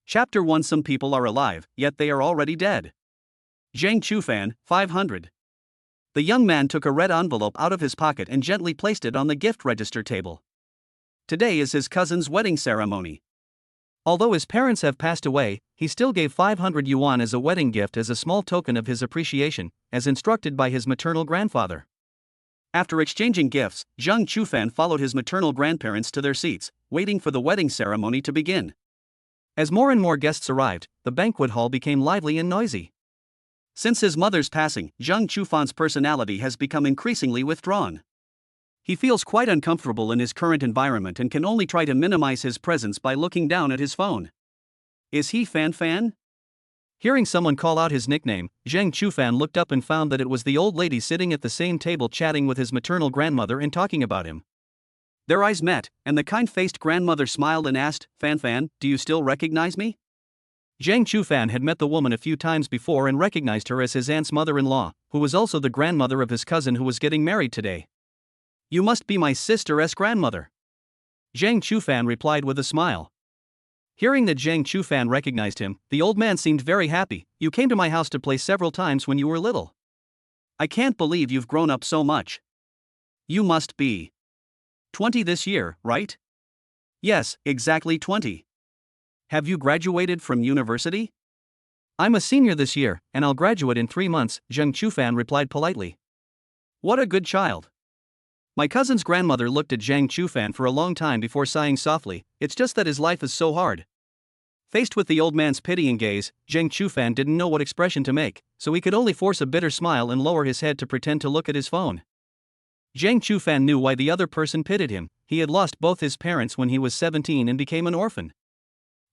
Chapter 1. Some people are alive, yet they are already dead. Zhang Chufan, 500. The young man took a red envelope out of his pocket and gently placed it on the gift register table. Today is his cousin's wedding ceremony. Although his parents have passed away, he still gave 500 yuan as a wedding gift as a small token of his appreciation, as instructed by his maternal grandfather. After exchanging gifts, Zhang Chufan followed his maternal grandparents to their seats, waiting for the wedding ceremony to begin. As more and more guests arrived, the banquet hall became lively and noisy. Since his mother's passing, Zhang Chufan's personality has become increasingly withdrawn. He feels quite uncomfortable in his current environment and can only try to minimize his presence by looking down at his phone. Is he Fan? Hearing someone call out his nickname, Zhang Chufan looked up and found that it was the old lady sitting at the same table chatting with his maternal grandmother and talking about him. Their eyes met, and the kind-faced grandmother smiled and asked, Fan, do you still recognize me? Zhang Chufan had met the woman a few times before and recognized her as his aunt's mother-in-law, who was also the grandmother of his cousin who was getting married today. You must be my sister's grandmother. Zhang Chufan replied with a smile. Hearing that Zhang Chufan recognized him, the old man seemed very happy. You came to my house to play several times when you were little. I can't believe you've grown up so much. You must be 20 this year, right? Yes, exactly 20. Have you graduated from university? I'm a senior this year, and I'll graduate in 3 months, Zhang Chufan replied politely. What a good child. My cousin's grandmother looked at Zhang Chufan for a long time before sighing softly. It's just that his life is so hard. Faced with the old man's pitying gaze, Zhang Chufan didn't know what expression to make, so he could only force a bitter smile and lower his head to pretend to look at his phone. Zhang Chufan knew why the other person pitied him. He had lost both his parents when he was 17 and became an orphan.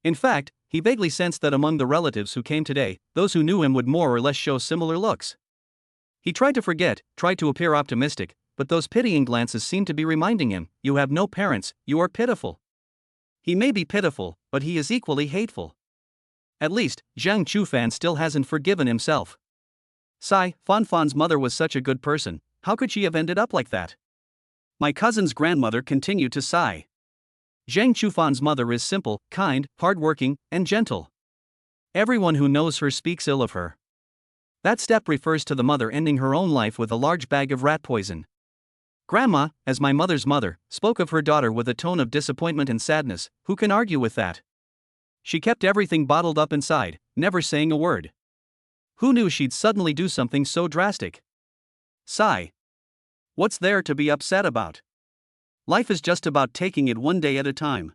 In fact, he vaguely sensed that among the relatives who came today, those who knew him would more or less show similar looks. He tried to forget, tried to appear optimistic, but those pitying glances seemed to be reminding him, you have no parents, you are pitiful. He may be pitiful, but he is equally hateful. At least, Zhang Chufan still hasn't forgiven himself. Fan's mother was such a good person. How could she have ended up like that? My cousin's grandmother continued to sigh. Zhang Chufan's mother is simple, kind, hardworking, and gentle. Everyone who knows her speaks ill of her. That step refers to the mother ending her own life with a large bag of rat poison. Grandma, as my mother's mother, spoke of her daughter with a tone of disappointment and sadness. Who can argue with that? She kept everything bottled up inside, never saying a word. Who knew she'd suddenly do something so drastic? Sigh. What's there to be upset about? Life is just about taking it one day at a time.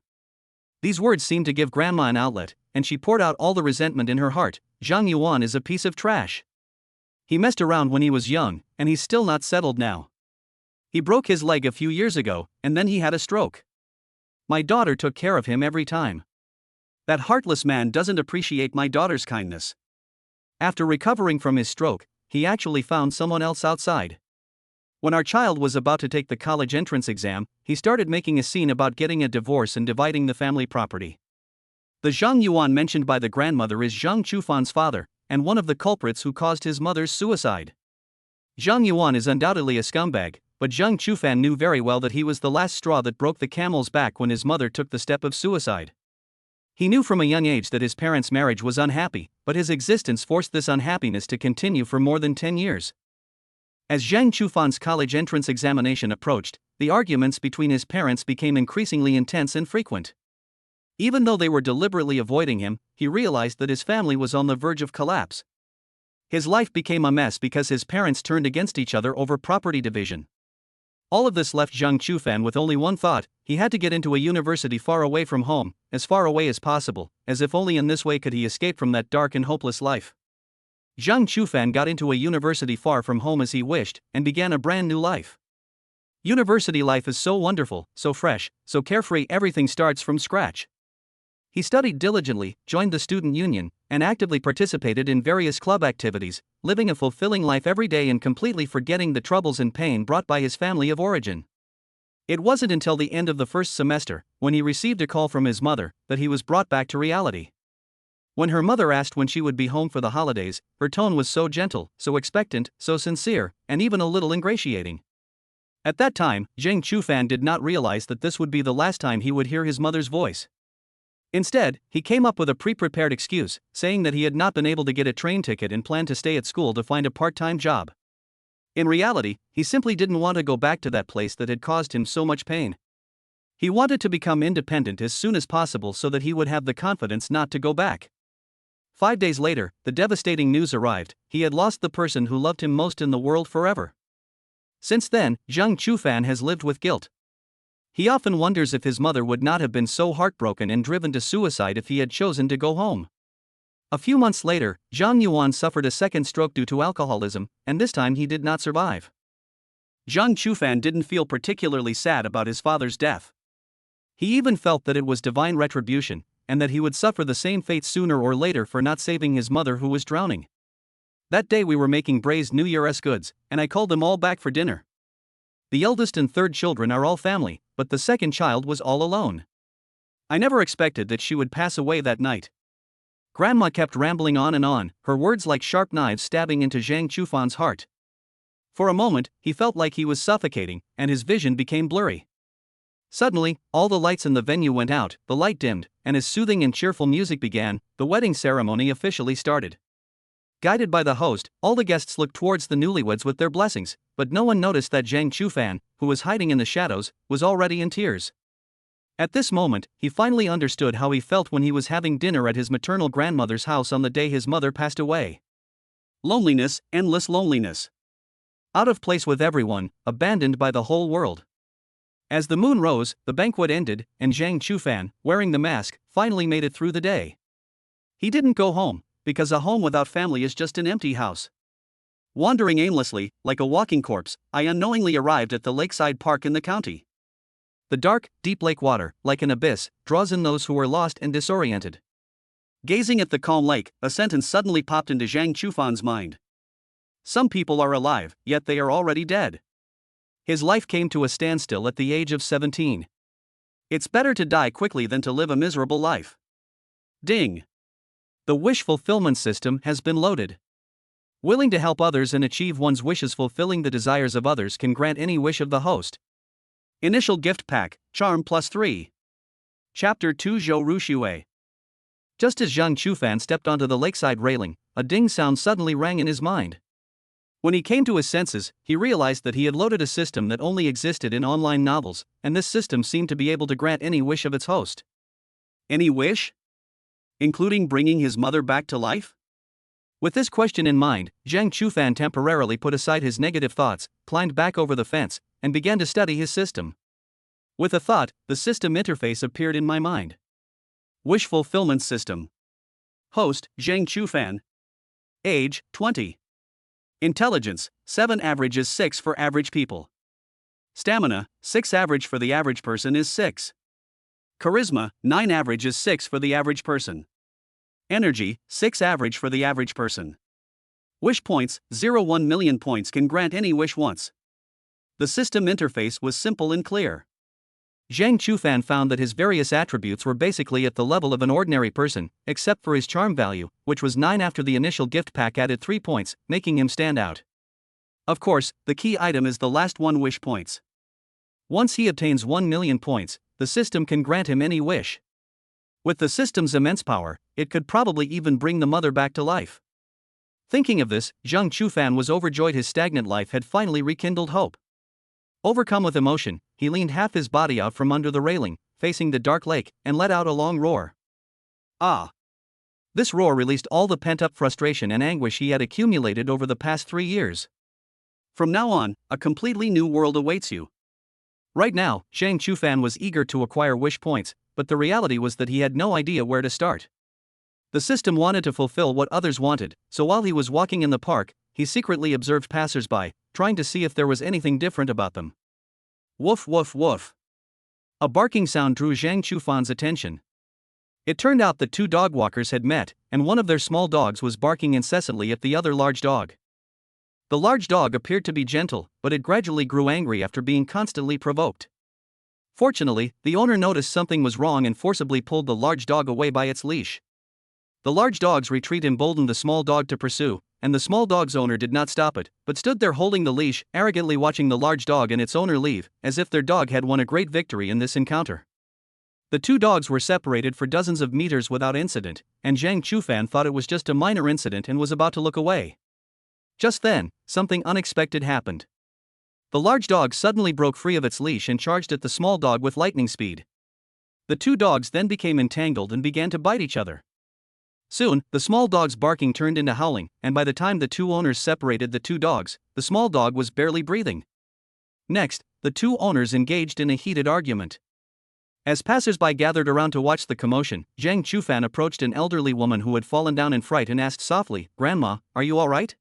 These words seemed to give Grandma an outlet, and she poured out all the resentment in her heart. Zhang Yuan is a piece of trash. He messed around when he was young, and he's still not settled now. He broke his leg a few years ago, and then he had a stroke. My daughter took care of him every time. That heartless man doesn't appreciate my daughter's kindness. After recovering from his stroke, he actually found someone else outside. When our child was about to take the college entrance exam, he started making a scene about getting a divorce and dividing the family property. The Zhang Yuan mentioned by the grandmother is Zhang Chufan's father, and one of the culprits who caused his mother's suicide. Zhang Yuan is undoubtedly a scumbag, but Zhang Chufan knew very well that he was the last straw that broke the camel's back when his mother took the step of suicide. He knew from a young age that his parents' marriage was unhappy, but his existence forced this unhappiness to continue for more than 10 years. As Zhang Chufan's college entrance examination approached, the arguments between his parents became increasingly intense and frequent. Even though they were deliberately avoiding him, he realized that his family was on the verge of collapse. His life became a mess because his parents turned against each other over property division. All of this left Zhang Chufan with only one thought: he had to get into a university far away from home, as far away as possible, as if only in this way could he escape from that dark and hopeless life. Zhang Chufan got into a university far from home as he wished, and began a brand new life. University life is so wonderful, so fresh, so carefree, everything starts from scratch. He studied diligently, joined the student union, and actively participated in various club activities, living a fulfilling life every day and completely forgetting the troubles and pain brought by his family of origin. It wasn't until the end of the first semester, when he received a call from his mother, that he was brought back to reality. When her mother asked when she would be home for the holidays, her tone was so gentle, so expectant, so sincere, and even a little ingratiating. At that time, Zhang Chufan did not realize that this would be the last time he would hear his mother's voice. Instead, he came up with a pre-prepared excuse, saying that he had not been able to get a train ticket and planned to stay at school to find a part-time job. In reality, he simply didn't want to go back to that place that had caused him so much pain. He wanted to become independent as soon as possible so that he would have the confidence not to go back. 5 days later, the devastating news arrived: he had lost the person who loved him most in the world forever. Since then, Zhang Chufan has lived with guilt. He often wonders if his mother would not have been so heartbroken and driven to suicide if he had chosen to go home. A few months later, Zhang Yuan suffered a second stroke due to alcoholism, and this time he did not survive. Zhang Chufan didn't feel particularly sad about his father's death. He even felt that it was divine retribution, and that he would suffer the same fate sooner or later for not saving his mother who was drowning. That day we were making braised New Year's goods, and I called them all back for dinner. The eldest and third children are all family, but the second child was all alone. I never expected that she would pass away that night. Grandma kept rambling on, her words like sharp knives stabbing into Zhang Chufan's heart. For a moment, he felt like he was suffocating, and his vision became blurry. Suddenly, all the lights in the venue went out, the light dimmed, and as soothing and cheerful music began, the wedding ceremony officially started. Guided by the host, all the guests looked towards the newlyweds with their blessings, but no one noticed that Zhang Chufan, who was hiding in the shadows, was already in tears. At this moment, he finally understood how he felt when he was having dinner at his maternal grandmother's house on the day his mother passed away. Loneliness, endless loneliness. Out of place with everyone, abandoned by the whole world. As the moon rose, the banquet ended, and Zhang Chufan, wearing the mask, finally made it through the day. He didn't go home, because a home without family is just an empty house. Wandering aimlessly, like a walking corpse, I unknowingly arrived at the lakeside park in the county. The dark, deep lake water, like an abyss, draws in those who are lost and disoriented. Gazing at the calm lake, a sentence suddenly popped into Zhang Chufan's mind. Some people are alive, yet they are already dead. His life came to a standstill at the age of 17. It's better to die quickly than to live a miserable life. Ding! The wish fulfillment system has been loaded. Willing to help others and achieve one's wishes. Fulfilling the desires of others can grant any wish of the host. Initial gift pack, Charm +3. Chapter 2 Zhou Ruxue. Just as Zhang Chufan stepped onto the lakeside railing, a ding sound suddenly rang in his mind. When he came to his senses, he realized that he had loaded a system that only existed in online novels, and this system seemed to be able to grant any wish of its host. Any wish? Including bringing his mother back to life? With this question in mind, Zhang Chufan temporarily put aside his negative thoughts, climbed back over the fence, and began to study his system. With a thought, the system interface appeared in my mind. Wish Fulfillment System. Host, Zhang Chufan. Age, 20. Intelligence, 7 average is 6 for average people. Stamina, 6 average for the average person is 6. Charisma, 9 average is 6 for the average person. Energy, 6 average for the average person. Wish points, 0 million points can grant any wish once. The system interface was simple and clear. Zhang Chufan found that his various attributes were basically at the level of an ordinary person, except for his charm value, which was 9 after the initial gift pack added 3 points, making him stand out. Of course, the key item is the last 1 wish points. Once he obtains 1 million points, the system can grant him any wish. With the system's immense power, it could probably even bring the mother back to life. Thinking of this, Zhang Chufan was overjoyed. His stagnant life had finally rekindled hope. Overcome with emotion, he leaned half his body out from under the railing, facing the dark lake, and let out a long roar. Ah! This roar released all the pent-up frustration and anguish he had accumulated over the past 3 years. From now on, a completely new world awaits you. Right now, Zhang Chufan was eager to acquire wish points, but the reality was that he had no idea where to start. The system wanted to fulfill what others wanted, so while he was walking in the park, he secretly observed passers-by, trying to see if there was anything different about them. Woof woof woof. A barking sound drew Zhang Chufan's attention. It turned out that 2 dog walkers had met, and one of their small dogs was barking incessantly at the other large dog. The large dog appeared to be gentle, but it gradually grew angry after being constantly provoked. Fortunately, the owner noticed something was wrong and forcibly pulled the large dog away by its leash. The large dog's retreat emboldened the small dog to pursue, and the small dog's owner did not stop it, but stood there holding the leash, arrogantly watching the large dog and its owner leave, as if their dog had won a great victory in this encounter. The two dogs were separated for dozens of meters without incident, and Zhang Chufan thought it was just a minor incident and was about to look away. Just then, something unexpected happened. The large dog suddenly broke free of its leash and charged at the small dog with lightning speed. The two dogs then became entangled and began to bite each other. Soon, the small dog's barking turned into howling, and by the time the two owners separated the two dogs, the small dog was barely breathing. Next, the two owners engaged in a heated argument. As passers-by gathered around to watch the commotion, Zhang Chufan approached an elderly woman who had fallen down in fright and asked softly, "Grandma, are you all right?"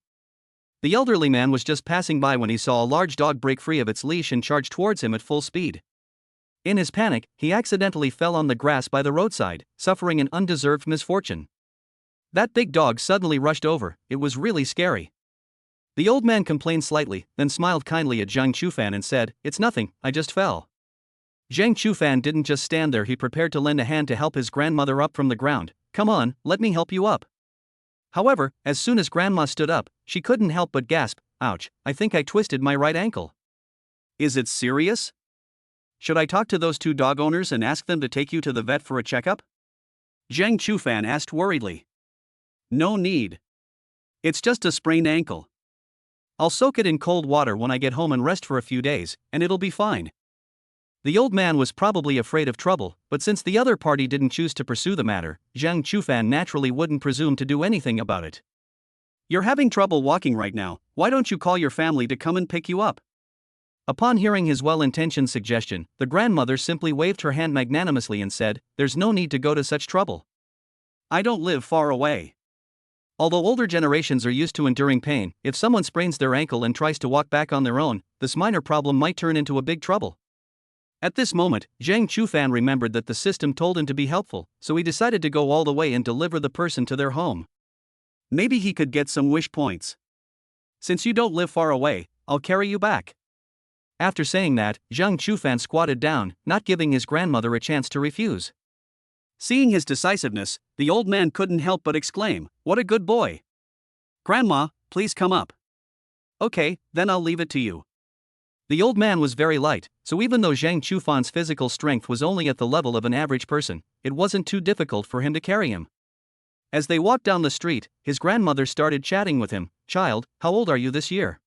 The elderly man was just passing by when he saw a large dog break free of its leash and charge towards him at full speed. In his panic, he accidentally fell on the grass by the roadside, suffering an undeserved misfortune. That big dog suddenly rushed over. It was really scary. The old man complained slightly, then smiled kindly at Zhang Chufan and said, "It's nothing, I just fell." Zhang Chufan didn't just stand there, he prepared to lend a hand to help his grandmother up from the ground. "Come on, let me help you up." However, as soon as Grandma stood up, she couldn't help but gasp, "Ouch, I think I twisted my right ankle." "Is it serious? Should I talk to those two dog owners and ask them to take you to the vet for a checkup?" Zhang Chufan asked worriedly. "No need. It's just a sprained ankle. I'll soak it in cold water when I get home and rest for a few days, and it'll be fine." The old man was probably afraid of trouble, but since the other party didn't choose to pursue the matter, Zhang Chufan naturally wouldn't presume to do anything about it. "You're having trouble walking right now, why don't you call your family to come and pick you up?" Upon hearing his well-intentioned suggestion, the grandmother simply waved her hand magnanimously and said, "There's no need to go to such trouble. I don't live far away." Although older generations are used to enduring pain, if someone sprains their ankle and tries to walk back on their own, this minor problem might turn into a big trouble. At this moment, Zhang Chufan remembered that the system told him to be helpful, so he decided to go all the way and deliver the person to their home. Maybe he could get some wish points. "Since you don't live far away, I'll carry you back." After saying that, Zhang Chufan squatted down, not giving his grandmother a chance to refuse. Seeing his decisiveness, the old man couldn't help but exclaim, "What a good boy! Grandma, please come up." "Okay, then I'll leave it to you." The old man was very light, so even though Zhang Chufan's physical strength was only at the level of an average person, it wasn't too difficult for him to carry him. As they walked down the street, his grandmother started chatting with him. "Child, how old are you this year?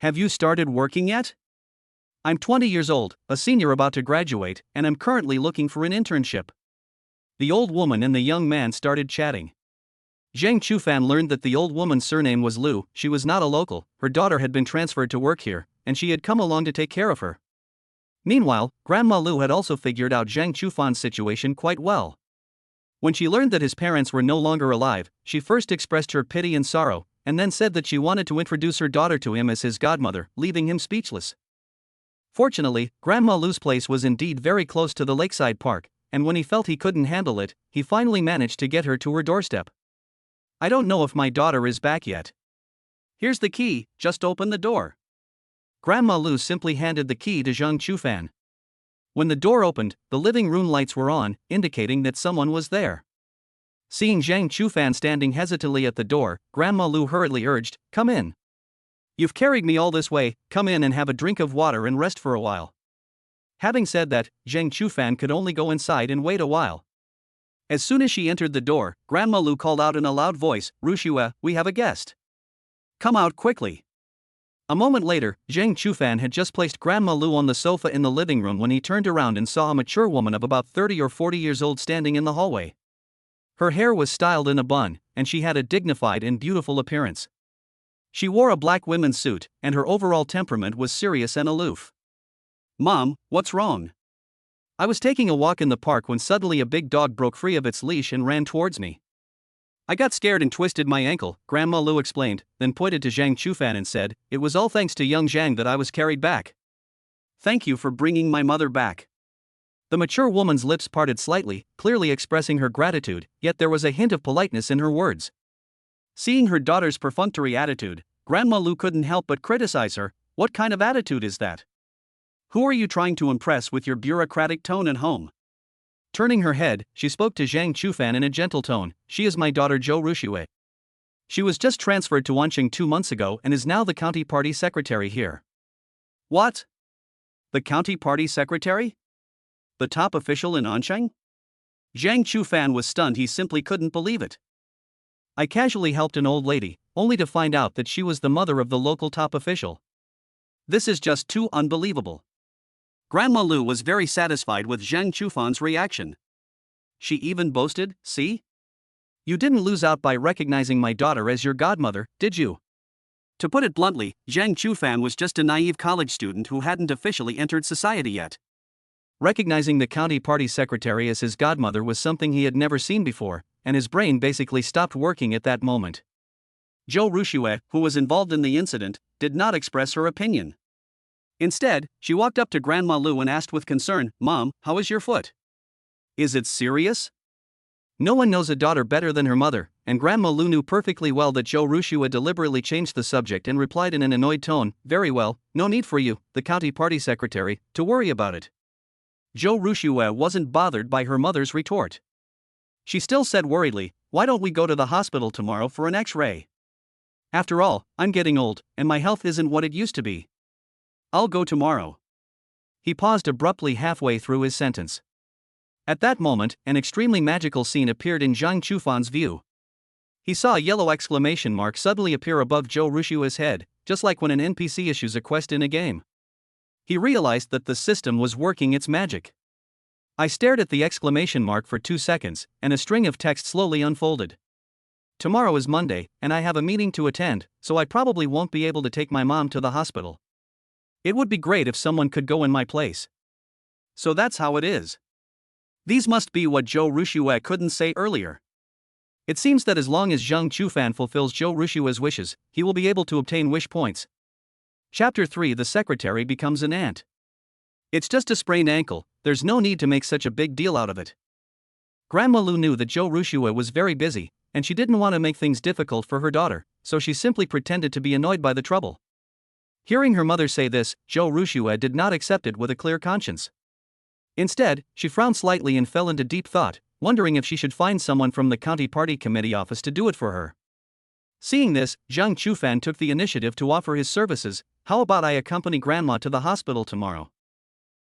Have you started working yet?" "I'm 20 years old, a senior about to graduate, and I'm currently looking for an internship." The old woman and the young man started chatting. Zhang Chufan learned that the old woman's surname was Lu. She was not a local, her daughter had been transferred to work here, and she had come along to take care of her. Meanwhile, Grandma Lu had also figured out Zhang Chufan's situation quite well. When she learned that his parents were no longer alive, she first expressed her pity and sorrow, and then said that she wanted to introduce her daughter to him as his godmother, leaving him speechless. Fortunately, Grandma Lu's place was indeed very close to the lakeside park, and when he felt he couldn't handle it, he finally managed to get her to her doorstep. "I don't know if my daughter is back yet. Here's the key, just open the door." Grandma Lu simply handed the key to Zhang Chufan. When the door opened, the living room lights were on, indicating that someone was there. Seeing Zhang Chufan standing hesitantly at the door, Grandma Lu hurriedly urged, "Come in. You've carried me all this way, come in and have a drink of water and rest for a while." Having said that, Zhang Chufan could only go inside and wait a while. As soon as she entered the door, Grandma Lu called out in a loud voice, "Rushua, we have a guest. Come out quickly." A moment later, Zhang Chufan had just placed Grandma Lu on the sofa in the living room when he turned around and saw a mature woman of about 30 or 40 years old standing in the hallway. Her hair was styled in a bun, and she had a dignified and beautiful appearance. She wore a black women's suit, and her overall temperament was serious and aloof. "Mom, what's wrong? I was taking a walk in the park when suddenly a big dog broke free of its leash and ran towards me. I got scared and twisted my ankle," Grandma Lu explained, then pointed to Zhang Chufan and said, "It was all thanks to young Zhang that I was carried back. Thank you for bringing my mother back." The mature woman's lips parted slightly, clearly expressing her gratitude, yet there was a hint of politeness in her words. Seeing her daughter's perfunctory attitude, Grandma Lu couldn't help but criticize her. "What kind of attitude is that? Who are you trying to impress with your bureaucratic tone at home?" Turning her head, she spoke to Zhang Chufan in a gentle tone. "She is my daughter Jo Rushue. She was just transferred to Wancheng 2 months ago and is now the county party secretary here." "What? The county party secretary?" the top official in Ansheng? Zhang Chufan was stunned, he simply couldn't believe it. I casually helped an old lady, only to find out that she was the mother of the local top official. This is just too unbelievable. Grandma Lu was very satisfied with Zhang Chufan's reaction. She even boasted, "See? You didn't lose out by recognizing my daughter as your godmother, did you?" To put it bluntly, Zhang Chufan was just a naive college student who hadn't officially entered society yet. Recognizing the county party secretary as his godmother was something he had never seen before, and his brain basically stopped working at that moment. Zhou Ruxue, who was involved in the incident, did not express her opinion. Instead, she walked up to Grandma Lu and asked with concern, "Mom, how is your foot? Is it serious?" No one knows a daughter better than her mother, and Grandma Lu knew perfectly well that Zhou Ruxue deliberately changed the subject and replied in an annoyed tone, "Very well, no need for you, the county party secretary, to worry about it." Zhou Ruxue wasn't bothered by her mother's retort. She still said worriedly, "Why don't we go to the hospital tomorrow for an X-ray? After all, I'm getting old, and my health isn't what it used to be. I'll go tomorrow." He paused abruptly halfway through his sentence. At that moment, an extremely magical scene appeared in Zhang Chufan's view. He saw a yellow exclamation mark suddenly appear above Zhou Ruxue's head, just like when an NPC issues a quest in a game. He realized that the system was working its magic. I stared at the exclamation mark for 2 seconds, and a string of text slowly unfolded. Tomorrow is Monday, and I have a meeting to attend, so I probably won't be able to take my mom to the hospital. It would be great if someone could go in my place. So that's how it is. These must be what Zhou Ruxue couldn't say earlier. It seems that as long as Zhang Chufan fulfills Zhou Ruxue's wishes, he will be able to obtain wish points. Chapter 3: The secretary becomes an ant. It's just a sprained ankle, there's no need to make such a big deal out of it. Grandma Lu knew that Zhou Ruxue was very busy, and she didn't want to make things difficult for her daughter, so she simply pretended to be annoyed by the trouble. Hearing her mother say this, Zhou Ruxue did not accept it with a clear conscience. Instead, she frowned slightly and fell into deep thought, wondering if she should find someone from the county party committee office to do it for her. Seeing this, Zhang Chufan took the initiative to offer his services. "How about I accompany Grandma to the hospital tomorrow?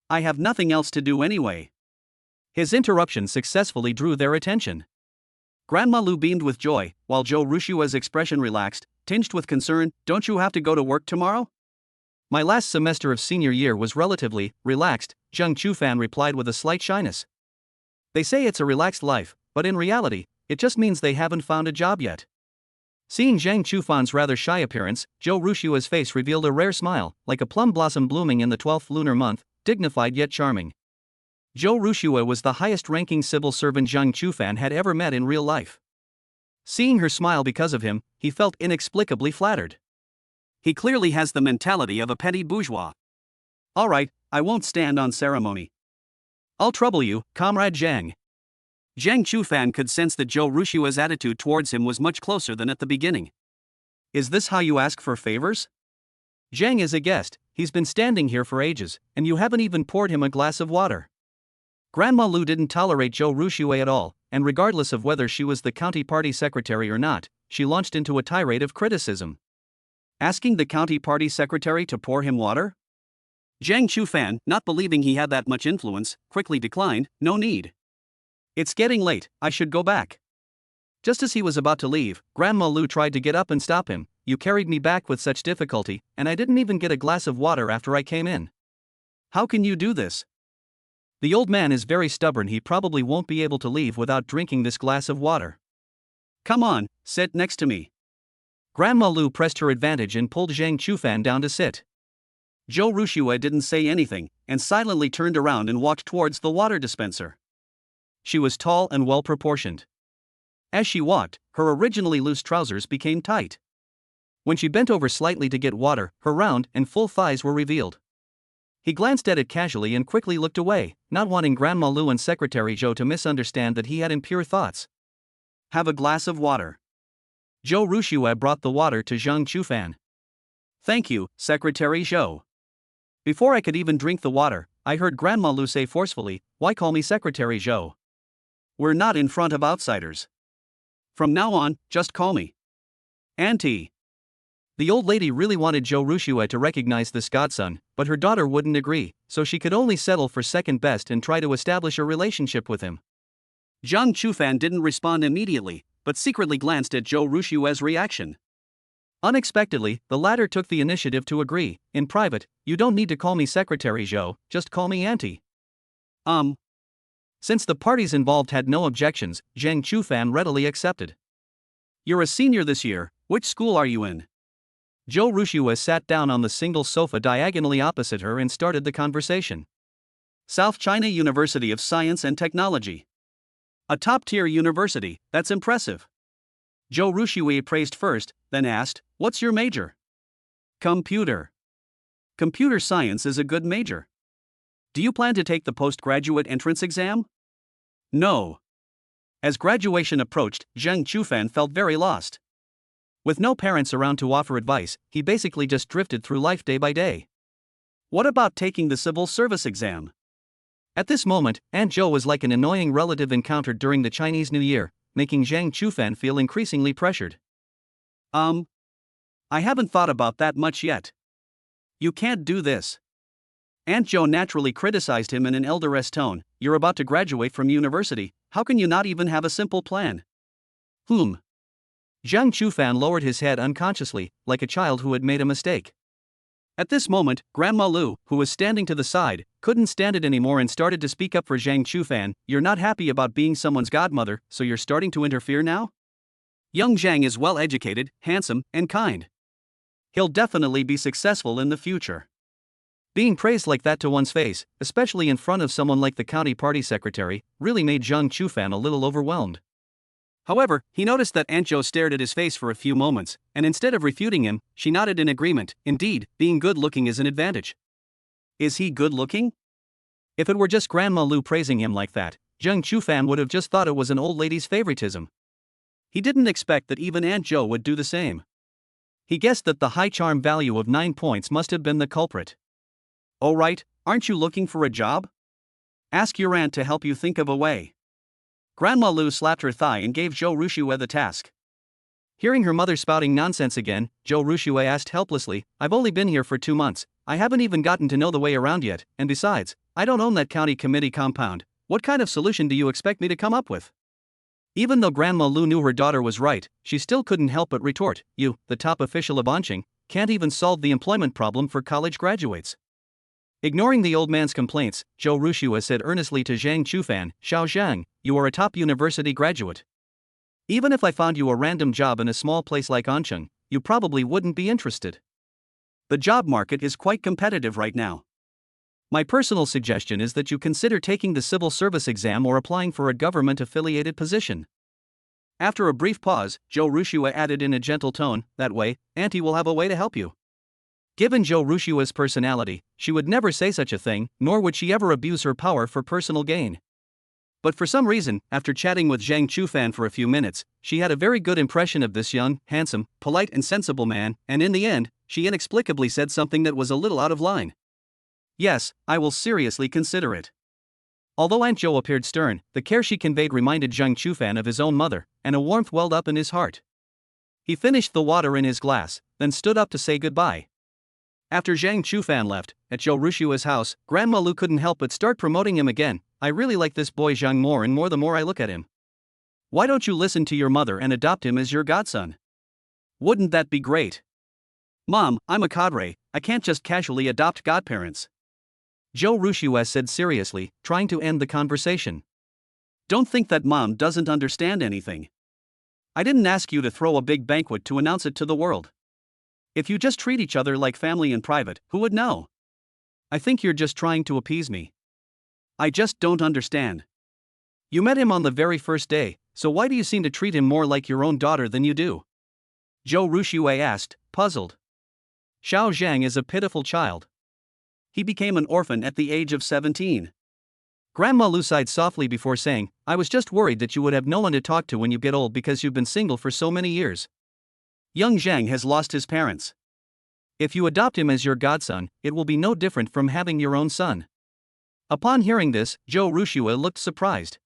I have nothing else to do anyway." His interruption successfully drew their attention. Grandma Lu beamed with joy, while Zhou Ruxue's expression relaxed, tinged with concern. "Don't you have to go to work tomorrow?" "My last semester of senior year was relatively relaxed," Zhang Chufan replied with a slight shyness. "They say it's a relaxed life, but in reality, it just means they haven't found a job yet." Seeing Zhang Chufan's rather shy appearance, Zhou Ruxue's face revealed a rare smile, like a plum blossom blooming in the 12th lunar month, dignified yet charming. Zhou Ruxue was the highest-ranking civil servant Zhang Chufan had ever met in real life. Seeing her smile because of him, he felt inexplicably flattered. He clearly has the mentality of a petty bourgeois. "All right, I won't stand on ceremony. I'll trouble you, Comrade Zhang." Zhang Chufan could sense that Zhou Ruxue's attitude towards him was much closer than at the beginning. "Is this how you ask for favors? Zhang is a guest, he's been standing here for ages, and you haven't even poured him a glass of water." Grandma Lu didn't tolerate Zhou Ruxue at all, and regardless of whether she was the county party secretary or not, she launched into a tirade of criticism. Asking the county party secretary to pour him water? Zhang Chufan, not believing he had that much influence, quickly declined, "No need. It's getting late, I should go back." Just as he was about to leave, Grandma Lu tried to get up and stop him. "You carried me back with such difficulty, and I didn't even get a glass of water after I came in. How can you do this?" "The old man is very stubborn, he probably won't be able to leave without drinking this glass of water. Come on, sit next to me." Grandma Lu pressed her advantage and pulled Zhang Chufan down to sit. Zhou Ruxue didn't say anything, and silently turned around and walked towards the water dispenser. She was tall and well-proportioned. As she walked, her originally loose trousers became tight. When she bent over slightly to get water, her round and full thighs were revealed. He glanced at it casually and quickly looked away, not wanting Grandma Lu and Secretary Zhou to misunderstand that he had impure thoughts. "Have a glass of water." Zhou Ruxue brought the water to Zhang Chufan. "Thank you, Secretary Zhou." Before I could even drink the water, I heard Grandma Lu say forcefully, "Why call me Secretary Zhou? We're not in front of outsiders. From now on, just call me Auntie." The old lady really wanted Zhou Rushue to recognize this godson, but her daughter wouldn't agree, so she could only settle for second best and try to establish a relationship with him. Zhang Chufan didn't respond immediately, but secretly glanced at Zhou Rushue's reaction. Unexpectedly, the latter took the initiative to agree. In private, you don't need to call me Secretary Zhou, just call me Auntie. Since the parties involved had no objections, Zhang Chufan readily accepted. You're a senior this year, which school are you in? Zhou Rushue sat down on the single sofa diagonally opposite her and started the conversation. South China University of Science and Technology. A top-tier university, that's impressive. Zhou Rushue praised first, then asked, what's your major? Computer. Computer science is a good major. Do you plan to take the postgraduate entrance exam? No. As graduation approached, Zhang Chufan felt very lost. With no parents around to offer advice, he basically just drifted through life day by day. What about taking the civil service exam? At this moment, Aunt Zhou was like an annoying relative encountered during the Chinese New Year, making Zhang Chufan feel increasingly pressured. I haven't thought about that much yet. You can't do this. Aunt Zhou naturally criticized him in an elderess tone. You're about to graduate from university, how can you not even have a simple plan? Zhang Chufan lowered his head unconsciously, like a child who had made a mistake. At this moment, Grandma Lu, who was standing to the side, couldn't stand it anymore and started to speak up for Zhang Chufan. You're not happy about being someone's godmother, so you're starting to interfere now? Young Zhang is well educated, handsome, and kind. He'll definitely be successful in the future. Being praised like that to one's face, especially in front of someone like the county party secretary, really made Zhang Chufan a little overwhelmed. However, he noticed that Aunt Zhou stared at his face for a few moments, and instead of refuting him, she nodded in agreement. Indeed, being good-looking is an advantage. Is he good-looking? If it were just Grandma Lu praising him like that, Zhang Chufan would have just thought it was an old lady's favoritism. He didn't expect that even Aunt Zhou would do the same. He guessed that the high charm value of 9 points must have been the culprit. Oh right, aren't you looking for a job? Ask your aunt to help you think of a way. Grandma Lu slapped her thigh and gave Zhou Rushue the task. Hearing her mother spouting nonsense again, Zhou Rushue asked helplessly, I've only been here for 2 months, I haven't even gotten to know the way around yet, and besides, I don't own that county committee compound. What kind of solution do you expect me to come up with? Even though Grandma Lu knew her daughter was right, she still couldn't help but retort, you, the top official of Anqing, can't even solve the employment problem for college graduates. Ignoring the old man's complaints, Zhou Rushue said earnestly to Zhang Chufan, Xiao Zhang, you are a top university graduate. Even if I found you a random job in a small place like Anqing, you probably wouldn't be interested. The job market is quite competitive right now. My personal suggestion is that you consider taking the civil service exam or applying for a government-affiliated position. After a brief pause, Zhou Rushue added in a gentle tone, that way, Auntie will have a way to help you. Given Zhou Rushue's personality, she would never say such a thing, nor would she ever abuse her power for personal gain. But for some reason, after chatting with Zhang Chufan for a few minutes, she had a very good impression of this young, handsome, polite and sensible man, and in the end, she inexplicably said something that was a little out of line. Yes, I will seriously consider it. Although Aunt Zhou appeared stern, the care she conveyed reminded Zhang Chufan of his own mother, and a warmth welled up in his heart. He finished the water in his glass, then stood up to say goodbye. After Zhang Chufan left, at Zhou Rushue's house, Grandma Lu couldn't help but start promoting him again. I really like this boy Zhang more and more the more I look at him. Why don't you listen to your mother and adopt him as your godson? Wouldn't that be great? Mom, I'm a cadre, I can't just casually adopt godparents. Zhou Rushue said seriously, trying to end the conversation. Don't think that Mom doesn't understand anything. I didn't ask you to throw a big banquet to announce it to the world. If you just treat each other like family in private, who would know? I think you're just trying to appease me. I just don't understand. You met him on the very first day, so why do you seem to treat him more like your own daughter than you do? Zhou Rushue asked, puzzled. Xiao Zhang is a pitiful child. He became an orphan at the age of 17. Grandma Lu sighed softly before saying, I was just worried that you would have no one to talk to when you get old because you've been single for so many years. Young Zhang has lost his parents. If you adopt him as your godson, it will be no different from having your own son. Upon hearing this, Zhou Rushue looked surprised.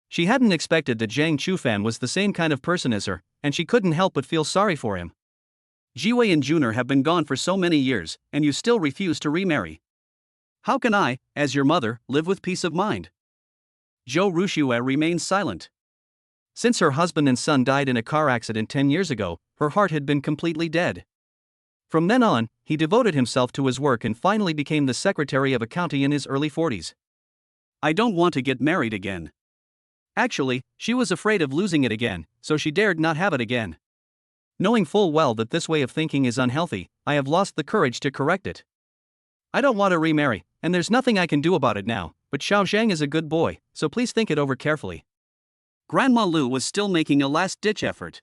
She hadn't expected that Zhang Chufan was the same kind of person as her, and she couldn't help but feel sorry for him. Jiwei and Juner have been gone for so many years, and you still refuse to remarry. How can I, as your mother, live with peace of mind? Zhou Rushue remains silent. Since her husband and son died in a car accident 10 years ago, her heart had been completely dead. From then on, he devoted himself to his work and finally became the secretary of a county in his early 40s. I don't want to get married again. Actually, she was afraid of losing it again, so she dared not have it again. Knowing full well that this way of thinking is unhealthy, I have lost the courage to correct it. I don't want to remarry, and there's nothing I can do about it now, but Xiao Zhang is a good boy, so please think it over carefully. Grandma Lu was still making a last-ditch effort.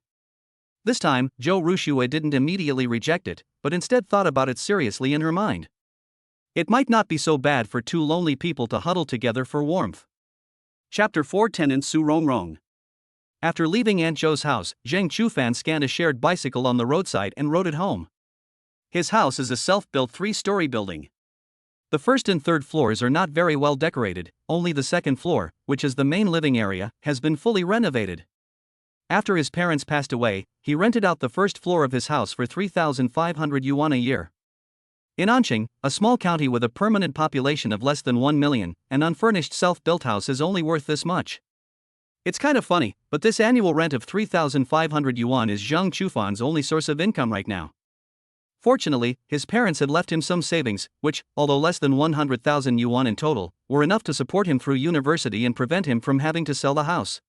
This time, Zhou Rushue didn't immediately reject it, but instead thought about it seriously in her mind. It might not be so bad for two lonely people to huddle together for warmth. Chapter 4 Tenant Su Rongrong. After leaving Aunt Zhou's house, Zheng Chufan scanned a shared bicycle on the roadside and rode it home. His house is a self-built 3-story building. The first and third floors are not very well decorated, only the second floor, which is the main living area, has been fully renovated. After his parents passed away, he rented out the first floor of his house for 3,500 yuan a year. In Anqing, a small county with a permanent population of less than 1 million, an unfurnished self-built house is only worth this much. It's kind of funny, but this annual rent of 3,500 yuan is Zhang Chufan's only source of income right now. Fortunately, his parents had left him some savings, which, although less than 100,000 yuan in total, were enough to support him through university and prevent him from having to sell the house.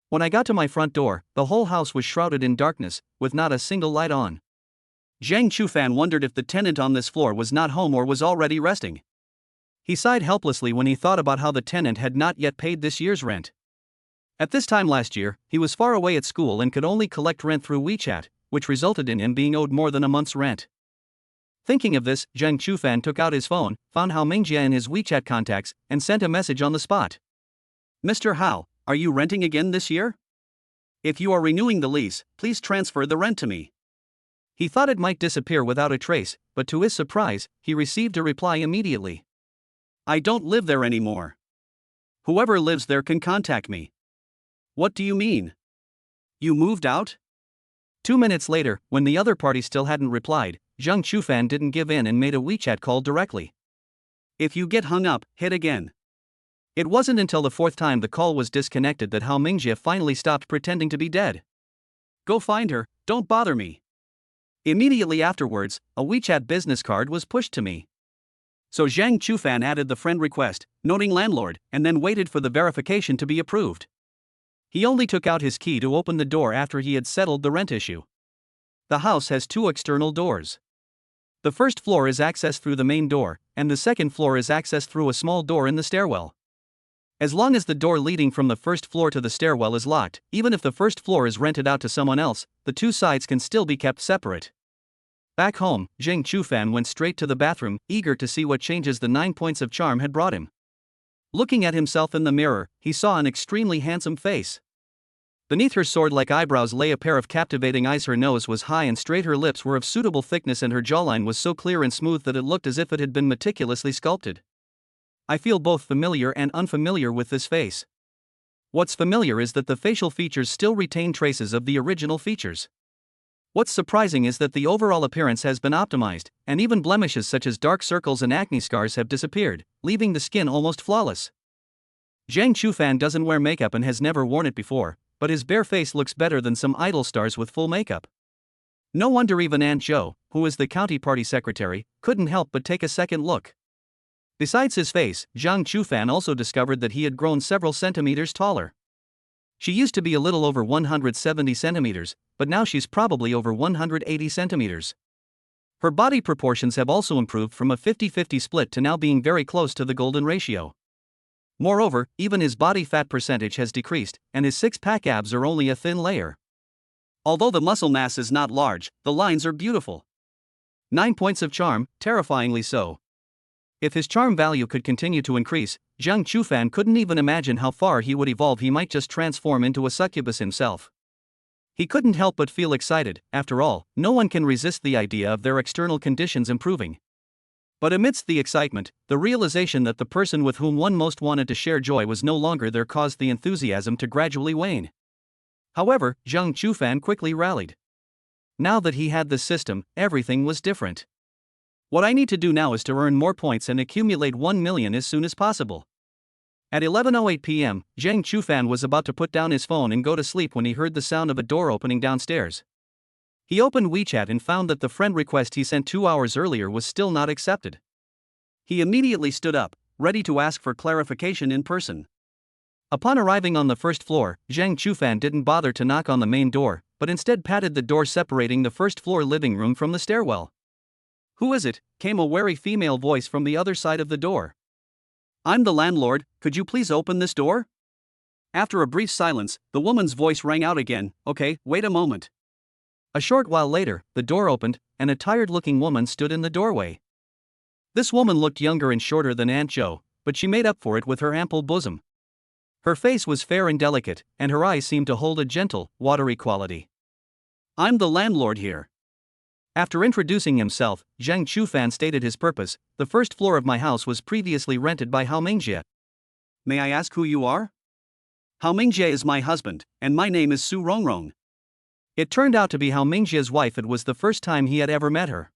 When I got to my front door, the whole house was shrouded in darkness, with not a single light on. Zhang Chufan wondered if the tenant on this floor was not home or was already resting. He sighed helplessly when he thought about how the tenant had not yet paid this year's rent. At this time last year, he was far away at school and could only collect rent through WeChat, which resulted in him being owed more than a month's rent. Thinking of this, Zheng Chufan took out his phone, found Hao Mingjie in his WeChat contacts, and sent a message on the spot. Mr. Hao, are you renting again this year? If you are renewing the lease, please transfer the rent to me. He thought it might disappear without a trace, but to his surprise, he received a reply immediately. I don't live there anymore. Whoever lives there can contact me. What do you mean? You moved out? 2 minutes later, when the other party still hadn't replied, Zheng Chufan didn't give in and made a WeChat call directly. If you get hung up, hit again. It wasn't until the fourth time the call was disconnected that Hao Mingjie finally stopped pretending to be dead. Go find her, don't bother me. Immediately afterwards, a WeChat business card was pushed to me. So Zhang Chufan added the friend request, noting landlord, and then waited for the verification to be approved. He only took out his key to open the door after he had settled the rent issue. The house has 2 external doors. The first floor is accessed through the main door, and the second floor is accessed through a small door in the stairwell. As long as the door leading from the first floor to the stairwell is locked, even if the first floor is rented out to someone else, the 2 sides can still be kept separate. Back home, Zheng Chufan went straight to the bathroom, eager to see what changes the 9 points of charm had brought him. Looking at himself in the mirror, he saw an extremely handsome face. Beneath her sword-like eyebrows lay a pair of captivating eyes. Her nose was high and straight, her lips were of suitable thickness, and her jawline was so clear and smooth that it looked as if it had been meticulously sculpted. I feel both familiar and unfamiliar with this face. What's familiar is that the facial features still retain traces of the original features. What's surprising is that the overall appearance has been optimized, and even blemishes such as dark circles and acne scars have disappeared, leaving the skin almost flawless. Zhang Chufan doesn't wear makeup and has never worn it before, but his bare face looks better than some idol stars with full makeup. No wonder even Aunt Zhou, who is the county party secretary, couldn't help but take a second look. Besides his face, Zhang Chufan also discovered that he had grown several centimeters taller. She used to be a little over 170 centimeters, but now she's probably over 180 centimeters. Her body proportions have also improved from a 50-50 split to now being very close to the golden ratio. Moreover, even his body fat percentage has decreased, and his six-pack abs are only a thin layer. Although the muscle mass is not large, the lines are beautiful. 9 points of charm, terrifyingly so. If his charm value could continue to increase, Zhang Chufan couldn't even imagine how far he would evolve. He might just transform into a succubus himself. He couldn't help but feel excited. After all, no one can resist the idea of their external conditions improving. But amidst the excitement, the realization that the person with whom one most wanted to share joy was no longer there caused the enthusiasm to gradually wane. However, Zhang Chufan quickly rallied. Now that he had the system, everything was different. What I need to do now is to earn more points and accumulate 1 million as soon as possible. At 11:08 p.m., Zhang Chufan was about to put down his phone and go to sleep when he heard the sound of a door opening downstairs. He opened WeChat and found that the friend request he sent 2 hours earlier was still not accepted. He immediately stood up, ready to ask for clarification in person. Upon arriving on the first floor, Zhang Chufan didn't bother to knock on the main door, but instead patted the door separating the first-floor living room from the stairwell. "Who is it?" came a wary female voice from the other side of the door. "I'm the landlord, could you please open this door?" After a brief silence, the woman's voice rang out again. "Okay, wait a moment." A short while later, the door opened, and a tired-looking woman stood in the doorway. This woman looked younger and shorter than Aunt Jo, but she made up for it with her ample bosom. Her face was fair and delicate, and her eyes seemed to hold a gentle, watery quality. "I'm the landlord here." After introducing himself, Zhang Chufan stated his purpose. "The first floor of my house was previously rented by Hao Mingjie. May I ask who you are?" "Hao Mingjie is my husband, and my name is Su Rongrong." It turned out to be Hao Mingjie's wife. It was the first time he had ever met her.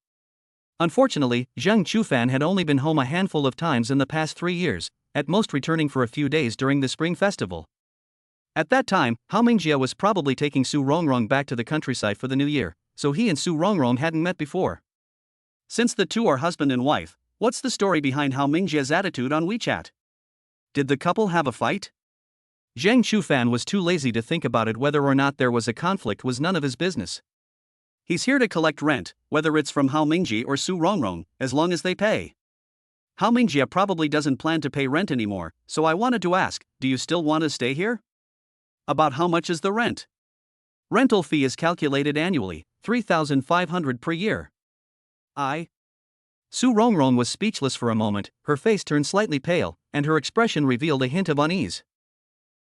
Unfortunately, Zhang Chufan had only been home a handful of times in the past 3 years, at most returning for a few days during the spring festival. At that time, Hao Mingjie was probably taking Su Rongrong back to the countryside for the new year, so he and Su Rongrong hadn't met before. Since the two are husband and wife, what's the story behind Hao Mingjie's attitude on WeChat? Did the couple have a fight? Zhang Chufan was too lazy to think about it. Whether or not there was a conflict was none of his business. He's here to collect rent, whether it's from Hao Mingjie or Su Rongrong, as long as they pay. Hao Mingjie probably doesn't plan to pay rent anymore, so I wanted to ask, do you still want to stay here? About how much is the rent? Rental fee is calculated annually, 3,500 per year. Su Rongrong was speechless for a moment. Her face turned slightly pale, and her expression revealed a hint of unease.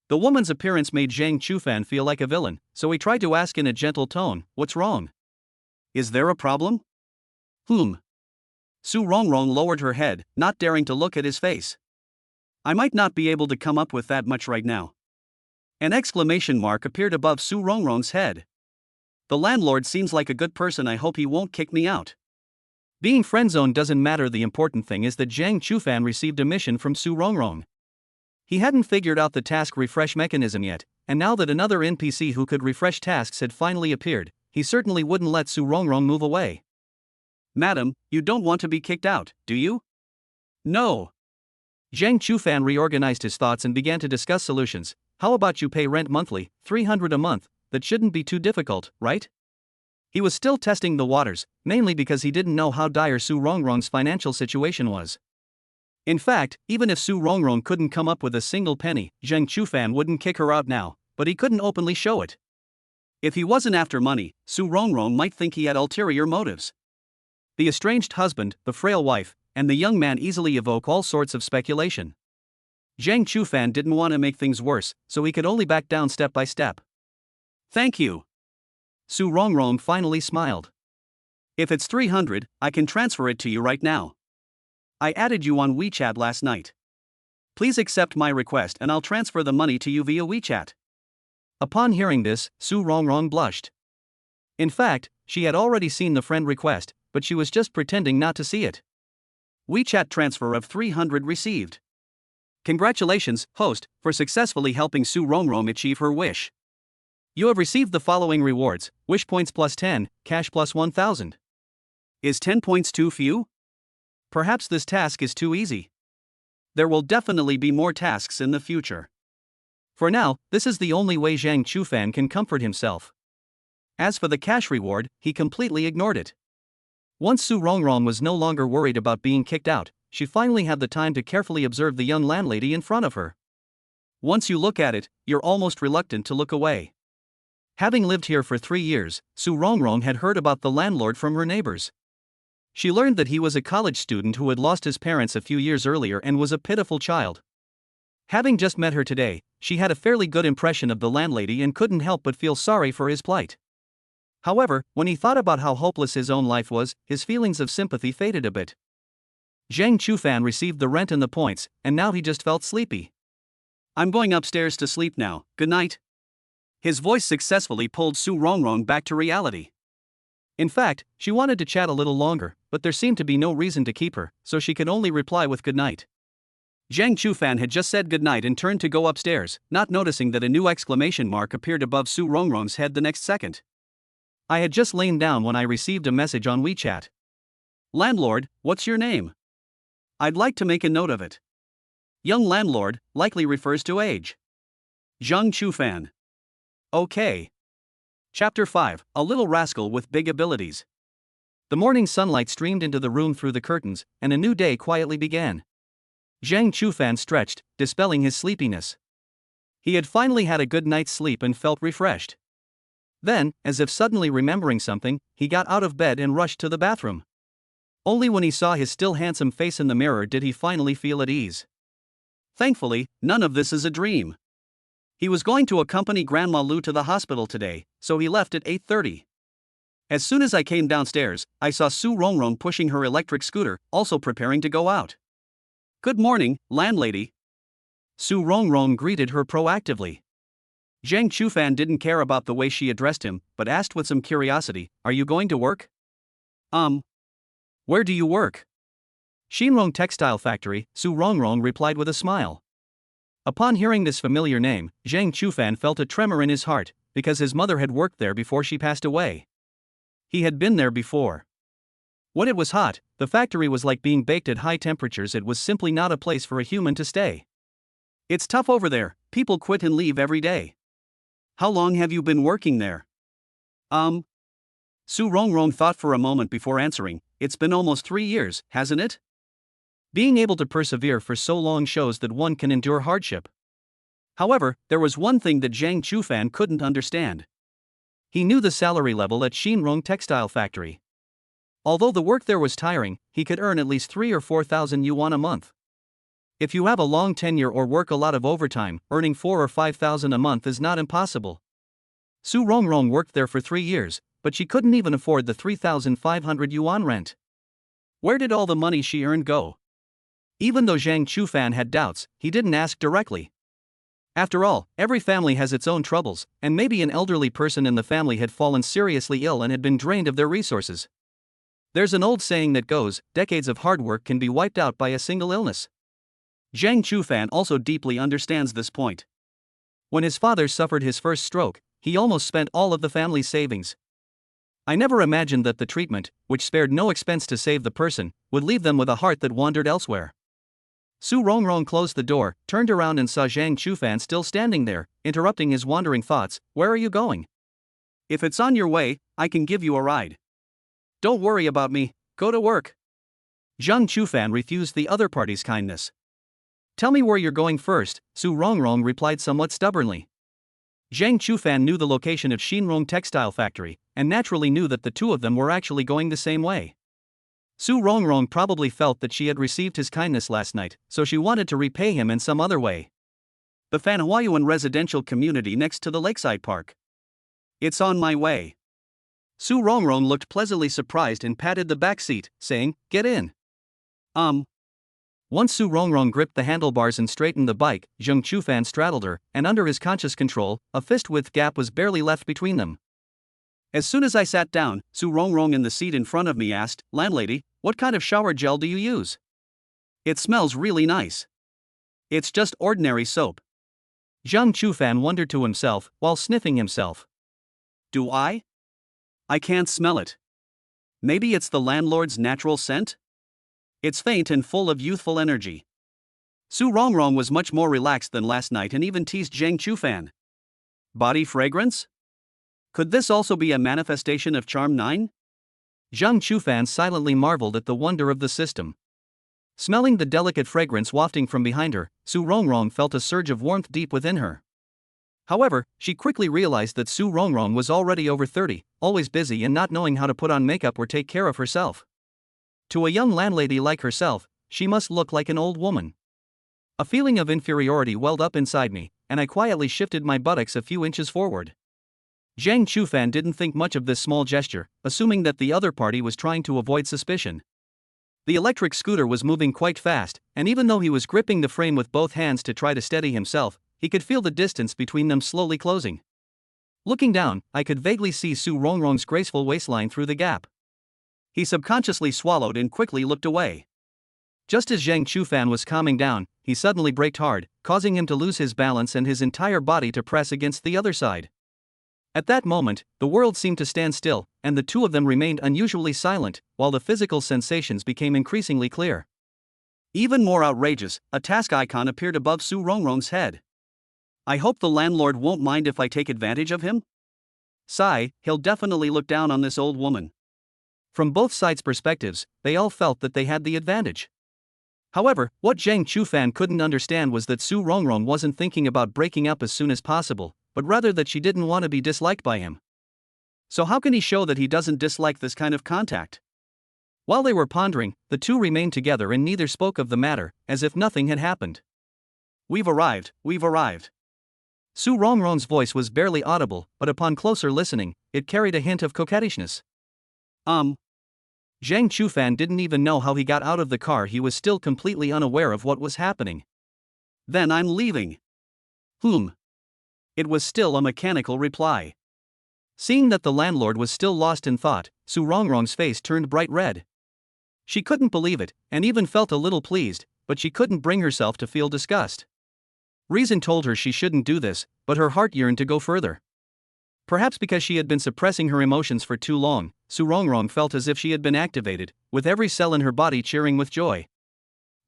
The woman's appearance made Zhang Chufan feel like a villain, so he tried to ask in a gentle tone, "What's wrong? Is there a problem?" Su Rongrong lowered her head, not daring to look at his face. "I might not be able to come up with that much right now." An exclamation mark appeared above Su Rongrong's head. "The landlord seems like a good person. I hope he won't kick me out." Being friend-zoned doesn't matter. The important thing is that Zhang Chufan received a mission from Su Rongrong. He hadn't figured out the task refresh mechanism yet, and now that another NPC who could refresh tasks had finally appeared, he certainly wouldn't let Su Rongrong move away. "Madam, you don't want to be kicked out, do you?" "No." Zhang Chufan reorganized his thoughts and began to discuss solutions. "How about you pay rent monthly, 300 a month, that shouldn't be too difficult, right?" He was still testing the waters, mainly because he didn't know how dire Su Rongrong's financial situation was. In fact, even if Su Rongrong couldn't come up with a single penny, Zhang Chufan wouldn't kick her out now, but he couldn't openly show it. If he wasn't after money, Su Rongrong might think he had ulterior motives. The estranged husband, the frail wife, and the young man easily evoke all sorts of speculation. Zhang Chufan didn't want to make things worse, so he could only back down step by step. "Thank you." Su Rongrong finally smiled. "If it's 300, I can transfer it to you right now. I added you on WeChat last night. Please accept my request and I'll transfer the money to you via WeChat." Upon hearing this, Su Rongrong blushed. In fact, she had already seen the friend request, but she was just pretending not to see it. WeChat transfer of 300 received. Congratulations, host, for successfully helping Su Rongrong achieve her wish. You have received the following rewards: wish points plus 10, cash plus 1,000. Is 10 points too few? Perhaps this task is too easy. There will definitely be more tasks in the future. For now, this is the only way Zhang Chufan can comfort himself. As for the cash reward, he completely ignored it. Once Su Rongrong was no longer worried about being kicked out, she finally had the time to carefully observe the young landlady in front of her. Once you look at it, you're almost reluctant to look away. Having lived here for 3 years, Su Rongrong had heard about the landlord from her neighbors. She learned that he was a college student who had lost his parents a few years earlier and was a pitiful child. Having just met her today, she had a fairly good impression of the landlady and couldn't help but feel sorry for his plight. However, when he thought about how hopeless his own life was, his feelings of sympathy faded a bit. Zhang Chufan received the rent and the points, and now he just felt sleepy. "I'm going upstairs to sleep now, good night." His voice successfully pulled Su Rongrong back to reality. In fact, she wanted to chat a little longer, but there seemed to be no reason to keep her, so she could only reply with goodnight. Zhang Chufan had just said goodnight and turned to go upstairs, not noticing that a new exclamation mark appeared above Su Rongrong's head the next second. I had just lain down when I received a message on WeChat. Landlord, what's your name? I'd like to make a note of it. Young landlord, likely refers to age. Zhang Chufan. Okay. Chapter 5, A Little Rascal with Big Abilities. The morning sunlight streamed into the room through the curtains, and a new day quietly began. Zhang Chufan stretched, dispelling his sleepiness. He had finally had a good night's sleep and felt refreshed. Then, as if suddenly remembering something, he got out of bed and rushed to the bathroom. Only when he saw his still handsome face in the mirror did he finally feel at ease. Thankfully, none of this is a dream. He was going to accompany Grandma Lu to the hospital today, so he left at 8:30. As soon as I came downstairs, I saw Su Rongrong pushing her electric scooter, also preparing to go out. Good morning, landlady. Su Rongrong greeted her proactively. Zhang Chufan didn't care about the way she addressed him, but asked with some curiosity, Are you going to work? Where do you work? Shinrong Textile Factory, Su Rongrong replied with a smile. Upon hearing this familiar name, Zhang Chufan felt a tremor in his heart, because his mother had worked there before she passed away. He had been there before. When it was hot, the factory was like being baked at high temperatures. It was simply not a place for a human to stay. It's tough over there, people quit and leave every day. How long have you been working there? Su Rongrong thought for a moment before answering, It's been almost 3 years, hasn't it? Being able to persevere for so long shows that one can endure hardship. However, there was one thing that Zhang Chufan couldn't understand. He knew the salary level at Shinrong Textile Factory. Although the work there was tiring, he could earn at least 3 or 4,000 yuan a month. If you have a long tenure or work a lot of overtime, earning 4 or 5,000 a month is not impossible. Su Rongrong worked there for 3 years, but she couldn't even afford the 3,500 yuan rent. Where did all the money she earned go? Even though Zhang Chufan had doubts, he didn't ask directly. After all, every family has its own troubles, and maybe an elderly person in the family had fallen seriously ill and had been drained of their resources. There's an old saying that goes, decades of hard work can be wiped out by a single illness. Zhang Chufan also deeply understands this point. When his father suffered his first stroke, he almost spent all of the family's savings. I never imagined that the treatment, which spared no expense to save the person, would leave them with a heart that wandered elsewhere. Su Rongrong closed the door, turned around and saw Zhang Chufan still standing there, interrupting his wandering thoughts. Where are you going? If it's on your way, I can give you a ride. Don't worry about me, go to work. Zhang Chufan refused the other party's kindness. Tell me where you're going first, Su Rongrong replied somewhat stubbornly. Zhang Chufan knew the location of Shinrong Textile Factory, and naturally knew that the two of them were actually going the same way. Su Rongrong probably felt that she had received his kindness last night, so she wanted to repay him in some other way. The Fanhuayuan residential community next to the lakeside park. It's on my way. Su Rongrong looked pleasantly surprised and patted the back seat, saying, Get in. Once Su Rongrong gripped the handlebars and straightened the bike, Zhang Chufan straddled her, and under his conscious control, a fist-width gap was barely left between them. As soon as I sat down, Su Rongrong in the seat in front of me asked, Landlady, what kind of shower gel do you use? It smells really nice. It's just ordinary soap. Zhang Chufan wondered to himself, while sniffing himself. Do I? I can't smell it. Maybe it's the landlord's natural scent? It's faint and full of youthful energy. Su Rongrong was much more relaxed than last night and even teased Zhang Chufan. Body fragrance? Could this also be a manifestation of Charm 9? Zhang Chufan silently marveled at the wonder of the system. Smelling the delicate fragrance wafting from behind her, Su Rongrong felt a surge of warmth deep within her. However, she quickly realized that Su Rongrong was already over 30, always busy and not knowing how to put on makeup or take care of herself. To a young landlady like herself, she must look like an old woman. A feeling of inferiority welled up inside me, and I quietly shifted my buttocks a few inches forward. Zhang Chufan didn't think much of this small gesture, assuming that the other party was trying to avoid suspicion. The electric scooter was moving quite fast, and even though he was gripping the frame with both hands to try to steady himself, he could feel the distance between them slowly closing. Looking down, I could vaguely see Su Rongrong's graceful waistline through the gap. He subconsciously swallowed and quickly looked away. Just as Zhang Chufan was calming down, he suddenly braked hard, causing him to lose his balance and his entire body to press against the other side. At that moment, the world seemed to stand still, and the two of them remained unusually silent, while the physical sensations became increasingly clear. Even more outrageous, a task icon appeared above Su Rongrong's head. I hope the landlord won't mind if I take advantage of him? Sigh, he'll definitely look down on this old woman. From both sides' perspectives, they all felt that they had the advantage. However, what Zhang Chufan couldn't understand was that Su Rongrong wasn't thinking about breaking up as soon as possible, but rather that she didn't want to be disliked by him. So how can he show that he doesn't dislike this kind of contact? While they were pondering, the two remained together and neither spoke of the matter, as if nothing had happened. We've arrived, we've arrived. Su Rongrong's voice was barely audible, but upon closer listening, it carried a hint of coquettishness. Zhang Chufan didn't even know how he got out of the car. He was still completely unaware of what was happening. Then I'm leaving. It was still a mechanical reply. Seeing that the landlord was still lost in thought, Su Rongrong's face turned bright red. She couldn't believe it, and even felt a little pleased, but she couldn't bring herself to feel disgust. Reason told her she shouldn't do this, but her heart yearned to go further. Perhaps because she had been suppressing her emotions for too long, Su Rongrong felt as if she had been activated, with every cell in her body cheering with joy.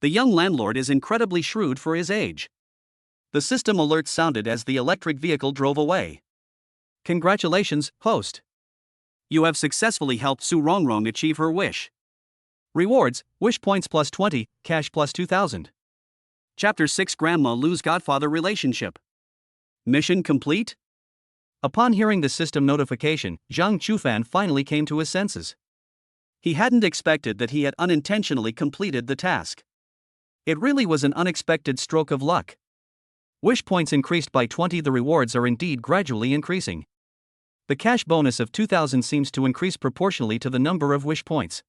The young landlord is incredibly shrewd for his age. The system alert sounded as the electric vehicle drove away. Congratulations, host. You have successfully helped Su Rongrong achieve her wish. Rewards, wish points plus 20, cash plus 2,000. Chapter 6 Grandma Lu's Godfather Relationship. Mission complete? Upon hearing the system notification, Zhang Chufan finally came to his senses. He hadn't expected that he had unintentionally completed the task. It really was an unexpected stroke of luck. Wish points increased by 20. The rewards are indeed gradually increasing. The cash bonus of 2,000 seems to increase proportionally to the number of wish points.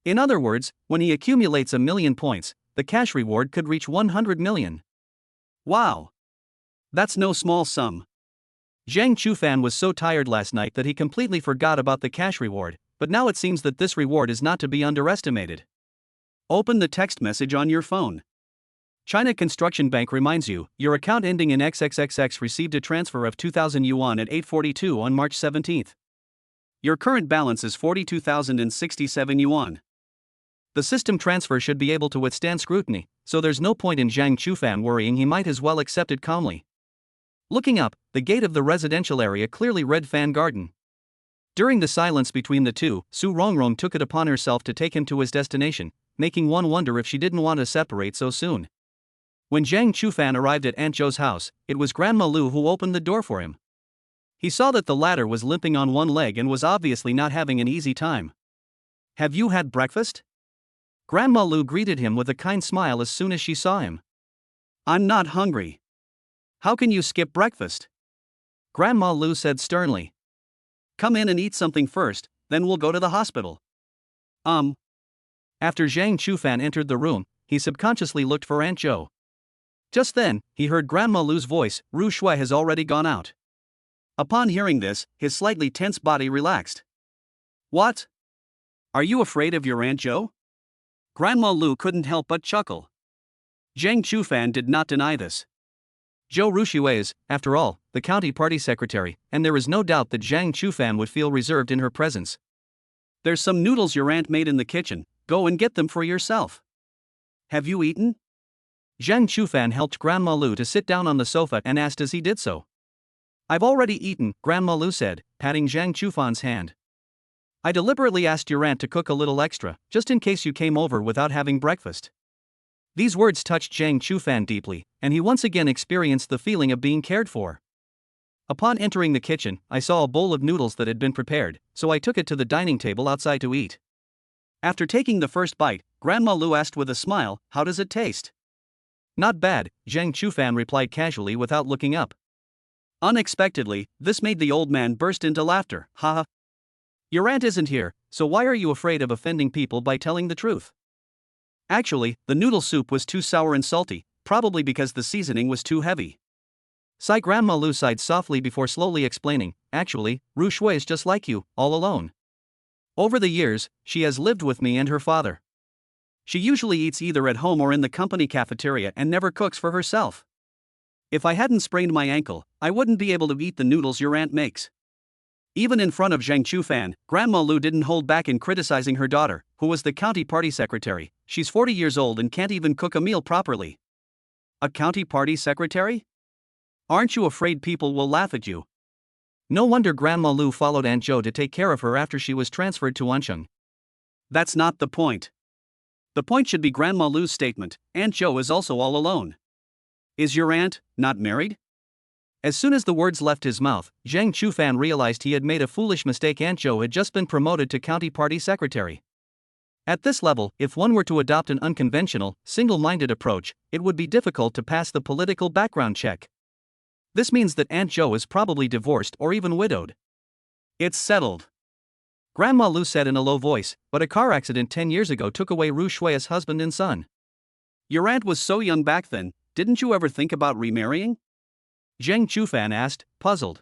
In other words, when he accumulates 1,000,000 points, the cash reward could reach 100 million. Wow! That's no small sum. Zhang Chufan was so tired last night that he completely forgot about the cash reward, but now it seems that this reward is not to be underestimated. Open the text message on your phone. China Construction Bank reminds you, your account ending in XXXX received a transfer of 2,000 yuan at 8:42 on March 17. Your current balance is 42,067 yuan. The system transfer should be able to withstand scrutiny, so there's no point in Zhang Chufan worrying. He might as well accept it calmly. Looking up, the gate of the residential area clearly read Fan Garden. During the silence between the two, Su Rongrong took it upon herself to take him to his destination, making one wonder if she didn't want to separate so soon. When Zhang Chufan arrived at Aunt Zhou's house, it was Grandma Lu who opened the door for him. He saw that the latter was limping on one leg and was obviously not having an easy time. Have you had breakfast? Grandma Lu greeted him with a kind smile as soon as she saw him. I'm not hungry. How can you skip breakfast? Grandma Lu said sternly. Come in and eat something first, then we'll go to the hospital. After Zhang Chufan entered the room, he subconsciously looked for Aunt Zhou. Just then, he heard Grandma Lu's voice, Ru Shui has already gone out. Upon hearing this, his slightly tense body relaxed. What? Are you afraid of your Aunt Zhou? Grandma Lu couldn't help but chuckle. Zhang Chufan did not deny this. Zhou Rushui is, after all, the county party secretary, and there is no doubt that Zhang Chufan would feel reserved in her presence. There's some noodles your aunt made in the kitchen, go and get them for yourself. Have you eaten? Zhang Chufan helped Grandma Lu to sit down on the sofa and asked as he did so. I've already eaten, Grandma Lu said, patting Zhang Chufan's hand. I deliberately asked your aunt to cook a little extra, just in case you came over without having breakfast. These words touched Zhang Chufan deeply, and he once again experienced the feeling of being cared for. Upon entering the kitchen, I saw a bowl of noodles that had been prepared, so I took it to the dining table outside to eat. After taking the first bite, Grandma Lu asked with a smile, how does it taste? Not bad, Zhang Chufan replied casually without looking up. Unexpectedly, this made the old man burst into laughter. Haha. Your aunt isn't here, so why are you afraid of offending people by telling the truth? Actually, the noodle soup was too sour and salty, probably because the seasoning was too heavy. Grandma Lu sighed softly before slowly explaining, actually, Ru Shui is just like you, all alone. Over the years, she has lived with me and her father. She usually eats either at home or in the company cafeteria and never cooks for herself. If I hadn't sprained my ankle, I wouldn't be able to eat the noodles your aunt makes. Even in front of Zhang Chufan, Grandma Lu didn't hold back in criticizing her daughter, who was the county party secretary. She's 40 years old and can't even cook a meal properly. A county party secretary? Aren't you afraid people will laugh at you? No wonder Grandma Lu followed Aunt Zhou to take care of her after she was transferred to Ansheng. That's not the point. The point should be Grandma Lu's statement, Aunt Zhou is also all alone. Is your aunt not married? As soon as the words left his mouth, Zhang Chufan realized he had made a foolish mistake. Aunt Zhou had just been promoted to county party secretary. At this level, if one were to adopt an unconventional, single-minded approach, it would be difficult to pass the political background check. This means that Aunt Zhou is probably divorced or even widowed. It's settled. Grandma Lu said in a low voice, but a car accident 10 years ago took away Ru Shui's husband and son. Your aunt was so young back then, didn't you ever think about remarrying? Zhang Chufan asked, puzzled.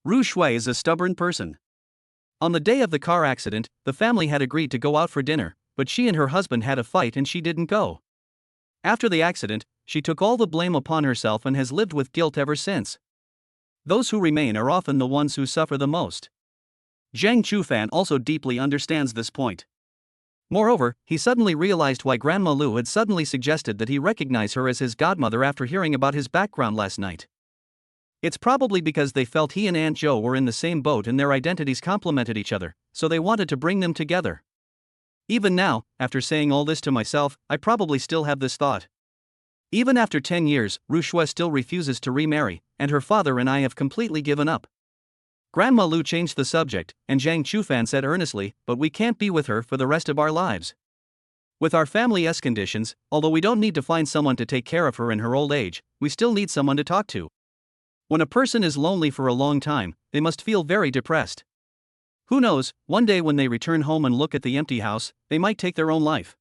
Ru Shui is a stubborn person. On the day of the car accident, the family had agreed to go out for dinner, but she and her husband had a fight and she didn't go. After the accident, she took all the blame upon herself and has lived with guilt ever since. Those who remain are often the ones who suffer the most. Zhang Chufan also deeply understands this point. Moreover, he suddenly realized why Grandma Lu had suddenly suggested that he recognize her as his godmother after hearing about his background last night. It's probably because they felt he and Aunt Zhou were in the same boat and their identities complemented each other, so they wanted to bring them together. Even now, after saying all this to myself, I probably still have this thought. Even after 10 years, Ru Shui still refuses to remarry, and her father and I have completely given up. Grandma Lu changed the subject, and Zhang Chufan said earnestly, but we can't be with her for the rest of our lives. With our family's conditions, although we don't need to find someone to take care of her in her old age, we still need someone to talk to. When a person is lonely for a long time, they must feel very depressed. Who knows, one day when they return home and look at the empty house, they might take their own life.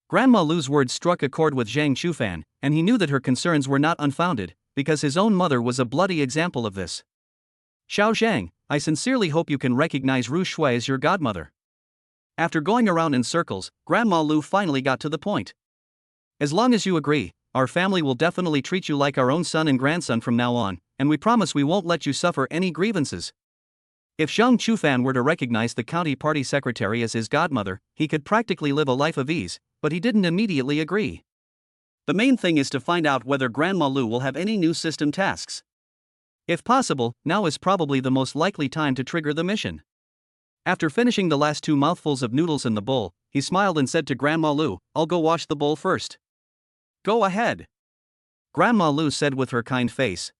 Grandma Lu's words struck a chord with Zhang Chufan, and he knew that her concerns were not unfounded, because his own mother was a bloody example of this. Xiao Zhang, I sincerely hope you can recognize Ru Shui as your godmother. After going around in circles, Grandma Lu finally got to the point. As long as you agree, our family will definitely treat you like our own son and grandson from now on, and we promise we won't let you suffer any grievances. If Zhang Chufan were to recognize the county party secretary as his godmother, he could practically live a life of ease, but he didn't immediately agree. The main thing is to find out whether Grandma Lu will have any new system tasks. If possible, now is probably the most likely time to trigger the mission. After finishing the last 2 mouthfuls of noodles in the bowl, he smiled and said to Grandma Lu, I'll go wash the bowl first. Go ahead. Grandma Lu said with her kind face.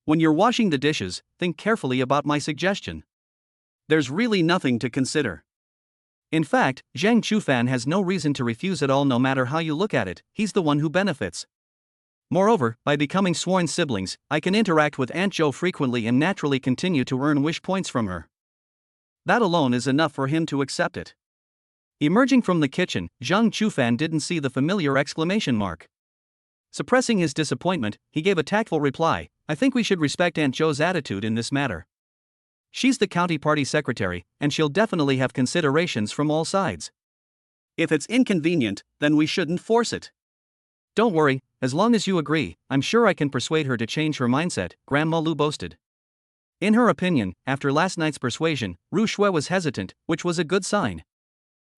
When you're washing the dishes, think carefully about my suggestion. There's really nothing to consider. In fact, Zhang Chufan has no reason to refuse at all no matter how you look at it, he's the one who benefits. Moreover, by becoming sworn siblings, I can interact with Aunt Zhou frequently and naturally continue to earn wish points from her. That alone is enough for him to accept it. Emerging from the kitchen, Zhang Chufan didn't see the familiar exclamation mark. Suppressing his disappointment, he gave a tactful reply, I think we should respect Aunt Zhou's attitude in this matter. She's the county party secretary, and she'll definitely have considerations from all sides. If it's inconvenient, then we shouldn't force it. Don't worry, as long as you agree, I'm sure I can persuade her to change her mindset, Grandma Lu boasted. In her opinion, after last night's persuasion, Ru Shui was hesitant, which was a good sign.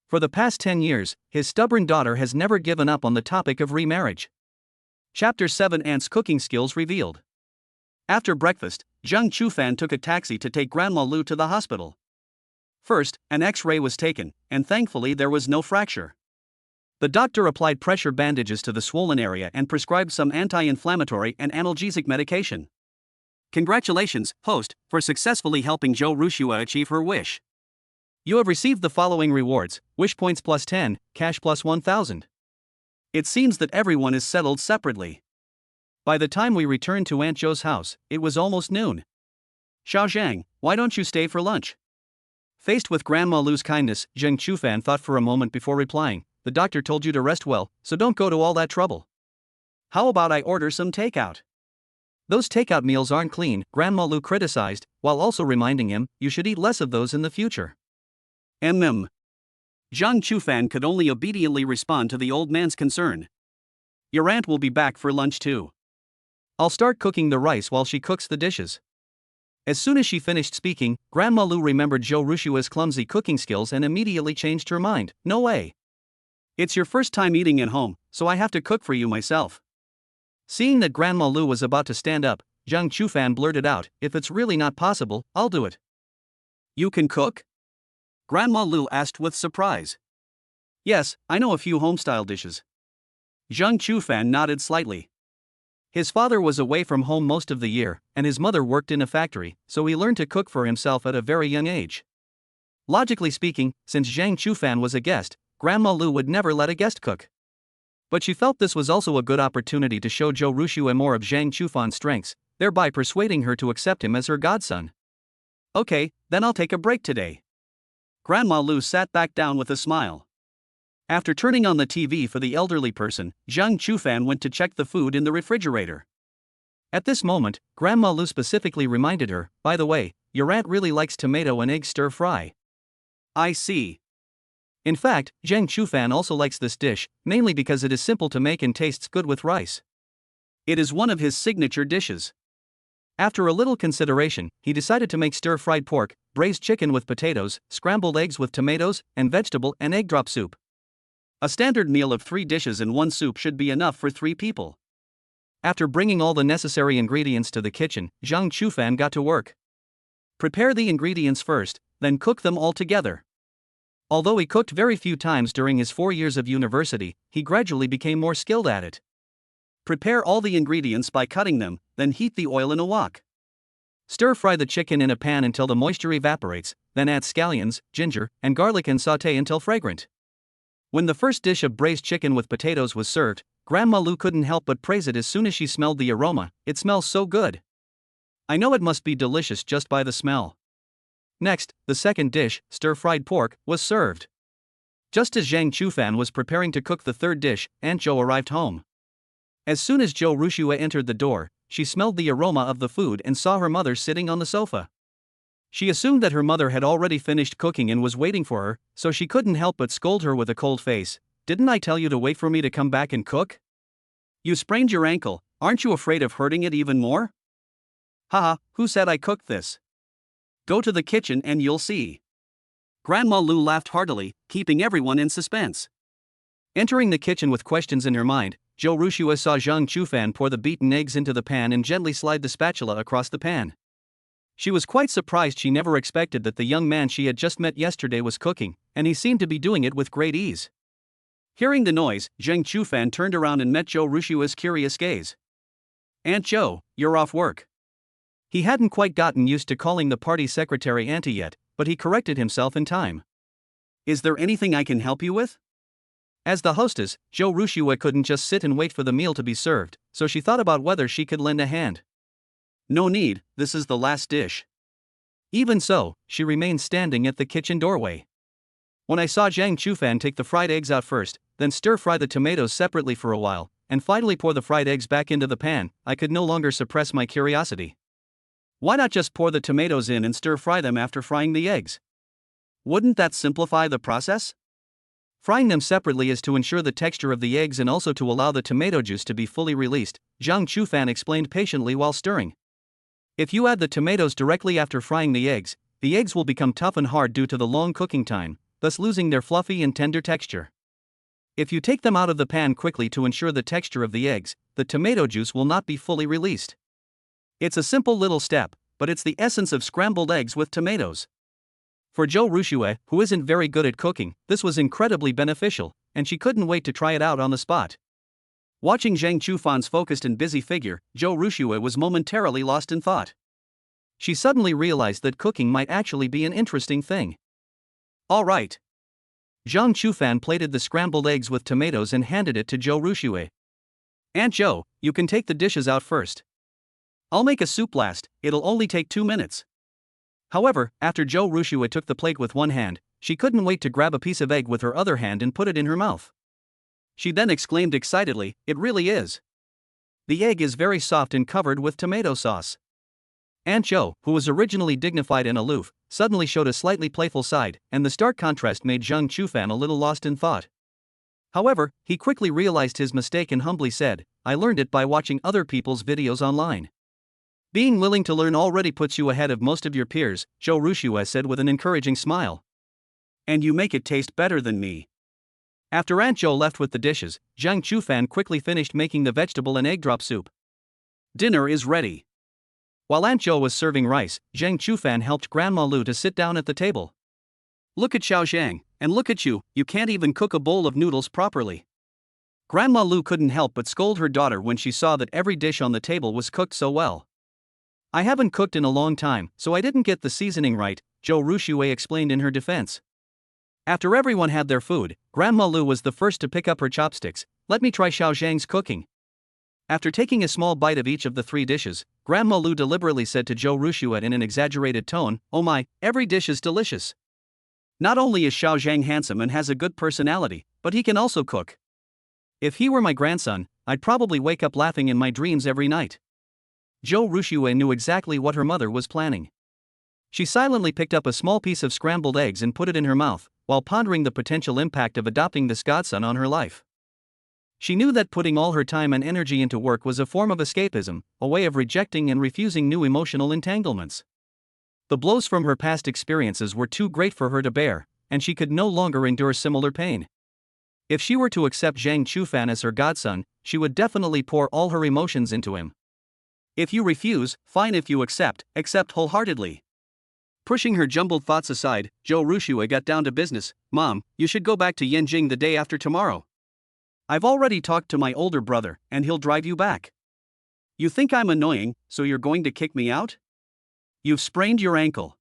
For the past 10 years, his stubborn daughter has never given up on the topic of remarriage. Chapter 7 Aunt's cooking skills revealed. After breakfast, Zhang Chufan took a taxi to take Grandma Lu to the hospital. First, an X-ray was taken, and thankfully there was no fracture. The doctor applied pressure bandages to the swollen area and prescribed some anti-inflammatory and analgesic medication. Congratulations, host, for successfully helping Zhou Rushui achieve her wish. You have received the following rewards: wish points plus 10, cash plus 1,000. It seems that everyone is settled separately. By the time we returned to Aunt Zhou's house, it was almost noon. Xiao Zhang, why don't you stay for lunch? Faced with Grandma Lu's kindness, Zhang Chufan thought for a moment before replying, the doctor told you to rest well, so don't go to all that trouble. How about I order some takeout? Those takeout meals aren't clean, Grandma Lu criticized, while also reminding him, you should eat less of those in the future. Zhang Chufan could only obediently respond to the old man's concern. Your aunt will be back for lunch too. I'll start cooking the rice while she cooks the dishes. As soon as she finished speaking, Grandma Lu remembered Zhou Rushua's clumsy cooking skills and immediately changed her mind. No way. It's your first time eating at home, so I have to cook for you myself. Seeing that Grandma Lu was about to stand up, Zhang Chufan blurted out, if it's really not possible, I'll do it. You can cook? Grandma Lu asked with surprise. Yes, I know a few home-style dishes. Zhang Chufan nodded slightly. His father was away from home most of the year, and his mother worked in a factory, so he learned to cook for himself at a very young age. Logically speaking, since Zhang Chufan was a guest, Grandma Lu would never let a guest cook. But she felt this was also a good opportunity to show Zhou Rushua more of Zhang Chufan's strengths, thereby persuading her to accept him as her godson. Okay, then I'll take a break today. Grandma Lu sat back down with a smile. After turning on the TV for the elderly person, Zhang Chufan went to check the food in the refrigerator. At this moment, Grandma Lu specifically reminded her, by the way, your aunt really likes tomato and egg stir-fry. I see. In fact, Zhang Chufan also likes this dish, mainly because it is simple to make and tastes good with rice. It is one of his signature dishes. After a little consideration, he decided to make stir-fried pork, braised chicken with potatoes, scrambled eggs with tomatoes, and vegetable and egg drop soup. A standard meal of 3 dishes and 1 soup should be enough for 3 people. After bringing all the necessary ingredients to the kitchen, Zhang Chufan got to work. Prepare the ingredients first, then cook them all together. Although he cooked very few times during his 4 years of university, he gradually became more skilled at it. Prepare all the ingredients by cutting them, then heat the oil in a wok. Stir-fry the chicken in a pan until the moisture evaporates, then add scallions, ginger, and garlic and sauté until fragrant. When the first dish of braised chicken with potatoes was served, Grandma Lu couldn't help but praise it as soon as she smelled the aroma. It smells so good. I know it must be delicious just by the smell. Next, the second dish, stir-fried pork, was served. Just as Zhang Chufan was preparing to cook the third dish, Aunt Zhou arrived home. As soon as Zhou Rushua entered the door, she smelled the aroma of the food and saw her mother sitting on the sofa. She assumed that her mother had already finished cooking and was waiting for her, so she couldn't help but scold her with a cold face. Didn't I tell you to wait for me to come back and cook? You sprained your ankle, aren't you afraid of hurting it even more? Haha, who said I cooked this? Go to the kitchen and you'll see. Grandma Lu laughed heartily, keeping everyone in suspense. Entering the kitchen with questions in her mind, Zhou Rushua saw Zhang Chufan pour the beaten eggs into the pan and gently slide the spatula across the pan. She was quite surprised. She never expected that the young man she had just met yesterday was cooking, and he seemed to be doing it with great ease. Hearing the noise, Zhang Chufan turned around and met Zhou Rushua's curious gaze. Aunt Zhou, you're off work. He hadn't quite gotten used to calling the party secretary Auntie yet, but he corrected himself in time. Is there anything I can help you with? As the hostess, Zhou Rushua couldn't just sit and wait for the meal to be served, so she thought about whether she could lend a hand. No need, this is the last dish. Even so, she remained standing at the kitchen doorway. When I saw Zhang Chufan take the fried eggs out first, then stir-fry the tomatoes separately for a while, and finally pour the fried eggs back into the pan, I could no longer suppress my curiosity. Why not just pour the tomatoes in and stir-fry them after frying the eggs? Wouldn't that simplify the process? Frying them separately is to ensure the texture of the eggs and also to allow the tomato juice to be fully released, Zhang Chufan explained patiently while stirring. If you add the tomatoes directly after frying the eggs will become tough and hard due to the long cooking time, thus losing their fluffy and tender texture. If you take them out of the pan quickly to ensure the texture of the eggs, the tomato juice will not be fully released. It's a simple little step, but it's the essence of scrambled eggs with tomatoes. For Zhou Rushua, who isn't very good at cooking, this was incredibly beneficial, and she couldn't wait to try it out on the spot. Watching Zhang Chufan's focused and busy figure, Zhou Rushua was momentarily lost in thought. She suddenly realized that cooking might actually be an interesting thing. All right. Zhang Chufan plated the scrambled eggs with tomatoes and handed it to Zhou Rushua. Aunt Zhou, you can take the dishes out first. I'll make a soup last, it'll only take 2 minutes. However, after Zhou Rushua took the plate with one hand, she couldn't wait to grab a piece of egg with her other hand and put it in her mouth. She then exclaimed excitedly, "It really is The egg is very soft and covered with tomato sauce. Aunt Jo, who was originally dignified and aloof, suddenly showed a slightly playful side, and the stark contrast made Zhang Chufan a little lost in thought. However, he quickly realized his mistake and humbly said, "I learned it by watching other people's videos online." Being willing to learn already puts you ahead of most of your peers, Zhou Rushue said with an encouraging smile. And you make it taste better than me. After Aunt Jo left with the dishes, Zhang Chufan quickly finished making the vegetable and egg drop soup. Dinner is ready. While Aunt Jo was serving rice, Zhang Chufan helped Grandma Lu to sit down at the table. Look at Xiao Zhang, and look at you, you can't even cook a bowl of noodles properly. Grandma Lu couldn't help but scold her daughter when she saw that every dish on the table was cooked so well. I haven't cooked in a long time, so I didn't get the seasoning right, Zhou Rushue explained in her defense. After everyone had their food, Grandma Lu was the first to pick up her chopsticks. Let me try Xiao Zhang's cooking. After taking a small bite of each of the 3 dishes, Grandma Lu deliberately said to Zhou Rushue in an exaggerated tone, "Oh my, every dish is delicious. Not only is Xiao Zhang handsome and has a good personality, but he can also cook. If he were my grandson, I'd probably wake up laughing in my dreams every night." Zhou Rushue knew exactly what her mother was planning. She silently picked up a small piece of scrambled eggs and put it in her mouth, while pondering the potential impact of adopting this godson on her life. She knew that putting all her time and energy into work was a form of escapism, a way of rejecting and refusing new emotional entanglements. The blows from her past experiences were too great for her to bear, and she could no longer endure similar pain. If she were to accept Zhang Chufan as her godson, she would definitely pour all her emotions into him. If you refuse, fine. If you accept wholeheartedly. Pushing her jumbled thoughts aside, Zhou Rushue got down to business. "Mom, you should go back to Yanjing the day after tomorrow. I've already talked to my older brother, and he'll drive you back. You think I'm annoying, so you're going to kick me out? You've sprained your ankle.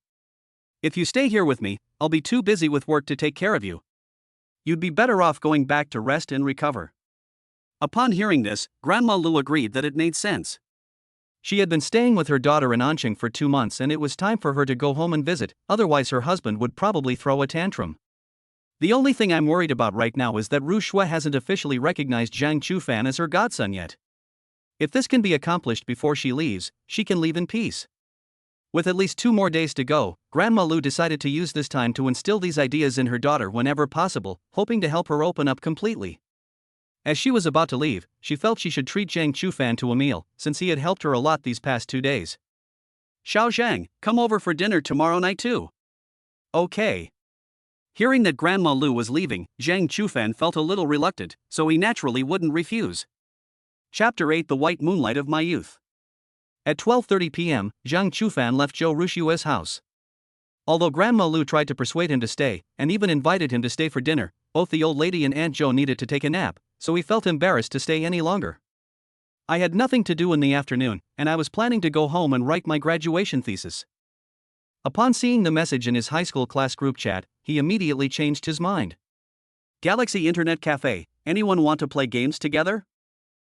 If you stay here with me, I'll be too busy with work to take care of you. You'd be better off going back to rest and recover." Upon hearing this, Grandma Lu agreed that it made sense. She had been staying with her daughter in Anqing for 2 months and it was time for her to go home and visit, otherwise her husband would probably throw a tantrum. "The only thing I'm worried about right now is that Rushue hasn't officially recognized Zhang Chufan as her godson yet. If this can be accomplished before she leaves, she can leave in peace." With at least 2 more days to go, Grandma Lu decided to use this time to instill these ideas in her daughter whenever possible, hoping to help her open up completely. As she was about to leave, she felt she should treat Zhang Chufan to a meal, since he had helped her a lot these past 2 days. "Xiao Zhang, come over for dinner tomorrow night too." "Okay." Hearing that Grandma Lu was leaving, Zhang Chufan felt a little reluctant, so he naturally wouldn't refuse. Chapter 8: The White Moonlight of My Youth. At 12:30 p.m., Zhang Chufan left Zhou Rushue's house. Although Grandma Lu tried to persuade him to stay, and even invited him to stay for dinner, both the old lady and Aunt Jo needed to take a nap, so he felt embarrassed to stay any longer. "I had nothing to do in the afternoon, and I was planning to go home and write my graduation thesis." Upon seeing the message in his high school class group chat, he immediately changed his mind. "Galaxy Internet Cafe, anyone want to play games together?"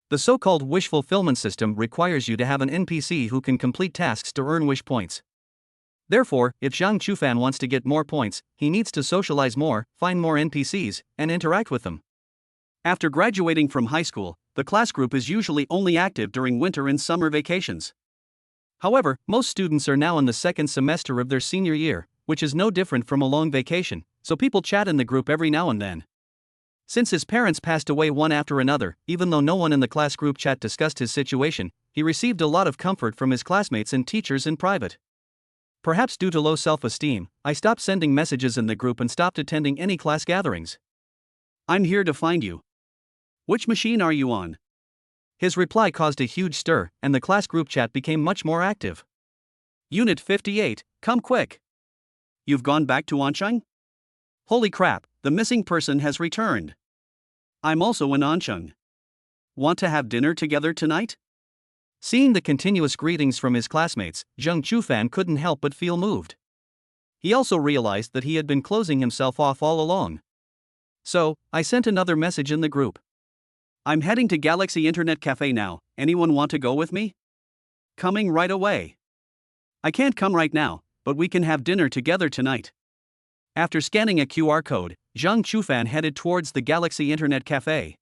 The so-called wish fulfillment system requires you to have an NPC who can complete tasks to earn wish points. Therefore, if Zhang Chufan wants to get more points, he needs to socialize more, find more NPCs, and interact with them. After graduating from high school, the class group is usually only active during winter and summer vacations. However, most students are now in the 2nd semester of their senior year, which is no different from a long vacation, so people chat in the group every now and then. Since his parents passed away one after another, even though no one in the class group chat discussed his situation, he received a lot of comfort from his classmates and teachers in private. Perhaps due to low self-esteem, I stopped sending messages in the group and stopped attending any class gatherings. "I'm here to find you. Which machine are you on?" His reply caused a huge stir, and the class group chat became much more active. "Unit 58, come quick. You've gone back to Anqing? Holy crap, the missing person has returned. I'm also in Anqing. Want to have dinner together tonight?" Seeing the continuous greetings from his classmates, Zhang Chufan couldn't help but feel moved. He also realized that he had been closing himself off all along. So, I sent another message in the group. "I'm heading to Galaxy Internet Cafe now, anyone want to go with me?" "Coming right away." "I can't come right now, but we can have dinner together tonight." After scanning a QR code, Zhang Chufan headed towards the Galaxy Internet Cafe.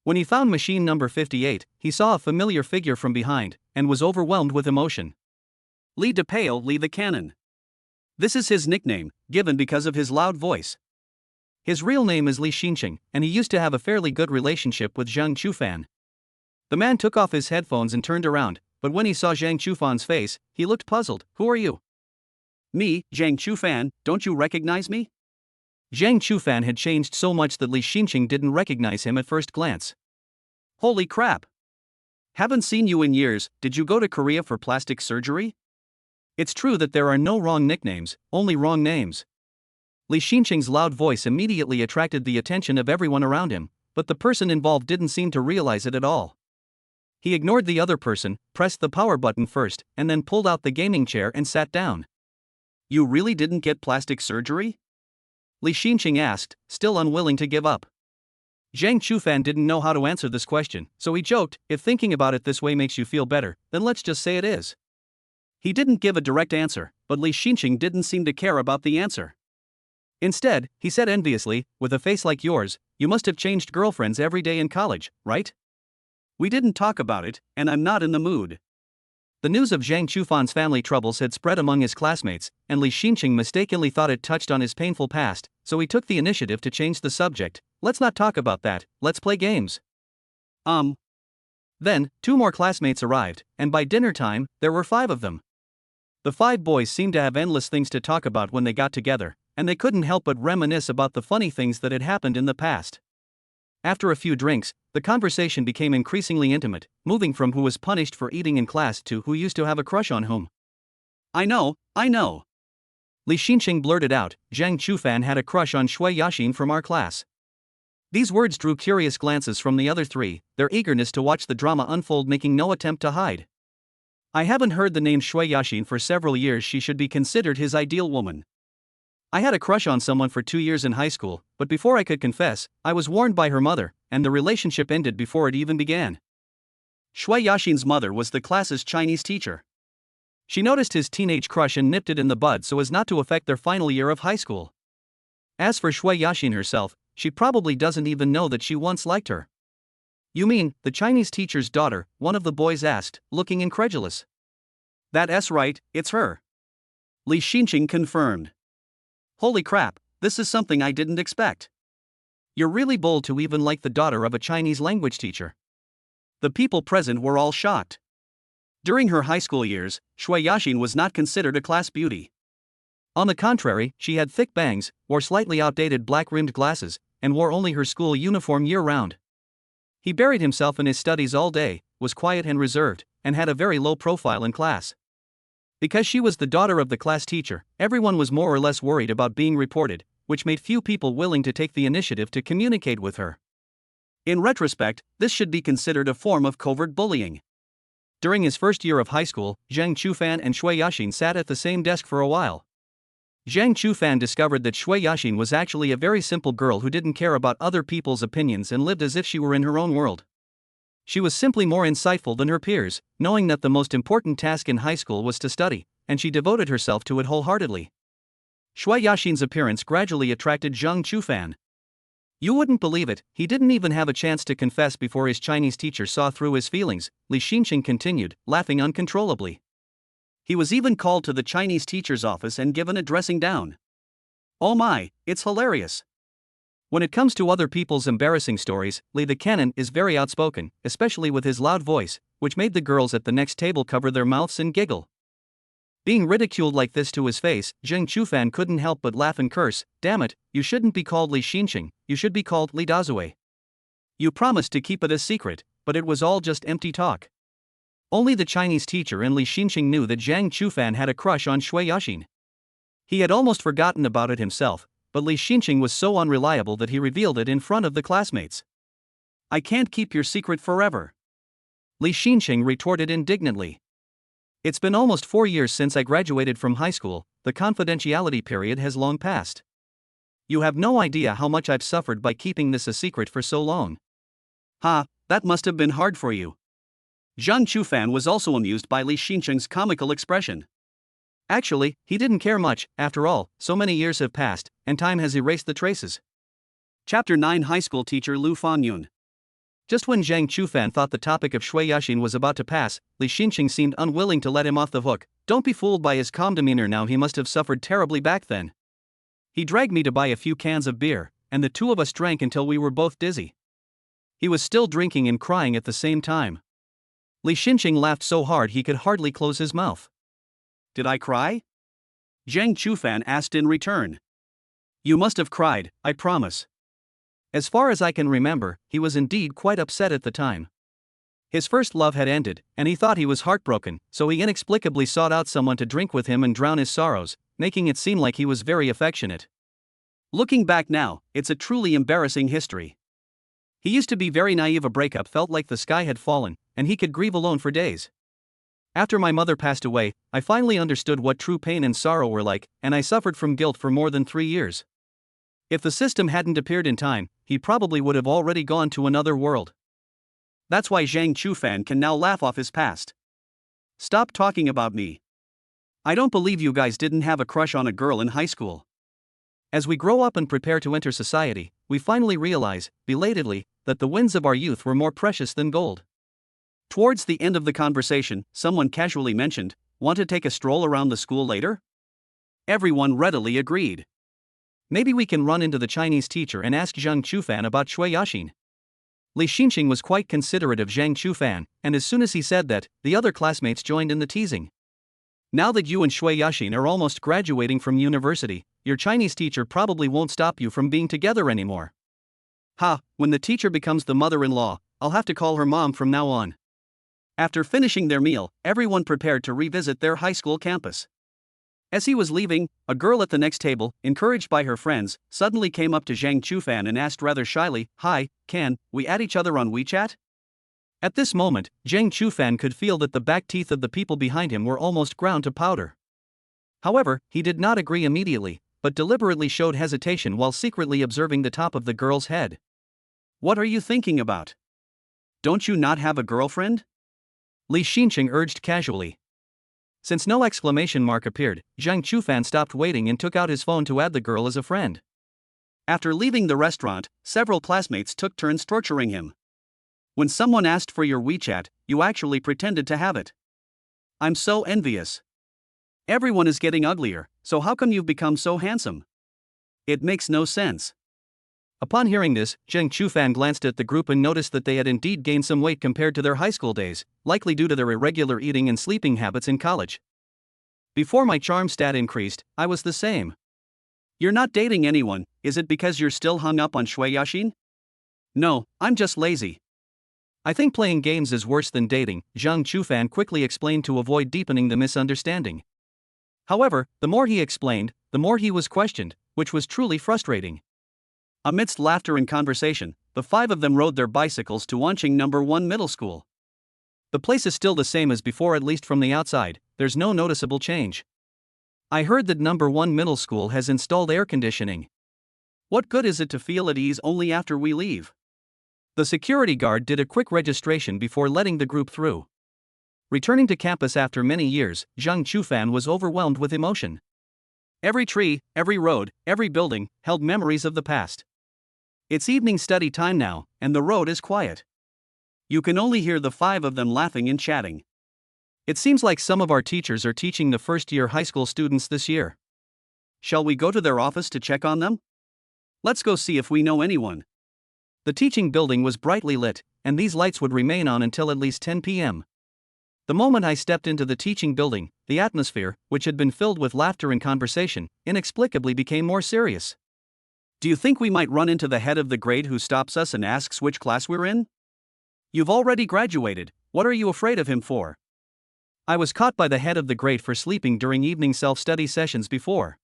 When he found machine number 58, he saw a familiar figure from behind, and was overwhelmed with emotion. Li DePale Li the Cannon. This is his nickname, given because of his loud voice. His real name is Li Xinqing, and he used to have a fairly good relationship with Zhang Chufan. The man took off his headphones and turned around, but when he saw Zhang Chufan's face, he looked puzzled. Who are you? Me, Zhang Chufan, don't you recognize me? Zhang Chufan had changed so much that Li Xinqing didn't recognize him at first glance. Holy crap! Haven't seen you in years. Did you go to Korea for plastic surgery? It's true that there are no wrong nicknames, only wrong names. Li Xinqing's loud voice immediately attracted the attention of everyone around him, but the person involved didn't seem to realize it at all. He ignored the other person, pressed the power button first, and then pulled out the gaming chair and sat down. You really didn't get plastic surgery? Li Xinqing asked, still unwilling to give up. Zhang Chufan didn't know how to answer this question, so he joked, if thinking about it this way makes you feel better, then let's just say it is. He didn't give a direct answer, but Li Xinqing didn't seem to care about the answer. Instead, he said enviously, with a face like yours, you must have changed girlfriends every day in college, right? We didn't talk about it, and I'm not in the mood. The news of Zhang Chufan's family troubles had spread among his classmates, and Li Xinqing mistakenly thought it touched on his painful past, so he took the initiative to change the subject. Let's not talk about that, let's play games. Then, 2 more classmates arrived, and by dinner time, there were 5 of them. The 5 boys seemed to have endless things to talk about when they got together, and they couldn't help but reminisce about the funny things that had happened in the past. After a few drinks, the conversation became increasingly intimate, moving from who was punished for eating in class to who used to have a crush on whom. I know. Li Xinqing blurted out, Zhang Chufan had a crush on Shui Yaxin from our class. These words drew curious glances from the other 3, their eagerness to watch the drama unfold making no attempt to hide. I haven't heard the name Shui Yaxin for several years. She should be considered his ideal woman. I had a crush on someone for 2 years in high school, but before I could confess, I was warned by her mother, and the relationship ended before it even began. Shui Yaxin's mother was the class's Chinese teacher. She noticed his teenage crush and nipped it in the bud so as not to affect their final year of high school. As for Shui Yaxin herself, she probably doesn't even know that she once liked her. You mean, the Chinese teacher's daughter? One of the boys asked, looking incredulous. That's right, it's her. Li Xinqing confirmed. Holy crap, this is something I didn't expect. You're really bold to even like the daughter of a Chinese language teacher. The people present were all shocked. During her high school years, Shui Yaxin was not considered a class beauty. On the contrary, she had thick bangs, wore slightly outdated black-rimmed glasses, and wore only her school uniform year-round. He buried himself in his studies all day, was quiet and reserved, and had a very low profile in class. Because she was the daughter of the class teacher, everyone was more or less worried about being reported, which made few people willing to take the initiative to communicate with her. In retrospect, this should be considered a form of covert bullying. During his first year of high school, Zhang Chufan and Shui Yaxin sat at the same desk for a while. Zhang Chufan discovered that Shui Yaxin was actually a very simple girl who didn't care about other people's opinions and lived as if she were in her own world. She was simply more insightful than her peers, knowing that the most important task in high school was to study, and she devoted herself to it wholeheartedly. Shui Yaxin's appearance gradually attracted Zhang Chufan. You wouldn't believe it, he didn't even have a chance to confess before his Chinese teacher saw through his feelings, Li Xinqing continued, laughing uncontrollably. He was even called to the Chinese teacher's office and given a dressing down. Oh my, it's hilarious. When it comes to other people's embarrassing stories, Li the Cannon is very outspoken, especially with his loud voice, which made the girls at the next table cover their mouths and giggle. Being ridiculed like this to his face, Zhang Chufan couldn't help but laugh and curse, damn it, you shouldn't be called Li Xinqing, you should be called Li Dazue. You promised to keep it a secret, but it was all just empty talk. Only the Chinese teacher and Li Xinqing knew that Zhang Chufan had a crush on Shui Yaxin. He had almost forgotten about it himself, but Li Xinqing was so unreliable that he revealed it in front of the classmates. I can't keep your secret forever. Li Xinqing retorted indignantly. It's been almost 4 years since I graduated from high school, the confidentiality period has long passed. You have no idea how much I've suffered by keeping this a secret for so long. Ha, that must have been hard for you. Zhang Chufan was also amused by Li Xinqing's comical expression. Actually, he didn't care much, after all, so many years have passed, and time has erased the traces. Chapter 9 High School Teacher Lu Fanyun. Just when Zhang Chufan thought the topic of Shui Yaxin was about to pass, Li Xinqing seemed unwilling to let him off the hook. Don't be fooled by his calm demeanor now, he must have suffered terribly back then. He dragged me to buy a few cans of beer, and the two of us drank until we were both dizzy. He was still drinking and crying at the same time. Li Xinqing laughed so hard he could hardly close his mouth. Did I cry? Zhang Chufan asked in return. You must have cried, I promise. As far as I can remember, he was indeed quite upset at the time. His first love had ended, and he thought he was heartbroken, so he inexplicably sought out someone to drink with him and drown his sorrows, making it seem like he was very affectionate. Looking back now, it's a truly embarrassing history. He used to be very naive. A breakup felt like the sky had fallen, and he could grieve alone for days. After my mother passed away, I finally understood what true pain and sorrow were like, and I suffered from guilt for more than 3 years. If the system hadn't appeared in time, he probably would have already gone to another world. That's why Zhang Chufan can now laugh off his past. Stop talking about me. I don't believe you guys didn't have a crush on a girl in high school. As we grow up and prepare to enter society, we finally realize, belatedly, that the winds of our youth were more precious than gold. Towards the end of the conversation, someone casually mentioned, "Want to take a stroll around the school later?" Everyone readily agreed. Maybe we can run into the Chinese teacher and ask Zhang Chufan about Shui Yaxin. Li Xinqing was quite considerate of Zhang Chufan, and as soon as he said that, the other classmates joined in the teasing. Now that you and Shui Yaxin are almost graduating from university, your Chinese teacher probably won't stop you from being together anymore. Ha, when the teacher becomes the mother-in-law, I'll have to call her mom from now on. After finishing their meal, everyone prepared to revisit their high school campus. As he was leaving, a girl at the next table, encouraged by her friends, suddenly came up to Zhang Chufan and asked rather shyly, "Hi, can we add each other on WeChat?" At this moment, Zhang Chufan could feel that the back teeth of the people behind him were almost ground to powder. However, he did not agree immediately, but deliberately showed hesitation while secretly observing the top of the girl's head. What are you thinking about? Don't you not have a girlfriend? Li Xinqing urged casually. Since no exclamation mark appeared, Zhang Chufan stopped waiting and took out his phone to add the girl as a friend. After leaving the restaurant, several classmates took turns torturing him. When someone asked for your WeChat, you actually pretended to have it. I'm so envious. Everyone is getting uglier, so how come you've become so handsome? It makes no sense. Upon hearing this, Zhang Chufan glanced at the group and noticed that they had indeed gained some weight compared to their high school days, likely due to their irregular eating and sleeping habits in college. Before my charm stat increased, I was the same. You're not dating anyone, is it because you're still hung up on Shui Yaxin? No, I'm just lazy. I think playing games is worse than dating, Zhang Chufan quickly explained to avoid deepening the misunderstanding. However, the more he explained, the more he was questioned, which was truly frustrating. Amidst laughter and conversation, the 5 of them rode their bicycles to Wanqing No. 1 Middle School. The place is still the same as before, at least from the outside, there's no noticeable change. I heard that No. 1 Middle School has installed air conditioning. What good is it to feel at ease only after we leave? The security guard did a quick registration before letting the group through. Returning to campus after many years, Zhang Chufan was overwhelmed with emotion. Every tree, every road, every building, held memories of the past. It's evening study time now, and the road is quiet. You can only hear the 5 of them laughing and chatting. It seems like some of our teachers are teaching the first-year high school students this year. Shall we go to their office to check on them? Let's go see if we know anyone. The teaching building was brightly lit, and these lights would remain on until at least 10 p.m. The moment I stepped into the teaching building, the atmosphere, which had been filled with laughter and conversation, inexplicably became more serious. Do you think we might run into the head of the grade who stops us and asks which class we're in? You've already graduated, what are you afraid of him for? I was caught by the head of the grade for sleeping during evening self-study sessions before.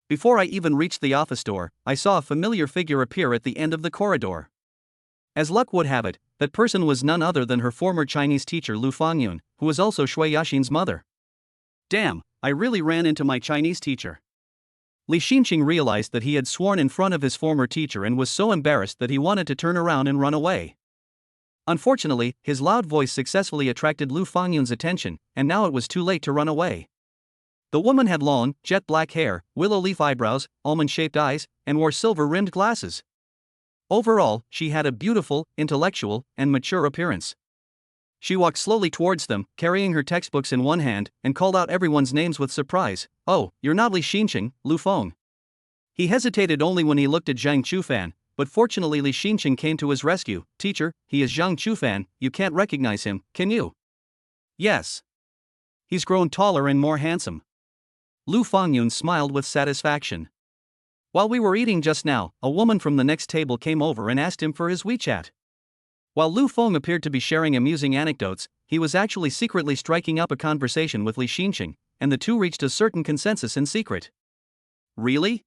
Before I even reached the office door, I saw a familiar figure appear at the end of the corridor. As luck would have it, that person was none other than her former Chinese teacher Lu Fangyun, who was also Shui Yaxin's mother. Damn, I really ran into my Chinese teacher. Li Xinqing realized that he had sworn in front of his former teacher and was so embarrassed that he wanted to turn around and run away. Unfortunately, his loud voice successfully attracted Lu Fangyun's attention, and now it was too late to run away. The woman had long, jet black hair, willow leaf eyebrows, almond-shaped eyes, and wore silver-rimmed glasses. Overall, she had a beautiful, intellectual, and mature appearance. She walked slowly towards them, carrying her textbooks in one hand, and called out everyone's names with surprise. "Oh, you're not Li Xinqing, Lu Feng." He hesitated only when he looked at Zhang Chufan, but fortunately Li Xinqing came to his rescue. "Teacher, he is Zhang Chufan, you can't recognize him, can you?" "Yes. He's grown taller and more handsome." Lu Fangyun smiled with satisfaction. "While we were eating just now, a woman from the next table came over and asked him for his WeChat." While Lu Feng appeared to be sharing amusing anecdotes, he was actually secretly striking up a conversation with Li Xinqing, and the two reached a certain consensus in secret. "Really?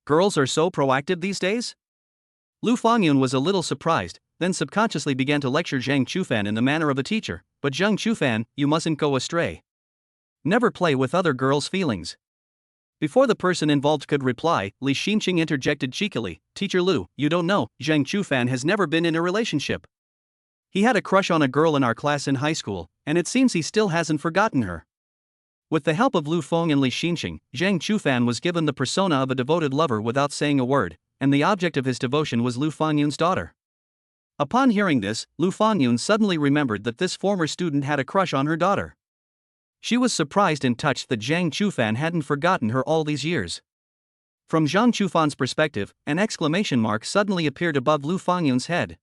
Girls are so proactive these days?" Lu Fangyun was a little surprised, then subconsciously began to lecture Zhang Chufan in the manner of a teacher. "But Zhang Chufan, you mustn't go astray. Never play with other girls' feelings." Before the person involved could reply, Li Xinqing interjected cheekily, "Teacher Lu, you don't know, Zhang Chufan has never been in a relationship. He had a crush on a girl in our class in high school, and it seems he still hasn't forgotten her." With the help of Lu Feng and Li Xinqing, Zhang Chufan was given the persona of a devoted lover without saying a word, and the object of his devotion was Lu Fangyun's daughter. Upon hearing this, Lu Fangyun suddenly remembered that this former student had a crush on her daughter. She was surprised and touched that Zhang Chufan hadn't forgotten her all these years. From Zhang Chufan's perspective, an exclamation mark suddenly appeared above Lu Fangyun's head.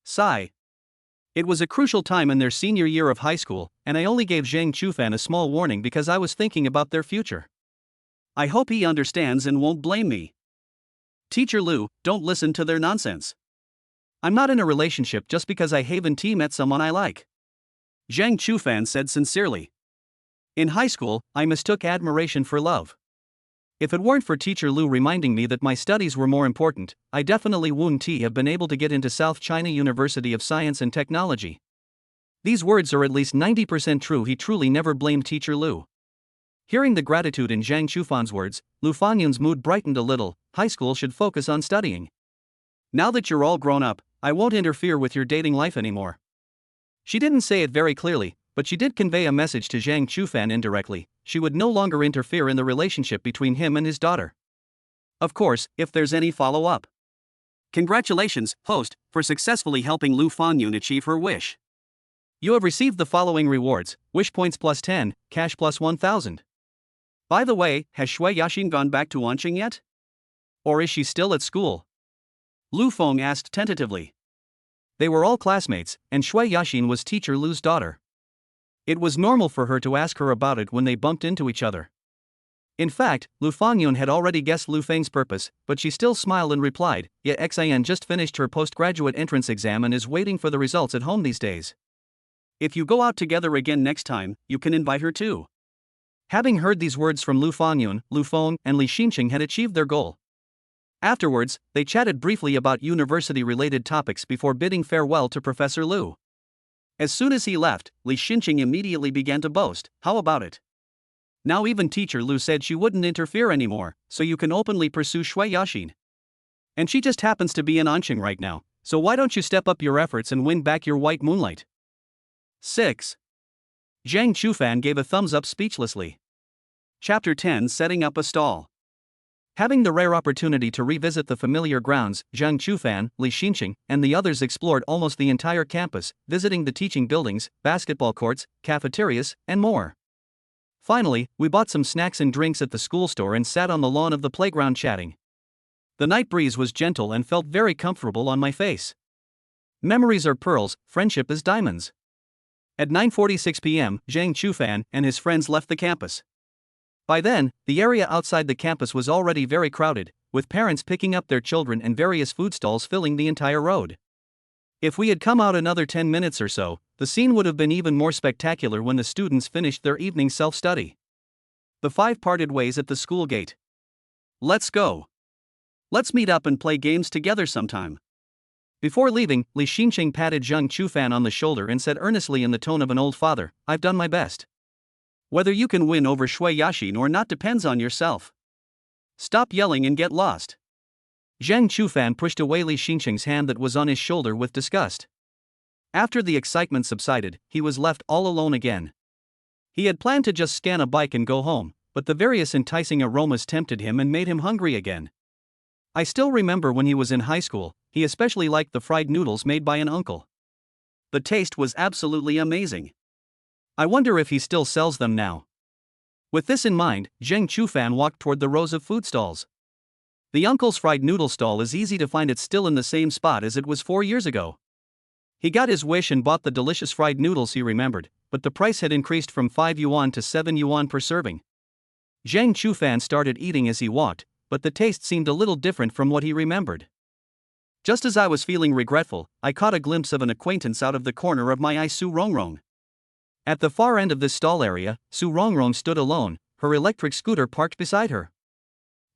Sigh. It was a crucial time in their senior year of high school, and I only gave Zhang Chufan a small warning because I was thinking about their future. I hope he understands and won't blame me. Teacher Lu, don't listen to their nonsense. I'm not in a relationship just because I haven't met someone I like. Zhang Chufan said sincerely. In high school, I mistook admiration for love. If it weren't for Teacher Lu reminding me that my studies were more important, I definitely wouldn't have been able to get into South China University of Science and Technology. These words are at least 90% true. He truly never blamed Teacher Lu. Hearing the gratitude in Zhang Chufan's words, Lu Fangyun's mood brightened a little. High school should focus on studying. Now that you're all grown up, I won't interfere with your dating life anymore. She didn't say it very clearly, but she did convey a message to Zhang Chufan indirectly. She would no longer interfere in the relationship between him and his daughter. Of course, if there's any follow-up. Congratulations, host, for successfully helping Lu Fangyun achieve her wish. You have received the following rewards: wish points plus 10, cash plus 1,000. By the way, has Shui Yaxin gone back to Anqing yet? Or is she still at school? Lu Feng asked tentatively. They were all classmates, and Shui Yaxin was Teacher Lu's daughter. It was normal for her to ask her about it when they bumped into each other. In fact, Lu Fangyun had already guessed Lu Feng's purpose, but she still smiled and replied, "Yeah, Xin just finished her postgraduate entrance exam and is waiting for the results at home these days. If you go out together again next time, you can invite her too." Having heard these words from Lu Fangyun, Lu Feng and Li Xinqing had achieved their goal. Afterwards, they chatted briefly about university-related topics before bidding farewell to Professor Lu. As soon as he left, Li Xinqing immediately began to boast, "How about it? Now even Teacher Lu said she wouldn't interfere anymore, so you can openly pursue Shui Yaxin. And she just happens to be in Anqing right now, so why don't you step up your efforts and win back your white moonlight?" 6. Zhang Chufan gave a thumbs up speechlessly. Chapter 10: Setting up a stall. Having the rare opportunity to revisit the familiar grounds, Zhang Chufan, Li Xinqing, and the others explored almost the entire campus, visiting the teaching buildings, basketball courts, cafeterias, and more. Finally, we bought some snacks and drinks at the school store and sat on the lawn of the playground chatting. The night breeze was gentle and felt very comfortable on my face. Memories are pearls, friendship is diamonds. At 9:46 p.m., Zhang Chufan and his friends left the campus. By then, the area outside the campus was already very crowded, with parents picking up their children and various food stalls filling the entire road. If we had come out another 10 minutes or so, the scene would have been even more spectacular when the students finished their evening self-study. The five parted ways at the school gate. Let's go. Let's meet up and play games together sometime. Before leaving, Li Xinqing patted Zhang Chufan on the shoulder and said earnestly in the tone of an old father, "I've done my best. Whether you can win over Shui Yaxin or not depends on yourself. Stop yelling and get lost." Zhang Chufan pushed away Li Xinqing's hand that was on his shoulder with disgust. After the excitement subsided, he was left all alone again. He had planned to just scan a bike and go home, but the various enticing aromas tempted him and made him hungry again. I still remember when he was in high school, he especially liked the fried noodles made by an uncle. The taste was absolutely amazing. I wonder if he still sells them now. With this in mind, Zheng Chufan walked toward the rows of food stalls. The uncle's fried noodle stall is easy to find. It's still in the same spot as it was 4 years ago. He got his wish and bought the delicious fried noodles he remembered, but the price had increased from 5 yuan to 7 yuan per serving. Zheng Chufan started eating as he walked, but the taste seemed a little different from what he remembered. Just as I was feeling regretful, I caught a glimpse of an acquaintance out of the corner of my eye. Su Rongrong. At the far end of this stall area, Su Rongrong stood alone, her electric scooter parked beside her.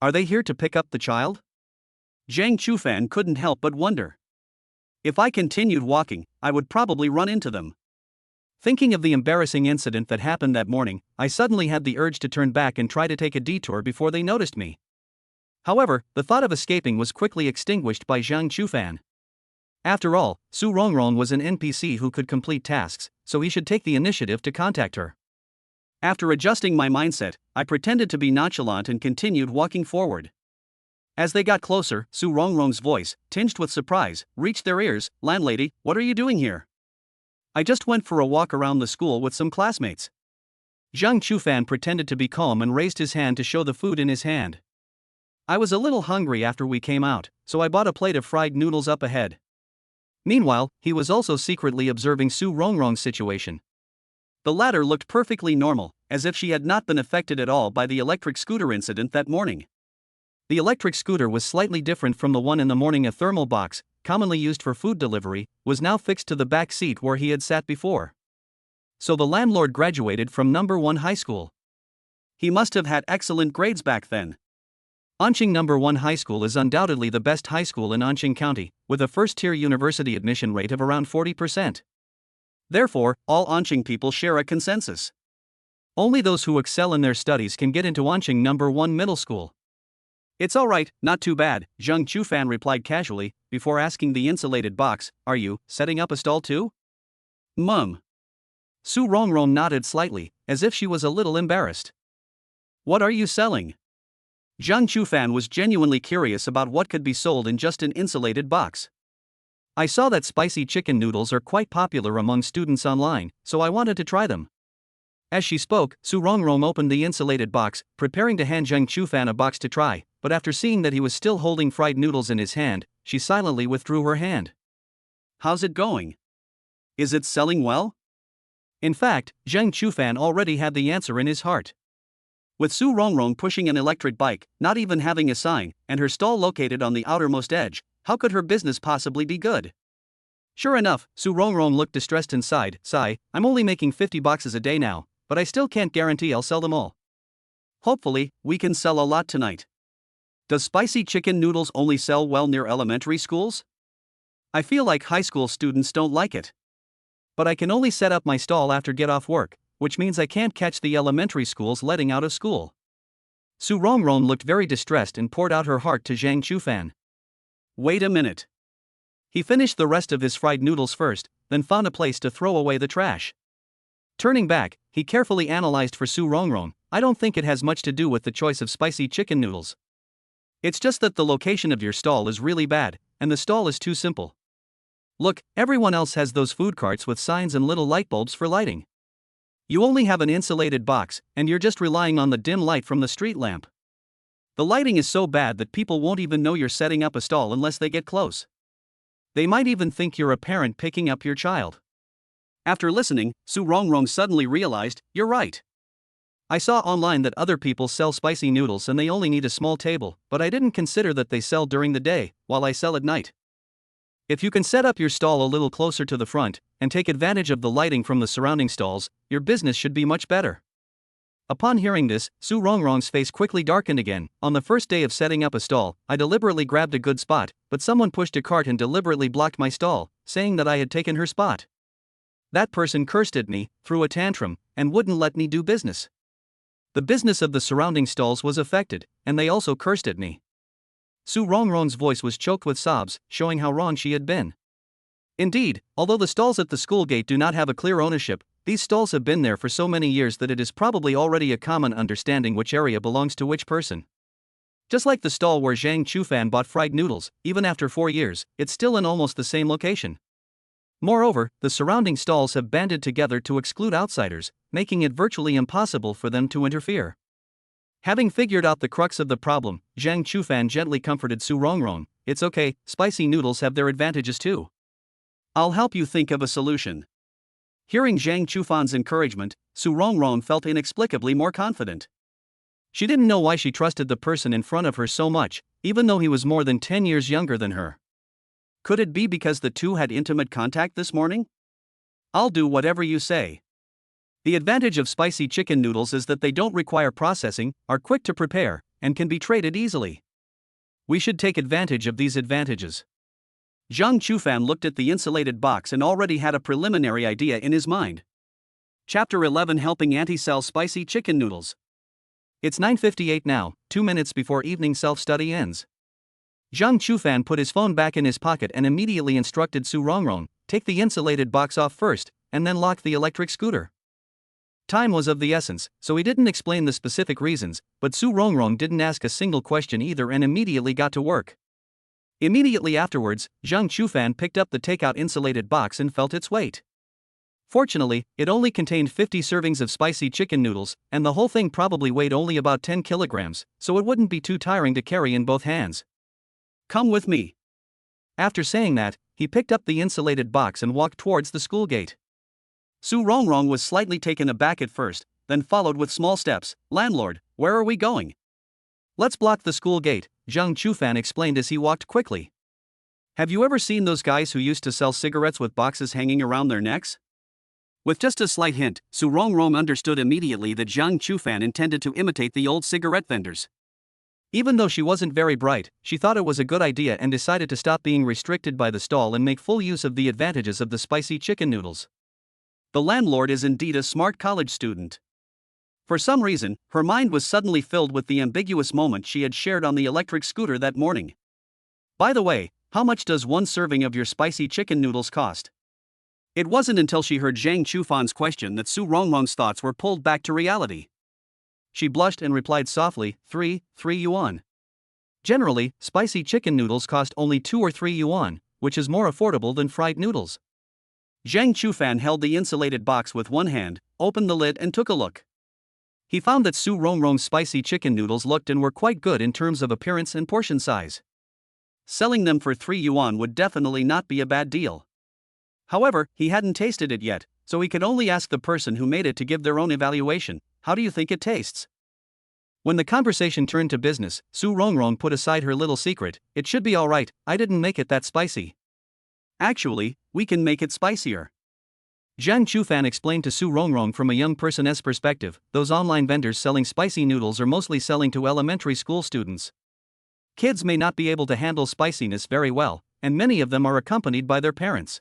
Are they here to pick up the child? Zhang Chufan couldn't help but wonder. If I continued walking, I would probably run into them. Thinking of the embarrassing incident that happened that morning, I suddenly had the urge to turn back and try to take a detour before they noticed me. However, the thought of escaping was quickly extinguished by Zhang Chufan. After all, Su Rongrong was an NPC who could complete tasks, so he should take the initiative to contact her. After adjusting my mindset, I pretended to be nonchalant and continued walking forward. As they got closer, Su Rongrong's voice, tinged with surprise, reached their ears. Landlady, what are you doing here? I just went for a walk around the school with some classmates. Zhang Chufan pretended to be calm and raised his hand to show the food in his hand. I was a little hungry after we came out, so I bought a plate of fried noodles up ahead. Meanwhile, he was also secretly observing Su Rongrong's situation. The latter looked perfectly normal, as if she had not been affected at all by the electric scooter incident that morning. The electric scooter was slightly different from the one in the morning. A thermal box, commonly used for food delivery, was now fixed to the back seat where he had sat before. So the landlord graduated from number 1 high school. He must have had excellent grades back then. Anqing number 1 high school is undoubtedly the best high school in Anqing County, with a first-tier university admission rate of around 40%. Therefore, all Anqing people share a consensus. Only those who excel in their studies can get into Anqing number 1 middle school. It's alright, not too bad, Zhang Chufan replied casually, before asking the insulated box, are you setting up a stall too? Mum. Su Rongrong nodded slightly, as if she was a little embarrassed. What are you selling? Zhang Chufan was genuinely curious about what could be sold in just an insulated box. I saw that spicy chicken noodles are quite popular among students online, so I wanted to try them. As she spoke, Su Rongrong opened the insulated box, preparing to hand Zhang Chufan a box to try, but after seeing that he was still holding fried noodles in his hand, she silently withdrew her hand. How's it going? Is it selling well? In fact, Zhang Chufan already had the answer in his heart. With Su Rongrong pushing an electric bike, not even having a sign, and her stall located on the outermost edge, how could her business possibly be good? Sure enough, Su Rongrong looked distressed and sighed. Sigh, I'm only making 50 boxes a day now, but I still can't guarantee I'll sell them all. Hopefully, we can sell a lot tonight. Does spicy chicken noodles only sell well near elementary schools? I feel like high school students don't like it. But I can only set up my stall after get off work, which means I can't catch the elementary schools letting out of school. Su Rongrong looked very distressed and poured out her heart to Zhang Chufan. Wait a minute. He finished the rest of his fried noodles first, then found a place to throw away the trash. Turning back, he carefully analyzed for Su Rongrong. I don't think it has much to do with the choice of spicy chicken noodles. It's just that the location of your stall is really bad, and the stall is too simple. Look, everyone else has those food carts with signs and little light bulbs for lighting. You only have an insulated box, and you're just relying on the dim light from the street lamp. The lighting is so bad that people won't even know you're setting up a stall unless they get close. They might even think you're a parent picking up your child. After listening, Su Rongrong suddenly realized, you're right. I saw online that other people sell spicy noodles and they only need a small table, but I didn't consider that they sell during the day, while I sell at night. If you can set up your stall a little closer to the front, and take advantage of the lighting from the surrounding stalls, your business should be much better. Upon hearing this, Su Rongrong's face quickly darkened again. On the first day of setting up a stall, I deliberately grabbed a good spot, but someone pushed a cart and deliberately blocked my stall, saying that I had taken her spot. That person cursed at me, threw a tantrum, and wouldn't let me do business. The business of the surrounding stalls was affected, and they also cursed at me. Su Rongrong's voice was choked with sobs, showing how wrong she had been. Indeed, although the stalls at the school gate do not have a clear ownership, these stalls have been there for so many years that it is probably already a common understanding which area belongs to which person. Just like the stall where Zhang Chufan bought fried noodles, even after 4 years, it's still in almost the same location. Moreover, the surrounding stalls have banded together to exclude outsiders, making it virtually impossible for them to interfere. Having figured out the crux of the problem, Zhang Chufan gently comforted Su Rongrong. It's okay, spicy noodles have their advantages too. I'll help you think of a solution. Hearing Zhang Chufan's encouragement, Su Rongrong felt inexplicably more confident. She didn't know why she trusted the person in front of her so much, even though he was more than 10 years younger than her. Could it be because the two had intimate contact this morning? I'll do whatever you say. The advantage of spicy chicken noodles is that they don't require processing, are quick to prepare, and can be traded easily. We should take advantage of these advantages. Zhang Chufan looked at the insulated box and already had a preliminary idea in his mind. Chapter 11, Helping Auntie Sell Spicy Chicken Noodles. It's 9:58 now, 2 minutes before evening self-study ends. Zhang Chufan put his phone back in his pocket and immediately instructed Su Rongrong, take the insulated box off first, and then lock the electric scooter. Time was of the essence, so he didn't explain the specific reasons, but Su Rongrong didn't ask a single question either and immediately got to work. Immediately afterwards, Zhang Chufan picked up the takeout insulated box and felt its weight. Fortunately, it only contained 50 servings of spicy chicken noodles, and the whole thing probably weighed only about 10 kilograms, so it wouldn't be too tiring to carry in both hands. Come with me. After saying that, he picked up the insulated box and walked towards the school gate. Su Rongrong was slightly taken aback at first, then followed with small steps. Landlord, where are we going? Let's block the school gate, Zhang Chufan explained as he walked quickly. Have you ever seen those guys who used to sell cigarettes with boxes hanging around their necks? With just a slight hint, Su Rongrong understood immediately that Zhang Chufan intended to imitate the old cigarette vendors. Even though she wasn't very bright, she thought it was a good idea and decided to stop being restricted by the stall and make full use of the advantages of the spicy chicken noodles. The landlord is indeed a smart college student. For some reason, her mind was suddenly filled with the ambiguous moment she had shared on the electric scooter that morning. By the way, how much does one serving of your spicy chicken noodles cost? It wasn't until she heard Zhang Chufan's question that Su Rongrong's thoughts were pulled back to reality. She blushed and replied softly, 3 yuan. Generally, spicy chicken noodles cost only 2 or 3 yuan, which is more affordable than fried noodles. Zhang Chufan held the insulated box with one hand, opened the lid and took a look. He found that Su Rongrong's spicy chicken noodles looked and were quite good in terms of appearance and portion size. Selling them for 3 yuan would definitely not be a bad deal. However, he hadn't tasted it yet, so he could only ask the person who made it to give their own evaluation. How do you think it tastes? When the conversation turned to business, Su Rongrong put aside her little secret. It should be alright, I didn't make it that spicy. Actually, we can make it spicier. Zhang Chufan explained to Su Rongrong from a young person's perspective. Those online vendors selling spicy noodles are mostly selling to elementary school students. Kids may not be able to handle spiciness very well, and many of them are accompanied by their parents.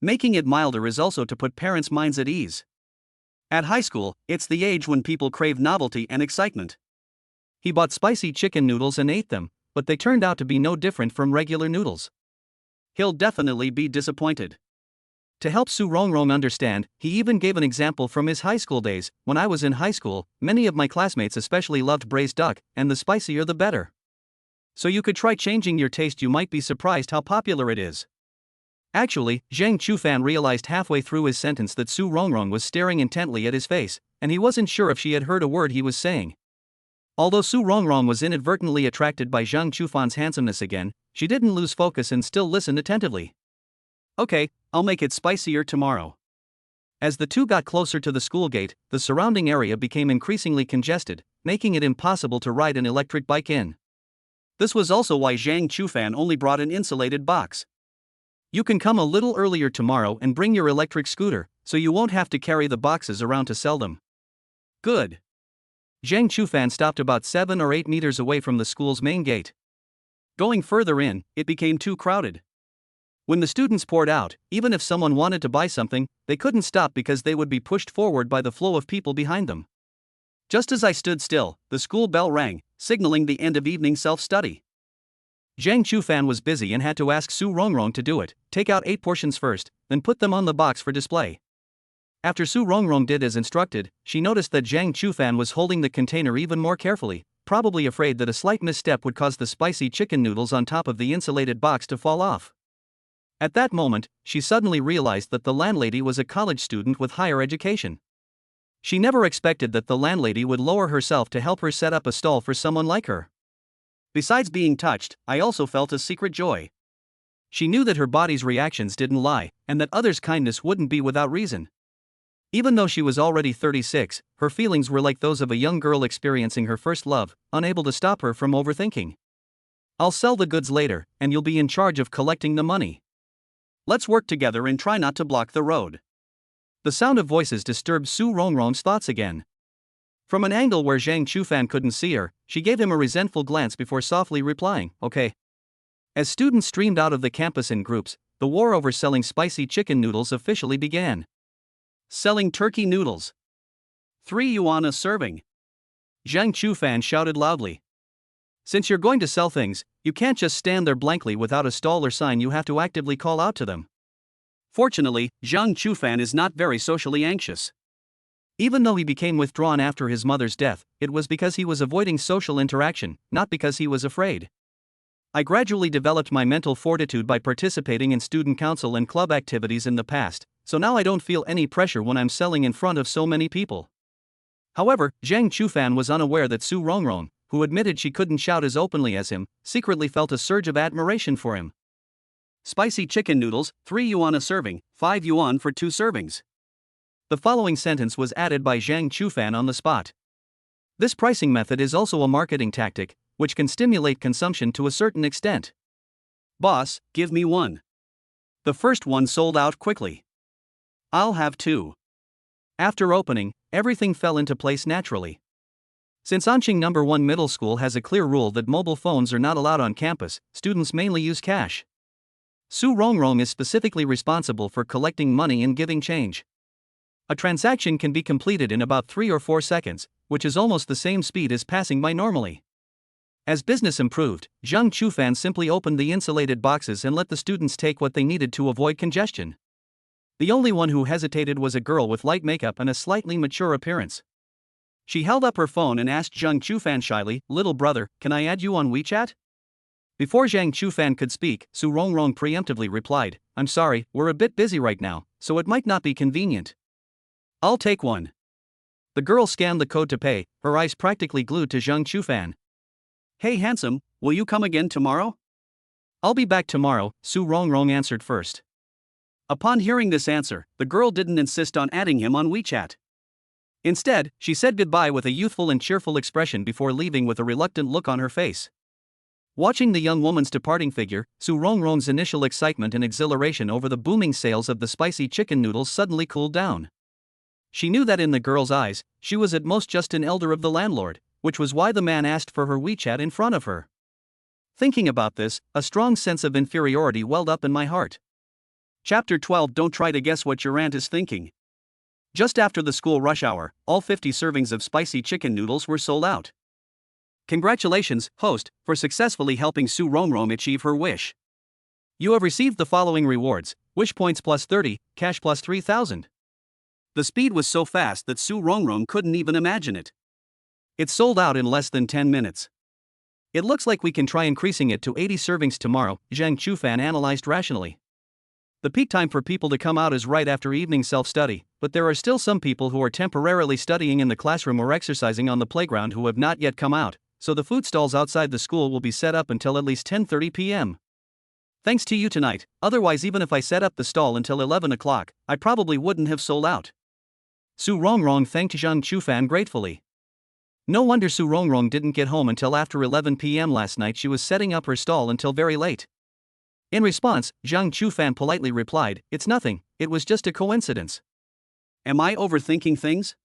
Making it milder is also to put parents' minds at ease. At high school, it's the age when people crave novelty and excitement. He bought spicy chicken noodles and ate them, but they turned out to be no different from regular noodles. He'll definitely be disappointed. To help Su Rongrong understand, he even gave an example from his high school days. When I was in high school, many of my classmates especially loved braised duck, and the spicier the better. So you could try changing your taste, you might be surprised how popular it is. Actually, Zhang Chufan realized halfway through his sentence that Su Rongrong was staring intently at his face, and he wasn't sure if she had heard a word he was saying. Although Su Rongrong was inadvertently attracted by Zhang Chufan's handsomeness again, she didn't lose focus and still listened attentively. Okay, I'll make it spicier tomorrow. As the two got closer to the school gate, the surrounding area became increasingly congested, making it impossible to ride an electric bike in. This was also why Zhang Chufan only brought an insulated box. You can come a little earlier tomorrow and bring your electric scooter, so you won't have to carry the boxes around to sell them. Good. Zhang Chufan stopped about 7 or 8 meters away from the school's main gate. Going further in, it became too crowded. When the students poured out, even if someone wanted to buy something, they couldn't stop because they would be pushed forward by the flow of people behind them. Just as I stood still, the school bell rang, signaling the end of evening self-study. Zhang Chufan was busy and had to ask Su Rongrong to do it. Take out 8 portions first, then put them on the box for display. After Su Rongrong did as instructed, she noticed that Zhang Chufan was holding the container even more carefully, probably afraid that a slight misstep would cause the spicy chicken noodles on top of the insulated box to fall off. At that moment, she suddenly realized that the landlady was a college student with higher education. She never expected that the landlady would lower herself to help her set up a stall for someone like her. Besides being touched, I also felt a secret joy. She knew that her body's reactions didn't lie, and that others' kindness wouldn't be without reason. Even though she was already 36, her feelings were like those of a young girl experiencing her first love, unable to stop her from overthinking. I'll sell the goods later, and you'll be in charge of collecting the money. Let's work together and try not to block the road. The sound of voices disturbed Su Rongrong's thoughts again. From an angle where Zhang Chufan couldn't see her, she gave him a resentful glance before softly replying, "Okay." As students streamed out of the campus in groups, the war over selling spicy chicken noodles officially began. Selling turkey noodles. 3 yuan a serving. Zhang Chufan shouted loudly. Since you're going to sell things, you can't just stand there blankly without a stall or sign, you have to actively call out to them. Fortunately, Zhang Chufan is not very socially anxious. Even though he became withdrawn after his mother's death, it was because he was avoiding social interaction, not because he was afraid. I gradually developed my mental fortitude by participating in student council and club activities in the past, so now I don't feel any pressure when I'm selling in front of so many people. However, Zhang Chufan was unaware that Su Rongrong, who admitted she couldn't shout as openly as him, secretly felt a surge of admiration for him. Spicy chicken noodles, 3 yuan a serving, 5 yuan for 2 servings. The following sentence was added by Zhang Chufan on the spot. This pricing method is also a marketing tactic, which can stimulate consumption to a certain extent. Boss, give me 1. The first one sold out quickly. I'll have 2. After opening, everything fell into place naturally. Since Anqing No. 1 Middle School has a clear rule that mobile phones are not allowed on campus, students mainly use cash. Su Rongrong is specifically responsible for collecting money and giving change. A transaction can be completed in about 3 or 4 seconds, which is almost the same speed as passing by normally. As business improved, Zhang Chufan simply opened the insulated boxes and let the students take what they needed to avoid congestion. The only one who hesitated was a girl with light makeup and a slightly mature appearance. She held up her phone and asked Zhang Chufan shyly, "Little brother, can I add you on WeChat?" Before Zhang Chufan could speak, Su Rongrong preemptively replied, "I'm sorry, we're a bit busy right now, so it might not be convenient." "I'll take one." The girl scanned the code to pay, her eyes practically glued to Zhang Chufan. "Hey handsome, will you come again tomorrow?" "I'll be back tomorrow," Su Rongrong answered first. Upon hearing this answer, the girl didn't insist on adding him on WeChat. Instead, she said goodbye with a youthful and cheerful expression before leaving with a reluctant look on her face. Watching the young woman's departing figure, Su Rongrong's initial excitement and exhilaration over the booming sales of the spicy chicken noodles suddenly cooled down. She knew that in the girl's eyes, she was at most just an elder of the landlord, which was why the man asked for her WeChat in front of her. Thinking about this, a strong sense of inferiority welled up in my heart. Chapter 12. Don't try to guess what your aunt is thinking. Just after the school rush hour, all 50 servings of spicy chicken noodles were sold out. Congratulations, host, for successfully helping Su Rongrong achieve her wish. You have received the following rewards: wish points plus 30, cash plus 3,000. The speed was so fast that Su Rongrong couldn't even imagine it. It sold out in less than 10 minutes. It looks like we can try increasing it to 80 servings tomorrow, Zhang Chufan analyzed rationally. The peak time for people to come out is right after evening self-study, but there are still some people who are temporarily studying in the classroom or exercising on the playground who have not yet come out, so the food stalls outside the school will be set up until at least 10:30 p.m. Thanks to you tonight, otherwise even if I set up the stall until 11 o'clock, I probably wouldn't have sold out. Su Rongrong thanked Zhang Chufan gratefully. No wonder Su Rongrong didn't get home until after 11 p.m. last night. She was setting up her stall until very late. In response, Zhang Chufan politely replied, "It's nothing, it was just a coincidence." Am I overthinking things?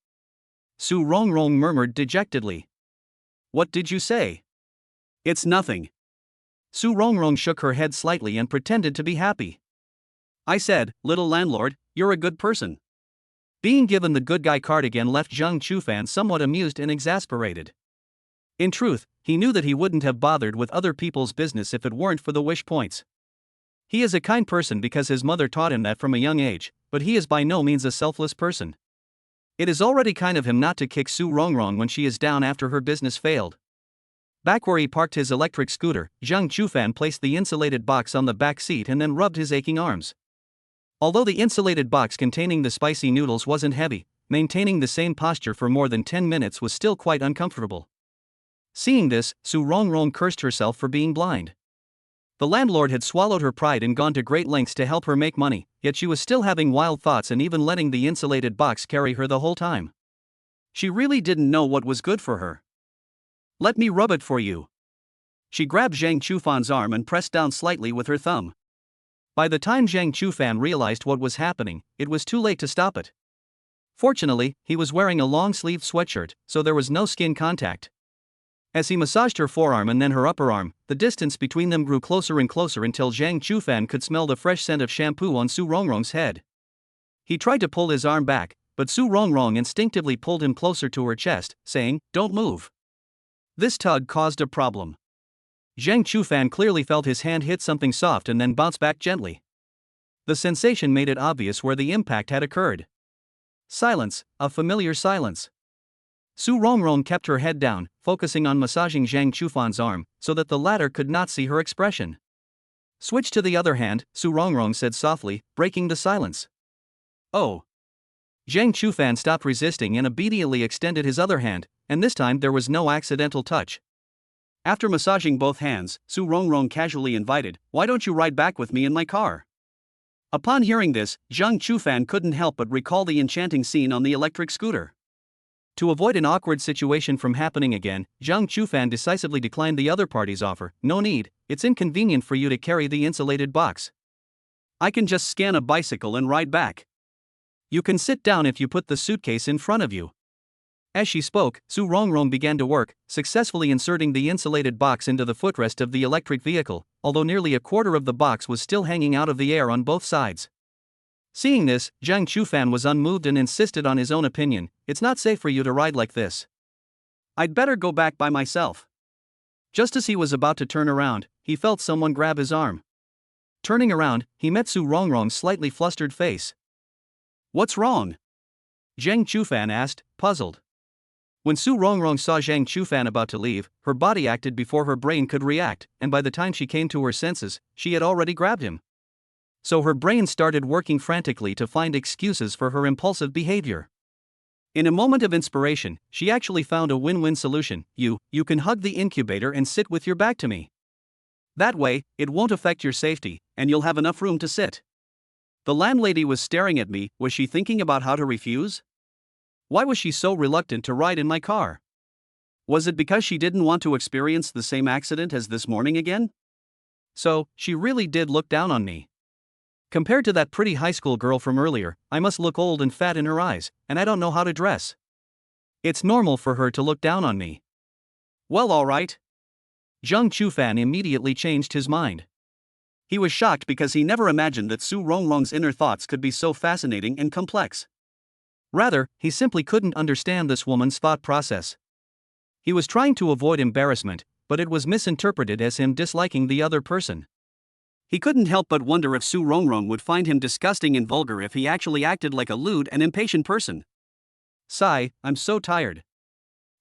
Su Rongrong murmured dejectedly. What did you say? It's nothing. Su Rongrong shook her head slightly and pretended to be happy. I said, little landlord, you're a good person. Being given the good guy card again left Zhang Chufan somewhat amused and exasperated. In truth, he knew that he wouldn't have bothered with other people's business if it weren't for the wish points. He is a kind person because his mother taught him that from a young age, but he is by no means a selfless person. It is already kind of him not to kick Su Rongrong when she is down after her business failed. Back where he parked his electric scooter, Zhang Chufan placed the insulated box on the back seat and then rubbed his aching arms. Although the insulated box containing the spicy noodles wasn't heavy, maintaining the same posture for more than 10 minutes was still quite uncomfortable. Seeing this, Su Rongrong cursed herself for being blind. The landlord had swallowed her pride and gone to great lengths to help her make money, yet she was still having wild thoughts and even letting the insulated box carry her the whole time. She really didn't know what was good for her. "Let me rub it for you." She grabbed Zhang Chufan's arm and pressed down slightly with her thumb. By the time Zhang Chufan realized what was happening, it was too late to stop it. Fortunately, he was wearing a long-sleeved sweatshirt, so there was no skin contact. As he massaged her forearm and then her upper arm, the distance between them grew closer and closer until Zhang Chufan could smell the fresh scent of shampoo on Su Rongrong's head. He tried to pull his arm back, but Su Rongrong instinctively pulled him closer to her chest, saying, "Don't move." This tug caused a problem. Zhang Chufan clearly felt his hand hit something soft and then bounce back gently. The sensation made it obvious where the impact had occurred. Silence, a familiar silence. Su Rongrong kept her head down, focusing on massaging Zhang Chufan's arm, so that the latter could not see her expression. "Switch to the other hand," Su Rongrong said softly, breaking the silence. "Oh." Zhang Chufan stopped resisting and obediently extended his other hand, and this time there was no accidental touch. After massaging both hands, Su Rongrong casually invited, "Why don't you ride back with me in my car?" Upon hearing this, Zhang Chufan couldn't help but recall the enchanting scene on the electric scooter. To avoid an awkward situation from happening again, Zhang Chufan decisively declined the other party's offer. "No need, it's inconvenient for you to carry the insulated box. I can just scan a bicycle and ride back. You can sit down if you put the suitcase in front of you." As she spoke, Su Rongrong began to work, successfully inserting the insulated box into the footrest of the electric vehicle, although nearly a quarter of the box was still hanging out of the air on both sides. Seeing this, Zhang Chufan was unmoved and insisted on his own opinion. "It's not safe for you to ride like this. I'd better go back by myself." Just as he was about to turn around, he felt someone grab his arm. Turning around, he met Su Rongrong's slightly flustered face. "What's wrong?" Zhang Chufan asked, puzzled. When Su Rongrong saw Zhang Chufan about to leave, her body acted before her brain could react, and by the time she came to her senses, she had already grabbed him. So her brain started working frantically to find excuses for her impulsive behavior. In a moment of inspiration, she actually found a win-win solution. You can hug the incubator and sit with your back to me. That way, it won't affect your safety, and you'll have enough room to sit." The landlady was staring at me. Was she thinking about how to refuse? Why was she so reluctant to ride in my car? Was it because she didn't want to experience the same accident as this morning again? So, she really did look down on me. Compared to that pretty high school girl from earlier, I must look old and fat in her eyes, and I don't know how to dress. It's normal for her to look down on me. Well, alright. Zhang Chufan immediately changed his mind. He was shocked because he never imagined that Su Rongrong's inner thoughts could be so fascinating and complex. Rather, he simply couldn't understand this woman's thought process. He was trying to avoid embarrassment, but it was misinterpreted as him disliking the other person. He couldn't help but wonder if Su Rongrong would find him disgusting and vulgar if he actually acted like a lewd and impatient person. Sigh, I'm so tired.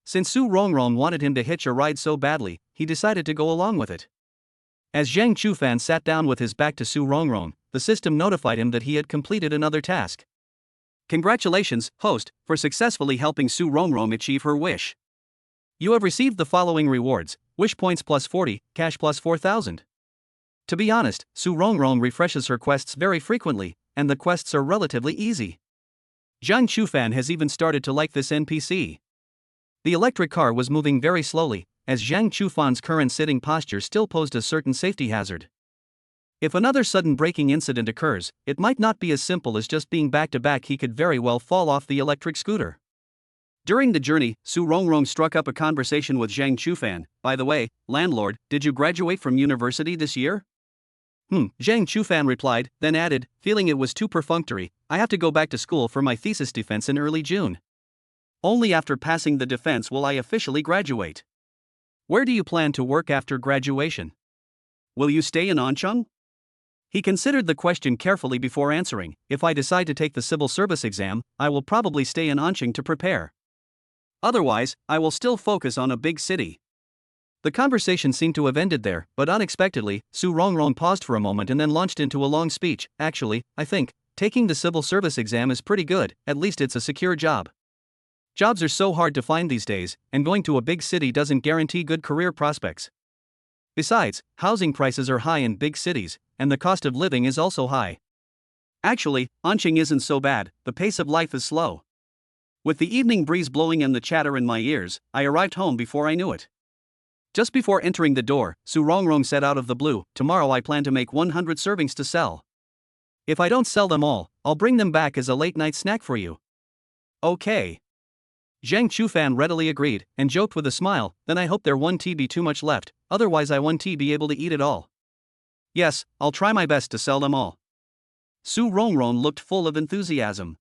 Since Su Rongrong wanted him to hitch a ride so badly, he decided to go along with it. As Zhang Chufan sat down with his back to Su Rongrong, the system notified him that he had completed another task. Congratulations, host, for successfully helping Su Rongrong achieve her wish. You have received the following rewards: wish points plus 40, cash plus 4,000. To be honest, Su Rongrong refreshes her quests very frequently, and the quests are relatively easy. Zhang Chufan has even started to like this NPC. The electric car was moving very slowly, as Zhang Chufan's current sitting posture still posed a certain safety hazard. If another sudden braking incident occurs, it might not be as simple as just being back-to-back. He could very well fall off the electric scooter. During the journey, Su Rongrong struck up a conversation with Zhang Chufan. By the way, landlord, did you graduate from university this year? Zhang Chufan replied, then added, feeling it was too perfunctory, I have to go back to school for my thesis defense in early June. Only after passing the defense will I officially graduate. Where do you plan to work after graduation? Will you stay in Anchang? He considered the question carefully before answering. If I decide to take the civil service exam, I will probably stay in Anchang to prepare. Otherwise, I will still focus on a big city. The conversation seemed to have ended there, but unexpectedly, Su Rongrong paused for a moment and then launched into a long speech. Actually, I think taking the civil service exam is pretty good, at least it's a secure job. Jobs are so hard to find these days, and going to a big city doesn't guarantee good career prospects. Besides, housing prices are high in big cities, and the cost of living is also high. Actually, Anqing isn't so bad, the pace of life is slow. With the evening breeze blowing and the chatter in my ears, I arrived home before I knew it. Just before entering the door, Su Rongrong said out of the blue, "Tomorrow I plan to make 100 servings to sell. If I don't sell them all, I'll bring them back as a late-night snack for you." Okay. Zhang Chufan readily agreed, and joked with a smile, "Then I hope there won't be too much left, otherwise I won't be able to eat it all." "Yes, I'll try my best to sell them all." Su Rongrong looked full of enthusiasm.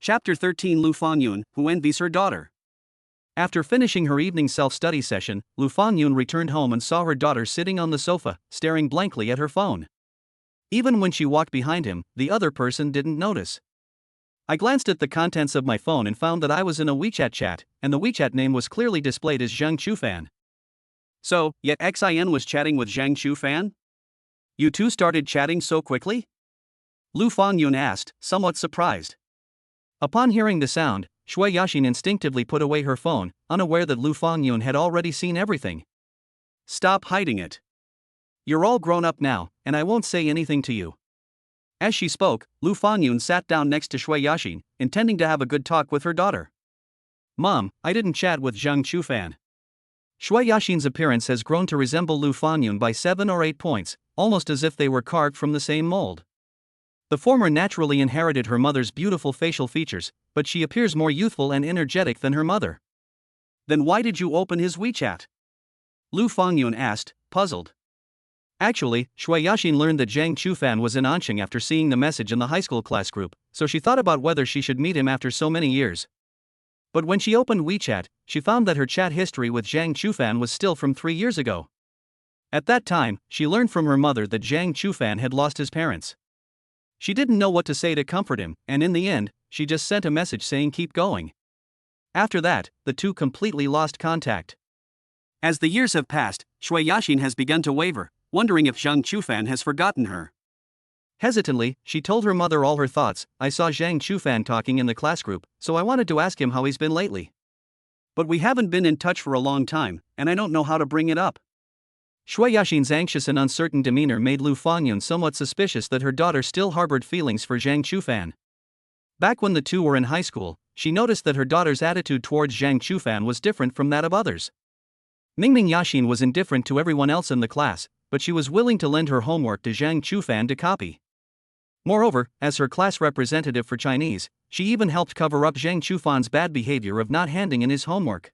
Chapter 13. Lu Fangyun, who envies her daughter. After finishing her evening self-study session, Lu Fangyun returned home and saw her daughter sitting on the sofa, staring blankly at her phone. Even when she walked behind him, the other person didn't notice. I glanced at the contents of my phone and found that I was in a WeChat chat, and the WeChat name was clearly displayed as Zhang Chufan. So, yet Xin was chatting with Zhang Chufan? You two started chatting so quickly? Lu Fangyun asked, somewhat surprised. Upon hearing the sound, Shui Yaxin instinctively put away her phone, unaware that Lu Fangyun had already seen everything. "Stop hiding it. You're all grown up now, and I won't say anything to you." As she spoke, Lu Fangyun sat down next to Shui Yaxin, intending to have a good talk with her daughter. "Mom, I didn't chat with Zhang Chufan." Shui Yaxin's appearance has grown to resemble Lu Fangyun by 7 or 8 points, almost as if they were carved from the same mold. The former naturally inherited her mother's beautiful facial features, but she appears more youthful and energetic than her mother. "Then why did you open his WeChat?" Lu Fangyun asked, puzzled. Actually, Shui Yaxin learned that Zhang Chufan was in Anqing after seeing the message in the high school class group, so she thought about whether she should meet him after so many years. But when she opened WeChat, she found that her chat history with Zhang Chufan was still from 3 years ago. At that time, she learned from her mother that Zhang Chufan had lost his parents. She didn't know what to say to comfort him, and in the end, she just sent a message saying keep going. After that, the two completely lost contact. As the years have passed, Shui Yaxin has begun to waver, wondering if Zhang Chufan has forgotten her. Hesitantly, she told her mother all her thoughts. "I saw Zhang Chufan talking in the class group, so I wanted to ask him how he's been lately. But we haven't been in touch for a long time, and I don't know how to bring it up." Shui Yaxin's anxious and uncertain demeanor made Lu Fangyun somewhat suspicious that her daughter still harbored feelings for Zhang Chufan. Back when the two were in high school, she noticed that her daughter's attitude towards Zhang Chufan was different from that of others. Mingming Yaxin was indifferent to everyone else in the class, but she was willing to lend her homework to Zhang Chufan to copy. Moreover, as her class representative for Chinese, she even helped cover up Zhang Chufan's bad behavior of not handing in his homework.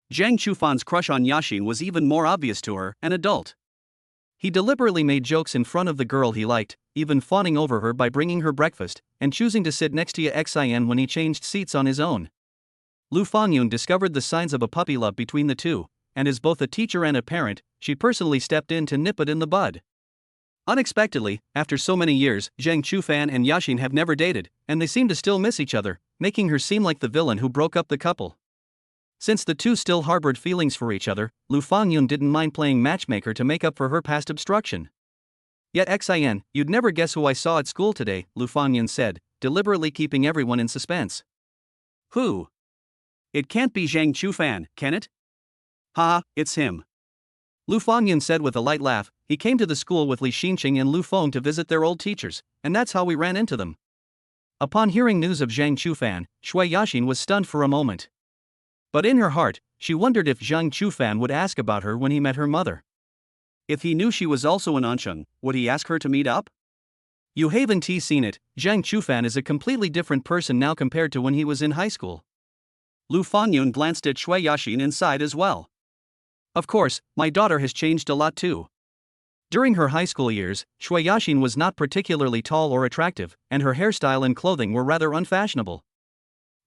Zhang Chufan's crush on Yaxin was even more obvious to her, an adult. He deliberately made jokes in front of the girl he liked, even fawning over her by bringing her breakfast, and choosing to sit next to Xin when he changed seats on his own. Lu Fangyun discovered the signs of a puppy love between the two, and as both a teacher and a parent, she personally stepped in to nip it in the bud. Unexpectedly, after so many years, Zhang Chufan and Yaxin have never dated, and they seem to still miss each other, making her seem like the villain who broke up the couple. Since the two still harbored feelings for each other, Lu Fangyun didn't mind playing matchmaker to make up for her past obstruction. "Yet Xin, you'd never guess who I saw at school today," Lu Fangyun said, deliberately keeping everyone in suspense. "Who? It can't be Zhang Chufan, can it?" "Ha, it's him." Lu Fangyun said with a light laugh. "He came to the school with Li Xinqing and Lu Feng to visit their old teachers, and that's how we ran into them." Upon hearing news of Zhang Chufan, Shui Yaxin was stunned for a moment. But in her heart, she wondered if Zhang Chufan would ask about her when he met her mother. If he knew she was also in Anqing, would he ask her to meet up? You haven't seen it, Zhang Chufan is a completely different person now compared to when he was in high school. Lu Fangyun glanced at Shui Yaxin and sighed as well. Of course, my daughter has changed a lot too. During her high school years, Shui Yaxin was not particularly tall or attractive, and her hairstyle and clothing were rather unfashionable.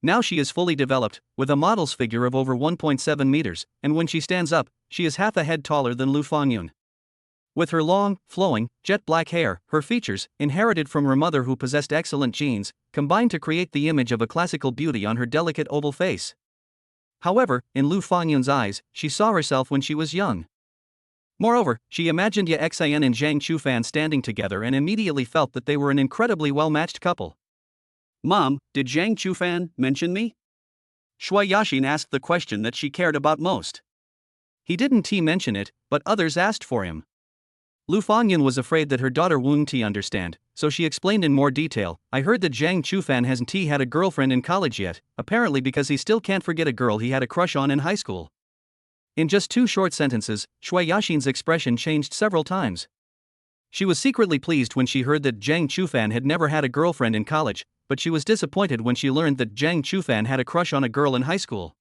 Now she is fully developed, with a model's figure of over 1.7 meters, and when she stands up, she is half a head taller than Lu Fangyun. With her long, flowing, jet black hair, her features, inherited from her mother who possessed excellent genes, combined to create the image of a classical beauty on her delicate oval face. However, in Lu Fangyun's eyes, she saw herself when she was young. Moreover, she imagined Ye Xian and Zhang Chufan standing together and immediately felt that they were an incredibly well-matched couple. Mom, did Zhang Chufan mention me? Shui Yaxin asked the question that she cared about most. He didn't mention it, but others asked for him. Lu Fangyun was afraid that her daughter wouldn't understand, so she explained in more detail. I heard that Zhang Chufan hasn't had a girlfriend in college yet, apparently because he still can't forget a girl he had a crush on in high school. In just 2 short sentences, Shui Yaxin's expression changed several times. She was secretly pleased when she heard that Zhang Chufan had never had a girlfriend in college, but she was disappointed when she learned that Zhang Chufan had a crush on a girl in high school.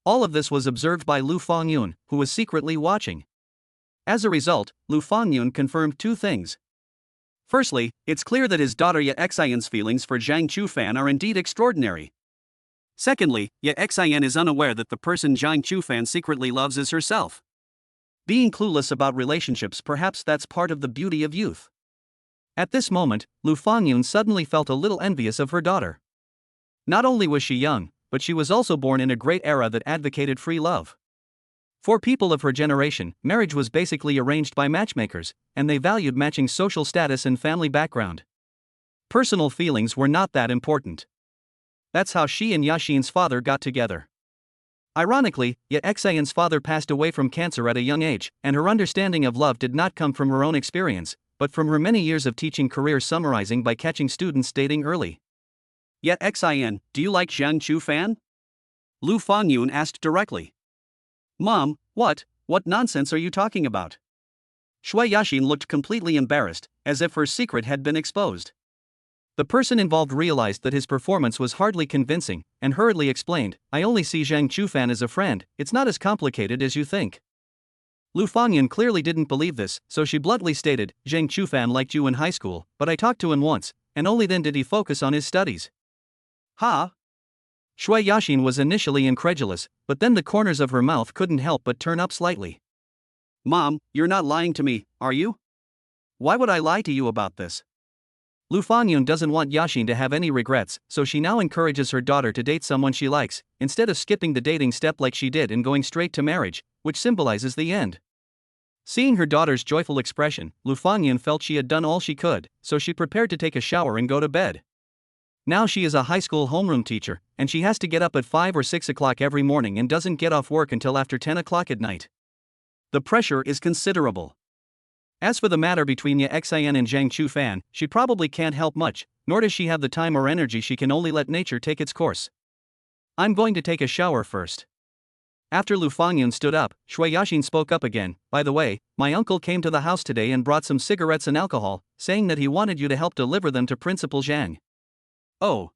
All of this was observed by Lu Fangyun, who was secretly watching. As a result, Lu Fangyun confirmed 2 things. Firstly, it's clear that his daughter Ye Xian's feelings for Zhang Chufan are indeed extraordinary. Secondly, Ye Xian is unaware that the person Zhang Chufan secretly loves is herself. Being clueless about relationships, perhaps that's part of the beauty of youth. At this moment, Lu Fangyun suddenly felt a little envious of her daughter. Not only was she young, but she was also born in a great era that advocated free love. For people of her generation, marriage was basically arranged by matchmakers, and they valued matching social status and family background. Personal feelings were not that important. That's how she and Yaxin's father got together. Ironically, Ye Xian's father passed away from cancer at a young age, and her understanding of love did not come from her own experience, but from her many years of teaching career summarizing by catching students dating early. Ye Xian, do you like Zhang Chufan? Lu Fangyun asked directly. Mom, what nonsense are you talking about? Shui Yaxin looked completely embarrassed, as if her secret had been exposed. The person involved realized that his performance was hardly convincing, and hurriedly explained, I only see Zhang Chufan as a friend, it's not as complicated as you think. Lu Fangyun clearly didn't believe this, so she bluntly stated, Zhang Chufan liked you in high school, but I talked to him once, and only then did he focus on his studies. Ha? Shui Yaxin was initially incredulous, but then the corners of her mouth couldn't help but turn up slightly. Mom, you're not lying to me, are you? Why would I lie to you about this? Lu Fangyun doesn't want Yaxin to have any regrets, so she now encourages her daughter to date someone she likes, instead of skipping the dating step like she did and going straight to marriage, which symbolizes the end. Seeing her daughter's joyful expression, Lu Fangyun felt she had done all she could, so she prepared to take a shower and go to bed. Now she is a high school homeroom teacher, and she has to get up at 5 or 6 o'clock every morning and doesn't get off work until after 10 o'clock at night. The pressure is considerable. As for the matter between Ye Xian and Zhang Chufan, she probably can't help much, nor does she have the time or energy, she can only let nature take its course. I'm going to take a shower first. After Lu Fangyun stood up, Shui Yaxin spoke up again, by the way, my uncle came to the house today and brought some cigarettes and alcohol, saying that he wanted you to help deliver them to Principal Zhang. Oh.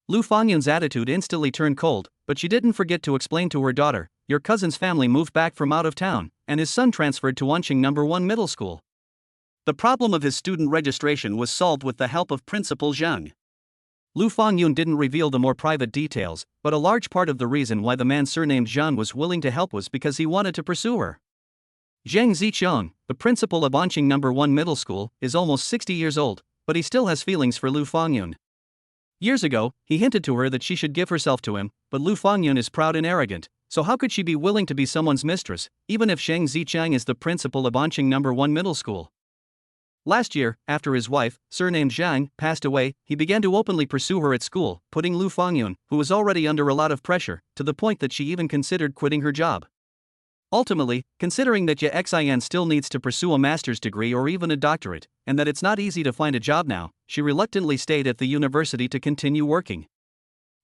Lu Fangyun's attitude instantly turned cold, but she didn't forget to explain to her daughter, your cousin's family moved back from out of town, and his son transferred to Anqing No. 1 Middle School. The problem of his student registration was solved with the help of Principal Zhang. Lu Fangyun didn't reveal the more private details, but a large part of the reason why the man surnamed Zhang was willing to help was because he wanted to pursue her. Zhang Ziqiang, the principal of Anqing No. 1 Middle School, is almost 60 years old, but he still has feelings for Lu Fangyun. Years ago, he hinted to her that she should give herself to him, but Lu Fangyun is proud and arrogant, so how could she be willing to be someone's mistress, even if Zhang Ziqiang is the principal of Anqing No. 1 Middle School? Last year, after his wife, surnamed Zhang, passed away, he began to openly pursue her at school, putting Lu Fangyun, who was already under a lot of pressure, to the point that she even considered quitting her job. Ultimately, considering that Ye Xian still needs to pursue a master's degree or even a doctorate, and that it's not easy to find a job now, she reluctantly stayed at the university to continue working.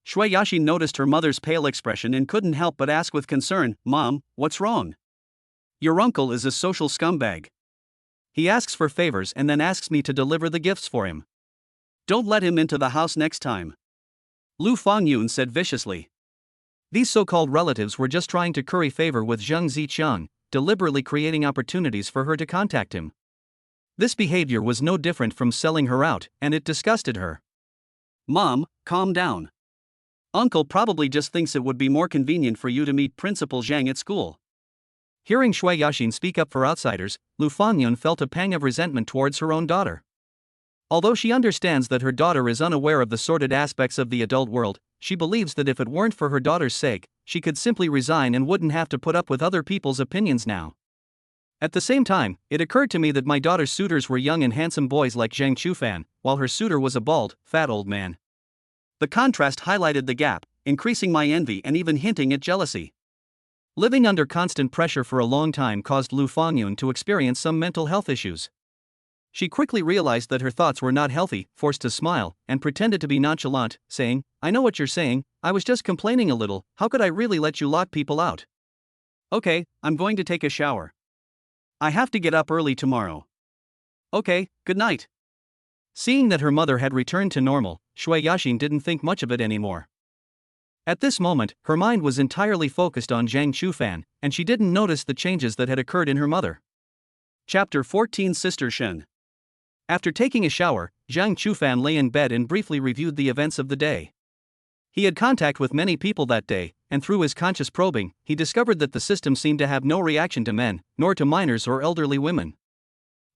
Shui Yaxin noticed her mother's pale expression and couldn't help but ask with concern, Mom, what's wrong? Your uncle is a social scumbag. He asks for favors and then asks me to deliver the gifts for him. Don't let him into the house next time. Lu Fangyun said viciously. These so-called relatives were just trying to curry favor with Zhang Ziqiang, deliberately creating opportunities for her to contact him. This behavior was no different from selling her out, and it disgusted her. Mom, calm down. Uncle probably just thinks it would be more convenient for you to meet Principal Zhang at school. Hearing Shui Yaxin speak up for outsiders, Lu Fangyun felt a pang of resentment towards her own daughter. Although she understands that her daughter is unaware of the sordid aspects of the adult world, she believes that if it weren't for her daughter's sake, she could simply resign and wouldn't have to put up with other people's opinions now. At the same time, it occurred to me that my daughter's suitors were young and handsome boys like Zhang Chufan, while her suitor was a bald, fat old man. The contrast highlighted the gap, increasing my envy and even hinting at jealousy. Living under constant pressure for a long time caused Lu Fangyun to experience some mental health issues. She quickly realized that her thoughts were not healthy, forced to smile, and pretended to be nonchalant, saying, "I know what you're saying, I was just complaining a little, how could I really let you lock people out? Okay, I'm going to take a shower. I have to get up early tomorrow. Okay, good night." Seeing that her mother had returned to normal, Shui Yaxin didn't think much of it anymore. At this moment, her mind was entirely focused on Zhang Chufan, and she didn't notice the changes that had occurred in her mother. Chapter 14 Sister Shen. After taking a shower, Zhang Chufan lay in bed and briefly reviewed the events of the day. He had contact with many people that day, and through his conscious probing, he discovered that the system seemed to have no reaction to men, nor to minors or elderly women.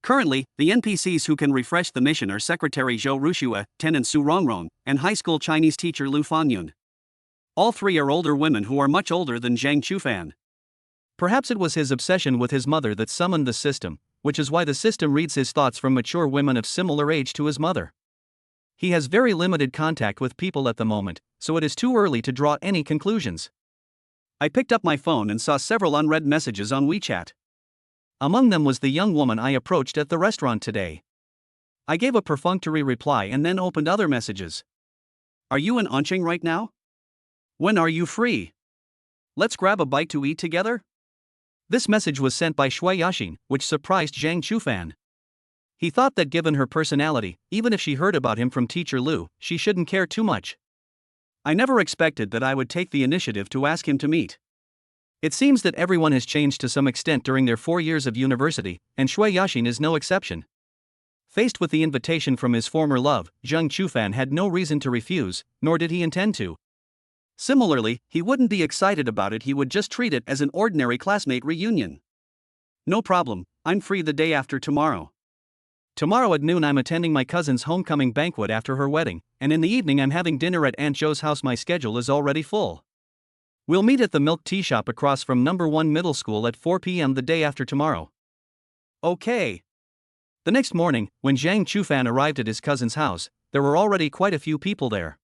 Currently, the NPCs who can refresh the mission are Secretary Zhou Rushua, Tenant Su Rongrong, and high school Chinese teacher Lu Fangyun. All three are older women who are much older than Zhang Chufan. Perhaps it was his obsession with his mother that summoned the system, which is why the system reads his thoughts from mature women of similar age to his mother. He has very limited contact with people at the moment, so it is too early to draw any conclusions. I picked up my phone and saw several unread messages on WeChat. Among them was the young woman I approached at the restaurant today. I gave a perfunctory reply and then opened other messages. "Are you in Auntie right now? When are you free? Let's grab a bite to eat together?" This message was sent by Shui Yaxin, which surprised Zhang Chufan. He thought that given her personality, even if she heard about him from teacher Lu, she shouldn't care too much. I never expected that I would take the initiative to ask him to meet. It seems that everyone has changed to some extent during their 4 years of university, and Shui Yaxin is no exception. Faced with the invitation from his former love, Zhang Chufan had no reason to refuse, nor did he intend to. Similarly, he wouldn't be excited about it, he would just treat it as an ordinary classmate reunion. "No problem, I'm free the day after tomorrow. Tomorrow at noon I'm attending my cousin's homecoming banquet after her wedding, and in the evening I'm having dinner at Aunt Jo's house. My schedule is already full. We'll meet at the milk tea shop across from number 1 middle school at 4 p.m. the day after tomorrow." Okay. The next morning, when Zhang Chufan arrived at his cousin's house, there were already quite a few people there.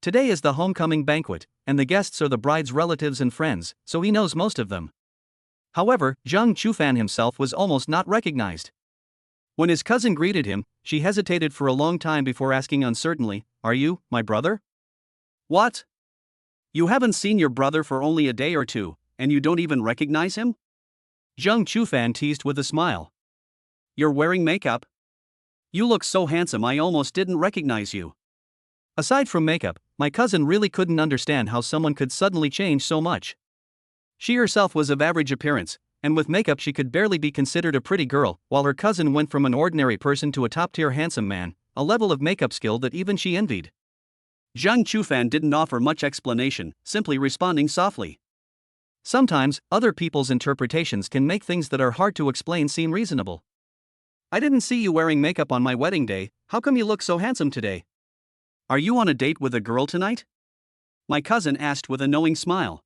Today is the homecoming banquet, and the guests are the bride's relatives and friends, so he knows most of them. However, Zhang Chufan himself was almost not recognized. When his cousin greeted him, she hesitated for a long time before asking uncertainly, "Are you my brother?" "What? You haven't seen your brother for only a day or two, and you don't even recognize him?" Zhang Chufan teased with a smile. "You're wearing makeup? You look so handsome I almost didn't recognize you." Aside from makeup, my cousin really couldn't understand how someone could suddenly change so much. She herself was of average appearance, and with makeup she could barely be considered a pretty girl, while her cousin went from an ordinary person to a top-tier handsome man, a level of makeup skill that even she envied. Zhang Chufan didn't offer much explanation, simply responding softly. Sometimes, other people's interpretations can make things that are hard to explain seem reasonable. "I didn't see you wearing makeup on my wedding day, how come you look so handsome today? Are you on a date with a girl tonight?" my cousin asked with a knowing smile.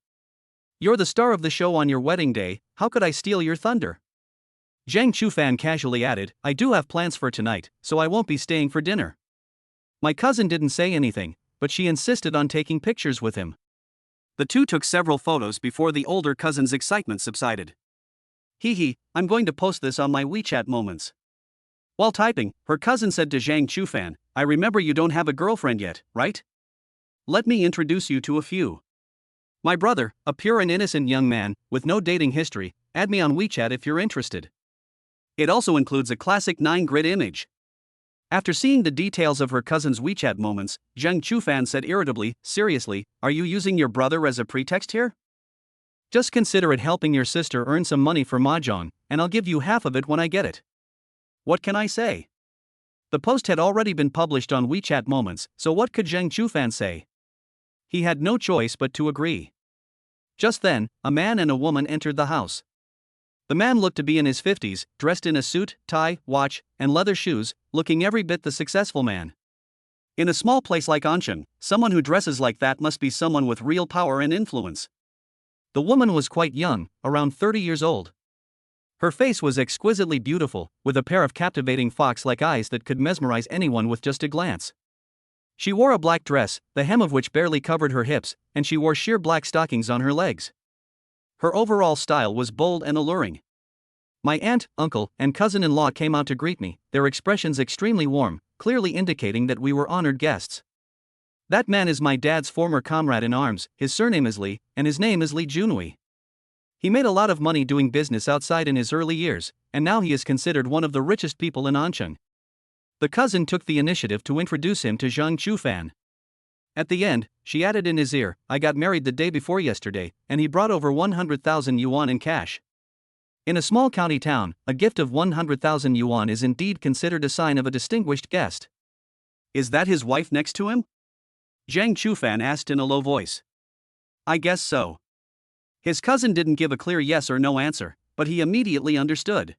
"You're the star of the show on your wedding day, how could I steal your thunder?" Zhang Chufan casually added, "I do have plans for tonight, so I won't be staying for dinner." My cousin didn't say anything, but she insisted on taking pictures with him. The two took several photos before the older cousin's excitement subsided. "Hee, I'm going to post this on my WeChat moments." While typing, her cousin said to Zhang Chufan, "I remember you don't have a girlfriend yet, right? Let me introduce you to a few. My brother, a pure and innocent young man, with no dating history, add me on WeChat if you're interested." It also includes a classic 9-grid image. After seeing the details of her cousin's WeChat moments, Zhang Chufan said irritably, "Seriously, are you using your brother as a pretext here? Just consider it helping your sister earn some money for mahjong, and I'll give you half of it when I get it." What can I say? The post had already been published on WeChat Moments, so what could Zhang Chufan say? He had no choice but to agree. Just then, a man and a woman entered the house. The man looked to be in his 50s, dressed in a suit, tie, watch, and leather shoes, looking every bit the successful man. In a small place like Anshan, someone who dresses like that must be someone with real power and influence. The woman was quite young, around 30 years old. Her face was exquisitely beautiful, with a pair of captivating fox-like eyes that could mesmerize anyone with just a glance. She wore a black dress, the hem of which barely covered her hips, and she wore sheer black stockings on her legs. Her overall style was bold and alluring. My aunt, uncle, and cousin-in-law came out to greet me, their expressions extremely warm, clearly indicating that we were honored guests. That man is my dad's former comrade in arms, his surname is Lee, and his name is Lee Junhui. He made a lot of money doing business outside in his early years, and now he is considered one of the richest people in Ancheng. The cousin took the initiative to introduce him to Zhang Chufan. At the end, she added in his ear, "I got married the day before yesterday, and he brought over 100,000 yuan in cash." In a small county town, a gift of 100,000 yuan is indeed considered a sign of a distinguished guest. "Is that his wife next to him?" Zhang Chufan asked in a low voice. "I guess so." His cousin didn't give a clear yes or no answer, but he immediately understood.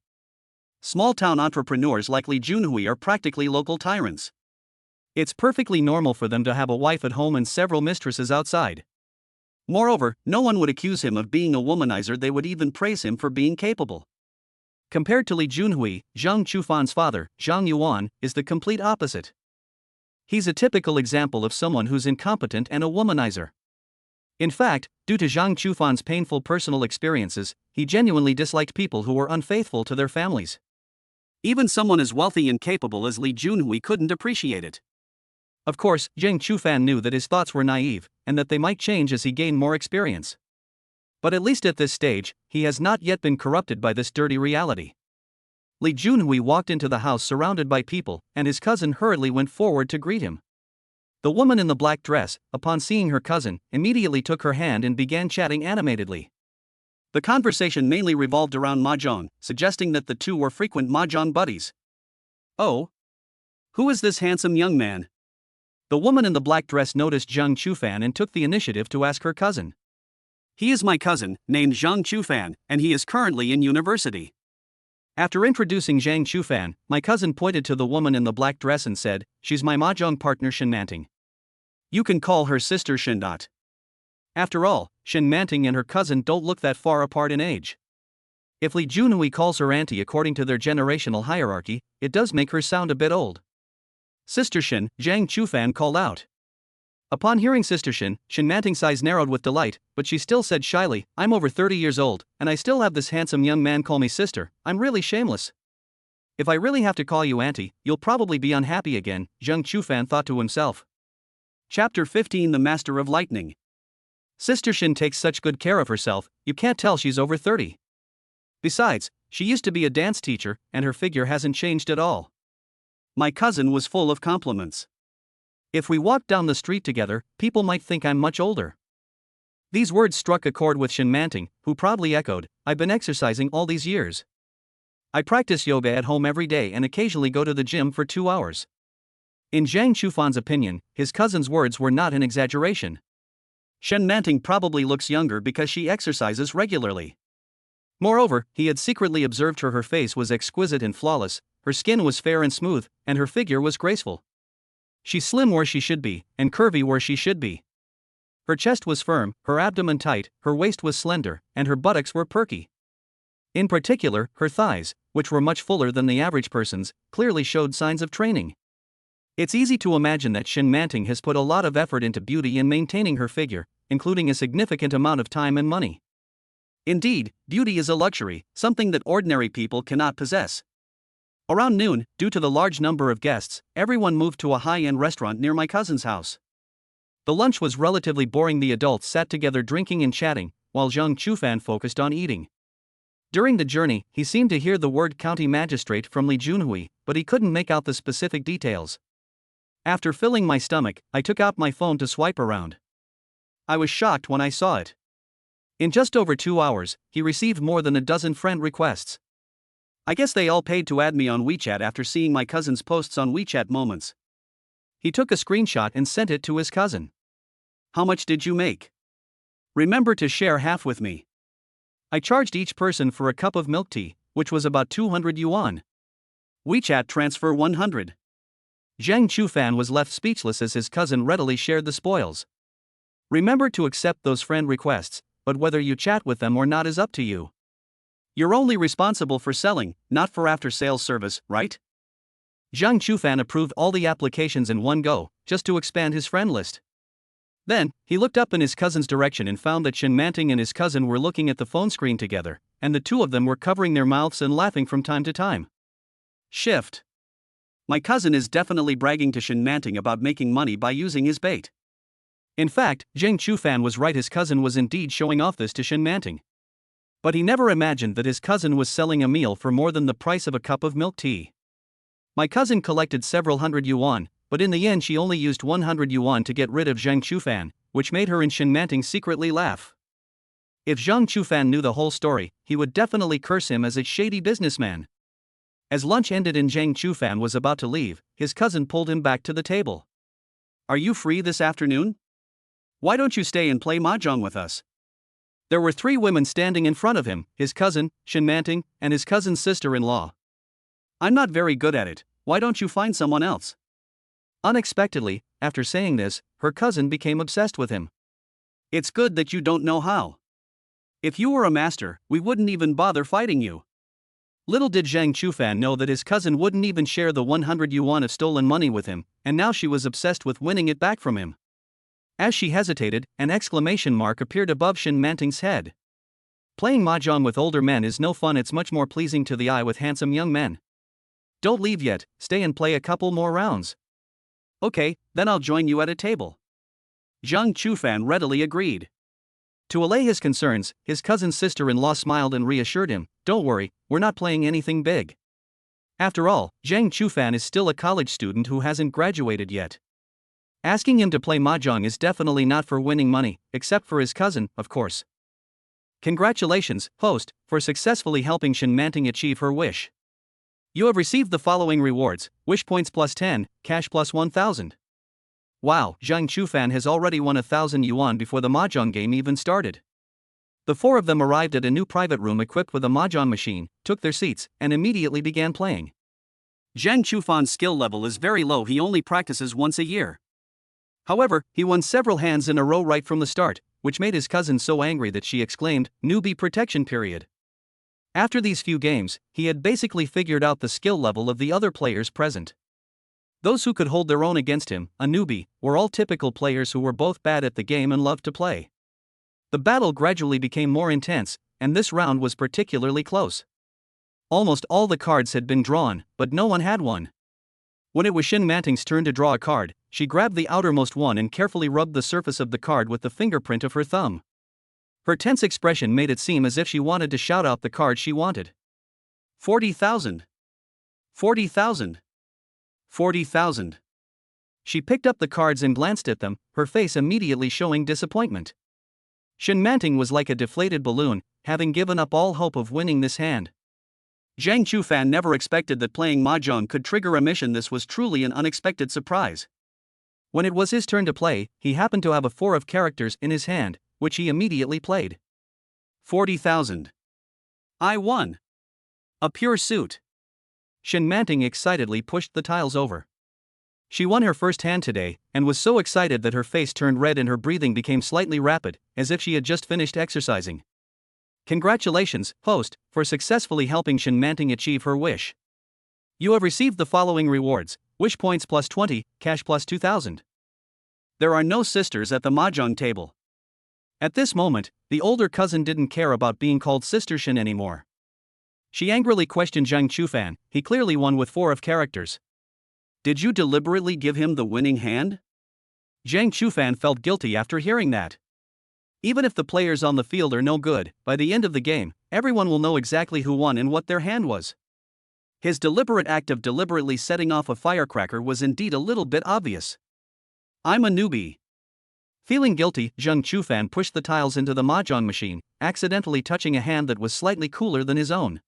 Small-town entrepreneurs like Lee Junhui are practically local tyrants. It's perfectly normal for them to have a wife at home and several mistresses outside. Moreover, no one would accuse him of being a womanizer, they would even praise him for being capable. Compared to Lee Junhui, Zhang Chufan's father, Zhang Yuan, is the complete opposite. He's a typical example of someone who's incompetent and a womanizer. In fact, due to Zhang Chufan's painful personal experiences, he genuinely disliked people who were unfaithful to their families. Even someone as wealthy and capable as Lee Junhui couldn't appreciate it. Of course, Zhang Chufan knew that his thoughts were naive, and that they might change as he gained more experience. But at least at this stage, he has not yet been corrupted by this dirty reality. Lee Junhui walked into the house surrounded by people, and his cousin hurriedly went forward to greet him. The woman in the black dress, upon seeing her cousin, immediately took her hand and began chatting animatedly. The conversation mainly revolved around mahjong, suggesting that the two were frequent mahjong buddies. "Oh? Who is this handsome young man?" The woman in the black dress noticed Zhang Chufan and took the initiative to ask her cousin. "He is my cousin, named Zhang Chufan, and he is currently in university." After introducing Zhang Chufan, my cousin pointed to the woman in the black dress and said, "She's my mahjong partner Shen Manting. You can call her sister Shen. After all, Shen Manting and her cousin don't look that far apart in age. If Lee Junhui calls her auntie according to their generational hierarchy, it does make her sound a bit old." "Sister Shen," Zhang Chufan called out. Upon hearing Sister Shen, Shen Manting's eyes narrowed with delight, but she still said shyly, "I'm over 30 years old, and I still have this handsome young man call me sister. I'm really shameless." "If I really have to call you auntie, you'll probably be unhappy again," Zhang Chufan thought to himself. Chapter 15: The Master of Lightning. Sister Shen takes such good care of herself, you can't tell she's over 30. Besides, she used to be a dance teacher, and her figure hasn't changed at all. My cousin was full of compliments. "If we walked down the street together, people might think I'm much older." These words struck a chord with Shen Manting, who proudly echoed, "I've been exercising all these years. I practice yoga at home every day and occasionally go to the gym for 2 hours." In Zhang Chufan's opinion, his cousin's words were not an exaggeration. Shen Manting probably looks younger because she exercises regularly. Moreover, he had secretly observed her face was exquisite and flawless, her skin was fair and smooth, and her figure was graceful. She's slim where she should be, and curvy where she should be. Her chest was firm, her abdomen tight, her waist was slender, and her buttocks were perky. In particular, her thighs, which were much fuller than the average person's, clearly showed signs of training. It's easy to imagine that Shen Manting has put a lot of effort into beauty and maintaining her figure, including a significant amount of time and money. Indeed, beauty is a luxury, something that ordinary people cannot possess. Around noon, due to the large number of guests, everyone moved to a high-end restaurant near my cousin's house. The lunch was relatively boring. The adults sat together drinking and chatting, while Zhang Chufan focused on eating. During the journey, he seemed to hear the word county magistrate from Lee Junhui, but he couldn't make out the specific details. After filling my stomach, I took out my phone to swipe around. I was shocked when I saw it. In just over 2 hours, he received more than a dozen friend requests. I guess they all paid to add me on WeChat after seeing my cousin's posts on WeChat Moments. He took a screenshot and sent it to his cousin. "How much did you make? Remember to share half with me." I charged each person for a cup of milk tea, which was about 200 yuan. WeChat transfer 100. Zhang Chufan was left speechless as his cousin readily shared the spoils. "Remember to accept those friend requests, but whether you chat with them or not is up to you. You're only responsible for selling, not for after-sales service, right? Zhang Chufan approved all the applications in one go, just to expand his friend list. Then, he looked up in his cousin's direction and found that Shen Manting and his cousin were looking at the phone screen together, and the two of them were covering their mouths and laughing from time to time. Shift. My cousin is definitely bragging to Shen Manting about making money by using his bait. In fact, Zhang Chufan was right, his cousin was indeed showing off this to Shen Manting. But he never imagined that his cousin was selling a meal for more than the price of a cup of milk tea. My cousin collected several hundred yuan, but in the end she only used 100 yuan to get rid of Zhang Chufan, which made her and Shen Manting secretly laugh. If Zhang Chufan knew the whole story, he would definitely curse him as a shady businessman. As lunch ended and Zhang Chufan was about to leave, his cousin pulled him back to the table. Are you free this afternoon? Why don't you stay and play mahjong with us? There were 3 women standing in front of him, his cousin, Shen Manting, and his cousin's sister-in-law. I'm not very good at it, why don't you find someone else? Unexpectedly, after saying this, her cousin became obsessed with him. It's good that you don't know how. If you were a master, we wouldn't even bother fighting you. Little did Zhang Chufan know that his cousin wouldn't even share the 100 yuan of stolen money with him, and now she was obsessed with winning it back from him. As she hesitated, an exclamation mark appeared above Shen Manting's head. Playing mahjong with older men is no fun, it's much more pleasing to the eye with handsome young men. Don't leave yet, stay and play a couple more rounds. Okay, then I'll join you at a table. Zhang Chufan readily agreed. To allay his concerns, his cousin's sister-in-law smiled and reassured him, don't worry, we're not playing anything big. After all, Zhang Chufan is still a college student who hasn't graduated yet. Asking him to play mahjong is definitely not for winning money, except for his cousin, of course. Congratulations, host, for successfully helping Shen Manting achieve her wish. You have received the following rewards: wish points plus 10, cash plus 1,000. Wow, Zhang Chufan has already won 1,000 yuan before the mahjong game even started. The 4 of them arrived at a new private room equipped with a mahjong machine, took their seats, and immediately began playing. Zhang Chufan's skill level is very low, he only practices once a year. However, he won several hands in a row right from the start, which made his cousin so angry that she exclaimed, "Newbie protection period." After these few games, he had basically figured out the skill level of the other players present. Those who could hold their own against him, a newbie, were all typical players who were both bad at the game and loved to play. The battle gradually became more intense, and this round was particularly close. Almost all the cards had been drawn, but no one had one. When it was Shen Manting's turn to draw a card, she grabbed the outermost one and carefully rubbed the surface of the card with the fingerprint of her thumb. Her tense expression made it seem as if she wanted to shout out the card she wanted. 40,000. 40,000. 40,000. She picked up the cards and glanced at them, her face immediately showing disappointment. Shen Manting was like a deflated balloon, having given up all hope of winning this hand. Zhang Chufan never expected that playing mahjong could trigger a mission. This was truly an unexpected surprise. When it was his turn to play, he happened to have a 4 of characters in his hand, which he immediately played. 40,000. I won. A pure suit. Shen Manting excitedly pushed the tiles over. She won her first hand today, and was so excited that her face turned red and her breathing became slightly rapid, as if she had just finished exercising. Congratulations, host, for successfully helping Shen Manting achieve her wish. You have received the following rewards: wish points plus 20, cash plus 2,000. There are no sisters at the mahjong table. At this moment, the older cousin didn't care about being called Sister Shen anymore. She angrily questioned Zhang Chufan, he clearly won with 4 of characters. Did you deliberately give him the winning hand? Zhang Chufan felt guilty after hearing that. Even if the players on the field are no good, by the end of the game, everyone will know exactly who won and what their hand was. His deliberate act of deliberately setting off a firecracker was indeed a little bit obvious. I'm a newbie. Feeling guilty, Zhang Chufan pushed the tiles into the mahjong machine, accidentally touching a hand that was slightly cooler than his own.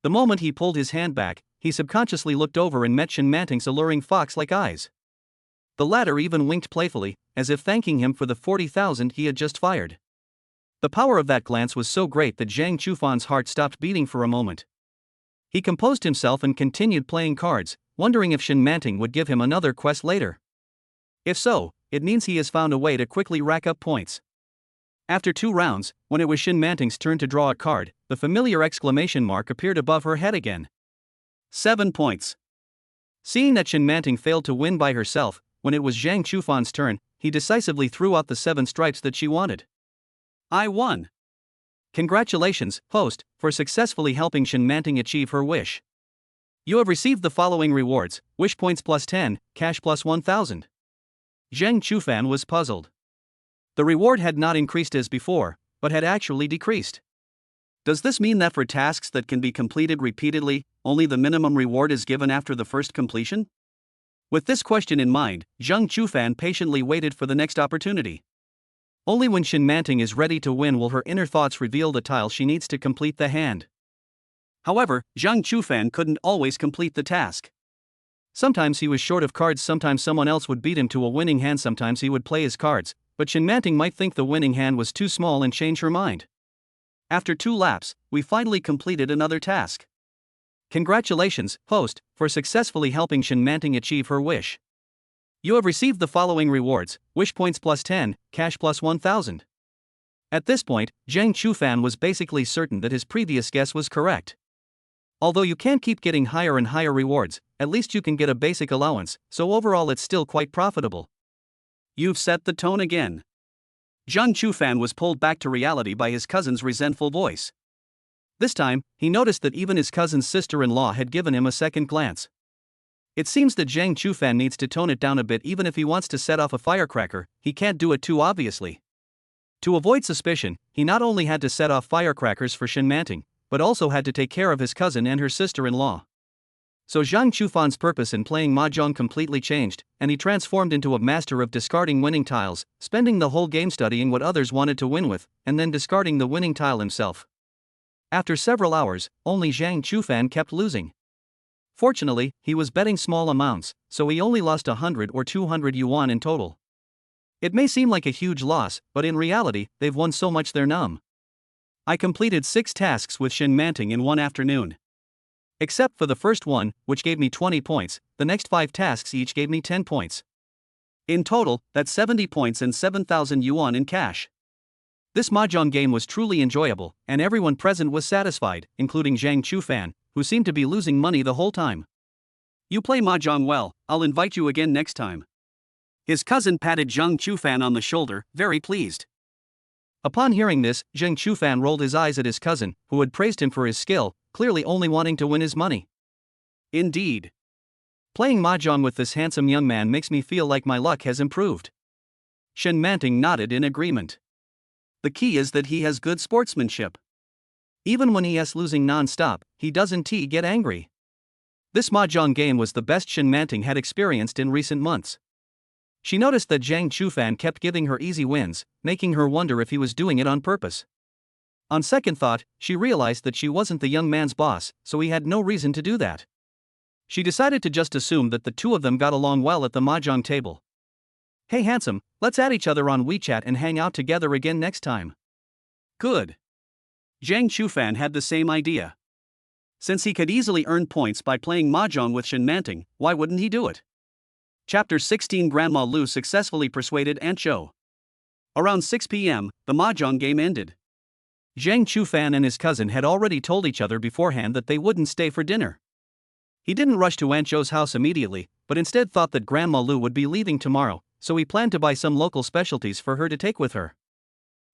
The moment he pulled his hand back, he subconsciously looked over and met Shen Manting's alluring fox-like eyes. The latter even winked playfully, as if thanking him for the 40,000 he had just fired. The power of that glance was so great that Zhang Chufan's heart stopped beating for a moment. He composed himself and continued playing cards, wondering if Shen Manting would give him another quest later. If so, it means he has found a way to quickly rack up points. After 2 rounds, when it was Shin Manting's turn to draw a card, the familiar exclamation mark appeared above her head again. 7 points. Seeing that Shin Manting failed to win by herself, when it was Zhang Chufan's turn, he decisively threw out the 7 stripes that she wanted. I won. Congratulations, host, for successfully helping Shin Manting achieve her wish. You have received the following rewards: wish points plus 10, cash plus 1,000. Zhang Chufan was puzzled. The reward had not increased as before, but had actually decreased. Does this mean that for tasks that can be completed repeatedly, only the minimum reward is given after the first completion? With this question in mind, Zhang Chufan patiently waited for the next opportunity. Only when Shin Manting is ready to win will her inner thoughts reveal the tile she needs to complete the hand. However, Zhang Chufan couldn't always complete the task. Sometimes he was short of cards, sometimes someone else would beat him to a winning hand, sometimes he would play his cards, but Shin Manting might think the winning hand was too small and change her mind. After 2 laps, we finally completed another task. Congratulations, host, for successfully helping Shin Manting achieve her wish. You have received the following rewards: wish points plus 10, cash plus 1,000. At this point, Zhang Chufan was basically certain that his previous guess was correct. Although you can't keep getting higher and higher rewards, at least you can get a basic allowance, so overall it's still quite profitable. You've set the tone again. Zhang Chufan was pulled back to reality by his cousin's resentful voice. This time, he noticed that even his cousin's sister-in-law had given him a second glance. It seems that Zhang Chufan needs to tone it down a bit. Even if he wants to set off a firecracker, he can't do it too obviously. To avoid suspicion, he not only had to set off firecrackers for Shin Manting, but also had to take care of his cousin and her sister-in-law. So Zhang Chufan's purpose in playing mahjong completely changed, and he transformed into a master of discarding winning tiles, spending the whole game studying what others wanted to win with, and then discarding the winning tile himself. After several hours, only Zhang Chufan kept losing. Fortunately, he was betting small amounts, so he only lost 100 or 200 yuan in total. It may seem like a huge loss, but in reality, they've won so much they're numb. I completed 6 tasks with Shin Manting in one afternoon. Except for the first one, which gave me 20 points, the next 5 tasks each gave me 10 points. In total, that's 70 points and 7,000 yuan in cash. This mahjong game was truly enjoyable, and everyone present was satisfied, including Zhang Chufan, who seemed to be losing money the whole time. You play mahjong well, I'll invite you again next time. His cousin patted Zhang Chufan on the shoulder, very pleased. Upon hearing this, Zhang Chufan rolled his eyes at his cousin, who had praised him for his skill, clearly only wanting to win his money. Indeed. Playing mahjong with this handsome young man makes me feel like my luck has improved. Shin Manting nodded in agreement. The key is that he has good sportsmanship. Even when he is losing non-stop, he doesn't get angry. This mahjong game was the best Shin Manting had experienced in recent months. She noticed that Zhang Chufan kept giving her easy wins, making her wonder if he was doing it on purpose. On second thought, she realized that she wasn't the young man's boss, so he had no reason to do that. She decided to just assume that the two of them got along well at the mahjong table. Hey handsome, let's add each other on WeChat and hang out together again next time. Good. Zhang Chufan had the same idea. Since he could easily earn points by playing mahjong with Shin Manting, why wouldn't he do it? Chapter 16 Grandma Lu successfully persuaded Aunt Zhou. Around 6 p.m., the mahjong game ended. Zhang Chufan and his cousin had already told each other beforehand that they wouldn't stay for dinner. He didn't rush to Aunt Zhou's house immediately, but instead thought that Grandma Lu would be leaving tomorrow, so he planned to buy some local specialties for her to take with her.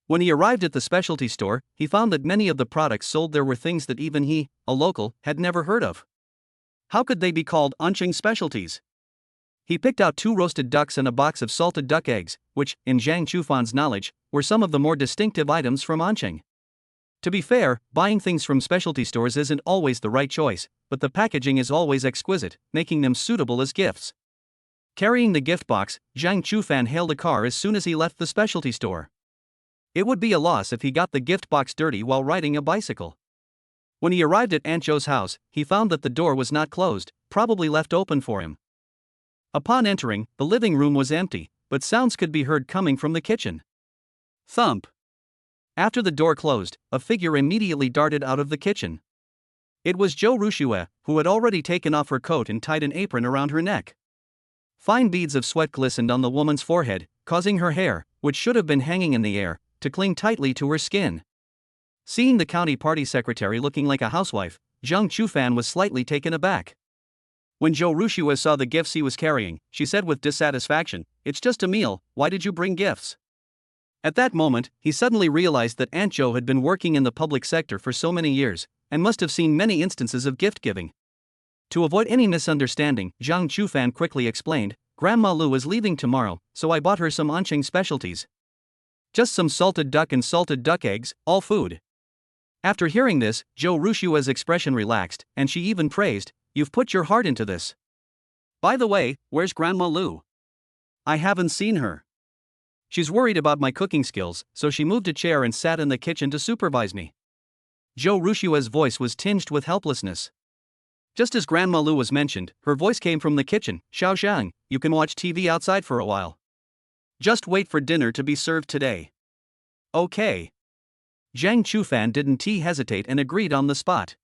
When he arrived at the specialty store, he found that many of the products sold there were things that even he, a local, had never heard of. How could they be called Anqing specialties? He picked out 2 roasted ducks and a box of salted duck eggs, which, in Zhang Chufan's knowledge, were some of the more distinctive items from Anqing. To be fair, buying things from specialty stores isn't always the right choice, but the packaging is always exquisite, making them suitable as gifts. Carrying the gift box, Zhang Chufan hailed a car as soon as he left the specialty store. It would be a loss if he got the gift box dirty while riding a bicycle. When he arrived at Aunt Zhou's house, he found that the door was not closed, probably left open for him. Upon entering, the living room was empty, but sounds could be heard coming from the kitchen. Thump. After the door closed, a figure immediately darted out of the kitchen. It was Zhou Rushue, who had already taken off her coat and tied an apron around her neck. Fine beads of sweat glistened on the woman's forehead, causing her hair, which should have been hanging in the air, to cling tightly to her skin. Seeing the county party secretary looking like a housewife, Zhang Chufan was slightly taken aback. When Zhou Rushua saw the gifts he was carrying, she said with dissatisfaction, "It's just a meal, why did you bring gifts?" At that moment, he suddenly realized that Aunt Zhou had been working in the public sector for so many years, and must have seen many instances of gift-giving. To avoid any misunderstanding, Zhang Chufan quickly explained, "Grandma Lu is leaving tomorrow, so I bought her some Anqing specialties. Just some salted duck and salted duck eggs, all food." After hearing this, Zhou Rushua's expression relaxed, and she even praised, "You've put your heart into this. By the way, where's Grandma Lu? I haven't seen her. She's worried about my cooking skills, so she moved a chair and sat in the kitchen to supervise me." Zhou Rushua's voice was tinged with helplessness. Just as Grandma Lu was mentioned, her voice came from the kitchen, "Xiao Zhang, you can watch TV outside for a while. Just wait for dinner to be served today." "Okay." Zhang Chufan didn't hesitate and agreed on the spot.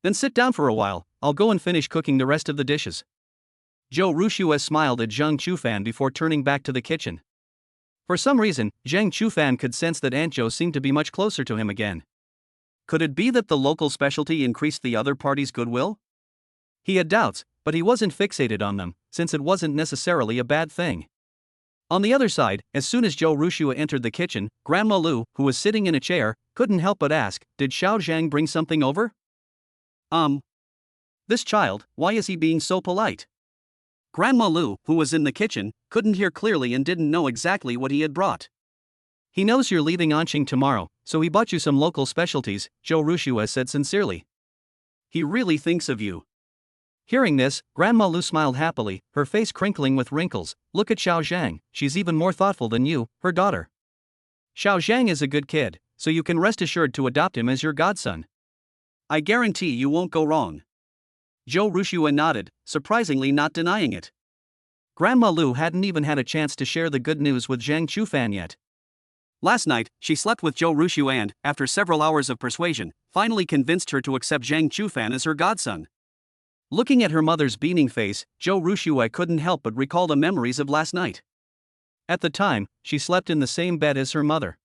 "Then sit down for a while, I'll go and finish cooking the rest of the dishes." Zhou Rushua smiled at Zhang Chufan before turning back to the kitchen. For some reason, Zhang Chufan could sense that Aunt Zhou seemed to be much closer to him again. Could it be that the local specialty increased the other party's goodwill? He had doubts, but he wasn't fixated on them, since it wasn't necessarily a bad thing. On the other side, as soon as Zhou Rushua entered the kitchen, Grandma Lu, who was sitting in a chair, couldn't help but ask, "Did Xiao Zhang bring something over?" This child, why is he being so polite?" Grandma Lu, who was in the kitchen, couldn't hear clearly and didn't know exactly what he had brought. "He knows you're leaving Anqing tomorrow, so he bought you some local specialties," Zhou Rushua said sincerely. "He really thinks of you." Hearing this, Grandma Lu smiled happily, her face crinkling with wrinkles. "Look at Xiao Zhang, she's even more thoughtful than you, her daughter. Xiao Zhang is a good kid, so you can rest assured to adopt him as your godson. I guarantee you won't go wrong." Zhou Rushua nodded, surprisingly not denying it. Grandma Lu hadn't even had a chance to share the good news with Zhang Chufan yet. Last night, she slept with Zhou Rushua and, after several hours of persuasion, finally convinced her to accept Zhang Chufan as her godson. Looking at her mother's beaming face, Zhou Rushua couldn't help but recall the memories of last night. At the time, she slept in the same bed as her mother.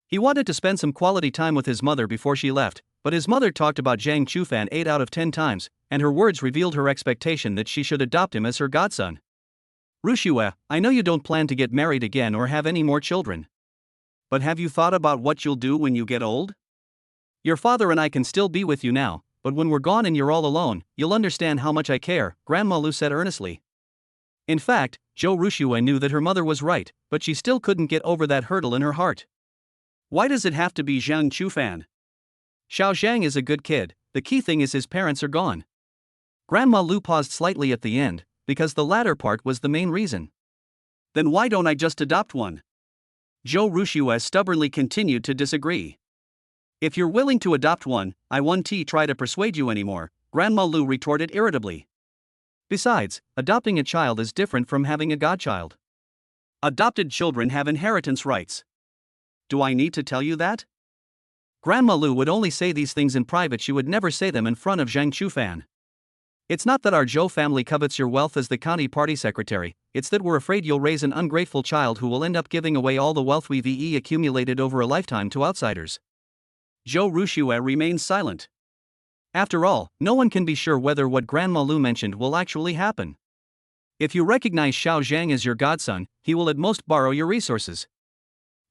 He wanted to spend some quality time with his mother before she left, but his mother talked about Zhang Chufan 8 out of 10 times, and her words revealed her expectation that she should adopt him as her godson. "Rushua, I know you don't plan to get married again or have any more children. But have you thought about what you'll do when you get old? Your father and I can still be with you now, but when we're gone and you're all alone, you'll understand how much I care," Grandma Lu said earnestly. In fact, Zhou Rushua knew that her mother was right, but she still couldn't get over that hurdle in her heart. Why does it have to be Zhang Chufan? Xiao Zhang is a good kid, the key thing is his parents are gone. Grandma Lu paused slightly at the end, because the latter part was the main reason. Then why don't I just adopt one? Zhou Rushua stubbornly continued to disagree. If you're willing to adopt one, I won't try to persuade you anymore, Grandma Lu retorted irritably. Besides, adopting a child is different from having a godchild. Adopted children have inheritance rights. Do I need to tell you that? Grandma Lu would only say these things in private, she would never say them in front of Zhang Chufan. It's not that our Zhou family covets your wealth as the county party secretary, it's that we're afraid you'll raise an ungrateful child who will end up giving away all the wealth we've accumulated over a lifetime to outsiders. Zhou Rushua remained silent. After all, no one can be sure whether what Grandma Lu mentioned will actually happen. If you recognize Xiao Zhang as your godson, he will at most borrow your resources.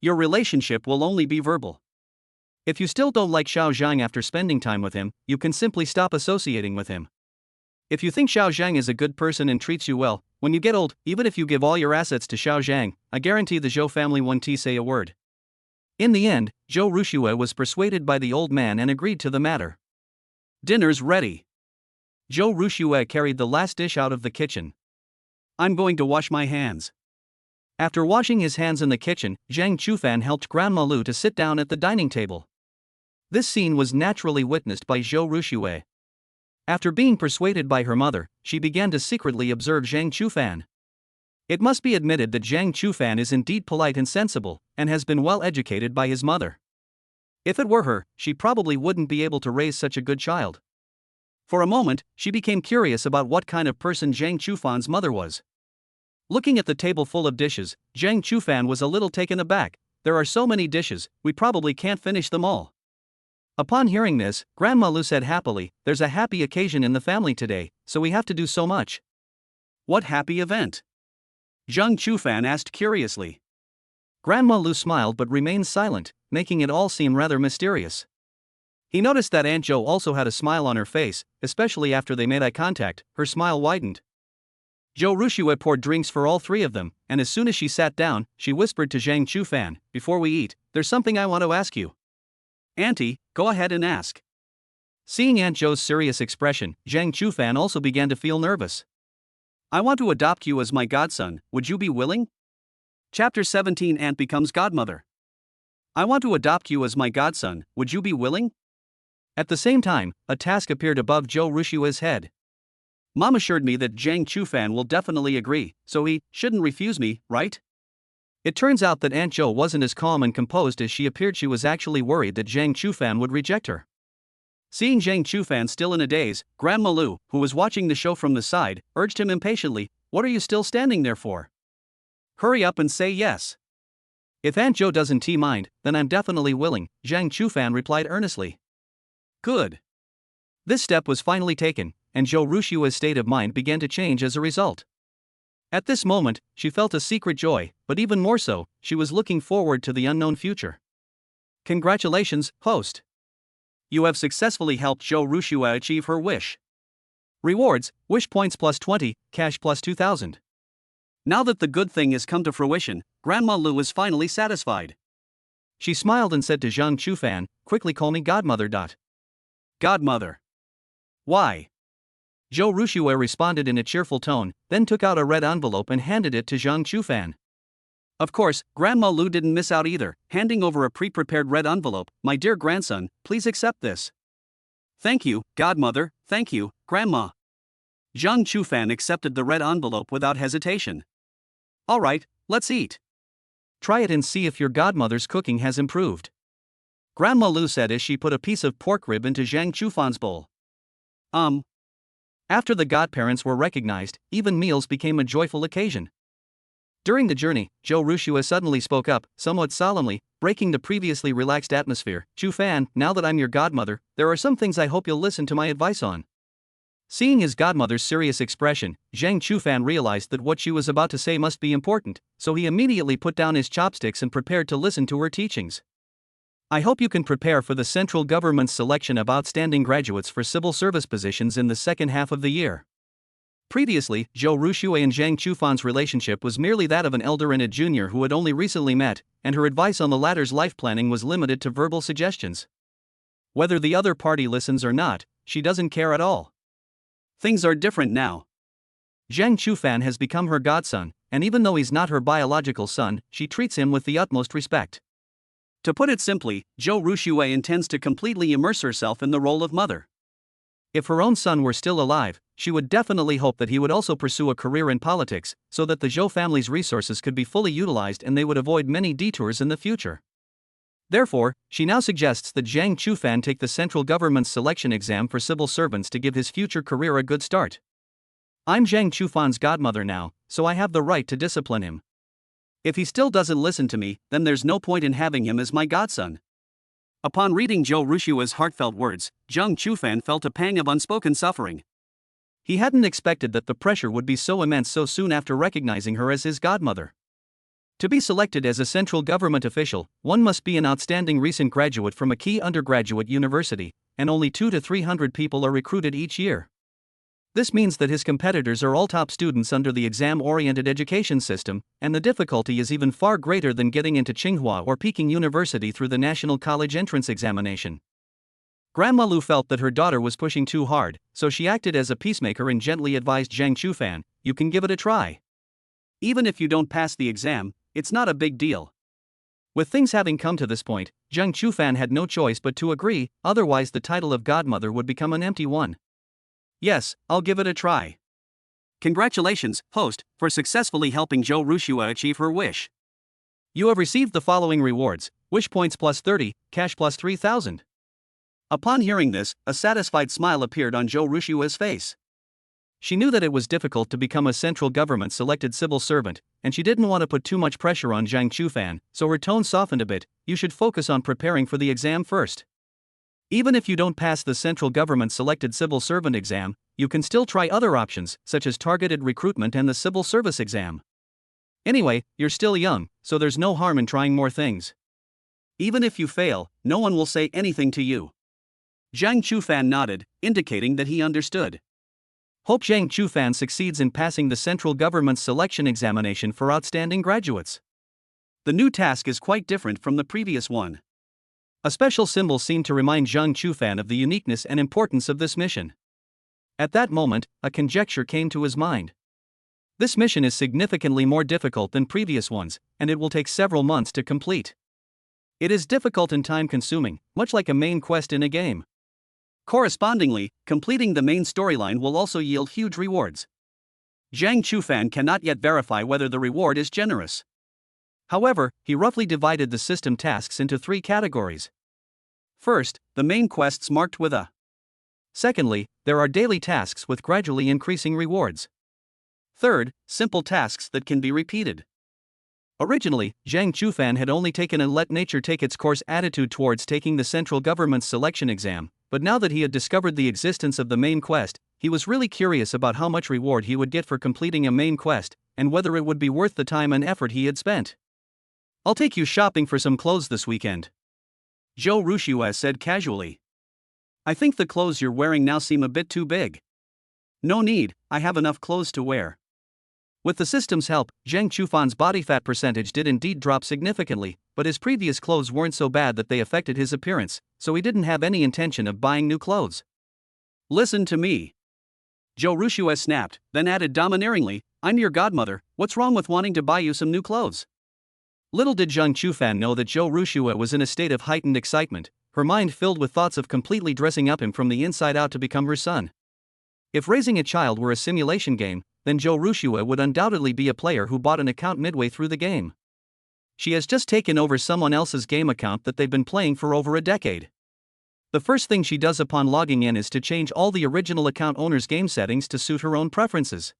Your relationship will only be verbal. If you still don't like Xiao Zhang after spending time with him, you can simply stop associating with him. If you think Xiao Zhang is a good person and treats you well, when you get old, even if you give all your assets to Xiao Zhang, I guarantee the Zhou family won't say a word. In the end, Zhou Rushua was persuaded by the old man and agreed to the matter. Dinner's ready. Zhou Rushua carried the last dish out of the kitchen. I'm going to wash my hands. After washing his hands in the kitchen, Zhang Chufan helped Grandma Lu to sit down at the dining table. This scene was naturally witnessed by Zhou Rushua. After being persuaded by her mother, she began to secretly observe Zhang Chufan. It must be admitted that Zhang Chufan is indeed polite and sensible, and has been well educated by his mother. If it were her, she probably wouldn't be able to raise such a good child. For a moment, she became curious about what kind of person Zhang Chufan's mother was. Looking at the table full of dishes, Zhang Chufan was a little taken aback, there are so many dishes, we probably can't finish them all. Upon hearing this, Grandma Lu said happily, there's a happy occasion in the family today, so we have to do so much. What happy event? Zheng Chufan asked curiously. Grandma Lu smiled but remained silent, making it all seem rather mysterious. He noticed that Aunt Jo also had a smile on her face, especially after they made eye contact. Her smile widened. Zhou Ruxue poured drinks for all three of them, and as soon as she sat down, she whispered to Zhang Chufan, before we eat, there's something I want to ask you. Auntie, go ahead and ask. Seeing Aunt Zhou's serious expression, Zhang Chufan also began to feel nervous. I want to adopt you as my godson, would you be willing? Chapter 17 Aunt becomes godmother. I want to adopt you as my godson, would you be willing? At the same time, a task appeared above Zhou Rushue's head. Mom assured me that Zhang Chufan will definitely agree, so he shouldn't refuse me, right? It turns out that Aunt Zhou wasn't as calm and composed as she appeared. She was actually worried that Zhang Chufan would reject her. Seeing Zhang Chufan still in a daze, Grandma Lu, who was watching the show from the side, urged him impatiently, what are you still standing there for? Hurry up and say yes. If Aunt Zhou doesn't mind, then I'm definitely willing, Zhang Chufan replied earnestly. Good. This step was finally taken, and Zhou Rushue's state of mind began to change as a result. At this moment, she felt a secret joy, but even more so, she was looking forward to the unknown future. Congratulations, host. You have successfully helped Zhou Ruxue achieve her wish. Rewards, wish points plus 20, cash plus 2,000. Now that the good thing has come to fruition, Grandma Lu is finally satisfied. She smiled and said to Zhang Chufan, quickly call me godmother. Godmother. Why? Zhou Ruxue responded in a cheerful tone, then took out a red envelope and handed it to Zhang Chufan. Of course, Grandma Lu didn't miss out either, handing over a pre-prepared red envelope. My dear grandson, please accept this. Thank you, godmother, thank you, grandma. Zhang Chufan accepted the red envelope without hesitation. Alright, let's eat. Try it and see if your godmother's cooking has improved. Grandma Lu said as she put a piece of pork rib into Zhang Chufan's bowl. After the godparents were recognized, even meals became a joyful occasion. During the journey, Zhou Ruxue suddenly spoke up, somewhat solemnly, breaking the previously relaxed atmosphere. Chufan, now that I'm your godmother, there are some things I hope you'll listen to my advice on. Seeing his godmother's serious expression, Zhang Chufan realized that what she was about to say must be important, so he immediately put down his chopsticks and prepared to listen to her teachings. I hope you can prepare for the central government's selection of outstanding graduates for civil service positions in the second half of the year. Previously, Zhou Ruxue and Zhang Chufan's relationship was merely that of an elder and a junior who had only recently met, and her advice on the latter's life planning was limited to verbal suggestions. Whether the other party listens or not, she doesn't care at all. Things are different now. Zhang Chufan has become her godson, and even though he's not her biological son, she treats him with the utmost respect. To put it simply, Zhou Ruxue intends to completely immerse herself in the role of mother. If her own son were still alive, she would definitely hope that he would also pursue a career in politics, so that the Zhou family's resources could be fully utilized and they would avoid many detours in the future. Therefore, she now suggests that Zhang Chufan take the central government's selection exam for civil servants to give his future career a good start. I'm Zhang Chufan's godmother now, so I have the right to discipline him. If he still doesn't listen to me, then there's no point in having him as my godson. Upon reading Zhou Ruxue's heartfelt words, Zhang Chufan felt a pang of unspoken suffering. He hadn't expected that the pressure would be so immense so soon after recognizing her as his godmother. To be selected as a central government official, one must be an outstanding recent graduate from a key undergraduate university, and only 200 to 300 people are recruited each year. This means that his competitors are all top students under the exam-oriented education system, and the difficulty is even far greater than getting into Tsinghua or Peking University through the National College Entrance Examination. Grandma Lu felt that her daughter was pushing too hard, so she acted as a peacemaker and gently advised Zhang Chufan, you can give it a try. Even if you don't pass the exam, it's not a big deal. With things having come to this point, Zhang Chufan had no choice but to agree, otherwise the title of godmother would become an empty one. Yes, I'll give it a try. Congratulations, host, for successfully helping Zhou Ruxue achieve her wish. You have received the following rewards, wish points plus 30, cash plus 3,000. Upon hearing this, a satisfied smile appeared on Zhou Ruxue's face. She knew that it was difficult to become a central government selected civil servant, and she didn't want to put too much pressure on Zhang Chufan, so her tone softened a bit. You should focus on preparing for the exam first. Even if you don't pass the central government selected civil servant exam, you can still try other options, such as targeted recruitment and the civil service exam. Anyway, you're still young, so there's no harm in trying more things. Even if you fail, no one will say anything to you. Zhang Chufan nodded, indicating that he understood. Hope Zhang Chufan succeeds in passing the central government's selection examination for outstanding graduates. The new task is quite different from the previous one. A special symbol seemed to remind Zhang Chufan of the uniqueness and importance of this mission. At that moment, a conjecture came to his mind. This mission is significantly more difficult than previous ones, and it will take several months to complete. It is difficult and time-consuming, much like a main quest in a game. Correspondingly, completing the main storyline will also yield huge rewards. Zhang Chufan cannot yet verify whether the reward is generous. However, he roughly divided the system tasks into 3 categories. First, the main quests marked with A. Secondly, there are daily tasks with gradually increasing rewards. Third, simple tasks that can be repeated. Originally, Zhang Chufan had only taken a let nature take its course attitude towards taking the central government's selection exam, but now that he had discovered the existence of the main quest, he was really curious about how much reward he would get for completing a main quest, and whether it would be worth the time and effort he had spent. I'll take you shopping for some clothes this weekend, Zhou Rushue said casually. I think the clothes you're wearing now seem a bit too big. No need, I have enough clothes to wear. With the system's help, Zhang Chufan's body fat percentage did indeed drop significantly, but his previous clothes weren't so bad that they affected his appearance, so he didn't have any intention of buying new clothes. Listen to me, Zhou Rushue snapped, then added domineeringly, I'm your godmother, what's wrong with wanting to buy you some new clothes? Little did Zhang Chufan know that Zhou Rushue was in a state of heightened excitement, her mind filled with thoughts of completely dressing up him from the inside out to become her son. If raising a child were a simulation game, then Zhou Rushue would undoubtedly be a player who bought an account midway through the game. She has just taken over someone else's game account that they've been playing for over a decade. The first thing she does upon logging in is to change all the original account owner's game settings to suit her own preferences.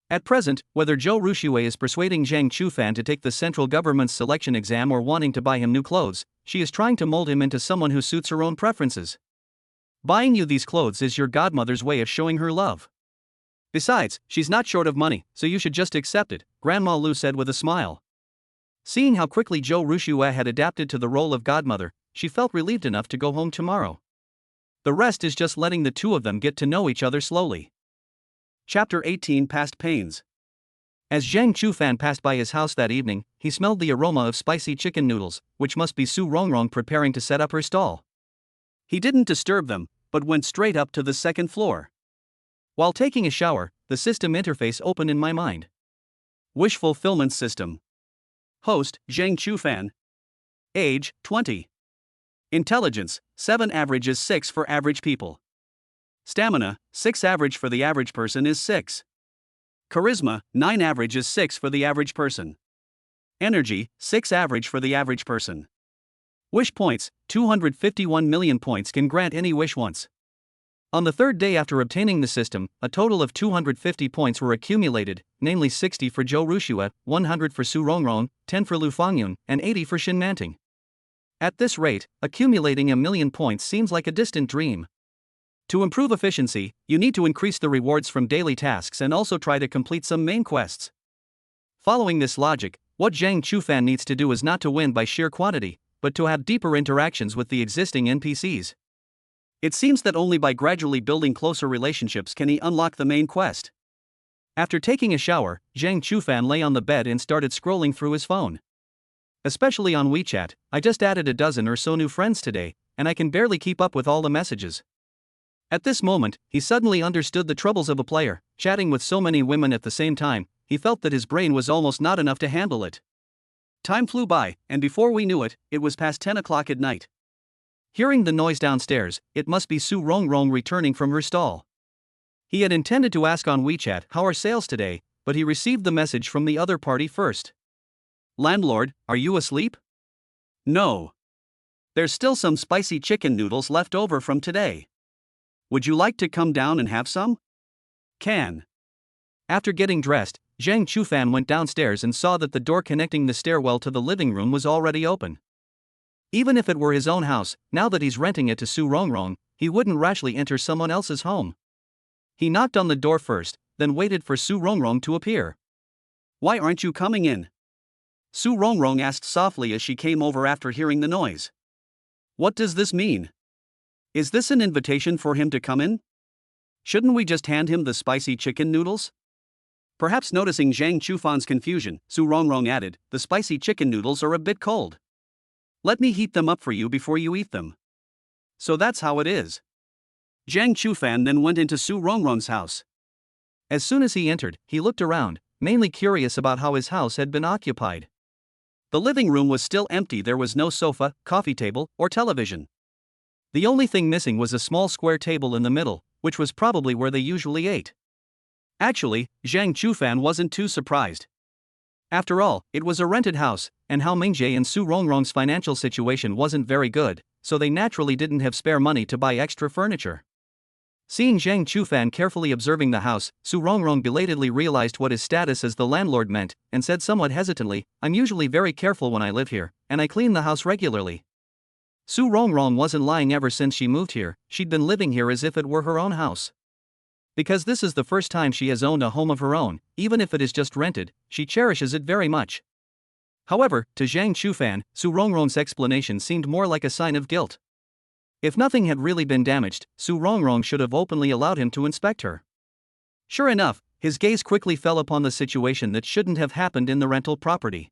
At present, whether Zhou Rushue is persuading Zhang Chufan to take the central government's selection exam or wanting to buy him new clothes, she is trying to mold him into someone who suits her own preferences. Buying you these clothes is your godmother's way of showing her love. Besides, she's not short of money, so you should just accept it, Grandma Lu said with a smile. Seeing how quickly Zhou Rushue had adapted to the role of godmother, she felt relieved enough to go home tomorrow. The rest is just letting the two of them get to know each other slowly. Chapter 18 Past Pains. As Zhang Chufan passed by his house that evening, he smelled the aroma of spicy chicken noodles, which must be Su Rongrong preparing to set up her stall. He didn't disturb them, but went straight up to the second floor. While taking a shower, the system interface opened in my mind. Wish Fulfillment System. Host, Zhang Chufan. Age, 20. Intelligence, 7 average is 6 for average people. Stamina, 6 average for the average person is 6. Charisma, 9 average is 6 for the average person. Energy, 6 average for the average person. Wish points, 251 million points can grant any wish once. On the third day after obtaining the system, a total of 250 points were accumulated, namely 60 for Zhou Rushue, 100 for Su Rongrong, 10 for Lu Fangyun, and 80 for Xin Manting. At this rate, accumulating 1,000,000 points seems like a distant dream. To improve efficiency, you need to increase the rewards from daily tasks and also try to complete some main quests. Following this logic, what Zhang Chufan needs to do is not to win by sheer quantity, but to have deeper interactions with the existing NPCs. It seems that only by gradually building closer relationships can he unlock the main quest. After taking a shower, Zhang Chufan lay on the bed and started scrolling through his phone. Especially on WeChat, I just added a dozen or so new friends today, and I can barely keep up with all the messages. At this moment, he suddenly understood the troubles of a player, chatting with so many women at the same time. He felt that his brain was almost not enough to handle it. Time flew by, and before we knew it, it was past 10 o'clock at night. Hearing the noise downstairs, it must be Su Rongrong returning from her stall. He had intended to ask on WeChat how are sales today, but he received the message from the other party first. Landlord, are you asleep? No. There's still some spicy chicken noodles left over from today. Would you like to come down and have some? Can. After getting dressed, Zhang Chufan went downstairs and saw that the door connecting the stairwell to the living room was already open. Even if it were his own house, now that he's renting it to Su Rongrong, he wouldn't rashly enter someone else's home. He knocked on the door first, then waited for Su Rongrong to appear. "Why aren't you coming in?" Su Rongrong asked softly as she came over after hearing the noise. "What does this mean? Is this an invitation for him to come in? Shouldn't we just hand him the spicy chicken noodles?" Perhaps noticing Zhang Chufan's confusion, Su Rongrong added, "The spicy chicken noodles are a bit cold. Let me heat them up for you before you eat them." So that's how it is. Zhang Chufan then went into Su Rongrong's house. As soon as he entered, he looked around, mainly curious about how his house had been occupied. The living room was still empty. There was no sofa, coffee table, or television. The only thing missing was a small square table in the middle, which was probably where they usually ate. Actually, Zhang Chufan wasn't too surprised. After all, it was a rented house, and Hao Mingjie and Su Rongrong's financial situation wasn't very good, so they naturally didn't have spare money to buy extra furniture. Seeing Zhang Chufan carefully observing the house, Su Rongrong belatedly realized what his status as the landlord meant, and said somewhat hesitantly, "I'm usually very careful when I live here, and I clean the house regularly." Su Rongrong wasn't lying. Ever since she moved here, she'd been living here as if it were her own house. Because this is the first time she has owned a home of her own, even if it is just rented, she cherishes it very much. However, to Zhang Chufan, Su Rongrong's explanation seemed more like a sign of guilt. If nothing had really been damaged, Su Rongrong should have openly allowed him to inspect her. Sure enough, his gaze quickly fell upon the situation that shouldn't have happened in the rental property.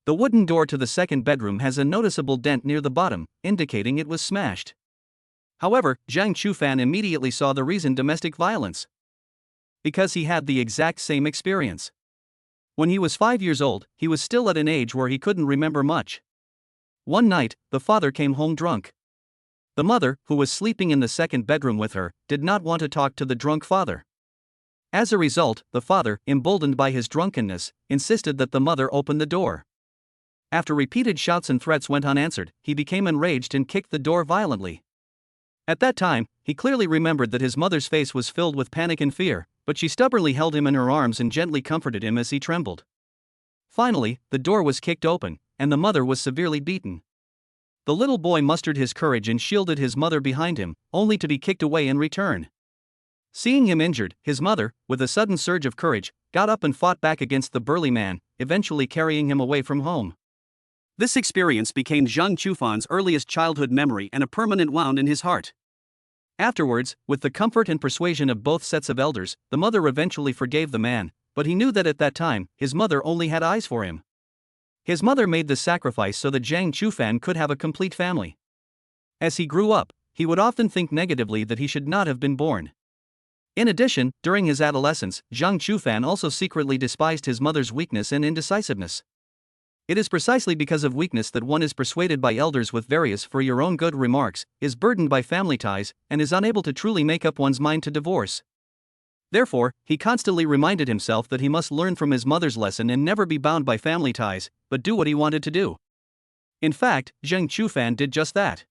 The wooden door to the second bedroom has a noticeable dent near the bottom, indicating it was smashed. However, Zhang Chufan immediately saw the reason: domestic violence. Because he had the exact same experience. When he was 5 years old, he was still at an age where he couldn't remember much. One night, the father came home drunk. The mother, who was sleeping in the second bedroom with her, did not want to talk to the drunk father. As a result, the father, emboldened by his drunkenness, insisted that the mother open the door. After repeated shouts and threats went unanswered, he became enraged and kicked the door violently. At that time, he clearly remembered that his mother's face was filled with panic and fear, but she stubbornly held him in her arms and gently comforted him as he trembled. Finally, the door was kicked open, and the mother was severely beaten. The little boy mustered his courage and shielded his mother behind him, only to be kicked away in return. Seeing him injured, his mother, with a sudden surge of courage, got up and fought back against the burly man, eventually carrying him away from home. This experience became Zhang Chufan's earliest childhood memory and a permanent wound in his heart. Afterwards, with the comfort and persuasion of both sets of elders, the mother eventually forgave the man, but he knew that at that time, his mother only had eyes for him. His mother made the sacrifice so that Zhang Chufan could have a complete family. As he grew up, he would often think negatively that he should not have been born. In addition, during his adolescence, Zhang Chufan also secretly despised his mother's weakness and indecisiveness. It is precisely because of weakness that one is persuaded by elders with various "for your own good" remarks, is burdened by family ties, and is unable to truly make up one's mind to divorce. Therefore, he constantly reminded himself that he must learn from his mother's lesson and never be bound by family ties, but do what he wanted to do. In fact, Zhang Chufan did just that.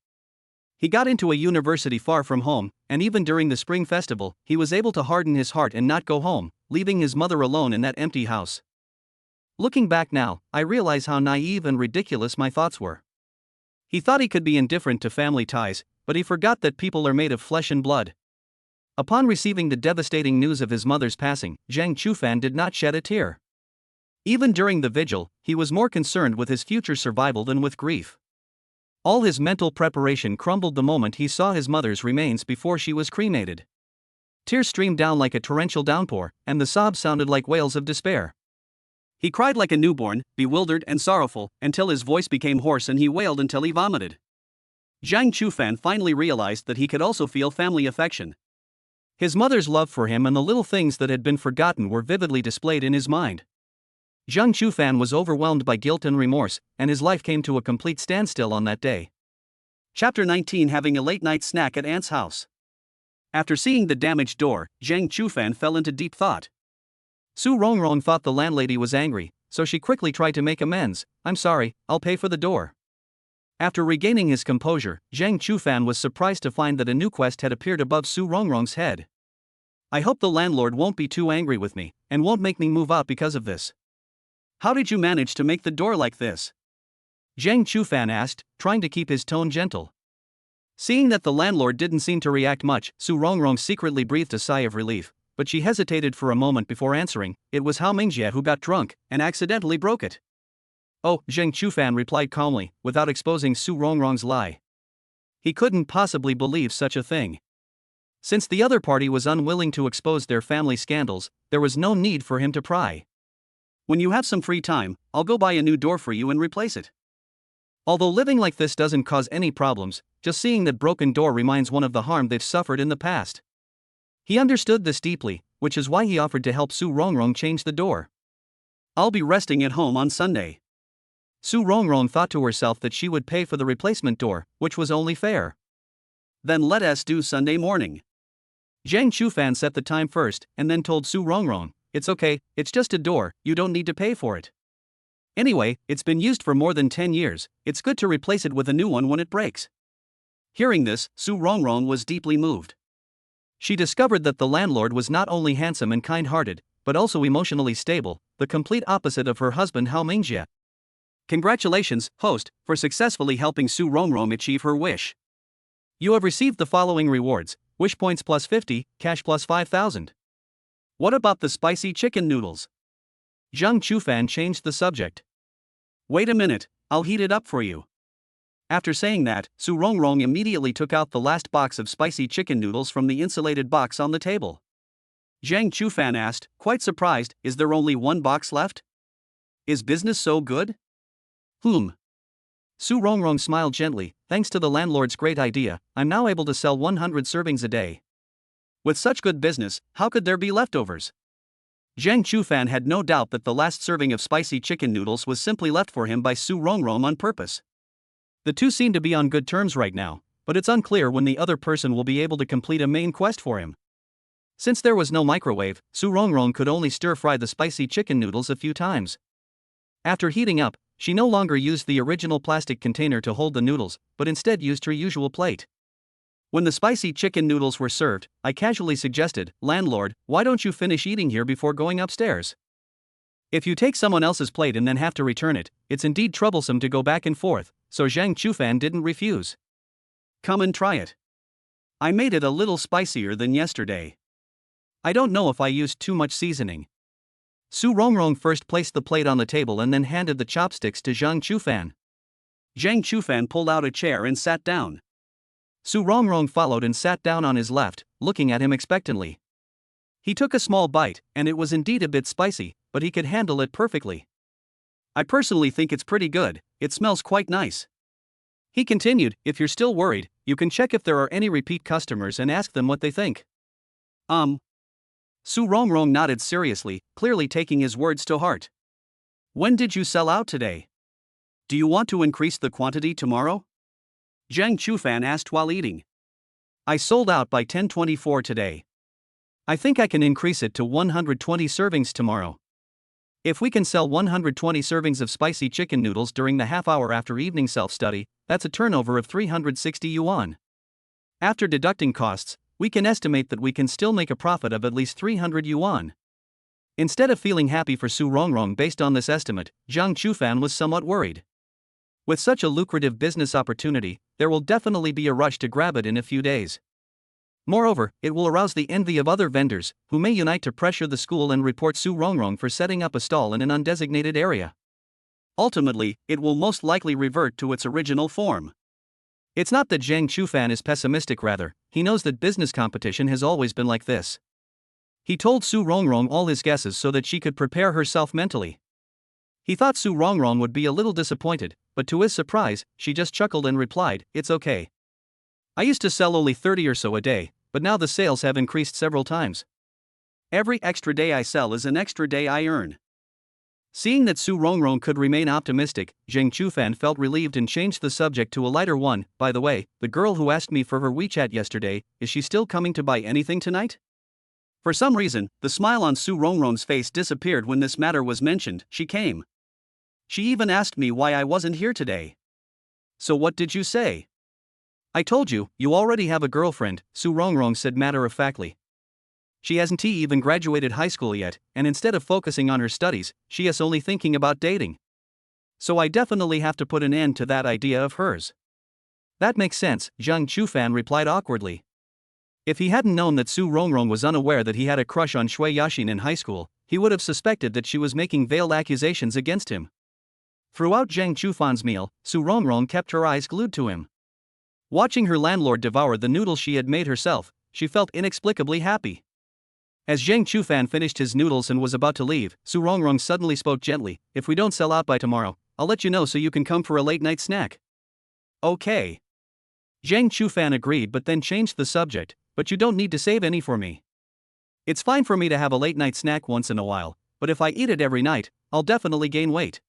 He got into a university far from home, and even during the spring festival, he was able to harden his heart and not go home, leaving his mother alone in that empty house. Looking back now, I realize how naive and ridiculous my thoughts were. He thought he could be indifferent to family ties, but he forgot that people are made of flesh and blood. Upon receiving the devastating news of his mother's passing, Zhang Chufan did not shed a tear. Even during the vigil, he was more concerned with his future survival than with grief. All his mental preparation crumbled the moment he saw his mother's remains before she was cremated. Tears streamed down like a torrential downpour, and the sobs sounded like wails of despair. He cried like a newborn, bewildered and sorrowful, until his voice became hoarse and he wailed until he vomited. Zhang Chufan finally realized that he could also feel family affection. His mother's love for him and the little things that had been forgotten were vividly displayed in his mind. Zhang Chufan was overwhelmed by guilt and remorse, and his life came to a complete standstill on that day. Chapter 19: Having a late-night snack at Aunt's house. After seeing the damaged door, Zhang Chufan fell into deep thought. Su Rongrong thought the landlady was angry, so she quickly tried to make amends. "I'm sorry, I'll pay for the door." After regaining his composure, Zhang Chufan was surprised to find that a new quest had appeared above Su Rongrong's head. I hope the landlord won't be too angry with me, and won't make me move out because of this. How did you manage to make the door like this? Zhang Chufan asked, trying to keep his tone gentle. Seeing that the landlord didn't seem to react much, Su Rongrong secretly breathed a sigh of relief, but she hesitated for a moment before answering. It was Hao Mingjie who got drunk and accidentally broke it. Oh, Zheng Chufan replied calmly, without exposing Su Rongrong's lie. He couldn't possibly believe such a thing. Since the other party was unwilling to expose their family scandals, there was no need for him to pry. When you have some free time, I'll go buy a new door for you and replace it. Although living like this doesn't cause any problems, just seeing that broken door reminds one of the harm they've suffered in the past. He understood this deeply, which is why he offered to help Su Rongrong change the door. I'll be resting at home on Sunday. Su Rongrong thought to herself that she would pay for the replacement door, which was only fair. Then let us do Sunday morning. Zhang Chufan set the time first and then told Su Rongrong, it's okay, it's just a door, you don't need to pay for it. Anyway, it's been used for more than 10 years, it's good to replace it with a new one when it breaks. Hearing this, Su Rongrong was deeply moved. She discovered that the landlord was not only handsome and kind-hearted, but also emotionally stable, the complete opposite of her husband Hao Mingjie. Congratulations, host, for successfully helping Su Rongrong achieve her wish. You have received the following rewards: wish points plus 50, cash plus 5,000. What about the spicy chicken noodles? Zhang Chufan changed the subject. Wait a minute, I'll heat it up for you. After saying that, Su Rongrong immediately took out the last box of spicy chicken noodles from the insulated box on the table. Zhang Chufan asked, quite surprised, is there only one box left? Is business so good? Su Rongrong smiled gently, thanks to the landlord's great idea, I'm now able to sell 100 servings a day. With such good business, how could there be leftovers? Zhang Chufan had no doubt that the last serving of spicy chicken noodles was simply left for him by Su Rongrong on purpose. The two seem to be on good terms right now, but it's unclear when the other person will be able to complete a main quest for him. Since there was no microwave, Su Rongrong could only stir-fry the spicy chicken noodles a few times. After heating up, she no longer used the original plastic container to hold the noodles, but instead used her usual plate. When the spicy chicken noodles were served, I casually suggested, landlord, why don't you finish eating here before going upstairs? If you take someone else's plate and then have to return it, it's indeed troublesome to go back and forth, so Zhang Chufan didn't refuse. Come and try it. I made it a little spicier than yesterday. I don't know if I used too much seasoning. Su Rongrong first placed the plate on the table and then handed the chopsticks to Zhang Chufan. Zhang Chufan pulled out a chair and sat down. Su Rongrong followed and sat down on his left, looking at him expectantly. He took a small bite, and it was indeed a bit spicy, but he could handle it perfectly. I personally think it's pretty good, it smells quite nice. He continued, if you're still worried, you can check if there are any repeat customers and ask them what they think. Su Rongrong nodded seriously, clearly taking his words to heart. When did you sell out today? Do you want to increase the quantity tomorrow? Zhang Chufan asked while eating. I sold out by 10:24 today. I think I can increase it to 120 servings tomorrow. If we can sell 120 servings of spicy chicken noodles during the half hour after evening self-study, that's a turnover of 360 yuan. After deducting costs, we can estimate that we can still make a profit of at least 300 yuan. Instead of feeling happy for Su Rongrong based on this estimate, Zhang Chufan was somewhat worried. With such a lucrative business opportunity, there will definitely be a rush to grab it in a few days. Moreover, it will arouse the envy of other vendors, who may unite to pressure the school and report Su Rongrong for setting up a stall in an undesignated area. Ultimately, it will most likely revert to its original form. It's not that Zhang Chufan is pessimistic, rather, he knows that business competition has always been like this. He told Su Rongrong all his guesses so that she could prepare herself mentally. He thought Su Rongrong would be a little disappointed, but to his surprise, she just chuckled and replied, it's okay. I used to sell only 30 or so a day, but now the sales have increased several times. Every extra day I sell is an extra day I earn. Seeing that Su Rongrong could remain optimistic, Zhang Chufan felt relieved and changed the subject to a lighter one. By the way, the girl who asked me for her WeChat yesterday, is she still coming to buy anything tonight? For some reason, the smile on Su Rongrong's face disappeared when this matter was mentioned. She came. She even asked me why I wasn't here today. So what did you say? I told you, you already have a girlfriend, Su Rongrong said matter-of-factly. She hasn't even graduated high school yet, and instead of focusing on her studies, she is only thinking about dating. So I definitely have to put an end to that idea of hers. That makes sense, Zhang Chufan replied awkwardly. If he hadn't known that Su Rongrong was unaware that he had a crush on Shui Yaxin in high school, he would have suspected that she was making veiled accusations against him. Throughout Zhang Chufan's meal, Su Rongrong kept her eyes glued to him. Watching her landlord devour the noodles she had made herself, she felt inexplicably happy. As Zhang Chufan finished his noodles and was about to leave, Su Rongrong suddenly spoke gently, "If we don't sell out by tomorrow, I'll let you know so you can come for a late-night snack." Okay. Zhang Chufan agreed but then changed the subject, "But you don't need to save any for me. It's fine for me to have a late-night snack once in a while, but if I eat it every night, I'll definitely gain weight."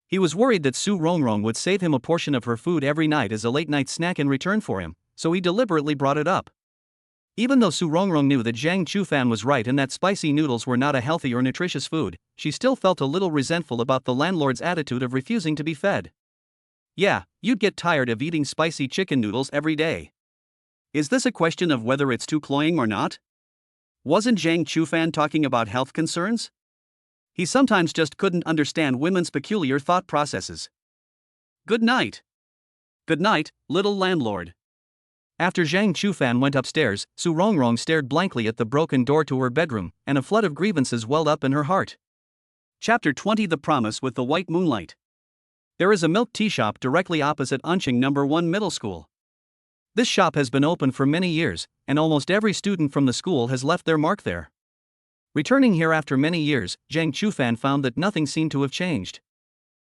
He was worried that Su Rongrong would save him a portion of her food every night as a late-night snack in return for him, so he deliberately brought it up. Even though Su Rongrong knew that Zhang Chufan was right and that spicy noodles were not a healthy or nutritious food, she still felt a little resentful about the landlord's attitude of refusing to be fed. "Yeah, you'd get tired of eating spicy chicken noodles every day. Is this a question of whether it's too cloying or not? Wasn't Zhang Chufan talking about health concerns? He sometimes just couldn't understand women's peculiar thought processes." "Good night." "Good night, little landlord." After Zhang Chufan went upstairs, Su Rongrong stared blankly at the broken door to her bedroom, and a flood of grievances welled up in her heart. Chapter 20: The Promise with the White Moonlight. There is a milk tea shop directly opposite Anqing No. 1 Middle School. This shop has been open for many years, and almost every student from the school has left their mark there. Returning here after many years, Zhang Chufan found that nothing seemed to have changed.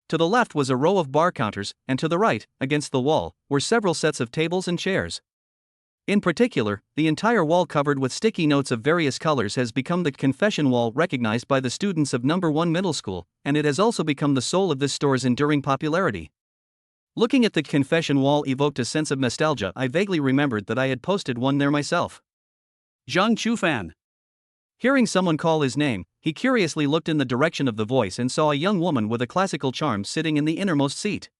To the left was a row of bar counters, and to the right, against the wall, were several sets of tables and chairs. In particular, the entire wall covered with sticky notes of various colors has become the confession wall recognized by the students of No. 1 Middle School, and it has also become the soul of this store's enduring popularity. Looking at the confession wall evoked a sense of nostalgia. I vaguely remembered that I had posted one there myself. Zhang Chufan. Hearing someone call his name, he curiously looked in the direction of the voice and saw a young woman with a classical charm sitting in the innermost seat.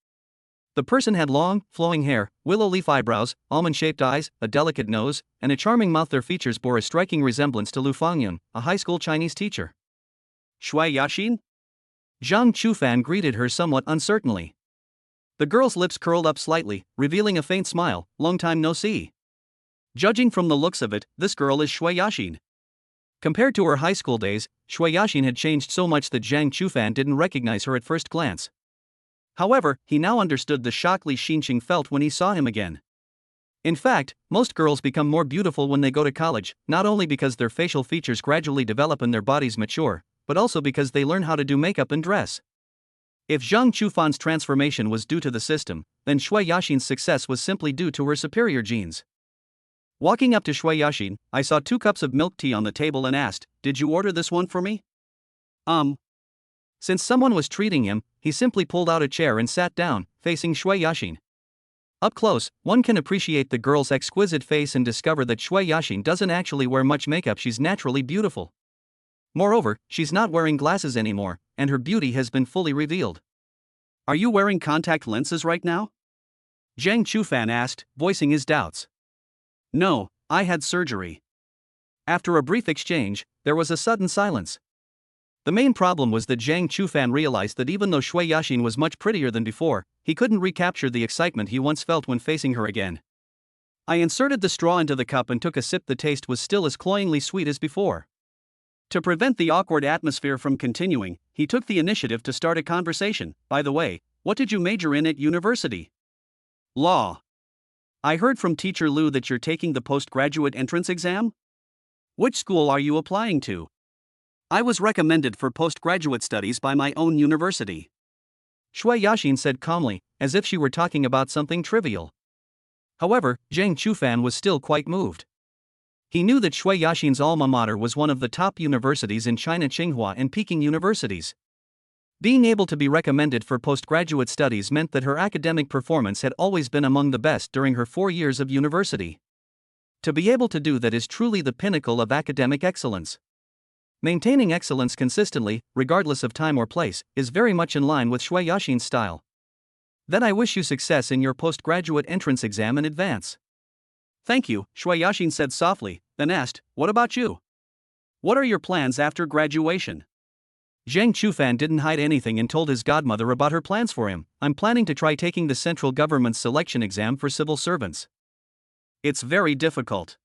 The person had long, flowing hair, willow leaf eyebrows, almond-shaped eyes, a delicate nose, and a charming mouth. Their features bore a striking resemblance to Lu Fangyun, a high school Chinese teacher. "Shui Yaxin?" Zhang Chufan greeted her somewhat uncertainly. The girl's lips curled up slightly, revealing a faint smile. "Long time no see. Judging from the looks of it, this girl is Shui Yaxin." Compared to her high school days, Shui Yaxin had changed so much that Zhang Chufan didn't recognize her at first glance. However, he now understood the shock Li Xinqing felt when he saw him again. In fact, most girls become more beautiful when they go to college, not only because their facial features gradually develop and their bodies mature, but also because they learn how to do makeup and dress. If Zhang Chufan's transformation was due to the system, then Shui Yaxin's success was simply due to her superior genes. Walking up to Shui Yaxin, I saw 2 cups of milk tea on the table and asked, "Did you order this one for me?" Since someone was treating him, he simply pulled out a chair and sat down, facing Shui Yaxin. Up close, one can appreciate the girl's exquisite face and discover that Shui Yaxin doesn't actually wear much makeup. She's naturally beautiful. Moreover, she's not wearing glasses anymore, and her beauty has been fully revealed. "Are you wearing contact lenses right now?" Zhang Chufan asked, voicing his doubts. "No, I had surgery." After a brief exchange, there was a sudden silence. The main problem was that Zhang Chufan realized that even though Shui Yaxin was much prettier than before, he couldn't recapture the excitement he once felt when facing her again. I inserted the straw into the cup and took a sip. The taste was still as cloyingly sweet as before. To prevent the awkward atmosphere from continuing, he took the initiative to start a conversation. "By the way, what did you major in at university?" "Law." "I heard from Teacher Lu that you're taking the postgraduate entrance exam? Which school are you applying to?" "I was recommended for postgraduate studies by my own university," Shui Yaxin said calmly, as if she were talking about something trivial. However, Zhang Chufan was still quite moved. He knew that Shui Yaxin's alma mater was one of the top universities in China, Tsinghua and Peking universities. Being able to be recommended for postgraduate studies meant that her academic performance had always been among the best during her 4 years of university. To be able to do that is truly the pinnacle of academic excellence. Maintaining excellence consistently, regardless of time or place, is very much in line with Shui Yaxin's style. "Then I wish you success in your postgraduate entrance exam in advance." "Thank you," Shui Yaxin said softly, then asked, "What about you? What are your plans after graduation? Zhang Chufan didn't hide anything and told his godmother about her plans for him. I'm planning to try taking the central government's selection exam for civil servants. It's very difficult.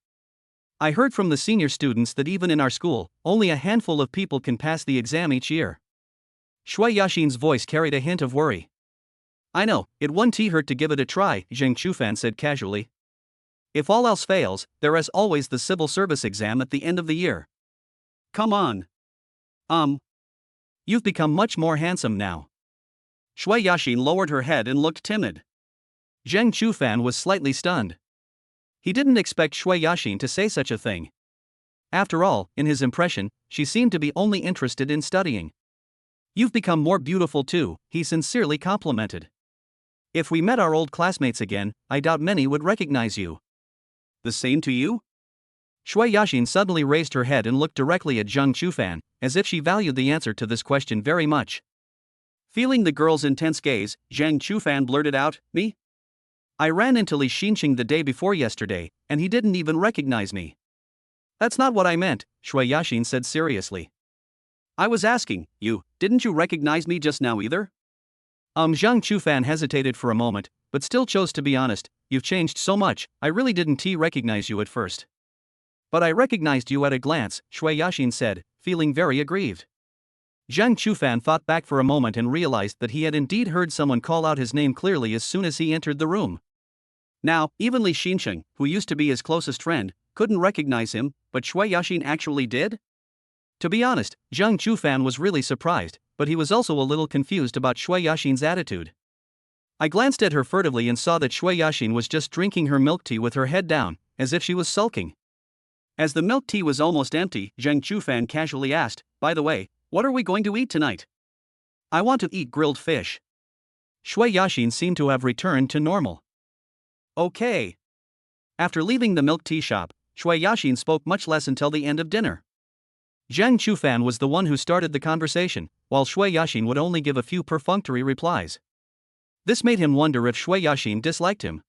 I heard from the senior students that even in our school, only a handful of people can pass the exam each year. Shui Yaxin's voice carried a hint of worry. I know, it won't hurt to give it a try, Zhang Chufan said casually. If all else fails, there is always the civil service exam at the end of the year. Come on. You've become much more handsome now. Shui Yaxin lowered her head and looked timid. Zhang Chufan was slightly stunned. He didn't expect Shui Yaxin to say such a thing. After all, in his impression, she seemed to be only interested in studying. You've become more beautiful too, he sincerely complimented. If we met our old classmates again, I doubt many would recognize you. The same to you? Shui Yaxin suddenly raised her head and looked directly at Zhang Chufan, as if she valued the answer to this question very much. Feeling the girl's intense gaze, Zhang Chufan blurted out, Me? I ran into Li Xinqing the day before yesterday, and he didn't even recognize me. That's not what I meant, Shui Yaxin said seriously. I was asking, didn't you recognize me just now either? Zhang Chufan hesitated for a moment, but still chose to be honest. You've changed so much, I really didn't recognize you at first. But I recognized you at a glance, Shui Yaxin said, feeling very aggrieved. Zhang Chufan thought back for a moment and realized that he had indeed heard someone call out his name clearly as soon as he entered the room. Now, even Li Xinqing, who used to be his closest friend, couldn't recognize him, but Shui Yaxin actually did? To be honest, Zhang Chufan was really surprised, but he was also a little confused about Shui Yaxin's attitude. I glanced at her furtively and saw that Shui Yaxin was just drinking her milk tea with her head down, as if she was sulking. As the milk tea was almost empty, Zhang Chufan casually asked, By the way, what are we going to eat tonight? I want to eat grilled fish. Shui Yaxin seemed to have returned to normal. Okay. After leaving the milk tea shop, Shui Yaxin spoke much less until the end of dinner. Zhang Chufan was the one who started the conversation, while Shui Yaxin would only give a few perfunctory replies. This made him wonder if Shui Yaxin disliked him.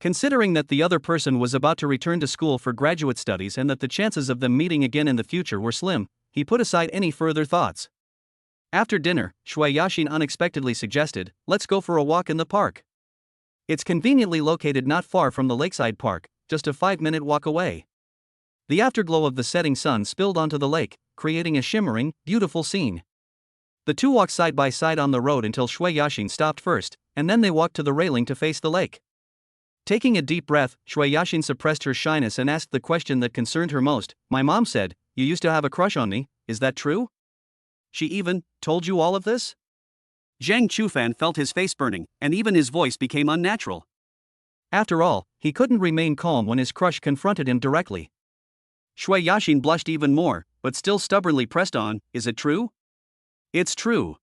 Considering that the other person was about to return to school for graduate studies and that the chances of them meeting again in the future were slim, he put aside any further thoughts. After dinner, Shui Yaxin unexpectedly suggested, Let's go for a walk in the park. It's conveniently located not far from the lakeside park, just a 5-minute walk away. The afterglow of the setting sun spilled onto the lake, creating a shimmering, beautiful scene. The two walked side by side on the road until Shui Yaxin stopped first, and then they walked to the railing to face the lake. Taking a deep breath, Shui Yaxin suppressed her shyness and asked the question that concerned her most. My mom said, You used to have a crush on me, is that true? She even told you all of this? Zhang Chufan felt his face burning, and even his voice became unnatural. After all, he couldn't remain calm when his crush confronted him directly. Shui Yaxin blushed even more, but still stubbornly pressed on, Is it true? It's true.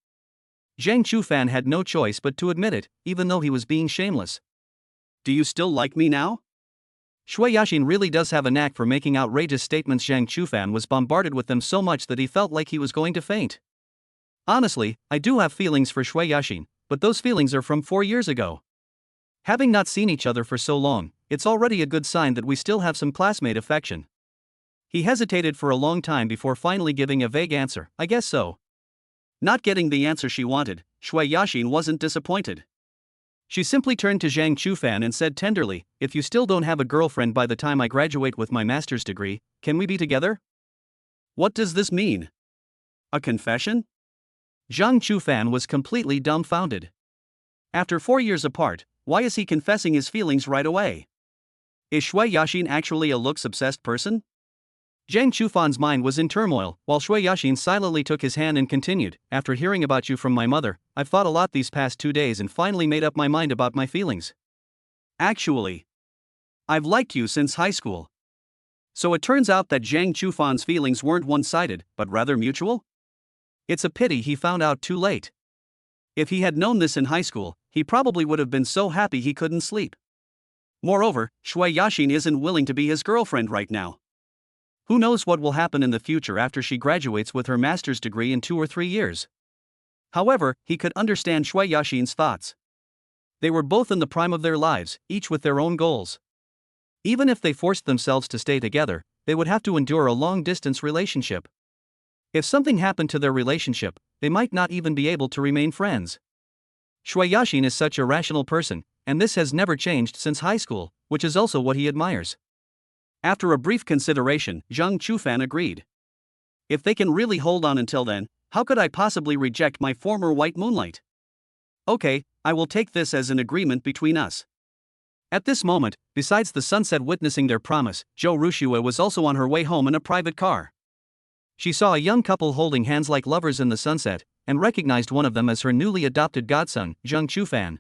Zhang Chufan had no choice but to admit it, even though he was being shameless. Do you still like me now? Shui Yaxin really does have a knack for making outrageous statements. Zhang Chufan was bombarded with them so much that he felt like he was going to faint. Honestly, I do have feelings for Shui Yaxin, but those feelings are from 4 years ago. Having not seen each other for so long, it's already a good sign that we still have some classmate affection. He hesitated for a long time before finally giving a vague answer, I guess so. Not getting the answer she wanted, Shui Yaxin wasn't disappointed. She simply turned to Zhang Chufan and said tenderly, If you still don't have a girlfriend by the time I graduate with my master's degree, can we be together? What does this mean? A confession? Zhang Chufan was completely dumbfounded. After 4 years apart, why is he confessing his feelings right away? Is Shui Yaxin actually a looks-obsessed person? Zhang Chufan's mind was in turmoil, while Shui Yaxin silently took his hand and continued, After hearing about you from my mother, I've thought a lot these past 2 days and finally made up my mind about my feelings. Actually, I've liked you since high school. So it turns out that Zhang Chufan's feelings weren't one-sided, but rather mutual? It's a pity he found out too late. If he had known this in high school, he probably would have been so happy he couldn't sleep. Moreover, Shui Yaxin isn't willing to be his girlfriend right now. Who knows what will happen in the future after she graduates with her master's degree in 2 or 3 years. However, he could understand Shui Yaxin's thoughts. They were both in the prime of their lives, each with their own goals. Even if they forced themselves to stay together, they would have to endure a long-distance relationship. If something happened to their relationship, they might not even be able to remain friends. Shui Yashin is such a rational person, and this has never changed since high school, which is also what he admires. After a brief consideration, Zhang Chufan agreed. If they can really hold on until then, how could I possibly reject my former white moonlight? Okay, I will take this as an agreement between us. At this moment, besides the sunset witnessing their promise, Zhou Rushue was also on her way home in a private car. She saw a young couple holding hands like lovers in the sunset, and recognized one of them as her newly adopted godson, Zhang Chufan.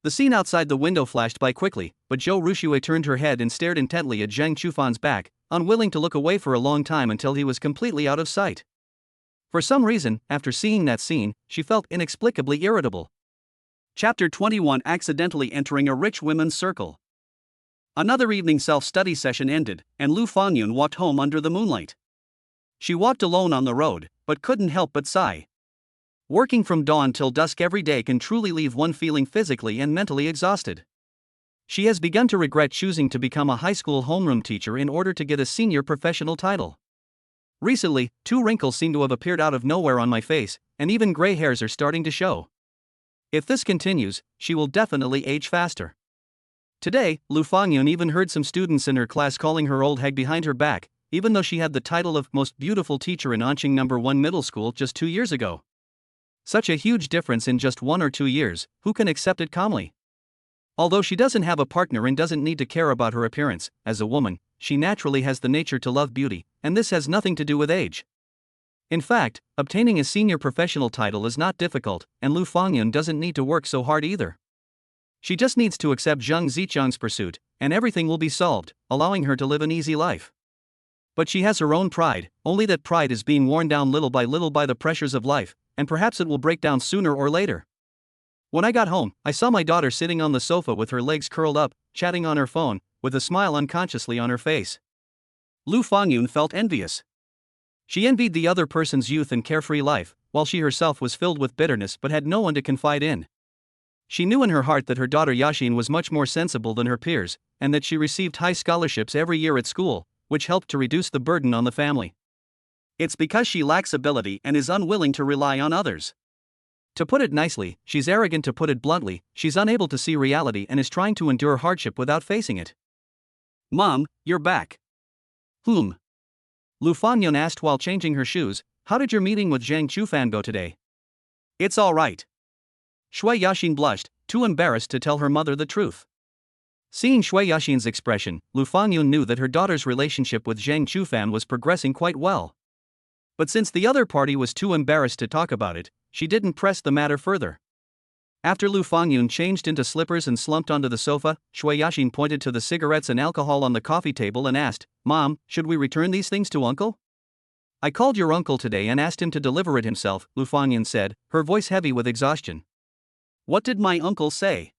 The scene outside the window flashed by quickly, but Zhou Rushue turned her head and stared intently at Zhang Chufan's back, unwilling to look away for a long time until he was completely out of sight. For some reason, after seeing that scene, she felt inexplicably irritable. Chapter 21: Accidentally Entering a Rich Women's Circle. Another evening self-study session ended, and Lu Fangyun walked home under the moonlight. She walked alone on the road, but couldn't help but sigh. Working from dawn till dusk every day can truly leave one feeling physically and mentally exhausted. She has begun to regret choosing to become a high school homeroom teacher in order to get a senior professional title. Recently, 2 wrinkles seem to have appeared out of nowhere on my face, and even gray hairs are starting to show. If this continues, she will definitely age faster. Today, Lu Fangyun even heard some students in her class calling her old hag behind her back, even though she had the title of most beautiful teacher in Anqing No. 1 middle school just 2 years ago. Such a huge difference in just 1 or 2 years, who can accept it calmly? Although she doesn't have a partner and doesn't need to care about her appearance, as a woman, she naturally has the nature to love beauty, and this has nothing to do with age. In fact, obtaining a senior professional title is not difficult, and Lu Fangyun doesn't need to work so hard either. She just needs to accept Zhang Zichang's pursuit, and everything will be solved, allowing her to live an easy life. But she has her own pride, only that pride is being worn down little by the pressures of life, and perhaps it will break down sooner or later. When I got home, I saw my daughter sitting on the sofa with her legs curled up, chatting on her phone, with a smile unconsciously on her face. Lu Fangyun felt envious. She envied the other person's youth and carefree life, while she herself was filled with bitterness but had no one to confide in. She knew in her heart that her daughter Yashin was much more sensible than her peers, and that she received high scholarships every year at school, which helped to reduce the burden on the family. It's because she lacks ability and is unwilling to rely on others. To put it nicely, she's arrogant. To put it bluntly, she's unable to see reality and is trying to endure hardship without facing it. Mom, you're back. Lu Fangyun asked while changing her shoes. How did your meeting with Zhang Chufan go today? It's all right. Shui Yashin blushed, too embarrassed to tell her mother the truth. Seeing Shui Yashin's expression, Lu Fangyun knew that her daughter's relationship with Zhang Chufan was progressing quite well. But since the other party was too embarrassed to talk about it, she didn't press the matter further. After Lu Fangyun changed into slippers and slumped onto the sofa, Shui Yashin pointed to the cigarettes and alcohol on the coffee table and asked, Mom, should we return these things to Uncle? I called your uncle today and asked him to deliver it himself, Lu Fangyun said, her voice heavy with exhaustion. What did my uncle say?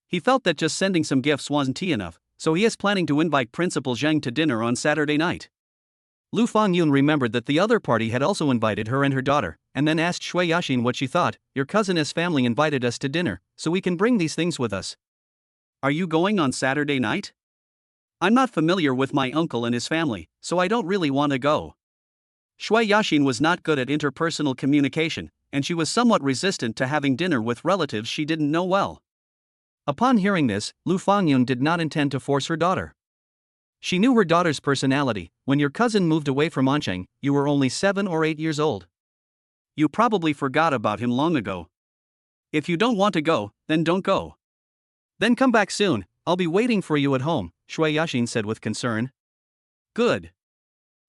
He felt that just sending some gifts wasn't enough, so he is planning to invite Principal Zhang to dinner on Saturday night. Lu Fangyun remembered that the other party had also invited her and her daughter, and then asked Shui Yashin what she thought. Your cousin's family invited us to dinner, so we can bring these things with us. Are you going on Saturday night? I'm not familiar with my uncle and his family, so I don't really want to go. Shui Yashin was not good at interpersonal communication, and she was somewhat resistant to having dinner with relatives she didn't know well. Upon hearing this, Lu Fangyun did not intend to force her daughter. She knew her daughter's personality. When your cousin moved away from Anqing, you were only 7 or 8 years old. You probably forgot about him long ago. If you don't want to go, then don't go. Then come back soon, I'll be waiting for you at home, Shui Yashin said with concern. Good.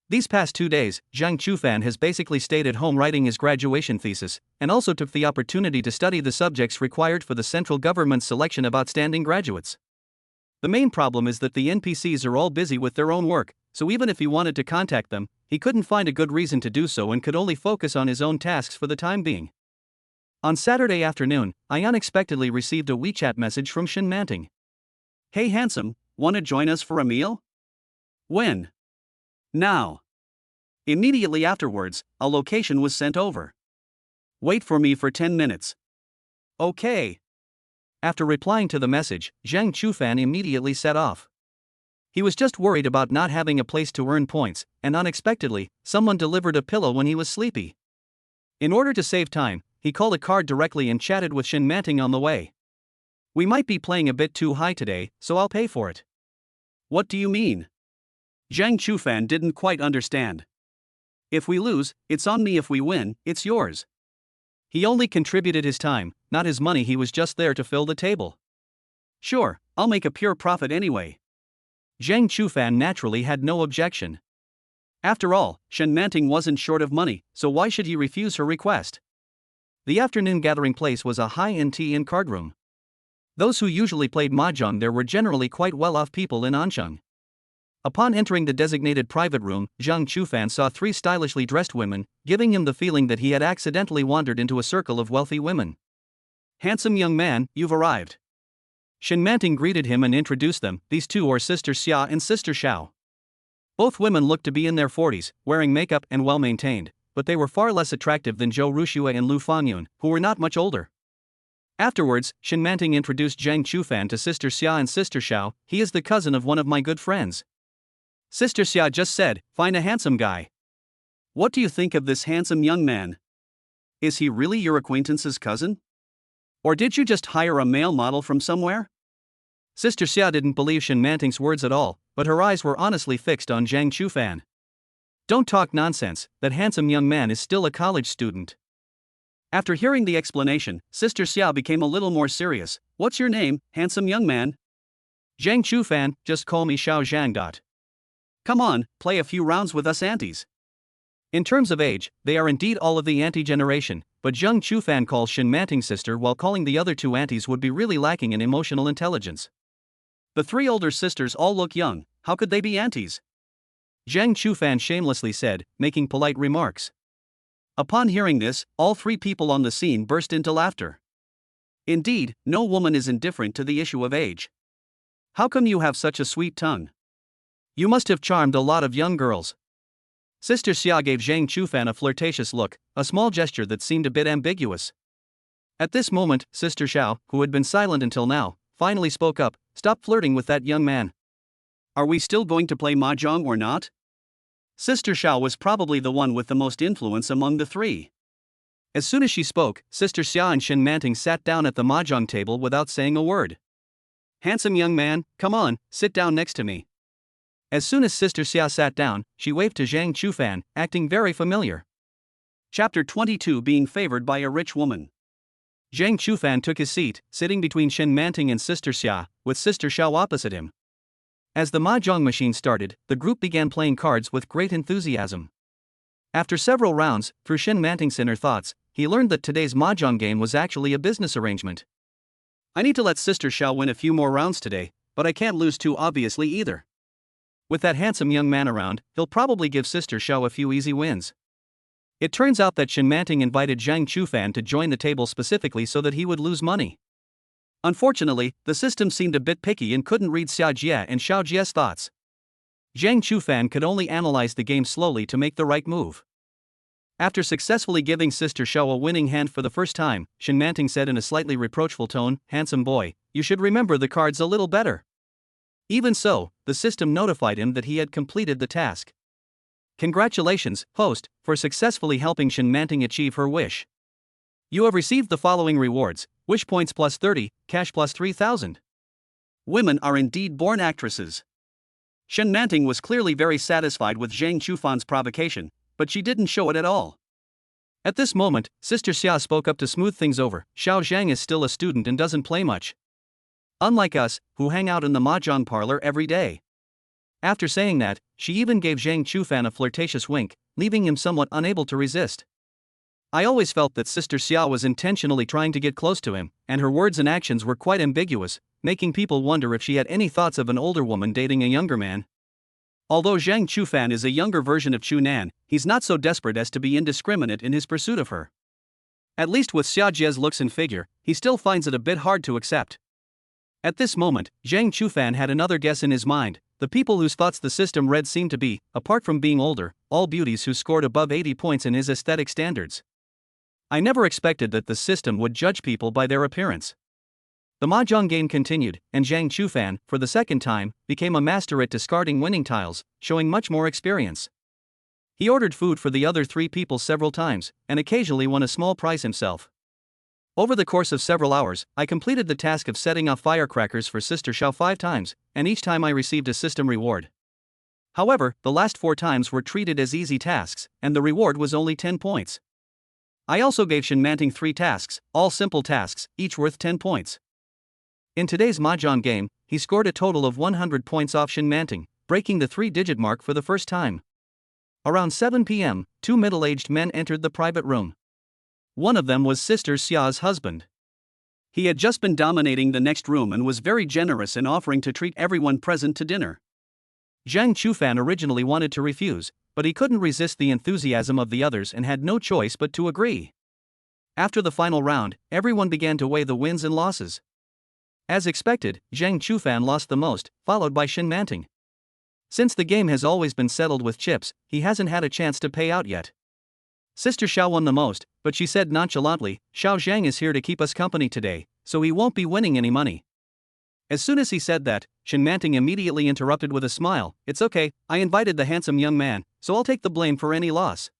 These past 2 days, Zhang Chufan has basically stayed at home writing his graduation thesis, and also took the opportunity to study the subjects required for the central government's selection of outstanding graduates. The main problem is that the NPCs are all busy with their own work, so even if he wanted to contact them, he couldn't find a good reason to do so and could only focus on his own tasks for the time being. On Saturday afternoon, I unexpectedly received a WeChat message from Shin Manting. Hey handsome, wanna join us for a meal? When? Now. Immediately afterwards, a location was sent over. Wait for me for 10 minutes. Okay. After replying to the message, Zhang Chufan immediately set off. He was just worried about not having a place to earn points, and unexpectedly, someone delivered a pillow when he was sleepy. In order to save time, he called a card directly and chatted with Shin Manting on the way. "We might be playing a bit too high today, so I'll pay for it." "What do you mean?" Zhang Chufan didn't quite understand. "If we lose, it's on me. If we win, it's yours." He only contributed his time, not his money. He was just there to fill the table. "Sure, I'll make a pure profit anyway." Zhang Chufan naturally had no objection. After all, Shen Manting wasn't short of money, so why should he refuse her request? The afternoon gathering place was a high-end tea-in card room. Those who usually played mahjong there were generally quite well-off people in Ansheng. Upon entering the designated private room, Zhang Chufan saw 3 stylishly dressed women, giving him the feeling that he had accidentally wandered into a circle of wealthy women. "Handsome young man, you've arrived." Shen Manting greeted him and introduced them. These two are Sister Xia and Sister Xiao. Both women looked to be in their 40s, wearing makeup and well-maintained, but they were far less attractive than Zhou Ruxue and Lu Fangyun, who were not much older. Afterwards, Shen Manting introduced Zhang Chufan to Sister Xia and Sister Xiao. "He is the cousin of one of my good friends." Sister Xia just said, "Find a handsome guy." "What do you think of this handsome young man? Is he really your acquaintance's cousin? Or did you just hire a male model from somewhere?" Sister Xia didn't believe Shen Manting's words at all, but her eyes were honestly fixed on Zhang Chufan. "Don't talk nonsense, that handsome young man is still a college student." After hearing the explanation, Sister Xia became a little more serious. "What's your name, handsome young man?" "Zhang Chufan, just call me Xiao Zhang. Come on, play a few rounds with us aunties." In terms of age, they are indeed all of the auntie generation, but Zhang Chufan calls Shen Manting's sister while calling the other 2 aunties would be really lacking in emotional intelligence. The 3 older sisters all look young, how could they be aunties? Zhang Chufan shamelessly said, making polite remarks. Upon hearing this, all 3 people on the scene burst into laughter. Indeed, no woman is indifferent to the issue of age. "How come you have such a sweet tongue? You must have charmed a lot of young girls." Sister Xia gave Zhang Chufan a flirtatious look, a small gesture that seemed a bit ambiguous. At this moment, Sister Xiao, who had been silent until now, finally spoke up. "Stop flirting with that young man. Are we still going to play mahjong or not?" Sister Xiao was probably the one with the most influence among the 3. As soon as she spoke, Sister Xia and Shen Manting sat down at the mahjong table without saying a word. "Handsome young man, come on, sit down next to me." As soon as Sister Xia sat down, she waved to Zhang Chufan, acting very familiar. Chapter 22 Being favored by a rich woman. Zhang Chufan took his seat, sitting between Shen Manting and Sister Xia, with Sister Xiao opposite him. As the mahjong machine started, the group began playing cards with great enthusiasm. After several rounds, through Shen Manting's inner thoughts, he learned that today's mahjong game was actually a business arrangement. "I need to let Sister Xiao win a few more rounds today, but I can't lose too obviously either. With that handsome young man around, he'll probably give Sister Xiao a few easy wins." It turns out that Shen Manting invited Zhang Chufan to join the table specifically so that he would lose money. Unfortunately, the system seemed a bit picky and couldn't read Xia Jie and Xiao Jie's thoughts. Zhang Chufan could only analyze the game slowly to make the right move. After successfully giving Sister Xiao a winning hand for the first time, Shen Manting said in a slightly reproachful tone, "Handsome boy, you should remember the cards a little better." Even so, the system notified him that he had completed the task. "Congratulations, host, for successfully helping Shen Manting achieve her wish. You have received the following rewards: wish points plus 30, cash plus 3,000. Women are indeed born actresses. Shen Manting was clearly very satisfied with Zhang Chufan's provocation, but she didn't show it at all. At this moment, Sister Xia spoke up to smooth things over. "Xiao Zhang is still a student and doesn't play much. Unlike us, who hang out in the mahjong parlor every day." After saying that, she even gave Zhang Chufan a flirtatious wink, leaving him somewhat unable to resist. "I always felt that Sister Xia was intentionally trying to get close to him, and her words and actions were quite ambiguous, making people wonder if she had any thoughts of an older woman dating a younger man. Although Zhang Chufan is a younger version of Chu Nan, he's not so desperate as to be indiscriminate in his pursuit of her. At least with Xia Jie's looks and figure, he still finds it a bit hard to accept." At this moment, Zhang Chufan had another guess in his mind. The people whose thoughts the system read seemed to be, apart from being older, all beauties who scored above 80 points in his aesthetic standards. "I never expected that the system would judge people by their appearance. The mahjong game continued, and Zhang Chufan, for the second time, became a master at discarding winning tiles, showing much more experience. He ordered food for the other 3 people several times, and occasionally won a small prize himself. Over the course of several hours, I completed the task of setting off firecrackers for Sister Xiao 5 times, and each time I received a system reward. However, the last 4 times were treated as easy tasks, and the reward was only 10 points. I also gave Shen Manting 3 tasks, all simple tasks, each worth 10 points. In today's mahjong game, he scored a total of 100 points off Shen Manting, breaking the 3-digit mark for the first time. Around 7 p.m., 2 middle-aged men entered the private room. One of them was Sister Xia's husband. He had just been dominating the next room and was very generous in offering to treat everyone present to dinner. Zhang Chufan originally wanted to refuse, but he couldn't resist the enthusiasm of the others and had no choice but to agree. After the final round, everyone began to weigh the wins and losses. As expected, Zhang Chufan lost the most, followed by Shen Manting. Since the game has always been settled with chips, he hasn't had a chance to pay out yet. Sister Xiao won the most, but she said nonchalantly, "Xiao Zhang is here to keep us company today, so he won't be winning any money." As soon as he said that, Shen Manting immediately interrupted with a smile, "It's okay, I invited the handsome young man, so I'll take the blame for any loss."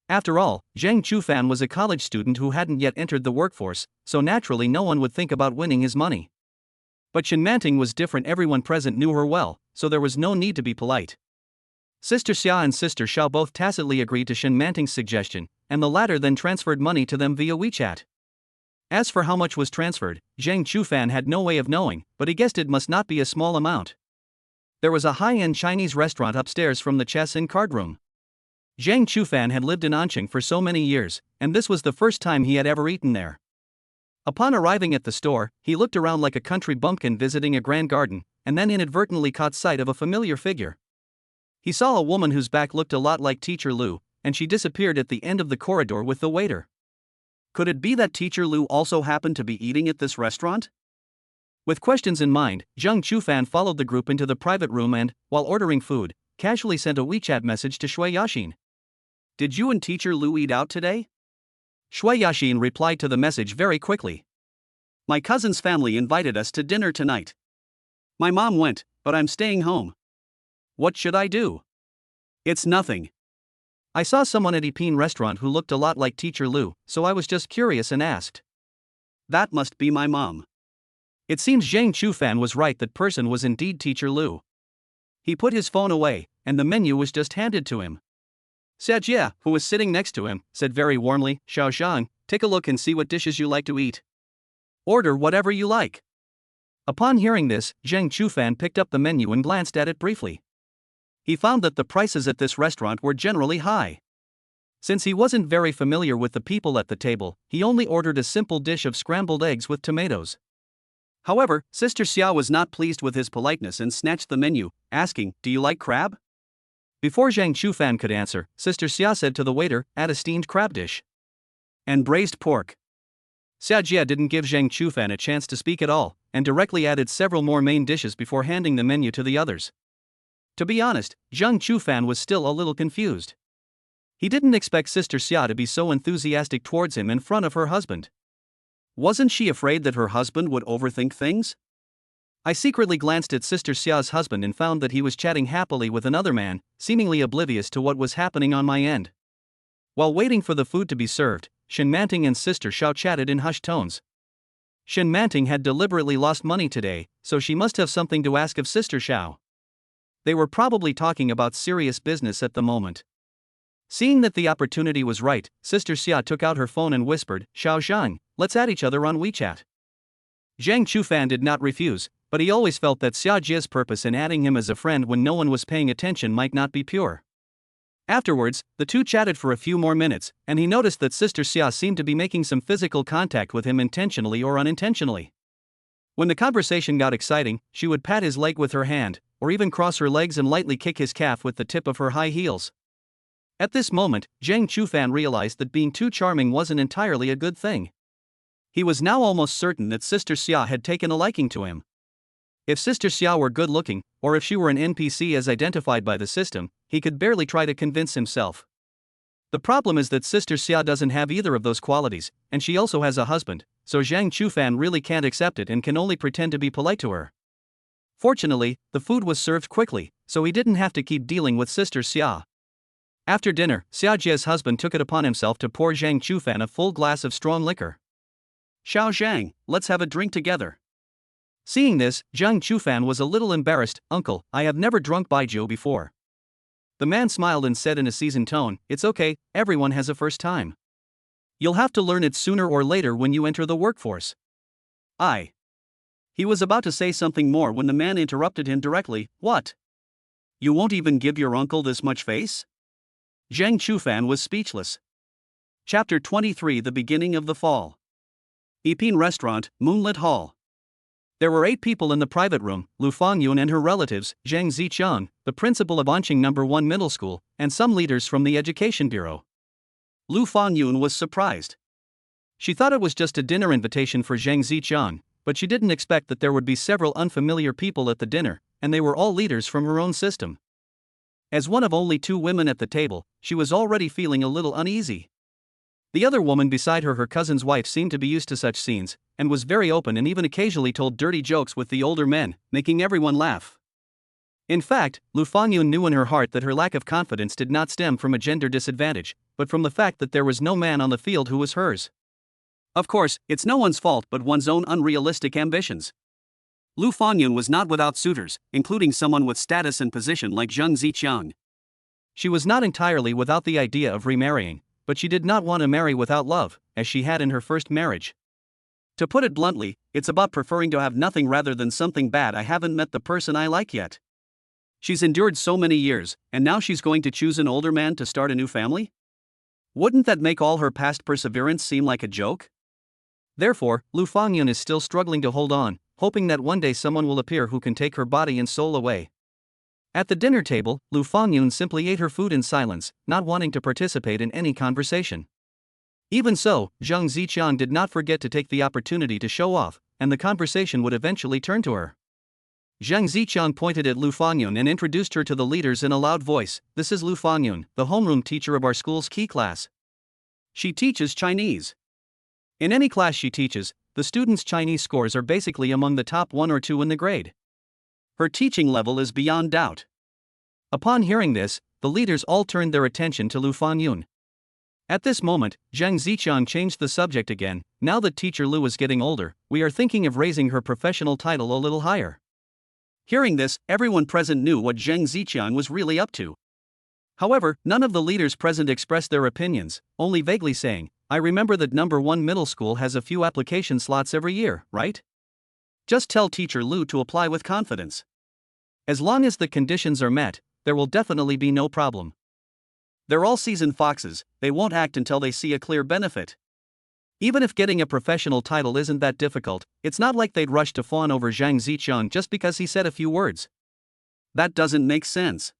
After all, Zhang Chufan was a college student who hadn't yet entered the workforce, so naturally no one would think about winning his money. But Shen Manting was different. Everyone present knew her well, so there was no need to be polite. Sister Xia and Sister Xiao both tacitly agreed to Shen Manting's suggestion, and the latter then transferred money to them via WeChat. As for how much was transferred, Zhang Chufan had no way of knowing, but he guessed it must not be a small amount. There was a high-end Chinese restaurant upstairs from the chess and card room. Zhang Chufan had lived in Anqing for so many years, and this was the first time he had ever eaten there. Upon arriving at the store, he looked around like a country bumpkin visiting a grand garden, and then inadvertently caught sight of a familiar figure. He saw a woman whose back looked a lot like Teacher Lu, and she disappeared at the end of the corridor with the waiter. Could it be that Teacher Lu also happened to be eating at this restaurant? With questions in mind, Zhang Chufan followed the group into the private room and, while ordering food, casually sent a WeChat message to Shui Yaxin. "Did you and Teacher Lu eat out today?" Shui Yaxin replied to the message very quickly. "My cousin's family invited us to dinner tonight. My mom went, but I'm staying home. What should I do?" "It's nothing. I saw someone at Epine restaurant who looked a lot like Teacher Lu, so I was just curious and asked." "That must be my mom." It seems Zhang Chufan was right. That person was indeed Teacher Lu. He put his phone away, and the menu was just handed to him. Xia Jia, who was sitting next to him, said very warmly, "Xiao Zhang, take a look and see what dishes you like to eat. Order whatever you like." Upon hearing this, Zhang Chufan picked up the menu and glanced at it briefly. He found that the prices at this restaurant were generally high. Since he wasn't very familiar with the people at the table, he only ordered a simple dish of scrambled eggs with tomatoes. However, Sister Xia was not pleased with his politeness and snatched the menu, asking, "Do you like crab?" Before Zhang Chufan could answer, Sister Xia said to the waiter, "Add a steamed crab dish. And braised pork." Xia Jia didn't give Zhang Chufan a chance to speak at all, and directly added several more main dishes before handing the menu to the others. To be honest, Zhang Chufan was still a little confused. He didn't expect Sister Xia to be so enthusiastic towards him in front of her husband. Wasn't she afraid that her husband would overthink things? I secretly glanced at Sister Xia's husband and found that he was chatting happily with another man, seemingly oblivious to what was happening on my end. While waiting for the food to be served, Shen Manting and Sister Xiao chatted in hushed tones. Shen Manting had deliberately lost money today, so she must have something to ask of Sister Xiao. They were probably talking about serious business at the moment. Seeing that the opportunity was right, Sister Xia took out her phone and whispered, "Xiao Zhang, let's add each other on WeChat." Zhang Chufan did not refuse, but he always felt that Xia Jia's purpose in adding him as a friend when no one was paying attention might not be pure. Afterwards, the two chatted for a few more minutes, and he noticed that Sister Xia seemed to be making some physical contact with him intentionally or unintentionally. When the conversation got exciting, she would pat his leg with her hand, or even cross her legs and lightly kick his calf with the tip of her high heels. At this moment, Zhang Chufan realized that being too charming wasn't entirely a good thing. He was now almost certain that Sister Xia had taken a liking to him. If Sister Xia were good-looking, or if she were an NPC as identified by the system, he could barely try to convince himself. The problem is that Sister Xia doesn't have either of those qualities, and she also has a husband, so Zhang Chufan really can't accept it and can only pretend to be polite to her. Fortunately, the food was served quickly, so he didn't have to keep dealing with Sister Xia. After dinner, Xia Jie's husband took it upon himself to pour Zhang Chufan a full glass of strong liquor. "Xiao Zhang, let's have a drink together." Seeing this, Zhang Chufan was a little embarrassed. "Uncle, I have never drunk baijiu before." The man smiled and said in a seasoned tone, "It's okay, everyone has a first time. You'll have to learn it sooner or later when you enter the workforce." I. He was about to say something more when the man interrupted him directly. "What? You won't even give your uncle this much face?" Zhang Chufan was speechless. Chapter 23: The Beginning of the Fall. Yipin Restaurant, Moonlit Hall. There were 8 people in the private room: Lu Fangyun and her relatives, Zhang Ziqiang, the principal of Anqing No. 1 Middle School, and some leaders from the Education Bureau. Lu Fangyun was surprised. She thought it was just a dinner invitation for Zhang Ziqiang, but she didn't expect that there would be several unfamiliar people at the dinner, and they were all leaders from her own system. As one of only 2 women at the table, she was already feeling a little uneasy. The other woman beside her cousin's wife, seemed to be used to such scenes, and was very open and even occasionally told dirty jokes with the older men, making everyone laugh. In fact, Lu Fangyun knew in her heart that her lack of confidence did not stem from a gender disadvantage, but from the fact that there was no man on the field who was hers. Of course, it's no one's fault but one's own unrealistic ambitions. Lu Fangyun was not without suitors, including someone with status and position like Zhang Ziqiang. She was not entirely without the idea of remarrying, but she did not want to marry without love, as she had in her first marriage. To put it bluntly, it's about preferring to have nothing rather than something bad. "I haven't met the person I like yet." She's endured so many years, and now she's going to choose an older man to start a new family? Wouldn't that make all her past perseverance seem like a joke? Therefore, Lu Fangyun is still struggling to hold on, hoping that one day someone will appear who can take her body and soul away. At the dinner table, Lu Fangyun simply ate her food in silence, not wanting to participate in any conversation. Even so, Zhang Ziqiang did not forget to take the opportunity to show off, and the conversation would eventually turn to her. Zhang Ziqiang pointed at Lu Fangyun and introduced her to the leaders in a loud voice. "This is Lu Fangyun, the homeroom teacher of our school's key class. She teaches Chinese. In any class she teaches, the students' Chinese scores are basically among the top 1 or 2 in the grade. Her teaching level is beyond doubt." Upon hearing this, the leaders all turned their attention to Lu Fangyun. At this moment, Zhang Ziqiang changed the subject again. "Now that teacher Lu is getting older, we are thinking of raising her professional title a little higher." Hearing this, everyone present knew what Zhang Ziqiang was really up to. However, none of the leaders present expressed their opinions, only vaguely saying, "I remember that No. 1 Middle School has a few application slots every year, right? Just tell teacher Lu to apply with confidence. As long as the conditions are met, there will definitely be no problem. They're all seasoned foxes, they won't act until they see a clear benefit. Even if getting a professional title isn't that difficult, it's not like they'd rush to fawn over Zhang Ziqiang just because he said a few words. That doesn't make sense."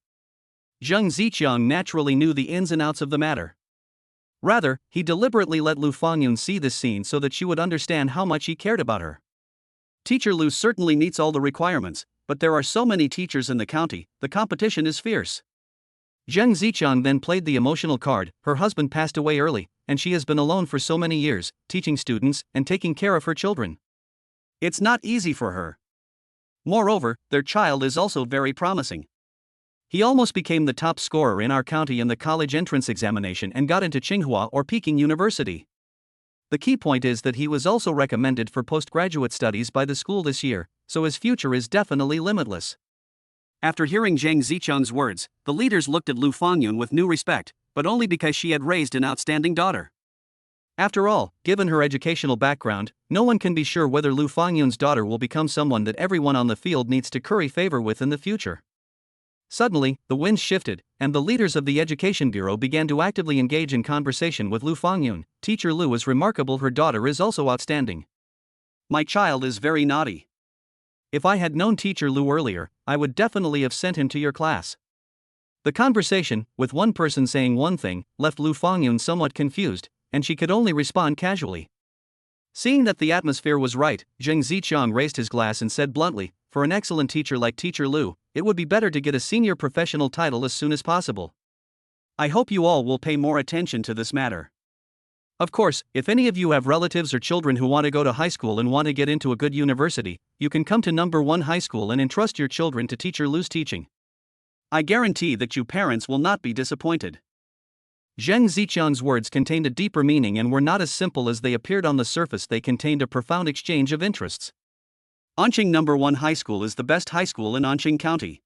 Zhang Ziqiang naturally knew the ins and outs of the matter. Rather, he deliberately let Lu Fangyun see this scene so that she would understand how much he cared about her. Teacher Lu certainly meets all the requirements, but there are so many teachers in the county, the competition is fierce. Zhang Ziqiang then played the emotional card. Her husband passed away early, and she has been alone for so many years, teaching students and taking care of her children. It's not easy for her. Moreover, their child is also very promising. He almost became the top scorer in our county in the college entrance examination and got into Tsinghua or Peking University. The key point is that he was also recommended for postgraduate studies by the school this year, so his future is definitely limitless." After hearing Zhang Ziqiang's words, the leaders looked at Lu Fangyun with new respect, but only because she had raised an outstanding daughter. After all, given her educational background, no one can be sure whether Lu Fangyun's daughter will become someone that everyone on the field needs to curry favor with in the future. Suddenly, the winds shifted, and the leaders of the Education Bureau began to actively engage in conversation with Lu Fangyun. "Teacher Lu is remarkable, her daughter is also outstanding. My child is very naughty. If I had known teacher Lu earlier, I would definitely have sent him to your class." The conversation, with one person saying one thing, left Lu Fangyun somewhat confused, and she could only respond casually. Seeing that the atmosphere was right, Zhang Ziqiang raised his glass and said bluntly, "For an excellent teacher like teacher Lu, it would be better to get a senior professional title as soon as possible. I hope you all will pay more attention to this matter." Of course, if any of you have relatives or children who want to go to high school and want to get into a good university, you can come to number 1 high school and entrust your children to teacher Lu's teaching. I guarantee that you parents will not be disappointed. Zheng Ziqiang's words contained a deeper meaning and were not as simple as they appeared on the surface. They contained a profound exchange of interests. Anqing number 1 high school is the best high school in Anqing County.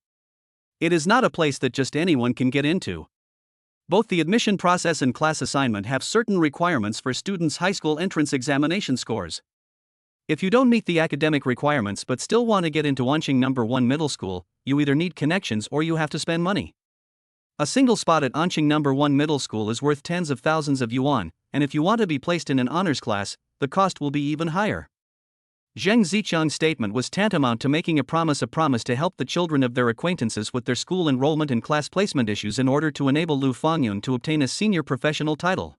It is not a place that just anyone can get into. Both the admission process and class assignment have certain requirements for students' high school entrance examination scores. If you don't meet the academic requirements but still want to get into Anqing number 1 middle school, you either need connections or you have to spend money. A single spot at Anqing number 1 middle school is worth tens of thousands of yuan, and if you want to be placed in an honors class, the cost will be even higher. Zheng Ziqiang's statement was tantamount to making a promise to help the children of their acquaintances with their school enrollment and class placement issues in order to enable Lu Fangyun to obtain a senior professional title.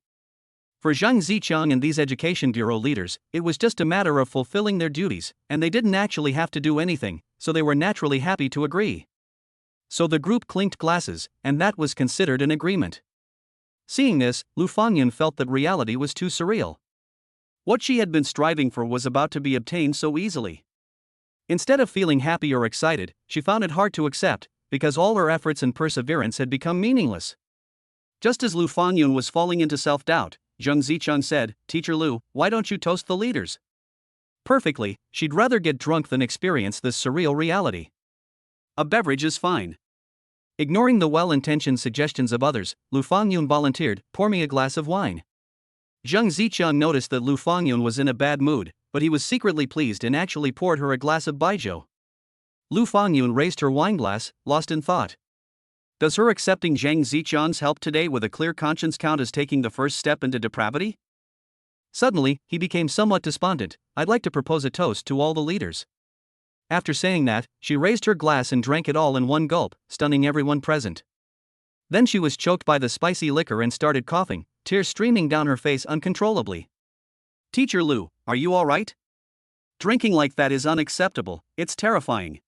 For Zheng Ziqiang and these education bureau leaders, it was just a matter of fulfilling their duties, and they didn't actually have to do anything, so they were naturally happy to agree. So the group clinked glasses, and that was considered an agreement. Seeing this, Lu Fangyun felt that reality was too surreal. What she had been striving for was about to be obtained so easily. Instead of feeling happy or excited, she found it hard to accept, because all her efforts and perseverance had become meaningless. Just as Lu Fangyun was falling into self-doubt, Zheng Ziqiang said, "Teacher Lu, why don't you toast the leaders?" Perfectly, she'd rather get drunk than experience this surreal reality. A beverage is fine. Ignoring the well-intentioned suggestions of others, Lu Fangyun volunteered, "Pour me a glass of wine." Zheng Ziqiang noticed that Lu Fangyun was in a bad mood, but he was secretly pleased and actually poured her a glass of baijiu. Lu Fangyun raised her wine glass, lost in thought. Does her accepting Zheng Ziqiang's help today with a clear conscience count as taking the first step into depravity? Suddenly, he became somewhat despondent. "I'd like to propose a toast to all the leaders." After saying that, she raised her glass and drank it all in one gulp, stunning everyone present. Then she was choked by the spicy liquor and started coughing, tears streaming down her face uncontrollably. "Teacher Lu, are you all right? Drinking like that is unacceptable, it's terrifying."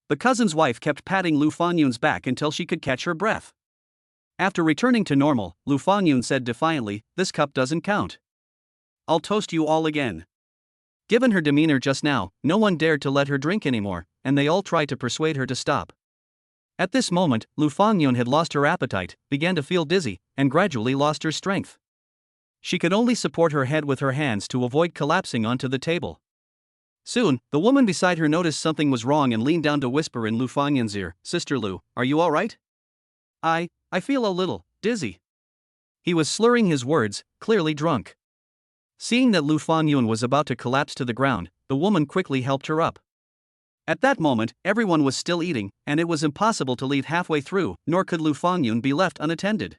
The cousin's wife kept patting Lu Fangyun's back until she could catch her breath. After returning to normal, Lu Fangyun said defiantly, "This cup doesn't count. I'll toast you all again." Given her demeanor just now, no one dared to let her drink anymore, and they all tried to persuade her to stop. At this moment, Lu Fangyun had lost her appetite, began to feel dizzy, and gradually lost her strength. She could only support her head with her hands to avoid collapsing onto the table. Soon, the woman beside her noticed something was wrong and leaned down to whisper in Lu Fangyun's ear, "Sister Lu, are you all right?" I feel a little dizzy." He was slurring his words, clearly drunk. Seeing that Lu Fangyun was about to collapse to the ground, the woman quickly helped her up. At that moment, everyone was still eating, and it was impossible to leave halfway through, nor could Lu Fangyun be left unattended.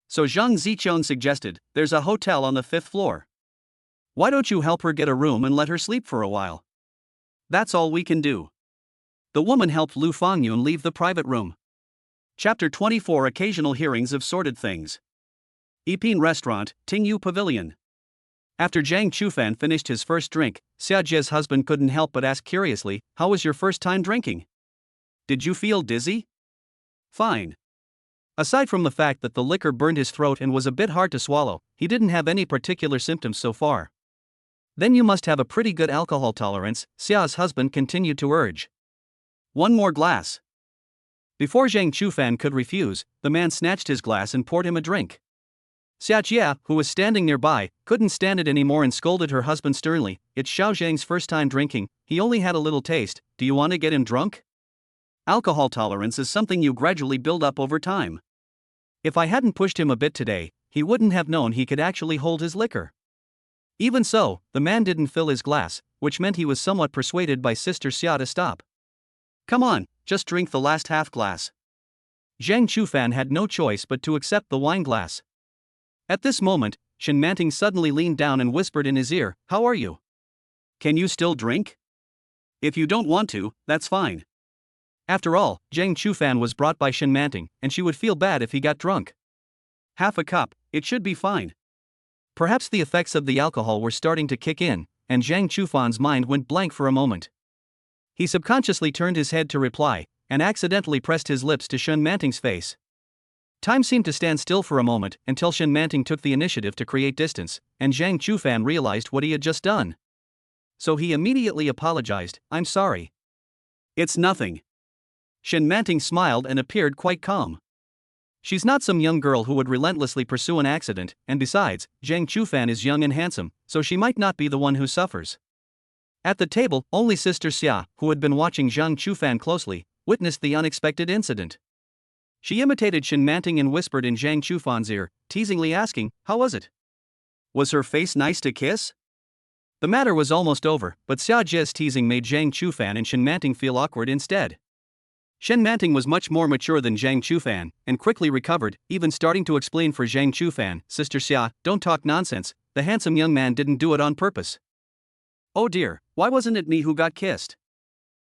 So Zheng Ziqiang suggested, "There's a hotel on the 5th floor. Why don't you help her get a room and let her sleep for a while? That's all we can do." The woman helped Lu Fangyun leave the private room. Chapter 24 Occasional Hearings of Sordid Things. Yipin Restaurant, Tingyu Pavilion. After Zhang Chufan finished his first drink, Xiaojie's husband couldn't help but ask curiously, "How was your first time drinking? Did you feel dizzy?" "Fine." Aside from the fact that the liquor burned his throat and was a bit hard to swallow, he didn't have any particular symptoms so far. "Then you must have a pretty good alcohol tolerance," Xia's husband continued to urge. "One more glass." Before Zhang Chufan could refuse, the man snatched his glass and poured him a drink. Xiaojie, who was standing nearby, couldn't stand it anymore and scolded her husband sternly, "It's Xiao Zhang's first time drinking, he only had a little taste, do you want to get him drunk? Alcohol tolerance is something you gradually build up over time. If I hadn't pushed him a bit today, he wouldn't have known he could actually hold his liquor." Even so, the man didn't fill his glass, which meant he was somewhat persuaded by Sister Xia to stop. "Come on, just drink the last half glass." Zhang Chufan had no choice but to accept the wine glass. At this moment, Shen Manting suddenly leaned down and whispered in his ear, "How are you? Can you still drink? If you don't want to, that's fine." After all, Zhang Chufan was brought by Shen Manting, and she would feel bad if he got drunk. "Half a cup, it should be fine." Perhaps the effects of the alcohol were starting to kick in, and Zhang Chufan's mind went blank for a moment. He subconsciously turned his head to reply, and accidentally pressed his lips to Shen Manting's face. Time seemed to stand still for a moment until Shen Manting took the initiative to create distance, and Zhang Chufan realized what he had just done. So he immediately apologized, "I'm sorry." "It's nothing." Shen Manting smiled and appeared quite calm. She's not some young girl who would relentlessly pursue an accident, and besides, Zhang Chufan is young and handsome, so she might not be the one who suffers. At the table, only Sister Xia, who had been watching Zhang Chufan closely, witnessed the unexpected incident. She imitated Shen Manting and whispered in Zhang Chufan's ear, teasingly asking, "How was it? Was her face nice to kiss?" The matter was almost over, but Xia Jie's teasing made Zhang Chufan and Shen Manting feel awkward instead. Shen Manting was much more mature than Zhang Chufan, and quickly recovered, even starting to explain for Zhang Chufan, "Sister Xia, don't talk nonsense, the handsome young man didn't do it on purpose." "Oh dear, why wasn't it me who got kissed?"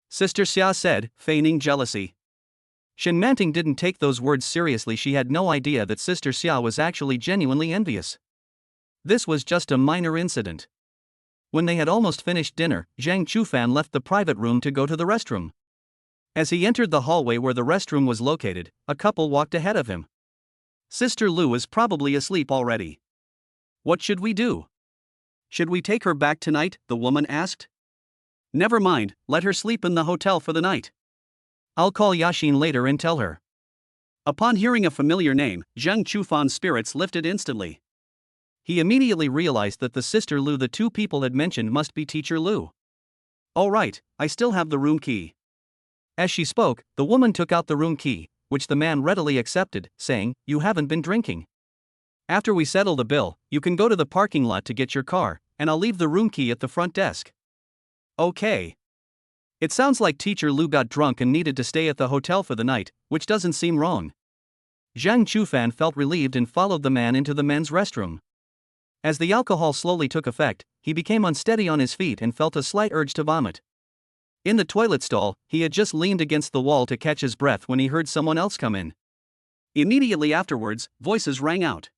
Sister Xia said, feigning jealousy. Shen Manting didn't take those words seriously. She had no idea that Sister Xia was actually genuinely envious. This was just a minor incident. When they had almost finished dinner, Zhang Chufan left the private room to go to the restroom. As he entered the hallway where the restroom was located, a couple walked ahead of him. "Sister Lu is probably asleep already. What should we do? Should we take her back tonight?" the woman asked. "Never mind, let her sleep in the hotel for the night. I'll call Yashin later and tell her." Upon hearing a familiar name, Zhang Chufan's spirits lifted instantly. He immediately realized that the Sister Lu the two people had mentioned must be Teacher Lu. "All right, I still have the room key." As she spoke, the woman took out the room key, which the man readily accepted, saying, "You haven't been drinking. After we settle the bill, you can go to the parking lot to get your car, and I'll leave the room key at the front desk." "Okay." It sounds like Teacher Lu got drunk and needed to stay at the hotel for the night, which doesn't seem wrong. Zhang Chufan felt relieved and followed the man into the men's restroom. As the alcohol slowly took effect, he became unsteady on his feet and felt a slight urge to vomit. In the toilet stall, he had just leaned against the wall to catch his breath when he heard someone else come in. Immediately afterwards, voices rang out.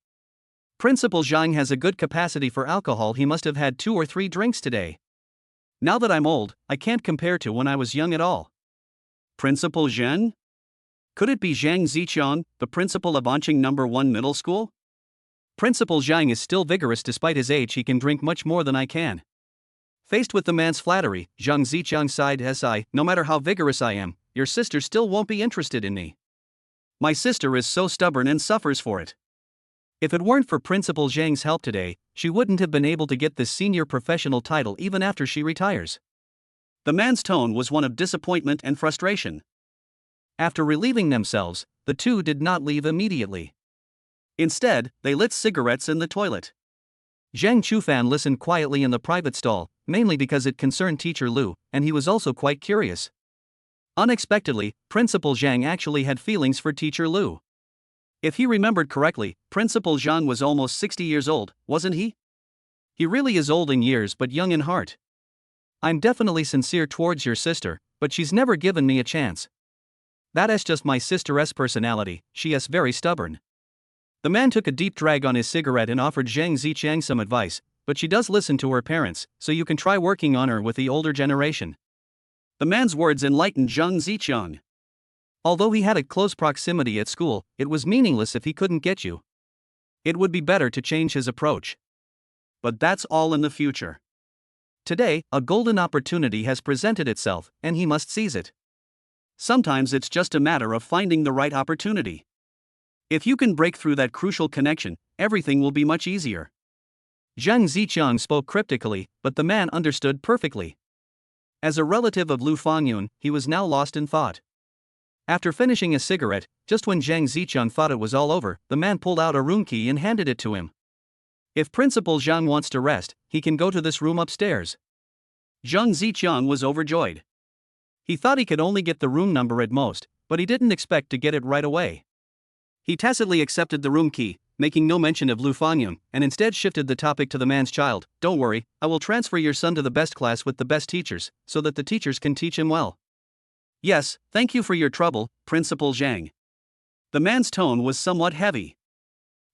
"Principal Zhang has a good capacity for alcohol. He must have had 2 or 3 drinks today. Now that I'm old, I can't compare to when I was young at all." Principal Zhang? Could it be Zhang Ziqiang, the principal of Anqing No. 1 Middle School? "Principal Zhang is still vigorous despite his age. He can drink much more than I can." Faced with the man's flattery, Zhang Ziqiang sighed, "Si, no matter how vigorous I am, your sister still won't be interested in me. My sister is so stubborn and suffers for it. If it weren't for Principal Zhang's help today, she wouldn't have been able to get this senior professional title even after she retires." The man's tone was one of disappointment and frustration. After relieving themselves, the two did not leave immediately. Instead, they lit cigarettes in the toilet. Zhang Chufan listened quietly in the private stall, mainly because it concerned Teacher Lu, and he was also quite curious. Unexpectedly, Principal Zhang actually had feelings for Teacher Lu. If he remembered correctly, Principal Zhang was almost 60 years old, wasn't he? He really is old in years but young in heart. "I'm definitely sincere towards your sister, but she's never given me a chance. That's just my sister's personality, she is very stubborn." The man took a deep drag on his cigarette and offered Zhang Ziqiang some advice, "But she does listen to her parents, so you can try working on her with the older generation." The man's words enlightened Zhang Ziqiang. Although he had a close proximity at school, it was meaningless if he couldn't get you. It would be better to change his approach. But that's all in the future. Today, a golden opportunity has presented itself, and he must seize it. Sometimes it's just a matter of finding the right opportunity. If you can break through that crucial connection, everything will be much easier. Zhang Ziqiang spoke cryptically, but the man understood perfectly. As a relative of Lu Fangyun, he was now lost in thought. After finishing a cigarette, just when Zhang Ziqiang thought it was all over, the man pulled out a room key and handed it to him. "If Principal Zhang wants to rest, he can go to this room upstairs." Zhang Ziqiang was overjoyed. He thought he could only get the room number at most, but he didn't expect to get it right away. He tacitly accepted the room key, making no mention of Lu Fangyun, and instead shifted the topic to the man's child. "Don't worry, I will transfer your son to the best class with the best teachers, so that the teachers can teach him well." "Yes, thank you for your trouble, Principal Zhang." The man's tone was somewhat heavy.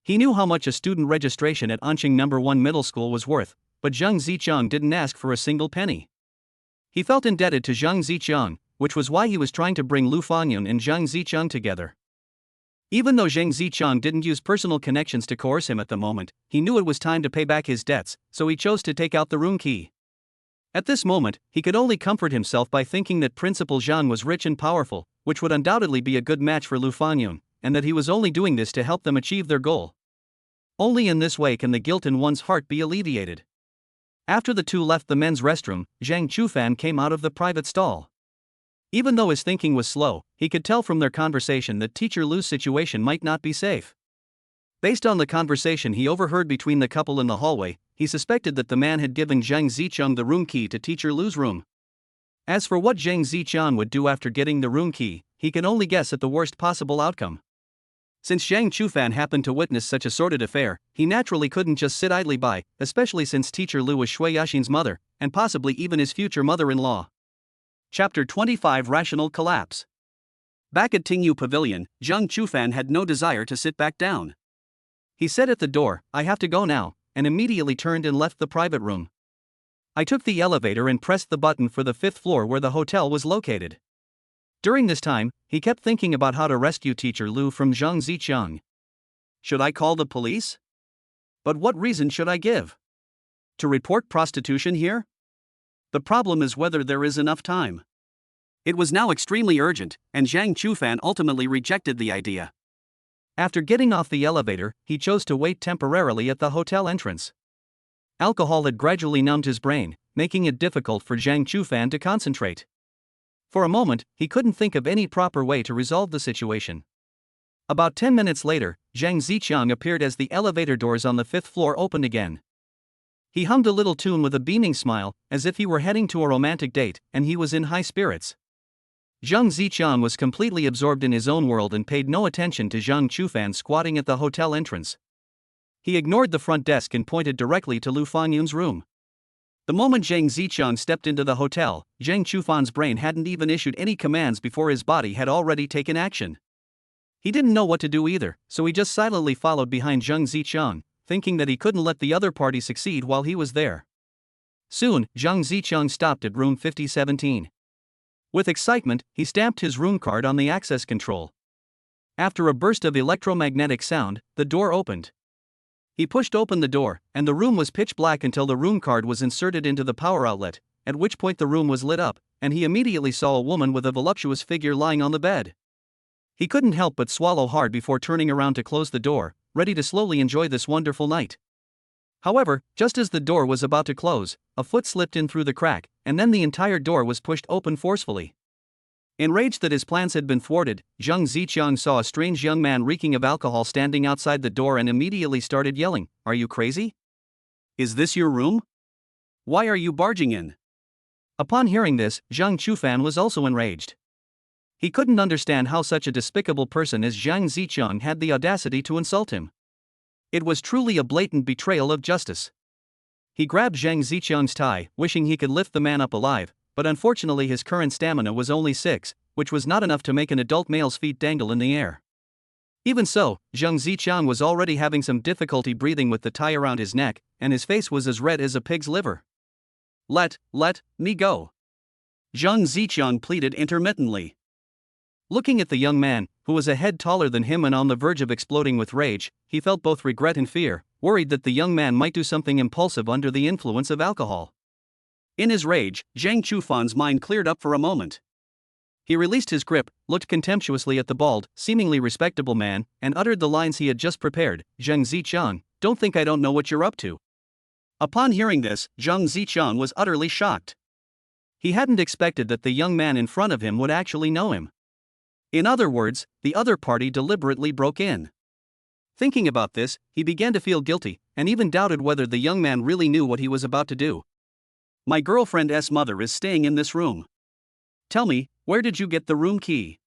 He knew how much a student registration at Anqing No. 1 Middle School was worth, but Zhang Ziqiang didn't ask for a single penny. He felt indebted to Zhang Ziqiang, which was why he was trying to bring Lu Fangyun and Zhang Ziqiang together. Even though Zhang Zichang didn't use personal connections to coerce him at the moment, he knew it was time to pay back his debts, so he chose to take out the room key. At this moment, he could only comfort himself by thinking that Principal Zhang was rich and powerful, which would undoubtedly be a good match for Lu Fanyun, and that he was only doing this to help them achieve their goal. Only in this way can the guilt in one's heart be alleviated. After the two left the men's restroom, Zhang Chufan came out of the private stall. Even though his thinking was slow, he could tell from their conversation that Teacher Lu's situation might not be safe. Based on the conversation he overheard between the couple in the hallway, he suspected that the man had given Zhang Zichang the room key to Teacher Lu's room. As for what Zhang Zichang would do after getting the room key, he can only guess at the worst possible outcome. Since Zhang Chufan happened to witness such a sordid affair, he naturally couldn't just sit idly by, especially since Teacher Lu was Shui Yaxin's mother, and possibly even his future mother-in-law. Chapter 25 Rational Collapse. Back at Tingyu Pavilion, Zhang Chufan had no desire to sit back down. He said at the door, "I have to go now," and immediately turned and left the private room. I took the elevator and pressed the button for the 5th floor where the hotel was located. During this time, he kept thinking about how to rescue Teacher Lu from Zhang Zichang. Should I call the police? But what reason should I give? To report prostitution here? The problem is whether there is enough time. It was now extremely urgent, and Zhang Chufan ultimately rejected the idea. After getting off the elevator, he chose to wait temporarily at the hotel entrance. Alcohol had gradually numbed his brain, making it difficult for Zhang Chufan to concentrate. For a moment, he couldn't think of any proper way to resolve the situation. About 10 minutes later, Zhang Zichang appeared as the elevator doors on the 5th floor opened again. He hummed a little tune with a beaming smile, as if he were heading to a romantic date, and he was in high spirits. Zhang Zichang was completely absorbed in his own world and paid no attention to Zhang Chufan squatting at the hotel entrance. He ignored the front desk and pointed directly to Lu Fanyun's room. The moment Zhang Zichang stepped into the hotel, Zhang Chufan's brain hadn't even issued any commands before his body had already taken action. He didn't know what to do either, so he just silently followed behind Zhang Zichang, thinking that he couldn't let the other party succeed while he was there. Soon, Zhang Zichang stopped at room 5017. With excitement, he stamped his room card on the access control. After a burst of electromagnetic sound, the door opened. He pushed open the door, and the room was pitch black until the room card was inserted into the power outlet, at which point the room was lit up, and he immediately saw a woman with a voluptuous figure lying on the bed. He couldn't help but swallow hard before turning around to close the door, ready to slowly enjoy this wonderful night. However, just as the door was about to close, a foot slipped in through the crack, and then the entire door was pushed open forcefully. Enraged that his plans had been thwarted, Zhang Zichang saw a strange young man reeking of alcohol standing outside the door and immediately started yelling, "Are you crazy? Is this your room? Why are you barging in?" Upon hearing this, Zhang Chufan was also enraged. He couldn't understand how such a despicable person as Zhang Zichang had the audacity to insult him. It was truly a blatant betrayal of justice. He grabbed Zhang Zichang's tie, wishing he could lift the man up alive, but unfortunately his current stamina was only 6, which was not enough to make an adult male's feet dangle in the air. Even so, Zhang Zichang was already having some difficulty breathing with the tie around his neck, and his face was as red as a pig's liver. Let me go," Zhang Zichang pleaded intermittently. Looking at the young man, who was a head taller than him and on the verge of exploding with rage, he felt both regret and fear, worried that the young man might do something impulsive under the influence of alcohol. In his rage, Zhang Chufan's mind cleared up for a moment. He released his grip, looked contemptuously at the bald, seemingly respectable man, and uttered the lines he had just prepared, "Zhang Zichang, don't think I don't know what you're up to." Upon hearing this, Zhang Zichang was utterly shocked. He hadn't expected that the young man in front of him would actually know him. In other words, the other party deliberately broke in. Thinking about this, he began to feel guilty, and even doubted whether the young man really knew what he was about to do. "My girlfriend's mother is staying in this room. Tell me, where did you get the room key?"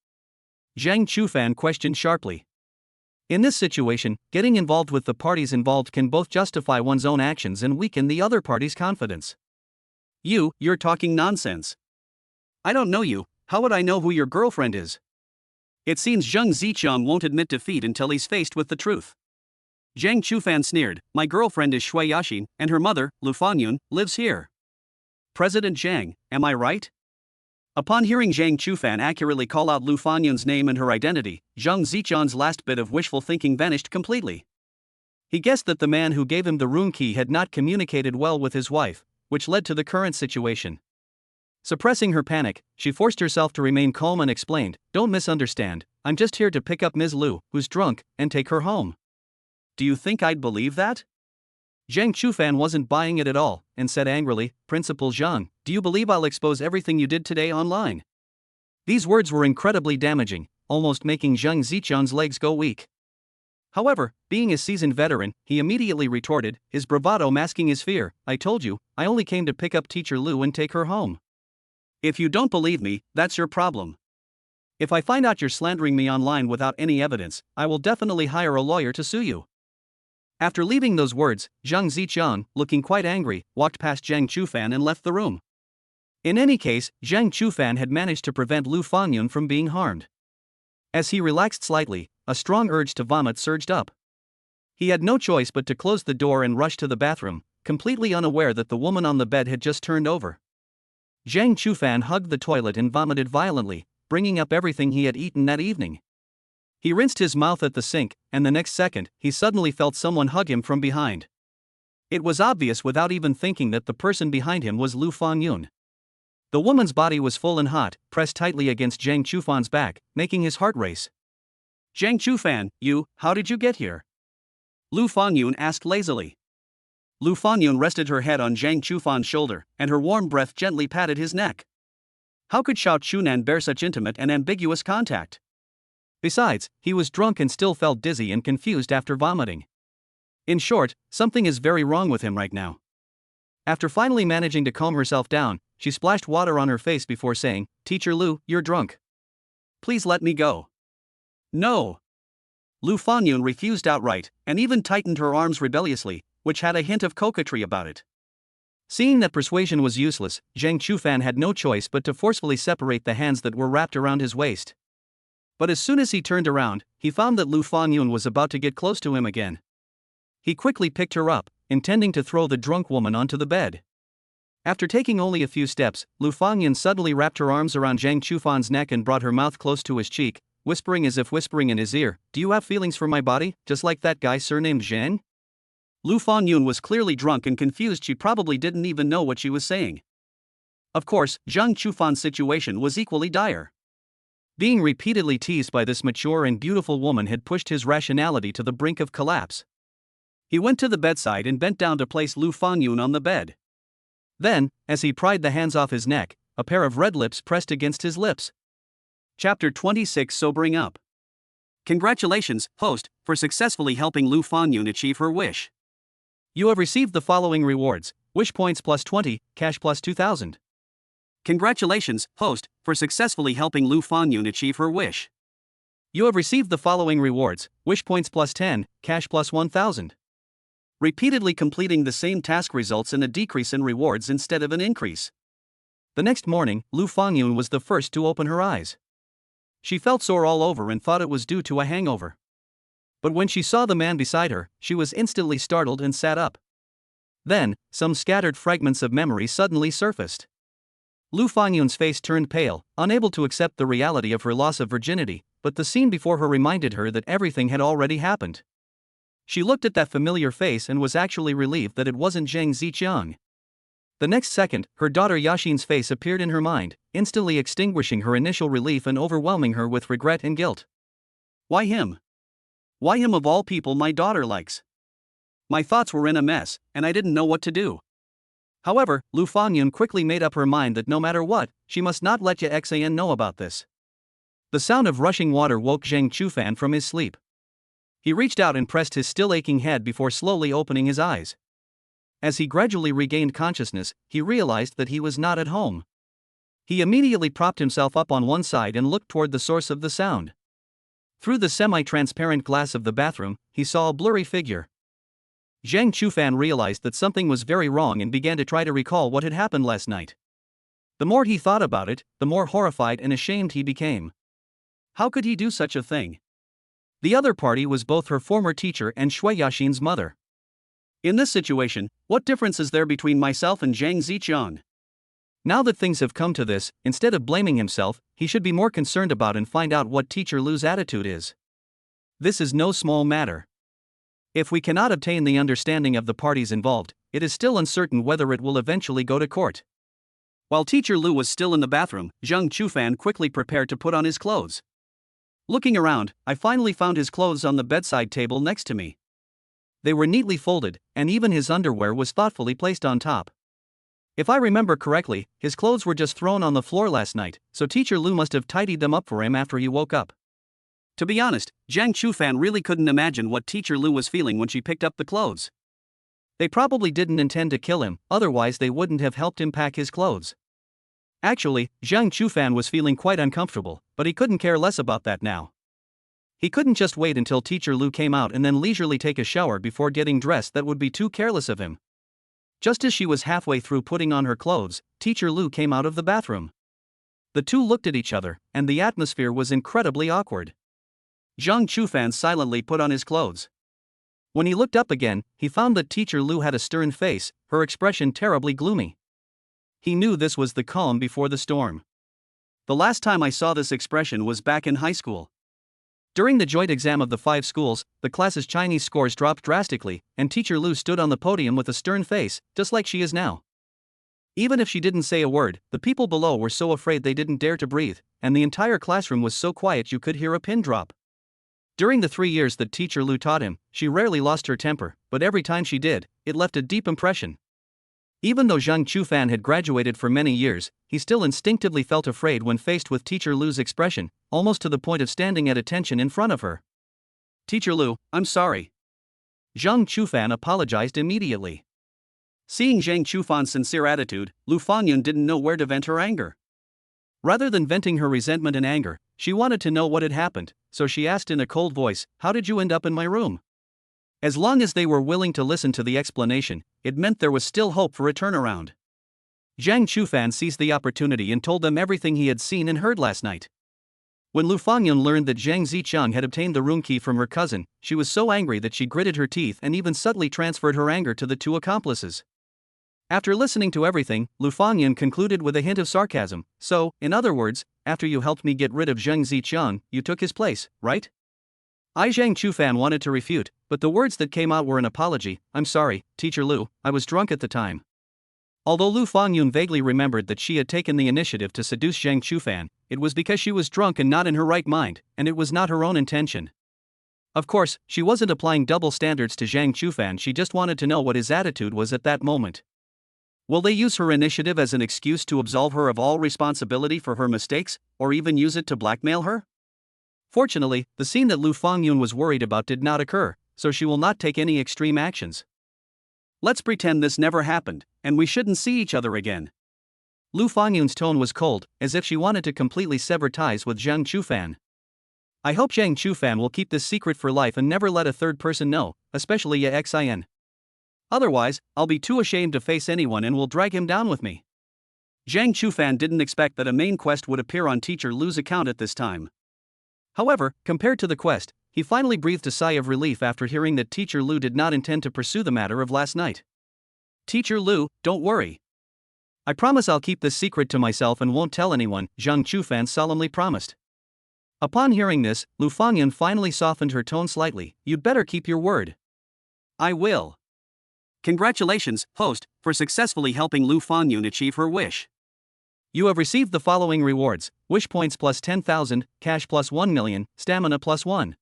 Zhang Chufan questioned sharply. In this situation, getting involved with the parties involved can both justify one's own actions and weaken the other party's confidence. You're talking nonsense. I don't know you, how would I know who your girlfriend is?" It seems Zhang Zichang won't admit defeat until he's faced with the truth. Zhang Chufan sneered, "My girlfriend is Shui Yaxin, and her mother, Lu Fanyun, lives here. President Zhang, am I right?" Upon hearing Zhang Chufan accurately call out Lu Fanyun's name and her identity, Zhang Zichang's last bit of wishful thinking vanished completely. He guessed that the man who gave him the room key had not communicated well with his wife, which led to the current situation. Suppressing her panic, she forced herself to remain calm and explained, "Don't misunderstand, I'm just here to pick up Ms. Lu, who's drunk, and take her home." "Do you think I'd believe that?" Zhang Chufan wasn't buying it at all, and said angrily, "Principal Zhang, do you believe I'll expose everything you did today online?" These words were incredibly damaging, almost making Zhang Zichang's legs go weak. However, being a seasoned veteran, he immediately retorted, his bravado masking his fear, "I told you, I only came to pick up teacher Lu and take her home. If you don't believe me, that's your problem. If I find out you're slandering me online without any evidence, I will definitely hire a lawyer to sue you." After leaving those words, Zhang Zichang, looking quite angry, walked past Zhang Chufan and left the room. In any case, Zhang Chufan had managed to prevent Lu Fanyun from being harmed. As he relaxed slightly, a strong urge to vomit surged up. He had no choice but to close the door and rush to the bathroom, completely unaware that the woman on the bed had just turned over. Zhang Chufan hugged the toilet and vomited violently, bringing up everything he had eaten that evening. He rinsed his mouth at the sink, and the next second, he suddenly felt someone hug him from behind. It was obvious without even thinking that the person behind him was Lu Fanyun. The woman's body was full and hot, pressed tightly against Zhang Chufan's back, making his heart race. "Zhang Chufan, how did you get here?" Lu Fanyun asked lazily. Lu Fanyun rested her head on Zhang Chufan's shoulder, and her warm breath gently patted his neck. How could Xiao Chunan bear such intimate and ambiguous contact? Besides, he was drunk and still felt dizzy and confused after vomiting. In short, something is very wrong with him right now. After finally managing to calm herself down, she splashed water on her face before saying, "Teacher Lu, you're drunk. Please let me go." "No." Lu Fanyun refused outright, and even tightened her arms rebelliously, which had a hint of coquetry about it. Seeing that persuasion was useless, Zhang Chufan had no choice but to forcefully separate the hands that were wrapped around his waist. But as soon as he turned around, he found that Lu Fanyun was about to get close to him again. He quickly picked her up, intending to throw the drunk woman onto the bed. After taking only a few steps, Lu Fanyun suddenly wrapped her arms around Zhang Chufan's neck and brought her mouth close to his cheek, whispering as if whispering in his ear, "Do you have feelings for my body, just like that guy surnamed Zhang?" Lu Fanyun was clearly drunk and confused. She probably didn't even know what she was saying. Of course, Zhang Chufan's situation was equally dire. Being repeatedly teased by this mature and beautiful woman had pushed his rationality to the brink of collapse. He went to the bedside and bent down to place Lu Fanyun on the bed. Then, as he pried the hands off his neck, a pair of red lips pressed against his lips. Chapter 26: Sobering Up. Congratulations, host, for successfully helping Lu Fanyun achieve her wish. You have received the following rewards: wish points plus 20, cash plus 2,000. Congratulations, host, for successfully helping Lu Fanyun achieve her wish. You have received the following rewards: wish points plus 10, cash plus 1,000. Repeatedly completing the same task results in a decrease in rewards instead of an increase. The next morning, Lu Fanyun was the first to open her eyes. She felt sore all over and thought it was due to a hangover. But when she saw the man beside her, she was instantly startled and sat up. Then, some scattered fragments of memory suddenly surfaced. Lu Fanyun's face turned pale, unable to accept the reality of her loss of virginity, but the scene before her reminded her that everything had already happened. She looked at that familiar face and was actually relieved that it wasn't Zhang Zichang. The next second, her daughter Yaxin's face appeared in her mind, instantly extinguishing her initial relief and overwhelming her with regret and guilt. Why him? Why him of all people my daughter likes? My thoughts were in a mess, and I didn't know what to do. However, Lu Fanyun quickly made up her mind that no matter what, she must not let Ye Xan know about this. The sound of rushing water woke Zhang Chufan from his sleep. He reached out and pressed his still aching head before slowly opening his eyes. As he gradually regained consciousness, he realized that he was not at home. He immediately propped himself up on one side and looked toward the source of the sound. Through the semi-transparent glass of the bathroom, he saw a blurry figure. Zhang Chufan realized that something was very wrong and began to try to recall what had happened last night. The more he thought about it, the more horrified and ashamed he became. How could he do such a thing? The other party was both her former teacher and Shui Yaxin's mother. In this situation, what difference is there between myself and Zhang Zichang? Now that things have come to this, instead of blaming himself, he should be more concerned about and find out what Teacher Lu's attitude is. This is no small matter. If we cannot obtain the understanding of the parties involved, it is still uncertain whether it will eventually go to court. While Teacher Lu was still in the bathroom, Zhang Chufan quickly prepared to put on his clothes. Looking around, I finally found his clothes on the bedside table next to me. They were neatly folded, and even his underwear was thoughtfully placed on top. If I remember correctly, his clothes were just thrown on the floor last night, so Teacher Lu must have tidied them up for him after he woke up. To be honest, Zhang Chufan really couldn't imagine what Teacher Lu was feeling when she picked up the clothes. They probably didn't intend to kill him, otherwise they wouldn't have helped him pack his clothes. Actually, Zhang Chufan was feeling quite uncomfortable, but he couldn't care less about that now. He couldn't just wait until Teacher Lu came out and then leisurely take a shower before getting dressed. That would be too careless of him. Just as she was halfway through putting on her clothes, Teacher Lu came out of the bathroom. The two looked at each other, and the atmosphere was incredibly awkward. Zhang Chufan silently put on his clothes. When he looked up again, he found that Teacher Lu had a stern face, her expression terribly gloomy. He knew this was the calm before the storm. The last time I saw this expression was back in high school. During the joint exam of the 5 schools, the class's Chinese scores dropped drastically, and Teacher Lu stood on the podium with a stern face, just like she is now. Even if she didn't say a word, the people below were so afraid they didn't dare to breathe, and the entire classroom was so quiet you could hear a pin drop. During the 3 years that Teacher Lu taught him, she rarely lost her temper, but every time she did, it left a deep impression. Even though Zhang Chufan had graduated for many years, he still instinctively felt afraid when faced with Teacher Lu's expression, almost to the point of standing at attention in front of her. "Teacher Lu, I'm sorry." Zhang Chufan apologized immediately. Seeing Zhang Chufan's sincere attitude, Lu Fangyun didn't know where to vent her anger. Rather than venting her resentment and anger, she wanted to know what had happened, so she asked in a cold voice, "How did you end up in my room?" As long as they were willing to listen to the explanation, it meant there was still hope for a turnaround. Zhang Chufan seized the opportunity and told them everything he had seen and heard last night. When Lu Fangyun learned that Zhang Zicheng had obtained the room key from her cousin, she was so angry that she gritted her teeth and even subtly transferred her anger to the 2 accomplices. After listening to everything, Lu Fangyun concluded with a hint of sarcasm, "So, in other words, after you helped me get rid of Zhang Zicheng, you took his place, right?" Zhang Chufan wanted to refute, but the words that came out were an apology. "I'm sorry, Teacher Lu, I was drunk at the time." Although Lu Fangyun vaguely remembered that she had taken the initiative to seduce Zhang Chufan, it was because she was drunk and not in her right mind, and it was not her own intention. Of course, she wasn't applying double standards to Zhang Chufan, she just wanted to know what his attitude was at that moment. Will they use her initiative as an excuse to absolve her of all responsibility for her mistakes, or even use it to blackmail her? Fortunately, the scene that Lu Fangyun was worried about did not occur, so she will not take any extreme actions. Let's pretend this never happened, and we shouldn't see each other again. Lu Fangyun's tone was cold, as if she wanted to completely sever ties with Zhang Chufan. I hope Zhang Chufan will keep this secret for life and never let a third person know, especially Ye Xin. Otherwise, I'll be too ashamed to face anyone and will drag him down with me. Zhang Chufan didn't expect that a main quest would appear on Teacher Lu's account at this time. However, compared to the quest, he finally breathed a sigh of relief after hearing that Teacher Lu did not intend to pursue the matter of last night. "Teacher Lu, don't worry. I promise I'll keep this secret to myself and won't tell anyone," Zhang Chufan solemnly promised. Upon hearing this, Lu Fangyun finally softened her tone slightly. "You'd better keep your word." "I will." Congratulations, host, for successfully helping Lu Fangyun achieve her wish. You have received the following rewards: wish points plus 10,000, cash plus 1 million, stamina plus 1.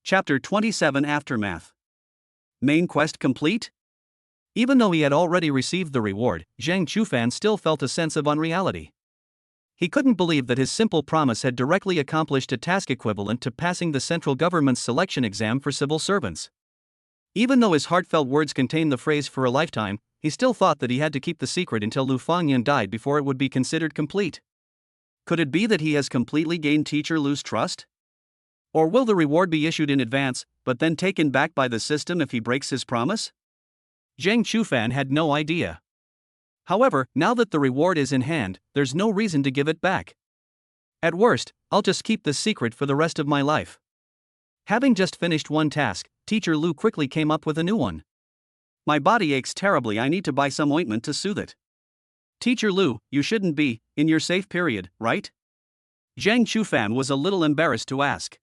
Chapter 27 Aftermath. Main quest complete? Even though he had already received the reward, Zhang Chufan still felt a sense of unreality. He couldn't believe that his simple promise had directly accomplished a task equivalent to passing the central government's selection exam for civil servants. Even though his heartfelt words contained the phrase "for a lifetime," he still thought that he had to keep the secret until Lu Fangyun died before it would be considered complete. Could it be that he has completely gained Teacher Lu's trust? Or will the reward be issued in advance, but then taken back by the system if he breaks his promise? Zhang Chufan had no idea. However, now that the reward is in hand, there's no reason to give it back. At worst, I'll just keep the secret for the rest of my life. Having just finished one task, Teacher Lu quickly came up with a new one. "My body aches terribly, I need to buy some ointment to soothe it." Teacher Lu, you shouldn't be in your safe period, right? Zhang Chufan was a little embarrassed to ask.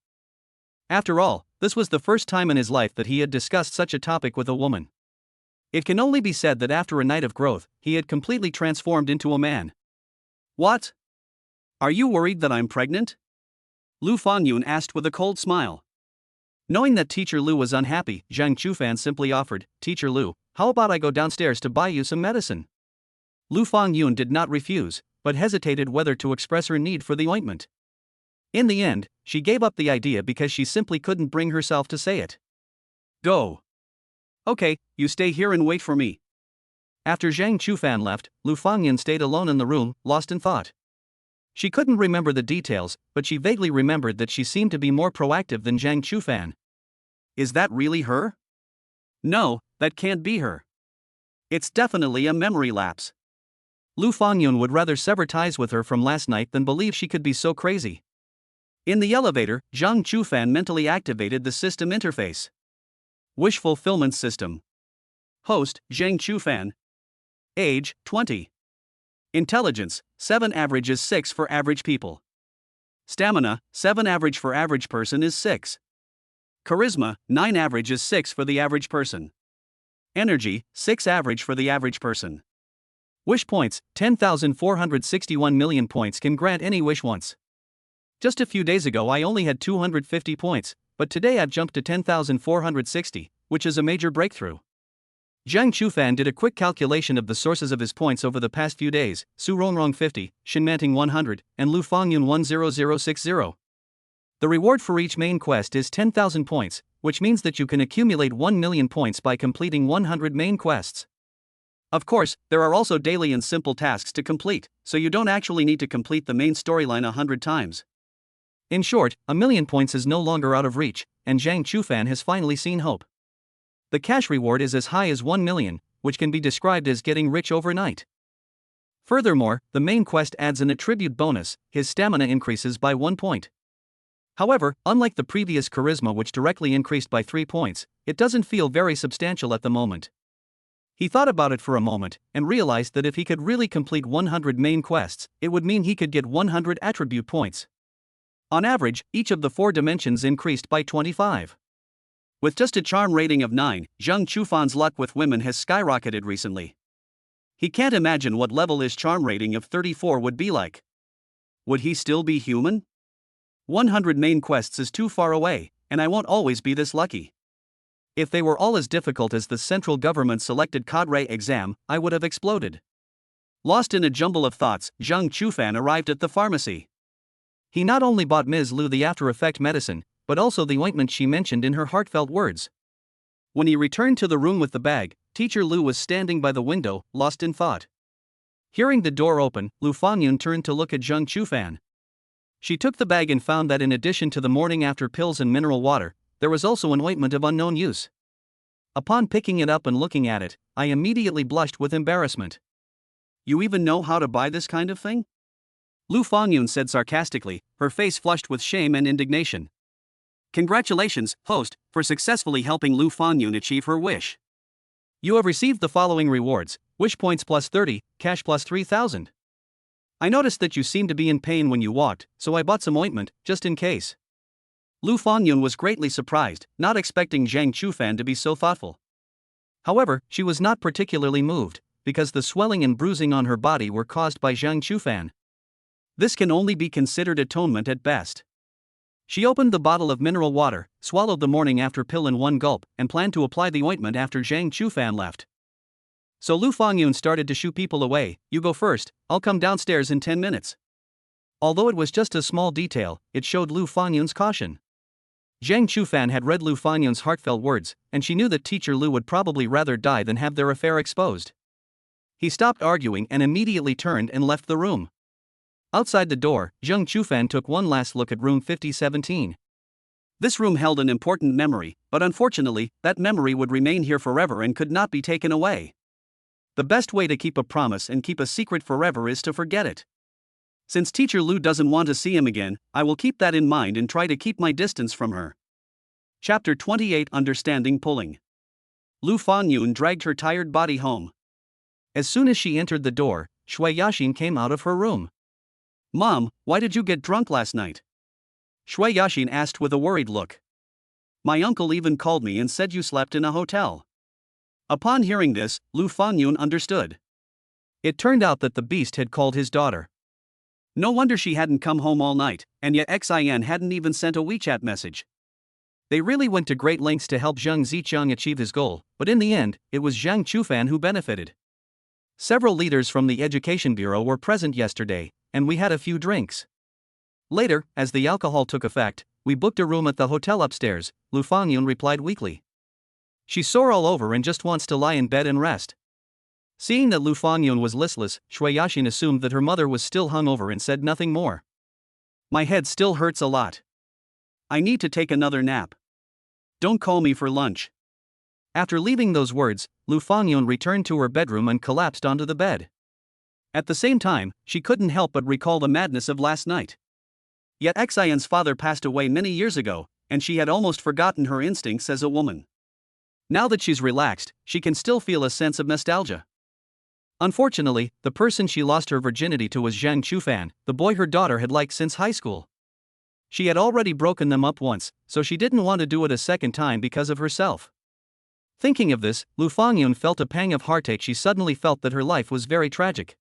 After all, this was the first time in his life that he had discussed such a topic with a woman. It can only be said that after a night of growth, he had completely transformed into a man. What? Are you worried that I'm pregnant? Lu Fangyun asked with a cold smile. Knowing that Teacher Lu was unhappy, Zhang Chufan simply offered, Teacher Lu, how about I go downstairs to buy you some medicine? Lu Fangyun did not refuse, but hesitated whether to express her need for the ointment. In the end, she gave up the idea because she simply couldn't bring herself to say it. Go. Okay, you stay here and wait for me. After Zhang Chufan left, Lu Fangyun stayed alone in the room, lost in thought. She couldn't remember the details, but she vaguely remembered that she seemed to be more proactive than Zhang Chufan. Is that really her? No, that can't be her. It's definitely a memory lapse. Lu Fangyun would rather sever ties with her from last night than believe she could be so crazy. In the elevator, Zhang Chufan mentally activated the system interface. Wish Fulfillment System. Host, Zhang Chufan. Age, 20. Intelligence, 7 average is 6 for average people. Stamina, 7 average for average person is 6. Charisma, 9 average is 6 for the average person. Energy, 6 average for the average person. Wish points, 10,461 million points can grant any wish once. Just a few days ago I only had 250 points, but today I've jumped to 10,460, which is a major breakthrough. Zhang Chufan did a quick calculation of the sources of his points over the past few days: Su Rongrong 50, Shinmanting 100, and Lu Fangyun 10060. The reward for each main quest is 10,000 points, which means that you can accumulate 1 million points by completing 100 main quests. Of course, there are also daily and simple tasks to complete, so you don't actually need to complete the main storyline 100 times. In short, 1,000,000 points is no longer out of reach, and Zhang Chufan has finally seen hope. The cash reward is as high as 1 million, which can be described as getting rich overnight. Furthermore, the main quest adds an attribute bonus: his stamina increases by 1 point. However, unlike the previous charisma, which directly increased by 3 points, it doesn't feel very substantial at the moment. He thought about it for a moment, and realized that if he could really complete 100 main quests, it would mean he could get 100 attribute points. On average, each of the 4 dimensions increased by 25. With just a charm rating of 9, Zhang Chufan's luck with women has skyrocketed recently. He can't imagine what level his charm rating of 34 would be like. Would he still be human? 100 main quests is too far away, and I won't always be this lucky. If they were all as difficult as the central government selected cadre exam, I would have exploded. Lost in a jumble of thoughts, Zhang Chufan arrived at the pharmacy. He not only bought Ms. Lu the after-effect medicine, but also the ointment she mentioned in her heartfelt words. When he returned to the room with the bag, Teacher Lu was standing by the window, lost in thought. Hearing the door open, Lu Fangyun turned to look at Zhang Chufan. She took the bag and found that in addition to the morning after pills and mineral water, there was also an ointment of unknown use. Upon picking it up and looking at it, I immediately blushed with embarrassment. You even know how to buy this kind of thing? Lu Fangyun said sarcastically, her face flushed with shame and indignation. Congratulations, host, for successfully helping Lu Fangyun achieve her wish. You have received the following rewards: wish points plus 30, cash plus 3,000. I noticed that you seemed to be in pain when you walked, so I bought some ointment, just in case. Lu Fangyun was greatly surprised, not expecting Zhang Chufan to be so thoughtful. However, she was not particularly moved, because the swelling and bruising on her body were caused by Zhang Chufan. This can only be considered atonement at best. She opened the bottle of mineral water, swallowed the morning after pill in one gulp, and planned to apply the ointment after Zhang Chufan left. So Lu Fangyun started to shoo people away. You go first, I'll come downstairs in 10 minutes. Although it was just a small detail, it showed Lu Fangyun's caution. Zhang Chufan had read Lu Fangyun's heartfelt words, and she knew that Teacher Lu would probably rather die than have their affair exposed. He stopped arguing and immediately turned and left the room. Outside the door, Zhang Chufan took one last look at room 5017. This room held an important memory, but unfortunately, that memory would remain here forever and could not be taken away. The best way to keep a promise and keep a secret forever is to forget it. Since Teacher Lu doesn't want to see him again, I will keep that in mind and try to keep my distance from her. Chapter 28: Understanding Pulling. Lu Fangyun dragged her tired body home. As soon as she entered the door, Shui Yashin came out of her room. Mom, why did you get drunk last night? Shui Yashin asked with a worried look. My uncle even called me and said you slept in a hotel. Upon hearing this, Lu Fangyun understood. It turned out that the beast had called his daughter. No wonder she hadn't come home all night, and yet Xin hadn't even sent a WeChat message. They really went to great lengths to help Zhang Zicheng achieve his goal, but in the end, it was Zhang Chufan who benefited. Several leaders from the Education Bureau were present yesterday, and we had a few drinks. Later, as the alcohol took effect, we booked a room at the hotel upstairs, Lu Fangyun replied weakly. She's sore all over and just wants to lie in bed and rest. Seeing that Lu Fangyun was listless, Shui Yashin assumed that her mother was still hungover and said nothing more. My head still hurts a lot. I need to take another nap. Don't call me for lunch. After leaving those words, Lu Fangyun returned to her bedroom and collapsed onto the bed. At the same time, she couldn't help but recall the madness of last night. Yet Xian's father passed away many years ago, and she had almost forgotten her instincts as a woman. Now that she's relaxed, she can still feel a sense of nostalgia. Unfortunately, the person she lost her virginity to was Zhang Chufan, the boy her daughter had liked since high school. She had already broken them up once, so she didn't want to do it a second time because of herself. Thinking of this, Lu Fangyun felt a pang of heartache. She suddenly felt that her life was very tragic.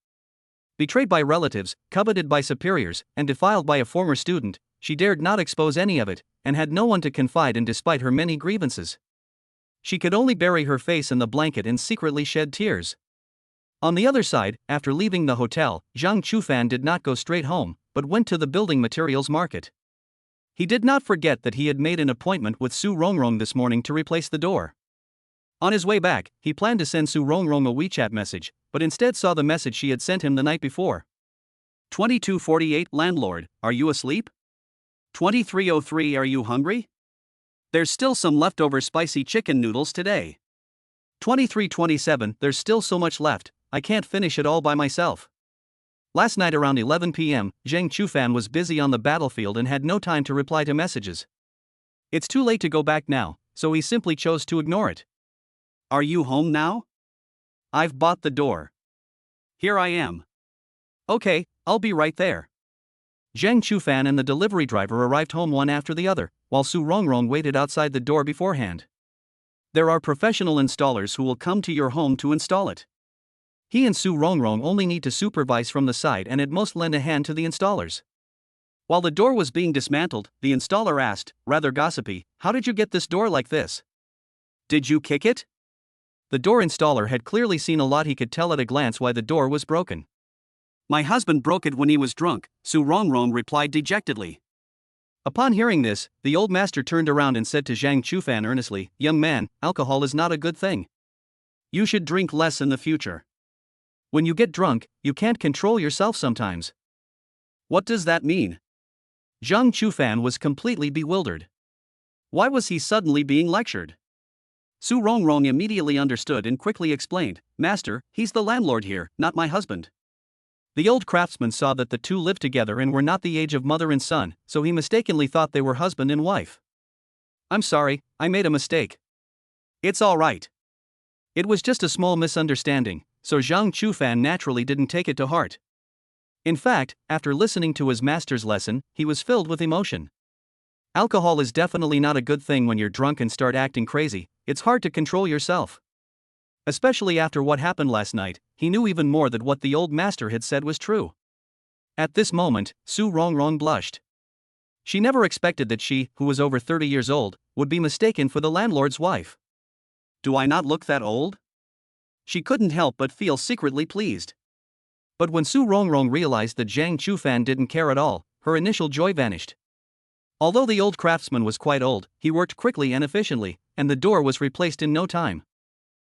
Betrayed by relatives, coveted by superiors, and defiled by a former student, she dared not expose any of it, and had no one to confide in despite her many grievances. She could only bury her face in the blanket and secretly shed tears. On the other side, after leaving the hotel, Zhang Chufan did not go straight home, but went to the building materials market. He did not forget that he had made an appointment with Su Rongrong this morning to replace the door. On his way back, he planned to send Su Rongrong a WeChat message, but instead saw the message she had sent him the night before. 2248 Landlord, are you asleep? 2303 Are you hungry? There's still some leftover spicy chicken noodles today. 2327 There's still so much left, I can't finish it all by myself. Last night around 11 p.m., Zhang Chufan was busy on the battlefield and had no time to reply to messages. It's too late to go back now, so he simply chose to ignore it. Are you home now? I've bought the door. Here I am. Okay, I'll be right there. Zhang Chufan and the delivery driver arrived home one after the other, while Su Rongrong waited outside the door beforehand. There are professional installers who will come to your home to install it. He and Su Rongrong only need to supervise from the side and at most lend a hand to the installers. While the door was being dismantled, the installer asked, rather gossipy, how did you get this door like this? Did you kick it? The door installer had clearly seen a lot. He could tell at a glance why the door was broken. My husband broke it when he was drunk, Su Rongrong replied dejectedly. Upon hearing this, the old master turned around and said to Zhang Chufan earnestly, young man, alcohol is not a good thing. You should drink less in the future. When you get drunk, you can't control yourself sometimes. What does that mean? Zhang Chufan was completely bewildered. Why was he suddenly being lectured? Su Rongrong immediately understood and quickly explained, Master, he's the landlord here, not my husband. The old craftsman saw that the two lived together and were not the age of mother and son, so he mistakenly thought they were husband and wife. I'm sorry, I made a mistake. It's all right. It was just a small misunderstanding, so Zhang Chufan naturally didn't take it to heart. In fact, after listening to his master's lesson, he was filled with emotion. Alcohol is definitely not a good thing when you're drunk and start acting crazy. It's hard to control yourself. Especially after what happened last night, he knew even more that what the old master had said was true. At this moment, Su Rongrong blushed. She never expected that she, who was over 30 years old, would be mistaken for the landlord's wife. Do I not look that old? She couldn't help but feel secretly pleased. But when Su Rongrong realized that Zhang Chufan didn't care at all, her initial joy vanished. Although the old craftsman was quite old, he worked quickly and efficiently, and the door was replaced in no time.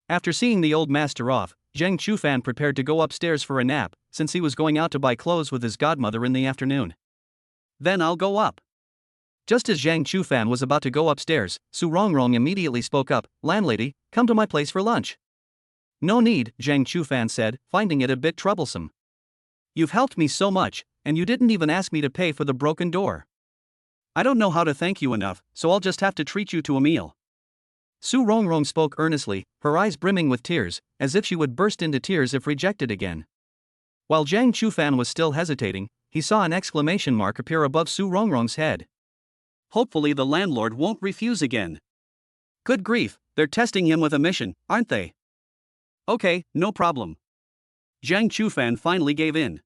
After seeing the old master off, Zhang Chufan prepared to go upstairs for a nap, since he was going out to buy clothes with his godmother in the afternoon. Then I'll go up. Just as Zhang Chufan was about to go upstairs, Su Rongrong immediately spoke up, landlady, come to my place for lunch. No need, Zhang Chufan said, finding it a bit troublesome. You've helped me so much, and you didn't even ask me to pay for the broken door. I don't know how to thank you enough, so I'll just have to treat you to a meal. Su Rongrong spoke earnestly, her eyes brimming with tears, as if she would burst into tears if rejected again. While Zhang Chufan was still hesitating, he saw an exclamation mark appear above Su Rongrong's head. Hopefully the landlord won't refuse again. Good grief, they're testing him with a mission, aren't they? Okay, no problem. Zhang Chufan finally gave in.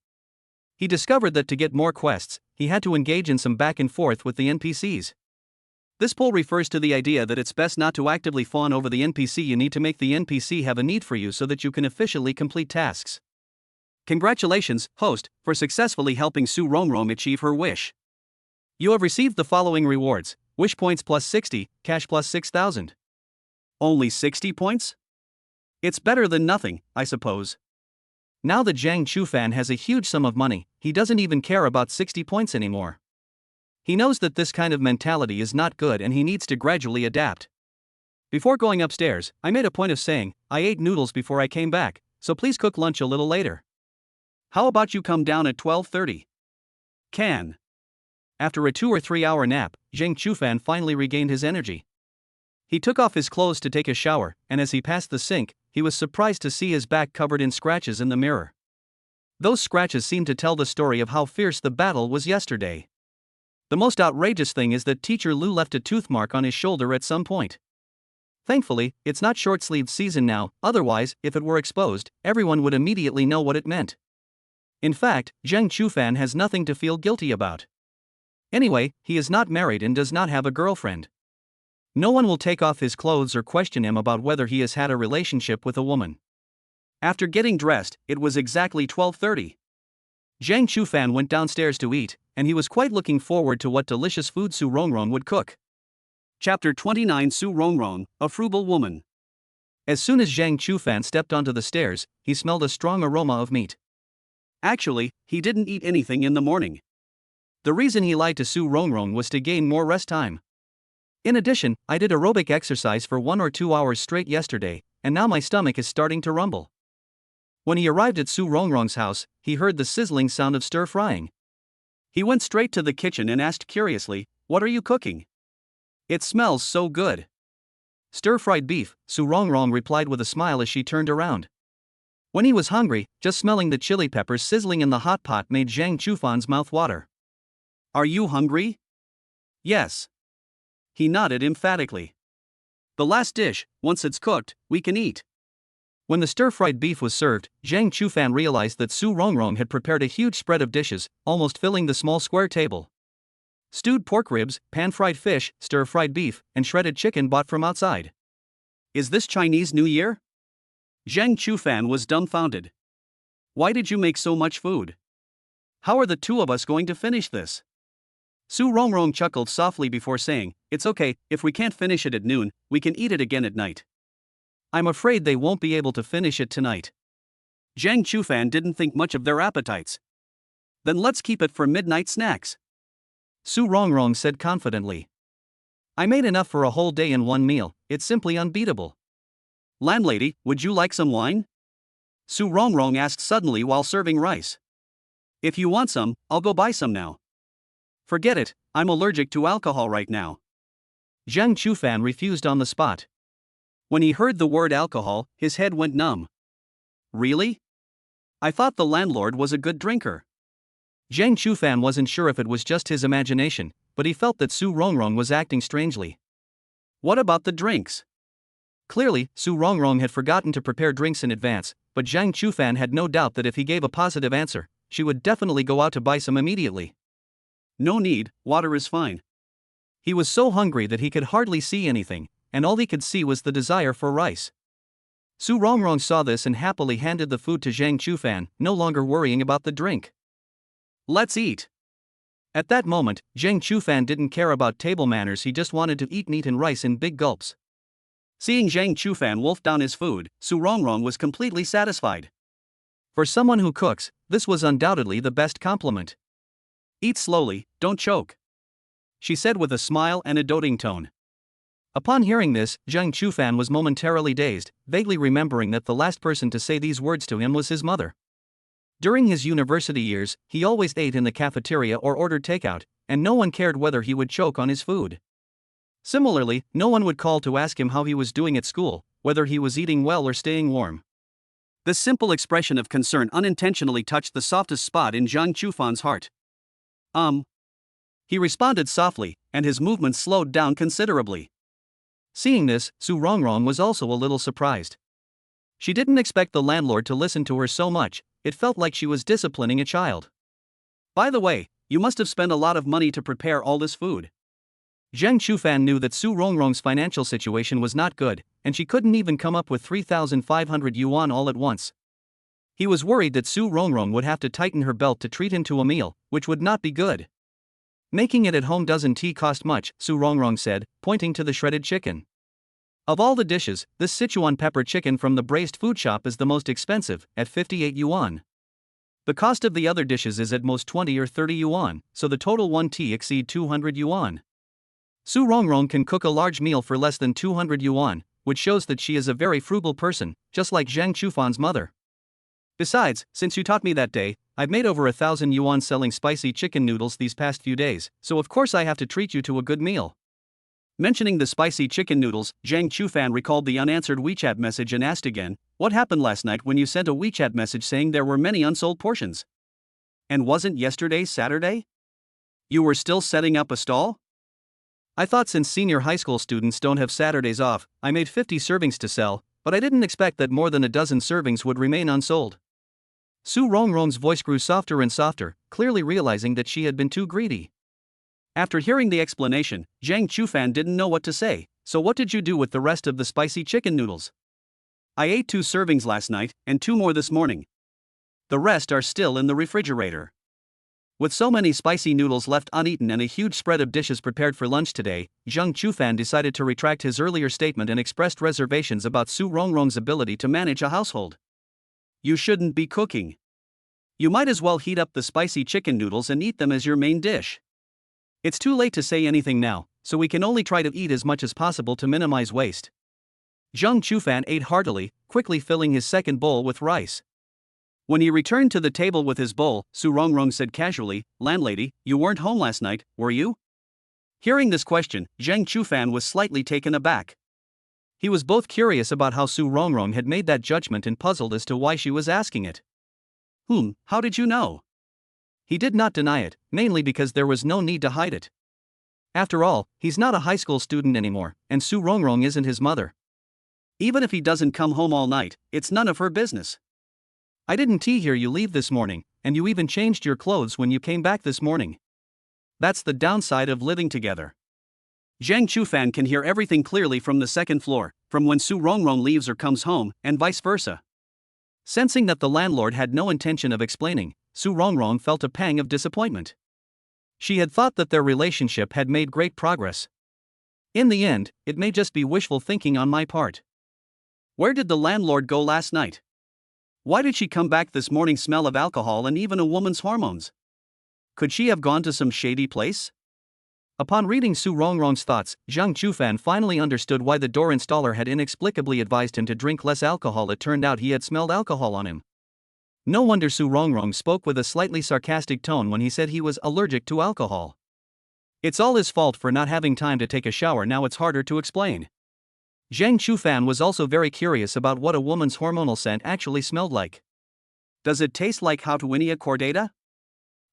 He discovered that to get more quests, he had to engage in some back and forth with the NPCs. This poll refers to the idea that it's best not to actively fawn over the NPC. You need to make the NPC have a need for you so that you can efficiently complete tasks. Congratulations, host, for successfully helping Su Rongrong achieve her wish. You have received the following rewards: wish points plus 60, cash plus 6,000. Only 60 points? It's better than nothing, I suppose. Now that Zhang Chufan has a huge sum of money, he doesn't even care about 60 points anymore. He knows that this kind of mentality is not good and he needs to gradually adapt. Before going upstairs, I made a point of saying, I ate noodles before I came back, so please cook lunch a little later. How about you come down at 12:30? Can. After a 2 or 3 hour nap, Zhang Chufan finally regained his energy. He took off his clothes to take a shower, and as he passed the sink, he was surprised to see his back covered in scratches in the mirror. Those scratches seemed to tell the story of how fierce the battle was yesterday. The most outrageous thing is that Teacher Lu left a tooth mark on his shoulder at some point. Thankfully, it's not short-sleeved season now, otherwise, if it were exposed, everyone would immediately know what it meant. In fact, Zhang Chufan has nothing to feel guilty about. Anyway, he is not married and does not have a girlfriend. No one will take off his clothes or question him about whether he has had a relationship with a woman. After getting dressed, it was exactly 12:30. Zhang Chufan went downstairs to eat, and he was quite looking forward to what delicious food Su Rongrong would cook. Chapter 29: Su Rongrong, a frugal woman. As soon as Zhang Chufan stepped onto the stairs, he smelled a strong aroma of meat. Actually, he didn't eat anything in the morning. The reason he lied to Su Rongrong was to gain more rest time. In addition, I did aerobic exercise for 1 or 2 hours straight yesterday, and now my stomach is starting to rumble. When he arrived at Su Rongrong's house, he heard the sizzling sound of stir-frying. He went straight to the kitchen and asked curiously, "What are you cooking? It smells so good." "Stir-fried beef," Su Rongrong replied with a smile as she turned around. When he was hungry, just smelling the chili peppers sizzling in the hot pot made Zhang Chufan's mouth water. "Are you hungry?" "Yes." He nodded emphatically. "The last dish, once it's cooked, we can eat." When the stir-fried beef was served, Zhang Chufan realized that Su Rongrong had prepared a huge spread of dishes, almost filling the small square table. Stewed pork ribs, pan-fried fish, stir-fried beef, and shredded chicken bought from outside. Is this Chinese New Year? Zhang Chufan was dumbfounded. Why did you make so much food? How are the two of us going to finish this? Su Rongrong chuckled softly before saying, "It's okay, if we can't finish it at noon, we can eat it again at night." "I'm afraid they won't be able to finish it tonight." Zhang Chufan didn't think much of their appetites. "Then let's keep it for midnight snacks," Su Rongrong said confidently. "I made enough for a whole day in one meal, it's simply unbeatable." "Landlady, would you like some wine?" Su Rongrong asked suddenly while serving rice. "If you want some, I'll go buy some now." "Forget it, I'm allergic to alcohol right now." Zhang Chufan refused on the spot. When he heard the word alcohol, his head went numb. Really? I thought the landlord was a good drinker. Zhang Chufan wasn't sure if it was just his imagination, but he felt that Su Rongrong was acting strangely. What about the drinks? Clearly, Su Rongrong had forgotten to prepare drinks in advance, but Zhang Chufan had no doubt that if he gave a positive answer, she would definitely go out to buy some immediately. "No need, water is fine." He was so hungry that he could hardly see anything, and all he could see was the desire for rice. Su Rongrong saw this and happily handed the food to Zhang Chufan, no longer worrying about the drink. "Let's eat." At that moment, Zhang Chufan didn't care about table manners, he just wanted to eat meat and rice in big gulps. Seeing Zhang Chufan wolf down his food, Su Rongrong was completely satisfied. For someone who cooks, this was undoubtedly the best compliment. "Eat slowly, don't choke," she said with a smile and a doting tone. Upon hearing this, Zhang Chufan was momentarily dazed, vaguely remembering that the last person to say these words to him was his mother. During his university years, he always ate in the cafeteria or ordered takeout, and no one cared whether he would choke on his food. Similarly, no one would call to ask him how he was doing at school, whether he was eating well or staying warm. This simple expression of concern unintentionally touched the softest spot in Zhang Chufan's heart. He responded softly, and his movements slowed down considerably. Seeing this, Su Rongrong was also a little surprised. She didn't expect the landlord to listen to her so much. It felt like she was disciplining a child. By the way, you must have spent a lot of money to prepare all this food. Zhang Chufan knew that Su Rongrong's financial situation was not good, and she couldn't even come up with 3,500 yuan all at once. He was worried that Su Rongrong would have to tighten her belt to treat him to a meal, which would not be good. Making it at home doesn't cost much, Su Rongrong said, pointing to the shredded chicken. Of all the dishes, this Sichuan pepper chicken from the braised food shop is the most expensive, at 58 yuan. The cost of the other dishes is at most 20 or 30 yuan, so the total 1T exceed 200 yuan. Su Rongrong can cook a large meal for less than 200 yuan, which shows that she is a very frugal person, just like Zhang Chufan's mother. Besides, since you taught me that day, I've made over 1,000 yuan selling spicy chicken noodles these past few days, so of course I have to treat you to a good meal. Mentioning the spicy chicken noodles, Zhang Chufan recalled the unanswered WeChat message and asked again, "What happened last night when you sent a WeChat message saying there were many unsold portions? And wasn't yesterday Saturday? You were still setting up a stall?" "I thought since senior high school students don't have Saturdays off, I made 50 servings to sell, but I didn't expect that more than a dozen servings would remain unsold." Su Rongrong's voice grew softer and softer, clearly realizing that she had been too greedy. After hearing the explanation, Zhang Chufan didn't know what to say. "So what did you do with the rest of the spicy chicken noodles?" "I ate 2 servings last night, and 2 more this morning. The rest are still in the refrigerator." With so many spicy noodles left uneaten and a huge spread of dishes prepared for lunch today, Zhang Chufan decided to retract his earlier statement and expressed reservations about Su Rongrong's ability to manage a household. "You shouldn't be cooking. You might as well heat up the spicy chicken noodles and eat them as your main dish. It's too late to say anything now, so we can only try to eat as much as possible to minimize waste." Zhang Chufan ate heartily, quickly filling his second bowl with rice. When he returned to the table with his bowl, Su Rongrong said casually, "Landlady, you weren't home last night, were you?" Hearing this question, Zhang Chufan was slightly taken aback. He was both curious about how Su Rongrong had made that judgment and puzzled as to why she was asking it. How did you know?" He did not deny it, mainly because there was no need to hide it. After all, he's not a high school student anymore, and Su Rongrong isn't his mother. Even if he doesn't come home all night, it's none of her business. "I didn't hear you leave this morning, and you even changed your clothes when you came back this morning. That's the downside of living together." Zhang Chufan can hear everything clearly from the second floor, from when Su Rongrong leaves or comes home, and vice versa. Sensing that the landlord had no intention of explaining, Su Rongrong felt a pang of disappointment. She had thought that their relationship had made great progress. In the end, it may just be wishful thinking on my part. Where did the landlord go last night? Why did she come back this morning? Smell of alcohol and even a woman's hormones. Could she have gone to some shady place? Upon reading Su Rongrong's thoughts, Zhang Chufan finally understood why the door installer had inexplicably advised him to drink less alcohol. It turned out he had smelled alcohol on him. No wonder Su Rongrong spoke with a slightly sarcastic tone when he said he was allergic to alcohol. It's all his fault for not having time to take a shower. Now it's harder to explain. Zhang Chufan was also very curious about what a woman's hormonal scent actually smelled like. Does it taste like Hautuinia cordata?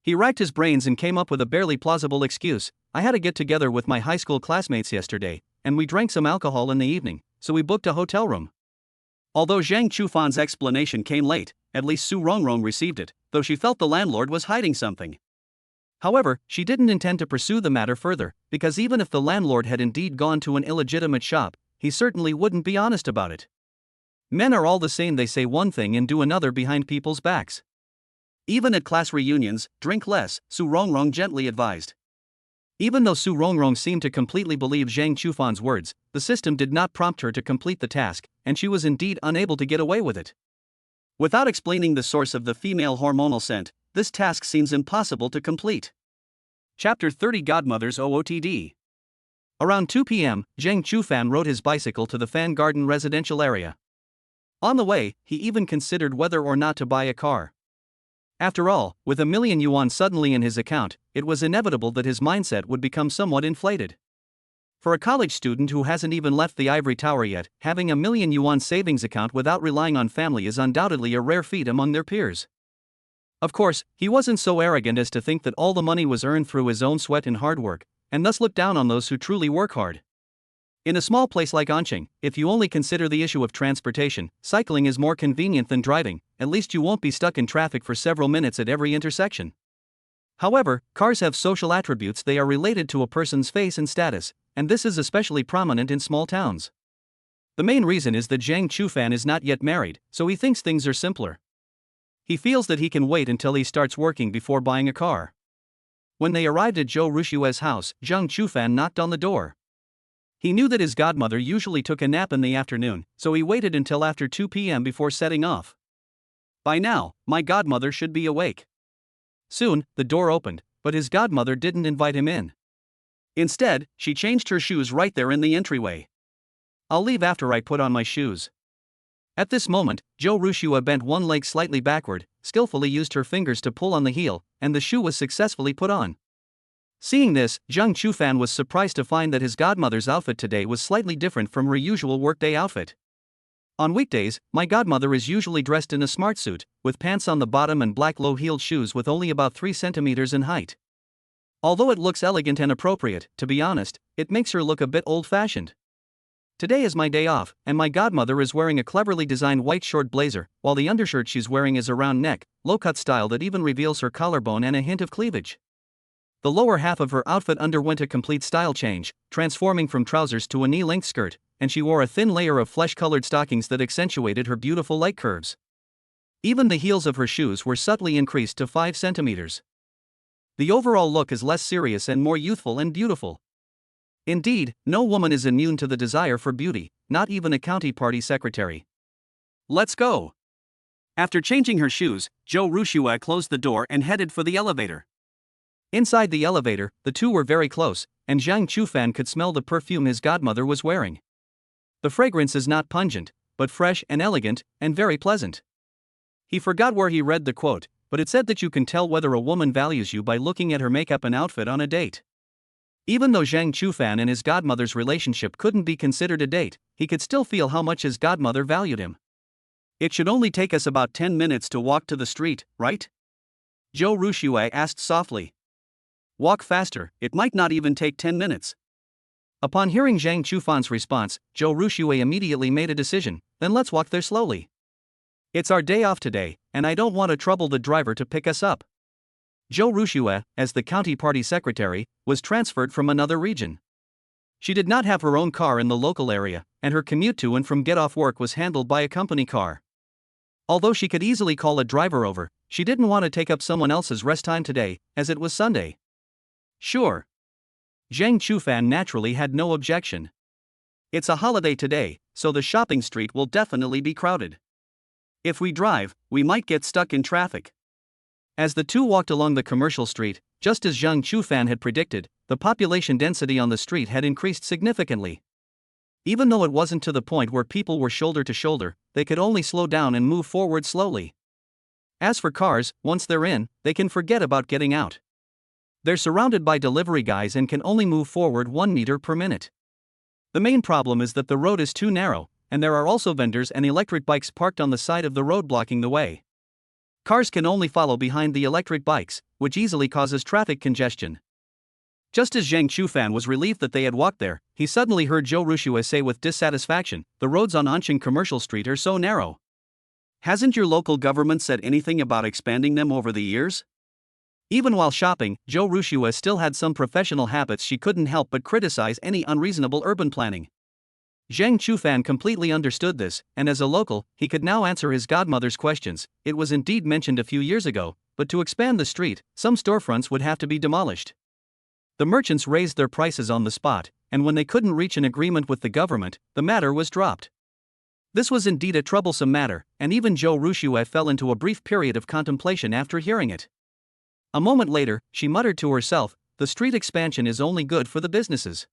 He racked his brains and came up with a barely plausible excuse. "I had a get-together with my high school classmates yesterday, and we drank some alcohol in the evening, so we booked a hotel room." Although Zhang Chufan's explanation came late, at least Su Rongrong received it, though she felt the landlord was hiding something. However, she didn't intend to pursue the matter further, because even if the landlord had indeed gone to an illegitimate shop, he certainly wouldn't be honest about it. Men are all the same, they say one thing and do another behind people's backs. Even at class reunions, drink less, Su Rongrong gently advised. Even though Su Rongrong seemed to completely believe Zhang Chufan's words, the system did not prompt her to complete the task, and she was indeed unable to get away with it. Without explaining the source of the female hormonal scent, this task seems impossible to complete. Chapter 30 Godmother's OOTD. Around 2 p.m., Zhang Chufan rode his bicycle to the Fan Garden residential area. On the way, he even considered whether or not to buy a car. After all, with 1,000,000 yuan suddenly in his account, it was inevitable that his mindset would become somewhat inflated. For a college student who hasn't even left the ivory tower yet, having a million yuan savings account without relying on family is undoubtedly a rare feat among their peers. Of course, he wasn't so arrogant as to think that all the money was earned through his own sweat and hard work, and thus look down on those who truly work hard. In a small place like Auntie, if you only consider the issue of transportation, cycling is more convenient than driving. At least you won't be stuck in traffic for several minutes at every intersection. However, cars have social attributes. They are related to a person's face and status, and this is especially prominent in small towns. The main reason is that Zhang Chufan is not yet married, so he thinks things are simpler. He feels that he can wait until he starts working before buying a car. When they arrived at Zhou Rushue's house, Zhang Chufan knocked on the door. He knew that his godmother usually took a nap in the afternoon, so he waited until after 2 p.m. before setting off. By now, my godmother should be awake. Soon, the door opened, but his godmother didn't invite him in. Instead, she changed her shoes right there in the entryway. "I'll leave after I put on my shoes." At this moment, Zhou Rushua bent one leg slightly backward, skillfully used her fingers to pull on the heel, and the shoe was successfully put on. Seeing this, Zhang Chufan was surprised to find that his godmother's outfit today was slightly different from her usual workday outfit. On weekdays, my godmother is usually dressed in a smart suit, with pants on the bottom and black low-heeled shoes with only about 3 centimeters in height. Although it looks elegant and appropriate, to be honest, it makes her look a bit old-fashioned. Today is my day off, and my godmother is wearing a cleverly designed white short blazer, while the undershirt she's wearing is a round neck, low-cut style that even reveals her collarbone and a hint of cleavage. The lower half of her outfit underwent a complete style change, transforming from trousers to a knee-length skirt, and she wore a thin layer of flesh-colored stockings that accentuated her beautiful light curves. Even the heels of her shoes were subtly increased to 5 centimeters. The overall look is less serious and more youthful and beautiful. Indeed, no woman is immune to the desire for beauty, not even a county party secretary. "Let's go." After changing her shoes, Zhou Rushua closed the door and headed for the elevator. Inside the elevator, the two were very close, and Zhang Chufan could smell the perfume his godmother was wearing. The fragrance is not pungent, but fresh and elegant, and very pleasant. He forgot where he read the quote, but it said that you can tell whether a woman values you by looking at her makeup and outfit on a date. Even though Zhang Chufan and his godmother's relationship couldn't be considered a date, he could still feel how much his godmother valued him. "It should only take us about 10 minutes to walk to the street, right?" Zhou Rushua asked softly. "Walk faster, it might not even take 10 minutes. Upon hearing Zhang Chufan's response, Zhou Rushua immediately made a decision. "Then let's walk there slowly. It's our day off today, and I don't want to trouble the driver to pick us up." Zhou Rushua, as the county party secretary, was transferred from another region. She did not have her own car in the local area, and her commute to and from get-off work was handled by a company car. Although she could easily call a driver over, she didn't want to take up someone else's rest time today, as it was Sunday. Sure. Zhang Chufan naturally had no objection. It's a holiday today, so the shopping street will definitely be crowded. If we drive, we might get stuck in traffic. As the two walked along the commercial street, just as Zhang Chufan had predicted, the population density on the street had increased significantly. Even though it wasn't to the point where people were shoulder to shoulder, they could only slow down and move forward slowly. As for cars, once they're in, they can forget about getting out. They're surrounded by delivery guys and can only move forward 1 meter per minute. The main problem is that the road is too narrow, and there are also vendors and electric bikes parked on the side of the road blocking the way. Cars can only follow behind the electric bikes, which easily causes traffic congestion. Just as Zhang Chufan was relieved that they had walked there, he suddenly heard Zhou Rushua say with dissatisfaction, "The roads on Anqing Commercial Street are so narrow. Hasn't your local government said anything about expanding them over the years?" Even while shopping, Zhou Rushua still had some professional habits she couldn't help but criticize any unreasonable urban planning. Zhang Chufan completely understood this, and as a local, he could now answer his godmother's questions. It was indeed mentioned a few years ago, but to expand the street, some storefronts would have to be demolished. The merchants raised their prices on the spot, and when they couldn't reach an agreement with the government, the matter was dropped. This was indeed a troublesome matter, and even Zhou Rushua fell into a brief period of contemplation after hearing it. A moment later, she muttered to herself, "The street expansion is only good for the businesses.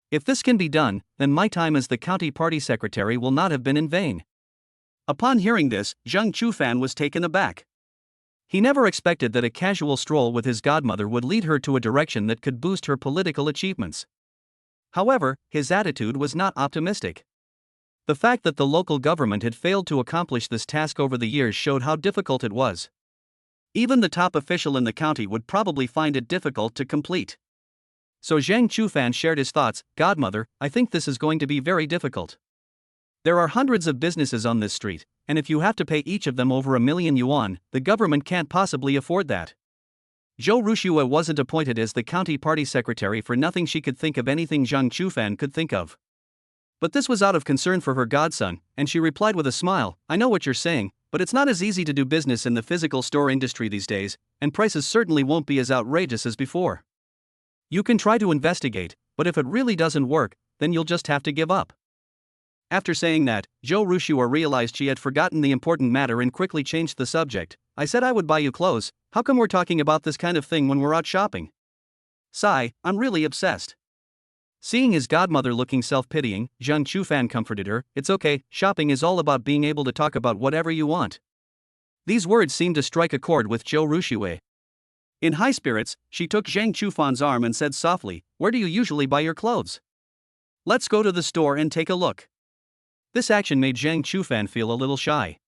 If this can be done, then my time as the county party secretary will not have been in vain." Upon hearing this, Zhang Chufan was taken aback. He never expected that a casual stroll with his godmother would lead her to a direction that could boost her political achievements. However, his attitude was not optimistic. The fact that the local government had failed to accomplish this task over the years showed how difficult it was. Even the top official in the county would probably find it difficult to complete. So Zhang Chufan shared his thoughts. "Godmother, I think this is going to be very difficult. There are hundreds of businesses on this street, and if you have to pay each of them over 1 million yuan, the government can't possibly afford that." Zhou Rushue wasn't appointed as the county party secretary for nothing. She could think of anything Zhang Chufan could think of. But this was out of concern for her godson, and she replied with a smile, "I know what you're saying, but it's not as easy to do business in the physical store industry these days, and prices certainly won't be as outrageous as before. You can try to investigate, but if it really doesn't work, then you'll just have to give up." After saying that, Zhou Rushue realized she had forgotten the important matter and quickly changed the subject. "I said I would buy you clothes, how come we're talking about this kind of thing when we're out shopping? Sigh, I'm really obsessed." Seeing his godmother looking self-pitying, Zhang Chufan comforted her, "It's okay, shopping is all about being able to talk about whatever you want." These words seemed to strike a chord with Zhou Rushue. In high spirits, she took Zhang Chufan's arm and said softly, "Where do you usually buy your clothes? Let's go to the store and take a look." This action made Zhang Chufan feel a little shy.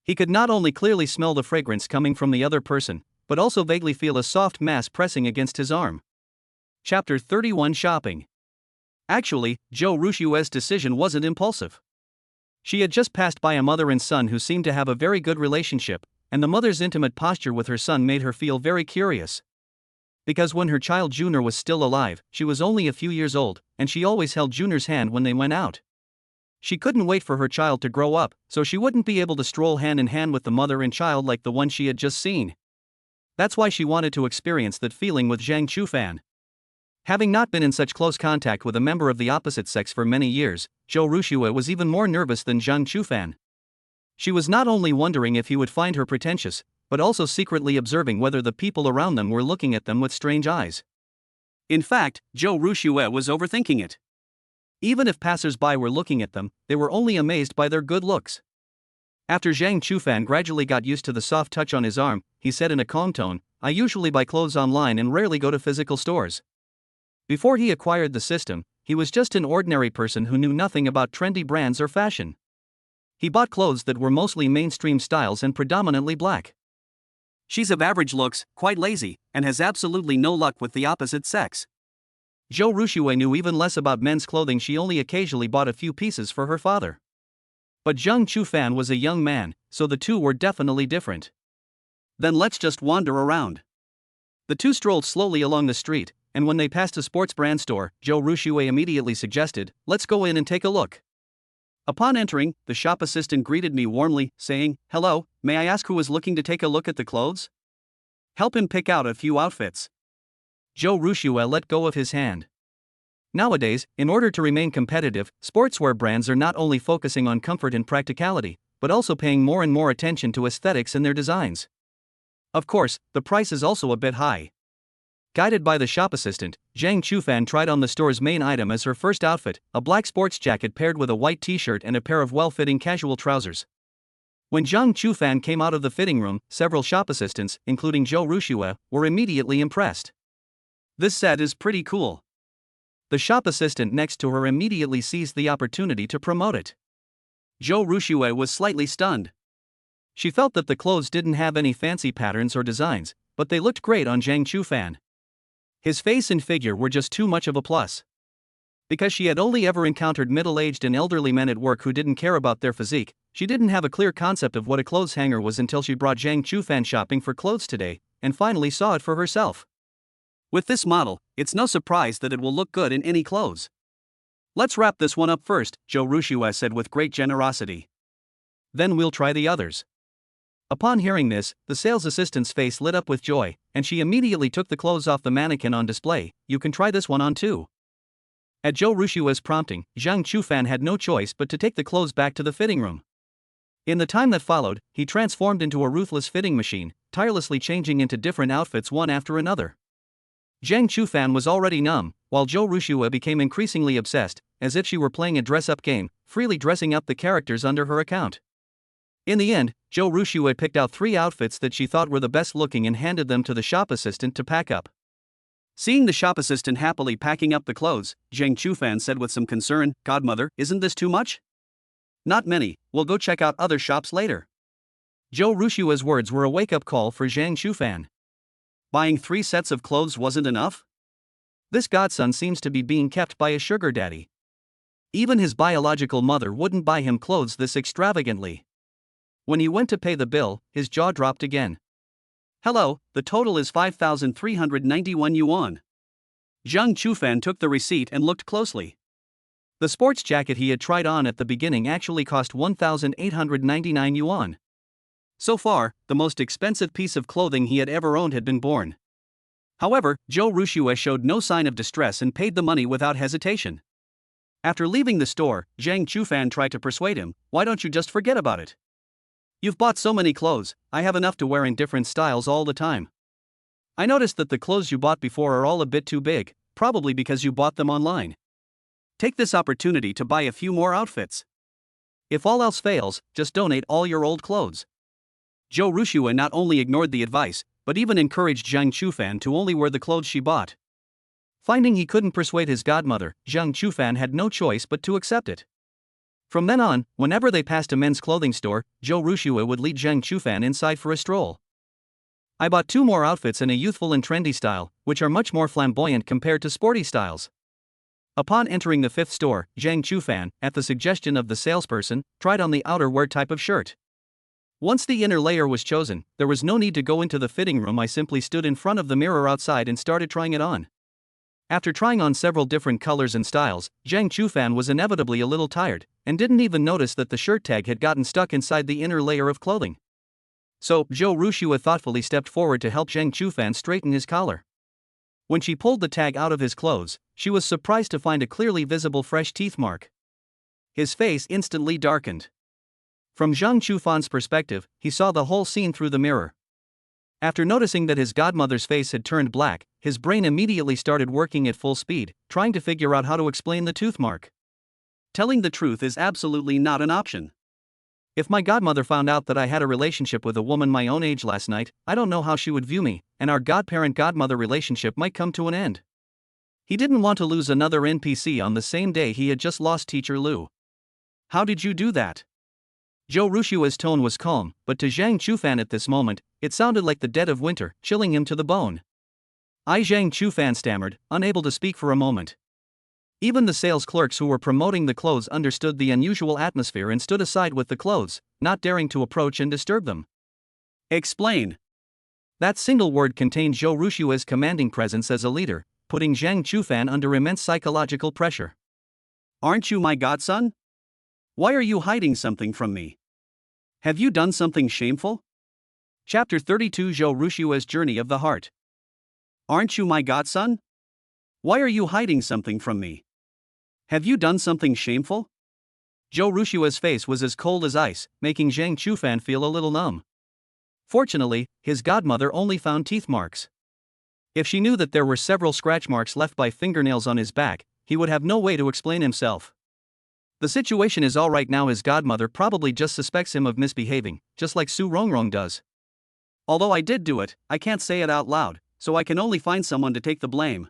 He could not only clearly smell the fragrance coming from the other person, but also vaguely feel a soft mass pressing against his arm. Chapter 31 Shopping. Actually, Zhou Rushue's decision wasn't impulsive. She had just passed by a mother and son who seemed to have a very good relationship, and the mother's intimate posture with her son made her feel very curious. Because when her child Junior was still alive, she was only a few years old, and she always held Junior's hand when they went out. She couldn't wait for her child to grow up, so she wouldn't be able to stroll hand in hand with the mother and child like the one she had just seen. That's why she wanted to experience that feeling with Zhang Chufan. Having not been in such close contact with a member of the opposite sex for many years, Zhou Rushue was even more nervous than Zhang Chufan. She was not only wondering if he would find her pretentious, but also secretly observing whether the people around them were looking at them with strange eyes. In fact, Zhou Rushue was overthinking it. Even if passers-by were looking at them, they were only amazed by their good looks. After Zhang Chufan gradually got used to the soft touch on his arm, he said in a calm tone, "I usually buy clothes online and rarely go to physical stores." Before he acquired the system, he was just an ordinary person who knew nothing about trendy brands or fashion. He bought clothes that were mostly mainstream styles and predominantly black. "She's of average looks, quite lazy, and has absolutely no luck with the opposite sex." Zhou Rushue knew even less about men's clothing. She only occasionally bought a few pieces for her father. But Zhang Chufan was a young man, so the two were definitely different. "Then let's just wander around." The two strolled slowly along the street, and when they passed a sports brand store, Zhou Rushue immediately suggested, "Let's go in and take a look." Upon entering, the shop assistant greeted me warmly, saying, "Hello, may I ask who is looking to take a look at the clothes? Help him pick out a few outfits." Zhou Rushue let go of his hand. Nowadays, in order to remain competitive, sportswear brands are not only focusing on comfort and practicality, but also paying more and more attention to aesthetics in their designs. Of course, the price is also a bit high. Guided by the shop assistant, Zhang Chufan tried on the store's main item as her first outfit, a black sports jacket paired with a white t-shirt and a pair of well-fitting casual trousers. When Zhang Chufan came out of the fitting room, several shop assistants, including Zhou Rushue, were immediately impressed. "This set is pretty cool." The shop assistant next to her immediately seized the opportunity to promote it. Zhou Rushue was slightly stunned. She felt that the clothes didn't have any fancy patterns or designs, but they looked great on Zhang Chufan. His face and figure were just too much of a plus. Because she had only ever encountered middle-aged and elderly men at work who didn't care about their physique, she didn't have a clear concept of what a clothes hanger was until she brought Zhang Chufan shopping for clothes today, and finally saw it for herself. With this model, it's no surprise that it will look good in any clothes. "Let's wrap this one up first," Zhou Rushue said with great generosity. "Then we'll try the others." Upon hearing this, the sales assistant's face lit up with joy, and she immediately took the clothes off the mannequin on display. "You can try this one on too." At Zhou Rushue's prompting, Zhang Chufan had no choice but to take the clothes back to the fitting room. In the time that followed, he transformed into a ruthless fitting machine, tirelessly changing into different outfits one after another. Zhang Chufan was already numb, while Zhou Rushue became increasingly obsessed, as if she were playing a dress-up game, freely dressing up the characters under her account. In the end, Zhou Rushue picked out 3 outfits that she thought were the best looking and handed them to the shop assistant to pack up. Seeing the shop assistant happily packing up the clothes, Zhang Chufan said with some concern, "Godmother, isn't this too much?" "Not many, we'll go check out other shops later." Zhou Rushua's words were a wake-up call for Zhang Chufan. Buying 3 sets of clothes wasn't enough? This godson seems to be being kept by a sugar daddy. Even his biological mother wouldn't buy him clothes this extravagantly. When he went to pay the bill, his jaw dropped again. "Hello, the total is 5,391 yuan. Zhang Chufan took the receipt and looked closely. The sports jacket he had tried on at the beginning actually cost 1,899 yuan. So far, the most expensive piece of clothing he had ever owned had been born. However, Zhou Rushue showed no sign of distress and paid the money without hesitation. After leaving the store, Zhang Chufan tried to persuade him, "Why don't you just forget about it? You've bought so many clothes, I have enough to wear in different styles all the time. I noticed that the clothes you bought before are all a bit too big, probably because you bought them online. Take this opportunity to buy a few more outfits. If all else fails, just donate all your old clothes." Zhou Rushue not only ignored the advice, but even encouraged Zhang Chufan to only wear the clothes she bought. Finding he couldn't persuade his godmother, Zhang Chufan had no choice but to accept it. From then on, whenever they passed a men's clothing store, Zhou Rushue would lead Zhang Chufan inside for a stroll. "I bought 2 more outfits in a youthful and trendy style, which are much more flamboyant compared to sporty styles." Upon entering the 5th store, Zhang Chufan, at the suggestion of the salesperson, tried on the outerwear type of shirt. Once the inner layer was chosen, there was no need to go into the fitting room. I simply stood in front of the mirror outside and started trying it on. After trying on several different colors and styles, Zhang Chufan was inevitably a little tired, and didn't even notice that the shirt tag had gotten stuck inside the inner layer of clothing. So, Zhou Rushue thoughtfully stepped forward to help Zhang Chufan straighten his collar. When she pulled the tag out of his clothes, she was surprised to find a clearly visible fresh teeth mark. His face instantly darkened. From Zhang Chufan's perspective, he saw the whole scene through the mirror. After noticing that his godmother's face had turned black, his brain immediately started working at full speed, trying to figure out how to explain the tooth mark. Telling the truth is absolutely not an option. If my godmother found out that I had a relationship with a woman my own age last night, I don't know how she would view me, and our godparent-godmother relationship might come to an end. He didn't want to lose another NPC on the same day he had just lost Teacher Lu. How did you do that? Zhou Rushue's tone was calm, but to Zhang Chufan at this moment, it sounded like the dead of winter, chilling him to the bone. Zhang Chufan stammered, unable to speak for a moment. Even the sales clerks who were promoting the clothes understood the unusual atmosphere and stood aside with the clothes, not daring to approach and disturb them. "Explain." That single word contained Zhou Rushue's commanding presence as a leader, putting Zhang Chufan under immense psychological pressure. "Aren't you my godson? Why are you hiding something from me? Have you done something shameful?" Chapter 32, Zhou Rushue's Journey of the Heart. "Aren't you my godson? Why are you hiding something from me? Have you done something shameful?" Zhou Rushue's face was as cold as ice, making Zhang Chufan feel a little numb. Fortunately, his godmother only found teeth marks. If she knew that there were several scratch marks left by fingernails on his back, he would have no way to explain himself. The situation is all right now. His godmother probably just suspects him of misbehaving, just like Su Rongrong does. "Although I did do it, I can't say it out loud, so I can only find someone to take the blame.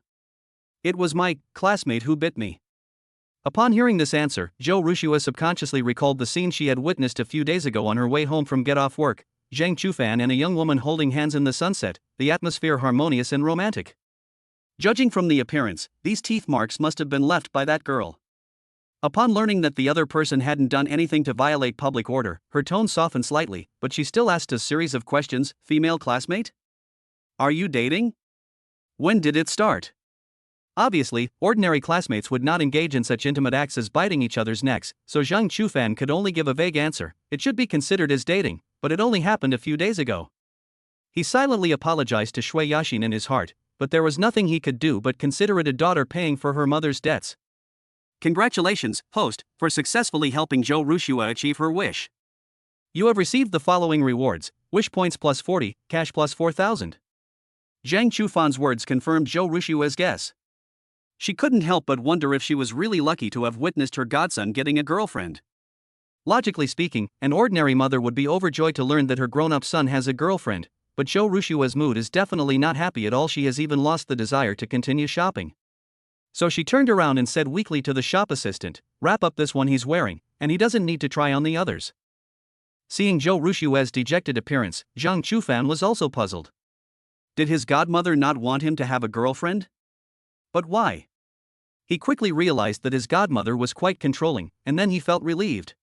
It was my classmate who bit me." Upon hearing this answer, Zhou Rushue subconsciously recalled the scene she had witnessed a few days ago on her way home from Get Off Work, Zhang Chufan and a young woman holding hands in the sunset, the atmosphere harmonious and romantic. Judging from the appearance, these teeth marks must have been left by that girl. Upon learning that the other person hadn't done anything to violate public order, her tone softened slightly, but she still asked a series of questions. "Female classmate? Are you dating? When did it start?" Obviously, ordinary classmates would not engage in such intimate acts as biting each other's necks, so Zhang Chufan could only give a vague answer. It should be considered as dating, but it only happened a few days ago. He silently apologized to Shui Yashin in his heart, but there was nothing he could do but consider it a daughter paying for her mother's debts. Congratulations, host, for successfully helping Zhou Rushue achieve her wish. You have received the following rewards: wish points plus 40, cash plus 4,000. Zhang Chufan's words confirmed Zhou Rushue's guess. She couldn't help but wonder if she was really lucky to have witnessed her godson getting a girlfriend. Logically speaking, an ordinary mother would be overjoyed to learn that her grown-up son has a girlfriend, but Zhou Rushua's mood is definitely not happy at all. She has even lost the desire to continue shopping. So she turned around and said weakly to the shop assistant, "Wrap up this one he's wearing, and he doesn't need to try on the others." Seeing Zhou Rushua's dejected appearance, Zhang Chufan was also puzzled. Did his godmother not want him to have a girlfriend? But why? He quickly realized that his godmother was quite controlling, and then he felt relieved.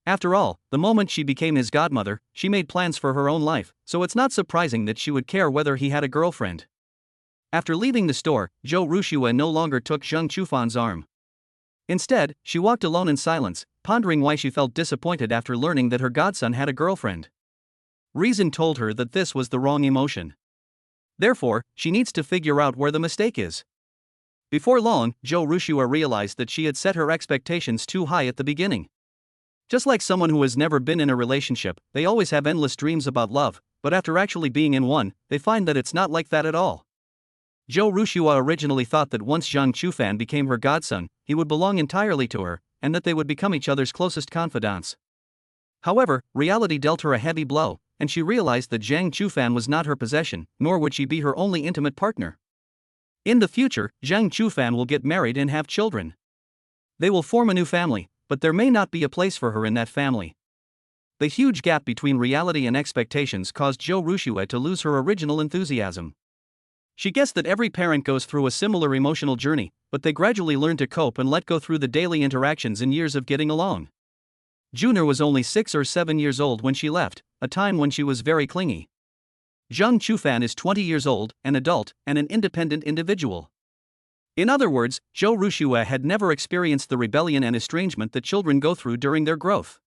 After all, the moment she became his godmother, she made plans for her own life, so it's not surprising that she would care whether he had a girlfriend. After leaving the store, Zhou Rushua no longer took Zhang Chufan's arm. Instead, she walked alone in silence, pondering why she felt disappointed after learning that her godson had a girlfriend. Reason told her that this was the wrong emotion. Therefore, she needs to figure out where the mistake is. Before long, Zhou Rushua realized that she had set her expectations too high at the beginning. Just like someone who has never been in a relationship, they always have endless dreams about love, but after actually being in one, they find that it's not like that at all. Zhou Rushua originally thought that once Zhang Chufan became her godson, he would belong entirely to her, and that they would become each other's closest confidants. However, reality dealt her a heavy blow, and she realized that Zhang Chufan was not her possession, nor would she be her only intimate partner. In the future, Zhang Chufan will get married and have children. They will form a new family, but there may not be a place for her in that family. The huge gap between reality and expectations caused Zhou Rushua to lose her original enthusiasm. She guessed that every parent goes through a similar emotional journey, but they gradually learn to cope and let go through the daily interactions and years of getting along. Junior was only 6 or 7 years old when she left, a time when she was very clingy. Zhang Chufan is 20 years old, an adult, and an independent individual. In other words, Zhou Rushua had never experienced the rebellion and estrangement that children go through during their growth.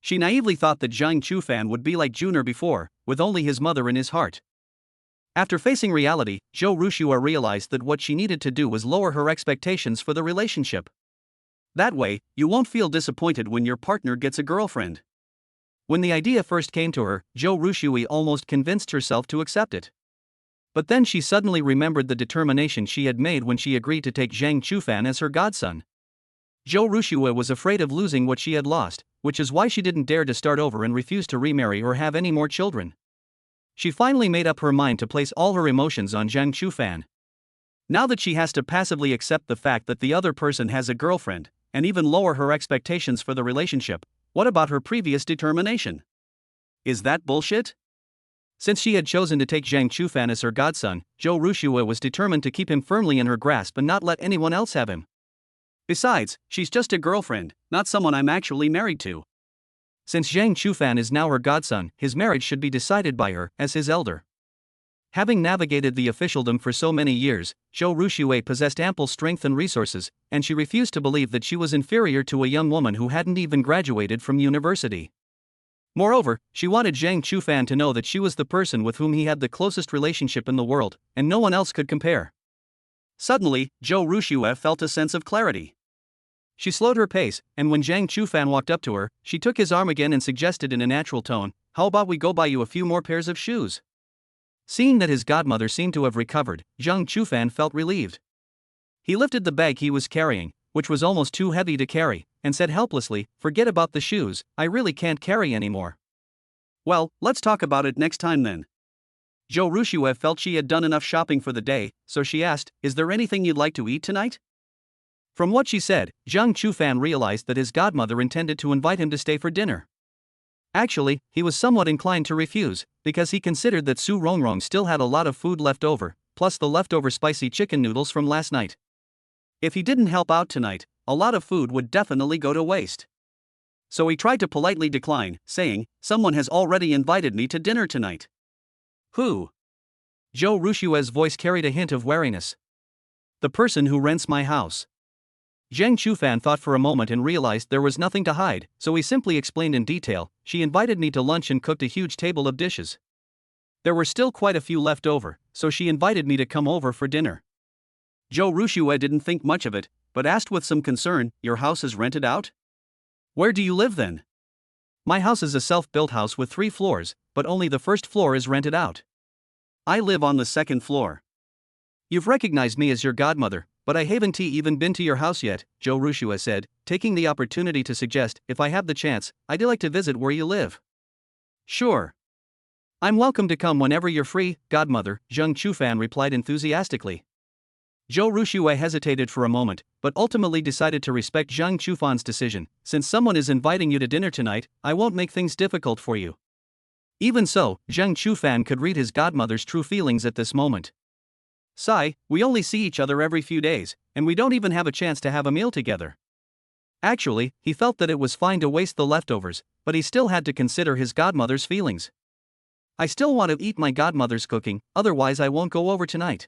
She naively thought that Zhang Chufan would be like Junior before, with only his mother in his heart. After facing reality, Zhou Rushua realized that what she needed to do was lower her expectations for the relationship. That way, you won't feel disappointed when your partner gets a girlfriend. When the idea first came to her, Zhou Rushua almost convinced herself to accept it. But then she suddenly remembered the determination she had made when she agreed to take Zhang Chufan as her godson. Zhou Rushua was afraid of losing what she had lost, which is why she didn't dare to start over and refuse to remarry or have any more children. She finally made up her mind to place all her emotions on Zhang Chufan. Now that she has to passively accept the fact that the other person has a girlfriend, and even lower her expectations for the relationship, what about her previous determination? Is that bullshit? Since she had chosen to take Zhang Chufan as her godson, Zhou Rushua was determined to keep him firmly in her grasp and not let anyone else have him. Besides, she's just a girlfriend, not someone I'm actually married to. Since Zhang Chufan is now her godson, his marriage should be decided by her, as his elder. Having navigated the officialdom for so many years, Zhou Rushua possessed ample strength and resources, and she refused to believe that she was inferior to a young woman who hadn't even graduated from university. Moreover, she wanted Zhang Chufan to know that she was the person with whom he had the closest relationship in the world, and no one else could compare. Suddenly, Zhou Rushua felt a sense of clarity. She slowed her pace, and when Zhang Chufan walked up to her, she took his arm again and suggested in a natural tone, "How about we go buy you a few more pairs of shoes?" Seeing that his godmother seemed to have recovered, Zhang Chufan felt relieved. He lifted the bag he was carrying, which was almost too heavy to carry, and said helplessly, "Forget about the shoes, I really can't carry anymore." "Well, let's talk about it next time then." Zhou Rushua felt she had done enough shopping for the day, so she asked, "Is there anything you'd like to eat tonight?" From what she said, Zhang Chufan realized that his godmother intended to invite him to stay for dinner. Actually, he was somewhat inclined to refuse, because he considered that Su Rongrong still had a lot of food left over, plus the leftover spicy chicken noodles from last night. If he didn't help out tonight, a lot of food would definitely go to waste. So he tried to politely decline, saying, "Someone has already invited me to dinner tonight." "Who?" Zhou Rushua's voice carried a hint of wariness. "The person who rents my house." Zhang Chufan thought for a moment and realized there was nothing to hide, so he simply explained in detail, "She invited me to lunch and cooked a huge table of dishes. There were still quite a few left over, so she invited me to come over for dinner." Zhou Rushua didn't think much of it, but asked with some concern, "Your house is rented out? Where do you live then?" "My house is a self-built house with 3 floors, but only the first floor is rented out. I live on the second floor." "You've recognized me as your godmother, but I haven't even been to your house yet," Zhou Rushua said, taking the opportunity to suggest, "If I have the chance, I'd like to visit where you live." "Sure. I'm welcome to come whenever you're free, godmother, Zheng Chufan replied enthusiastically. Zhou Ruxue hesitated for a moment, but ultimately decided to respect Zheng Chufan's decision. Since someone is inviting you to dinner tonight, I won't make things difficult for you. Even so, Zheng Chufan could read his godmother's true feelings at this moment. Sigh, we only see each other every few days, and we don't even have a chance to have a meal together. Actually, he felt that it was fine to waste the leftovers, but he still had to consider his godmother's feelings. I still want to eat my godmother's cooking, otherwise I won't go over tonight.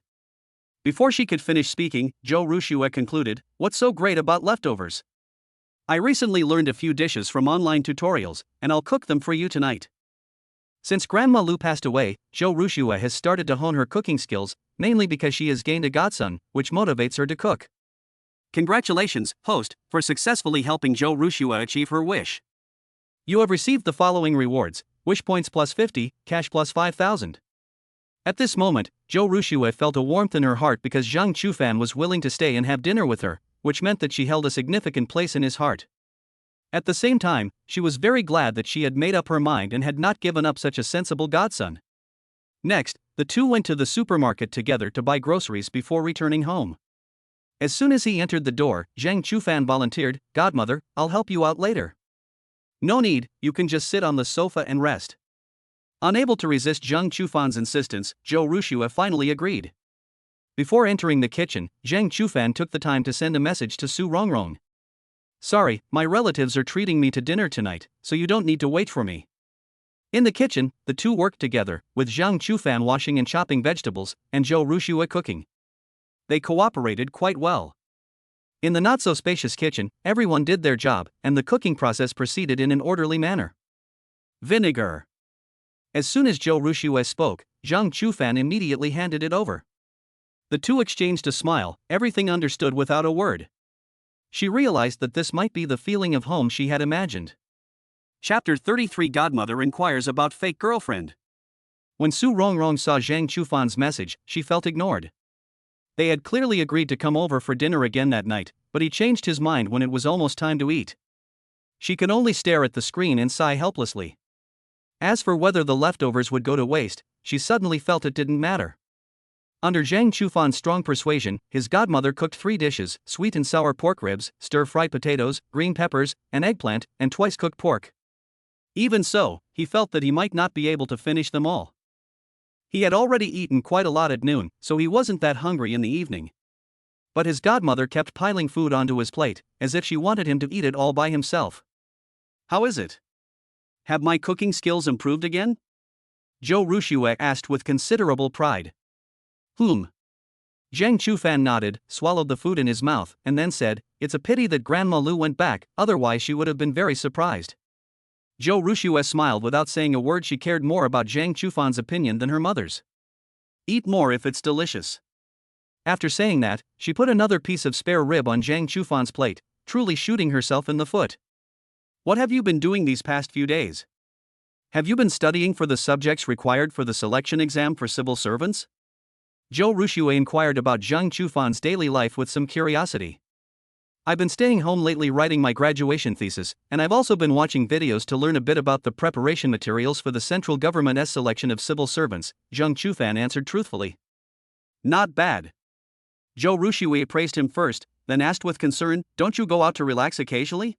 Before she could finish speaking, Zhou Ruxue concluded, what's so great about leftovers? I recently learned a few dishes from online tutorials, and I'll cook them for you tonight. Since Grandma Lu passed away, Zhou Ruxue has started to hone her cooking skills, mainly because she has gained a godson, which motivates her to cook. Congratulations, host, for successfully helping Zhou Ruxue achieve her wish. You have received the following rewards: wish points plus 50, cash plus 5,000. At this moment, Zhou Ruxue felt a warmth in her heart because Zhang Chufan was willing to stay and have dinner with her, which meant that she held a significant place in his heart. At the same time, she was very glad that she had made up her mind and had not given up such a sensible godson. Next, the two went to the supermarket together to buy groceries before returning home. As soon as he entered the door, Zhang Chufan volunteered, "Godmother, I'll help you out later." "No need, you can just sit on the sofa and rest." Unable to resist Zhang Chufan's insistence, Zhou Ruxue finally agreed. Before entering the kitchen, Zhang Chufan took the time to send a message to Su Rongrong. "Sorry, my relatives are treating me to dinner tonight, so you don't need to wait for me." In the kitchen, the two worked together, with Zhang Chufan washing and chopping vegetables, and Zhou Ruxue cooking. They cooperated quite well. In the not-so-spacious kitchen, everyone did their job, and the cooking process proceeded in an orderly manner. Vinegar. As soon as Zhou Ruxue spoke, Zhang Chufan immediately handed it over. The two exchanged a smile, everything understood without a word. She realized that this might be the feeling of home she had imagined. Chapter 33: Godmother inquires about fake girlfriend. When Su Rongrong saw Zhang Chufan's message, she felt ignored. They had clearly agreed to come over for dinner again that night, but he changed his mind when it was almost time to eat. She could only stare at the screen and sigh helplessly. As for whether the leftovers would go to waste, she suddenly felt it didn't matter. Under Zhang Chufan's strong persuasion, his godmother cooked 3 dishes: sweet and sour pork ribs, stir-fried potatoes, green peppers, an eggplant, and twice-cooked pork. Even so, he felt that he might not be able to finish them all. He had already eaten quite a lot at noon, so he wasn't that hungry in the evening. But his godmother kept piling food onto his plate, as if she wanted him to eat it all by himself. "How is it? Have my cooking skills improved again?" Zhou Ruxue asked with considerable pride. Zhang Chufan nodded, swallowed the food in his mouth, and then said, "It's a pity that Grandma Lu went back, otherwise she would have been very surprised." Zhou Ruxue smiled without saying a word. She cared more about Zhang Chufan's opinion than her mother's. "Eat more if it's delicious." After saying that, she put another piece of spare rib on Zhang Chufan's plate, truly shooting herself in the foot. "What have you been doing these past few days? Have you been studying for the subjects required for the selection exam for civil servants?" Zhou Ruxue inquired about Zhang Chufan's daily life with some curiosity. "I've been staying home lately writing my graduation thesis, and I've also been watching videos to learn a bit about the preparation materials for the central government's selection of civil servants," Zhang Chufan answered truthfully. "Not bad." Zhou Ruxue praised him first, then asked with concern, "Don't you go out to relax occasionally?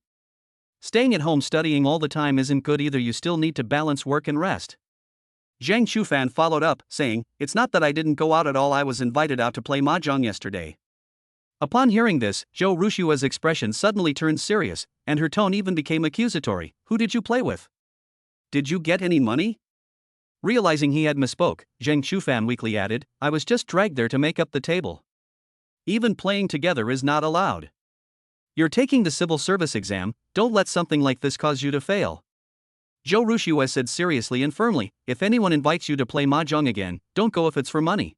Staying at home studying all the time isn't good either, you still need to balance work and rest." Zhang Chufan followed up, saying, "It's not that I didn't go out at all, I was invited out to play mahjong yesterday." Upon hearing this, Zhou Ruxue's expression suddenly turned serious, and her tone even became accusatory. "Who did you play with? Did you get any money?" Realizing he had misspoke, Zhang Chufan weakly added, "I was just dragged there to make up the table. Even playing together is not allowed. You're taking the civil service exam, don't let something like this cause you to fail." Zhou Ruxue said seriously and firmly, "If anyone invites you to play mahjong again, don't go if it's for money."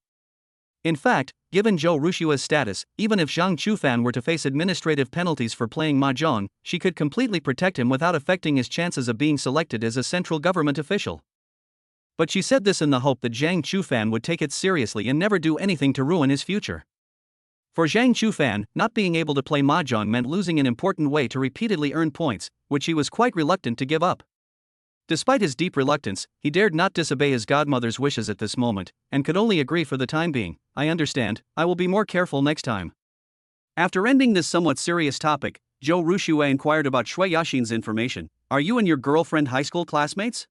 In fact, given Zhou Ruxue's status, even if Zhang Chufan were to face administrative penalties for playing mahjong, she could completely protect him without affecting his chances of being selected as a central government official. But she said this in the hope that Zhang Chufan would take it seriously and never do anything to ruin his future. For Zhang Chufan, not being able to play mahjong meant losing an important way to repeatedly earn points, which he was quite reluctant to give up. Despite his deep reluctance, he dared not disobey his godmother's wishes at this moment, and could only agree for the time being. I understand, I will be more careful next time. After ending this somewhat serious topic, Zhou Rushue inquired about Shui Yaxin's information. Are you and your girlfriend high school classmates?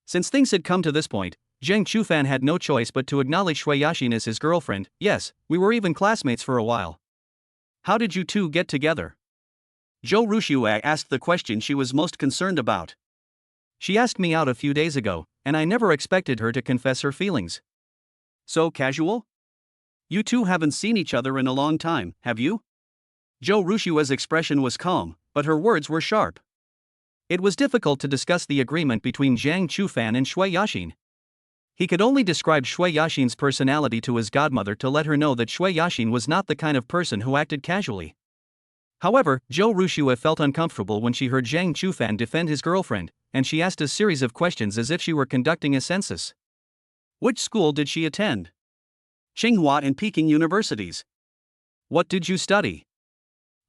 Since things had come to this point, Zhang Chufan had no choice but to acknowledge Shui Yaxin as his girlfriend. Yes, we were even classmates for a while. How did you two get together? Zhou Rushue asked the question she was most concerned about. She asked me out a few days ago, and I never expected her to confess her feelings. So casual? You two haven't seen each other in a long time, have you? Zhou Rushue's expression was calm, but her words were sharp. It was difficult to discuss the agreement between Zhang Chufan and Shui Yaxin. He could only describe Shui Yaxin's personality to his godmother to let her know that Shui Yaxin was not the kind of person who acted casually. However, Zhou Rushue felt uncomfortable when she heard Zhang Chufan defend his girlfriend, and she asked a series of questions as if she were conducting a census. Which school did she attend? Tsinghua and Peking universities. What did you study?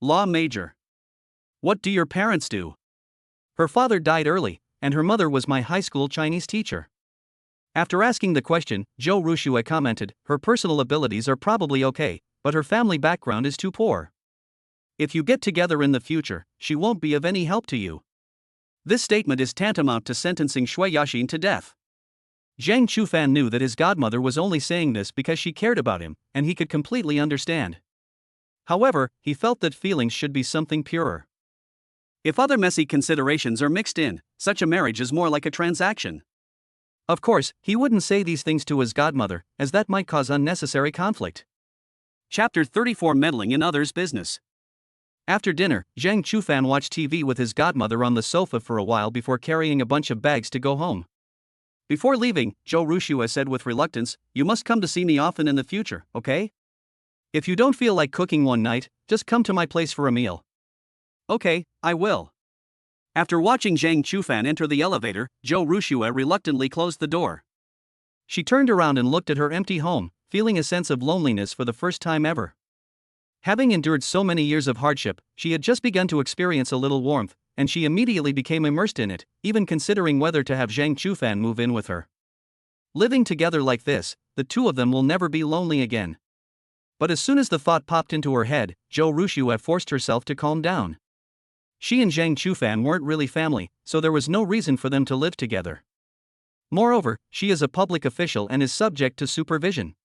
Law major. What do your parents do? Her father died early, and her mother was my high school Chinese teacher. After asking the question, Zhou Rushue commented, her personal abilities are probably okay, but her family background is too poor. If you get together in the future, she won't be of any help to you. This statement is tantamount to sentencing Shui Yaxin to death. Zhang Chufan knew that his godmother was only saying this because she cared about him, and he could completely understand. However, he felt that feelings should be something purer. If other messy considerations are mixed in, such a marriage is more like a transaction. Of course, he wouldn't say these things to his godmother, as that might cause unnecessary conflict. Chapter 34: Meddling in Others' Business. After dinner, Zhang Chufan watched TV with his godmother on the sofa for a while before carrying a bunch of bags to go home. Before leaving, Zhou Rushue said with reluctance, you must come to see me often in the future, okay? If you don't feel like cooking one night, just come to my place for a meal. Okay, I will. After watching Zhang Chufan enter the elevator, Zhou Rushue reluctantly closed the door. She turned around and looked at her empty home, feeling a sense of loneliness for the first time ever. Having endured so many years of hardship, she had just begun to experience a little warmth, and she immediately became immersed in it, even considering whether to have Zhang Chufan move in with her. Living together like this, the two of them will never be lonely again. But as soon as the thought popped into her head, Zhou Rushue forced herself to calm down. She and Zhang Chufan weren't really family, so there was no reason for them to live together. Moreover, she is a public official and is subject to supervision.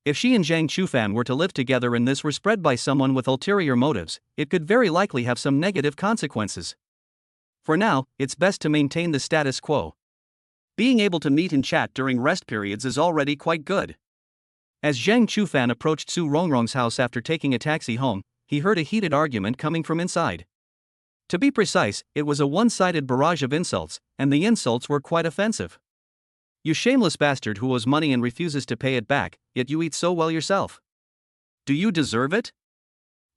If she and Zhang Chufan were to live together and this were spread by someone with ulterior motives, it could very likely have some negative consequences. For now, it's best to maintain the status quo. Being able to meet and chat during rest periods is already quite good. As Zhang Chufan approached Su Rongrong's house after taking a taxi home, he heard a heated argument coming from inside. To be precise, it was a one-sided barrage of insults, and the insults were quite offensive. You shameless bastard who owes money and refuses to pay it back, yet you eat so well yourself. Do you deserve it?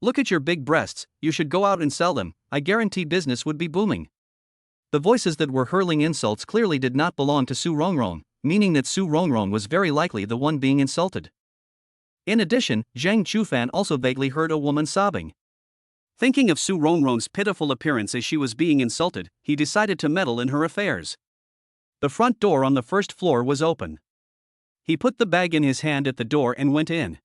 Look at your big breasts, you should go out and sell them, I guarantee business would be booming. The voices that were hurling insults clearly did not belong to Su Rongrong, meaning that Su Rongrong was very likely the one being insulted. In addition, Zhang Chufan also vaguely heard a woman sobbing. Thinking of Su Rongrong's pitiful appearance as she was being insulted, he decided to meddle in her affairs. The front door on the first floor was open. He put the bag in his hand at the door and went in.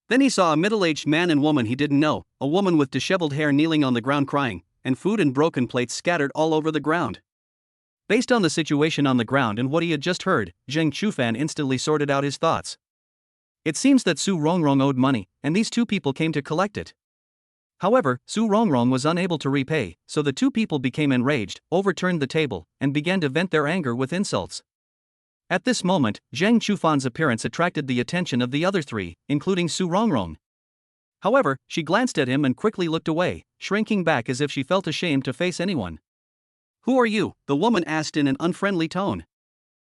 Then he saw a middle-aged man and woman he didn't know, a woman with disheveled hair kneeling on the ground crying, and food and broken plates scattered all over the ground. Based on the situation on the ground and what he had just heard, Zhang Chufan instantly sorted out his thoughts. It seems that Su Rongrong owed money, and these two people came to collect it. However, Su Rongrong was unable to repay, so the two people became enraged, overturned the table, and began to vent their anger with insults. At this moment, Zhang Chufan's appearance attracted the attention of the other three, including Su Rongrong. However, she glanced at him and quickly looked away, shrinking back as if she felt ashamed to face anyone. Who are you? The woman asked in an unfriendly tone.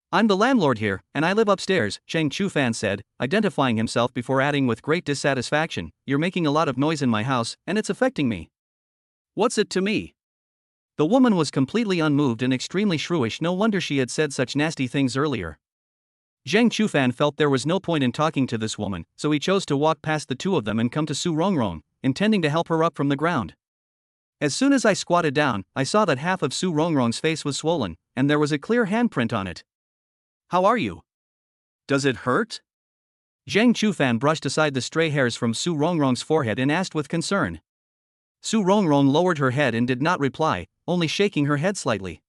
I'm the landlord here, and I live upstairs, Zhang Chufan said, identifying himself before adding with great dissatisfaction, you're making a lot of noise in my house, and it's affecting me. What's it to me? The woman was completely unmoved and extremely shrewish, no wonder she had said such nasty things earlier. Zhang Chufan felt there was no point in talking to this woman, so he chose to walk past the two of them and come to Su Rongrong, intending to help her up from the ground. As soon as I squatted down, I saw that half of Su Rongrong's face was swollen, and there was a clear handprint on it. How are you? Does it hurt? Zhang Chufan brushed aside the stray hairs from Su Rongrong's forehead and asked with concern. Su Rongrong lowered her head and did not reply, only shaking her head slightly.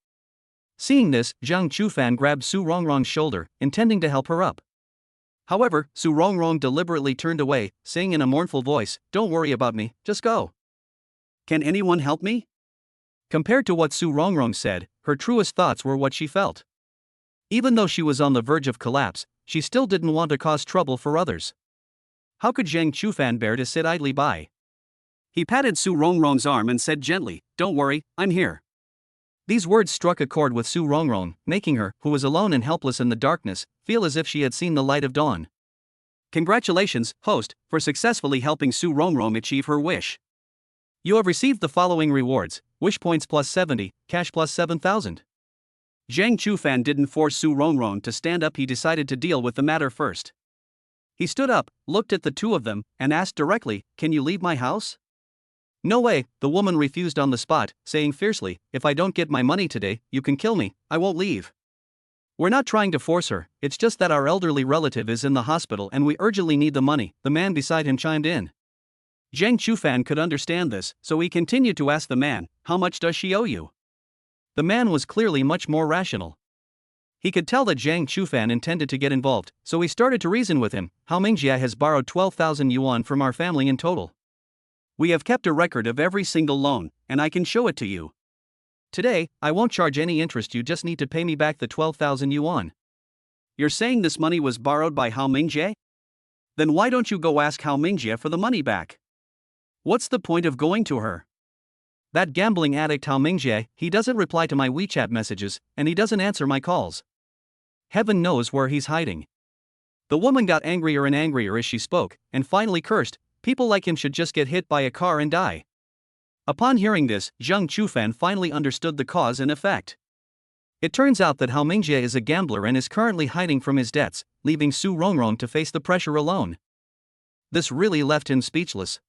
Seeing this, Zhang Chufan grabbed Su Rongrong's shoulder, intending to help her up. However, Su Rongrong deliberately turned away, saying in a mournful voice, "Don't worry about me, just go." Can anyone help me? Compared to what Su Rongrong said, her truest thoughts were what she felt. Even though she was on the verge of collapse, she still didn't want to cause trouble for others. How could Zhang Chufan bear to sit idly by? He patted Su Rongrong's arm and said gently, "Don't worry, I'm here." These words struck a chord with Su Rongrong, making her, who was alone and helpless in the darkness, feel as if she had seen the light of dawn. Congratulations, host, for successfully helping Su Rongrong achieve her wish. You have received the following rewards: wish points plus 70, cash plus 7,000. Zhang Chufan didn't force Su Rongrong to stand up, he decided to deal with the matter first. He stood up, looked at the two of them, and asked directly, "Can you leave my house?" "No way," the woman refused on the spot, saying fiercely, "If I don't get my money today, you can kill me, I won't leave." "We're not trying to force her, it's just that our elderly relative is in the hospital and we urgently need the money," the man beside him chimed in. Zhang Chufan could understand this, so he continued to ask the man, "How much does she owe you?" The man was clearly much more rational. He could tell that Zhang Chufan intended to get involved, so he started to reason with him. "Hao Mingjie has borrowed 12,000 yuan from our family in total. We have kept a record of every single loan, and I can show it to you. Today, I won't charge any interest, you just need to pay me back the 12,000 yuan. You're saying this money was borrowed by Hao Mingjie? Then why don't you go ask Hao Mingjie for the money back? What's the point of going to her? That gambling addict Hao Mingjie, he doesn't reply to my WeChat messages, and he doesn't answer my calls. Heaven knows where he's hiding." The woman got angrier and angrier as she spoke, and finally cursed, "People like him should just get hit by a car and die." Upon hearing this, Zhang Chufan finally understood the cause and effect. It turns out that Hao Mingjie is a gambler and is currently hiding from his debts, leaving Su Rongrong to face the pressure alone. This really left him speechless.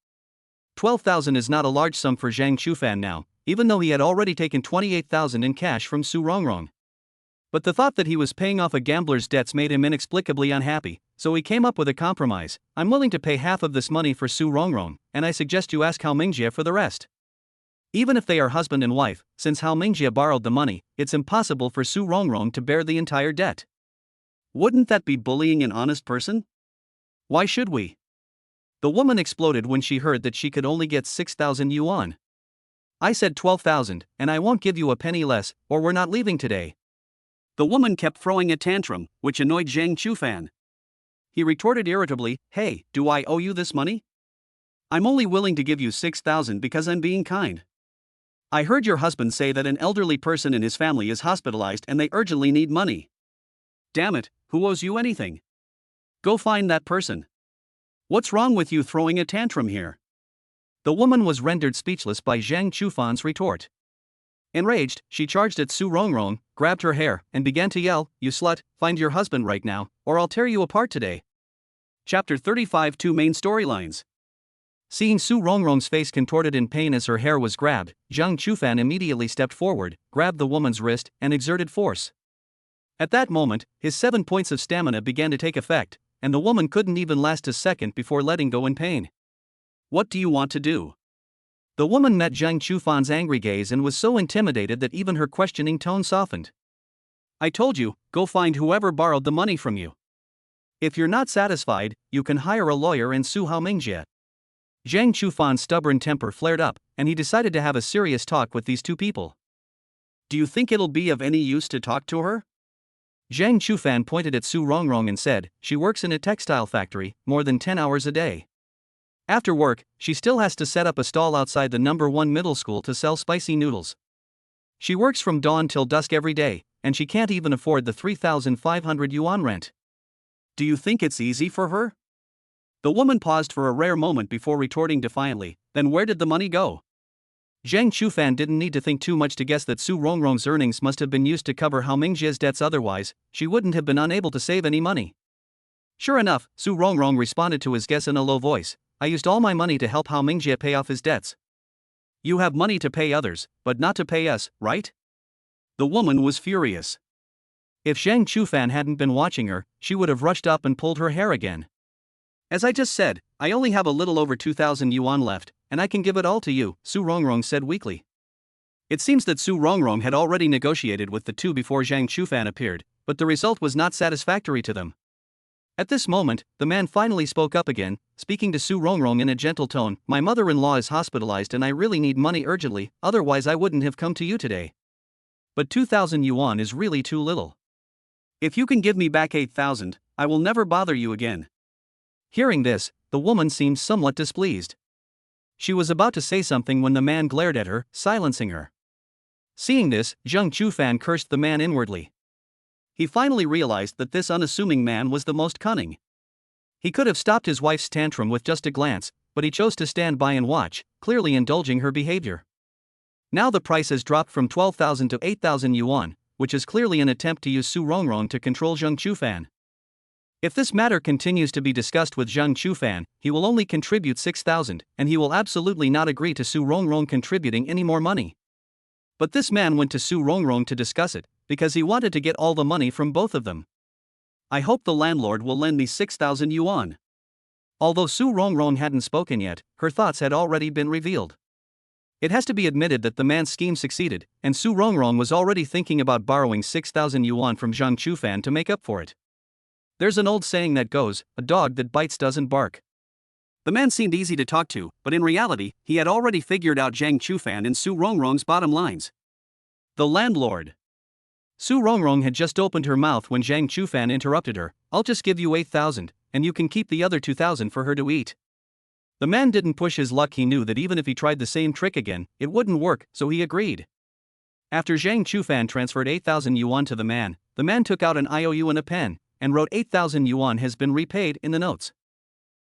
12,000 is not a large sum for Zhang Chufan now, even though he had already taken 28,000 in cash from Su Rongrong. But the thought that he was paying off a gambler's debts made him inexplicably unhappy, so he came up with a compromise. "I'm willing to pay half of this money for Su Rongrong, and I suggest you ask Hao Mingjie for the rest." Even if they are husband and wife, since Hao Mingjie borrowed the money, it's impossible for Su Rongrong to bear the entire debt. Wouldn't that be bullying an honest person? Why should we? The woman exploded when she heard that she could only get 6,000 yuan. "I said 12,000, and I won't give you a penny less, or we're not leaving today." The woman kept throwing a tantrum, which annoyed Zhang Chufan. He retorted irritably, "Hey, do I owe you this money? I'm only willing to give you 6,000 because I'm being kind. I heard your husband say that an elderly person in his family is hospitalized and they urgently need money. Damn it, who owes you anything? Go find that person. What's wrong with you throwing a tantrum here?" The woman was rendered speechless by Zhang Chufan's retort. Enraged, she charged at Su Rongrong, grabbed her hair, and began to yell, "You slut, find your husband right now, or I'll tear you apart today." Chapter 35. Two main storylines. Seeing Su Rongrong's face contorted in pain as her hair was grabbed, Zhang Chufan immediately stepped forward, grabbed the woman's wrist, and exerted force. At that moment, his 7 points of stamina began to take effect, and the woman couldn't even last a second before letting go in pain. "What do you want to do?" The woman met Zhang Chufan's angry gaze and was so intimidated that even her questioning tone softened. "I told you, go find whoever borrowed the money from you. If you're not satisfied, you can hire a lawyer and sue Hao Mingjie." Zhang Chufan's stubborn temper flared up, and he decided to have a serious talk with these two people. "Do you think it'll be of any use to talk to her?" Zhang Chufan pointed at Su Rongrong and said, "She works in a textile factory, more than 10 hours a day. After work, she still has to set up a stall outside the number 1 middle school to sell spicy noodles. She works from dawn till dusk every day, and she can't even afford the 3,500 yuan rent. Do you think it's easy for her?" The woman paused for a rare moment before retorting defiantly, "Then where did the money go?" Zhang Chufan didn't need to think too much to guess that Su Rongrong's earnings must have been used to cover Hao Mingjie's debts, otherwise, she wouldn't have been unable to save any money. Sure enough, Su Rongrong responded to his guess in a low voice, "I used all my money to help Hao Mingjie pay off his debts." You have money to pay others, but not to pay us, right? The woman was furious. If Zhang Chufan hadn't been watching her, she would have rushed up and pulled her hair again. As I just said, I only have a little over 2,000 yuan left, and I can give it all to you, Su Rongrong said weakly. It seems that Su Rongrong had already negotiated with the two before Zhang Chufan appeared, but the result was not satisfactory to them. At this moment, the man finally spoke up again, speaking to Su Rongrong in a gentle tone. My mother-in-law is hospitalized and I really need money urgently, otherwise I wouldn't have come to you today. But 2,000 yuan is really too little. If you can give me back 8,000, I will never bother you again. Hearing this, the woman seemed somewhat displeased. She was about to say something when the man glared at her, silencing her. Seeing this, Zhang Chufan cursed the man inwardly. He finally realized that this unassuming man was the most cunning. He could have stopped his wife's tantrum with just a glance, but he chose to stand by and watch, clearly indulging her behavior. Now the price has dropped from 12,000 to 8,000 yuan, which is clearly an attempt to use Su Rongrong to control Zhang Chufan. If this matter continues to be discussed with Zhang Chufan, he will only contribute 6,000, and he will absolutely not agree to Su Rongrong contributing any more money. But this man went to Su Rongrong to discuss it, because he wanted to get all the money from both of them. I hope the landlord will lend me 6,000 yuan. Although Su Rongrong hadn't spoken yet, her thoughts had already been revealed. It has to be admitted that the man's scheme succeeded, and Su Rongrong was already thinking about borrowing 6,000 yuan from Zhang Chufan to make up for it. There's an old saying that goes, a dog that bites doesn't bark. The man seemed easy to talk to, but in reality, he had already figured out Zhang Chufan and Su Rongrong's bottom lines. The landlord. Su Rongrong had just opened her mouth when Zhang Chufan interrupted her. I'll just give you 8,000, and you can keep the other 2,000 for her to eat. The man didn't push his luck. He knew that even if he tried the same trick again, it wouldn't work, so he agreed. After Zhang Chufan transferred 8,000 yuan to the man took out an IOU and a pen, and wrote 8,000 yuan has been repaid in the notes.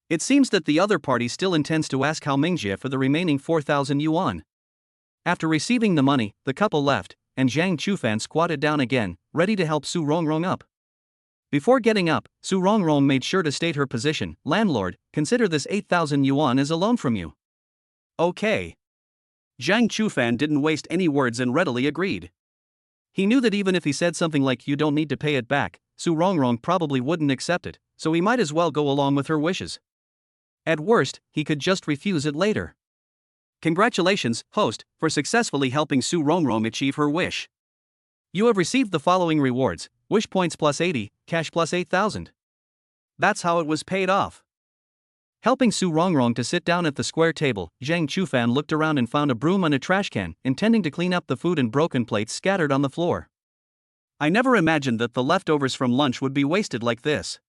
It seems that the other party still intends to ask Hao Mingjie for the remaining 4,000 yuan. After receiving the money, the couple left, and Zhang Chufan squatted down again, ready to help Su Rongrong up. Before getting up, Su Rongrong made sure to state her position. Landlord, consider this 8,000 yuan as a loan from you. Okay. Zhang Chufan didn't waste any words and readily agreed. He knew that even if he said something like you don't need to pay it back, Su Rongrong probably wouldn't accept it, so he might as well go along with her wishes. At worst, he could just refuse it later. Congratulations, host, for successfully helping Su Rongrong achieve her wish. You have received the following rewards: wish points plus 80, cash plus 8,000. That's how it was paid off. Helping Su Rongrong to sit down at the square table, Zhang Chufan looked around and found a broom and a trash can, intending to clean up the food and broken plates scattered on the floor. I never imagined that the leftovers from lunch would be wasted like this.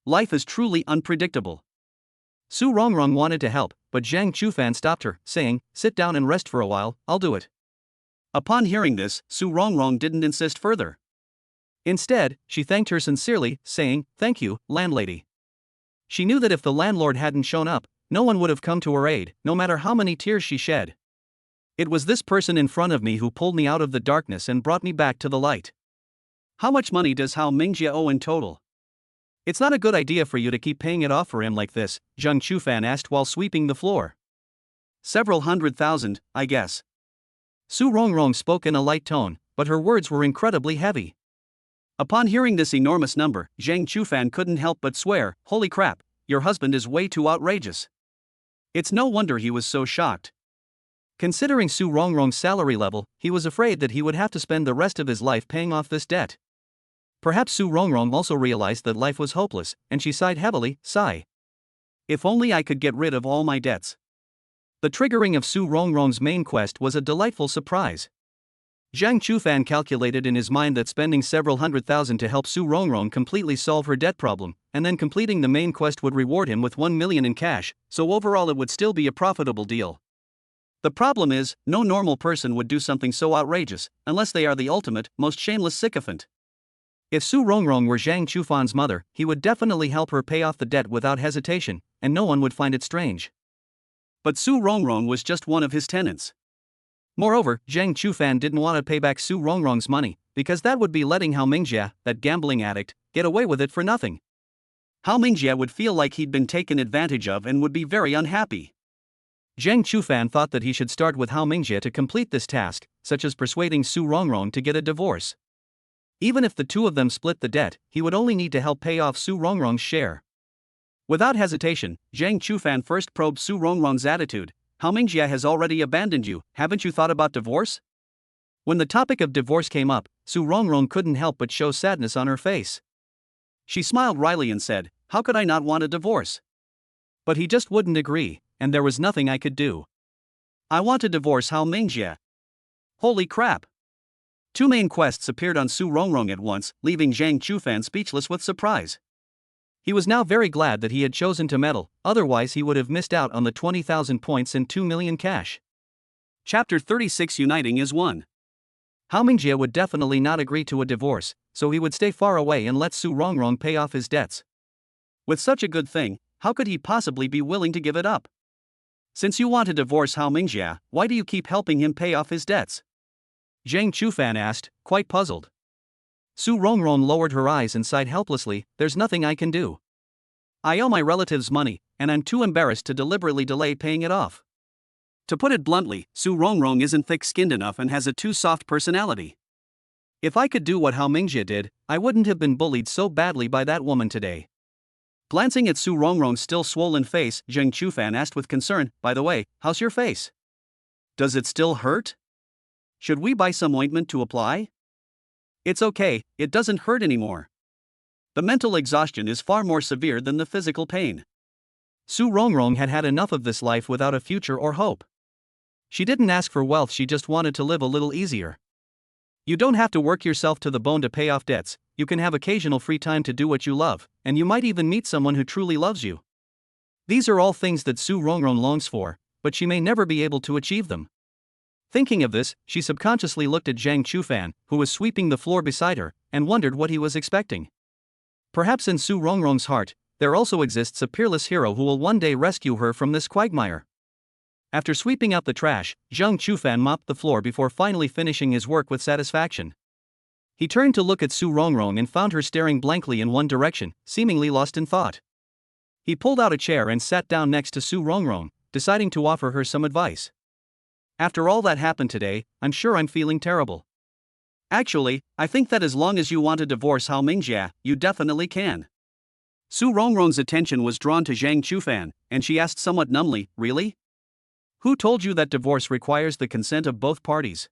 Life is truly unpredictable. Su Rongrong wanted to help, but Zhang Chufan stopped her, saying, sit down and rest for a while, I'll do it. Upon hearing this, Su Rongrong didn't insist further. Instead, she thanked her sincerely, saying, thank you, landlady. She knew that if the landlord hadn't shown up, no one would have come to her aid, no matter how many tears she shed. It was this person in front of me who pulled me out of the darkness and brought me back to the light. How much money does Hao Mingjie owe in total? It's not a good idea for you to keep paying it off for him like this, Zhang Chufan asked while sweeping the floor. Several 100,000, I guess. Su Rongrong spoke in a light tone, but her words were incredibly heavy. Upon hearing this enormous number, Zhang Chufan couldn't help but swear, holy crap, your husband is way too outrageous. It's no wonder he was so shocked. Considering Su Rongrong's salary level, he was afraid that he would have to spend the rest of his life paying off this debt. Perhaps Su Rongrong also realized that life was hopeless, and she sighed heavily, sigh. If only I could get rid of all my debts. The triggering of Su Rongrong's main quest was a delightful surprise. Zhang Chufan calculated in his mind that spending several 100,000 to help Su Rongrong completely solve her debt problem, and then completing the main quest would reward him with 1 million in cash, so overall it would still be a profitable deal. The problem is, no normal person would do something so outrageous, unless they are the ultimate, most shameless sycophant. If Su Rongrong were Zhang Chufan's mother, he would definitely help her pay off the debt without hesitation, and no one would find it strange. But Su Rongrong was just one of his tenants. Moreover, Zhang Chufan didn't want to pay back Su Rongrong's money, because that would be letting Hao Mingjie, that gambling addict, get away with it for nothing. Hao Mingjie would feel like he'd been taken advantage of and would be very unhappy. Zhang Chufan thought that he should start with Hao Mingjie to complete this task, such as persuading Su Rongrong to get a divorce. Even if the two of them split the debt, he would only need to help pay off Su Rongrong's share. Without hesitation, Zhang Chufan first probed Su Rongrong's attitude. Hao Mingjie has already abandoned you, haven't you thought about divorce? When the topic of divorce came up, Su Rongrong couldn't help but show sadness on her face. She smiled wryly and said, how could I not want a divorce? But he just wouldn't agree, and there was nothing I could do. I want to divorce Hao Mingjie. Holy crap! Two main quests appeared on Su Rongrong at once, leaving Zhang Chufan speechless with surprise. He was now very glad that he had chosen to meddle, otherwise he would have missed out on the 20,000 points and 2 million cash. Chapter 36 Uniting is 1. Hao Mingjie would definitely not agree to a divorce, so he would stay far away and let Su Rongrong pay off his debts. With such a good thing, how could he possibly be willing to give it up? Since you want to divorce Hao Mingjie, why do you keep helping him pay off his debts? Zhang Chufan asked, quite puzzled. Su Rongrong lowered her eyes and sighed helplessly, there's nothing I can do. I owe my relatives money, and I'm too embarrassed to deliberately delay paying it off. To put it bluntly, Su Rongrong isn't thick-skinned enough and has a too soft personality. If I could do what Hao Mingjie did, I wouldn't have been bullied so badly by that woman today. Glancing at Su Rongrong's still swollen face, Zhang Chufan asked with concern, by the way, how's your face? Does it still hurt? Should we buy some ointment to apply? It's okay, it doesn't hurt anymore. The mental exhaustion is far more severe than the physical pain. Su Rongrong had had enough of this life without a future or hope. She didn't ask for wealth, she just wanted to live a little easier. You don't have to work yourself to the bone to pay off debts, you can have occasional free time to do what you love, and you might even meet someone who truly loves you. These are all things that Su Rongrong longs for, but she may never be able to achieve them. Thinking of this, she subconsciously looked at Zhang Chufan, who was sweeping the floor beside her, and wondered what he was expecting. Perhaps in Su Rongrong's heart, there also exists a peerless hero who will one day rescue her from this quagmire. After sweeping out the trash, Zhang Chufan mopped the floor before finally finishing his work with satisfaction. He turned to look at Su Rongrong and found her staring blankly in one direction, seemingly lost in thought. He pulled out a chair and sat down next to Su Rongrong, deciding to offer her some advice. After all that happened today, I'm sure I'm feeling terrible. Actually, I think that as long as you want to divorce Hao Mingjie, you definitely can. Su Rongrong's attention was drawn to Zhang Chufan, and she asked somewhat numbly, really? Who told you that divorce requires the consent of both parties?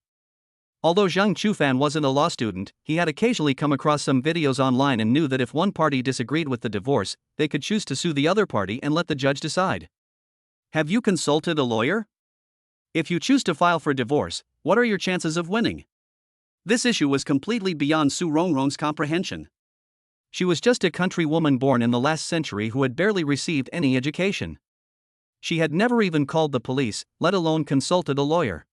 Although Zhang Chufan wasn't a law student, he had occasionally come across some videos online and knew that if one party disagreed with the divorce, they could choose to sue the other party and let the judge decide. Have you consulted a lawyer? If you choose to file for divorce, what are your chances of winning? This issue was completely beyond Su Rongrong's comprehension. She was just a country woman born in the last century who had barely received any education. She had never even called the police, let alone consulted a lawyer.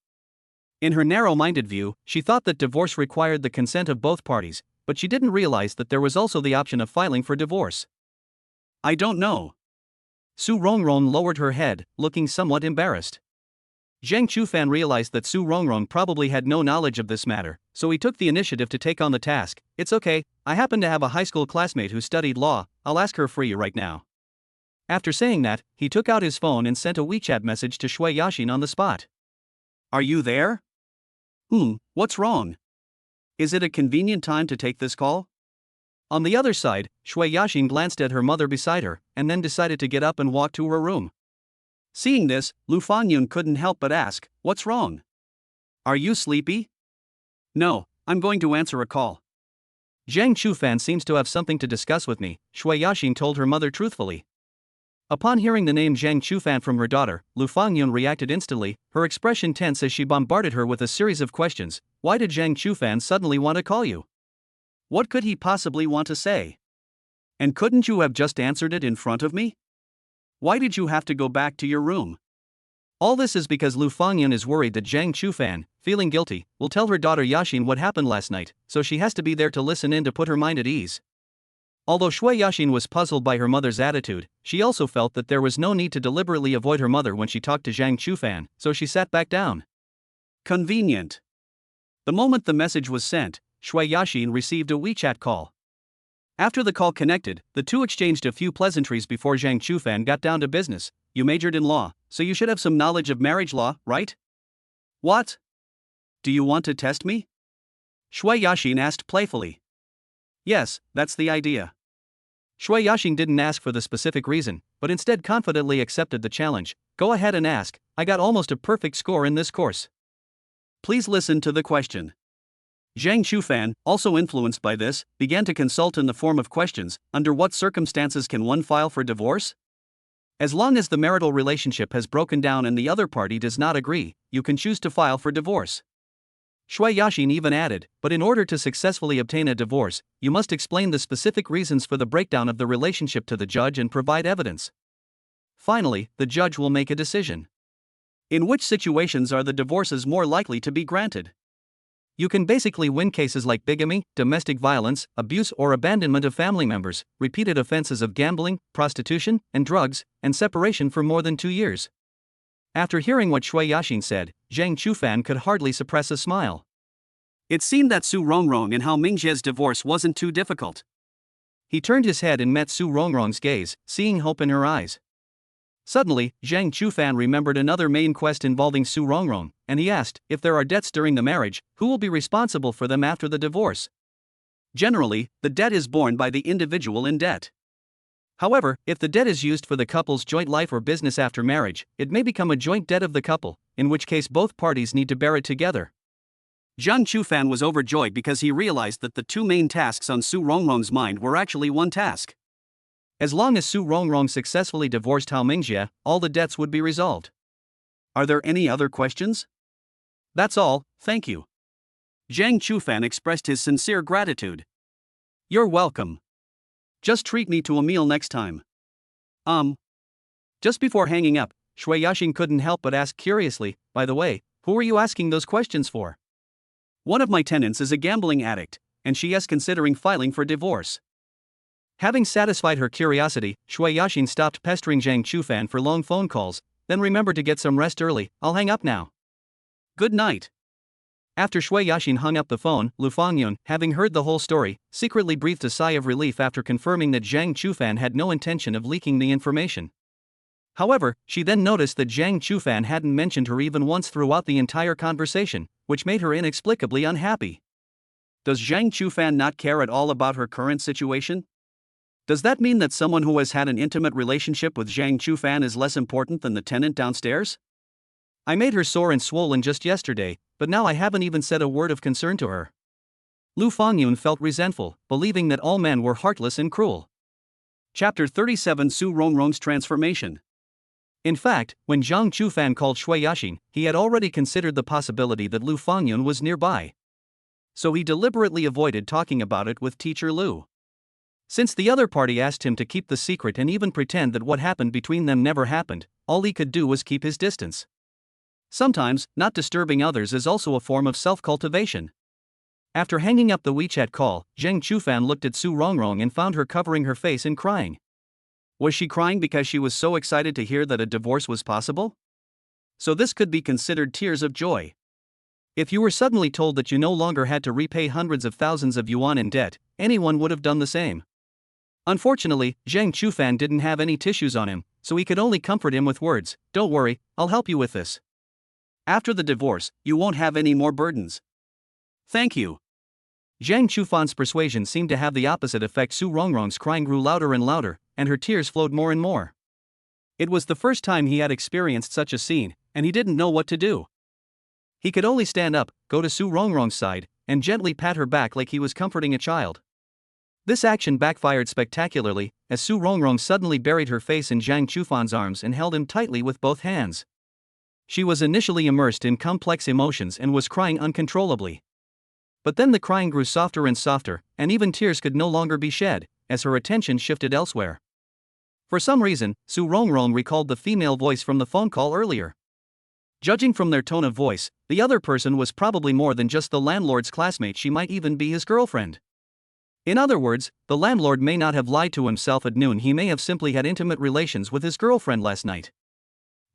In her narrow-minded view, she thought that divorce required the consent of both parties, but she didn't realize that there was also the option of filing for divorce. I don't know. Su Rongrong lowered her head, looking somewhat embarrassed. Zhang Chufan realized that Su Rongrong probably had no knowledge of this matter, so he took the initiative to take on the task. It's okay, I happen to have a high school classmate who studied law, I'll ask her for you right now. After saying that, he took out his phone and sent a WeChat message to Shui Yaxin on the spot. Are you there? What's wrong? Is it a convenient time to take this call? On the other side, Shui Yaxin glanced at her mother beside her, and then decided to get up and walk to her room. Seeing this, Lu Fangyun couldn't help but ask, what's wrong? Are you sleepy? No, I'm going to answer a call. Zhang Chufan seems to have something to discuss with me, Shui Yaxin told her mother truthfully. Upon hearing the name Zhang Chufan from her daughter, Lu Fangyun reacted instantly, her expression tense as she bombarded her with a series of questions. Why did Zhang Chufan suddenly want to call you? What could he possibly want to say? And couldn't you have just answered it in front of me? Why did you have to go back to your room? All this is because Lu Fangyun is worried that Zhang Chufan, feeling guilty, will tell her daughter Yaxin what happened last night, so she has to be there to listen in to put her mind at ease. Although Shui Yaxin was puzzled by her mother's attitude, she also felt that there was no need to deliberately avoid her mother when she talked to Zhang Chufan, so she sat back down. Convenient. The moment the message was sent, Shui Yaxin received a WeChat call. After the call connected, the two exchanged a few pleasantries before Zhang Chufan got down to business. you majored in law, so you should have some knowledge of marriage law, right? What? Do you want to test me? Shui Yashin asked playfully. Yes, that's the idea. Shui Yashin didn't ask for the specific reason, but instead confidently accepted the challenge. Go ahead and ask, I got almost a perfect score in this course. Please listen to the question. Zhang Chufan, also influenced by this, began to consult in the form of questions. Under what circumstances can one file for divorce? As long as the marital relationship has broken down and the other party does not agree, you can choose to file for divorce. Shui Yashin even added, but in order to successfully obtain a divorce, you must explain the specific reasons for the breakdown of the relationship to the judge and provide evidence. Finally, the judge will make a decision. In which situations are the divorces more likely to be granted? You can basically win cases like bigamy, domestic violence, abuse or abandonment of family members, repeated offenses of gambling, prostitution, and drugs, and separation for more than 2 years. After hearing what Shui Yashin said, Zhang Chufan could hardly suppress a smile. It seemed that Su Rongrong and Hao Mingjie's divorce wasn't too difficult. He turned his head and met Su Rongrong's gaze, seeing hope in her eyes. Suddenly, Zhang Chufan remembered another main quest involving Su Rongrong, and he asked, if there are debts during the marriage, who will be responsible for them after the divorce? Generally, the debt is borne by the individual in debt. However, if the debt is used for the couple's joint life or business after marriage, it may become a joint debt of the couple, in which case both parties need to bear it together. Zhang Chufan was overjoyed because he realized that the two main tasks on Su Rongrong's mind were actually one task. As long as Su Rongrong successfully divorced Hao Mingjie, all the debts would be resolved. Are there any other questions? That's all, thank you. Zhang Chufan expressed his sincere gratitude. You're welcome. Just treat me to a meal next time. Just before hanging up, Shui Yashin couldn't help but ask curiously, by the way, who are you asking those questions for? One of my tenants is a gambling addict, and she is considering filing for divorce. Having satisfied her curiosity, Shui Yashin stopped pestering Zhang Chufan for long phone calls, then remembered to get some rest early. I'll hang up now. Good night. After Shui Yashin hung up the phone, Lu Fangyun, having heard the whole story, secretly breathed a sigh of relief after confirming that Zhang Chufan had no intention of leaking the information. However, she then noticed that Zhang Chufan hadn't mentioned her even once throughout the entire conversation, which made her inexplicably unhappy. Does Zhang Chufan not care at all about her current situation? Does that mean that someone who has had an intimate relationship with Zhang Chufan is less important than the tenant downstairs? I made her sore and swollen just yesterday, but now I haven't even said a word of concern to her. Lu Fangyun felt resentful, believing that all men were heartless and cruel. Chapter 37 Su Rongrong's Transformation. In fact, when Zhang Chufan called Shui Yashin, he had already considered the possibility that Lu Fangyun was nearby. So he deliberately avoided talking about it with teacher Lu. Since the other party asked him to keep the secret and even pretend that what happened between them never happened, all he could do was keep his distance. Sometimes, not disturbing others is also a form of self-cultivation. After hanging up the WeChat call, Zhang Chufan looked at Su Rongrong and found her covering her face and crying. Was she crying because she was so excited to hear that a divorce was possible? So this could be considered tears of joy. If you were suddenly told that you no longer had to repay hundreds of thousands of yuan in debt, anyone would have done the same. Unfortunately, Zhang Chufan didn't have any tissues on him, so he could only comfort him with words, "Don't worry, I'll help you with this. After the divorce, you won't have any more burdens." Thank you. Zhang Chufan's persuasion seemed to have the opposite effect. Su Rongrong's crying grew louder and louder, and her tears flowed more and more. It was the first time he had experienced such a scene, and he didn't know what to do. He could only stand up, go to Su Rongrong's side, and gently pat her back like he was comforting a child. This action backfired spectacularly, as Su Rongrong suddenly buried her face in Zhang Chufan's arms and held him tightly with both hands. She was initially immersed in complex emotions and was crying uncontrollably. But then the crying grew softer and softer, and even tears could no longer be shed, as her attention shifted elsewhere. For some reason, Su Rongrong recalled the female voice from the phone call earlier. Judging from their tone of voice, the other person was probably more than just the landlord's classmate. She might even be his girlfriend. In other words, the landlord may not have lied to himself at noon. He may have simply had intimate relations with his girlfriend last night.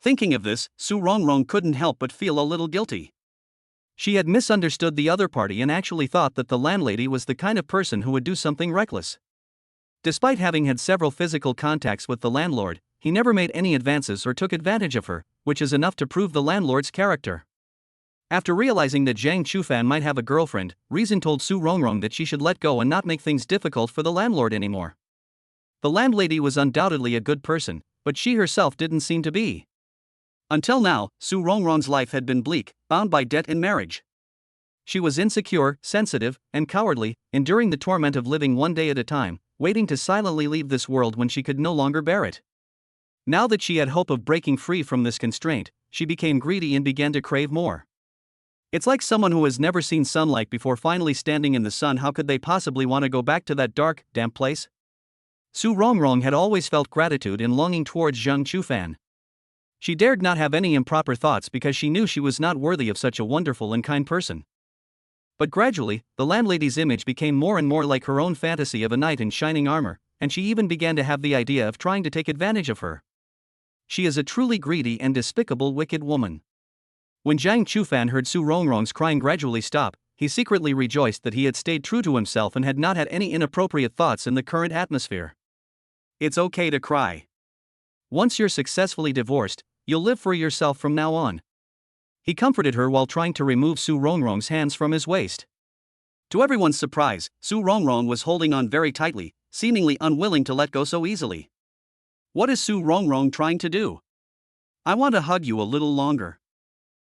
Thinking of this, Su Rongrong couldn't help but feel a little guilty. She had misunderstood the other party and actually thought that the landlady was the kind of person who would do something reckless. Despite having had several physical contacts with the landlord, he never made any advances or took advantage of her, which is enough to prove the landlord's character. After realizing that Zhang Chufan might have a girlfriend, Reason told Su Rongrong that she should let go and not make things difficult for the landlord anymore. The landlady was undoubtedly a good person, but she herself didn't seem to be. Until now, Su Rongrong's life had been bleak, bound by debt and marriage. She was insecure, sensitive, and cowardly, enduring the torment of living one day at a time, waiting to silently leave this world when she could no longer bear it. Now that she had hope of breaking free from this constraint, she became greedy and began to crave more. It's like someone who has never seen sunlight before finally standing in the sun. How could they possibly want to go back to that dark, damp place? Su Rongrong had always felt gratitude and longing towards Zhang Chufan. She dared not have any improper thoughts because she knew she was not worthy of such a wonderful and kind person. But gradually, the landlady's image became more and more like her own fantasy of a knight in shining armor, and she even began to have the idea of trying to take advantage of her. She is a truly greedy and despicable wicked woman. When Zhang Chufan heard Su Rongrong's crying gradually stop, he secretly rejoiced that he had stayed true to himself and had not had any inappropriate thoughts in the current atmosphere. It's okay to cry. Once you're successfully divorced, you'll live for yourself from now on. He comforted her while trying to remove Su Rongrong's hands from his waist. To everyone's surprise, Su Rongrong was holding on very tightly, seemingly unwilling to let go so easily. What is Su Rongrong trying to do? I want to hug you a little longer.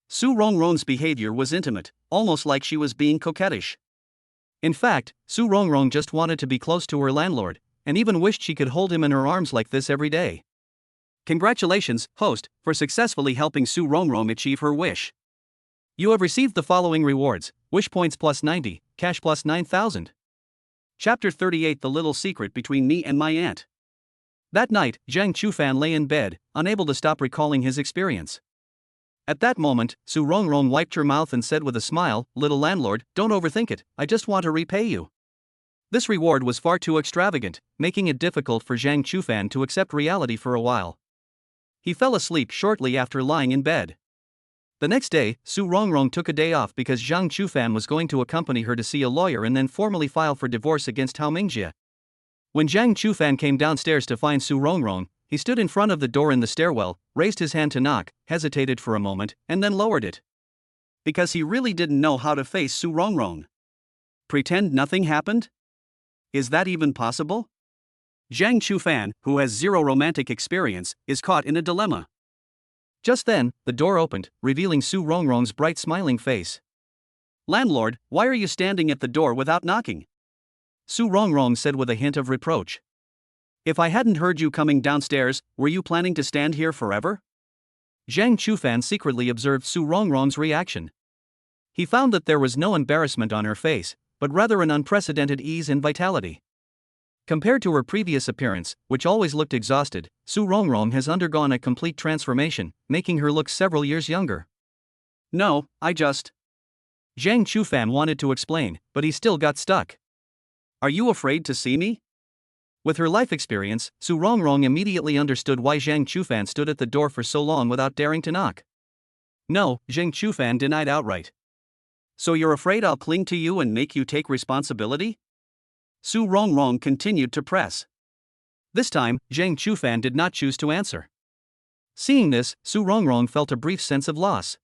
Su Rongrong's behavior was intimate, almost like she was being coquettish. In fact, Su Rongrong just wanted to be close to her landlord, and even wished she could hold him in her arms like this every day. Congratulations, host, for successfully helping Su Rongrong achieve her wish. You have received the following rewards: wish points plus 90, cash plus 9,000. Chapter 38: The Little Secret Between Me and My Aunt. That night, Zhang Chufan lay in bed, unable to stop recalling his experience. At that moment, Su Rongrong wiped her mouth and said with a smile, "Little landlord, don't overthink it, I just want to repay you." This reward was far too extravagant, making it difficult for Zhang Chufan to accept reality for a while. He fell asleep shortly after lying in bed. The next day, Su Rongrong took a day off because Zhang Chufan was going to accompany her to see a lawyer and then formally file for divorce against Hao Mingjie. When Zhang Chufan came downstairs to find Su Rongrong, he stood in front of the door in the stairwell, raised his hand to knock, hesitated for a moment, and then lowered it. Because he really didn't know how to face Su Rongrong. Pretend nothing happened? Is that even possible? Zhang Chufan, who has zero romantic experience, is caught in a dilemma. Just then, the door opened, revealing Su Rongrong's bright smiling face. "Landlord, why are you standing at the door without knocking?" Su Rongrong said with a hint of reproach. "If I hadn't heard you coming downstairs, were you planning to stand here forever?" Zhang Chufan secretly observed Su Rongrong's reaction. He found that there was no embarrassment on her face, but rather an unprecedented ease and vitality. Compared to her previous appearance, which always looked exhausted, Su Rongrong has undergone a complete transformation, making her look several years younger. "No, I just..." Zhang Chufan wanted to explain, but he still got stuck. "Are you afraid to see me?" With her life experience, Su Rongrong immediately understood why Zhang Chufan stood at the door for so long without daring to knock. "No," Zhang Chufan denied outright. "So you're afraid I'll cling to you and make you take responsibility?" Su Rongrong continued to press. This time, Zhang Chufan did not choose to answer. Seeing this, Su Rongrong felt a brief sense of loss.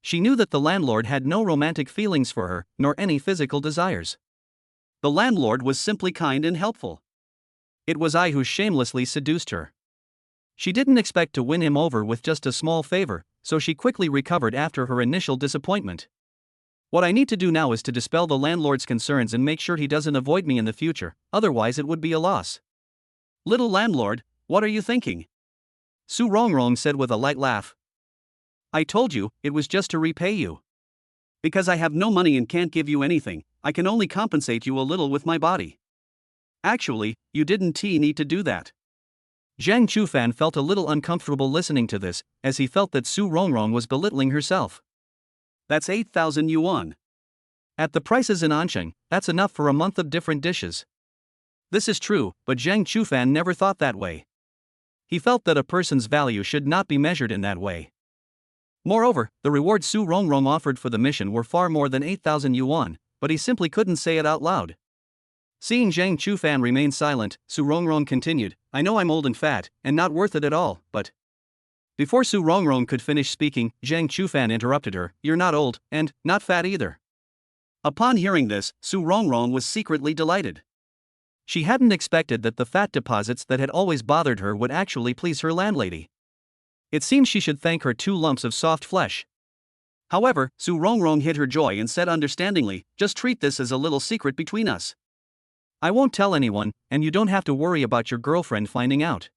She knew that the landlord had no romantic feelings for her, nor any physical desires. The landlord was simply kind and helpful. It was I who shamelessly seduced her. She didn't expect to win him over with just a small favor, so she quickly recovered after her initial disappointment. What I need to do now is to dispel the landlord's concerns and make sure he doesn't avoid me in the future, otherwise it would be a loss. "Little landlord, what are you thinking?" Su Rongrong said with a light laugh. "I told you, it was just to repay you. Because I have no money and can't give you anything, I can only compensate you a little with my body." "Actually, you didn't need to do that." Zhang Chufan felt a little uncomfortable listening to this, as he felt that Su Rongrong was belittling herself. "That's 8,000 yuan. At the prices in Ansheng, that's enough for a month of different dishes." This is true, but Zhang Chufan never thought that way. He felt that a person's value should not be measured in that way. Moreover, the rewards Su Rongrong offered for the mission were far more than 8,000 yuan, but he simply couldn't say it out loud. Seeing Zhang Chufan remain silent, Su Rongrong continued, I know I'm old and fat, and not worth it at all, but. Before Su Rongrong could finish speaking, Zhang Chufan interrupted her, you're not old, and not fat either. Upon hearing this, Su Rongrong was secretly delighted. She hadn't expected that the fat deposits that had always bothered her would actually please her landlady. It seemed she should thank her 2 lumps of soft flesh. However, Su Rongrong hid her joy and said understandingly, just treat this as a little secret between us. I won't tell anyone, and you don't have to worry about your girlfriend finding out.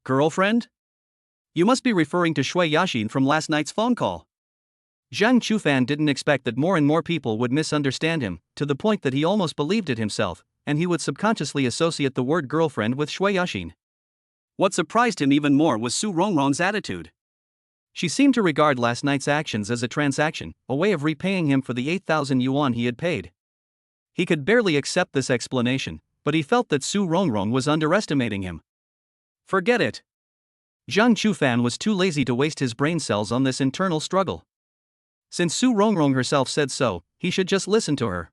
Girlfriend? You must be referring to Shui Yaxin from last night's phone call. Zhang Chufan didn't expect that more and more people would misunderstand him, to the point that he almost believed it himself, and he would subconsciously associate the word girlfriend with Shui Yaxin. What surprised him even more was Su Rongrong's attitude. She seemed to regard last night's actions as a transaction, a way of repaying him for the 8,000 yuan he had paid. He could barely accept this explanation, but he felt that Su Rongrong was underestimating him. Forget it. Zhang Chufan was too lazy to waste his brain cells on this internal struggle. Since Su Rongrong herself said so, he should just listen to her.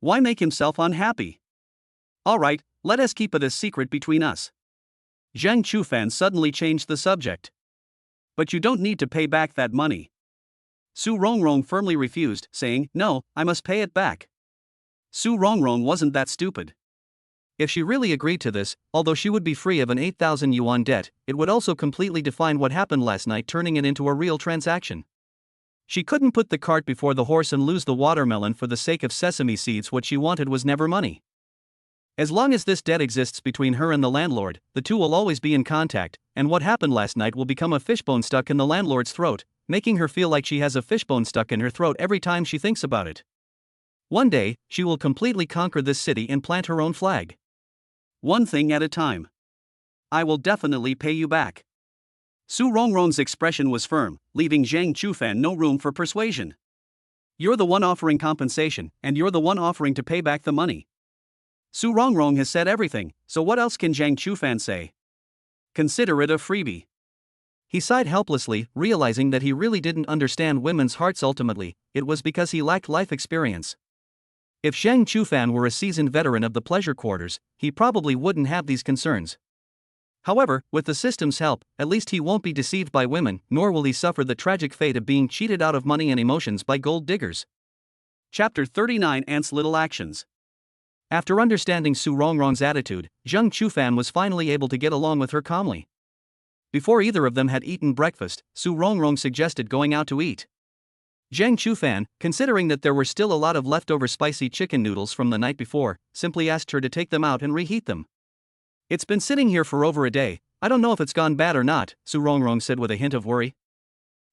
Why make himself unhappy? Alright, let us keep it a secret between us. Zhang Chufan suddenly changed the subject. But you don't need to pay back that money. Su Rongrong firmly refused, saying, no, I must pay it back. Su Rongrong wasn't that stupid. If she really agreed to this, although she would be free of an 8,000 yuan debt, it would also completely define what happened last night, turning it into a real transaction. She couldn't put the cart before the horse and lose the watermelon for the sake of sesame seeds. What she wanted was never money. As long as this debt exists between her and the landlord, the two will always be in contact, and what happened last night will become a fishbone stuck in the landlord's throat, making her feel like she has a fishbone stuck in her throat every time she thinks about it. One day, she will completely conquer this city and plant her own flag. One thing at a time. I will definitely pay you back. Su Rongrong's expression was firm, leaving Zhang Chufan no room for persuasion. You're the one offering compensation, and you're the one offering to pay back the money. Su Rongrong has said everything, so what else can Zhang Chufan say? Consider it a freebie. He sighed helplessly, realizing that he really didn't understand women's hearts ultimately. It was because he lacked life experience. If Zhang Chufan were a seasoned veteran of the pleasure quarters, he probably wouldn't have these concerns. However, with the system's help, at least he won't be deceived by women, nor will he suffer the tragic fate of being cheated out of money and emotions by gold diggers. Chapter 39 Ant's Little Actions. After understanding Su Rongrong's attitude, Zhang Chufan was finally able to get along with her calmly. Before either of them had eaten breakfast, Su Rongrong suggested going out to eat. Zhang Chufan, considering that there were still a lot of leftover spicy chicken noodles from the night before, simply asked her to take them out and reheat them. It's been sitting here for over a day, I don't know if it's gone bad or not, Su Rongrong said with a hint of worry.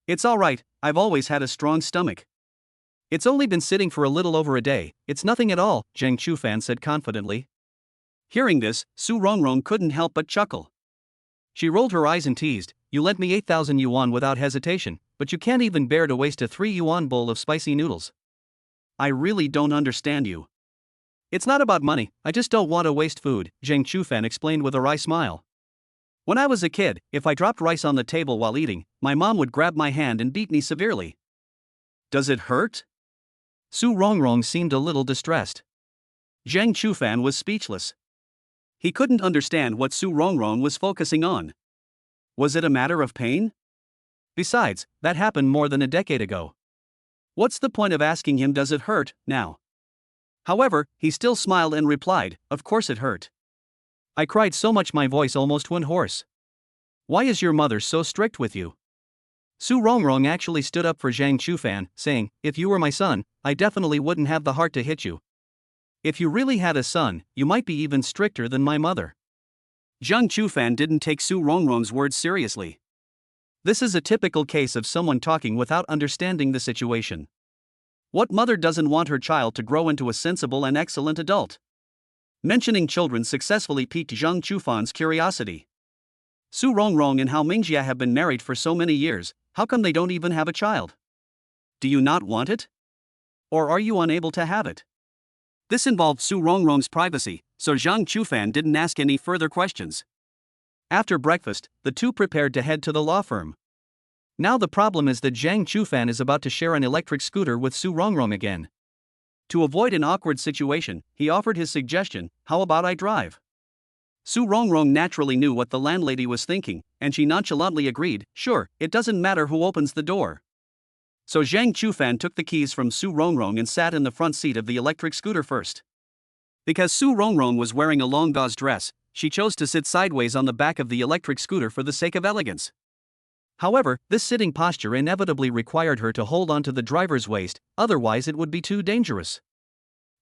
It's alright, I've always had a strong stomach. It's only been sitting for a little over a day, it's nothing at all, Zhang Chufan said confidently. Hearing this, Su Rongrong couldn't help but chuckle. She rolled her eyes and teased, you lent me 8,000 yuan without hesitation, but you can't even bear to waste a 3 yuan bowl of spicy noodles. I really don't understand you. It's not about money, I just don't want to waste food, Zhang Chufan explained with a wry smile. When I was a kid, if I dropped rice on the table while eating, my mom would grab my hand and beat me severely. Does it hurt? Su Rongrong seemed a little distressed. Zhang Chufan was speechless. He couldn't understand what Su Rongrong was focusing on. Was it a matter of pain? Besides, that happened more than a decade ago. What's the point of asking him does it hurt, now? However, he still smiled and replied, of course it hurt. I cried so much my voice almost went hoarse. Why is your mother so strict with you? Su Rongrong actually stood up for Zhang Chufan, saying, if you were my son, I definitely wouldn't have the heart to hit you. If you really had a son, you might be even stricter than my mother. Zhang Chufan didn't take Su Rongrong's words seriously. This is a typical case of someone talking without understanding the situation. What mother doesn't want her child to grow into a sensible and excellent adult? Mentioning children successfully piqued Zhang Chufan's curiosity. Su Rongrong and Hao Mingjia have been married for so many years, how come they don't even have a child? Do you not want it? Or are you unable to have it? This involved Su Rongrong's privacy, so Zhang Chufan didn't ask any further questions. After breakfast, the two prepared to head to the law firm. Now the problem is that Zhang Chufan is about to share an electric scooter with Su Rongrong again. To avoid an awkward situation, he offered his suggestion, "How about I drive?" Su Rongrong naturally knew what the landlady was thinking, and she nonchalantly agreed, "Sure, it doesn't matter who opens the door." So Zhang Chufan took the keys from Su Rongrong and sat in the front seat of the electric scooter first. Because Su Rongrong was wearing a long gauze dress, she chose to sit sideways on the back of the electric scooter for the sake of elegance. However, this sitting posture inevitably required her to hold onto the driver's waist, otherwise it would be too dangerous.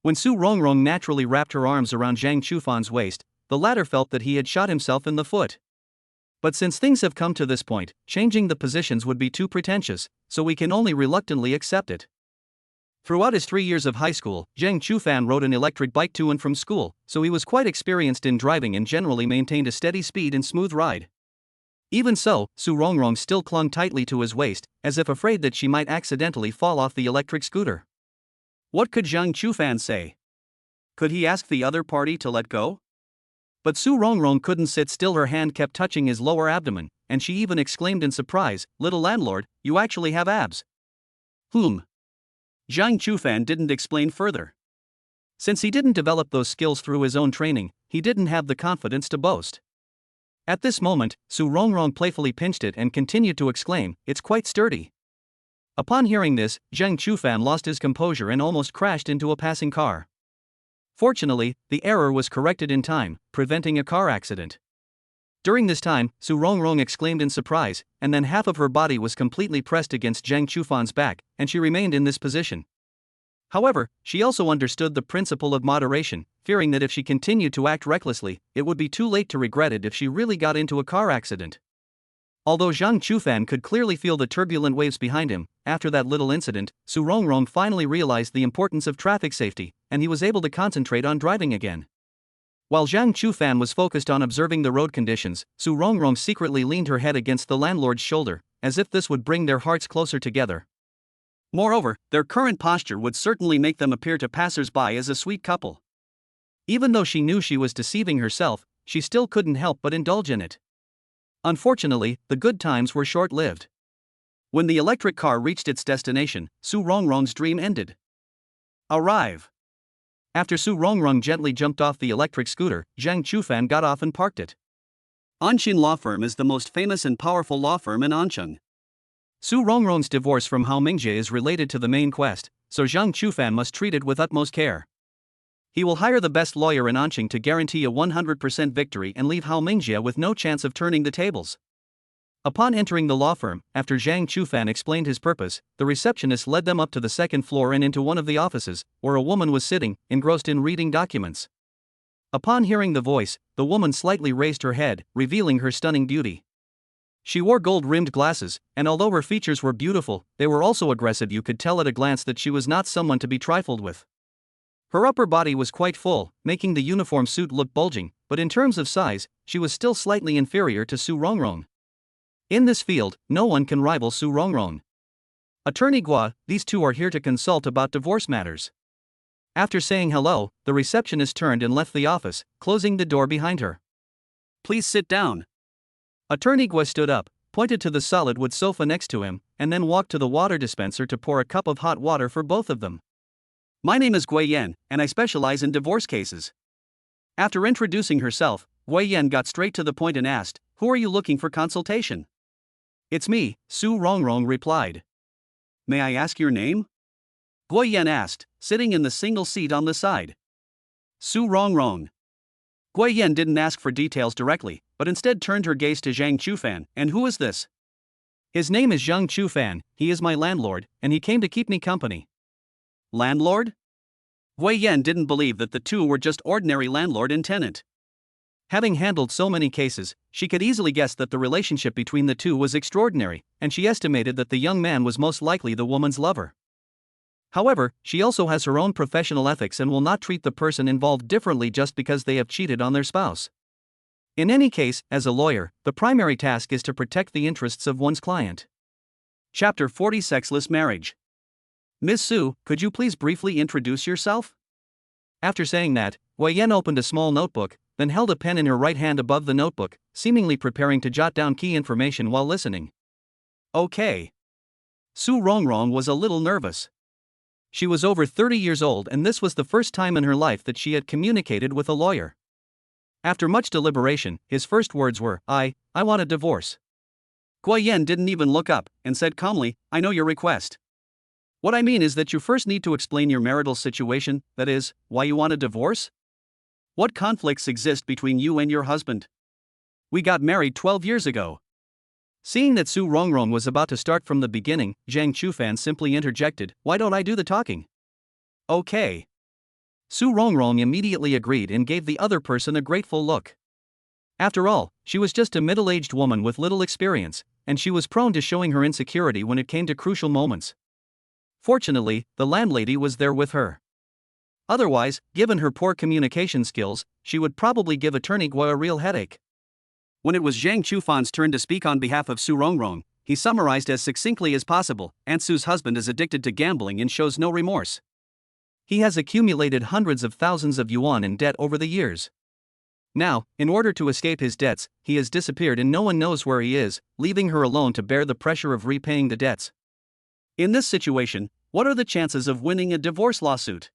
When Su Rongrong naturally wrapped her arms around Zhang Chufan's waist, the latter felt that he had shot himself in the foot. But since things have come to this point, changing the positions would be too pretentious, so we can only reluctantly accept it. Throughout his 3 years of high school, Zhang Chufan rode an electric bike to and from school, so he was quite experienced in driving and generally maintained a steady speed and smooth ride. Even so, Su Rongrong still clung tightly to his waist, as if afraid that she might accidentally fall off the electric scooter. What could Zhang Chufan say? Could he ask the other party to let go? But Su Rongrong couldn't sit still. Her hand kept touching his lower abdomen, and she even exclaimed in surprise, "Little landlord, you actually have abs." Zhang Chufan didn't explain further. Since he didn't develop those skills through his own training, he didn't have the confidence to boast. At this moment, Su Rongrong playfully pinched it and continued to exclaim, "It's quite sturdy." Upon hearing this, Zhang Chufan lost his composure and almost crashed into a passing car. Fortunately, the error was corrected in time, preventing a car accident. During this time, Su Rongrong exclaimed in surprise, and then half of her body was completely pressed against Zhang Chufan's back, and she remained in this position. However, she also understood the principle of moderation, fearing that if she continued to act recklessly, it would be too late to regret it if she really got into a car accident. Although Zhang Chufan could clearly feel the turbulent waves behind him, after that little incident, Su Rongrong finally realized the importance of traffic safety, and he was able to concentrate on driving again. While Zhang Chufan was focused on observing the road conditions, Su Rongrong secretly leaned her head against the landlord's shoulder, as if this would bring their hearts closer together. Moreover, their current posture would certainly make them appear to passers-by as a sweet couple. Even though she knew she was deceiving herself, she still couldn't help but indulge in it. Unfortunately, the good times were short-lived. When the electric car reached its destination, Su Rongrong's dream ended. Arrive. After Su Rongrong gently jumped off the electric scooter, Zhang Chufan got off and parked it. Anqin Law Firm is the most famous and powerful law firm in Anqing. Su Rongrong's divorce from Hao Mingjie is related to the main quest, so Zhang Chufan must treat it with utmost care. He will hire the best lawyer in Anqing to guarantee a 100% victory and leave Hao Mingjie with no chance of turning the tables. Upon entering the law firm, after Zhang Chufan explained his purpose, the receptionist led them up to the second floor and into one of the offices, where a woman was sitting, engrossed in reading documents. Upon hearing the voice, the woman slightly raised her head, revealing her stunning beauty. She wore gold-rimmed glasses, and although her features were beautiful, they were also aggressive. You could tell at a glance that she was not someone to be trifled with. Her upper body was quite full, making the uniform suit look bulging, but in terms of size, she was still slightly inferior to Su Rongrong. In this field, no one can rival Su Rongrong. Attorney Gua, these two are here to consult about divorce matters. After saying hello, the receptionist turned and left the office, closing the door behind her. Please sit down. Attorney Gua stood up, pointed to the solid wood sofa next to him, and then walked to the water dispenser to pour a cup of hot water for both of them. My name is Gui Yan, and I specialize in divorce cases. After introducing herself, Gui Yan got straight to the point and asked, "Who are you looking for consultation?" "It's me," Su Rongrong replied. "May I ask your name?" Gui Yan asked, sitting in the single seat on the side. Su Rongrong. Gui Yan didn't ask for details directly, but instead turned her gaze to Zhang Chufan. "And who is this?" "His name is Zhang Chufan, he is my landlord, and he came to keep me company." Landlord? Gui Yan didn't believe that the two were just ordinary landlord and tenant. Having handled so many cases, she could easily guess that the relationship between the two was extraordinary, and she estimated that the young man was most likely the woman's lover. However, she also has her own professional ethics and will not treat the person involved differently just because they have cheated on their spouse. In any case, as a lawyer, the primary task is to protect the interests of one's client. Chapter 40: Sexless Marriage. Ms. Su, could you please briefly introduce yourself? After saying that, Gui Yan opened a small notebook, then held a pen in her right hand above the notebook, seemingly preparing to jot down key information while listening. Okay. Su Rongrong was a little nervous. She was over 30 years old, and this was the first time in her life that she had communicated with a lawyer. After much deliberation, his first words were, I want a divorce. Guo Yan didn't even look up, and said calmly, I know your request. What I mean is that you first need to explain your marital situation, that is, why you want a divorce? What conflicts exist between you and your husband? We got married 12 years ago. Seeing that Su Rongrong was about to start from the beginning, Zhang Chufan simply interjected, why don't I do the talking? Okay. Su Rongrong immediately agreed and gave the other person a grateful look. After all, she was just a middle-aged woman with little experience, and she was prone to showing her insecurity when it came to crucial moments. Fortunately, the landlady was there with her. Otherwise, given her poor communication skills, she would probably give attorney Guo a real headache. When it was Zhang Chufan's turn to speak on behalf of Su Rongrong, he summarized as succinctly as possible, Aunt Su's husband is addicted to gambling and shows no remorse. He has accumulated hundreds of thousands of yuan in debt over the years. Now, in order to escape his debts, he has disappeared and no one knows where he is, leaving her alone to bear the pressure of repaying the debts. In this situation, what are the chances of winning a divorce lawsuit?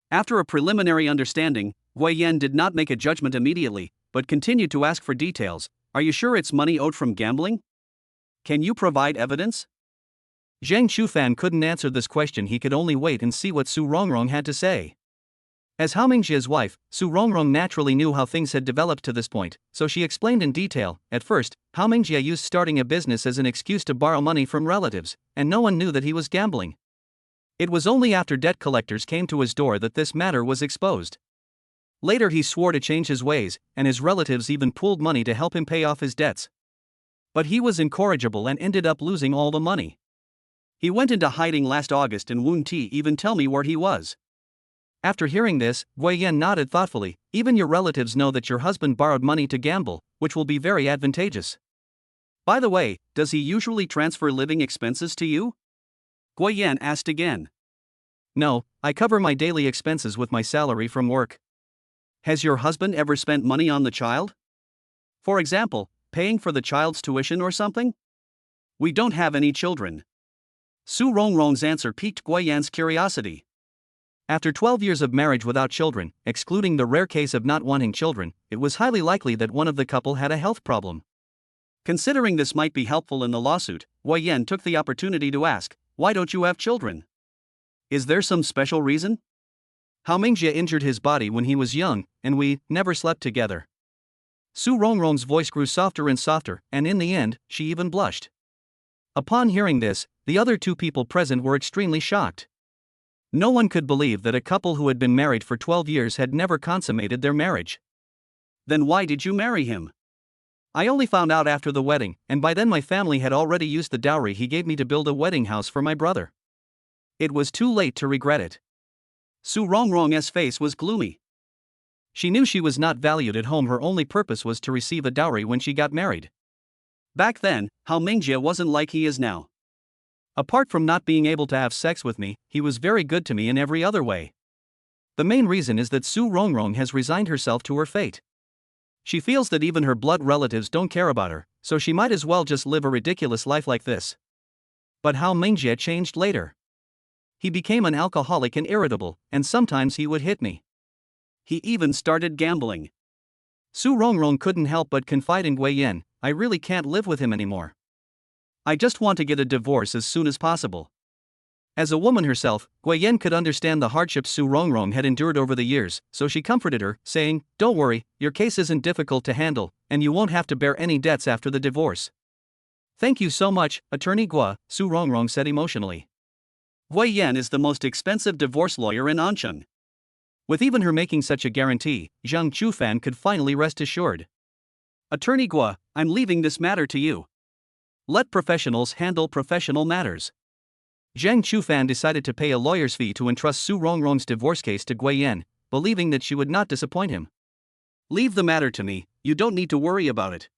After a preliminary understanding, Guo Yan did not make a judgment immediately, but continued to ask for details. Are you sure it's money owed from gambling? Can you provide evidence? Zhang Chufan couldn't answer this question. He could only wait and see what Su Rongrong had to say. As Hao Mingjia's wife, Su Rongrong naturally knew how things had developed to this point, so she explained in detail. At first, Hao Mingjia used starting a business as an excuse to borrow money from relatives, and no one knew that he was gambling. It was only after debt collectors came to his door that this matter was exposed. Later he swore to change his ways, and his relatives even pooled money to help him pay off his debts. But he was incorrigible and ended up losing all the money. He went into hiding last August and wouldn't even tell me where he was. After hearing this, Guo Yan nodded thoughtfully. Even your relatives know that your husband borrowed money to gamble, which will be very advantageous. By the way, does he usually transfer living expenses to you? Guo Yan asked again. No, I cover my daily expenses with my salary from work. Has your husband ever spent money on the child? For example, paying for the child's tuition or something? We don't have any children. Su Rongrong's answer piqued Guo Yan's curiosity. After 12 years of marriage without children, excluding the rare case of not wanting children, it was highly likely that one of the couple had a health problem. Considering this might be helpful in the lawsuit, Guo Yan took the opportunity to ask, why don't you have children? Is there some special reason? Hao Mingjia injured his body when he was young, and we never slept together. Su Rongrong's voice grew softer and softer, and in the end, she even blushed. Upon hearing this, the other two people present were extremely shocked. No one could believe that a couple who had been married for 12 years had never consummated their marriage. Then why did you marry him? I only found out after the wedding, and by then my family had already used the dowry he gave me to build a wedding house for my brother. It was too late to regret it. Su Rongrong's face was gloomy. She knew she was not valued at home. Her only purpose was to receive a dowry when she got married. Back then, Hao Mingjia wasn't like he is now. Apart from not being able to have sex with me, he was very good to me in every other way. The main reason is that Su Rongrong has resigned herself to her fate. She feels that even her blood relatives don't care about her, so she might as well just live a ridiculous life like this. But Hao Mingjia changed later. He became an alcoholic and irritable, and sometimes he would hit me. He even started gambling. Su Rongrong couldn't help but confide in Guo Yan, I really can't live with him anymore. I just want to get a divorce as soon as possible. As a woman herself, Guo Yan could understand the hardships Su Rongrong had endured over the years, so she comforted her, saying, don't worry, your case isn't difficult to handle, and you won't have to bear any debts after the divorce. Thank you so much, Attorney Guo, Su Rongrong said emotionally. Guo Yan is the most expensive divorce lawyer in Ancheng. With even her making such a guarantee, Zhang Chufan could finally rest assured. Attorney Guo, I'm leaving this matter to you. Let professionals handle professional matters. Zhang Chufan decided to pay a lawyer's fee to entrust Su Rongrong's divorce case to Guo Yan, believing that she would not disappoint him. Leave the matter to me, you don't need to worry about it.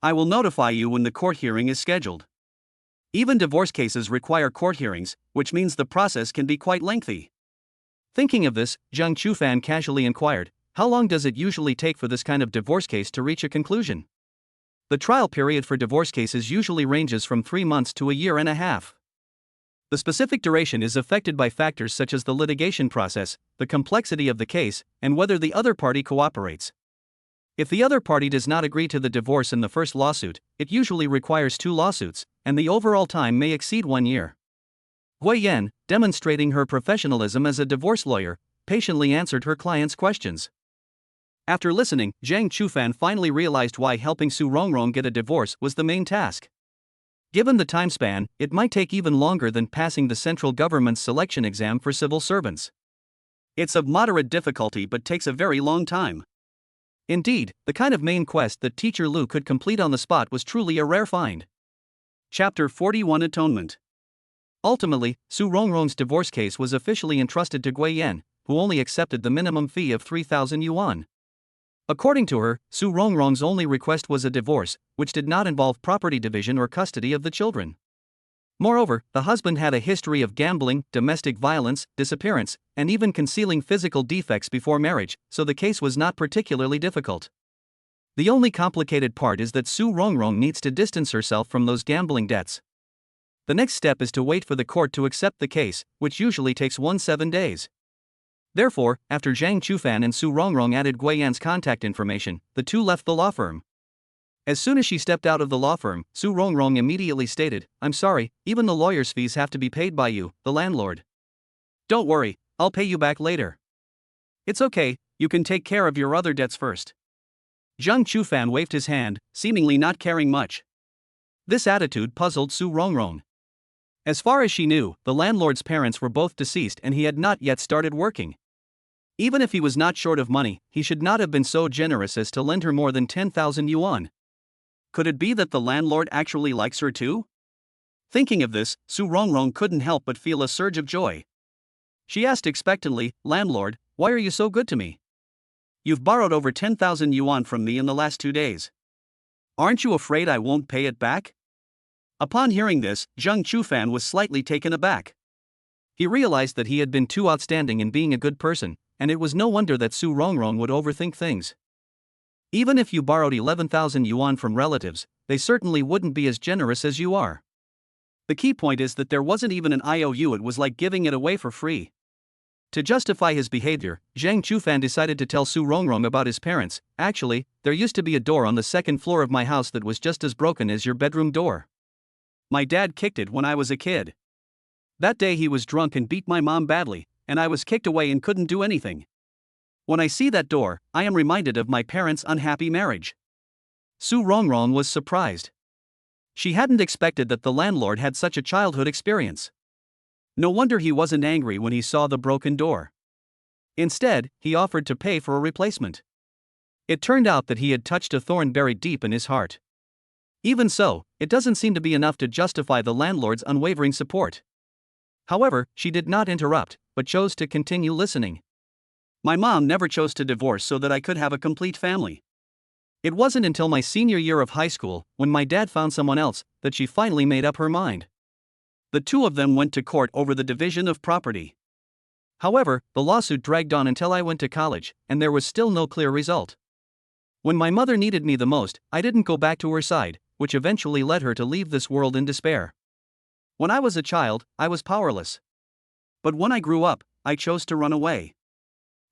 I will notify you when the court hearing is scheduled. Even divorce cases require court hearings, which means the process can be quite lengthy. Thinking of this, Zhang Chufan casually inquired, how long does it usually take for this kind of divorce case to reach a conclusion? The trial period for divorce cases usually ranges from 3 months to a year and a half. The specific duration is affected by factors such as the litigation process, the complexity of the case, and whether the other party cooperates. If the other party does not agree to the divorce in the first lawsuit, it usually requires 2 lawsuits, and the overall time may exceed 1 year. Hui Yan, demonstrating her professionalism as a divorce lawyer, patiently answered her client's questions. After listening, Zhang Chufan finally realized why helping Su Rongrong get a divorce was the main task. Given the time span, it might take even longer than passing the central government's selection exam for civil servants. It's of moderate difficulty but takes a very long time. Indeed, the kind of main quest that Teacher Lu could complete on the spot was truly a rare find. Chapter 41 Atonement. Ultimately, Su Rongrong's divorce case was officially entrusted to Gui Yan, who only accepted the minimum fee of 3,000 yuan. According to her, Su Rongrong's only request was a divorce, which did not involve property division or custody of the children. Moreover, the husband had a history of gambling, domestic violence, disappearance, and even concealing physical defects before marriage, so the case was not particularly difficult. The only complicated part is that Su Rongrong needs to distance herself from those gambling debts. The next step is to wait for the court to accept the case, which usually takes 17 days. Therefore, after Zhang Chufan and Su Rongrong added Gui Yan's contact information, the two left the law firm. As soon as she stepped out of the law firm, Su Rongrong immediately stated, "I'm sorry, even the lawyer's fees have to be paid by you, the landlord. Don't worry, I'll pay you back later. It's okay, you can take care of your other debts first." Zhang Chufan waved his hand, seemingly not caring much. This attitude puzzled Su Rongrong. As far as she knew, the landlord's parents were both deceased and he had not yet started working. Even if he was not short of money, he should not have been so generous as to lend her more than 10,000 yuan. Could it be that the landlord actually likes her too? Thinking of this, Su Rongrong couldn't help but feel a surge of joy. She asked expectantly, "Landlord, why are you so good to me? You've borrowed over 10,000 yuan from me in the last 2 days. Aren't you afraid I won't pay it back?" Upon hearing this, Zhang Chufan was slightly taken aback. He realized that he had been too outstanding in being a good person, and it was no wonder that Su Rongrong would overthink things. Even if you borrowed 11,000 yuan from relatives, they certainly wouldn't be as generous as you are. The key point is that there wasn't even an IOU, it was like giving it away for free. To justify his behavior, Zhang Chufan decided to tell Su Rongrong about his parents. "Actually, there used to be a door on the second floor of my house that was just as broken as your bedroom door. My dad kicked it when I was a kid. That day he was drunk and beat my mom badly, and I was kicked away and couldn't do anything. When I see that door, I am reminded of my parents' unhappy marriage." Su Rongrong was surprised. She hadn't expected that the landlord had such a childhood experience. No wonder he wasn't angry when he saw the broken door. Instead, he offered to pay for a replacement. It turned out that he had touched a thorn buried deep in his heart. Even so, it doesn't seem to be enough to justify the landlord's unwavering support. However, she did not interrupt, but chose to continue listening. "My mom never chose to divorce so that I could have a complete family. It wasn't until my senior year of high school, when my dad found someone else, that she finally made up her mind. The two of them went to court over the division of property. However, the lawsuit dragged on until I went to college, and there was still no clear result. When my mother needed me the most, I didn't go back to her side, which eventually led her to leave this world in despair. When I was a child, I was powerless. But when I grew up, I chose to run away."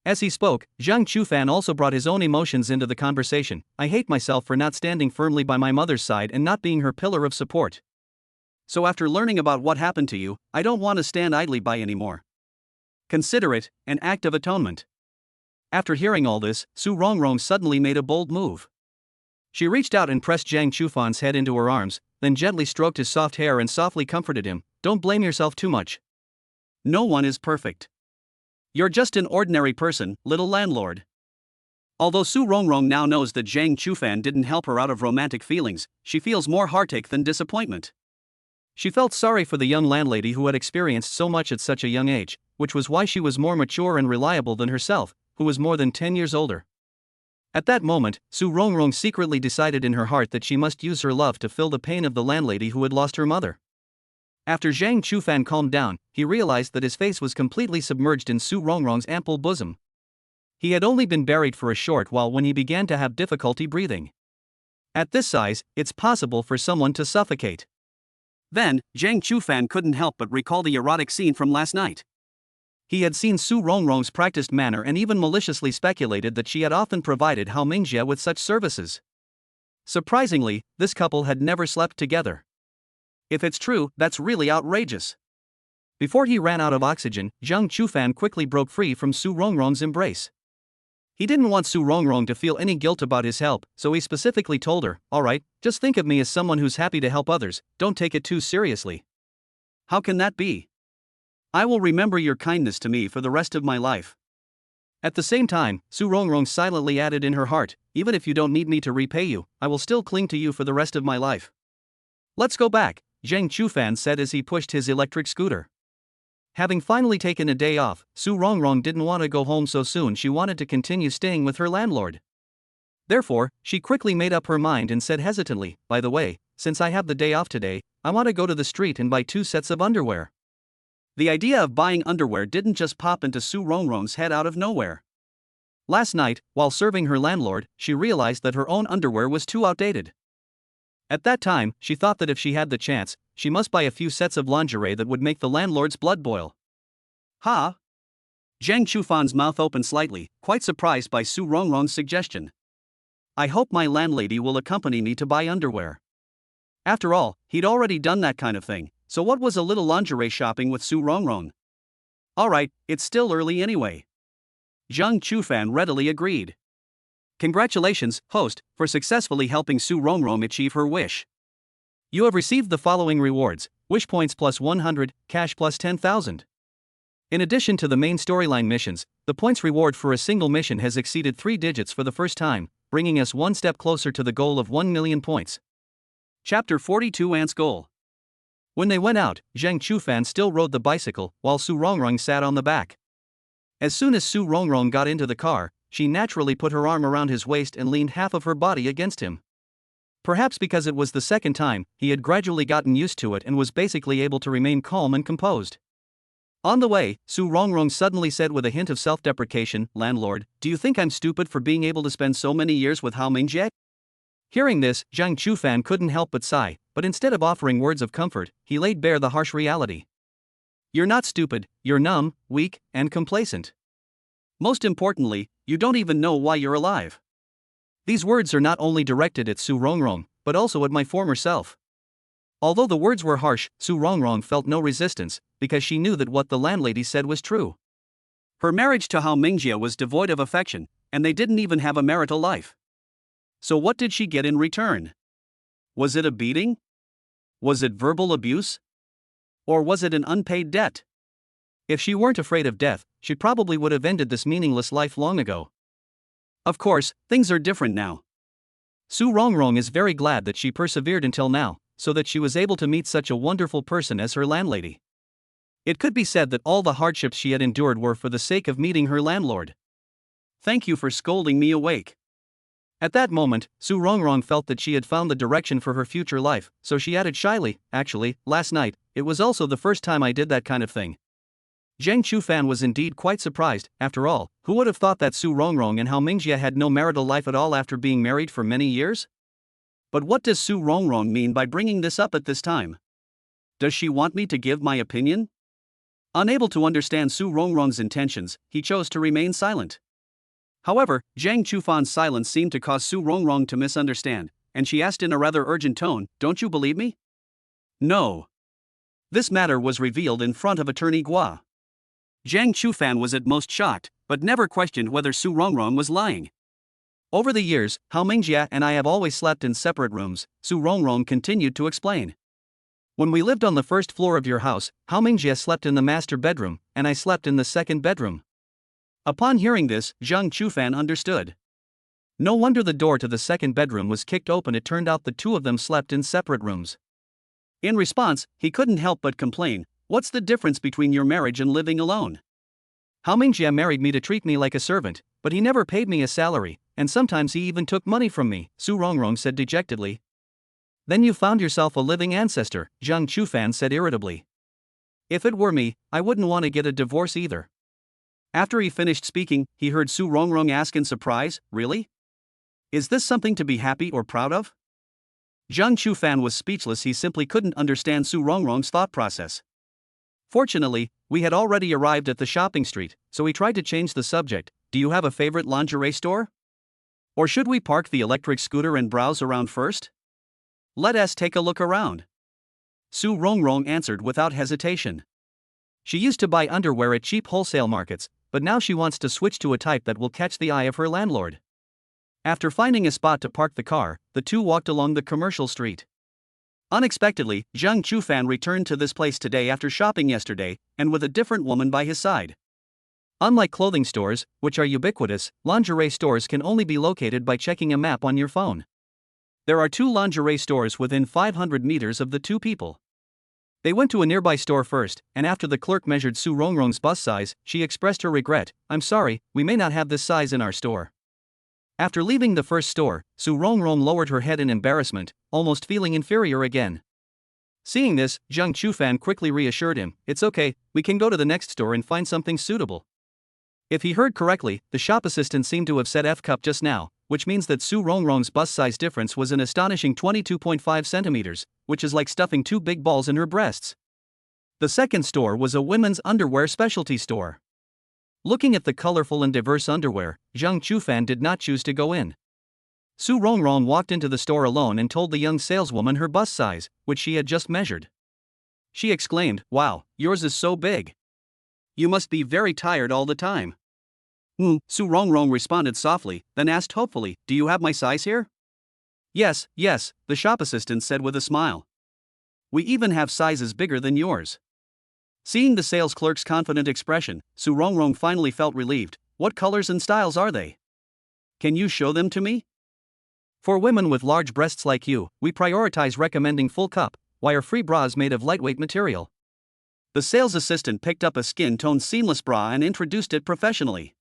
As he spoke, Zhang Chufan also brought his own emotions into the conversation. "I hate myself for not standing firmly by my mother's side and not being her pillar of support. So after learning about what happened to you, I don't want to stand idly by anymore. Consider it an act of atonement." After hearing all this, Su Rongrong suddenly made a bold move. She reached out and pressed Zhang Chufan's head into her arms, then gently stroked his soft hair and softly comforted him. "Don't blame yourself too much. No one is perfect. You're just an ordinary person, little landlord." Although Su Rongrong now knows that Zhang Chufan didn't help her out of romantic feelings, she feels more heartache than disappointment. She felt sorry for the young landlady who had experienced so much at such a young age, which was why she was more mature and reliable than herself, who was more than 10 years older. At that moment, Su Rongrong secretly decided in her heart that she must use her love to fill the pain of the landlady who had lost her mother. After Zhang Chufan calmed down, he realized that his face was completely submerged in Su Rongrong's ample bosom. He had only been buried for a short while when he began to have difficulty breathing. At this size, it's possible for someone to suffocate. Then, Zhang Chufan couldn't help but recall the erotic scene from last night. He had seen Su Rongrong's practiced manner and even maliciously speculated that she had often provided Hao Mingjie with such services. Surprisingly, this couple had never slept together. If it's true, that's really outrageous. Before he ran out of oxygen, Zhang Chufan quickly broke free from Su Rongrong's embrace. He didn't want Su Rongrong to feel any guilt about his help, so he specifically told her, "Alright, just think of me as someone who's happy to help others, don't take it too seriously." "How can that be? I will remember your kindness to me for the rest of my life." At the same time, Su Rongrong silently added in her heart, "Even if you don't need me to repay you, I will still cling to you for the rest of my life." "Let's go back," Zhang Chufan said as he pushed his electric scooter. Having finally taken a day off, Su Rongrong didn't want to go home so soon. She wanted to continue staying with her landlord. Therefore, she quickly made up her mind and said hesitantly, "By the way, since I have the day off today, I want to go to the street and buy 2 sets of underwear." The idea of buying underwear didn't just pop into Su Rongrong's head out of nowhere. Last night, while serving her landlord, she realized that her own underwear was too outdated. At that time, she thought that if she had the chance, she must buy a few sets of lingerie that would make the landlord's blood boil. "Huh?" Zhang Chufan's mouth opened slightly, quite surprised by Su Rongrong's suggestion. "I hope my landlady will accompany me to buy underwear." After all, he'd already done that kind of thing, so what was a little lingerie shopping with Su Rongrong? "Alright, it's still early anyway." Zhang Chufan readily agreed. "Congratulations, host, for successfully helping Su Rongrong achieve her wish. You have received the following rewards: wish points plus 100, cash plus 10,000. In addition to the main storyline missions, the points reward for a single mission has exceeded 3 digits for the first time, bringing us one step closer to the goal of 1 million points." Chapter 42 Ant's Goal. When they went out, Zhang Chufan still rode the bicycle, while Su Rongrong sat on the back. As soon as Su Rongrong got into the car, she naturally put her arm around his waist and leaned half of her body against him. Perhaps because it was the second time, he had gradually gotten used to it and was basically able to remain calm and composed. On the way, Su Rongrong suddenly said with a hint of self-deprecation, "Landlord, do you think I'm stupid for being able to spend so many years with Hao Mingjie?" Hearing this, Zhang Chufan couldn't help but sigh, but instead of offering words of comfort, he laid bare the harsh reality. "You're not stupid, you're numb, weak, and complacent. Most importantly, you don't even know why you're alive." These words are not only directed at Su Rongrong, but also at my former self. Although the words were harsh, Su Rongrong felt no resistance, because she knew that what the landlady said was true. Her marriage to Hao Mingjie was devoid of affection, and they didn't even have a marital life. So what did she get in return? Was it a beating? Was it verbal abuse? Or was it an unpaid debt? If she weren't afraid of death, she probably would have ended this meaningless life long ago. Of course, things are different now. Su Rongrong is very glad that she persevered until now, so that she was able to meet such a wonderful person as her landlady. It could be said that all the hardships she had endured were for the sake of meeting her landlord. "Thank you for scolding me awake." At that moment, Su Rongrong felt that she had found the direction for her future life, so she added shyly, "Actually, last night, it was also the first time I did that kind of thing." Zhang Chufan was indeed quite surprised. After all, who would have thought that Su Rongrong and Hao Mingjie had no marital life at all after being married for many years? But what does Su Rongrong mean by bringing this up at this time? Does she want me to give my opinion? Unable to understand Su Rongrong's intentions, he chose to remain silent. However, Zhang Chufan's silence seemed to cause Su Rongrong to misunderstand, and she asked in a rather urgent tone, "Don't you believe me?" "No." This matter was revealed in front of Attorney Gua. Zhang Chufan was at most shocked, but never questioned whether Su Rongrong was lying. "Over the years, Hao Mingjie and I have always slept in separate rooms," Su Rongrong continued to explain. "When we lived on the first floor of your house, Hao Mingjie slept in the master bedroom, and I slept in the second bedroom." Upon hearing this, Zhang Chufan understood. No wonder the door to the second bedroom was kicked open. It turned out the two of them slept in separate rooms. In response, he couldn't help but complain, "What's the difference between your marriage and living alone? Hao Mingjie married me to treat me like a servant, but he never paid me a salary, and sometimes he even took money from me," Su Rongrong said dejectedly. "Then you found yourself a living ancestor," Zhang Chufan said irritably. "If it were me, I wouldn't want to get a divorce either." After he finished speaking, he heard Su Rongrong ask in surprise, "Really? Is this something to be happy or proud of?" Zhang Chufan was speechless. He simply couldn't understand Su Rongrong's thought process. Fortunately, we had already arrived at the shopping street, so he tried to change the subject. Do you have a favorite lingerie store? Or should we park the electric scooter and browse around first? Let us take a look around. Su Rongrong answered without hesitation. She used to buy underwear at cheap wholesale markets, but now she wants to switch to a type that will catch the eye of her landlord. After finding a spot to park the car, the two walked along the commercial street. Unexpectedly, Zhang Chufan returned to this place today after shopping yesterday, and with a different woman by his side. Unlike clothing stores, which are ubiquitous, lingerie stores can only be located by checking a map on your phone. There are 2 lingerie stores within 500 meters of the two people. They went to a nearby store first, and after the clerk measured Su Rongrong's bust size, she expressed her regret. I'm sorry, we may not have this size in our store. After leaving the first store, Su Rongrong lowered her head in embarrassment, almost feeling inferior again. Seeing this, Zhang Chufan quickly reassured him, it's okay, we can go to the next store and find something suitable. If he heard correctly, the shop assistant seemed to have said F cup just now, which means that Su Rongrong's bust size difference was an astonishing 22.5 centimeters, which is like stuffing 2 big balls in her breasts. The second store was a women's underwear specialty store. Looking at the colorful and diverse underwear, Zhang Chufan did not choose to go in. Su Rongrong walked into the store alone and told the young saleswoman her bust size, which she had just measured. She exclaimed, "Wow, yours is so big. You must be very tired all the time." Su Rongrong responded softly, then asked hopefully, "Do you have my size here?" Yes, the shop assistant said with a smile. "We even have sizes bigger than yours." Seeing the sales clerk's confident expression, Su Rongrong finally felt relieved. What colors and styles are they? Can you show them to me? For women with large breasts like you, we prioritize recommending full cup, wire-free bras made of lightweight material. The sales assistant picked up a skin-tone seamless bra and introduced it professionally.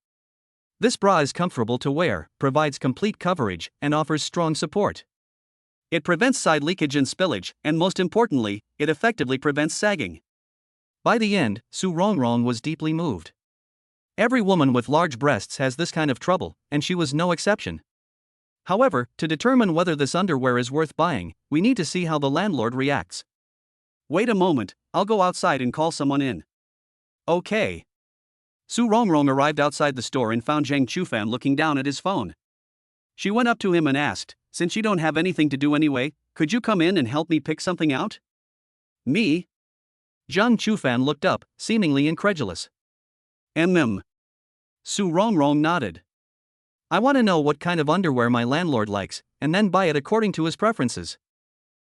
This bra is comfortable to wear, provides complete coverage, and offers strong support. It prevents side leakage and spillage, and most importantly, it effectively prevents sagging. By the end, Su Rongrong was deeply moved. Every woman with large breasts has this kind of trouble, and she was no exception. However, to determine whether this underwear is worth buying, we need to see how the landlord reacts. Wait a moment, I'll go outside and call someone in. Okay. Su Rongrong arrived outside the store and found Zhang Chufan looking down at his phone. She went up to him and asked, "Since you don't have anything to do anyway, could you come in and help me pick something out?" Me? Zhang Chufan looked up, seemingly incredulous. Su Rongrong nodded. I want to know what kind of underwear my landlord likes, and then buy it according to his preferences.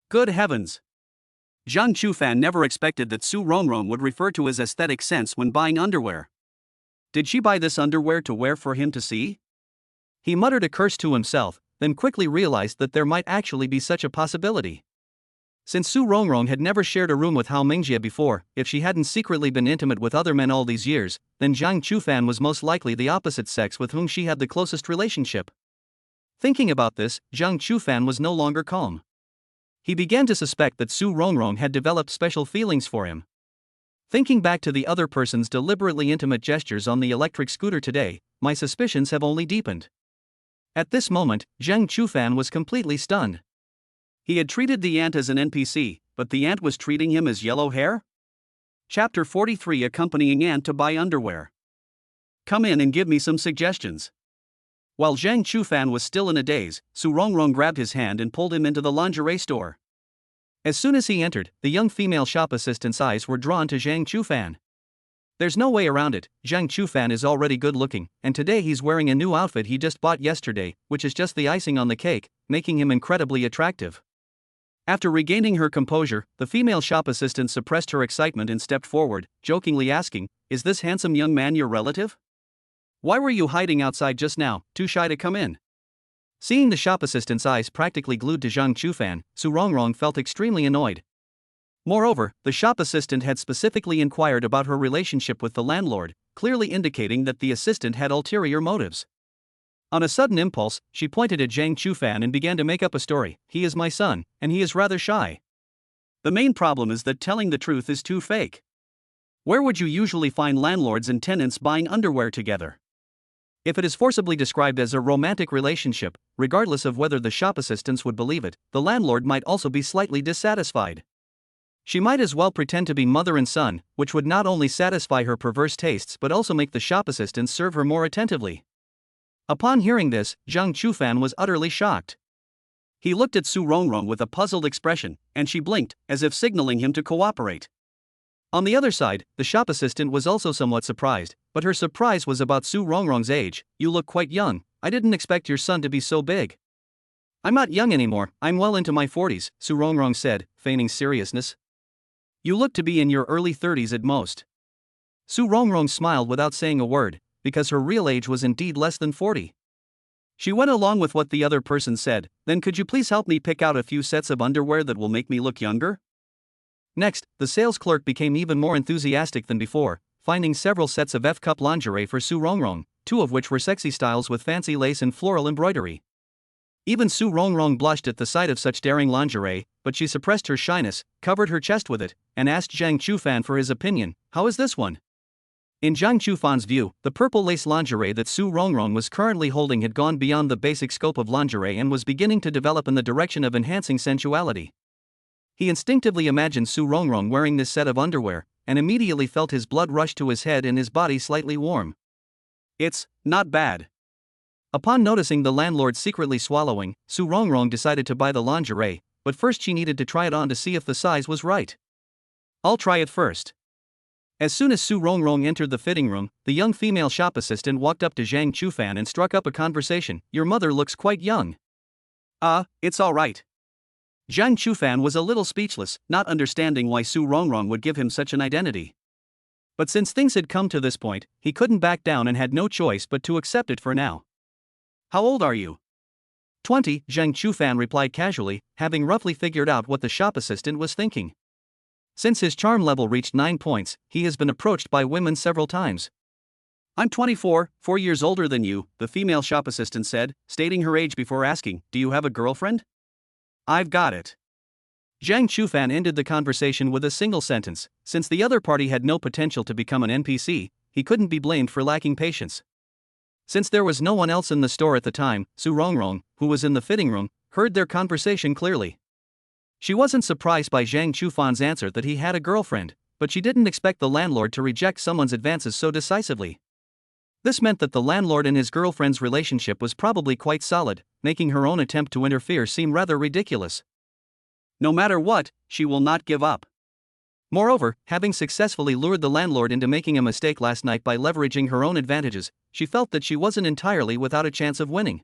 Good heavens! Zhang Chufan never expected that Su Rongrong would refer to his aesthetic sense when buying underwear. Did she buy this underwear to wear for him to see? He muttered a curse to himself, then quickly realized that there might actually be such a possibility. Since Su Rongrong had never shared a room with Hao Mingjie before, if she hadn't secretly been intimate with other men all these years, then Zhang Chufan was most likely the opposite sex with whom she had the closest relationship. Thinking about this, Zhang Chufan was no longer calm. He began to suspect that Su Rongrong had developed special feelings for him. Thinking back to the other person's deliberately intimate gestures on the electric scooter today, my suspicions have only deepened. At this moment, Zhang Chufan was completely stunned. He had treated the ant as an NPC, but the ant was treating him as yellow hair? Chapter 43 Accompanying Ant to Buy Underwear. Come in and give me some suggestions. While Zhang Chufan was still in a daze, Su Rongrong grabbed his hand and pulled him into the lingerie store. As soon as he entered, the young female shop assistant's eyes were drawn to Zhang Chufan. There's no way around it, Zhang Chufan is already good looking, and today he's wearing a new outfit he just bought yesterday, which is just the icing on the cake, making him incredibly attractive. After regaining her composure, the female shop assistant suppressed her excitement and stepped forward, jokingly asking, "Is this handsome young man your relative? Why were you hiding outside just now, too shy to come in?" Seeing the shop assistant's eyes practically glued to Zhang Chufan, Su Rongrong felt extremely annoyed. Moreover, the shop assistant had specifically inquired about her relationship with the landlord, clearly indicating that the assistant had ulterior motives. On a sudden impulse, she pointed at Zhang Chufan and began to make up a story. "He is my son, and he is rather shy. The main problem is that telling the truth is too fake. Where would you usually find landlords and tenants buying underwear together? If it is forcibly described as a romantic relationship, regardless of whether the shop assistants would believe it, the landlord might also be slightly dissatisfied. She might as well pretend to be mother and son, which would not only satisfy her perverse tastes but also make the shop assistants serve her more attentively. Upon hearing this, Zhang Chufan was utterly shocked. He looked at Su Rongrong with a puzzled expression, and she blinked, as if signaling him to cooperate. On the other side, the shop assistant was also somewhat surprised, but her surprise was about Su Rongrong's age. "You look quite young. I didn't expect your son to be so big." "I'm not young anymore, I'm well into my 40s, Su Rongrong said, feigning seriousness. "You look to be in your early 30s at most." Su Rongrong smiled without saying a word, because her real age was indeed less than 40. She went along with what the other person said. "Then could you please help me pick out a few sets of underwear that will make me look younger?" Next, the sales clerk became even more enthusiastic than before, finding several sets of F-cup lingerie for Su Rongrong, two of which were sexy styles with fancy lace and floral embroidery. Even Su Rongrong blushed at the sight of such daring lingerie, but she suppressed her shyness, covered her chest with it, and asked Zhang Chufan for his opinion. "How is this one?" In Zhang Chufan's view, the purple lace lingerie that Su Rongrong was currently holding had gone beyond the basic scope of lingerie and was beginning to develop in the direction of enhancing sensuality. He instinctively imagined Su Rongrong wearing this set of underwear, and immediately felt his blood rush to his head and his body slightly warm. "It's not bad." Upon noticing the landlord secretly swallowing, Su Rongrong decided to buy the lingerie, but first she needed to try it on to see if the size was right. "I'll try it first." As soon as Su Rongrong entered the fitting room, the young female shop assistant walked up to Zhang Chufan and struck up a conversation. "Your mother looks quite young." It's all right." Zhang Chufan was a little speechless, not understanding why Su Rongrong would give him such an identity. But since things had come to this point, he couldn't back down and had no choice but to accept it for now. "How old are you?" 20, Zhang Chufan replied casually, having roughly figured out what the shop assistant was thinking. Since his charm level reached 9 points, he has been approached by women several times. "I'm 24, 4 years older than you," the female shop assistant said, stating her age before asking, "Do you have a girlfriend?" "I've got it." Zhang Chufan ended the conversation with a single sentence. Since the other party had no potential to become an NPC, he couldn't be blamed for lacking patience. Since there was no one else in the store at the time, Su Rongrong, who was in the fitting room, heard their conversation clearly. She wasn't surprised by Zhang Chufan's answer that he had a girlfriend, but she didn't expect the landlord to reject someone's advances so decisively. This meant that the landlord and his girlfriend's relationship was probably quite solid, making her own attempt to interfere seem rather ridiculous. No matter what, she will not give up. Moreover, having successfully lured the landlord into making a mistake last night by leveraging her own advantages, she felt that she wasn't entirely without a chance of winning.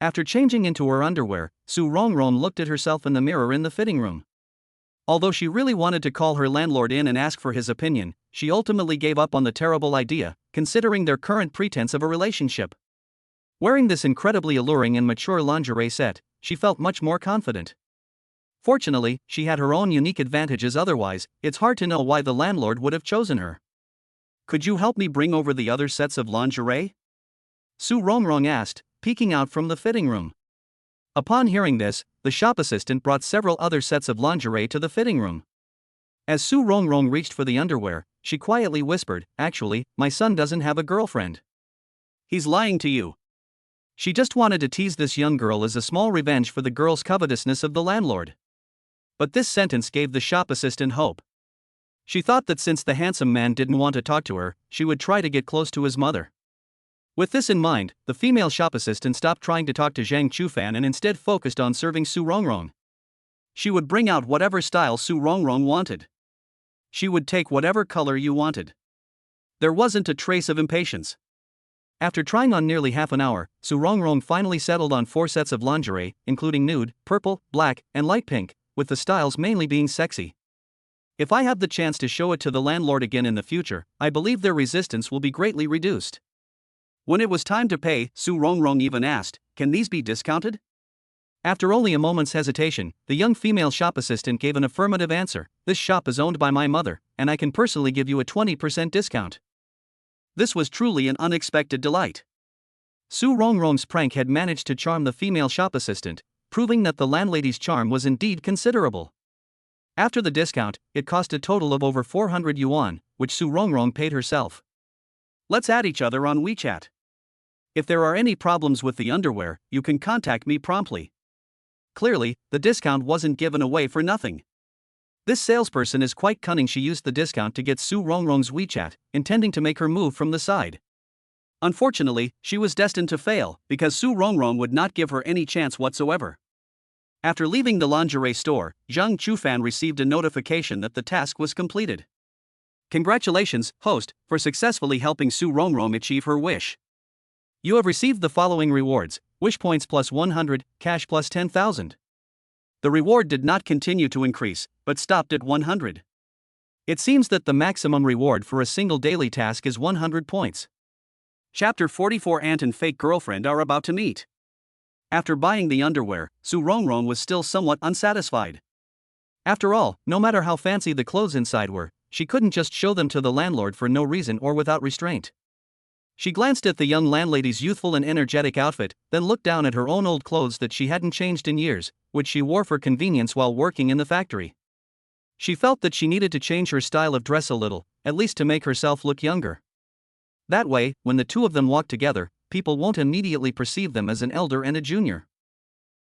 After changing into her underwear, Su Rongrong looked at herself in the mirror in the fitting room. Although she really wanted to call her landlord in and ask for his opinion, she ultimately gave up on the terrible idea, considering their current pretense of a relationship. Wearing this incredibly alluring and mature lingerie set, she felt much more confident. Fortunately, she had her own unique advantages. Otherwise, it's hard to know why the landlord would have chosen her. "Could you help me bring over the other sets of lingerie?" Su Rongrong asked, peeking out from the fitting room. Upon hearing this, the shop assistant brought several other sets of lingerie to the fitting room. As Su Rongrong reached for the underwear, she quietly whispered, "Actually, my son doesn't have a girlfriend." "He's lying to you." She just wanted to tease this young girl as a small revenge for the girl's covetousness of the landlord. But this sentence gave the shop assistant hope. She thought that since the handsome man didn't want to talk to her, she would try to get close to his mother. With this in mind, the female shop assistant stopped trying to talk to Zhang Chufan and instead focused on serving Su Rongrong. She would bring out whatever style Su Rongrong wanted. She would take whatever color you wanted. There wasn't a trace of impatience. After trying on nearly half an hour, Su Rongrong finally settled on 4 sets of lingerie, including nude, purple, black, and light pink, with the styles mainly being sexy. "If I have the chance to show it to the landlord again in the future, I believe their resistance will be greatly reduced." When it was time to pay, Su Rongrong even asked, "Can these be discounted?" After only a moment's hesitation, the young female shop assistant gave an affirmative answer. "This shop is owned by my mother, and I can personally give you a 20% discount." This was truly an unexpected delight. Su Rongrong's prank had managed to charm the female shop assistant, proving that the landlady's charm was indeed considerable. After the discount, it cost a total of over 400 yuan, which Su Rongrong paid herself. "Let's add each other on WeChat." If there are any problems with the underwear, you can contact me promptly. Clearly, the discount wasn't given away for nothing. This salesperson is quite cunning. She used the discount to get Su Rongrong's WeChat, intending to make her move from the side. Unfortunately, she was destined to fail, because Su Rongrong would not give her any chance whatsoever. After leaving the lingerie store, Zhang Chufan received a notification that the task was completed. Congratulations, host, for successfully helping Su Rongrong achieve her wish. You have received the following rewards: wish points plus 100, cash plus 10,000. The reward did not continue to increase, but stopped at 100. It seems that the maximum reward for a single daily task is 100 points. Chapter 44. Aunt and fake girlfriend are about to meet. After buying the underwear, Su Rongrong was still somewhat unsatisfied. After all, no matter how fancy the clothes inside were, she couldn't just show them to the landlord for no reason or without restraint. She glanced at the young landlady's youthful and energetic outfit, then looked down at her own old clothes that she hadn't changed in years, which she wore for convenience while working in the factory. She felt that she needed to change her style of dress a little, at least to make herself look younger. That way, when the two of them walk together, people won't immediately perceive them as an elder and a junior.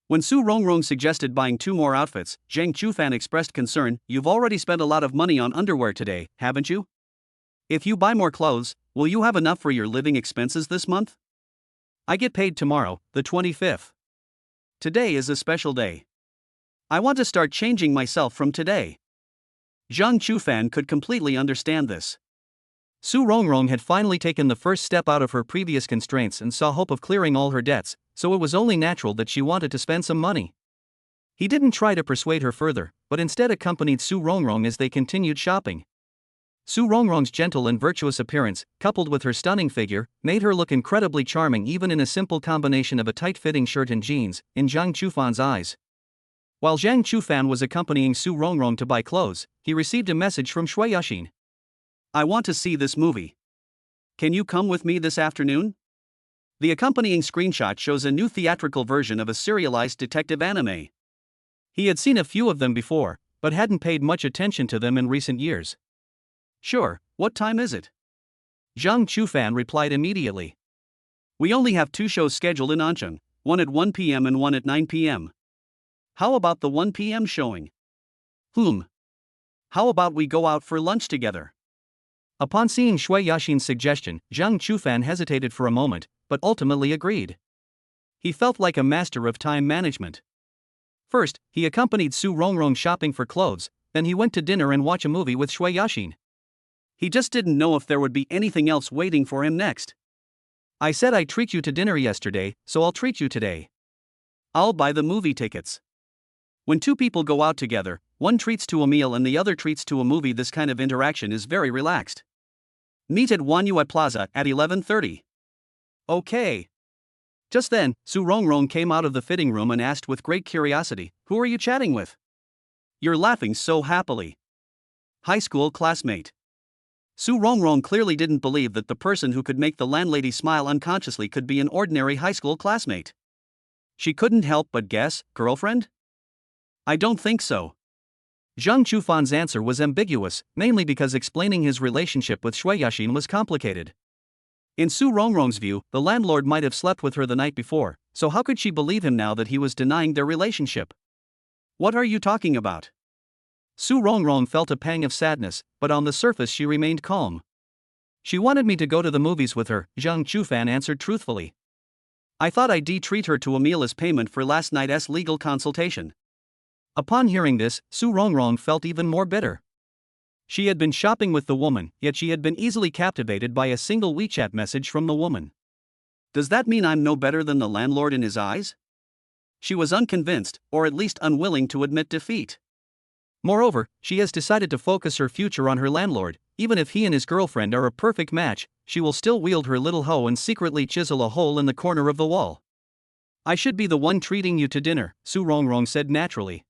When Su Rongrong suggested buying 2 more outfits, Zhang Chufan expressed concern. You've already spent a lot of money on underwear today, haven't you? If you buy more clothes, will you have enough for your living expenses this month? I get paid tomorrow, the 25th. Today is a special day. I want to start changing myself from today. Zhang Chufan could completely understand this. Su Rongrong had finally taken the first step out of her previous constraints and saw hope of clearing all her debts, so it was only natural that she wanted to spend some money. He didn't try to persuade her further, but instead accompanied Su Rongrong as they continued shopping. Su Rongrong's gentle and virtuous appearance, coupled with her stunning figure, made her look incredibly charming even in a simple combination of a tight-fitting shirt and jeans, in Zhang Chufan's eyes. While Zhang Chufan was accompanying Su Rongrong to buy clothes, he received a message from Shui Yashin. I want to see this movie. Can you come with me this afternoon? The accompanying screenshot shows a new theatrical version of a serialized detective anime. He had seen a few of them before, but hadn't paid much attention to them in recent years. Sure, what time is it? Zhang Chufan replied immediately. We only have 2 shows scheduled in Ancheng, one at 1 p.m. and one at 9 p.m. How about the 1 p.m. showing? How about we go out for lunch together? Upon seeing Shui Yashin's suggestion, Zhang Chufan hesitated for a moment, but ultimately agreed. He felt like a master of time management. First, he accompanied Su Rongrong shopping for clothes, then he went to dinner and watched a movie with Shui Yashin. He just didn't know if there would be anything else waiting for him next. I said I'd treat you to dinner yesterday, so I'll treat you today. I'll buy the movie tickets. When 2 people go out together, one treats to a meal and the other treats to a movie. This kind of interaction is very relaxed. Meet at Wanyuat Plaza at 11:30. Okay. Just then, Su Rongrong came out of the fitting room and asked with great curiosity, Who are you chatting with? You're laughing so happily. High school classmate. Su Rongrong clearly didn't believe that the person who could make the landlady smile unconsciously could be an ordinary high school classmate. She couldn't help but guess, girlfriend? I don't think so. Zhang Chufan's answer was ambiguous, mainly because explaining his relationship with Shui Yashin was complicated. In Su Rongrong's view, the landlord might have slept with her the night before, so how could she believe him now that he was denying their relationship? What are you talking about? Su Rongrong felt a pang of sadness, but on the surface she remained calm. She wanted me to go to the movies with her, Zhang Chufan answered truthfully. I thought I'd treat her to a meal as payment for last night's legal consultation. Upon hearing this, Su Rongrong felt even more bitter. She had been shopping with the woman, yet she had been easily captivated by a single WeChat message from the woman. Does that mean I'm no better than the landlord in his eyes? She was unconvinced, or at least unwilling to admit defeat. Moreover, she has decided to focus her future on her landlord. Even if he and his girlfriend are a perfect match, she will still wield her little hoe and secretly chisel a hole in the corner of the wall. I should be the one treating you to dinner, Su Rongrong said naturally.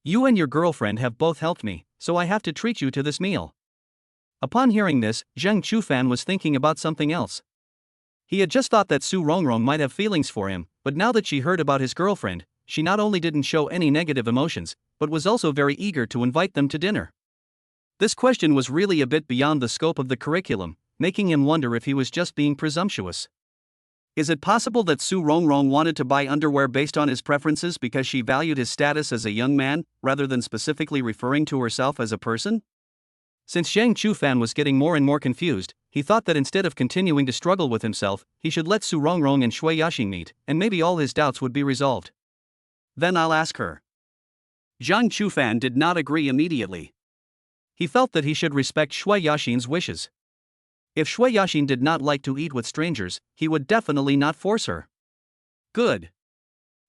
You and your girlfriend have both helped me, so I have to treat you to this meal. Upon hearing this, Zhang Chufan was thinking about something else. He had just thought that Su Rongrong might have feelings for him, but now that she heard about his girlfriend, she not only didn't show any negative emotions, but was also very eager to invite them to dinner. This question was really a bit beyond the scope of the curriculum, making him wonder if he was just being presumptuous. Is it possible that Su Rongrong wanted to buy underwear based on his preferences because she valued his status as a young man, rather than specifically referring to herself as a person? Since Zhang Chufan was getting more and more confused, he thought that instead of continuing to struggle with himself, he should let Su Rongrong and Shui Yaxing meet, and maybe all his doubts would be resolved. Then I'll ask her. Zhang Chufan did not agree immediately. He felt that he should respect Shui Yaxing's wishes. If Shui Yaxing did not like to eat with strangers, he would definitely not force her. Good.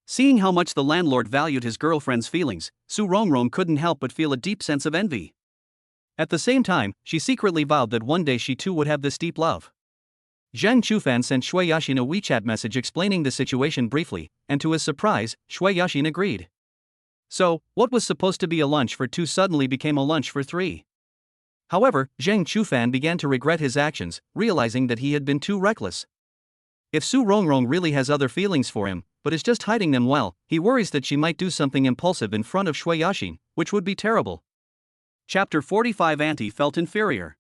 Seeing how much the landlord valued his girlfriend's feelings, Su Rongrong couldn't help but feel a deep sense of envy. At the same time, she secretly vowed that one day she too would have this deep love. Zhang Chufan sent Shui Yaxing a WeChat message explaining the situation briefly, and to his surprise, Shui Yaxing agreed. So, what was supposed to be a lunch for two suddenly became a lunch for three. However, Zhang Chufan began to regret his actions, realizing that he had been too reckless. If Su Rongrong really has other feelings for him, but is just hiding them well, he worries that she might do something impulsive in front of Shui Yaxing, which would be terrible. Chapter 45. Auntie felt inferior.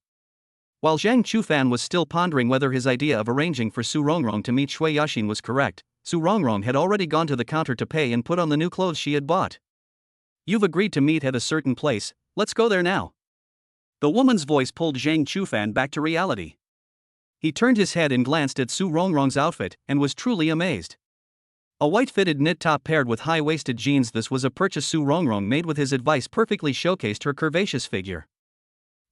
While Zhang Chufan was still pondering whether his idea of arranging for Su Rongrong to meet Shui Yaxing was correct, Su Rongrong had already gone to the counter to pay and put on the new clothes she had bought. You've agreed to meet at a certain place, let's go there now. The woman's voice pulled Zhang Chufan back to reality. He turned his head and glanced at Su Rongrong's outfit, and was truly amazed. A white-fitted knit top paired with high-waisted jeans. This was a purchase Su Rongrong made with his advice perfectly showcased her curvaceous figure.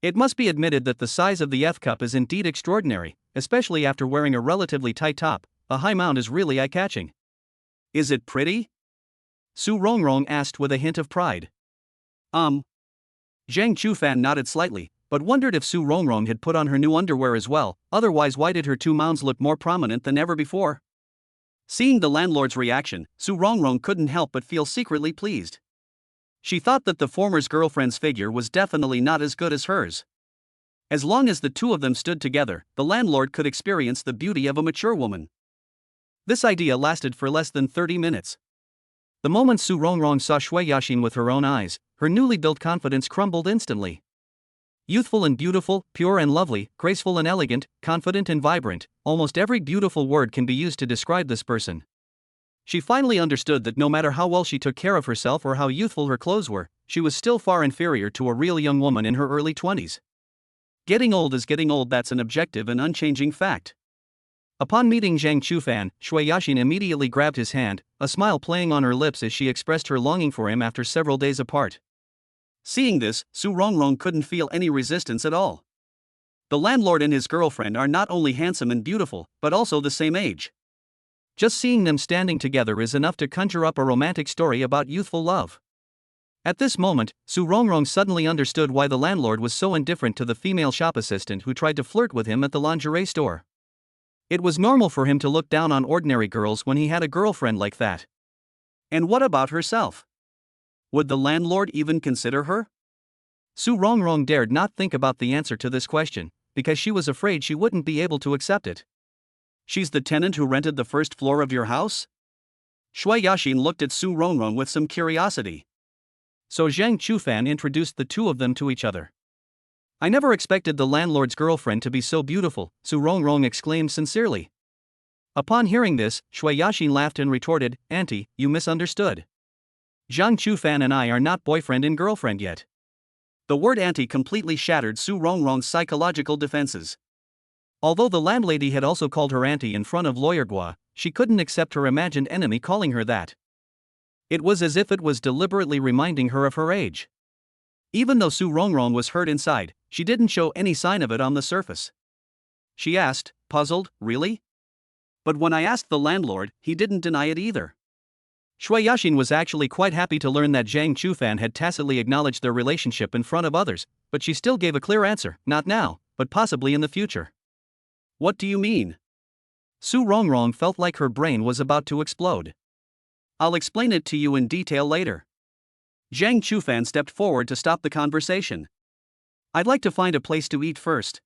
It must be admitted that the size of the F-cup is indeed extraordinary, especially after wearing a relatively tight top. A high mount is really eye-catching. Is it pretty? Su Rongrong asked with a hint of pride. Zhang Chufan nodded slightly, but wondered if Su Rongrong had put on her new underwear as well, otherwise why did her two mounds look more prominent than ever before? Seeing the landlord's reaction, Su Rongrong couldn't help but feel secretly pleased. She thought that the former's girlfriend's figure was definitely not as good as hers. As long as the two of them stood together, the landlord could experience the beauty of a mature woman. This idea lasted for less than 30 minutes. The moment Su Rongrong saw Shui Yaxing with her own eyes, her newly built confidence crumbled instantly. Youthful and beautiful, pure and lovely, graceful and elegant, confident and vibrant, almost every beautiful word can be used to describe this person. She finally understood that no matter how well she took care of herself or how youthful her clothes were, she was still far inferior to a real young woman in her early 20s. Getting old is getting old, that's an objective and unchanging fact. Upon meeting Zhang Chufan, Shui Yaxing immediately grabbed his hand, a smile playing on her lips as she expressed her longing for him after several days apart. Seeing this, Su Rongrong couldn't feel any resistance at all. The landlord and his girlfriend are not only handsome and beautiful, but also the same age. Just seeing them standing together is enough to conjure up a romantic story about youthful love. At this moment, Su Rongrong suddenly understood why the landlord was so indifferent to the female shop assistant who tried to flirt with him at the lingerie store. It was normal for him to look down on ordinary girls when he had a girlfriend like that. And what about herself? Would the landlord even consider her? Su Rongrong dared not think about the answer to this question, because she was afraid she wouldn't be able to accept it. She's the tenant who rented the first floor of your house? Shui Yaxing looked at Su Rongrong with some curiosity. So Zhang Chufan introduced the two of them to each other. I never expected the landlord's girlfriend to be so beautiful, Su Rongrong exclaimed sincerely. Upon hearing this, Shui Yaxing laughed and retorted, Auntie, you misunderstood. Zhang Chufan and I are not boyfriend and girlfriend yet. The word auntie completely shattered Su Rongrong's psychological defenses. Although the landlady had also called her auntie in front of Lawyer Gua, she couldn't accept her imagined enemy calling her that. It was as if it was deliberately reminding her of her age. Even though Su Rongrong was hurt inside, she didn't show any sign of it on the surface. She asked, puzzled, really? But when I asked the landlord, he didn't deny it either. Shui Yaxing was actually quite happy to learn that Zhang Chufan had tacitly acknowledged their relationship in front of others, but she still gave a clear answer, not now, but possibly in the future. What do you mean? Su Rongrong felt like her brain was about to explode. I'll explain it to you in detail later. Zhang Chufan stepped forward to stop the conversation. I'd like to find a place to eat first.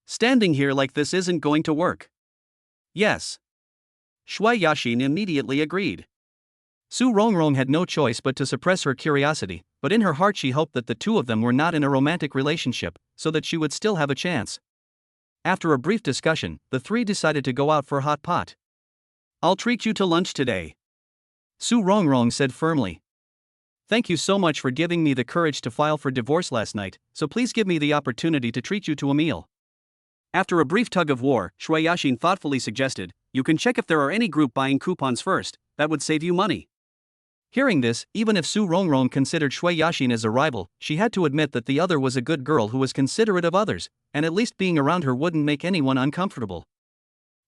Standing here like this isn't going to work. Yes. Shui Yaxing immediately agreed. Su Rongrong had no choice but to suppress her curiosity, but in her heart she hoped that the two of them were not in a romantic relationship, so that she would still have a chance. After a brief discussion, the three decided to go out for hot pot. I'll treat you to lunch today, Su Rongrong said firmly. Thank you so much for giving me the courage to file for divorce last night, so please give me the opportunity to treat you to a meal. After a brief tug of war, Shui Yashin thoughtfully suggested, you can check if there are any group buying coupons first, that would save you money. Hearing this, even if Su Rongrong considered Shui Yashin as a rival, she had to admit that the other was a good girl who was considerate of others, and at least being around her wouldn't make anyone uncomfortable.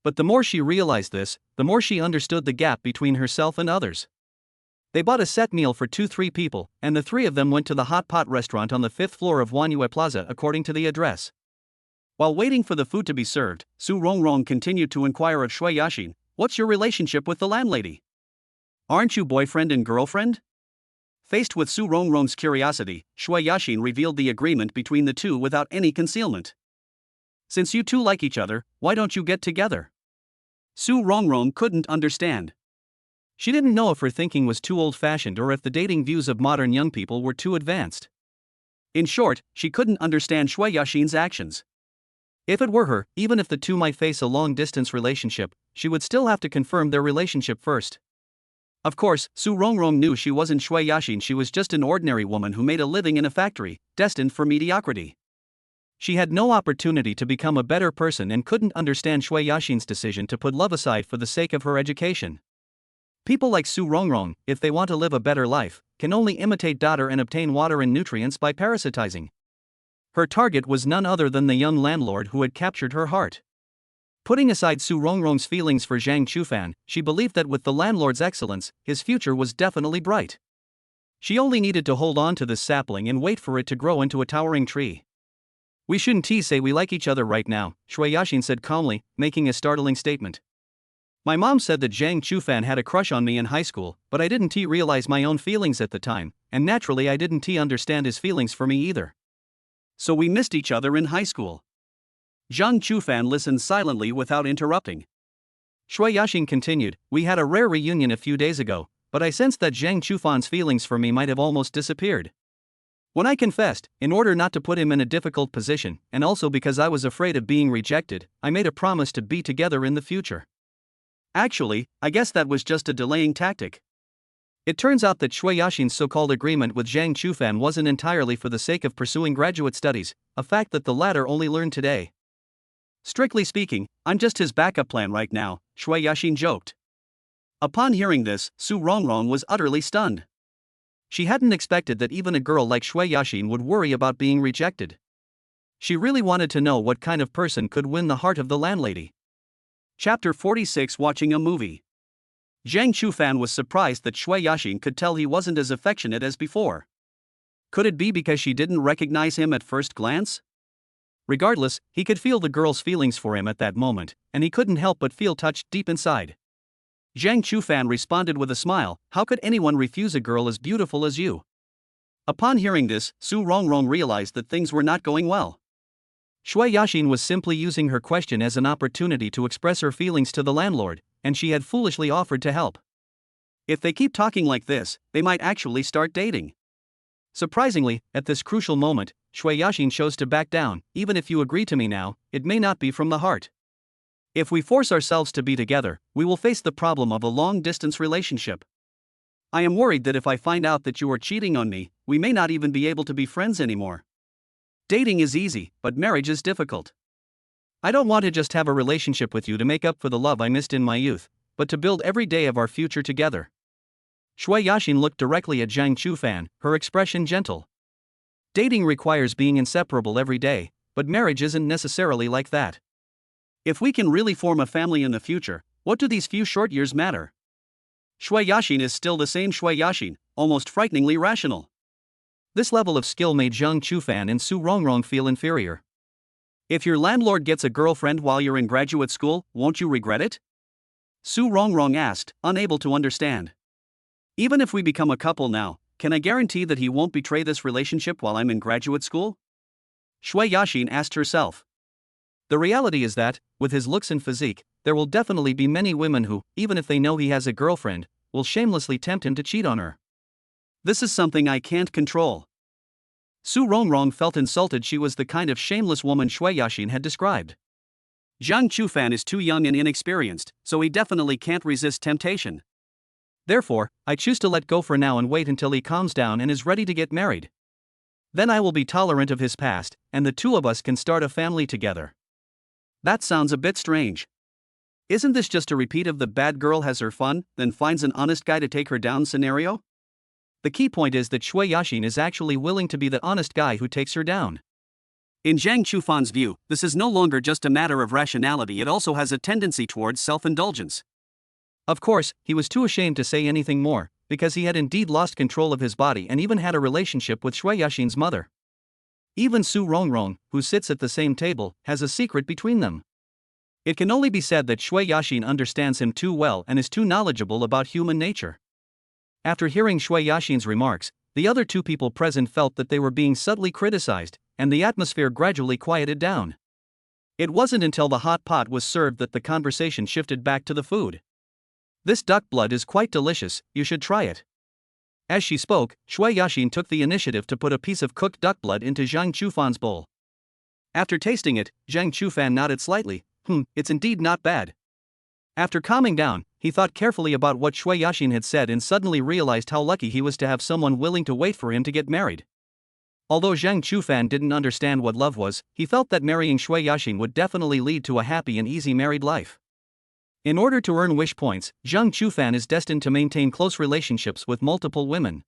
But the more she realized this, the more she understood the gap between herself and others. They bought a set meal for 2-3 people, and the three of them went to the hot pot restaurant on the 5th floor of Wanyue Plaza according to the address. While waiting for the food to be served, Su Rongrong continued to inquire of Shui Yashin, what's your relationship with the landlady? Aren't you boyfriend and girlfriend? Faced with Su Rongrong's curiosity, Shui Yashin revealed the agreement between the two without any concealment. Since you two like each other, why don't you get together? Su Rongrong couldn't understand. She didn't know if her thinking was too old-fashioned or if the dating views of modern young people were too advanced. In short, she couldn't understand Shui Yashin's actions. If it were her, even if the two might face a long-distance relationship, she would still have to confirm their relationship first. Of course, Su Rongrong knew she wasn't Shui Yashin, she was just an ordinary woman who made a living in a factory, destined for mediocrity. She had no opportunity to become a better person and couldn't understand Shui Yashin's decision to put love aside for the sake of her education. People like Su Rongrong, if they want to live a better life, can only imitate daughter and obtain water and nutrients by parasitizing. Her target was none other than the young landlord who had captured her heart. Putting aside Su Rongrong's feelings for Zhang Chufan, she believed that with the landlord's excellence, his future was definitely bright. She only needed to hold on to this sapling and wait for it to grow into a towering tree. We shouldn't say we like each other right now, Shui Yashin said calmly, making a startling statement. My mom said that Zhang Chufan had a crush on me in high school, but I didn't realize my own feelings at the time, and naturally I didn't understand his feelings for me either. So we missed each other in high school. Zhang Chufan listened silently without interrupting. Shui Yashin continued, we had a rare reunion a few days ago, but I sensed that Zhang Chufan's feelings for me might have almost disappeared. When I confessed, in order not to put him in a difficult position, and also because I was afraid of being rejected, I made a promise to be together in the future. Actually, I guess that was just a delaying tactic. It turns out that Shui Yashin's so-called agreement with Zhang Chufan wasn't entirely for the sake of pursuing graduate studies, a fact that the latter only learned today. Strictly speaking, I'm just his backup plan right now, Shui Yashin joked. Upon hearing this, Su Rongrong was utterly stunned. She hadn't expected that even a girl like Shui Yashin would worry about being rejected. She really wanted to know what kind of person could win the heart of the landlady. Chapter 46 Watching a Movie. Zhang Chufan was surprised that Shui Yashin could tell he wasn't as affectionate as before. Could it be because she didn't recognize him at first glance? Regardless, he could feel the girl's feelings for him at that moment, and he couldn't help but feel touched deep inside. Zhang Chufan responded with a smile, how could anyone refuse a girl as beautiful as you? Upon hearing this, Su Rongrong realized that things were not going well. Shui Yashin was simply using her question as an opportunity to express her feelings to the landlord, and she had foolishly offered to help. If they keep talking like this, they might actually start dating. Surprisingly, at this crucial moment, Shui Yashin chose to back down. Even if you agree to me now, it may not be from the heart. If we force ourselves to be together, we will face the problem of a long-distance relationship. I am worried that if I find out that you are cheating on me, we may not even be able to be friends anymore. Dating is easy, but marriage is difficult. I don't want to just have a relationship with you to make up for the love I missed in my youth, but to build every day of our future together. Shui Yashin looked directly at Zhang Chufan, her expression gentle. Dating requires being inseparable every day, but marriage isn't necessarily like that. If we can really form a family in the future, what do these few short years matter? Shui Yashin is still the same Shui Yashin, almost frighteningly rational. This level of skill made Zhang Chufan and Su Rongrong feel inferior. If your landlord gets a girlfriend while you're in graduate school, won't you regret it? Su Rongrong asked, unable to understand. Even if we become a couple now, can I guarantee that he won't betray this relationship while I'm in graduate school? Shui Yashin asked herself. The reality is that, with his looks and physique, there will definitely be many women who, even if they know he has a girlfriend, will shamelessly tempt him to cheat on her. This is something I can't control. Su Rongrong felt insulted she was the kind of shameless woman Shui Yashin had described. Zhang Chufan is too young and inexperienced, so he definitely can't resist temptation. Therefore, I choose to let go for now and wait until he calms down and is ready to get married. Then I will be tolerant of his past, and the two of us can start a family together. That sounds a bit strange. Isn't this just a repeat of the bad girl has her fun, then finds an honest guy to take her down scenario? The key point is that Shui Yaxin is actually willing to be the honest guy who takes her down. In Zhang Chufan's view, this is no longer just a matter of rationality, it also has a tendency towards self-indulgence. Of course, he was too ashamed to say anything more, because he had indeed lost control of his body and even had a relationship with Shui Yaxin's mother. Even Su Rongrong, who sits at the same table, has a secret between them. It can only be said that Shui Yaxin understands him too well and is too knowledgeable about human nature. After hearing Shui Yaxin's remarks, the other two people present felt that they were being subtly criticized, and the atmosphere gradually quieted down. It wasn't until the hot pot was served that the conversation shifted back to the food. This duck blood is quite delicious, you should try it. As she spoke, Shui Yaxin took the initiative to put a piece of cooked duck blood into Zhang Chufan's bowl. After tasting it, Zhang Chufan nodded slightly. It's indeed not bad. After calming down, he thought carefully about what Shui Yaxin had said and suddenly realized how lucky he was to have someone willing to wait for him to get married. Although Zhang Chufan didn't understand what love was, he felt that marrying Shui Yaxin would definitely lead to a happy and easy married life. In order to earn wish points, Zhang Chufan is destined to maintain close relationships with multiple women.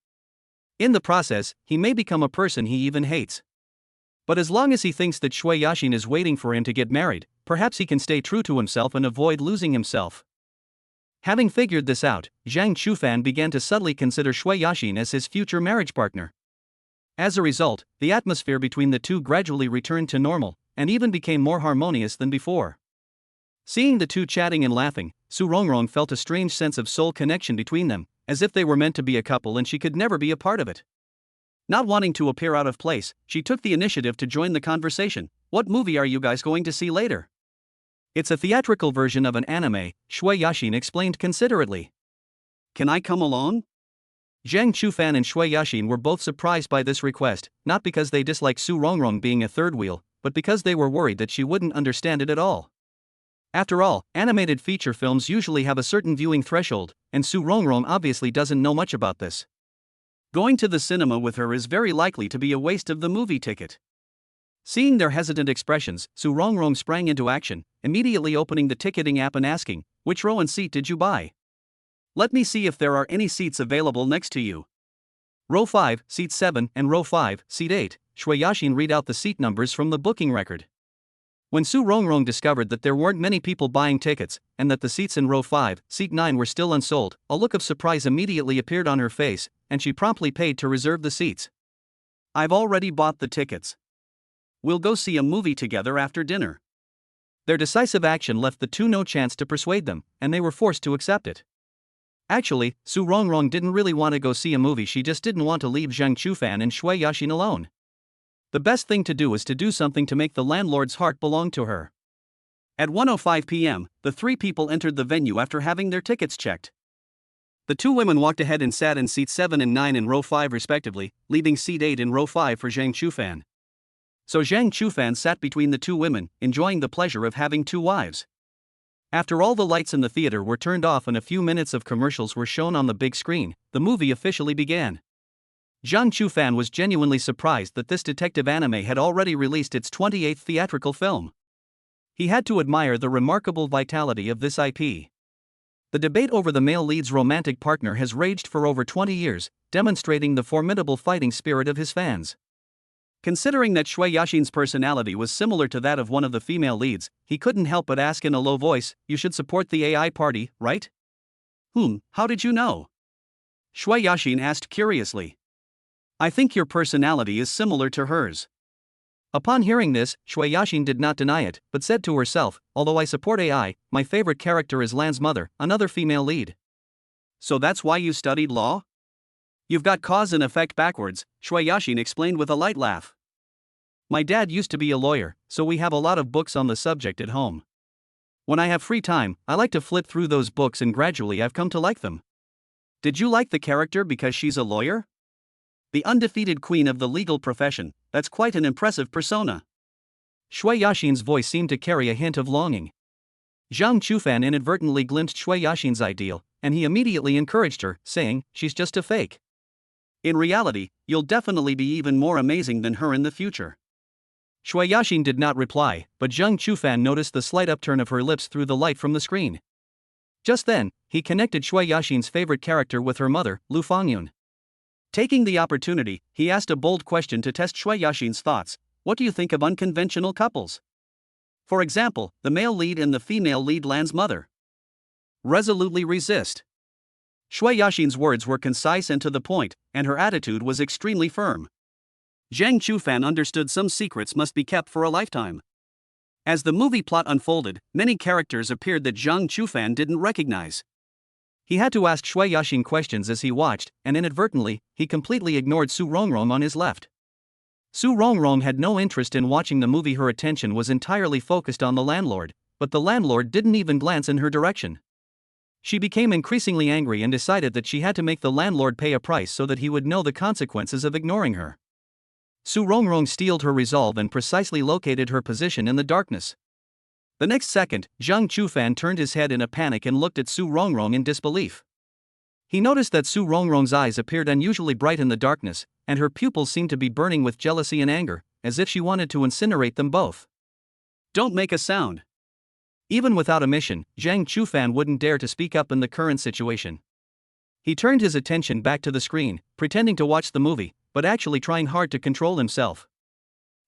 In the process, he may become a person he even hates. But as long as he thinks that Shui Yaxin is waiting for him to get married, perhaps he can stay true to himself and avoid losing himself. Having figured this out, Zhang Chufan began to subtly consider Shui Yaxin as his future marriage partner. As a result, the atmosphere between the two gradually returned to normal, and even became more harmonious than before. Seeing the two chatting and laughing, Su Rongrong felt a strange sense of soul connection between them, as if they were meant to be a couple and she could never be a part of it. Not wanting to appear out of place, she took the initiative to join the conversation. What movie are you guys going to see later? It's a theatrical version of an anime, Shui Yaxin explained considerately. Can I come along? Zhang Chufan and Shui Yaxin were both surprised by this request, not because they disliked Su Rongrong being a third wheel, but because they were worried that she wouldn't understand it at all. After all, animated feature films usually have a certain viewing threshold, and Su Rongrong obviously doesn't know much about this. Going to the cinema with her is very likely to be a waste of the movie ticket. Seeing their hesitant expressions, Su Rongrong sprang into action, immediately opening the ticketing app and asking, "Which row and seat did you buy? Let me see if there are any seats available next to you." Row 5, seat 7, and row 5, seat 8, Shui Yaxin read out the seat numbers from the booking record. When Su Rongrong discovered that there weren't many people buying tickets, and that the seats in row 5, seat 9 were still unsold, a look of surprise immediately appeared on her face, and she promptly paid to reserve the seats. "I've already bought the tickets. We'll go see a movie together after dinner." Their decisive action left the two no chance to persuade them, and they were forced to accept it. Actually, Su Rongrong didn't really want to go see a movie, she just didn't want to leave Zhang Chufan and Shui Yaxin alone. The best thing to do is to do something to make the landlord's heart belong to her. At 1:05 p.m., the three people entered the venue after having their tickets checked. The two women walked ahead and sat in seat 7 and 9 in row 5 respectively, leaving seat 8 in row 5 for Zhang Chufan. So Zhang Chufan sat between the two women, enjoying the pleasure of having two wives. After all the lights in the theater were turned off and a few minutes of commercials were shown on the big screen, the movie officially began. Zhang Chufan was genuinely surprised that this detective anime had already released its 28th theatrical film. He had to admire the remarkable vitality of this IP. The debate over the male lead's romantic partner has raged for over 20 years, demonstrating the formidable fighting spirit of his fans. Considering that Shui Yaxin's personality was similar to that of one of the female leads, he couldn't help but ask in a low voice, "You should support the AI party, right?" How did you know?" Shui Yaxin asked curiously. "I think your personality is similar to hers." Upon hearing this, Shui Yaxin did not deny it, but said to herself, "Although I support AI, my favorite character is Lan's mother, another female lead." "So that's why you studied law?" "You've got cause and effect backwards," Shui Yaxin explained with a light laugh. "My dad used to be a lawyer, so we have a lot of books on the subject at home. When I have free time, I like to flip through those books and gradually I've come to like them." "Did you like the character because she's a lawyer?" "The undefeated queen of the legal profession, that's quite an impressive persona." Shui Yaxin's voice seemed to carry a hint of longing. Zhang Chufan inadvertently glimpsed Shui Yaxin's ideal, and he immediately encouraged her, saying, "She's just a fake. In reality, you'll definitely be even more amazing than her in the future." Shui Yaxin did not reply, but Zhang Chufan noticed the slight upturn of her lips through the light from the screen. Just then, he connected Shui Yaxin's favorite character with her mother, Lu Fangyun. Taking the opportunity, he asked a bold question to test Shui Yaxin's thoughts. "What do you think of unconventional couples? For example, the male lead and the female lead land's mother." "Resolutely resist." Shui Yaxin's words were concise and to the point, and her attitude was extremely firm. Zhang Chufan understood some secrets must be kept for a lifetime. As the movie plot unfolded, many characters appeared that Zhang Chufan didn't recognize. He had to ask Shui Yaxin questions as he watched, and inadvertently, he completely ignored Su Rongrong on his left. Su Rongrong had no interest in watching the movie. Her attention was entirely focused on the landlord, but the landlord didn't even glance in her direction. She became increasingly angry and decided that she had to make the landlord pay a price so that he would know the consequences of ignoring her. Su Rongrong steeled her resolve and precisely located her position in the darkness. The next second, Zhang Chufan turned his head in a panic and looked at Su Rongrong in disbelief. He noticed that Su Rongrong's eyes appeared unusually bright in the darkness, and her pupils seemed to be burning with jealousy and anger, as if she wanted to incinerate them both. "Don't make a sound." Even without a mission, Zhang Chufan wouldn't dare to speak up in the current situation. He turned his attention back to the screen, pretending to watch the movie, but actually trying hard to control himself.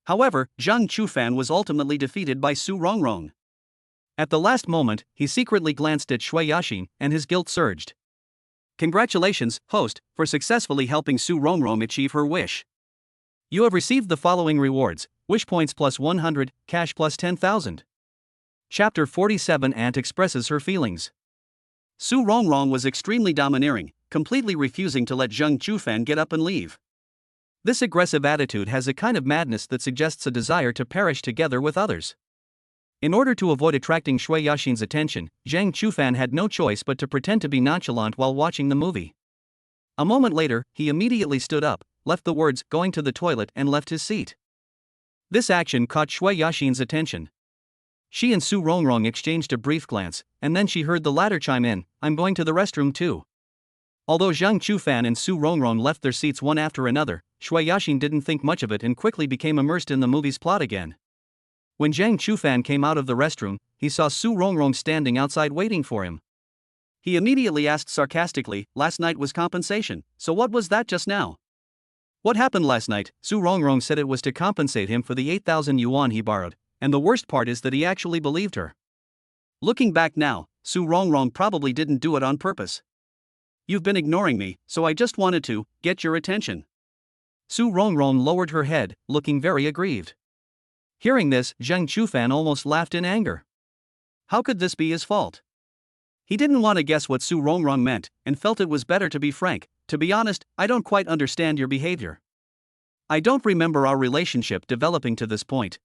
However, Zhang Chufan was ultimately defeated by Su Rongrong. At the last moment, he secretly glanced at Shui Yaxin, and his guilt surged. "Congratulations, host, for successfully helping Su Rongrong achieve her wish. You have received the following rewards: wish points plus 100, cash plus 10,000. Chapter 47. Aunt expresses her feelings. Su Rongrong was extremely domineering, completely refusing to let Zhang Chufan get up and leave. This aggressive attitude has a kind of madness that suggests a desire to perish together with others. In order to avoid attracting Shui Yaxin's attention, Zhang Chufan had no choice but to pretend to be nonchalant while watching the movie. A moment later, he immediately stood up, left the words "going to the toilet" and left his seat. This action caught Shui Yaxin's attention. She and Su Rongrong exchanged a brief glance, and then she heard the latter chime in, "I'm going to the restroom too." Although Zhang Chufan and Su Rongrong left their seats one after another, Shui Yaxin didn't think much of it and quickly became immersed in the movie's plot again. When Zhang Chufan came out of the restroom, he saw Su Rongrong standing outside waiting for him. He immediately asked sarcastically, "Last night was compensation, so what was that just now?" "What happened last night?" Su Rongrong said it was to compensate him for the 8,000 yuan he borrowed, and the worst part is that he actually believed her. Looking back now, Su Rongrong probably didn't do it on purpose. "You've been ignoring me, so I just wanted to get your attention." Su Rongrong lowered her head, looking very aggrieved. Hearing this, Zhang Chufan almost laughed in anger. How could this be his fault? He didn't want to guess what Su Rongrong meant, and felt it was better to be frank. "To be honest, I don't quite understand your behavior. I don't remember our relationship developing to this point."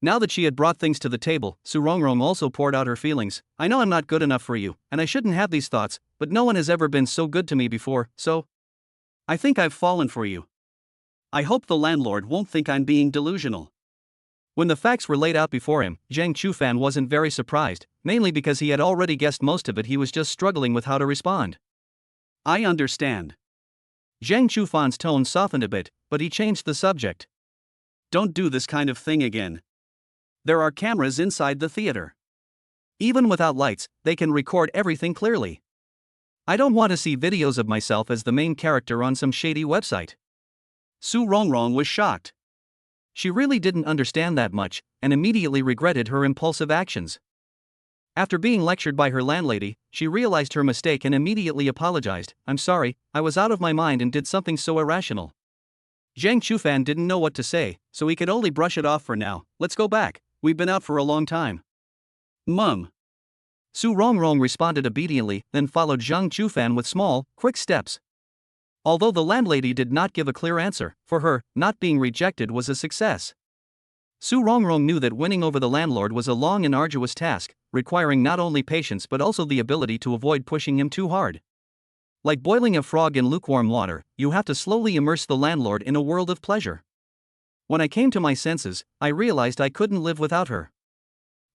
Now that she had brought things to the table, Su Rongrong also poured out her feelings. "I know I'm not good enough for you, and I shouldn't have these thoughts, but no one has ever been so good to me before, so I think I've fallen for you. I hope the landlord won't think I'm being delusional." When the facts were laid out before him, Zhang Chufan wasn't very surprised, mainly because he had already guessed most of it. He was just struggling with how to respond. "I understand." Zhang Chufan's tone softened a bit, but he changed the subject. "Don't do this kind of thing again. There are cameras inside the theater. Even without lights, they can record everything clearly. I don't want to see videos of myself as the main character on some shady website." Su Rongrong was shocked. She really didn't understand that much, and immediately regretted her impulsive actions. After being lectured by her landlady, she realized her mistake and immediately apologized. "I'm sorry, I was out of my mind and did something so irrational." Zhang Chufan didn't know what to say, so he could only brush it off for now. "Let's go back, we've been out for a long time." "Mum." Su Rongrong responded obediently, then followed Zhang Chufan with small, quick steps. Although the landlady did not give a clear answer, for her, not being rejected was a success. Su Rongrong knew that winning over the landlord was a long and arduous task, requiring not only patience but also the ability to avoid pushing him too hard. Like boiling a frog in lukewarm water, you have to slowly immerse the landlord in a world of pleasure. When I came to my senses, I realized I couldn't live without her.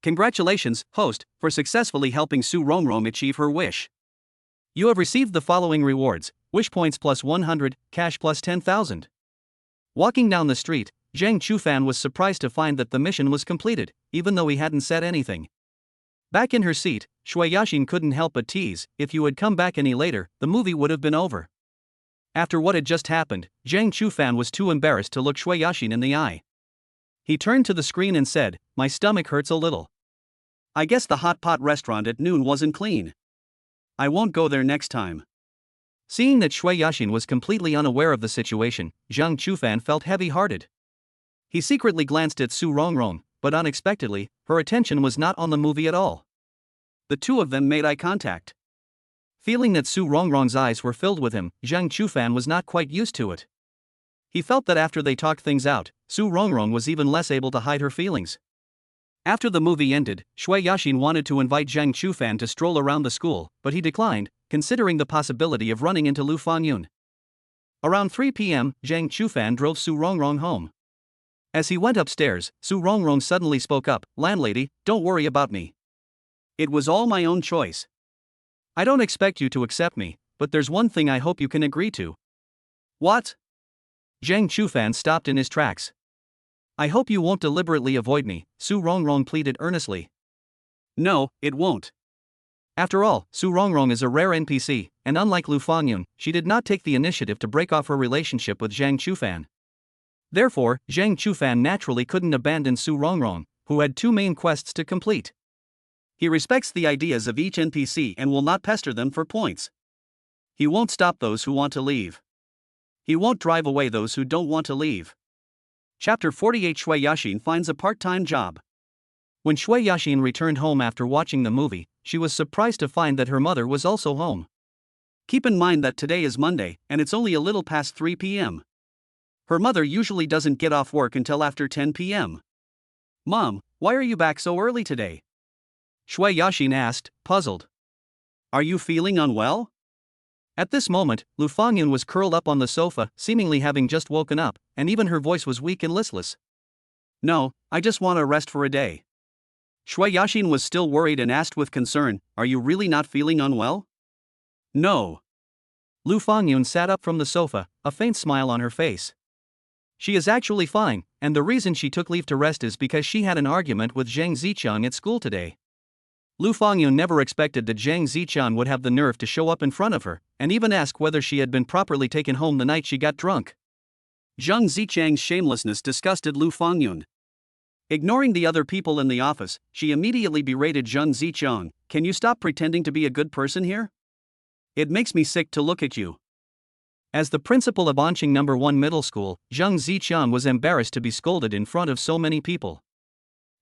Congratulations, host, for successfully helping Su Rongrong achieve her wish. You have received the following rewards: wish points plus 100, cash plus 10,000. Walking down the street, Zhang Chufan was surprised to find that the mission was completed, even though he hadn't said anything. Back in her seat, Shui Yaxin couldn't help but tease, if you had come back any later, the movie would have been over. After what had just happened, Zhang Chufan was too embarrassed to look Shui Yaxin in the eye. He turned to the screen and said, "My stomach hurts a little. I guess the hot pot restaurant at noon wasn't clean. I won't go there next time." Seeing that Shui Yaxin was completely unaware of the situation, Zhang Chufan felt heavy-hearted. He secretly glanced at Su Rongrong, but unexpectedly, her attention was not on the movie at all. The two of them made eye contact. Feeling that Su Rongrong's eyes were filled with him, Zhang Chufan was not quite used to it. He felt that after they talked things out, Su Rongrong was even less able to hide her feelings. After the movie ended, Shui Yaxin wanted to invite Zhang Chufan to stroll around the school, but he declined, considering the possibility of running into Lu Fangyun. Around 3 p.m., Zhang Chufan drove Su Rongrong home. As he went upstairs, Su Rongrong suddenly spoke up, "Landlady, don't worry about me. It was all my own choice. I don't expect you to accept me, but there's one thing I hope you can agree to." "What?" Zhang Chufan stopped in his tracks. "I hope you won't deliberately avoid me," Su Rongrong pleaded earnestly. "No, it won't. After all, Su Rongrong is a rare NPC, and unlike Lu Fangyun, she did not take the initiative to break off her relationship with Zhang Chufan. Therefore, Zhang Chufan naturally couldn't abandon Su Rongrong, who had two main quests to complete. He respects the ideas of each NPC and will not pester them for points. He won't stop those who want to leave. He won't drive away those who don't want to leave. Chapter 48: Shui Yaxin finds a part-time job. When Shui Yaxin returned home after watching the movie, she was surprised to find that her mother was also home. Keep in mind that today is Monday, and it's only a little past 3 p.m. Her mother usually doesn't get off work until after 10 p.m. "Mom, why are you back so early today?" Shui Yaxin asked, puzzled. "Are you feeling unwell?" At this moment, Lu Fangyun was curled up on the sofa, seemingly having just woken up, and even her voice was weak and listless. "No, I just want to rest for a day." Shui Yaxin was still worried and asked with concern, "Are you really not feeling unwell?" "No." Lu Fangyun sat up from the sofa, a faint smile on her face. She is actually fine, and the reason she took leave to rest is because she had an argument with Zhang Ziqiang at school today. Lu Fangyun never expected that Zhang Ziqiang would have the nerve to show up in front of her, and even ask whether she had been properly taken home the night she got drunk. Zhang Ziqiang's shamelessness disgusted Lu Fangyun. Ignoring the other people in the office, she immediately berated Zhang Ziqiang, "Can you stop pretending to be a good person here? It makes me sick to look at you." As the principal of Anqing No. 1 Middle School, Zhang Ziqiang was embarrassed to be scolded in front of so many people.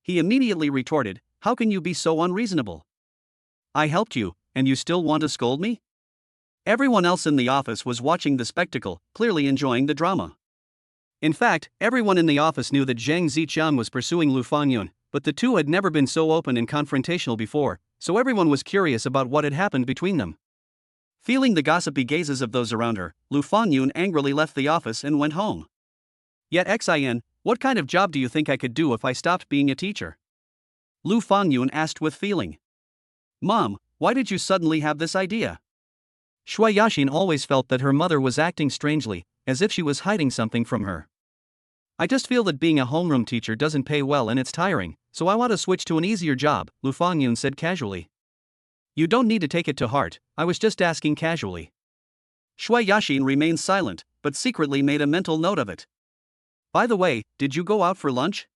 He immediately retorted, "How can you be so unreasonable? I helped you, and you still want to scold me?" Everyone else in the office was watching the spectacle, clearly enjoying the drama. In fact, everyone in the office knew that Zhang Ziqiang was pursuing Lu Fangyun, but the two had never been so open and confrontational before, so everyone was curious about what had happened between them. Feeling the gossipy gazes of those around her, Lu Fangyun angrily left the office and went home. "Yet Xin, what kind of job do you think I could do if I stopped being a teacher?" Lu Fangyun asked with feeling. "Mom, why did you suddenly have this idea?" Shui Yaxin always felt that her mother was acting strangely, as if she was hiding something from her. "I just feel that being a homeroom teacher doesn't pay well and it's tiring, so I want to switch to an easier job," Lu Fangyun said casually. "You don't need to take it to heart, I was just asking casually." Shui Yaxin remained silent, but secretly made a mental note of it. "By the way, did you go out for lunch?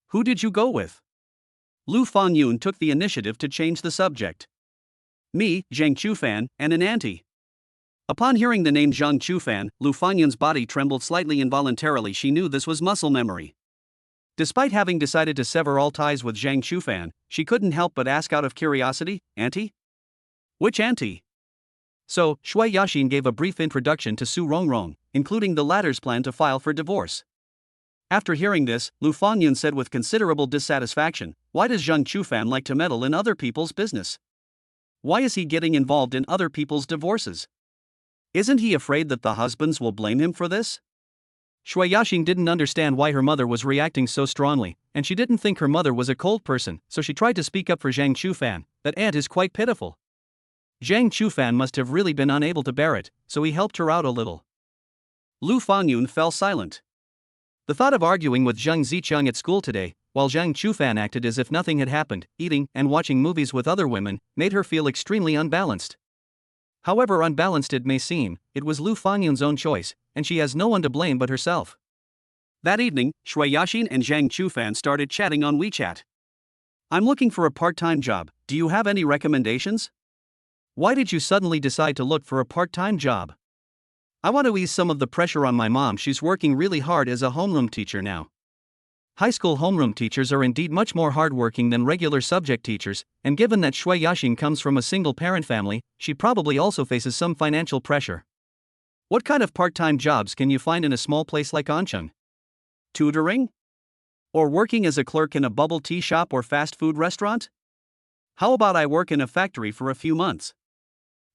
Who did you go with?" Lu Fangyun took the initiative to change the subject. "Me, Zhang Chufan, and an auntie." Upon hearing the name Zhang Chufan, Lu Fangyun's body trembled slightly. Involuntarily she knew this was muscle memory. Despite having decided to sever all ties with Zhang Chufan, she couldn't help but ask out of curiosity, "Auntie? Which auntie?" So, Shui Yaxin gave a brief introduction to Su Rongrong, including the latter's plan to file for divorce. After hearing this, Lu Fangyun said with considerable dissatisfaction, "Why does Zhang Chufan like to meddle in other people's business? Why is he getting involved in other people's divorces? Isn't he afraid that the husbands will blame him for this?" Shui Yaxing didn't understand why her mother was reacting so strongly, and she didn't think her mother was a cold person, so she tried to speak up for Zhang Chufan. That aunt is quite pitiful. Zhang Chufan must have really been unable to bear it, so he helped her out a little. Lu Fangyun fell silent. The thought of arguing with Zheng Zicheng at school today, while Zhang Chufan acted as if nothing had happened, eating and watching movies with other women, made her feel extremely unbalanced. However unbalanced it may seem, it was Lu Fangyun's own choice, and she has no one to blame but herself. That evening, Shui Yaxin and Zhang Chufan started chatting on WeChat. I'm looking for a part-time job, do you have any recommendations? Why did you suddenly decide to look for a part-time job? I want to ease some of the pressure on my mom, she's working really hard as a homeroom teacher now. High school homeroom teachers are indeed much more hardworking than regular subject teachers, and given that Shui Yaxin comes from a single-parent family, she probably also faces some financial pressure. What kind of part-time jobs can you find in a small place like Ancheng? Tutoring? Or working as a clerk in a bubble tea shop or fast food restaurant? How about I work in a factory for a few months?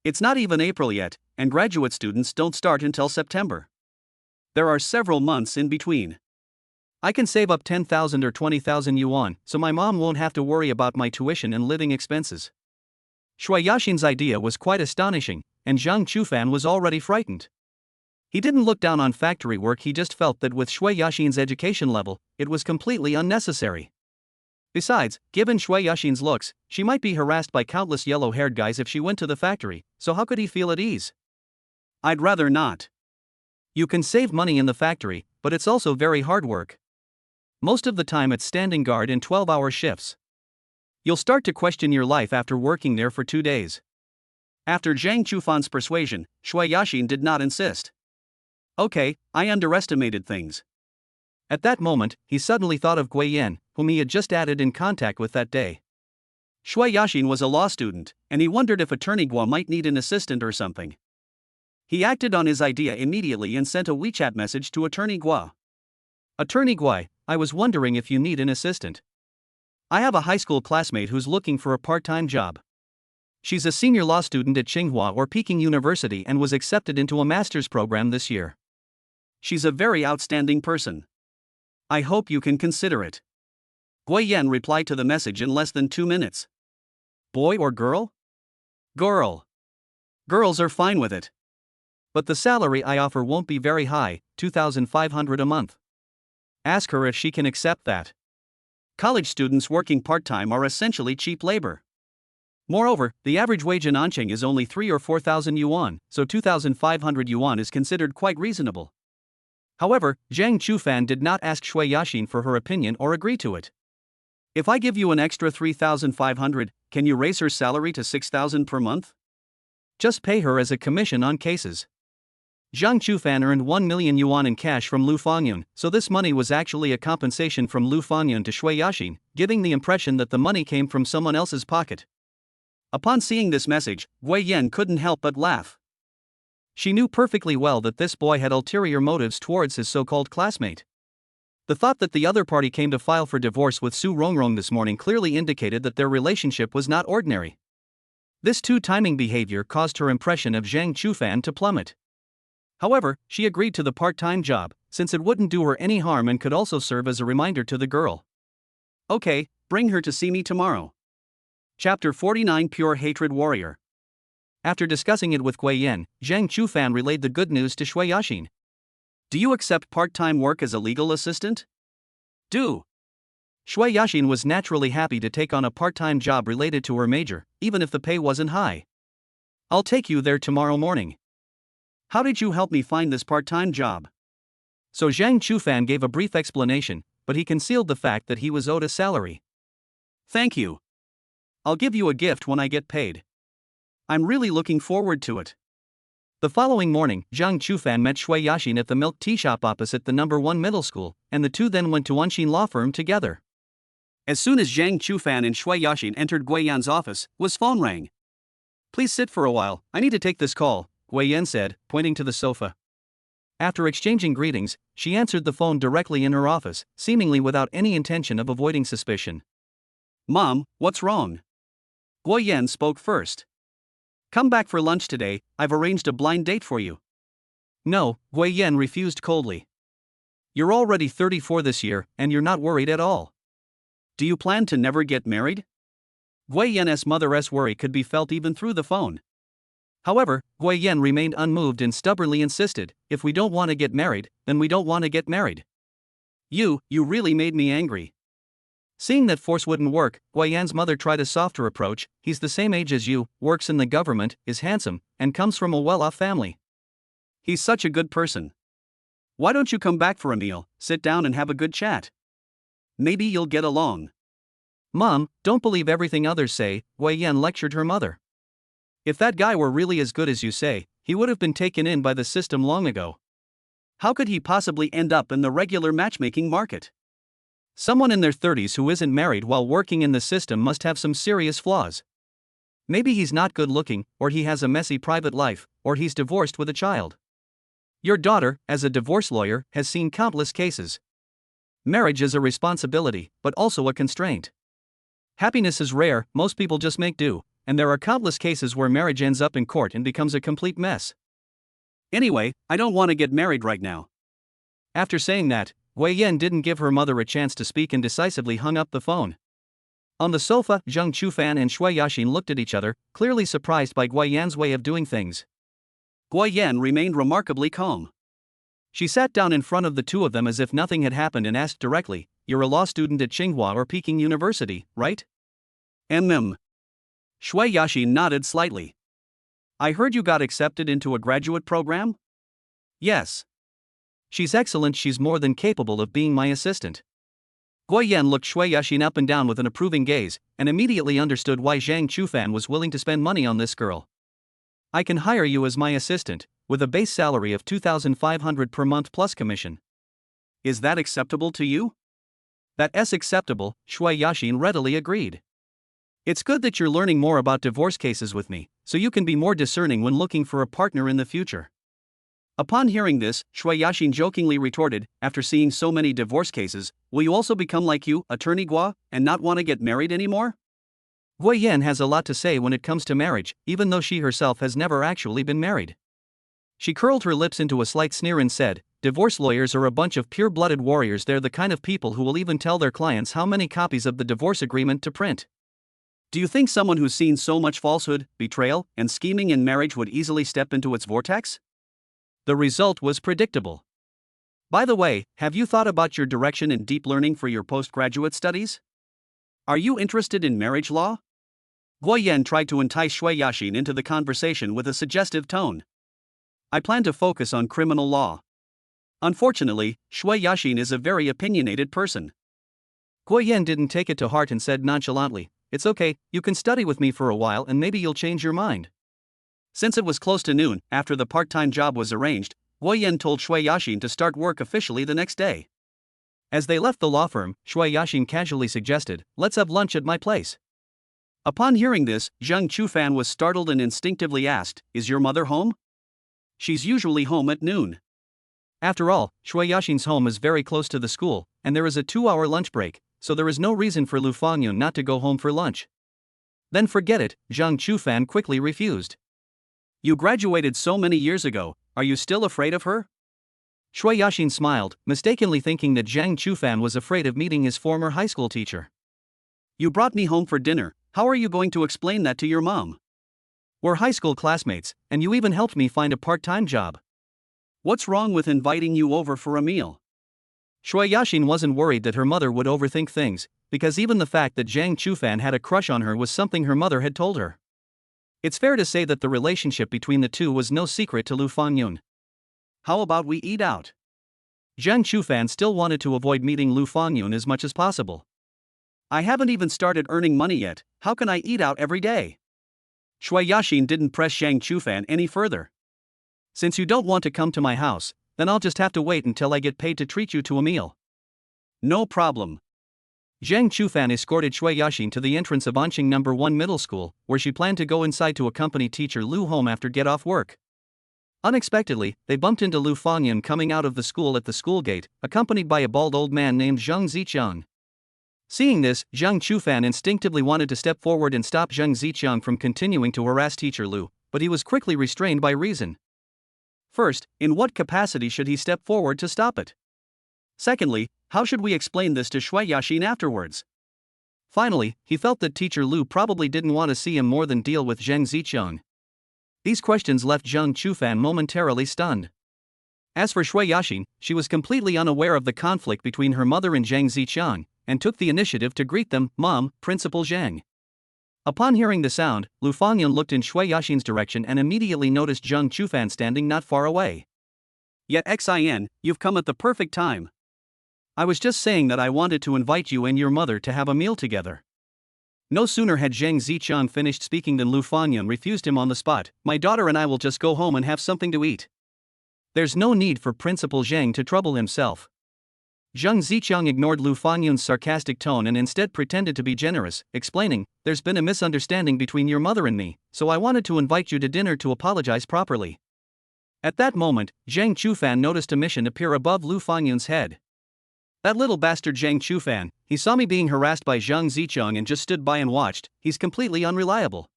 It's not even April yet, and graduate students don't start until September. There are several months in between. I can save up 10,000 or 20,000 yuan, so my mom won't have to worry about my tuition and living expenses. Shui Yaxin's idea was quite astonishing, and Zhang Chufan was already frightened. He didn't look down on factory work, he just felt that with Shui Yaxin's education level, it was completely unnecessary. Besides, given Shui Yaxin's looks, she might be harassed by countless yellow-haired guys if she went to the factory, so how could he feel at ease? I'd rather not. You can save money in the factory, but it's also very hard work. Most of the time it's standing guard in 12-hour shifts. You'll start to question your life after working there for 2 days. After Zhang Chufan's persuasion, Shui Yaxin did not insist. Okay, I underestimated things. At that moment, he suddenly thought of Gui Yan, whom he had just added in contact with that day. Shui Yaxin was a law student, and he wondered if Attorney Gua might need an assistant or something. He acted on his idea immediately and sent a WeChat message to Attorney Gua. Attorney Gua, I was wondering if you need an assistant. I have a high school classmate who's looking for a part-time job. She's a senior law student at Tsinghua or Peking University and was accepted into a master's program this year. She's a very outstanding person. I hope you can consider it. Gui Yan replied to the message in less than 2 minutes. Boy or girl? Girl. Girls are fine with it. But the salary I offer won't be very high, 2,500 a month. Ask her if she can accept that. College students working part-time are essentially cheap labor. Moreover, the average wage in Ancheng is only 3 or 4,000 yuan, so 2,500 yuan is considered quite reasonable. However, Zhang Chufan did not ask Shui Yaxin for her opinion or agree to it. If I give you an extra 3,500, can you raise her salary to 6,000 per month? Just pay her as a commission on cases. Zhang Chufan earned 1 million yuan in cash from Lu Fangyun, so this money was actually a compensation from Lu Fangyun to Shui Yaxin, giving the impression that the money came from someone else's pocket. Upon seeing this message, Gui Yan couldn't help but laugh. She knew perfectly well that this boy had ulterior motives towards his so-called classmate. The thought that the other party came to file for divorce with Su Rongrong this morning clearly indicated that their relationship was not ordinary. This two-timing behavior caused her impression of Zhang Chufan to plummet. However, she agreed to the part-time job, since it wouldn't do her any harm and could also serve as a reminder to the girl. Okay, bring her to see me tomorrow. Chapter 49 Pure Hatred Warrior. After discussing it with Gui Yan, Zhang Chufan relayed the good news to Shui Yaxin. Do you accept part-time work as a legal assistant? Do. Shui Yaxin was naturally happy to take on a part-time job related to her major, even if the pay wasn't high. I'll take you there tomorrow morning. How did you help me find this part-time job? So Zhang Chufan gave a brief explanation, but he concealed the fact that he was owed a salary. Thank you. I'll give you a gift when I get paid. I'm really looking forward to it. The following morning, Zhang Chufan met Shui Yaxin at the milk tea shop opposite the number 1 middle school, and the two then went to Anshin law firm together. As soon as Zhang Chufan and Shui Yaxin entered Gui Yan's office, his phone rang. Please sit for a while, I need to take this call, Gui Yan said, pointing to the sofa. After exchanging greetings, she answered the phone directly in her office, seemingly without any intention of avoiding suspicion. Mom, what's wrong? Gui Yan spoke first. Come back for lunch today, I've arranged a blind date for you. No, Gui Yan refused coldly. You're already 34 this year, and you're not worried at all. Do you plan to never get married? Gui Yan's mother's worry could be felt even through the phone. However, Gui Yan remained unmoved and stubbornly insisted, if we don't want to get married, then we don't want to get married. You really made me angry. Seeing that force wouldn't work, Gui Yan's mother tried a softer approach. He's the same age as you, works in the government, is handsome, and comes from a well-off family. He's such a good person. Why don't you come back for a meal, sit down and have a good chat? Maybe you'll get along. Mom, don't believe everything others say, Gui Yan lectured her mother. If that guy were really as good as you say, he would have been taken in by the system long ago. How could he possibly end up in the regular matchmaking market? Someone in their 30s who isn't married while working in the system must have some serious flaws. Maybe he's not good looking, or he has a messy private life, or he's divorced with a child. Your daughter, as a divorce lawyer, has seen countless cases. Marriage is a responsibility, but also a constraint. Happiness is rare, most people just make do, and there are countless cases where marriage ends up in court and becomes a complete mess. Anyway, I don't want to get married right now. After saying that, Gui Yan didn't give her mother a chance to speak and decisively hung up the phone. On the sofa, Zheng Chufan and Shui Yaxin looked at each other, clearly surprised by Gui Yan's way of doing things. Gui Yan remained remarkably calm. She sat down in front of the two of them as if nothing had happened and asked directly, "You're a law student at Tsinghua or Peking University, right?" Shui Yaxin nodded slightly. I heard you got accepted into a graduate program? Yes. She's excellent, she's more than capable of being my assistant. Gui Yan looked Shui Yaxin up and down with an approving gaze, and immediately understood why Zhang Chufan was willing to spend money on this girl. I can hire you as my assistant, with a base salary of 2,500 per month plus commission. Is that acceptable to you? That's acceptable, Shui Yaxin readily agreed. It's good that you're learning more about divorce cases with me, so you can be more discerning when looking for a partner in the future. Upon hearing this, Shui Yaxin jokingly retorted, after seeing so many divorce cases, will you also become like you, Attorney Gua, and not want to get married anymore? Gui Yan has a lot to say when it comes to marriage, even though she herself has never actually been married. She curled her lips into a slight sneer and said, divorce lawyers are a bunch of pure-blooded warriors. They're the kind of people who will even tell their clients how many copies of the divorce agreement to print. Do you think someone who's seen so much falsehood, betrayal, and scheming in marriage would easily step into its vortex? The result was predictable. By the way, have you thought about your direction in deep learning for your postgraduate studies? Are you interested in marriage law? Gui Yan tried to entice Shui Yaxin into the conversation with a suggestive tone. I plan to focus on criminal law. Unfortunately, Shui Yaxin is a very opinionated person. Gui Yan didn't take it to heart and said nonchalantly, it's okay, you can study with me for a while and maybe you'll change your mind. Since it was close to noon, after the part-time job was arranged, Gui Yan told Shui Yaxin to start work officially the next day. As they left the law firm, Shui Yaxin casually suggested, let's have lunch at my place. Upon hearing this, Zheng Chufan was startled and instinctively asked, is your mother home? She's usually home at noon. After all, Shui Yaxin's home is very close to the school, and there is a 2-hour lunch break, so there is no reason for Lu Fangyun not to go home for lunch. Then forget it, Zheng Chufan quickly refused. You graduated so many years ago, are you still afraid of her? Shui Yaxin smiled, mistakenly thinking that Zhang Chufan was afraid of meeting his former high school teacher. You brought me home for dinner, how are you going to explain that to your mom? We're high school classmates, and you even helped me find a part-time job. What's wrong with inviting you over for a meal? Shui Yaxin wasn't worried that her mother would overthink things, because even the fact that Zhang Chufan had a crush on her was something her mother had told her. It's fair to say that the relationship between the two was no secret to Lu Fangyun. How about we eat out? Zhang Chufan still wanted to avoid meeting Lu Fangyun as much as possible. I haven't even started earning money yet, how can I eat out every day? Shui Yaxin didn't press Zhang Chufan any further. Since you don't want to come to my house, then I'll just have to wait until I get paid to treat you to a meal. No problem. Zhang Chufan escorted Shui Yaxin to the entrance of Anqing No. 1 Middle School, where she planned to go inside to accompany teacher Lu home after get-off work. Unexpectedly, they bumped into Lu Fangyun coming out of the school at the school gate, accompanied by a bald old man named Zheng Ziqiang. Seeing this, Zhang Chufan instinctively wanted to step forward and stop Zheng Ziqiang from continuing to harass teacher Lu, but he was quickly restrained by reason. First, in what capacity should he step forward to stop it? Secondly, how should we explain this to Shui Yaxin afterwards? Finally, he felt that Teacher Lu probably didn't want to see him more than deal with Zheng Zicheng. These questions left Zheng Chufan momentarily stunned. As for Shui Yaxin, she was completely unaware of the conflict between her mother and Zheng Zicheng, and took the initiative to greet them, "Mom, Principal Zheng." Upon hearing the sound, Lu Fangyun looked in Shui Yaxin's direction and immediately noticed Zheng Chufan standing not far away. "Yet Xin, you've come at the perfect time. I was just saying that I wanted to invite you and your mother to have a meal together." No sooner had Zheng Zicheng finished speaking than Lu Fangyun refused him on the spot. "My daughter and I will just go home and have something to eat. There's no need for Principal Zheng to trouble himself." Zheng Zicheng ignored Lu Fangyun's sarcastic tone and instead pretended to be generous, explaining, "There's been a misunderstanding between your mother and me, so I wanted to invite you to dinner to apologize properly." At that moment, Zheng Chufan noticed a mission appear above Lu Fangyun's head. "That little bastard Zheng Chufan, he saw me being harassed by Zheng Zicheng and just stood by and watched. He's completely unreliable."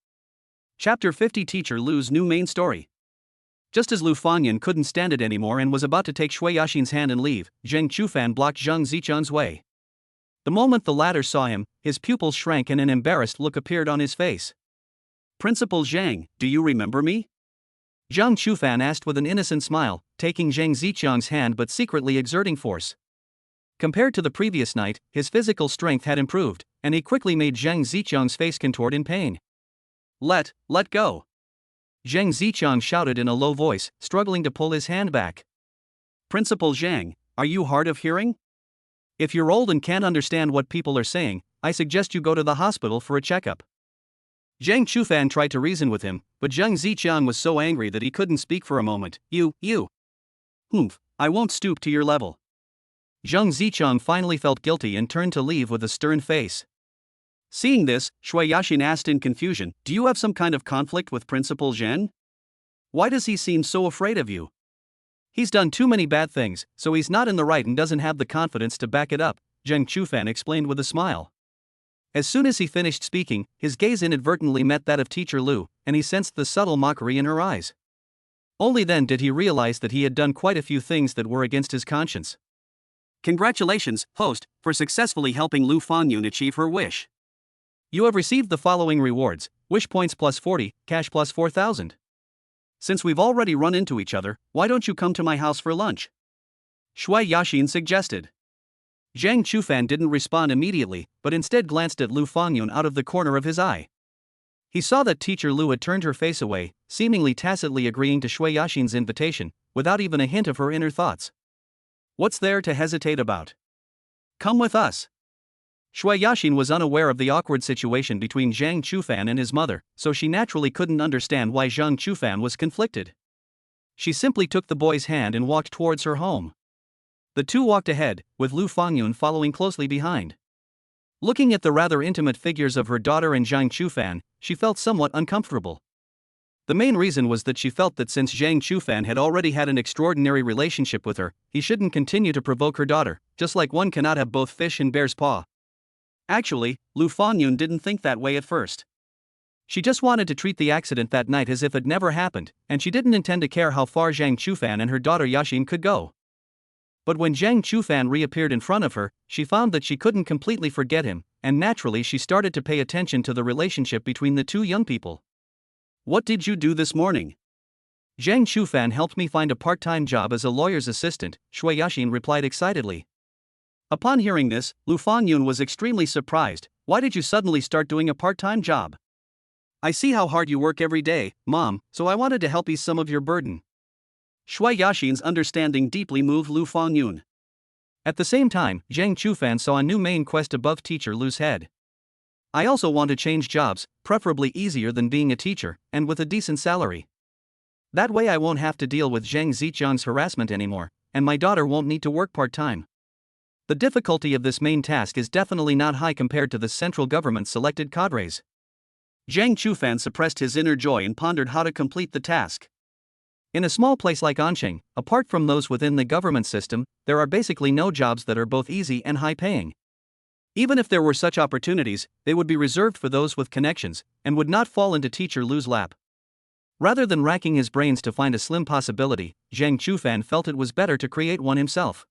Chapter 50 Teacher Lu's new main story. Just as Lu Fangyun couldn't stand it anymore and was about to take Shui Yaxin's hand and leave, Zheng Chufan blocked Zheng Zicheng's way. The moment the latter saw him, his pupils shrank and an embarrassed look appeared on his face. "Principal Zheng, do you remember me?" Zheng Chufan asked with an innocent smile, taking Zheng Zicheng's hand but secretly exerting force. Compared to the previous night, his physical strength had improved, and he quickly made Zheng Zicheng's face contort in pain. Let go." Zheng Zicheng shouted in a low voice, struggling to pull his hand back. "Principal Zheng, are you hard of hearing? If you're old and can't understand what people are saying, I suggest you go to the hospital for a checkup." Zheng Chufan tried to reason with him, but Zheng Zicheng was so angry that he couldn't speak for a moment. You. Humph, I won't stoop to your level." Zheng Zicheng finally felt guilty and turned to leave with a stern face. Seeing this, Shui Yaxin asked in confusion, "Do you have some kind of conflict with Principal Zhen? Why does he seem so afraid of you?" "He's done too many bad things, so he's not in the right and doesn't have the confidence to back it up," Zheng Chufan explained with a smile. As soon as he finished speaking, his gaze inadvertently met that of Teacher Lu, and he sensed the subtle mockery in her eyes. Only then did he realize that he had done quite a few things that were against his conscience. "Congratulations, host, for successfully helping Lu Fangyun achieve her wish. You have received the following rewards: wish points plus 40, cash plus 4,000. Since we've already run into each other, why don't you come to my house for lunch?" Shui Yaxin suggested. Zheng Chufan didn't respond immediately, but instead glanced at Lu Fangyun out of the corner of his eye. He saw that Teacher Lu had turned her face away, seemingly tacitly agreeing to Shui Yaxin's invitation, without even a hint of her inner thoughts. What's there to hesitate about? Come with us. Shui Yaxin was unaware of the awkward situation between Zheng Chufan and his mother, so she naturally couldn't understand why Zheng Chufan was conflicted. She simply took the boy's hand and walked towards her home. The two walked ahead, with Lu Fangyun following closely behind. Looking at the rather intimate figures of her daughter and Zheng Chufan, she felt somewhat uncomfortable. The main reason was that she felt that since Zheng Chufan had already had an extraordinary relationship with her, he shouldn't continue to provoke her daughter, just like one cannot have both fish in bear's paw. Actually, Lu Fangyun didn't think that way at first. She just wanted to treat the accident that night as if it never happened, and she didn't intend to care how far Zheng Chufan and her daughter Yaxin could go. But when Zheng Chufan reappeared in front of her, she found that she couldn't completely forget him, and naturally she started to pay attention to the relationship between the two young people. "What did you do this morning?" "Zheng Chufan helped me find a part-time job as a lawyer's assistant," Shui Yaxin replied excitedly. Upon hearing this, Lu Fangyun was extremely surprised. "Why did you suddenly start doing a part-time job?" "I see how hard you work every day, Mom, so I wanted to help ease some of your burden." Shui Yaxin's understanding deeply moved Lu Fangyun. At the same time, Zheng Chufan saw a new main quest above Teacher Lu's head. "I also want to change jobs, preferably easier than being a teacher, and with a decent salary. That way I won't have to deal with Zheng Zicheng's harassment anymore, and my daughter won't need to work part-time. The difficulty of this main task is definitely not high compared to the central government selected cadres." Zheng Chufan suppressed his inner joy and pondered how to complete the task. In a small place like Anqing, apart from those within the government system, there are basically no jobs that are both easy and high-paying. Even if there were such opportunities, they would be reserved for those with connections, and would not fall into Teacher Lu's lap. Rather than racking his brains to find a slim possibility, Zheng Chufan felt it was better to create one himself.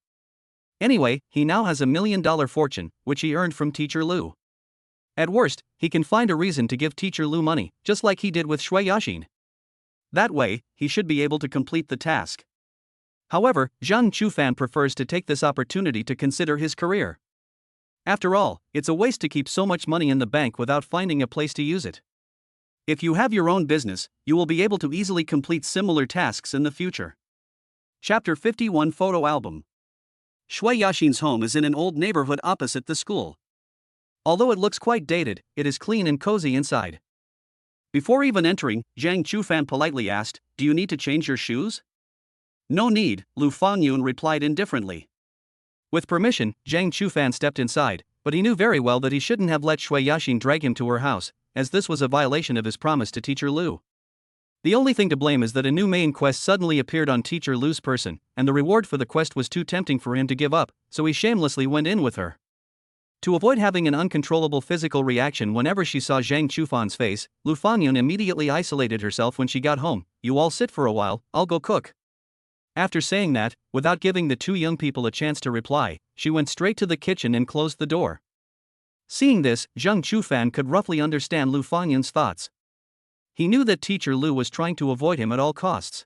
Anyway, he now has $1 million fortune, which he earned from Teacher Lu. At worst, he can find a reason to give Teacher Lu money, just like he did with Shui Yaxin. That way, he should be able to complete the task. However, Zhang Chufan prefers to take this opportunity to consider his career. After all, it's a waste to keep so much money in the bank without finding a place to use it. If you have your own business, you will be able to easily complete similar tasks in the future. Chapter 51 Photo Album. Shui Yaxin's home is in an old neighborhood opposite the school. Although it looks quite dated, it is clean and cozy inside. Before even entering, Zhang Chufan politely asked, "Do you need to change your shoes?" "No need," Lu Fangyun replied indifferently. With permission, Zhang Chufan stepped inside, but he knew very well that he shouldn't have let Shui Yaxin drag him to her house, as this was a violation of his promise to Teacher Lu. The only thing to blame is that a new main quest suddenly appeared on Teacher Lu's person, and the reward for the quest was too tempting for him to give up, so he shamelessly went in with her. To avoid having an uncontrollable physical reaction whenever she saw Zhang Chufan's face, Lu Fangyun immediately isolated herself when she got home. "You all sit for a while, I'll go cook." After saying that, without giving the two young people a chance to reply, she went straight to the kitchen and closed the door. Seeing this, Zhang Chufan could roughly understand Lu Fangyun's thoughts. He knew that Teacher Lu was trying to avoid him at all costs.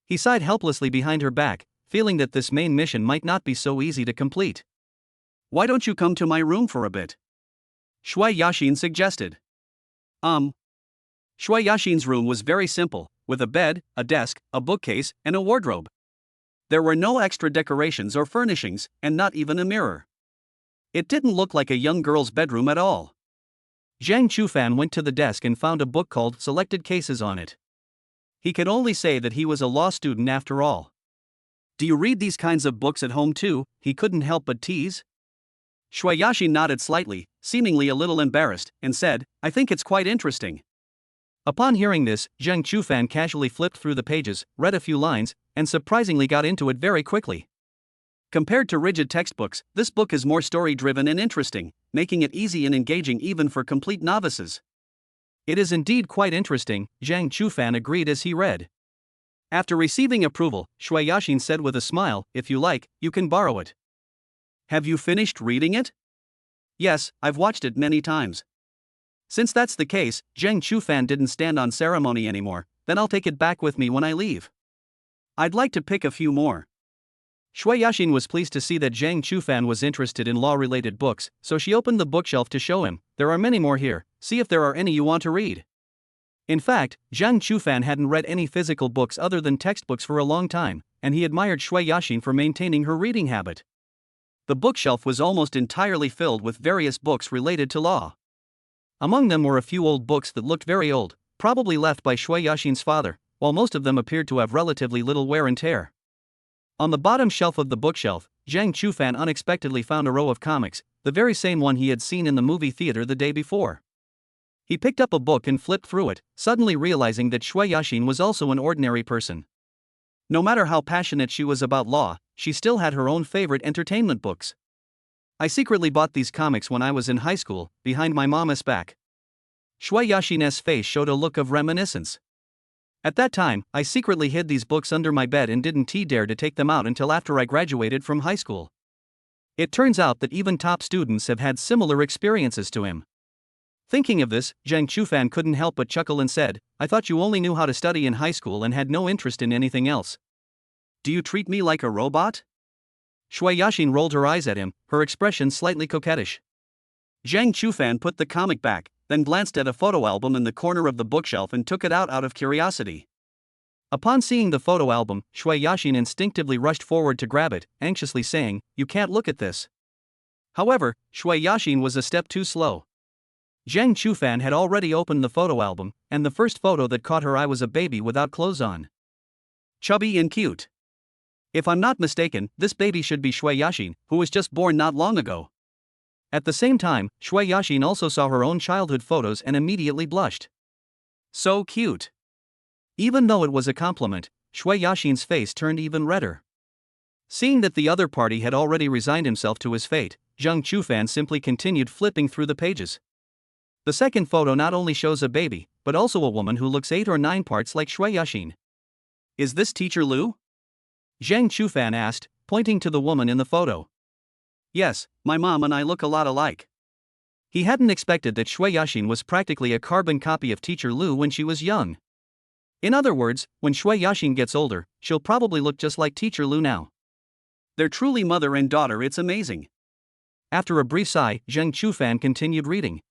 He sighed helplessly behind her back, feeling that this main mission might not be so easy to complete. "Why don't you come to my room for a bit?" Shui Yaxin suggested. Shui Yaxin's room was very simple, with a bed, a desk, a bookcase, and a wardrobe. There were no extra decorations or furnishings, and not even a mirror. It didn't look like a young girl's bedroom at all. Zhang Chufan went to the desk and found a book called Selected Cases on it. He could only say that he was a law student after all. "Do you read these kinds of books at home too?" he couldn't help but tease. Shui Yaxin nodded slightly, seemingly a little embarrassed, and said, "I think it's quite interesting." Upon hearing this, Zhang Chufan casually flipped through the pages, read a few lines, and surprisingly got into it very quickly. Compared to rigid textbooks, this book is more story-driven and interesting, making it easy and engaging even for complete novices. "It is indeed quite interesting," Zhang Chufan agreed as he read. After receiving approval, Shui Yaxin said with a smile, "If you like, you can borrow it." "Have you finished reading it?" "Yes, I've watched it many times." Since that's the case, Zhang Chufan didn't stand on ceremony anymore. "Then I'll take it back with me when I leave. I'd like to pick a few more." Shui Yaxin was pleased to see that Zhang Chufan was interested in law-related books, so she opened the bookshelf to show him. "There are many more here, see if there are any you want to read." In fact, Zhang Chufan hadn't read any physical books other than textbooks for a long time, and he admired Shui Yaxin for maintaining her reading habit. The bookshelf was almost entirely filled with various books related to law. Among them were a few old books that looked very old, probably left by Shui Yaxin's father, while most of them appeared to have relatively little wear and tear. On the bottom shelf of the bookshelf, Zhang Chufan unexpectedly found a row of comics, the very same one he had seen in the movie theater the day before. He picked up a book and flipped through it, suddenly realizing that Shui Yaxin was also an ordinary person. No matter how passionate she was about law, she still had her own favorite entertainment books. "I secretly bought these comics when I was in high school, behind my mama's back." Shui Yaxin's face showed a look of reminiscence. "At that time, I secretly hid these books under my bed and didn't dare to take them out until after I graduated from high school." It turns out that even top students have had similar experiences to him. Thinking of this, Zhang Chufan couldn't help but chuckle and said, "I thought you only knew how to study in high school and had no interest in anything else. Do you treat me like a robot?" Shui Yaxin rolled her eyes at him, her expression slightly coquettish. Zhang Chufan put the comic back, then glanced at a photo album in the corner of the bookshelf and took it out of curiosity. Upon seeing the photo album, Shui Yaxin instinctively rushed forward to grab it, anxiously saying, "You can't look at this." However, Shui Yaxin was a step too slow. Zhang Chufan had already opened the photo album, and the first photo that caught her eye was a baby without clothes on. Chubby and cute. If I'm not mistaken, this baby should be Shui Yaxin, who was just born not long ago. At the same time, Shui Yaxin also saw her own childhood photos and immediately blushed. So cute. Even though it was a compliment, Shui Yaxin's face turned even redder. Seeing that the other party had already resigned himself to his fate, Zhang Chufan simply continued flipping through the pages. The second photo not only shows a baby, but also a woman who looks 8 or 9 parts like Shui Yaxin. "Is this Teacher Lu?" Zhang Chufan asked, pointing to the woman in the photo. Yes, my mom and I look a lot alike. He hadn't expected that Shui Yashin was practically a carbon copy of Teacher Lu when she was young. In other words, when Shui Yashin gets older, she'll probably look just like Teacher Lu now. They're truly mother and daughter, it's amazing. After a brief sigh, Zheng Chufan continued reading.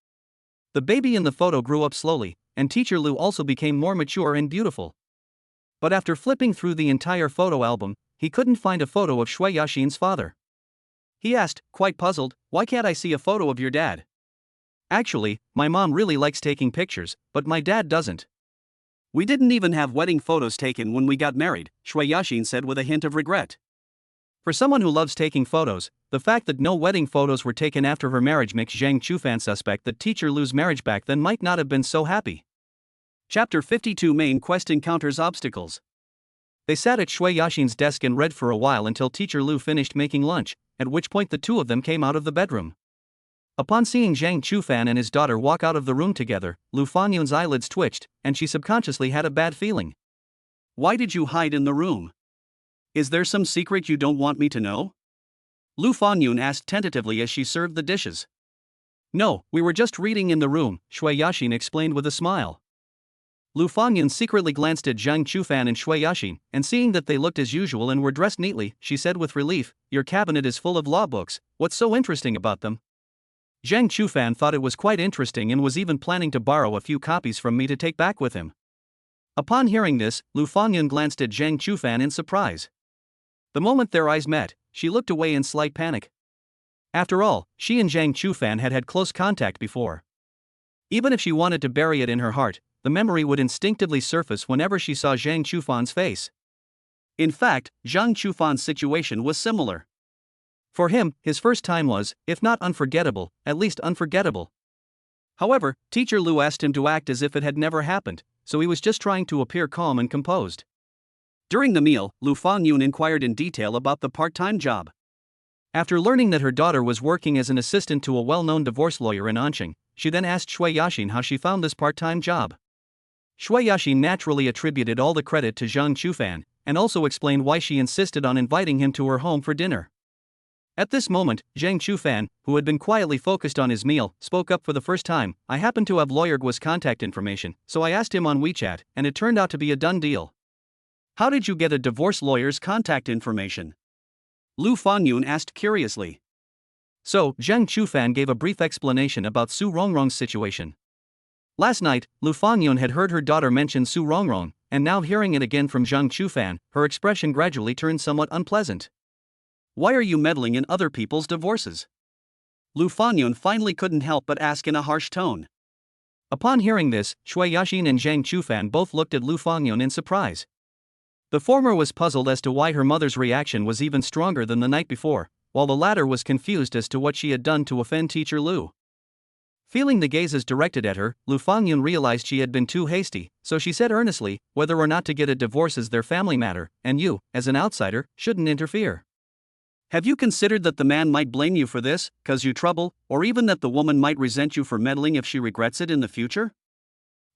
The baby in the photo grew up slowly, and Teacher Lu also became more mature and beautiful. But after flipping through the entire photo album, he couldn't find a photo of Shui Yashin's father. He asked, quite puzzled, why can't I see a photo of your dad? Actually, my mom really likes taking pictures, but my dad doesn't. We didn't even have wedding photos taken when we got married, Shui Yashin said with a hint of regret. For someone who loves taking photos, the fact that no wedding photos were taken after her marriage makes Zhang Chufan suspect that Teacher Lu's marriage back then might not have been so happy. Chapter 52 Main Quest Encounters Obstacles. They sat at Shui Yashin's desk and read for a while until Teacher Lu finished making lunch, at which point the two of them came out of the bedroom. Upon seeing Zhang Chufan and his daughter walk out of the room together, Lu Fangyun's eyelids twitched, and she subconsciously had a bad feeling. Why did you hide in the room? Is there some secret you don't want me to know? Lu Fangyun asked tentatively as she served the dishes. No, we were just reading in the room, Shui Yashin explained with a smile. Lu Fangyun secretly glanced at Zhang Chufan and Shui Yashin, and seeing that they looked as usual and were dressed neatly, she said with relief, your cabinet is full of law books, what's so interesting about them? Zhang Chufan thought it was quite interesting and was even planning to borrow a few copies from me to take back with him. Upon hearing this, Lu Fangyun glanced at Zhang Chufan in surprise. The moment their eyes met, she looked away in slight panic. After all, she and Zhang Chufan had had close contact before. Even if she wanted to bury it in her heart, the memory would instinctively surface whenever she saw Zhang Chufan's face. In fact, Zhang Chufan's situation was similar. For him, his first time was, if not unforgettable, at least unforgettable. However, Teacher Lu asked him to act as if it had never happened, so he was just trying to appear calm and composed. During the meal, Lu Fangyun inquired in detail about the part-time job. After learning that her daughter was working as an assistant to a well-known divorce lawyer in Anqing, she then asked Shui Yashin how she found this part-time job. Shui Yashin naturally attributed all the credit to Zhang Chufan, and also explained why she insisted on inviting him to her home for dinner. At this moment, Zhang Chufan, who had been quietly focused on his meal, spoke up for the first time. I happened to have Lawyer Guo's contact information, so I asked him on WeChat, and it turned out to be a done deal. How did you get a divorce lawyer's contact information? Lu Fangyun asked curiously. So, Zhang Chufan gave a brief explanation about Su Rongrong's situation. Last night, Lu Fangyun had heard her daughter mention Su Rongrong, and now hearing it again from Zhang Chufan, her expression gradually turned somewhat unpleasant. Why are you meddling in other people's divorces? Lu Fangyun finally couldn't help but ask in a harsh tone. Upon hearing this, Shui Yashin and Zhang Chufan both looked at Lu Fangyun in surprise. The former was puzzled as to why her mother's reaction was even stronger than the night before, while the latter was confused as to what she had done to offend Teacher Lu. Feeling the gazes directed at her, Lu Fangyun realized she had been too hasty, so she said earnestly, whether or not to get a divorce is their family matter, and you, as an outsider, shouldn't interfere. Have you considered that the man might blame you for this, cause you trouble, or even that the woman might resent you for meddling if she regrets it in the future?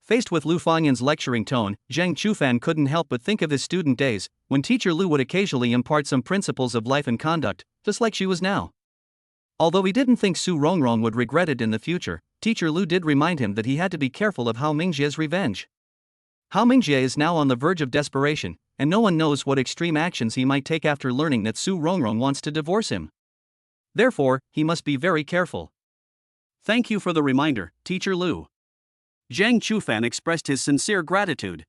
Faced with Lu Fangyun's lecturing tone, Zhang Chufan couldn't help but think of his student days, when Teacher Lu would occasionally impart some principles of life and conduct, just like she was now. Although he didn't think Su Rongrong would regret it in the future, Teacher Lu did remind him that he had to be careful of Hao Mingjie's revenge. Hao Mingjie is now on the verge of desperation, and no one knows what extreme actions he might take after learning that Su Rongrong wants to divorce him. Therefore, he must be very careful. Thank you for the reminder, Teacher Lu. Zhang Chufan expressed his sincere gratitude.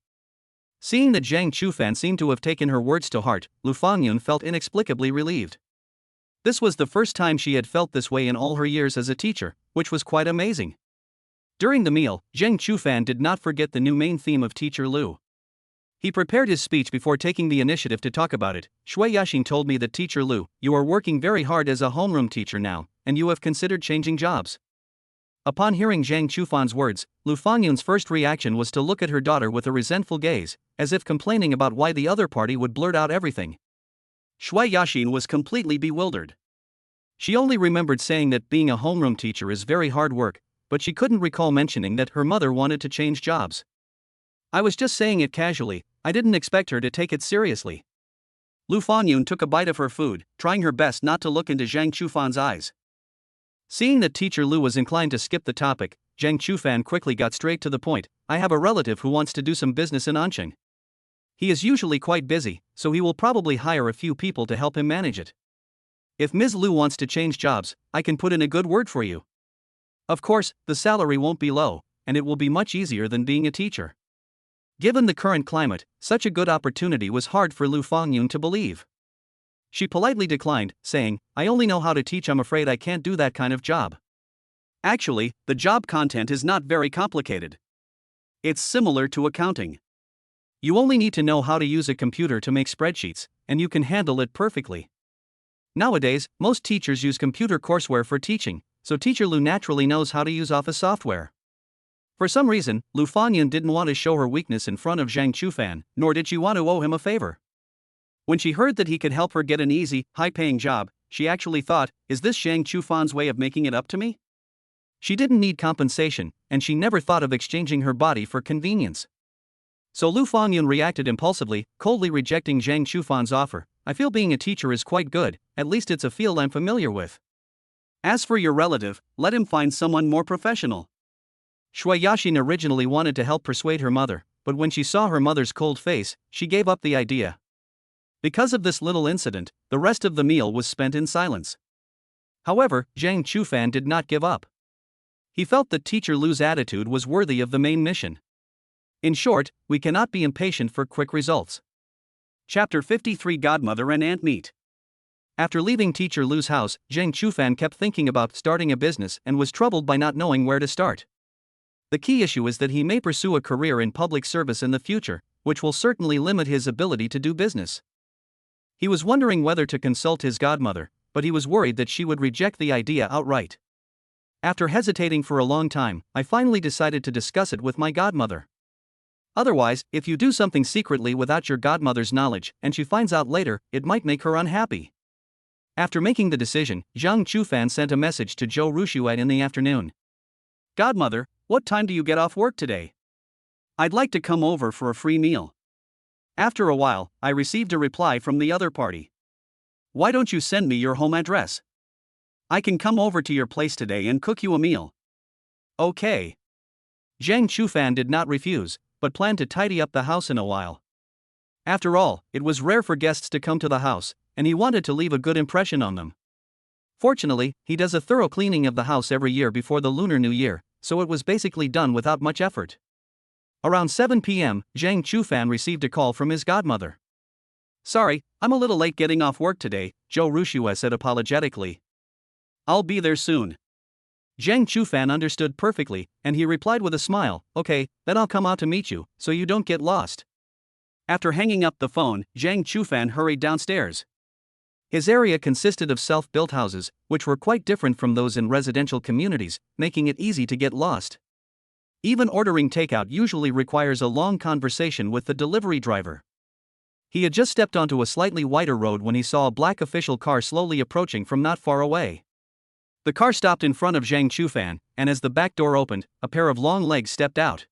Seeing that Zhang Chufan seemed to have taken her words to heart, Lu Fangyun felt inexplicably relieved. This was the first time she had felt this way in all her years as a teacher, which was quite amazing. During the meal, Zhang Chufan did not forget the new main theme of Teacher Lu. He prepared his speech before taking the initiative to talk about it. Shui Yashin told me that Teacher Lu, you are working very hard as a homeroom teacher now, and you have considered changing jobs. Upon hearing Zhang Chufan's words, Lu Fangyun's first reaction was to look at her daughter with a resentful gaze, as if complaining about why the other party would blurt out everything. Shui Yashin was completely bewildered. She only remembered saying that being a homeroom teacher is very hard work, but she couldn't recall mentioning that her mother wanted to change jobs. I was just saying it casually, I didn't expect her to take it seriously. Lu Fanyun took a bite of her food, trying her best not to look into Zhang Chufan's eyes. Seeing that teacher Lu was inclined to skip the topic, Zhang Chufan quickly got straight to the point. I have a relative who wants to do some business in Anqing. He is usually quite busy, so he will probably hire a few people to help him manage it. If Ms. Lu wants to change jobs, I can put in a good word for you. Of course, the salary won't be low, and it will be much easier than being a teacher. Given the current climate, such a good opportunity was hard for Lu Fangyun to believe. She politely declined, saying, I only know how to teach, I'm afraid I can't do that kind of job. Actually, the job content is not very complicated. It's similar to accounting. You only need to know how to use a computer to make spreadsheets, and you can handle it perfectly. Nowadays, most teachers use computer courseware for teaching, so teacher Lu naturally knows how to use office software. For some reason, Lu Fanyan didn't want to show her weakness in front of Zhang Chufan, nor did she want to owe him a favor. When she heard that he could help her get an easy, high-paying job, she actually thought, is this Zhang Chufan's way of making it up to me? She didn't need compensation, and she never thought of exchanging her body for convenience. So Lu Fangyun reacted impulsively, coldly rejecting Zhang Chufan's offer. I feel being a teacher is quite good, at least it's a field I'm familiar with. As for your relative, let him find someone more professional. Shui Yaxin originally wanted to help persuade her mother, but when she saw her mother's cold face, she gave up the idea. Because of this little incident, the rest of the meal was spent in silence. However, Zhang Chufan did not give up. He felt that teacher Lu's attitude was worthy of the main mission. In short, we cannot be impatient for quick results. Chapter 53 Godmother and Aunt Meet. After leaving teacher Lu's house, Zhang Chufan kept thinking about starting a business and was troubled by not knowing where to start. The key issue is that he may pursue a career in public service in the future, which will certainly limit his ability to do business. He was wondering whether to consult his godmother, but he was worried that she would reject the idea outright. After hesitating for a long time, I finally decided to discuss it with my godmother. Otherwise, if you do something secretly without your godmother's knowledge and she finds out later, it might make her unhappy. After making the decision, Zhang Chufan sent a message to Zhou Ruxue in the afternoon. Godmother, what time do you get off work today? I'd like to come over for a free meal. After a while, I received a reply from the other party. Why don't you send me your home address? I can come over to your place today and cook you a meal. Okay. Zhang Chufan did not refuse, but planned to tidy up the house in a while. After all, it was rare for guests to come to the house, and he wanted to leave a good impression on them. Fortunately, he does a thorough cleaning of the house every year before the Lunar New Year, so it was basically done without much effort. Around 7 p.m., Zhang Chufan received a call from his godmother. Sorry, I'm a little late getting off work today, Zhou Ruxue said apologetically. I'll be there soon. Zhang Chufan understood perfectly, and he replied with a smile, okay, then I'll come out to meet you, so you don't get lost. After hanging up the phone, Zhang Chufan hurried downstairs. His area consisted of self-built houses, which were quite different from those in residential communities, making it easy to get lost. Even ordering takeout usually requires a long conversation with the delivery driver. He had just stepped onto a slightly wider road when he saw a black official car slowly approaching from not far away. The car stopped in front of Zhang Chufan, and as the back door opened, a pair of long legs stepped out.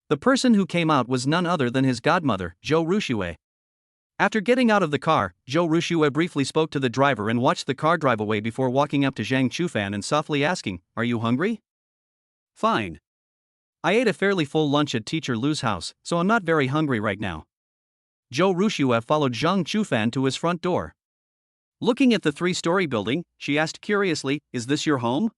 The person who came out was none other than his godmother, Zhou Ruxue. After getting out of the car, Zhou Ruxue briefly spoke to the driver and watched the car drive away before walking up to Zhang Chufan and softly asking, "Are you hungry?" "Fine. I ate a fairly full lunch at teacher Lu's house, so I'm not very hungry right now." Zhou Ruxue followed Zhang Chufan to his front door. Looking at the three-story building, she asked curiously, "Is this your home?"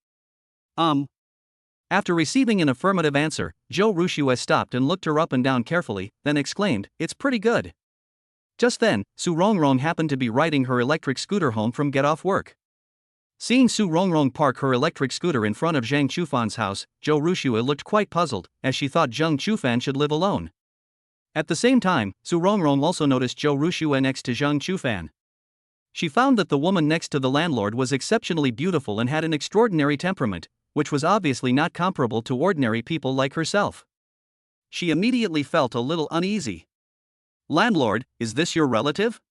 After receiving an affirmative answer, Zhou Ruxue stopped and looked her up and down carefully, then exclaimed, "It's pretty good." Just then, Su Rongrong happened to be riding her electric scooter home from get off work. Seeing Su Rongrong park her electric scooter in front of Zhang Chufan's house, Zhou Ruxue looked quite puzzled, as she thought Zhang Chufan should live alone. At the same time, Su Rongrong also noticed Zhou Ruxue next to Zhang Chufan. She found that the woman next to the landlord was exceptionally beautiful and had an extraordinary temperament, which was obviously not comparable to ordinary people like herself. She immediately felt a little uneasy. "Landlord, is this your relative?"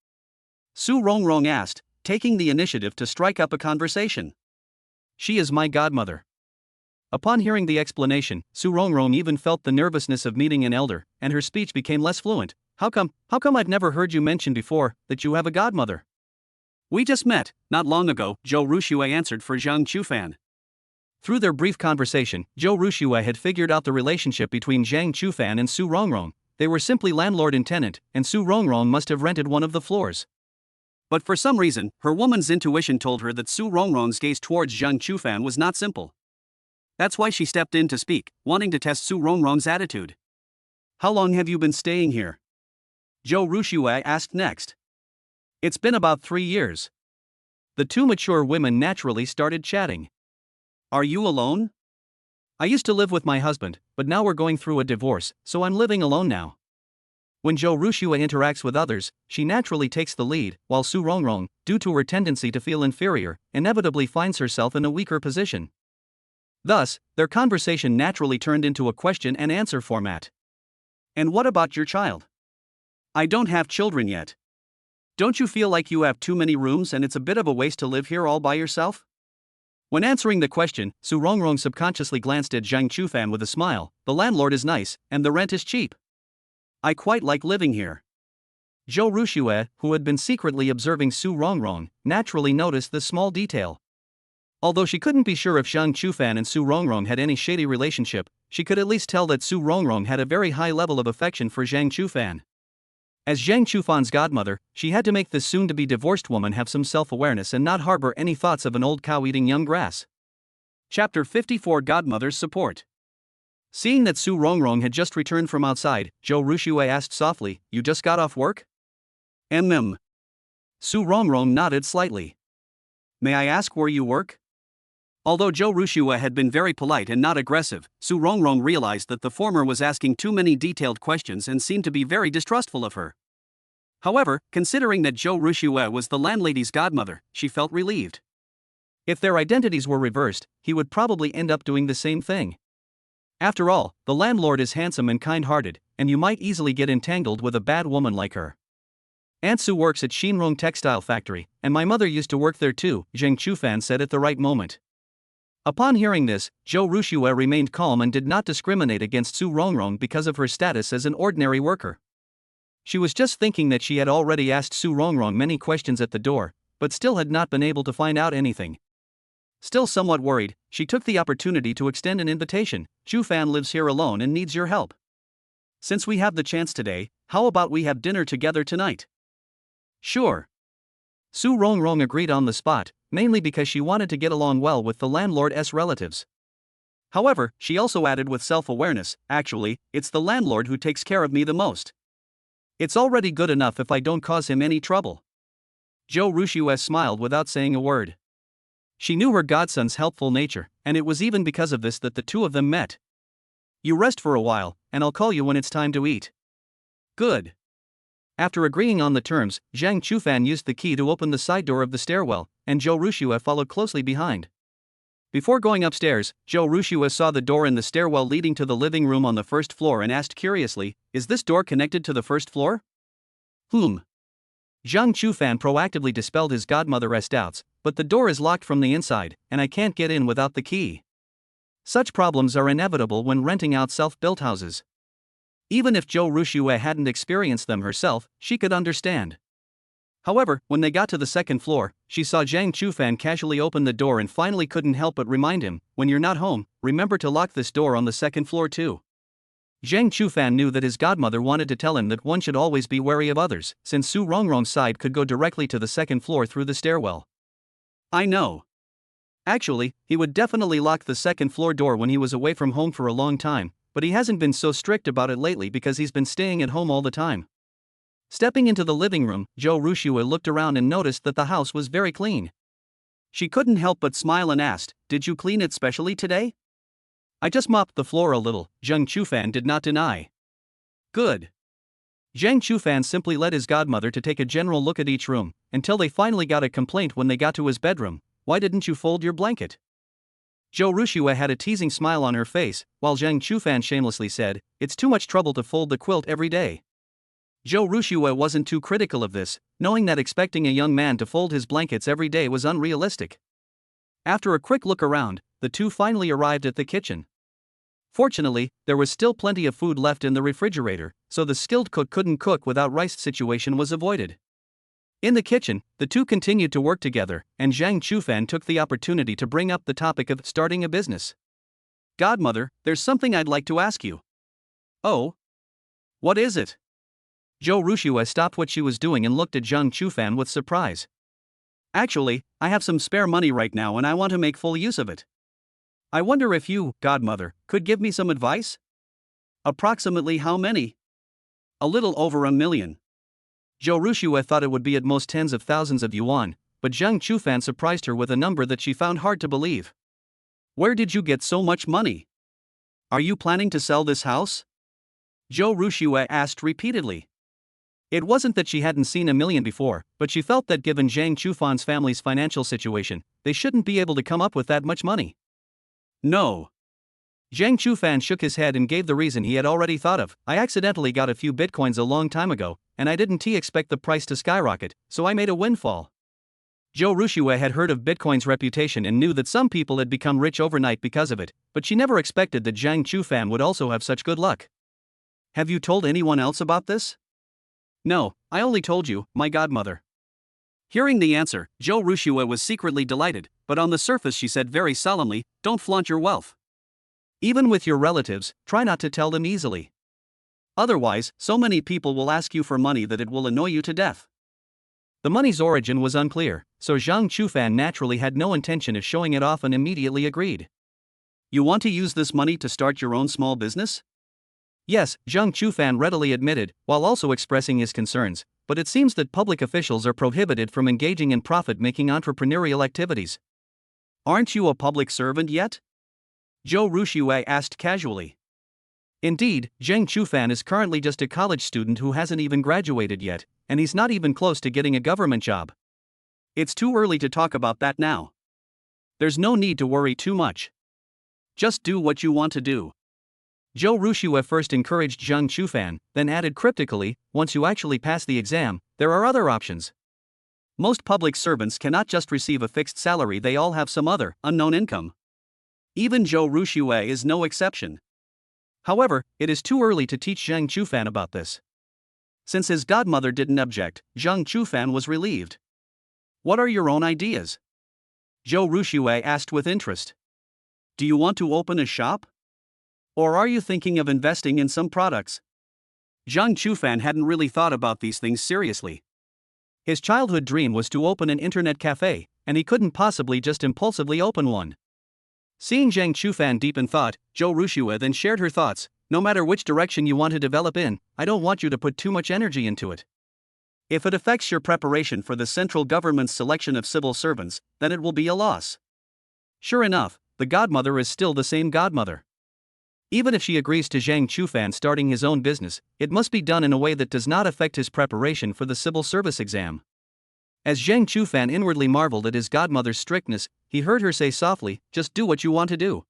Su Rongrong asked, taking the initiative to strike up a conversation. "She is my godmother." Upon hearing the explanation, Su Rongrong even felt the nervousness of meeting an elder, and her speech became less fluent, How come I've never heard you mention before that you have a godmother? We just met, not long ago, Zhou Ruxue answered for Zhang Chufan. Through their brief conversation, Zhou Ruxue had figured out the relationship between Zhang Chufan and Su Rongrong. They were simply landlord and tenant, and Su Rongrong must have rented one of the floors. But for some reason, her woman's intuition told her that Su Rongrong's gaze towards Zhang Chufan was not simple. That's why she stepped in to speak, wanting to test Su Rongrong's attitude. How long have you been staying here? Zhou Ruxue asked next. It's been about 3 years. The two mature women naturally started chatting. Are you alone? I used to live with my husband, but now we're going through a divorce, so I'm living alone now. When Zhou Ruxue interacts with others, she naturally takes the lead, while Su Rongrong, due to her tendency to feel inferior, inevitably finds herself in a weaker position. Thus, their conversation naturally turned into a question and answer format. And what about your child? I don't have children yet. Don't you feel like you have too many rooms and it's a bit of a waste to live here all by yourself? When answering the question, Su Rongrong subconsciously glanced at Zhang Chufan with a smile. The landlord is nice, and the rent is cheap. I quite like living here. Zhou Ruxue, who had been secretly observing Su Rongrong, naturally noticed this small detail. Although she couldn't be sure if Zhang Chufan and Su Rongrong had any shady relationship, she could at least tell that Su Rongrong had a very high level of affection for Zhang Chufan. As Zhang Chufan's godmother, she had to make this soon-to-be divorced woman have some self-awareness and not harbor any thoughts of an old cow eating young grass. Chapter 54 Godmother's Support. Seeing that Su Rongrong had just returned from outside, Zhou Ruxue asked softly, You just got off work? Su Rongrong nodded slightly. May I ask where you work? Although Zhou Ruxue had been very polite and not aggressive, Su Rongrong realized that the former was asking too many detailed questions and seemed to be very distrustful of her. However, considering that Zhou Ruxue was the landlady's godmother, she felt relieved. If their identities were reversed, he would probably end up doing the same thing. After all, the landlord is handsome and kind-hearted, and you might easily get entangled with a bad woman like her. Aunt Su works at Shinrong Textile Factory, and my mother used to work there too, Zhang Chufan said at the right moment. Upon hearing this, Zhou Ruxue remained calm and did not discriminate against Su Rongrong because of her status as an ordinary worker. She was just thinking that she had already asked Su Rongrong many questions at the door, but still had not been able to find out anything. Still somewhat worried, she took the opportunity to extend an invitation. Chufan lives here alone and needs your help. Since we have the chance today, how about we have dinner together tonight? Sure. Su Rongrong agreed on the spot, mainly because she wanted to get along well with the landlord's relatives. However, she also added with self-awareness, actually, it's the landlord who takes care of me the most. It's already good enough if I don't cause him any trouble. Zhou Ruxue smiled without saying a word. She knew her godson's helpful nature, and it was even because of this that the two of them met. You rest for a while, and I'll call you when it's time to eat. Good. After agreeing on the terms, Zhang Chufan used the key to open the side door of the stairwell, and Zhou Ruxue followed closely behind. Before going upstairs, Zhou Ruxue saw the door in the stairwell leading to the living room on the first floor and asked curiously, Is this door connected to the first floor? Zhang Chufan proactively dispelled his godmother's doubts, but the door is locked from the inside, and I can't get in without the key. Such problems are inevitable when renting out self-built houses. Even if Zhou Ruxue hadn't experienced them herself, she could understand. However, when they got to the second floor, she saw Zhang Chufan casually open the door and finally couldn't help but remind him, when you're not home, remember to lock this door on the second floor too. Zhang Chufan knew that his godmother wanted to tell him that one should always be wary of others, since Su Rongrong's side could go directly to the second floor through the stairwell. I know. Actually, he would definitely lock the second floor door when he was away from home for a long time, but he hasn't been so strict about it lately because he's been staying at home all the time. Stepping into the living room, Zhou Ruxue looked around and noticed that the house was very clean. She couldn't help but smile and asked, Did you clean it specially today? I just mopped the floor a little, Zhang Chufan did not deny. Good. Zhang Chufan simply led his godmother to take a general look at each room, until they finally got a complaint when they got to his bedroom. Why didn't you fold your blanket? Zhou Ruxue had a teasing smile on her face, while Zhang Chufan shamelessly said, It's too much trouble to fold the quilt every day. Zhou Ruxue wasn't too critical of this, knowing that expecting a young man to fold his blankets every day was unrealistic. After a quick look around, the two finally arrived at the kitchen. Fortunately, there was still plenty of food left in the refrigerator, so the skilled cook couldn't cook without rice situation was avoided. In the kitchen, the two continued to work together, and Zhang Chufan took the opportunity to bring up the topic of starting a business. Godmother, there's something I'd like to ask you. Oh? What is it? Zhou Rushue stopped what she was doing and looked at Zhang Chufan with surprise. Actually, I have some spare money right now and I want to make full use of it. I wonder if you, Godmother, could give me some advice? Approximately how many? A little over 1 million. Zhou Rushue thought it would be at most tens of thousands of yuan, but Zhang Chufan surprised her with a number that she found hard to believe. Where did you get so much money? Are you planning to sell this house? Zhou Rushue asked repeatedly. It wasn't that she hadn't seen 1 million before, but she felt that given Zhang Chufan's family's financial situation, they shouldn't be able to come up with that much money. No. Zhang Chufan shook his head and gave the reason he had already thought of. I accidentally got a few bitcoins a long time ago, and I didn't expect the price to skyrocket, so I made a windfall. Zhou Rushue had heard of Bitcoin's reputation and knew that some people had become rich overnight because of it, but she never expected that Zhang Chufan would also have such good luck. Have you told anyone else about this? No, I only told you, my godmother. Hearing the answer, Zhou Rushue was secretly delighted, but on the surface she said very solemnly, don't flaunt your wealth. Even with your relatives, try not to tell them easily. Otherwise, so many people will ask you for money that it will annoy you to death. The money's origin was unclear, so Zhang Chufan naturally had no intention of showing it off and immediately agreed. You want to use this money to start your own small business? Yes, Zhang Chufan readily admitted, while also expressing his concerns, but it seems that public officials are prohibited from engaging in profit-making entrepreneurial activities. Aren't you a public servant yet? Zhou Rushue asked casually. Indeed, Zhang Chufan is currently just a college student who hasn't even graduated yet, and he's not even close to getting a government job. It's too early to talk about that now. There's no need to worry too much. Just do what you want to do. Zhou Rushue first encouraged Zhang Chufan, then added cryptically, once you actually pass the exam, there are other options. Most public servants cannot just receive a fixed salary, they all have some other, unknown income. Even Zhou Rushue is no exception. However, it is too early to teach Zhang Chufan about this. Since his godmother didn't object, Zhang Chufan was relieved. What are your own ideas? Zhou Rushue asked with interest. Do you want to open a shop? Or are you thinking of investing in some products? Zhang Chufan hadn't really thought about these things seriously. His childhood dream was to open an internet cafe, and he couldn't possibly just impulsively open one. Seeing Zhang Chufan deep in thought, Zhou Rushue then shared her thoughts. No matter which direction you want to develop in, I don't want you to put too much energy into it. If it affects your preparation for the central government's selection of civil servants, then it will be a loss. Sure enough, the godmother is still the same godmother. Even if she agrees to Zhang Chufan starting his own business, it must be done in a way that does not affect his preparation for the civil service exam. As Zhang Chufan inwardly marveled at his godmother's strictness, he heard her say softly, just do what you want to do.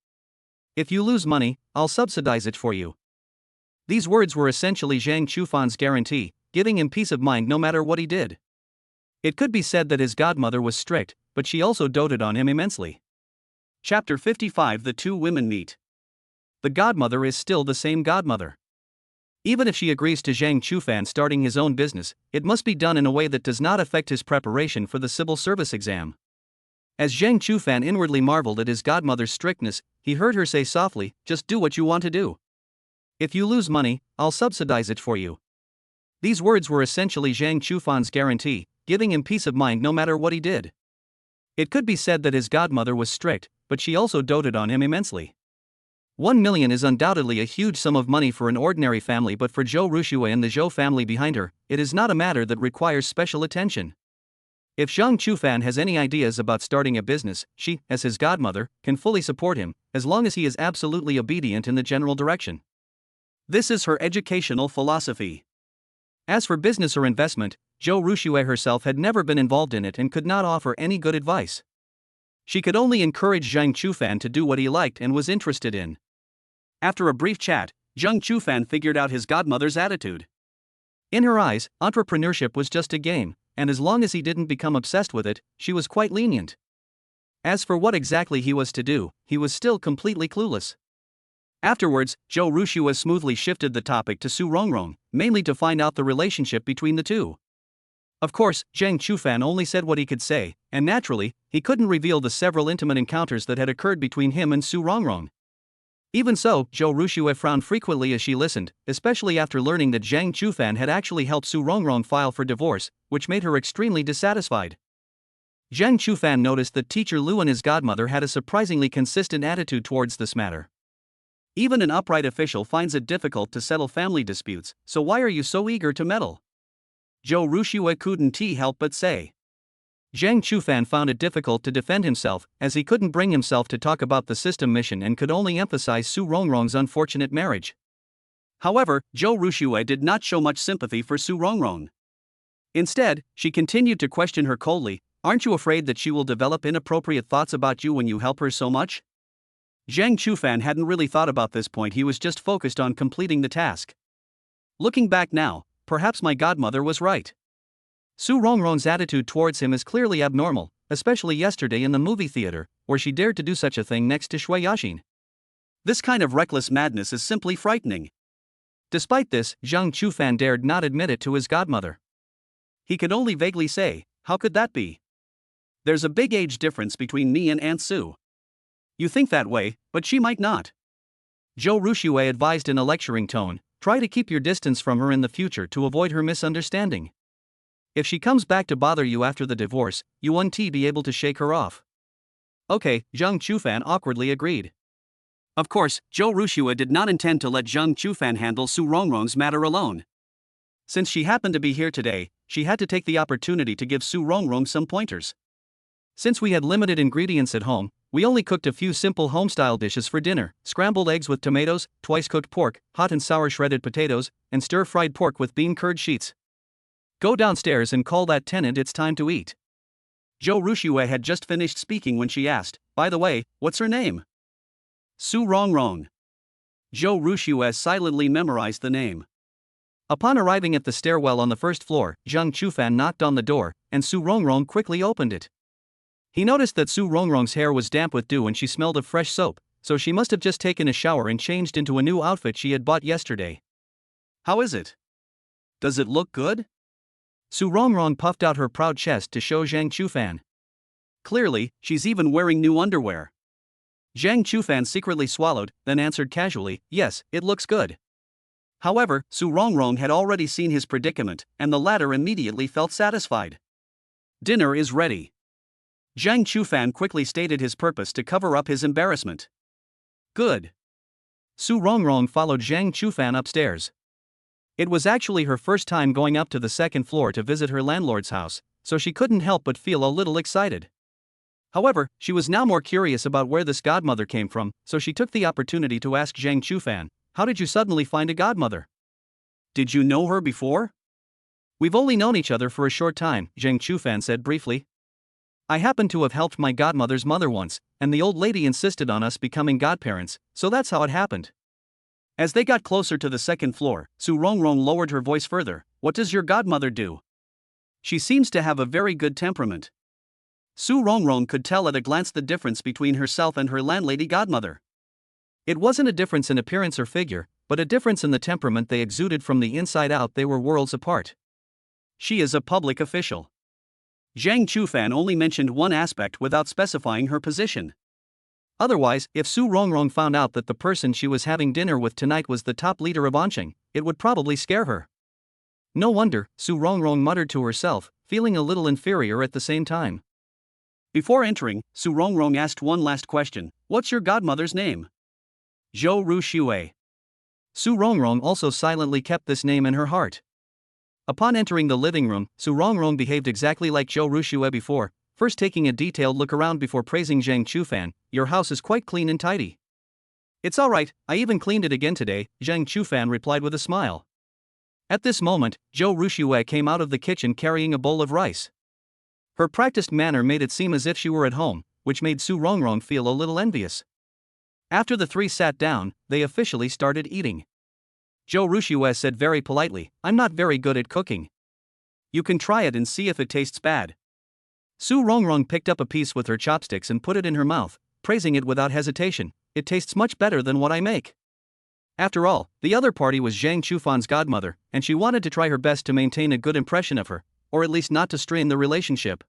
If you lose money, I'll subsidize it for you. These words were essentially Zhang Chufan's guarantee, giving him peace of mind no matter what he did. It could be said that his godmother was strict, but she also doted on him immensely. Chapter 55 The two women meet. The godmother is still the same godmother. Even if she agrees to Zhang Chufan starting his own business, it must be done in a way that does not affect his preparation for the civil service exam. As Zhang Chufan inwardly marveled at his godmother's strictness, he heard her say softly, just do what you want to do. If you lose money, I'll subsidize it for you. These words were essentially Zhang Chufan's guarantee, giving him peace of mind no matter what he did. It could be said that his godmother was strict, but she also doted on him immensely. 1 million is undoubtedly a huge sum of money for an ordinary family, but for Zhou Rushue and the Zhou family behind her, it is not a matter that requires special attention. If Zhang Chufan has any ideas about starting a business, she, as his godmother, can fully support him, as long as he is absolutely obedient in the general direction. This is her educational philosophy. As for business or investment, Zhou Rushue herself had never been involved in it and could not offer any good advice. She could only encourage Zhang Chufan to do what he liked and was interested in. After a brief chat, Zhang Chufan figured out his godmother's attitude. In her eyes, entrepreneurship was just a game, and as long as he didn't become obsessed with it, she was quite lenient. As for what exactly he was to do, he was still completely clueless. Afterwards, Zhou Rushua smoothly shifted the topic to Su Rongrong, mainly to find out the relationship between the two. Of course, Zhang Chufan only said what he could say, and naturally, he couldn't reveal the several intimate encounters that had occurred between him and Su Rongrong. Even so, Zhou Rushua frowned frequently as she listened, especially after learning that Zhang Chufan had actually helped Su Rongrong file for divorce, which made her extremely dissatisfied. Zhang Chufan noticed that teacher Lu and his godmother had a surprisingly consistent attitude towards this matter. Even an upright official finds it difficult to settle family disputes, so why are you so eager to meddle? Zhou Rushua couldn't help but say. Zhang Chufan found it difficult to defend himself, as he couldn't bring himself to talk about the system mission and could only emphasize Su Rongrong's unfortunate marriage. However, Zhou Rushua did not show much sympathy for Su Rongrong. Instead, she continued to question her coldly. Aren't you afraid that she will develop inappropriate thoughts about you when you help her so much? Zhang Chufan hadn't really thought about this point, he was just focused on completing the task. Looking back now, perhaps my godmother was right. Su Rongrong's attitude towards him is clearly abnormal, especially yesterday in the movie theater, where she dared to do such a thing next to Shui Yaxin. This kind of reckless madness is simply frightening. Despite this, Zhang Chufan dared not admit it to his godmother. He could only vaguely say, how could that be? There's a big age difference between me and Aunt Su. You think that way, but she might not. Zhou Rushua advised in a lecturing tone, try to keep your distance from her in the future to avoid her misunderstanding. If she comes back to bother you after the divorce, you won't be able to shake her off. Okay, Zhang Chufan awkwardly agreed. Of course, Zhou Rushua did not intend to let Zhang Chufan handle Su Rongrong's matter alone. Since she happened to be here today, she had to take the opportunity to give Su Rongrong some pointers. Since we had limited ingredients at home, we only cooked a few simple home-style dishes for dinner: scrambled eggs with tomatoes, twice-cooked pork, hot and sour shredded potatoes, and stir-fried pork with bean curd sheets. Go downstairs and call that tenant, it's time to eat. Zhou Rushua had just finished speaking when she asked, by the way, what's her name? Su Rongrong. Zhou Rushua silently memorized the name. Upon arriving at the stairwell on the first floor, Zhang Chufan knocked on the door, and Su Rongrong quickly opened it. He noticed that Su Rongrong's hair was damp with dew and she smelled of fresh soap, so she must have just taken a shower and changed into a new outfit she had bought yesterday. How is it? Does it look good? Su Rongrong puffed out her proud chest to show Zhang Chufan. Clearly, she's even wearing new underwear. Zhang Chufan secretly swallowed, then answered casually, yes, it looks good. However, Su Rongrong had already seen his predicament, and the latter immediately felt satisfied. Dinner is ready. Zhang Chufan quickly stated his purpose to cover up his embarrassment. Good. Su Rongrong followed Zhang Chufan upstairs. It was actually her first time going up to the second floor to visit her landlord's house, so she couldn't help but feel a little excited. However, she was now more curious about where this godmother came from, so she took the opportunity to ask Zhang Chufan, how did you suddenly find a godmother? Did you know her before? We've only known each other for a short time, Zhang Chufan said briefly. I happen to have helped my godmother's mother once, and the old lady insisted on us becoming godparents, so that's how it happened. As they got closer to the second floor, Su Rongrong lowered her voice further. What does your godmother do? She seems to have a very good temperament. Su Rongrong could tell at a glance the difference between herself and her landlady godmother. It wasn't a difference in appearance or figure, but a difference in the temperament they exuded from the inside out. They were worlds apart. She is a public official. Zhang Chufan only mentioned one aspect without specifying her position. Otherwise, if Su Rongrong found out that the person she was having dinner with tonight was the top leader of Auntie, it would probably scare her. No wonder, Su Rongrong muttered to herself, feeling a little inferior at the same time. Before entering, Su Rongrong asked one last question. What's your godmother's name? Zhou Rushua. Su Rongrong also silently kept this name in her heart. Upon entering the living room, Su Rongrong behaved exactly like Zhou Rushua before, first taking a detailed look around before praising Zhang Chufan. Your house is quite clean and tidy. It's alright, I even cleaned it again today, Zhang Chufan replied with a smile. At this moment, Zhou Rushua came out of the kitchen carrying a bowl of rice. Her practiced manner made it seem as if she were at home, which made Su Rongrong feel a little envious. After the three sat down, they officially started eating. Zhou Rushua said very politely, I'm not very good at cooking. You can try it and see if it tastes bad. Su Rongrong picked up a piece with her chopsticks and put it in her mouth, praising it without hesitation. It tastes much better than what I make. After all, the other party was Zhang Chufan's godmother, and she wanted to try her best to maintain a good impression of her, or at least not to strain the relationship.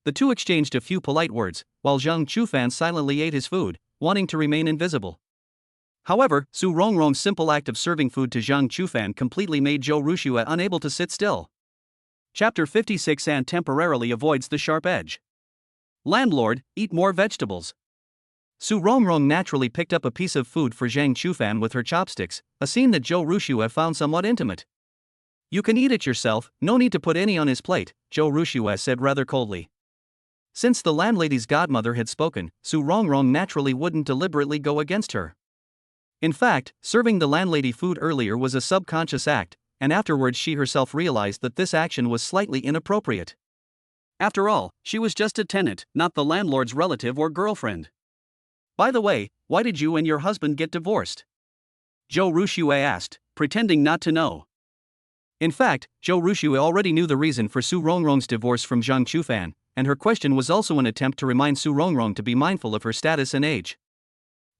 The two exchanged a few polite words, while Zhang Chufan silently ate his food, wanting to remain invisible. However, Su Rongrong's simple act of serving food to Zhang Chufan completely made Zhou Ruxue unable to sit still. Chapter 56 and temporarily avoids the sharp edge. Landlord, eat more vegetables. Su Rongrong naturally picked up a piece of food for Zhang Chufan with her chopsticks, a scene that Zhou Ruxue found somewhat intimate. You can eat it yourself, no need to put any on his plate, Zhou Ruxue said rather coldly. Since the landlady's godmother had spoken, Su Rongrong naturally wouldn't deliberately go against her. In fact, serving the landlady food earlier was a subconscious act, and afterwards she herself realized that this action was slightly inappropriate. After all, she was just a tenant, not the landlord's relative or girlfriend. By the way, why did you and your husband get divorced? Zhou Ruxue asked, pretending not to know. In fact, Zhou Ruxue already knew the reason for Su Rongrong's divorce from Zhang Chufan, and her question was also an attempt to remind Su Rongrong to be mindful of her status and age.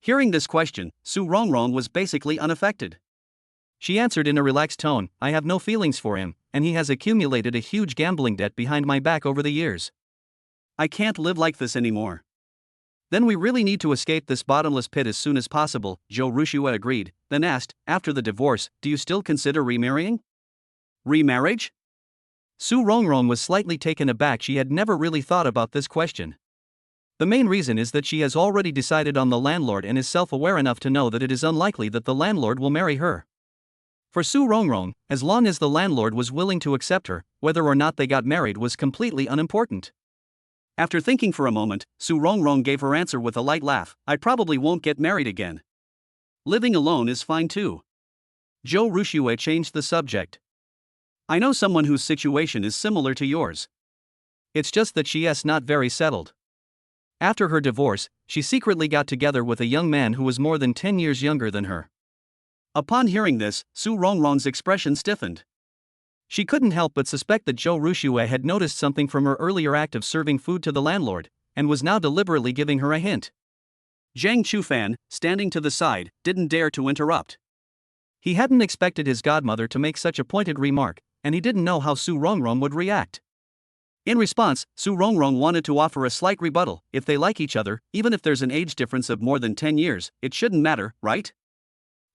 Hearing this question, Su Rongrong was basically unaffected. She answered in a relaxed tone, I have no feelings for him, and he has accumulated a huge gambling debt behind my back over the years. I can't live like this anymore. Then we really need to escape this bottomless pit as soon as possible, Zhou Ruxue agreed, then asked, after the divorce, do you still consider remarrying? Remarriage? Su Rongrong was slightly taken aback. She had never really thought about this question. The main reason is that she has already decided on the landlord and is self-aware enough to know that it is unlikely that the landlord will marry her. For Su Rongrong, as long as the landlord was willing to accept her, whether or not they got married was completely unimportant. After thinking for a moment, Su Rongrong gave her answer with a light laugh, I probably won't get married again. Living alone is fine too. Zhou Ruxue changed the subject. I know someone whose situation is similar to yours. It's just that she is not very settled. After her divorce, she secretly got together with a young man who was more than 10 years younger than her. Upon hearing this, Su Rongrong's expression stiffened. She couldn't help but suspect that Zhou Ruxue had noticed something from her earlier act of serving food to the landlord, and was now deliberately giving her a hint. Zhang Chufan, standing to the side, didn't dare to interrupt. He hadn't expected his godmother to make such a pointed remark, and he didn't know how Su Rongrong would react. In response, Su Rongrong wanted to offer a slight rebuttal, if they like each other, even if there's an age difference of more than 10 years, it shouldn't matter, right?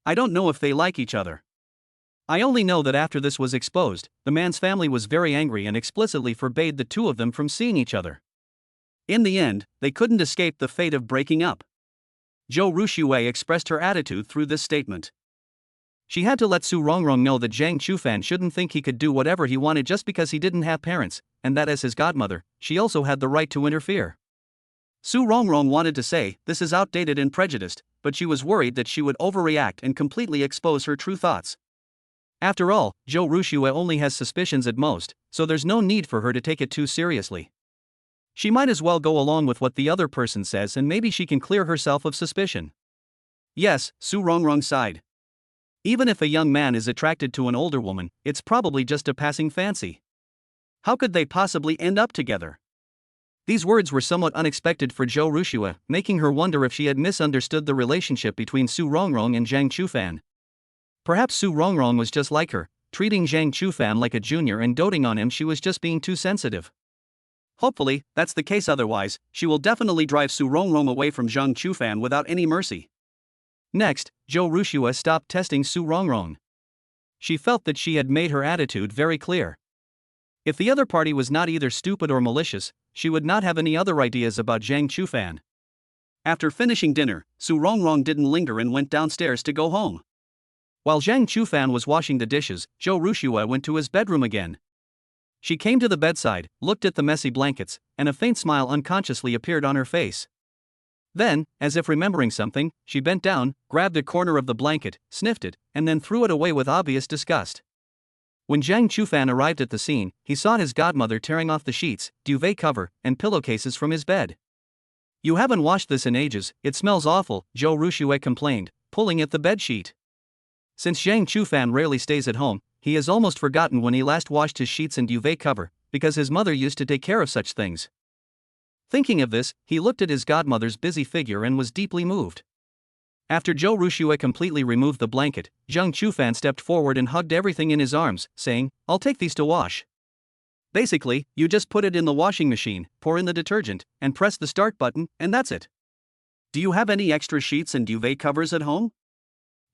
I don't know if they like each other. I only know that after this was exposed, the man's family was very angry and explicitly forbade the two of them from seeing each other. In the end, they couldn't escape the fate of breaking up. Zhou Ruxue expressed her attitude through this statement. She had to let Su Rongrong know that Zhang Chufan shouldn't think he could do whatever he wanted just because he didn't have parents, and that as his godmother, she also had the right to interfere. Su Rongrong wanted to say, this is outdated and prejudiced, but she was worried that she would overreact and completely expose her true thoughts. After all, Zhou Ruxue only has suspicions at most, so there's no need for her to take it too seriously. She might as well go along with what the other person says and maybe she can clear herself of suspicion. Yes, Su Rongrong sighed. Even if a young man is attracted to an older woman, it's probably just a passing fancy. How could they possibly end up together? These words were somewhat unexpected for Zhou Ruxue, making her wonder if she had misunderstood the relationship between Su Rongrong and Zhang Chufan. Perhaps Su Rongrong was just like her, treating Zhang Chufan like a junior and doting on him. She was just being too sensitive. Hopefully, that's the case, otherwise, she will definitely drive Su Rongrong away from Zhang Chufan without any mercy. Next, Zhou Ruxue stopped testing Su Rongrong. She felt that she had made her attitude very clear. If the other party was not either stupid or malicious, she would not have any other ideas about Zhang Chufan. After finishing dinner, Su Rongrong didn't linger and went downstairs to go home. While Zhang Chufan was washing the dishes, Zhou Ruxue went to his bedroom again. She came to the bedside, looked at the messy blankets, and a faint smile unconsciously appeared on her face. Then, as if remembering something, she bent down, grabbed a corner of the blanket, sniffed it, and then threw it away with obvious disgust. When Zhang Chufan arrived at the scene, he saw his godmother tearing off the sheets, duvet cover, and pillowcases from his bed. You haven't washed this in ages, it smells awful, Zhou Ruxue complained, pulling at the bedsheet. Since Zhang Chufan rarely stays at home, he has almost forgotten when he last washed his sheets and duvet cover, because his mother used to take care of such things. Thinking of this, he looked at his godmother's busy figure and was deeply moved. After Zhou Ruxue completely removed the blanket, Zhang Chufan stepped forward and hugged everything in his arms, saying, "I'll take these to wash." Basically, you just put it in the washing machine, pour in the detergent, and press the start button, and that's it. Do you have any extra sheets and duvet covers at home?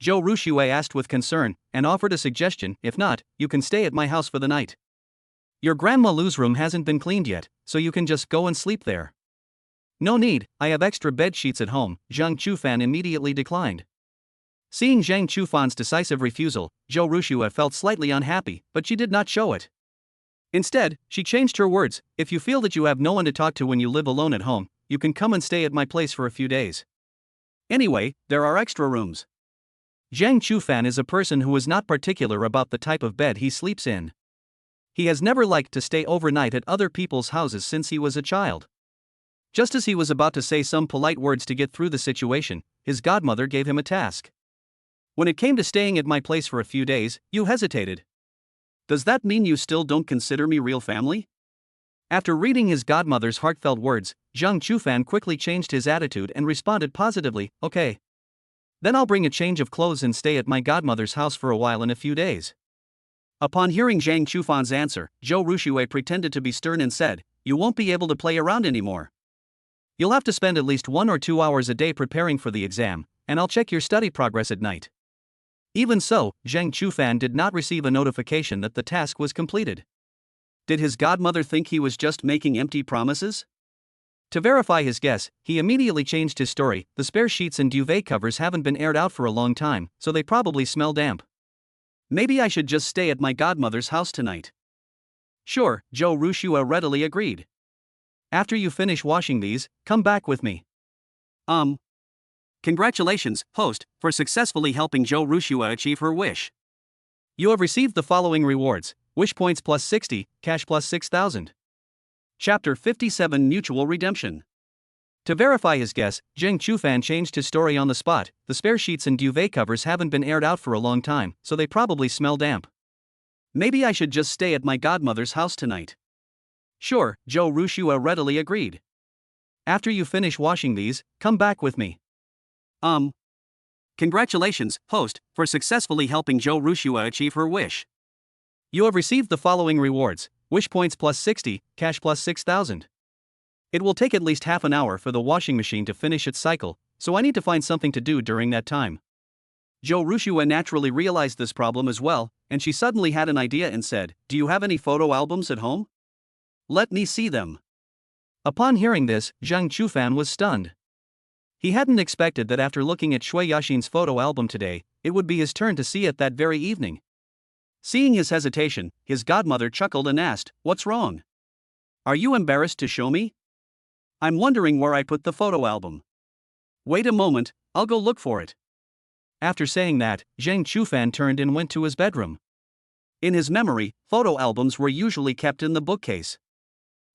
Zhou Ruxue asked with concern, and offered a suggestion. If not, you can stay at my house for the night. Your Grandma Lu's room hasn't been cleaned yet, so you can just go and sleep there. No need, I have extra bed sheets at home, Zhang Chufan immediately declined. Seeing Zhang Chufan's decisive refusal, Zhou Ruxue felt slightly unhappy, but she did not show it. Instead, she changed her words. If you feel that you have no one to talk to when you live alone at home, you can come and stay at my place for a few days. Anyway, there are extra rooms. Zhang Chufan is a person who is not particular about the type of bed he sleeps in. He has never liked to stay overnight at other people's houses since he was a child. Just as he was about to say some polite words to get through the situation, his godmother gave him a task. When it came to staying at my place for a few days, you hesitated. Does that mean you still don't consider me real family? After reading his godmother's heartfelt words, Zhang Chufan quickly changed his attitude and responded positively, "Okay. Then I'll bring a change of clothes and stay at my godmother's house for a while in a few days." Upon hearing Zhang Chufan's answer, Zhou Ruxue pretended to be stern and said, "You won't be able to play around anymore. You'll have to spend at least 1 or 2 hours a day preparing for the exam, and I'll check your study progress at night." Even so, Zhang Chufan did not receive a notification that the task was completed. Did his godmother think he was just making empty promises? To verify his guess, he immediately changed his story. The spare sheets and duvet covers haven't been aired out for a long time, so they probably smell damp. Maybe I should just stay at my godmother's house tonight. Sure, Zhou Ruxue readily agreed. After you finish washing these, come back with me. Congratulations, host, for successfully helping Zhou Ruxue achieve her wish. You have received the following rewards: wish points plus 60, cash plus 6,000. Chapter 57 Mutual Redemption. To verify his guess, Zhang Chufan changed his story on the spot. The spare sheets and duvet covers haven't been aired out for a long time, so they probably smell damp. Maybe I should just stay at my godmother's house tonight. Sure, Zhou Ruxue readily agreed. After you finish washing these, come back with me. Congratulations, host, for successfully helping Zhou Ruxue achieve her wish. You have received the following rewards: wish points plus 60, cash plus 6,000. It will take at least half an hour for the washing machine to finish its cycle, so I need to find something to do during that time. Zhou Ruxue naturally realized this problem as well, and she suddenly had an idea and said, "Do you have any photo albums at home? Let me see them." Upon hearing this, Zhang Chufan was stunned. He hadn't expected that after looking at Shui Yaxin's photo album today, it would be his turn to see it that very evening. Seeing his hesitation, his godmother chuckled and asked, "What's wrong? Are you embarrassed to show me? I'm wondering where I put the photo album. Wait a moment, I'll go look for it." After saying that, Zhang Chufan turned and went to his bedroom. In his memory, photo albums were usually kept in the bookcase.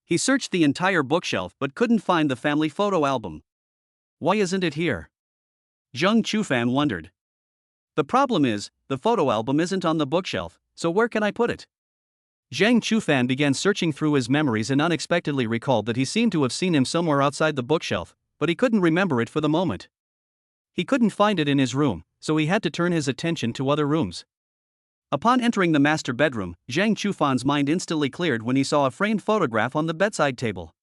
He searched the entire bookshelf but couldn't find the family photo album. Why isn't it here? Zhang Chufan wondered. The problem is, the photo album isn't on the bookshelf, so where can I put it? Zhang Chufan began searching through his memories and unexpectedly recalled that he seemed to have seen him somewhere outside the bookshelf, but he couldn't remember it for the moment. He couldn't find it in his room, so he had to turn his attention to other rooms. Upon entering the master bedroom, Zhang Chufan's mind instantly cleared when he saw a framed photograph on the bedside table.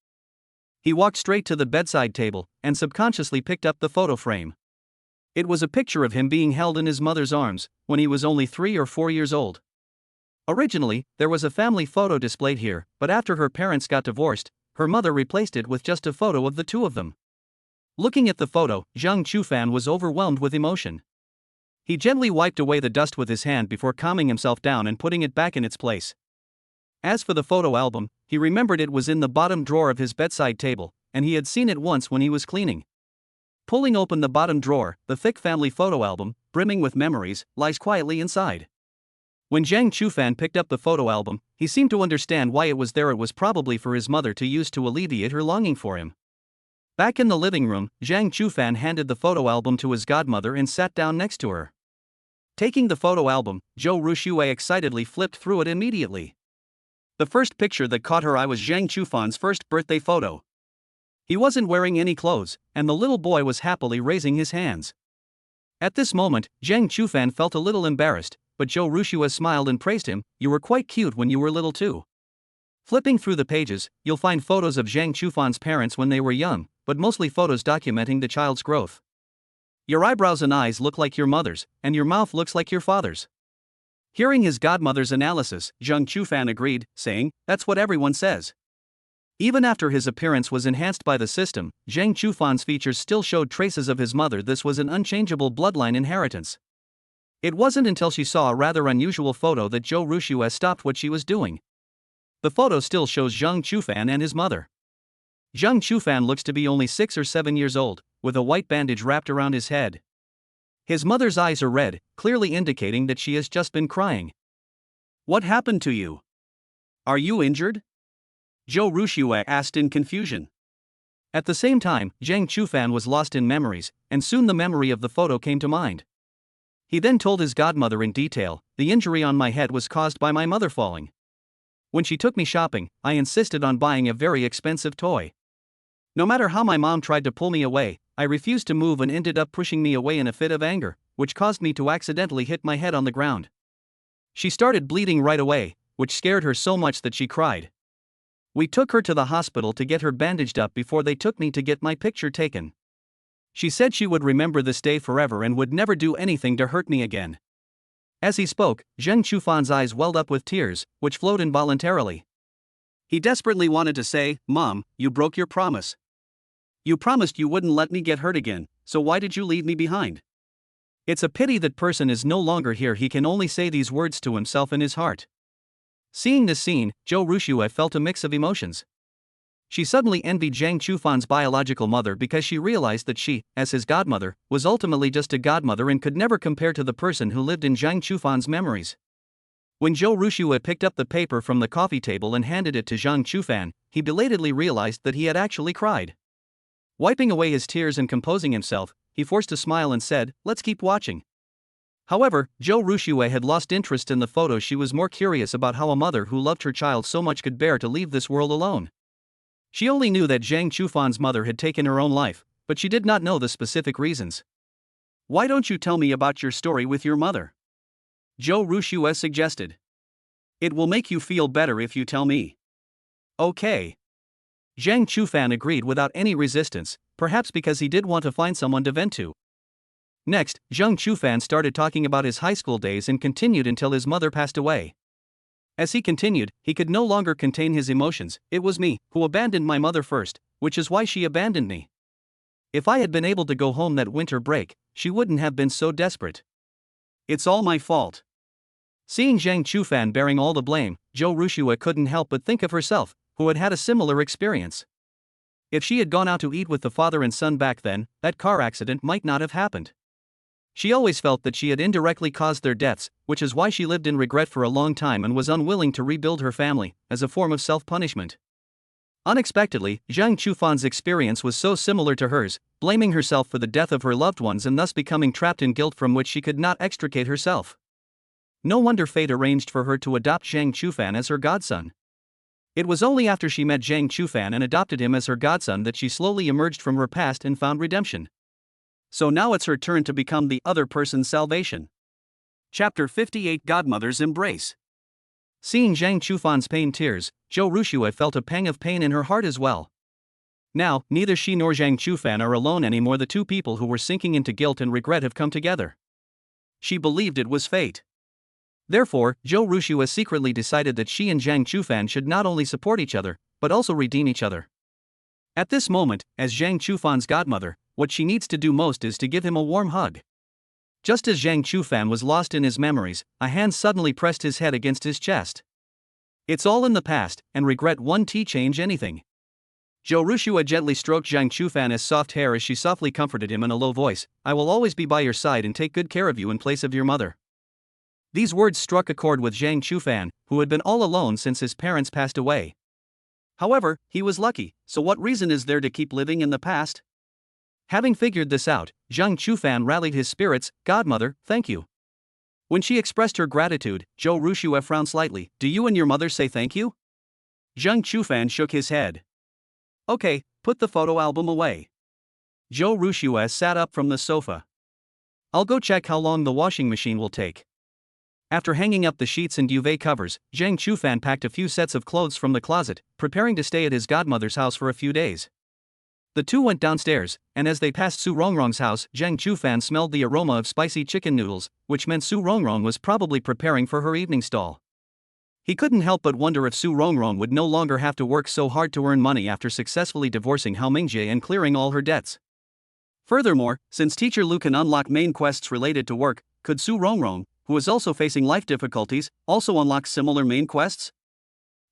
He walked straight to the bedside table and subconsciously picked up the photo frame. It was a picture of him being held in his mother's arms when he was only 3 or 4 years old. Originally, there was a family photo displayed here, but after her parents got divorced, her mother replaced it with just a photo of the two of them. Looking at the photo, Zhang Chufan was overwhelmed with emotion. He gently wiped away the dust with his hand before calming himself down and putting it back in its place. As for the photo album, he remembered it was in the bottom drawer of his bedside table, and he had seen it once when he was cleaning. Pulling open the bottom drawer, the thick family photo album, brimming with memories, lies quietly inside. When Zhang Chufan picked up the photo album, he seemed to understand why it was there. It was probably for his mother to use to alleviate her longing for him. Back in the living room, Zhang Chufan handed the photo album to his godmother and sat down next to her. Taking the photo album, Zhou Ruxue excitedly flipped through it immediately. The first picture that caught her eye was Zhang Chufan's first birthday photo. He wasn't wearing any clothes, and the little boy was happily raising his hands. At this moment, Zhang Chufan felt a little embarrassed, but Zhou Rushua smiled and praised him. You were quite cute when you were little too. Flipping through the pages, you'll find photos of Zhang Chufan's parents when they were young, but mostly photos documenting the child's growth. Your eyebrows and eyes look like your mother's, and your mouth looks like your father's. Hearing his godmother's analysis, Zhang Chufan agreed, saying, that's what everyone says. Even after his appearance was enhanced by the system, Zhang Chufan's features still showed traces of his mother. This was an unchangeable bloodline inheritance. It wasn't until she saw a rather unusual photo that Zhou Rushua stopped what she was doing. The photo still shows Zhang Chufan and his mother. Zhang Chufan looks to be only 6 or 7 years old, with a white bandage wrapped around his head. His mother's eyes are red, clearly indicating that she has just been crying. What happened to you? Are you injured? Zhou Rushua asked in confusion. At the same time, Zhang Chufan was lost in memories, and soon the memory of the photo came to mind. He then told his godmother in detail, the injury on my head was caused by my mother falling. When she took me shopping, I insisted on buying a very expensive toy. No matter how my mom tried to pull me away, I refused to move and ended up pushing me away in a fit of anger, which caused me to accidentally hit my head on the ground. She started bleeding right away, which scared her so much that she cried. We took her to the hospital to get her bandaged up before they took me to get my picture taken. She said she would remember this day forever and would never do anything to hurt me again. As he spoke, Zhang Chufan's eyes welled up with tears, which flowed involuntarily. He desperately wanted to say, Mom, you broke your promise. You promised you wouldn't let me get hurt again, so why did you leave me behind? It's a pity that person is no longer here. He can only say these words to himself in his heart. Seeing this scene, Zhou Rushua felt a mix of emotions. She suddenly envied Zhang Chufan's biological mother because she realized that she, as his godmother, was ultimately just a godmother and could never compare to the person who lived in Zhang Chufan's memories. When Zhou Rushua picked up the paper from the coffee table and handed it to Zhang Chufan, he belatedly realized that he had actually cried. Wiping away his tears and composing himself, he forced a smile and said, let's keep watching. However, Zhou Rushua had lost interest in the photo. She was more curious about how a mother who loved her child so much could bear to leave this world alone. She only knew that Zhang Chufan's mother had taken her own life, but she did not know the specific reasons. Why don't you tell me about your story with your mother? Zhou Rushua suggested. It will make you feel better if you tell me. Okay. Zhang Chufan agreed without any resistance, perhaps because he did want to find someone to vent to. Next, Zhang Chufan started talking about his high school days and continued until his mother passed away. As he continued, he could no longer contain his emotions. It was me who abandoned my mother first, which is why she abandoned me. If I had been able to go home that winter break, she wouldn't have been so desperate. It's all my fault. Seeing Zhang Chufan bearing all the blame, Zhou Rushua couldn't help but think of herself, who had had a similar experience. If she had gone out to eat with the father and son back then, that car accident might not have happened. She always felt that she had indirectly caused their deaths, which is why she lived in regret for a long time and was unwilling to rebuild her family, as a form of self-punishment. Unexpectedly, Zhang Chufan's experience was so similar to hers, blaming herself for the death of her loved ones and thus becoming trapped in guilt from which she could not extricate herself. No wonder fate arranged for her to adopt Zhang Chufan as her godson. It was only after she met Zhang Chufan and adopted him as her godson that she slowly emerged from her past and found redemption. So now it's her turn to become the other person's salvation. Chapter 58 Godmother's Embrace. Seeing Zhang Chufan's pained tears, Zhou Rushua felt a pang of pain in her heart as well. Now, neither she nor Zhang Chufan are alone anymore. The two people who were sinking into guilt and regret have come together. She believed it was fate. Therefore, Zhou Rushua secretly decided that she and Zhang Chufan should not only support each other, but also redeem each other. At this moment, as Zhang Chufan's godmother, what she needs to do most is to give him a warm hug. Just as Zhang Chufan was lost in his memories, a hand suddenly pressed his head against his chest. It's all in the past, and regret won't change anything. Zhou Rushua gently stroked Zhang Chufan's soft hair as she softly comforted him in a low voice. I will always be by your side and take good care of you in place of your mother. These words struck a chord with Zhang Chufan, who had been all alone since his parents passed away. However, he was lucky, so what reason is there to keep living in the past? Having figured this out, Zhang Chufan rallied his spirits. Godmother, thank you. When she expressed her gratitude, Zhou Rushua frowned slightly. Do you and your mother say thank you? Zhang Chufan shook his head. Okay, put the photo album away. Zhou Rushua sat up from the sofa. I'll go check how long the washing machine will take. After hanging up the sheets and duvet covers, Zhang Chufan packed a few sets of clothes from the closet, preparing to stay at his godmother's house for a few days. The two went downstairs, and as they passed Su Rongrong's house, Zhang Chufan smelled the aroma of spicy chicken noodles, which meant Su Rongrong was probably preparing for her evening stall. He couldn't help but wonder if Su Rongrong would no longer have to work so hard to earn money after successfully divorcing Hao Mingjie and clearing all her debts. Furthermore, since Teacher Lu can unlock main quests related to work, could Su Rongrong, who is also facing life difficulties, also unlock similar main quests?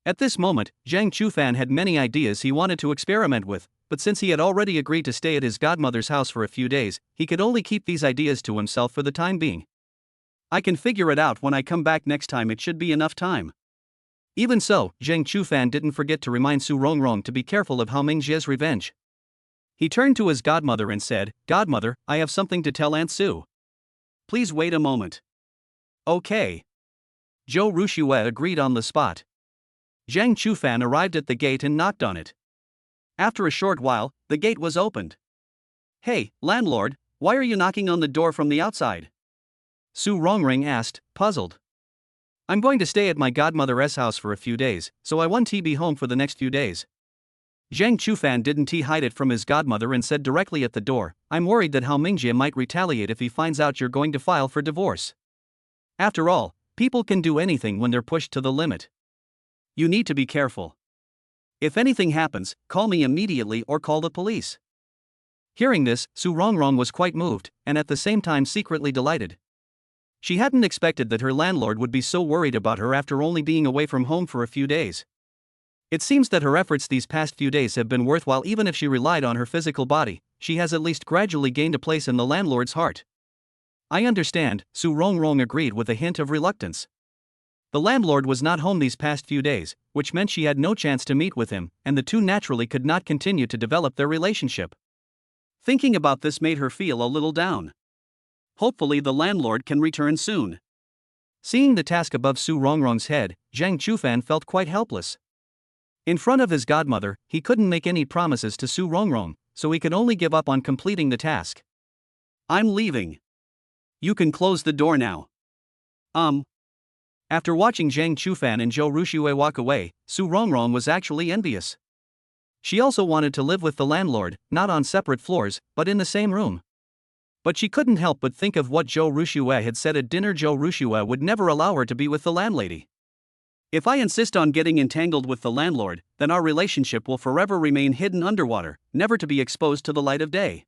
At this moment, Zhang Chufan had many ideas he wanted to experiment with, but since he had already agreed to stay at his godmother's house for a few days, he could only keep these ideas to himself for the time being. I can figure it out when I come back next time, it should be enough time. Even so, Zhang Chufan didn't forget to remind Su Rongrong to be careful of Hao Mingjie's revenge. He turned to his godmother and said, "Godmother, I have something to tell Aunt Su. Please wait a moment." "Okay." Zhou Rushue agreed on the spot. Zhang Chufan arrived at the gate and knocked on it. After a short while, the gate was opened. "Hey, landlord, why are you knocking on the door from the outside?" Su Rongrong asked, puzzled. "I'm going to stay at my godmother's house for a few days, so I want to be home for the next few days." Zhang Chufan didn't hide it from his godmother and said directly at the door, "I'm worried that Hao Mingjie might retaliate if he finds out you're going to file for divorce. After all, people can do anything when they're pushed to the limit. You need to be careful. If anything happens, call me immediately or call the police." Hearing this, Su Rongrong was quite moved, and at the same time secretly delighted. She hadn't expected that her landlord would be so worried about her after only being away from home for a few days. It seems that her efforts these past few days have been worthwhile. Even if she relied on her physical body, she has at least gradually gained a place in the landlord's heart. "I understand," Su Rongrong agreed with a hint of reluctance. The landlord was not home these past few days, which meant she had no chance to meet with him, and the two naturally could not continue to develop their relationship. Thinking about this made her feel a little down. Hopefully the landlord can return soon. Seeing the task above Su Rongrong's head, Zhang Chufan felt quite helpless. In front of his godmother, he couldn't make any promises to Su Rongrong, so he could only give up on completing the task. "I'm leaving. You can close the door now." After watching Zhang Chufan and Zhou Rushue walk away, Su Rongrong was actually envious. She also wanted to live with the landlord, not on separate floors, but in the same room. But she couldn't help but think of what Zhou Rushue had said at dinner. Zhou Rushue would never allow her to be with the landlady. "If I insist on getting entangled with the landlord, then our relationship will forever remain hidden underwater, never to be exposed to the light of day.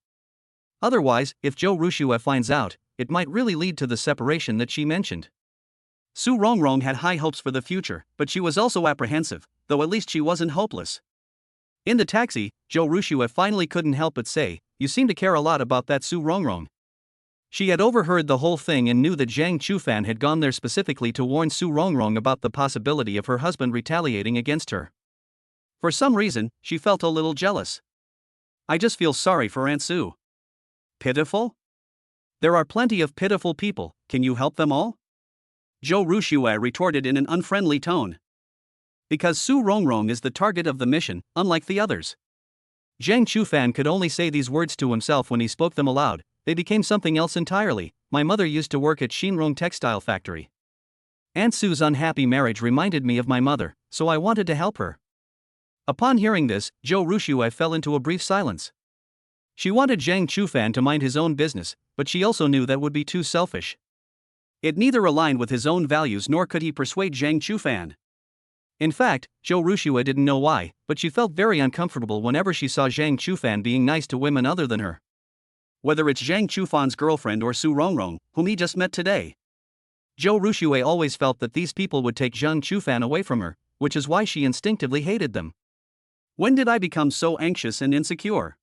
Otherwise, if Zhou Rushue finds out, it might really lead to the separation that she mentioned." Su Rongrong had high hopes for the future, but she was also apprehensive, though at least she wasn't hopeless. In the taxi, Zhou Rushue finally couldn't help but say, "You seem to care a lot about that Su Rongrong." She had overheard the whole thing and knew that Zhang Chufan had gone there specifically to warn Su Rongrong about the possibility of her husband retaliating against her. For some reason, she felt a little jealous. "I just feel sorry for Aunt Su." "Pitiful? There are plenty of pitiful people, can you help them all?" Zhou Rushue retorted in an unfriendly tone. Because Su Rongrong is the target of the mission, unlike the others. Zhang Chufan could only say these words to himself. When he spoke them aloud, they became something else entirely. "My mother used to work at Shinrong Textile Factory. Aunt Su's unhappy marriage reminded me of my mother, so I wanted to help her." Upon hearing this, Zhou Rushue fell into a brief silence. She wanted Zhang Chufan to mind his own business, but she also knew that would be too selfish. It neither aligned with his own values nor could he persuade Zhang Chufan. In fact, Zhou Rushue didn't know why, but she felt very uncomfortable whenever she saw Zhang Chufan being nice to women other than her. Whether it's Zhang Chufan's girlfriend or Su Rongrong, whom he just met today. Zhou Rushue always felt that these people would take Zhang Chufan away from her, which is why she instinctively hated them. When did I become so anxious and insecure?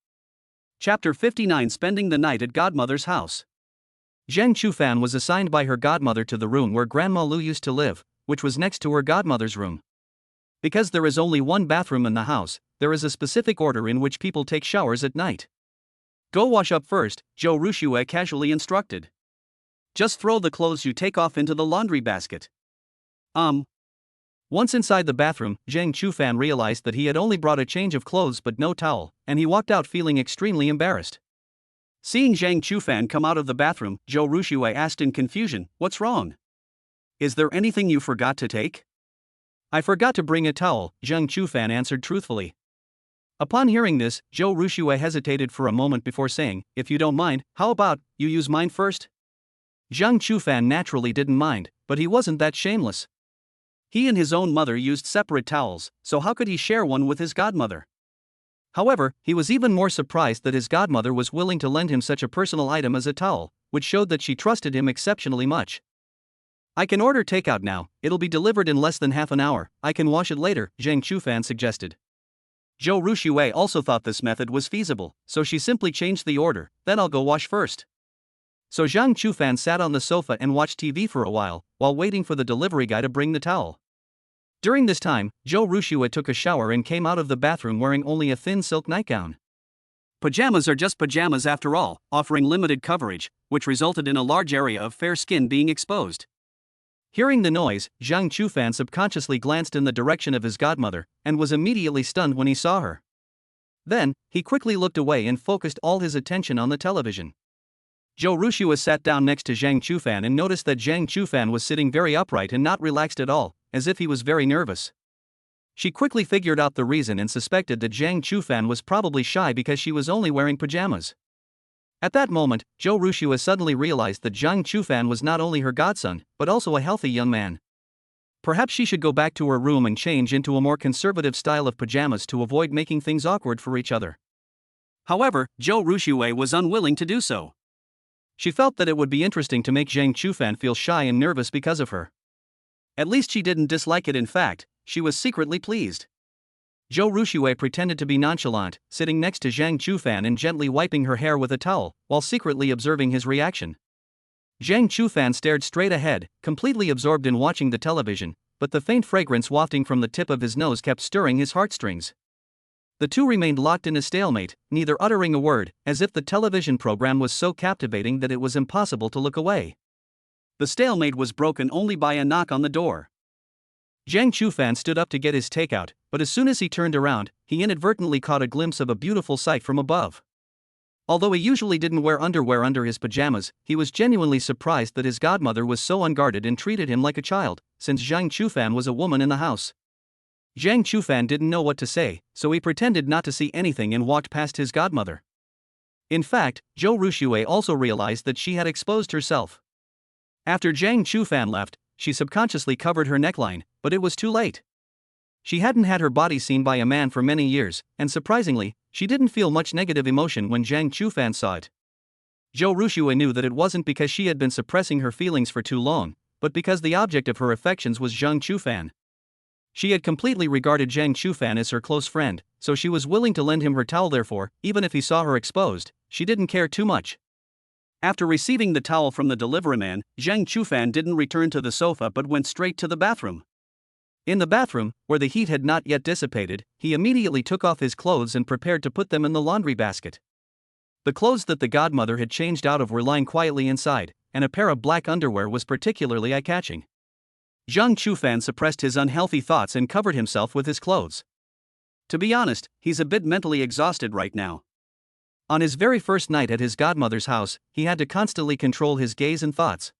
Chapter 59, Spending the Night at Godmother's House. Zhang Chufan was assigned by her godmother to the room where Grandma Lu used to live, which was next to her godmother's room. Because there is only one bathroom in the house, there is a specific order in which people take showers at night. "Go wash up first," Zhou Rushue casually instructed. "Just throw the clothes you take off into the laundry basket." Once inside the bathroom, Zhang Chufan realized that he had only brought a change of clothes but no towel, and he walked out feeling extremely embarrassed. Seeing Zhang Chufan come out of the bathroom, Zhou Ruxue asked in confusion, "What's wrong? Is there anything you forgot to take?" "I forgot to bring a towel," Zhang Chufan answered truthfully. Upon hearing this, Zhou Ruxue hesitated for a moment before saying, "If you don't mind, how about you use mine first?" Zhang Chufan naturally didn't mind, but he wasn't that shameless. He and his own mother used separate towels, so how could he share one with his godmother? However, he was even more surprised that his godmother was willing to lend him such a personal item as a towel, which showed that she trusted him exceptionally much. "I can order takeout now, it'll be delivered in less than half an hour, I can wash it later," Zhang Chufan suggested. Zhou Ruxue also thought this method was feasible, so she simply changed the order, "Then I'll go wash first." So Zhang Chufan sat on the sofa and watched TV for a while waiting for the delivery guy to bring the towel. During this time, Zhou Ruxue took a shower and came out of the bathroom wearing only a thin silk nightgown. Pajamas are just pajamas after all, offering limited coverage, which resulted in a large area of fair skin being exposed. Hearing the noise, Zhang Chufan subconsciously glanced in the direction of his godmother, and was immediately stunned when he saw her. Then, he quickly looked away and focused all his attention on the television. Zhou Ruxue sat down next to Zhang Chufan and noticed that Zhang Chufan was sitting very upright and not relaxed at all, as if he was very nervous. She quickly figured out the reason and suspected that Zhang Chufan was probably shy because she was only wearing pajamas. At that moment, Zhou Ruxue suddenly realized that Zhang Chufan was not only her godson, but also a healthy young man. Perhaps she should go back to her room and change into a more conservative style of pajamas to avoid making things awkward for each other. However, Zhou Ruxue was unwilling to do so. She felt that it would be interesting to make Zhang Chufan feel shy and nervous because of her. At least she didn't dislike it. In fact, she was secretly pleased. Zhou Ruxue pretended to be nonchalant, sitting next to Zhang Chufan and gently wiping her hair with a towel, while secretly observing his reaction. Zhang Chufan stared straight ahead, completely absorbed in watching the television, but the faint fragrance wafting from the tip of his nose kept stirring his heartstrings. The two remained locked in a stalemate, neither uttering a word, as if the television program was so captivating that it was impossible to look away. The stalemate was broken only by a knock on the door. Zhang Chufan stood up to get his takeout, but as soon as he turned around, he inadvertently caught a glimpse of a beautiful sight from above. Although he usually didn't wear underwear under his pajamas, he was genuinely surprised that his godmother was so unguarded and treated him like a child, since Zhang Chufan was a woman in the house. Zhang Chufan didn't know what to say, so he pretended not to see anything and walked past his godmother. In fact, Zhou Ruxue also realized that she had exposed herself. After Zhang Chufan left, she subconsciously covered her neckline, but it was too late. She hadn't had her body seen by a man for many years, and surprisingly, she didn't feel much negative emotion when Zhang Chufan saw it. Zhou Ruxue knew that it wasn't because she had been suppressing her feelings for too long, but because the object of her affections was Zhang Chufan. She had completely regarded Zhang Chufan as her close friend, so she was willing to lend him her towel. Therefore, even if he saw her exposed, she didn't care too much. After receiving the towel from the deliveryman, Zhang Chufan didn't return to the sofa but went straight to the bathroom. In the bathroom, where the heat had not yet dissipated, he immediately took off his clothes and prepared to put them in the laundry basket. The clothes that the godmother had changed out of were lying quietly inside, and a pair of black underwear was particularly eye-catching. Zhang Chufan suppressed his unhealthy thoughts and covered himself with his clothes. To be honest, he's a bit mentally exhausted right now. On his very first night at his godmother's house, he had to constantly control his gaze and thoughts.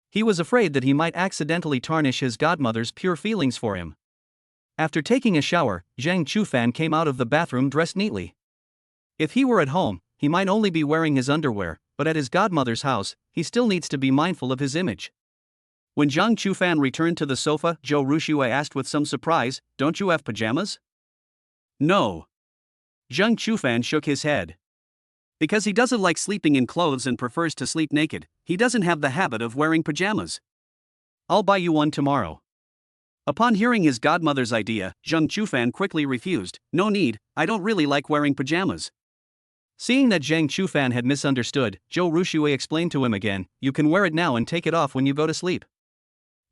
He was afraid that he might accidentally tarnish his godmother's pure feelings for him. After taking a shower, Zhang Chufan came out of the bathroom dressed neatly. If he were at home, he might only be wearing his underwear, but at his godmother's house, he still needs to be mindful of his image. When Zhang Chufan returned to the sofa, Zhou Ruxue asked with some surprise, "Don't you have pajamas?" "No." Zhang Chufan shook his head. Because he doesn't like sleeping in clothes and prefers to sleep naked, he doesn't have the habit of wearing pajamas. "I'll buy you one tomorrow." Upon hearing his godmother's idea, Zhang Chufan quickly refused, "No need, I don't really like wearing pajamas." Seeing that Zhang Chufan had misunderstood, Zhou Ruxue explained to him again, "You can wear it now and take it off when you go to sleep."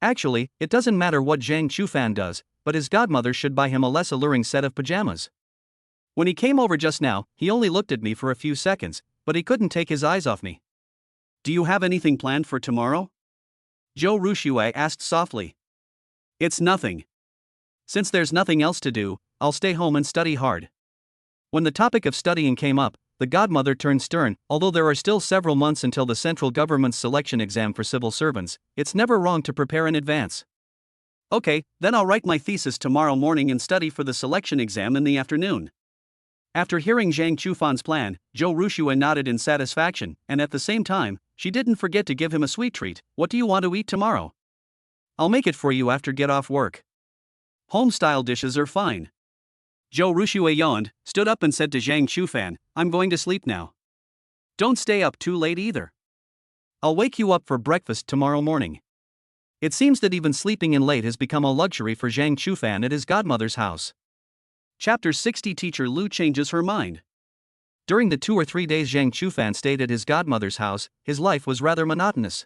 Actually, it doesn't matter what Zhang Chufan does, but his godmother should buy him a less alluring set of pajamas. "When he came over just now, he only looked at me for a few seconds, but he couldn't take his eyes off me." "Do you have anything planned for tomorrow?" Zhou Ruxue asked softly. "It's nothing. Since there's nothing else to do, I'll stay home and study hard." When the topic of studying came up, the godmother turned stern. Although there are still several months until the central government's selection exam for civil servants, it's never wrong to prepare in advance. Okay, then I'll write my thesis tomorrow morning and study for the selection exam in the afternoon. After hearing Zhang Chufan's plan, Zhou Rushua nodded in satisfaction, and at the same time, she didn't forget to give him a sweet treat. What do you want to eat tomorrow? I'll make it for you after get off work. Home-style dishes are fine. Zhou Rushua yawned, stood up and said to Zhang Chufan, I'm going to sleep now. Don't stay up too late either. I'll wake you up for breakfast tomorrow morning. It seems that even sleeping in late has become a luxury for Zhang Chufan at his godmother's house. Chapter 60 Teacher Lu changes her mind. During the 2 or 3 days Zhang Chufan stayed at his godmother's house, his life was rather monotonous.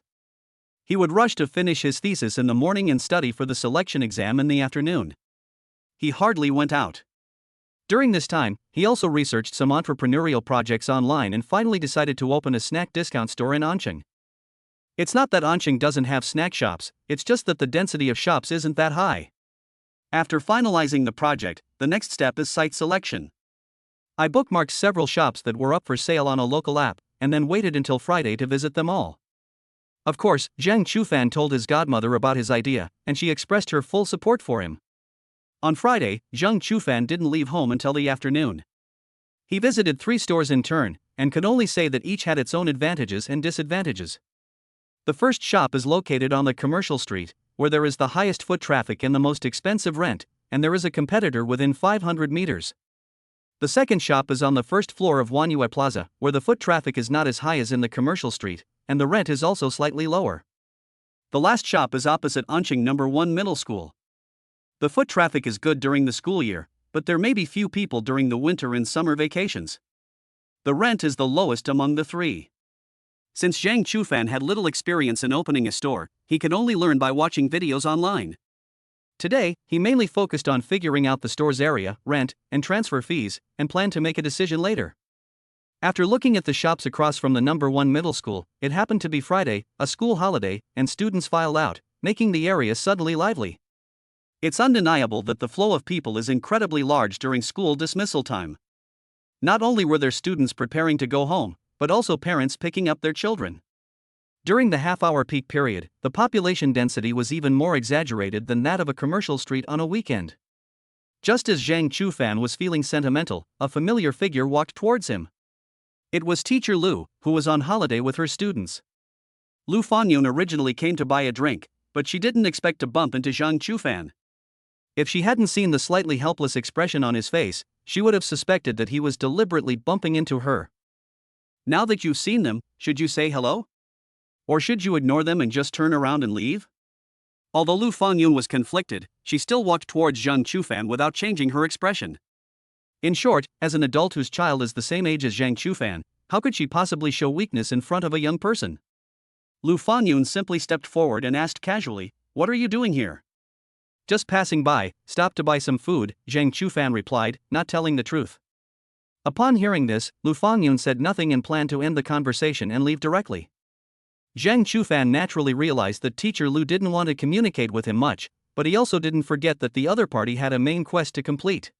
He would rush to finish his thesis in the morning and study for the selection exam in the afternoon. He hardly went out. During this time, he also researched some entrepreneurial projects online and finally decided to open a snack discount store in Anqing. It's not that Anqing doesn't have snack shops, it's just that the density of shops isn't that high. After finalizing the project, the next step is site selection. I bookmarked several shops that were up for sale on a local app, and then waited until Friday to visit them all. Of course, Zhang Chufan told his godmother about his idea, and she expressed her full support for him. On Friday, Zhang Chufan didn't leave home until the afternoon. He visited 3 stores in turn, and could only say that each had its own advantages and disadvantages. The first shop is located on the commercial street, where there is the highest foot traffic and the most expensive rent, and there is a competitor within 500 meters. The second shop is on the first floor of Wanyue Plaza, where the foot traffic is not as high as in the commercial street, and the rent is also slightly lower. The last shop is opposite Anqing No. 1 Middle School. The foot traffic is good during the school year, but there may be few people during the winter and summer vacations. The rent is the lowest among the 3. Since Zhang Chufan had little experience in opening a store, he could only learn by watching videos online. Today, he mainly focused on figuring out the store's area, rent, and transfer fees, and planned to make a decision later. After looking at the shops across from the No. 1 Middle School, it happened to be Friday, a school holiday, and students filed out, making the area suddenly lively. It's undeniable that the flow of people is incredibly large during school dismissal time. Not only were there students preparing to go home, but also parents picking up their children. During the half-hour peak period, the population density was even more exaggerated than that of a commercial street on a weekend. Just as Zhang Chufan was feeling sentimental, a familiar figure walked towards him. It was Teacher Lu, who was on holiday with her students. Lu Fanyun originally came to buy a drink, but she didn't expect to bump into Zhang Chufan. If she hadn't seen the slightly helpless expression on his face, she would have suspected that he was deliberately bumping into her. Now that you've seen them, should you say hello? Or should you ignore them and just turn around and leave? Although Lu Fanyun was conflicted, she still walked towards Zhang Chufan without changing her expression. In short, as an adult whose child is the same age as Zhang Chufan, how could she possibly show weakness in front of a young person? Lu Fanyun simply stepped forward and asked casually, "What are you doing here?" "Just passing by, stopped to buy some food," Zhang Chufan replied, not telling the truth. Upon hearing this, Lu Fanyun said nothing and planned to end the conversation and leave directly. Zhang Chufan naturally realized that Teacher Lu didn't want to communicate with him much, but he also didn't forget that the other party had a main quest to complete.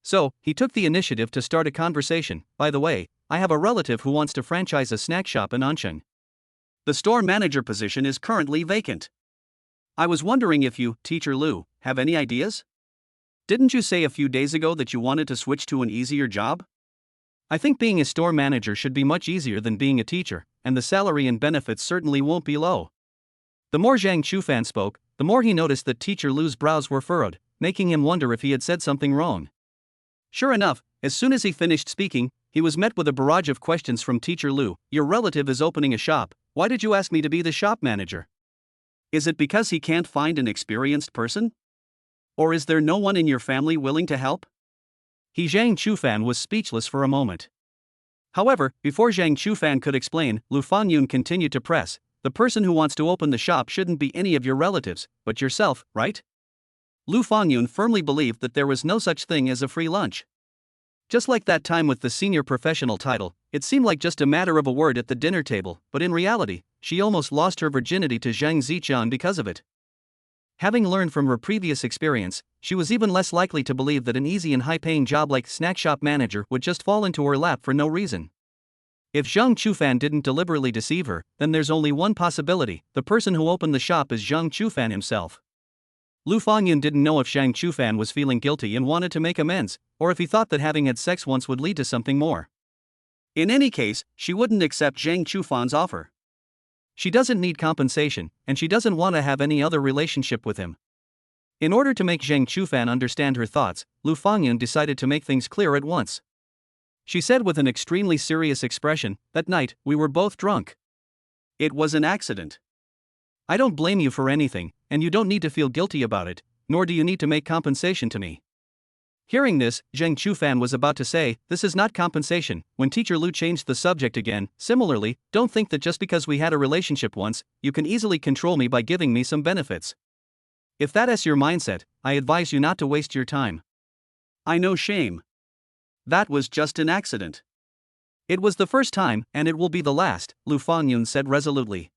So, he took the initiative to start a conversation. "By the way, I have a relative who wants to franchise a snack shop in Anqing. The store manager position is currently vacant. I was wondering if you, Teacher Lu, have any ideas? Didn't you say a few days ago that you wanted to switch to an easier job? I think being a store manager should be much easier than being a teacher, and the salary and benefits certainly won't be low." The more Zhang Chufan spoke, the more he noticed that Teacher Lu's brows were furrowed, making him wonder if he had said something wrong. Sure enough, as soon as he finished speaking, he was met with a barrage of questions from Teacher Lu. "Your relative is opening a shop, why did you ask me to be the shop manager? Is it because he can't find an experienced person? Or is there no one in your family willing to help?" Zhang Chufan was speechless for a moment. However, before Zhang Chufan could explain, Lu Fanyun continued to press, "The person who wants to open the shop shouldn't be any of your relatives, but yourself, right?" Lu Fanyun firmly believed that there was no such thing as a free lunch. Just like that time with the senior professional title, it seemed like just a matter of a word at the dinner table, but in reality, she almost lost her virginity to Zhang Ziqian because of it. Having learned from her previous experience, she was even less likely to believe that an easy and high-paying job like snack shop manager would just fall into her lap for no reason. If Zhang Chufan didn't deliberately deceive her, then there's only one possibility: the person who opened the shop is Zhang Chufan himself. Lu Fangyun didn't know if Zhang Chufan was feeling guilty and wanted to make amends, or if he thought that having had sex once would lead to something more. In any case, she wouldn't accept Zhang Chufan's offer. She doesn't need compensation, and she doesn't want to have any other relationship with him. In order to make Zhang Chufan understand her thoughts, Lu Fangyun decided to make things clear at once. She said with an extremely serious expression, "That night, we were both drunk. It was an accident. I don't blame you for anything, and you don't need to feel guilty about it, nor do you need to make compensation to me." Hearing this, Zhang Chufan was about to say, "This is not compensation," when Teacher Lu changed the subject again. "Similarly, don't think that just because we had a relationship once, you can easily control me by giving me some benefits. If that is your mindset, I advise you not to waste your time. I know shame. That was just an accident. It was the first time, and it will be the last," Lu Fangyun said resolutely.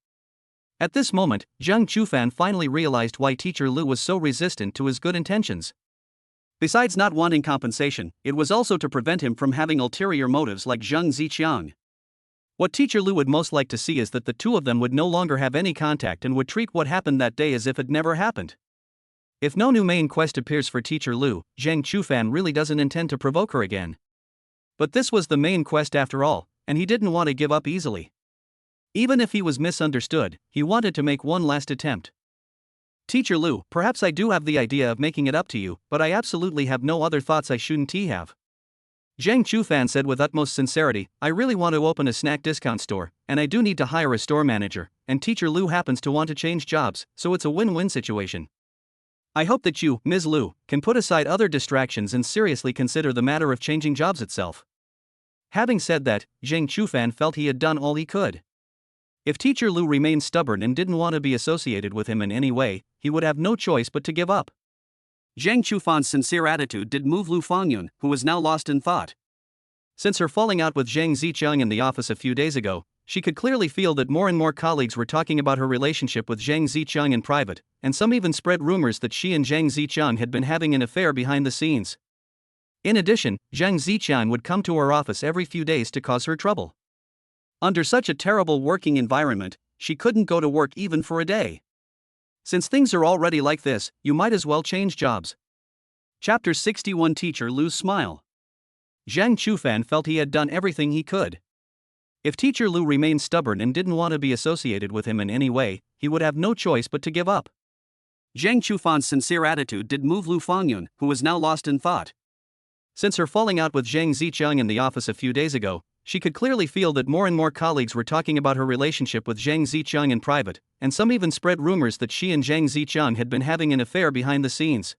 At this moment, Zhang Chufan finally realized why Teacher Lu was so resistant to his good intentions. Besides not wanting compensation, it was also to prevent him from having ulterior motives like Zhang Ziqiang. What Teacher Lu would most like to see is that the two of them would no longer have any contact and would treat what happened that day as if it never happened. If no new main quest appears for Teacher Lu, Zhang Chufan really doesn't intend to provoke her again. But this was the main quest after all, and he didn't want to give up easily. Even if he was misunderstood, he wanted to make one last attempt. "Teacher Lu, perhaps I do have the idea of making it up to you, but I absolutely have no other thoughts I shouldn't have." Zhang Chufan said with utmost sincerity, "I really want to open a snack discount store, and I do need to hire a store manager, and Teacher Lu happens to want to change jobs, so it's a win-win situation. I hope that you, Ms. Lu, can put aside other distractions and seriously consider the matter of changing jobs itself." Having said that, Zhang Chufan felt he had done all he could. If Teacher Lu remained stubborn and didn't want to be associated with him in any way, he would have no choice but to give up. Zhang Chufan's sincere attitude did move Lu Fangyun, who was now lost in thought. Since her falling out with Zhang Ziqiang in the office a few days ago, she could clearly feel that more and more colleagues were talking about her relationship with Zhang Ziqiang in private, and some even spread rumors that she and Zhang Ziqiang had been having an affair behind the scenes. In addition, Zhang Ziqiang would come to her office every few days to cause her trouble. Under such a terrible working environment, she couldn't go to work even for a day. Since things are already like this, you might as well change jobs. Chapter 61. Teacher Lu's smile. Zhang Chufan felt he had done everything he could. If Teacher Lu remained stubborn and didn't want to be associated with him in any way, he would have no choice but to give up. Zhang Chufan's sincere attitude did move Lu Fangyun, who was now lost in thought. Since her falling out with Zhang Ziqiang in the office a few days ago, she could clearly feel that more and more colleagues were talking about her relationship with Zhang Ziqiang in private, and some even spread rumors that she and Zhang Ziqiang had been having an affair behind the scenes.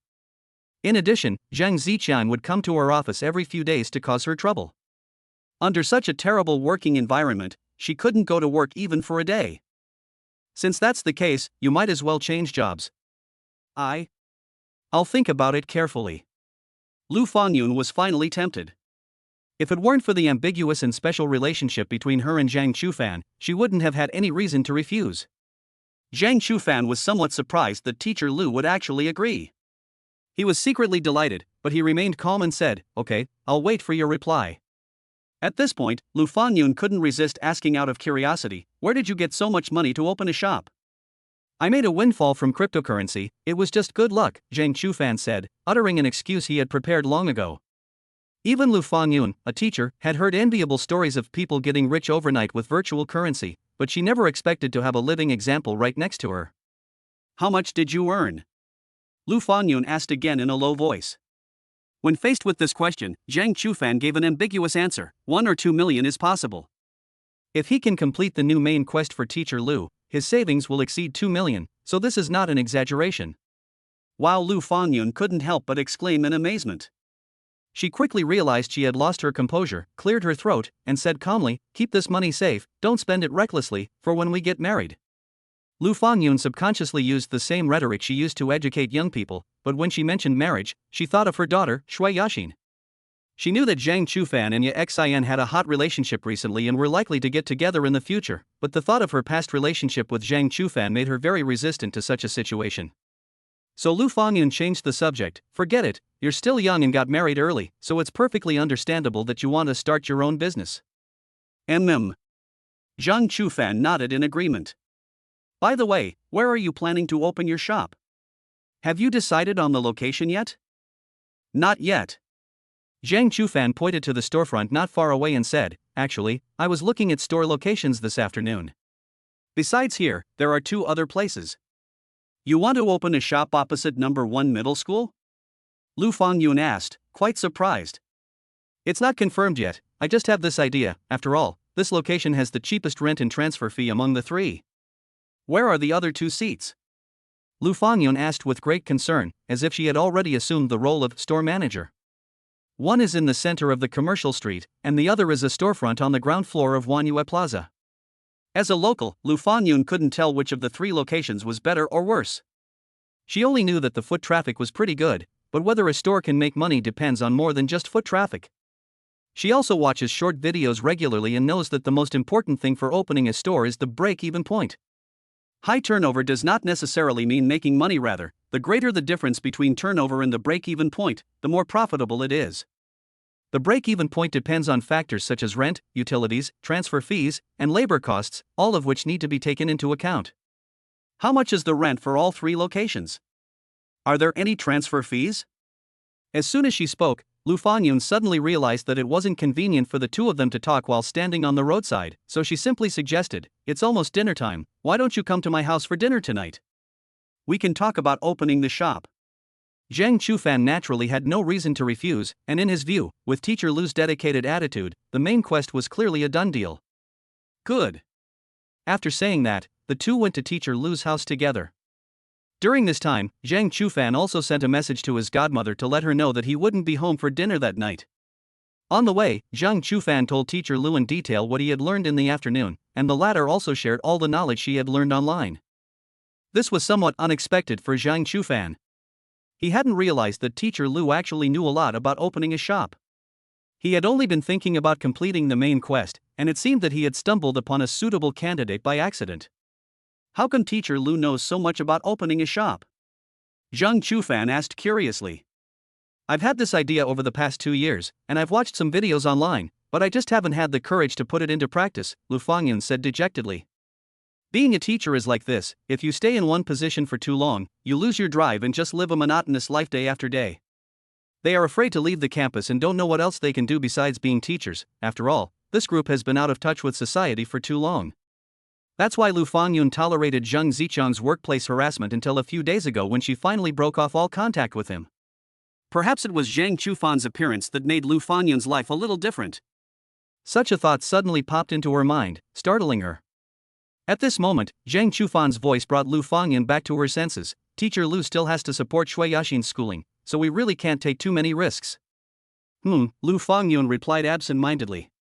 In addition, Zhang Ziqiang would come to her office every few days to cause her trouble. Under such a terrible working environment, she couldn't go to work even for a day. Since that's the case, you might as well change jobs. I'll think about it carefully. Lu Fangyun was finally tempted. If it weren't for the ambiguous and special relationship between her and Zhang Chufan, she wouldn't have had any reason to refuse. Zhang Chufan was somewhat surprised that Teacher Lu would actually agree. He was secretly delighted, but he remained calm and said, "Okay, I'll wait for your reply." At this point, Lu Fangyun couldn't resist asking out of curiosity, "Where did you get so much money to open a shop?" "I made a windfall from cryptocurrency, it was just good luck," Zhang Chufan said, uttering an excuse he had prepared long ago. Even Lu Fangyun, a teacher, had heard enviable stories of people getting rich overnight with virtual currency, but she never expected to have a living example right next to her. "How much did you earn?" Lu Fangyun asked again in a low voice. When faced with this question, Zhang Chufan gave an ambiguous answer: 1 or 2 million is possible. If he can complete the new main quest for Teacher Lu, his savings will exceed 2 million, so this is not an exaggeration. While Lu Fangyun couldn't help but exclaim in amazement. She quickly realized she had lost her composure, cleared her throat, and said calmly, "Keep this money safe, don't spend it recklessly, for when we get married." Lu Fangyun subconsciously used the same rhetoric she used to educate young people, but when she mentioned marriage, she thought of her daughter, Shui Yaxin. She knew that Zhang Chufan and Ye Xian had a hot relationship recently and were likely to get together in the future, but the thought of her past relationship with Zhang Chufan made her very resistant to such a situation. So Lu Fangyun changed the subject. Forget it, you're still young and got married early, so it's perfectly understandable that you want to start your own business. Mm. Zhang Chufan nodded in agreement. By the way, where are you planning to open your shop? Have you decided on the location yet? Not yet. Zhang Chufan pointed to the storefront not far away and said, actually, I was looking at store locations this afternoon. Besides here, there are 2 other places. You want to open a shop opposite number 1 middle school? Lu Fangyun asked, quite surprised. It's not confirmed yet, I just have this idea. After all, this location has the cheapest rent and transfer fee among the 3. Where are the other 2 seats? Lu Fangyun asked with great concern, as if she had already assumed the role of store manager. One is in the center of the commercial street, and the other is a storefront on the ground floor of Wanyue Plaza. As a local, Lu Fangyun couldn't tell which of the 3 locations was better or worse. She only knew that the foot traffic was pretty good, but whether a store can make money depends on more than just foot traffic. She also watches short videos regularly and knows that the most important thing for opening a store is the break-even point. High turnover does not necessarily mean making money, rather, the greater the difference between turnover and the break-even point, the more profitable it is. The break-even point depends on factors such as rent, utilities, transfer fees, and labor costs, all of which need to be taken into account. How much is the rent for all 3 locations? Are there any transfer fees? As soon as she spoke, Lu Fangyun suddenly realized that it wasn't convenient for the 2 of them to talk while standing on the roadside, so she simply suggested, it's almost dinner time, why don't you come to my house for dinner tonight? We can talk about opening the shop. Zhang Chufan naturally had no reason to refuse, and in his view, with Teacher Lu's dedicated attitude, the main quest was clearly a done deal. Good. After saying that, the 2 went to Teacher Lu's house together. During this time, Zhang Chufan also sent a message to his godmother to let her know that he wouldn't be home for dinner that night. On the way, Zhang Chufan told Teacher Lu in detail what he had learned in the afternoon, and the latter also shared all the knowledge she had learned online. This was somewhat unexpected for Zhang Chufan. He hadn't realized that Teacher Lu actually knew a lot about opening a shop. He had only been thinking about completing the main quest, and it seemed that he had stumbled upon a suitable candidate by accident. How come Teacher Lu knows so much about opening a shop? Zhang Chufan asked curiously. I've had this idea over the past 2 years, and I've watched some videos online, but I just haven't had the courage to put it into practice, Lu Fangyun said dejectedly. Being a teacher is like this, if you stay in one position for too long, you lose your drive and just live a monotonous life day after day. They are afraid to leave the campus and don't know what else they can do besides being teachers. After all, this group has been out of touch with society for too long. That's why Lu Fangyun tolerated Zheng Zichang's workplace harassment until a few days ago when she finally broke off all contact with him. Perhaps it was Zhang Chufan's appearance that made Lu Fangyun's life a little different. Such a thought suddenly popped into her mind, startling her. At this moment, Zhang Chufan's voice brought Lu Fangyun back to her senses. Teacher Lu still has to support Shui Yaxin's schooling, so we really can't take too many risks. Lu Fangyun replied absent-mindedly.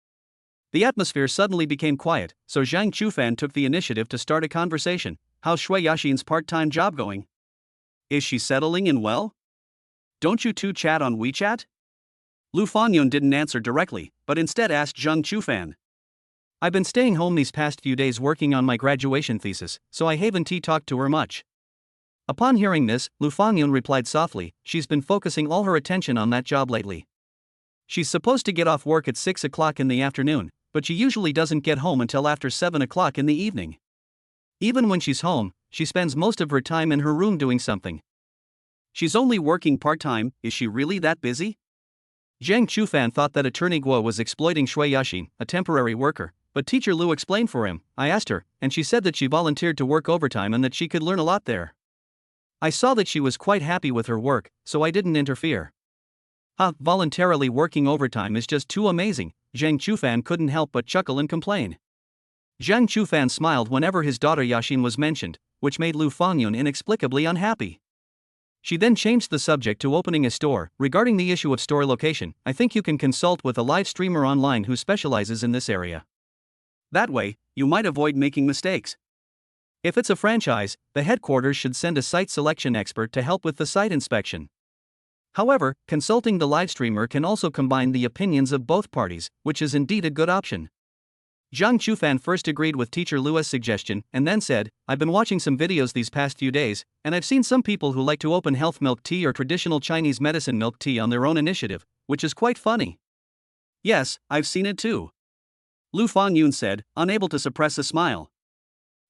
The atmosphere suddenly became quiet, so Zhang Chufan took the initiative to start a conversation. How's Shui Yaxin's part-time job going? Is she settling in well? Don't you 2 chat on WeChat? Lu Fangyun didn't answer directly, but instead asked Zhang Chufan. I've been staying home these past few days working on my graduation thesis, so I haven't talked to her much. Upon hearing this, Lu Fangyun replied softly, she's been focusing all her attention on that job lately. She's supposed to get off work at 6 o'clock in the afternoon, but she usually doesn't get home until after 7 o'clock in the evening. Even when she's home, she spends most of her time in her room doing something. She's only working part-time, is she really that busy? Zhang Chufan thought that Attorney Guo was exploiting Shui Yaxin, a temporary worker, but Teacher Lu explained for him. I asked her, and she said that she volunteered to work overtime and that she could learn a lot there. I saw that she was quite happy with her work, so I didn't interfere. Voluntarily working overtime is just too amazing, Zhang Chufan couldn't help but chuckle and complain. Zhang Chufan smiled whenever his daughter Yaxin was mentioned, which made Lu Fangyun inexplicably unhappy. She then changed the subject to opening a store. Regarding the issue of store location, I think you can consult with a live streamer online who specializes in this area. That way, you might avoid making mistakes. If it's a franchise, the headquarters should send a site selection expert to help with the site inspection. However, consulting the live streamer can also combine the opinions of both parties, which is indeed a good option. Zhang Chufan first agreed with teacher Lua's suggestion and then said, I've been watching some videos these past few days, and I've seen some people who like to open health milk tea or traditional Chinese medicine milk tea on their own initiative, which is quite funny. Yes, I've seen it too. Lu Fangyun said, unable to suppress a smile.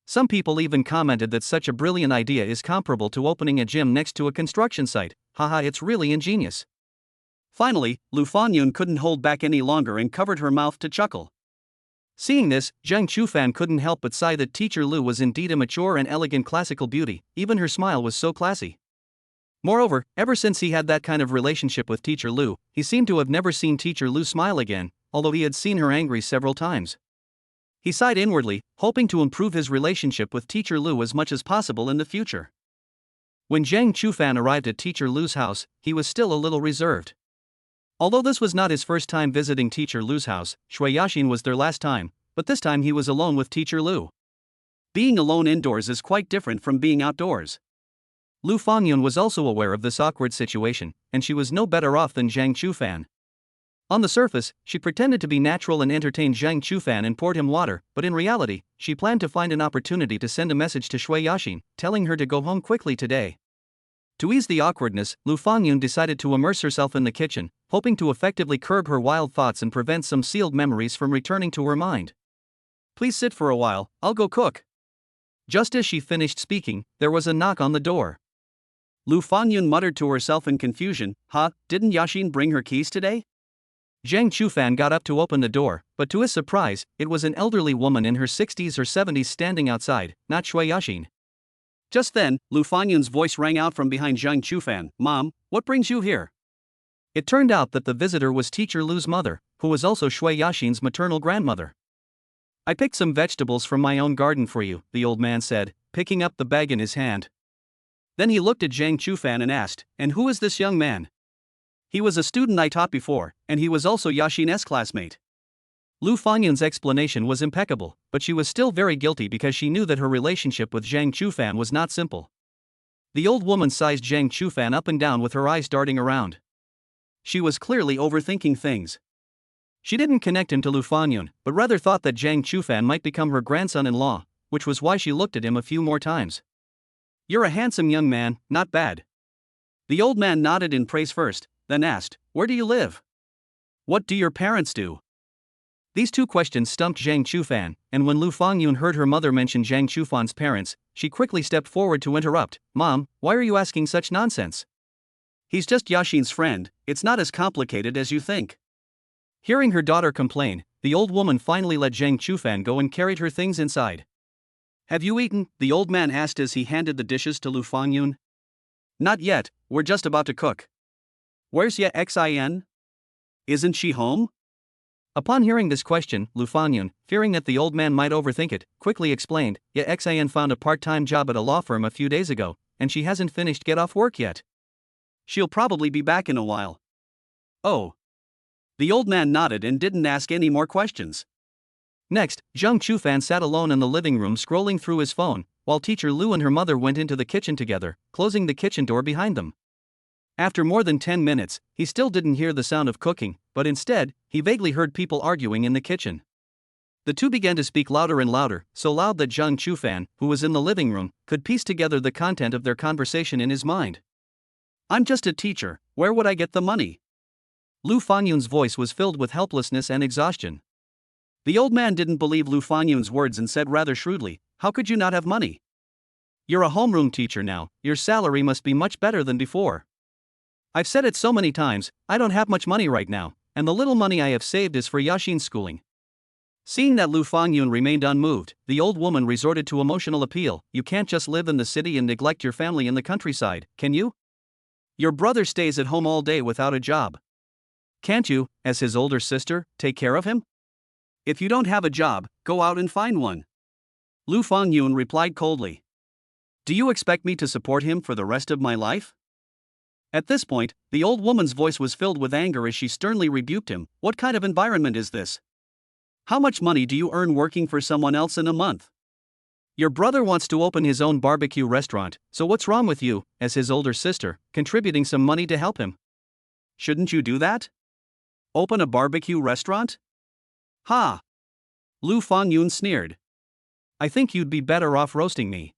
Some people even commented that such a brilliant idea is comparable to opening a gym next to a construction site. Haha, it's really ingenious. Finally, Lu Fangyun couldn't hold back any longer and covered her mouth to chuckle. Seeing this, Zhang Chufan couldn't help but sigh that teacher Lu was indeed a mature and elegant classical beauty. Even her smile was so classy. Moreover, ever since he had that kind of relationship with teacher Lu, he seemed to have never seen teacher Lu smile again, although he had seen her angry several times. He sighed inwardly, hoping to improve his relationship with teacher Lu as much as possible in the future. When Zhang Chufan arrived at teacher Lu's house, he was still a little reserved. Although this was not his first time visiting teacher Lu's house, Shui Yaxin was their last time, but this time he was alone with teacher Lu. Being alone indoors is quite different from being outdoors. Lu Fangyun was also aware of this awkward situation, and she was no better off than Zhang Chufan. On the surface, she pretended to be natural and entertained Zhang Chufan and poured him water, but in reality, she planned to find an opportunity to send a message to Shui Yaxin, telling her to go home quickly today. To ease the awkwardness, Lu Fangyun decided to immerse herself in the kitchen, hoping to effectively curb her wild thoughts and prevent some sealed memories from returning to her mind. Please sit for a while, I'll go cook. Just as she finished speaking, there was a knock on the door. Lu Fangyun muttered to herself in confusion, didn't Yaxin bring her keys today? Zhang Chufan got up to open the door, but to his surprise, it was an elderly woman in her 60s or 70s standing outside, not Shui Yaxin. Just then, Lu Fangyun's voice rang out from behind Zhang Chufan, Mom, what brings you here? It turned out that the visitor was teacher Lu's mother, who was also Shui Yaxin's maternal grandmother. I picked some vegetables from my own garden for you, the old man said, picking up the bag in his hand. Then he looked at Zhang Chufan and asked, and who is this young man? He was a student I taught before, and he was also Yaxin's classmate. Lu Fangyun's explanation was impeccable, but she was still very guilty because she knew that her relationship with Zhang Chufan was not simple. The old woman sized Zhang Chufan up and down with her eyes darting around. She was clearly overthinking things. She didn't connect him to Lu Fangyun, but rather thought that Zhang Chufan might become her grandson-in-law, which was why she looked at him a few more times. You're a handsome young man, not bad. The old man nodded in praise first, then asked, where do you live? What do your parents do? These two questions stumped Zhang Chufan, and when Lu Fangyun heard her mother mention Zhang Chufan's parents, she quickly stepped forward to interrupt. Mom, why are you asking such nonsense? He's just Yaxin's friend, it's not as complicated as you think. Hearing her daughter complain, the old woman finally let Zhang Chufan go and carried her things inside. Have you eaten? The old man asked as he handed the dishes to Lu Fangyun. Not yet, we're just about to cook. Where's Yaxin? Isn't she home? Upon hearing this question, Lu Fangyun, fearing that the old man might overthink it, quickly explained, Yaxin found a part-time job at a law firm a few days ago, and she hasn't finished get-off work yet. She'll probably be back in a while. Oh. The old man nodded and didn't ask any more questions. Next, Zhang Chufan sat alone in the living room scrolling through his phone, while teacher Lu and her mother went into the kitchen together, closing the kitchen door behind them. After more than 10 minutes, he still didn't hear the sound of cooking, but instead, he vaguely heard people arguing in the kitchen. The two began to speak louder and louder, so loud that Zhang Chufan, who was in the living room, could piece together the content of their conversation in his mind. I'm just a teacher, where would I get the money? Lu Fangyun's voice was filled with helplessness and exhaustion. The old man didn't believe Lu Fangyun's words and said rather shrewdly, how could you not have money? You're a homeroom teacher now, your salary must be much better than before. I've said it so many times, I don't have much money right now, and the little money I have saved is for Yaxin's schooling. Seeing that Lu Fangyun remained unmoved, the old woman resorted to emotional appeal. You can't just live in the city and neglect your family in the countryside, can you? Your brother stays at home all day without a job. Can't you, as his older sister, take care of him? If you don't have a job, go out and find one. Lu Fangyun replied coldly. Do you expect me to support him for the rest of my life? At this point, the old woman's voice was filled with anger as she sternly rebuked him. What kind of environment is this? How much money do you earn working for someone else in a month? Your brother wants to open his own barbecue restaurant, so what's wrong with you, as his older sister, contributing some money to help him? Shouldn't you do that? Open a barbecue restaurant? Ha! Lu Fangyun sneered. I think you'd be better off roasting me.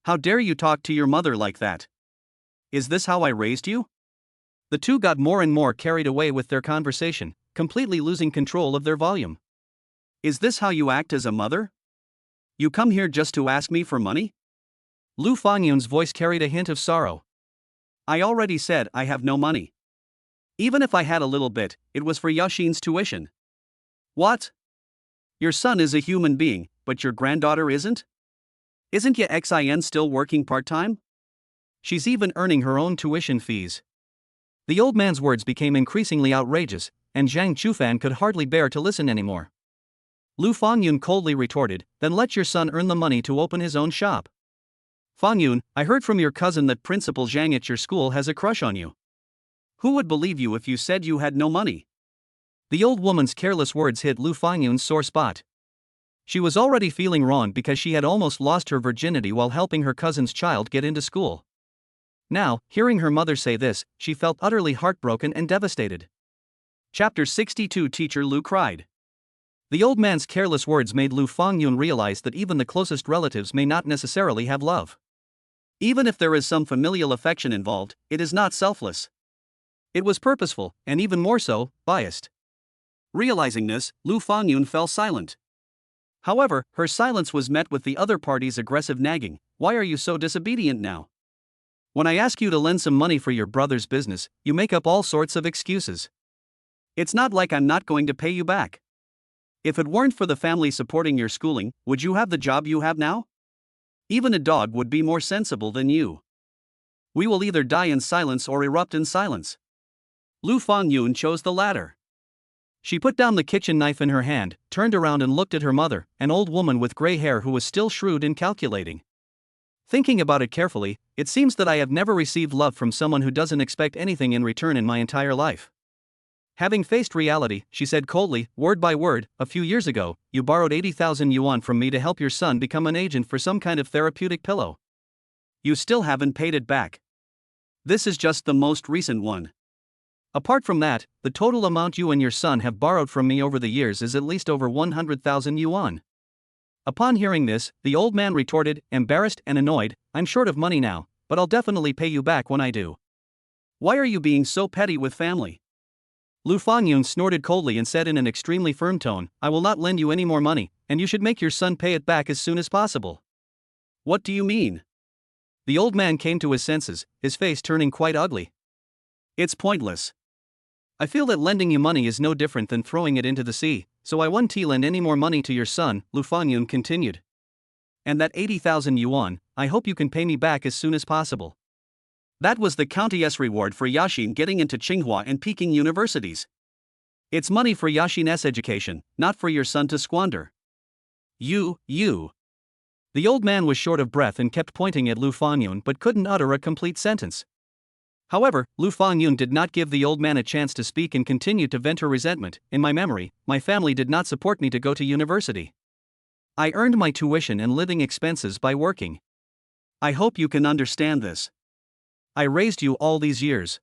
How dare you talk to your mother like that? Is this how I raised you? The two got more and more carried away with their conversation, completely losing control of their volume. Is this how you act as a mother? You come here just to ask me for money? Lu Fangyun's voice carried a hint of sorrow. I already said I have no money. Even if I had a little bit, it was for Yashin's tuition. What? Your son is a human being, but your granddaughter isn't? Isn't Xin still working part-time? She's even earning her own tuition fees. The old man's words became increasingly outrageous, and Zhang Chufan could hardly bear to listen anymore. Lu Fangyun coldly retorted, then let your son earn the money to open his own shop. Fangyun, I heard from your cousin that Principal Zhang at your school has a crush on you. Who would believe you if you said you had no money? The old woman's careless words hit Lu Fangyun's sore spot. She was already feeling wrong because she had almost lost her virginity while helping her cousin's child get into school. Now, hearing her mother say this, she felt utterly heartbroken and devastated. Chapter 62 Teacher Lu cried. The old man's careless words made Lu Fangyun realize that even the closest relatives may not necessarily have love. Even if there is some familial affection involved, it is not selfless. It was purposeful, and even more so, biased. Realizing this, Lu Fangyun fell silent. However, her silence was met with the other party's aggressive nagging. Why are you so disobedient now? When I ask you to lend some money for your brother's business, you make up all sorts of excuses. It's not like I'm not going to pay you back. If it weren't for the family supporting your schooling, would you have the job you have now? Even a dog would be more sensible than you. We will either die in silence or erupt in silence. Lu Fangyun chose the latter. She put down the kitchen knife in her hand, turned around and looked at her mother, an old woman with gray hair who was still shrewd and calculating. Thinking about it carefully, it seems that I have never received love from someone who doesn't expect anything in return in my entire life. Having faced reality, she said coldly, word by word, a few years ago, you borrowed 80,000 yuan from me to help your son become an agent for some kind of therapeutic pillow. You still haven't paid it back. This is just the most recent one. Apart from that, the total amount you and your son have borrowed from me over the years is at least over 100,000 yuan. Upon hearing this, the old man retorted, embarrassed and annoyed, I'm short of money now, but I'll definitely pay you back when I do. Why are you being so petty with family? Lu Fangyun snorted coldly and said in an extremely firm tone, I will not lend you any more money, and you should make your son pay it back as soon as possible. What do you mean? The old man came to his senses, his face turning quite ugly. It's pointless. I feel that lending you money is no different than throwing it into the sea, so I won't lend any more money to your son, Lu Fangyun continued. And that 80,000 yuan, I hope you can pay me back as soon as possible. That was the county's reward for Yashin getting into Tsinghua and Peking universities. It's money for Yashin's education, not for your son to squander. You. The old man was short of breath and kept pointing at Lu Fangyun but couldn't utter a complete sentence. However, Lu Fangyun did not give the old man a chance to speak and continued to vent her resentment. In my memory, my family did not support me to go to university. I earned my tuition and living expenses by working. I hope you can understand this. I raised you all these years.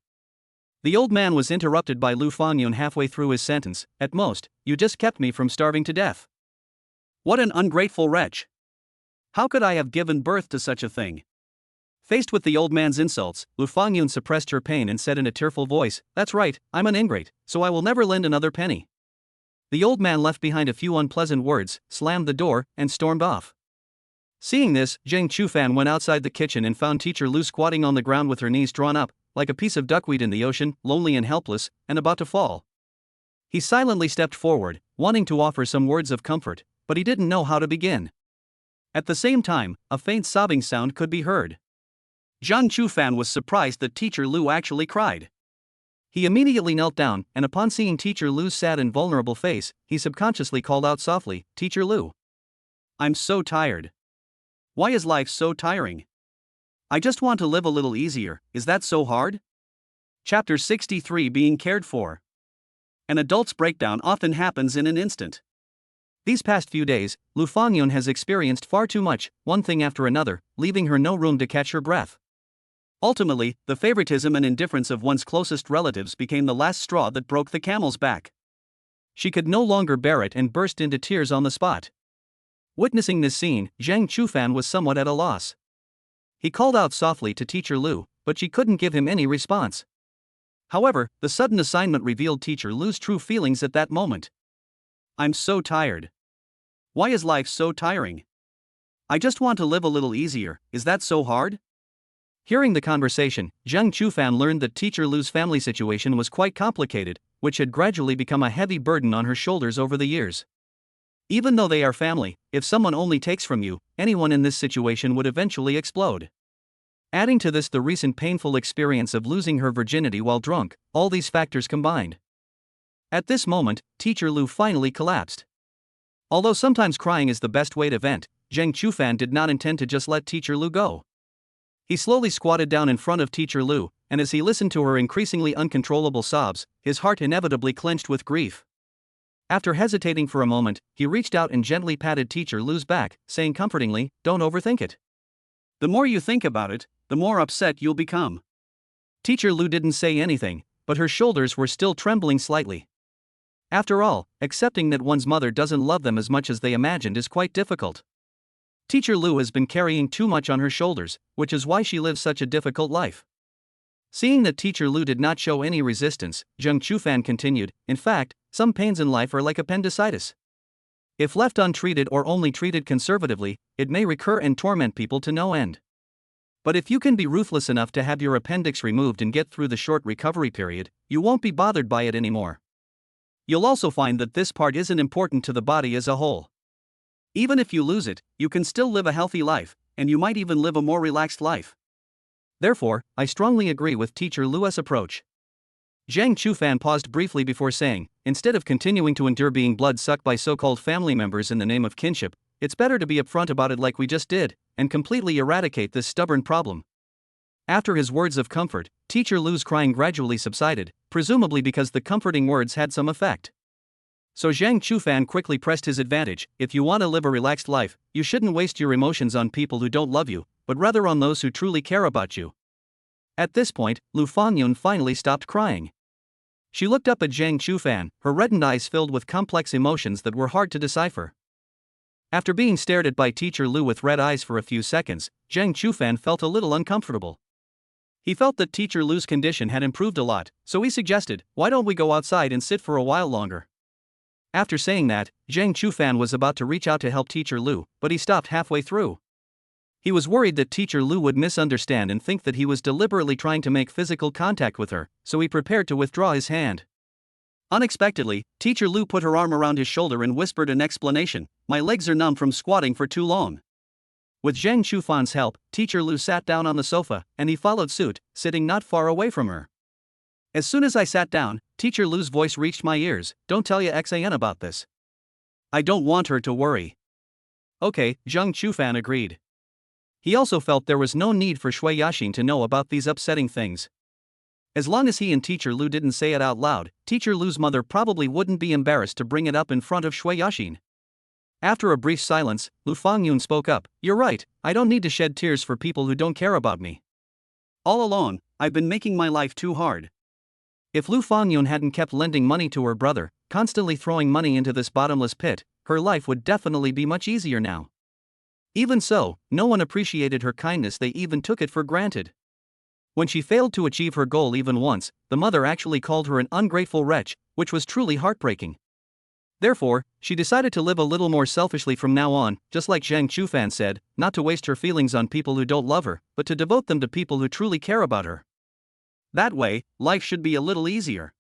The old man was interrupted by Lu Fangyun halfway through his sentence. At most, you just kept me from starving to death. What an ungrateful wretch. How could I have given birth to such a thing? Faced with the old man's insults, Lu Fangyun suppressed her pain and said in a tearful voice, That's right, I'm an ingrate, so I will never lend another penny. The old man left behind a few unpleasant words, slammed the door, and stormed off. Seeing this, Zhang Chufan went outside the kitchen and found Teacher Lu squatting on the ground with her knees drawn up, like a piece of duckweed in the ocean, lonely and helpless, and about to fall. He silently stepped forward, wanting to offer some words of comfort, but he didn't know how to begin. At the same time, a faint sobbing sound could be heard. Zhang Chufan was surprised that Teacher Lu actually cried. He immediately knelt down, and upon seeing Teacher Lu's sad and vulnerable face, he subconsciously called out softly, Teacher Lu. I'm so tired. Why is life so tiring? I just want to live a little easier, is that so hard? Chapter 63 Being Cared For. An adult's breakdown often happens in an instant. These past few days, Lu Fangyun has experienced far too much, one thing after another, leaving her no room to catch her breath. Ultimately, the favoritism and indifference of one's closest relatives became the last straw that broke the camel's back. She could no longer bear it and burst into tears on the spot. Witnessing this scene, Zhang Chufan was somewhat at a loss. He called out softly to Teacher Lu, but she couldn't give him any response. However, the sudden assignment revealed Teacher Lu's true feelings at that moment. I'm so tired. Why is life so tiring? I just want to live a little easier, is that so hard? Hearing the conversation, Zhang Chufan learned that Teacher Lu's family situation was quite complicated, which had gradually become a heavy burden on her shoulders over the years. Even though they are family, if someone only takes from you, anyone in this situation would eventually explode. Adding to this the recent painful experience of losing her virginity while drunk, all these factors combined. At this moment, Teacher Lu finally collapsed. Although sometimes crying is the best way to vent, Zhang Chufan did not intend to just let Teacher Lu go. He slowly squatted down in front of Teacher Lu, and as he listened to her increasingly uncontrollable sobs, his heart inevitably clenched with grief. After hesitating for a moment, he reached out and gently patted Teacher Lu's back, saying comfortingly, "Don't overthink it. The more you think about it, the more upset you'll become." Teacher Lu didn't say anything, but her shoulders were still trembling slightly. After all, accepting that one's mother doesn't love them as much as they imagined is quite difficult. Teacher Lu has been carrying too much on her shoulders, which is why she lives such a difficult life. Seeing that Teacher Lu did not show any resistance, Zhang Chufan continued, "In fact, some pains in life are like appendicitis. If left untreated or only treated conservatively, it may recur and torment people to no end. But if you can be ruthless enough to have your appendix removed and get through the short recovery period, you won't be bothered by it anymore. You'll also find that this part isn't important to the body as a whole. Even if you lose it, you can still live a healthy life, and you might even live a more relaxed life. Therefore, I strongly agree with Teacher Lu's approach." Zhang Chufan paused briefly before saying, "Instead of continuing to endure being blood-sucked by so-called family members in the name of kinship, it's better to be upfront about it like we just did, and completely eradicate this stubborn problem." After his words of comfort, Teacher Lu's crying gradually subsided, presumably because the comforting words had some effect. So Zhang Chufan quickly pressed his advantage. "If you want to live a relaxed life, you shouldn't waste your emotions on people who don't love you, but rather on those who truly care about you." At this point, Lu Fangyun finally stopped crying. She looked up at Zhang Chufan, her reddened eyes filled with complex emotions that were hard to decipher. After being stared at by Teacher Lu with red eyes for a few seconds, Zhang Chufan felt a little uncomfortable. He felt that Teacher Lu's condition had improved a lot, so he suggested, "Why don't we go outside and sit for a while longer?" After saying that, Zhang Chufan was about to reach out to help Teacher Lu, but he stopped halfway through. He was worried that Teacher Lu would misunderstand and think that he was deliberately trying to make physical contact with her, so he prepared to withdraw his hand. Unexpectedly, Teacher Lu put her arm around his shoulder and whispered an explanation, "My legs are numb from squatting for too long." With Zhang Chufan's help, Teacher Lu sat down on the sofa, and he followed suit, sitting not far away from her. As soon as I sat down, Teacher Lu's voice reached my ears, "Don't tell ya Xan about this. I don't want her to worry." Okay, Zhang Chufan agreed. He also felt there was no need for Shui Yaxin to know about these upsetting things. As long as he and Teacher Lu didn't say it out loud, Teacher Lu's mother probably wouldn't be embarrassed to bring it up in front of Shui Yaxin. After a brief silence, Lu Fangyun spoke up, "You're right, I don't need to shed tears for people who don't care about me. All along, I've been making my life too hard." If Lu Fangyun hadn't kept lending money to her brother, constantly throwing money into this bottomless pit, her life would definitely be much easier now. Even so, no one appreciated her kindness, they even took it for granted. When she failed to achieve her goal even once, the mother actually called her an ungrateful wretch, which was truly heartbreaking. Therefore, she decided to live a little more selfishly from now on, just like Zhang Chufan said, not to waste her feelings on people who don't love her, but to devote them to people who truly care about her. That way, life should be a little easier.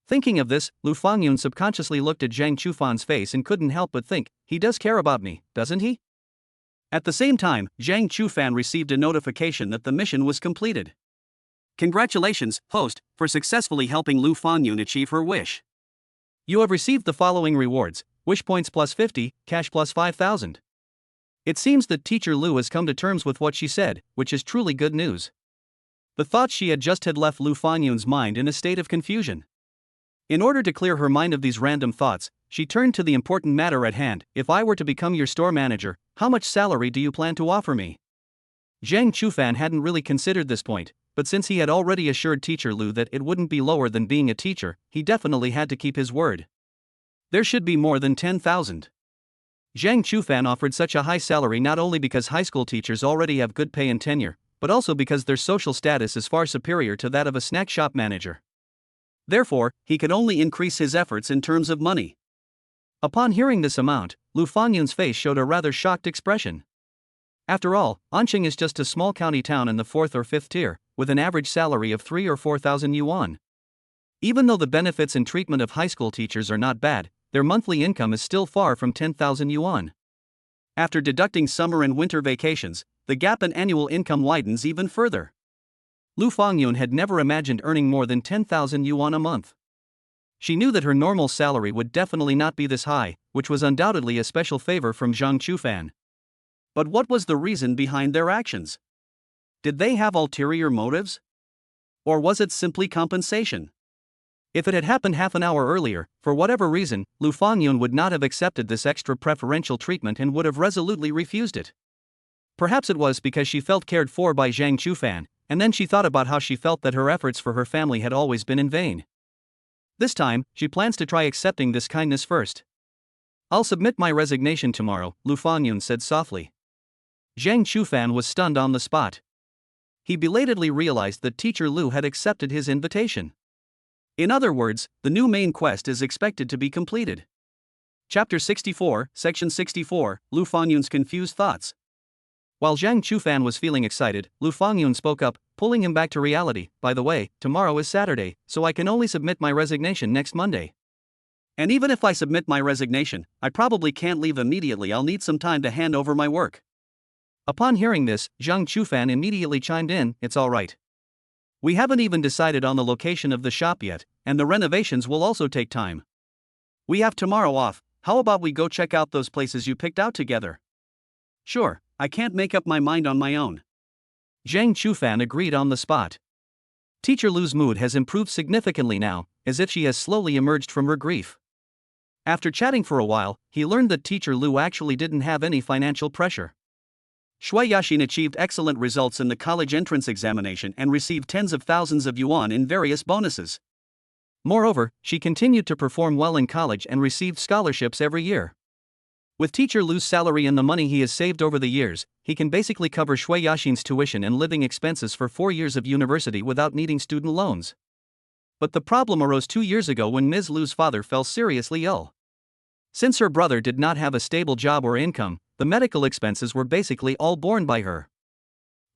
Thinking of this, Lu Fangyun subconsciously looked at Zhang Chufan's face and couldn't help but think, he does care about me, doesn't he? At the same time, Zhang Chufan received a notification that the mission was completed. Congratulations, host, for successfully helping Lu Fangyun achieve her wish. You have received the following rewards: wish points plus 50, cash plus 5,000. It seems that Teacher Lu has come to terms with what she said, which is truly good news. The thoughts she had just had left Lu Fangyun's mind in a state of confusion. In order to clear her mind of these random thoughts, she turned to the important matter at hand. "If I were to become your store manager, how much salary do you plan to offer me?" Zhang Chufan hadn't really considered this point, but since he had already assured Teacher Lu that it wouldn't be lower than being a teacher, he definitely had to keep his word. There should be more than 10,000. Zhang Chufan offered such a high salary not only because high school teachers already have good pay and tenure, but also because their social status is far superior to that of a snack shop manager. Therefore, he could only increase his efforts in terms of money. Upon hearing this amount, Lu Fangyun's face showed a rather shocked expression. After all, Anqing is just a small county town in the 4th or 5th tier, with an average salary of 3 or 4,000 yuan. Even though the benefits and treatment of high school teachers are not bad, their monthly income is still far from 10,000 yuan. After deducting summer and winter vacations, the gap in annual income widens even further. Lu Fangyun had never imagined earning more than 10,000 yuan a month. She knew that her normal salary would definitely not be this high, which was undoubtedly a special favor from Zhang Chufan. But what was the reason behind their actions? Did they have ulterior motives? Or was it simply compensation? If it had happened half an hour earlier, for whatever reason, Lu Fangyun would not have accepted this extra preferential treatment and would have resolutely refused it. Perhaps it was because she felt cared for by Zhang Chufan, and then she thought about how she felt that her efforts for her family had always been in vain. This time, she plans to try accepting this kindness first. I'll submit my resignation tomorrow, Lu Fangyun said softly. Zhang Chufan was stunned on the spot. He belatedly realized that teacher Lu had accepted his invitation. In other words, the new main quest is expected to be completed. Chapter 64, Section 64, Lu Fangyun's confused thoughts. While Zhang Chufan was feeling excited, Lu Fangyun spoke up, pulling him back to reality. By the way, tomorrow is Saturday, so I can only submit my resignation next Monday. And even if I submit my resignation, I probably can't leave immediately. I'll need some time to hand over my work. Upon hearing this, Zhang Chufan immediately chimed in, it's all right. We haven't even decided on the location of the shop yet, and the renovations will also take time. We have tomorrow off, how about we go check out those places you picked out together? Sure, I can't make up my mind on my own. Zhang Chufan agreed on the spot. Teacher Lu's mood has improved significantly now, as if she has slowly emerged from her grief. After chatting for a while, he learned that teacher Lu actually didn't have any financial pressure. Shui Yaxin achieved excellent results in the college entrance examination and received tens of thousands of yuan in various bonuses. Moreover, she continued to perform well in college and received scholarships every year. With teacher Lu's salary and the money he has saved over the years, he can basically cover Shui Yaxin's tuition and living expenses for 4 years of university without needing student loans. But the problem arose 2 years ago when Ms. Lu's father fell seriously ill. Since her brother did not have a stable job or income, the medical expenses were basically all borne by her.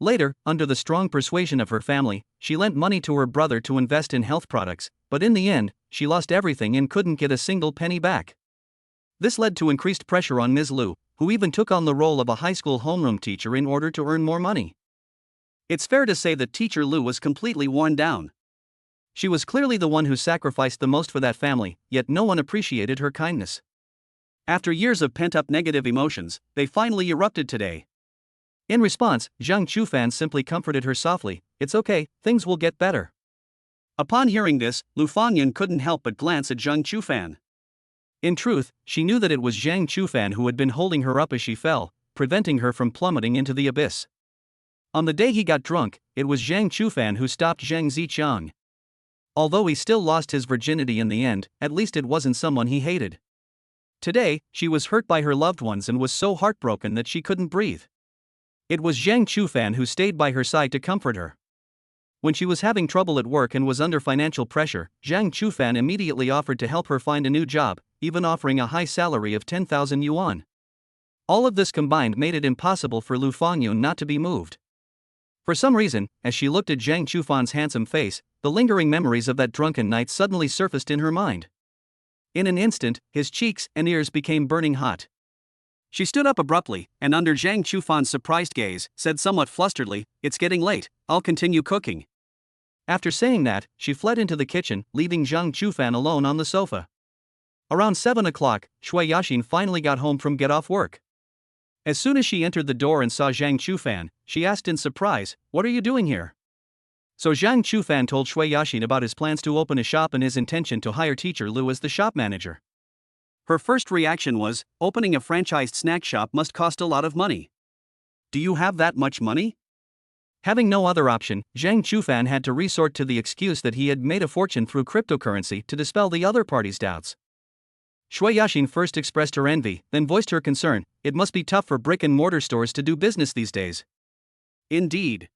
Later, under the strong persuasion of her family, she lent money to her brother to invest in health products, but in the end, she lost everything and couldn't get a single penny back. This led to increased pressure on Ms. Lu, who even took on the role of a high school homeroom teacher in order to earn more money. It's fair to say that teacher Lu was completely worn down. She was clearly the one who sacrificed the most for that family, yet no one appreciated her kindness. After years of pent-up negative emotions, they finally erupted today. In response, Zhang Chufan simply comforted her softly, it's okay, things will get better. Upon hearing this, Lu Fangyun couldn't help but glance at Zhang Chufan. In truth, she knew that it was Zhang Chufan who had been holding her up as she fell, preventing her from plummeting into the abyss. On the day he got drunk, it was Zhang Chufan who stopped Zhang Ziqiang. Although he still lost his virginity in the end, at least it wasn't someone he hated. Today, she was hurt by her loved ones and was so heartbroken that she couldn't breathe. It was Zhang Chufan who stayed by her side to comfort her. When she was having trouble at work and was under financial pressure, Zhang Chufan immediately offered to help her find a new job, even offering a high salary of 10,000 yuan. All of this combined made it impossible for Lu Fangyun not to be moved. For some reason, as she looked at Zhang Chufan's handsome face, the lingering memories of that drunken night suddenly surfaced in her mind. In an instant, his cheeks and ears became burning hot. She stood up abruptly, and under Zhang Chufan's surprised gaze, said somewhat flusteredly, it's getting late, I'll continue cooking. After saying that, she fled into the kitchen, leaving Zhang Chufan alone on the sofa. Around 7 o'clock, Shui Yaxin finally got home from get-off work. As soon as she entered the door and saw Zhang Chufan, she asked in surprise, what are you doing here? So Zhang Chufan told Shui Yaxin about his plans to open a shop and his intention to hire teacher Lu as the shop manager. Her first reaction was, opening a franchised snack shop must cost a lot of money. Do you have that much money? Having no other option, Zhang Chufan had to resort to the excuse that he had made a fortune through cryptocurrency to dispel the other party's doubts. Shui Yaxin first expressed her envy, then voiced her concern. It must be tough for brick-and-mortar stores to do business these days. Indeed.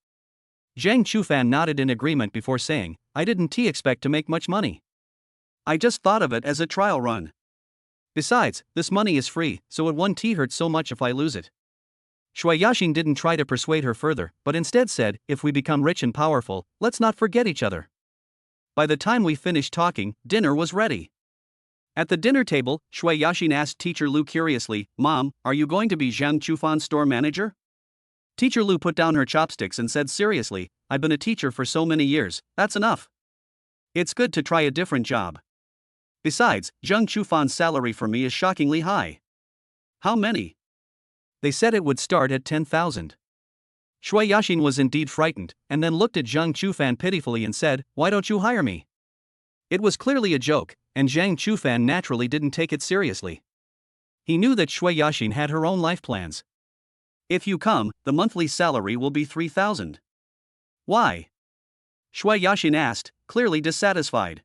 Zhang Chufan nodded in agreement before saying, I didn't expect to make much money. I just thought of it as a trial run. Besides, this money is free, so it won't hurt so much if I lose it. Shui Yaxin didn't try to persuade her further, but instead said, if we become rich and powerful, let's not forget each other. By the time we finished talking, dinner was ready. At the dinner table, Shui Yaxin asked Teacher Lu curiously, Mom, are you going to be Zhang Chufan's store manager? Teacher Lu put down her chopsticks and said seriously, I've been a teacher for so many years, that's enough. It's good to try a different job. Besides, Zhang Chufan's salary for me is shockingly high. How many? They said it would start at 10,000. Shui Yaxin was indeed frightened, and then looked at Zhang Chufan pitifully and said, why don't you hire me? It was clearly a joke, and Zhang Chufan naturally didn't take it seriously. He knew that Shui Yaxin had her own life plans. If you come, the monthly salary will be 3,000. Why? Shui Yaxin asked, clearly dissatisfied.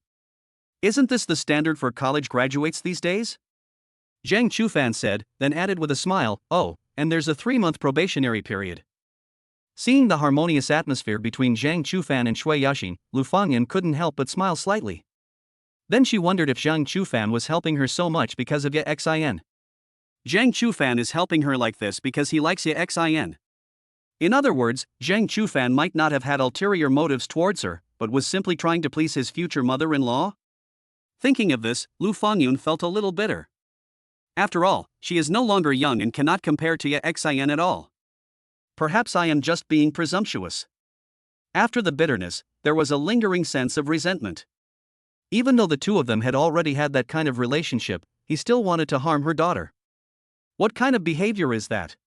Isn't this the standard for college graduates these days? Zhang Chufan said, then added with a smile, oh, and there's a 3-month probationary period. Seeing the harmonious atmosphere between Zhang Chufan and Shui Yaxin, Lu Fangyan couldn't help but smile slightly. Then she wondered if Zhang Chufan was helping her so much because of Xin. Zhang Chufan is helping her like this because he likes Xin. In other words, Zhang Chufan might not have had ulterior motives towards her, but was simply trying to please his future mother-in-law? Thinking of this, Lu Fangyun felt a little bitter. After all, she is no longer young and cannot compare to Xin at all. Perhaps I am just being presumptuous. After the bitterness, there was a lingering sense of resentment. Even though the two of them had already had that kind of relationship, he still wanted to harm her daughter. What kind of behavior is that?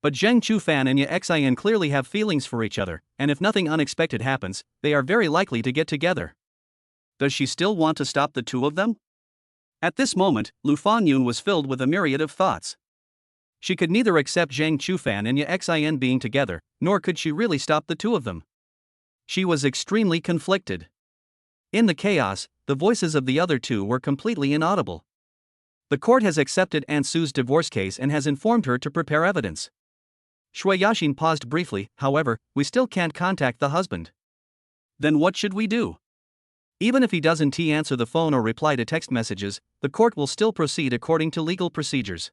But Zhang Chufan and Xin clearly have feelings for each other, and if nothing unexpected happens, they are very likely to get together. Does she still want to stop the two of them? At this moment, Lu Fangyun was filled with a myriad of thoughts. She could neither accept Zhang Chufan and Xin being together, nor could she really stop the two of them. She was extremely conflicted. In the chaos, the voices of the other two were completely inaudible. The court has accepted Aunt Sue's divorce case and has informed her to prepare evidence. Shui Yaxin paused briefly, however, we still can't contact the husband. Then what should we do? Even if he doesn't answer the phone or reply to text messages, the court will still proceed according to legal procedures.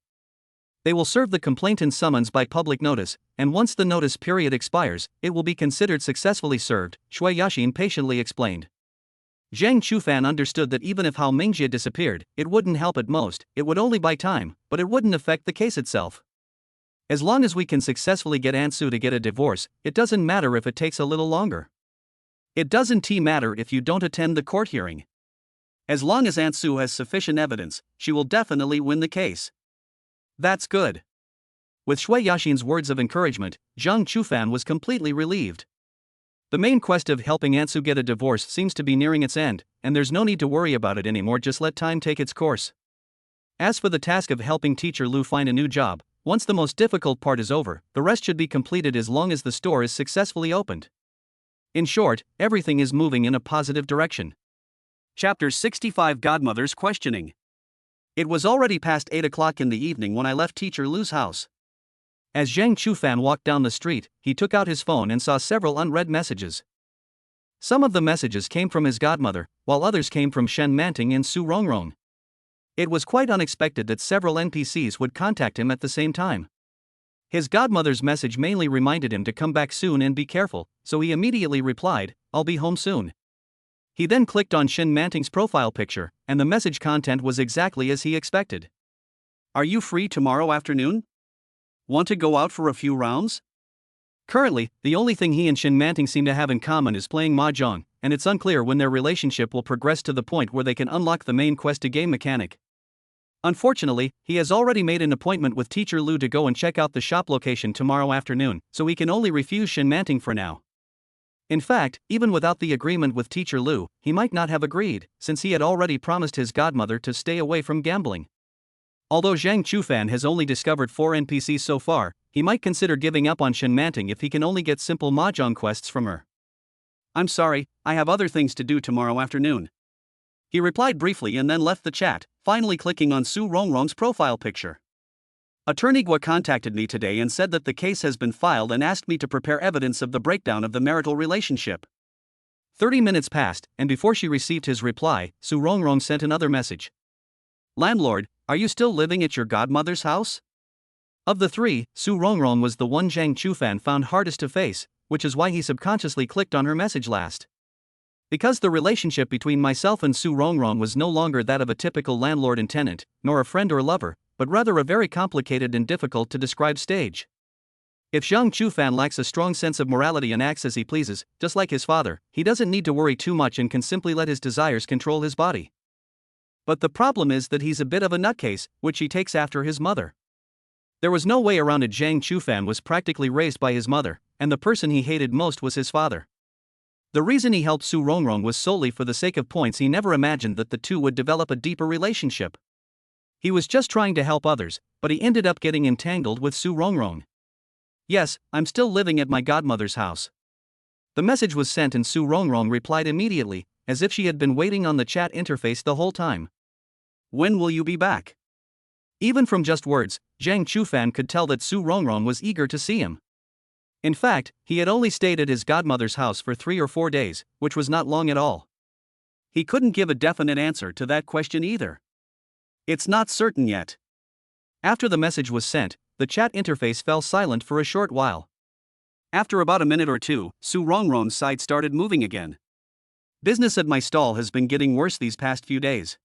They will serve the complainant summons by public notice, and once the notice period expires, it will be considered successfully served, Shui Yaxin patiently explained. Zhang Chufan understood that even if Hao Mingjie disappeared, it wouldn't help at most, it would only buy time, but it wouldn't affect the case itself. As long as we can successfully get Aunt Sue to get a divorce, it doesn't matter if it takes a little longer. It doesn't matter if you don't attend the court hearing. As long as Aunt Sue has sufficient evidence, she will definitely win the case. That's good. With Shui Yaxin's words of encouragement, Zhang Chufan was completely relieved. The main quest of helping Aunt Sue get a divorce seems to be nearing its end, and there's no need to worry about it anymore, just let time take its course. As for the task of helping Teacher Lu find a new job, once the most difficult part is over, the rest should be completed as long as the store is successfully opened. In short, everything is moving in a positive direction. Chapter 65 Godmother's Questioning. It was already past 8 o'clock in the evening when I left Teacher Lu's house. As Zhang Chufan walked down the street, he took out his phone and saw several unread messages. Some of the messages came from his godmother, while others came from Shen Manting and Su Rongrong. It was quite unexpected that several NPCs would contact him at the same time. His godmother's message mainly reminded him to come back soon and be careful, so he immediately replied, I'll be home soon. He then clicked on Shen Manting's profile picture, and the message content was exactly as he expected. Are you free tomorrow afternoon? Want to go out for a few rounds? Currently, the only thing he and Shen Manting seem to have in common is playing mahjong, and it's unclear when their relationship will progress to the point where they can unlock the main quest to game mechanic. Unfortunately, he has already made an appointment with Teacher Lu to go and check out the shop location tomorrow afternoon, so he can only refuse Shen Manting for now. In fact, even without the agreement with Teacher Lu, he might not have agreed, since he had already promised his godmother to stay away from gambling. Although Zhang Chufan has only discovered 4 NPCs so far, he might consider giving up on Shen Manting if he can only get simple mahjong quests from her. I'm sorry, I have other things to do tomorrow afternoon. He replied briefly and then left the chat, finally clicking on Su Rongrong's profile picture. Attorney Gua contacted me today and said that the case has been filed and asked me to prepare evidence of the breakdown of the marital relationship. 30 minutes passed, and before she received his reply, Su Rongrong sent another message. Landlord, are you still living at your godmother's house? Of the three, Su Rongrong was the one Zhang Chufan found hardest to face, which is why he subconsciously clicked on her message last. Because the relationship between myself and Su Rongrong was no longer that of a typical landlord and tenant, nor a friend or lover, but rather a very complicated and difficult to describe stage. If Zhang Chufan lacks a strong sense of morality and acts as he pleases, just like his father, he doesn't need to worry too much and can simply let his desires control his body. But the problem is that he's a bit of a nutcase, which he takes after his mother. There was no way around it. Zhang Chufan was practically raised by his mother, and the person he hated most was his father. The reason he helped Su Rongrong was solely for the sake of points. He never imagined that the two would develop a deeper relationship. He was just trying to help others, but he ended up getting entangled with Su Rongrong. Yes, I'm still living at my godmother's house. The message was sent and Su Rongrong replied immediately, as if she had been waiting on the chat interface the whole time. When will you be back? Even from just words, Zhang Chufan could tell that Su Rongrong was eager to see him. In fact, he had only stayed at his godmother's house for 3 or 4 days, which was not long at all. He couldn't give a definite answer to that question either. It's not certain yet. After the message was sent, the chat interface fell silent for a short while. After about a minute or two, Su Rongrong's side started moving again. Business at my stall has been getting worse these past few days.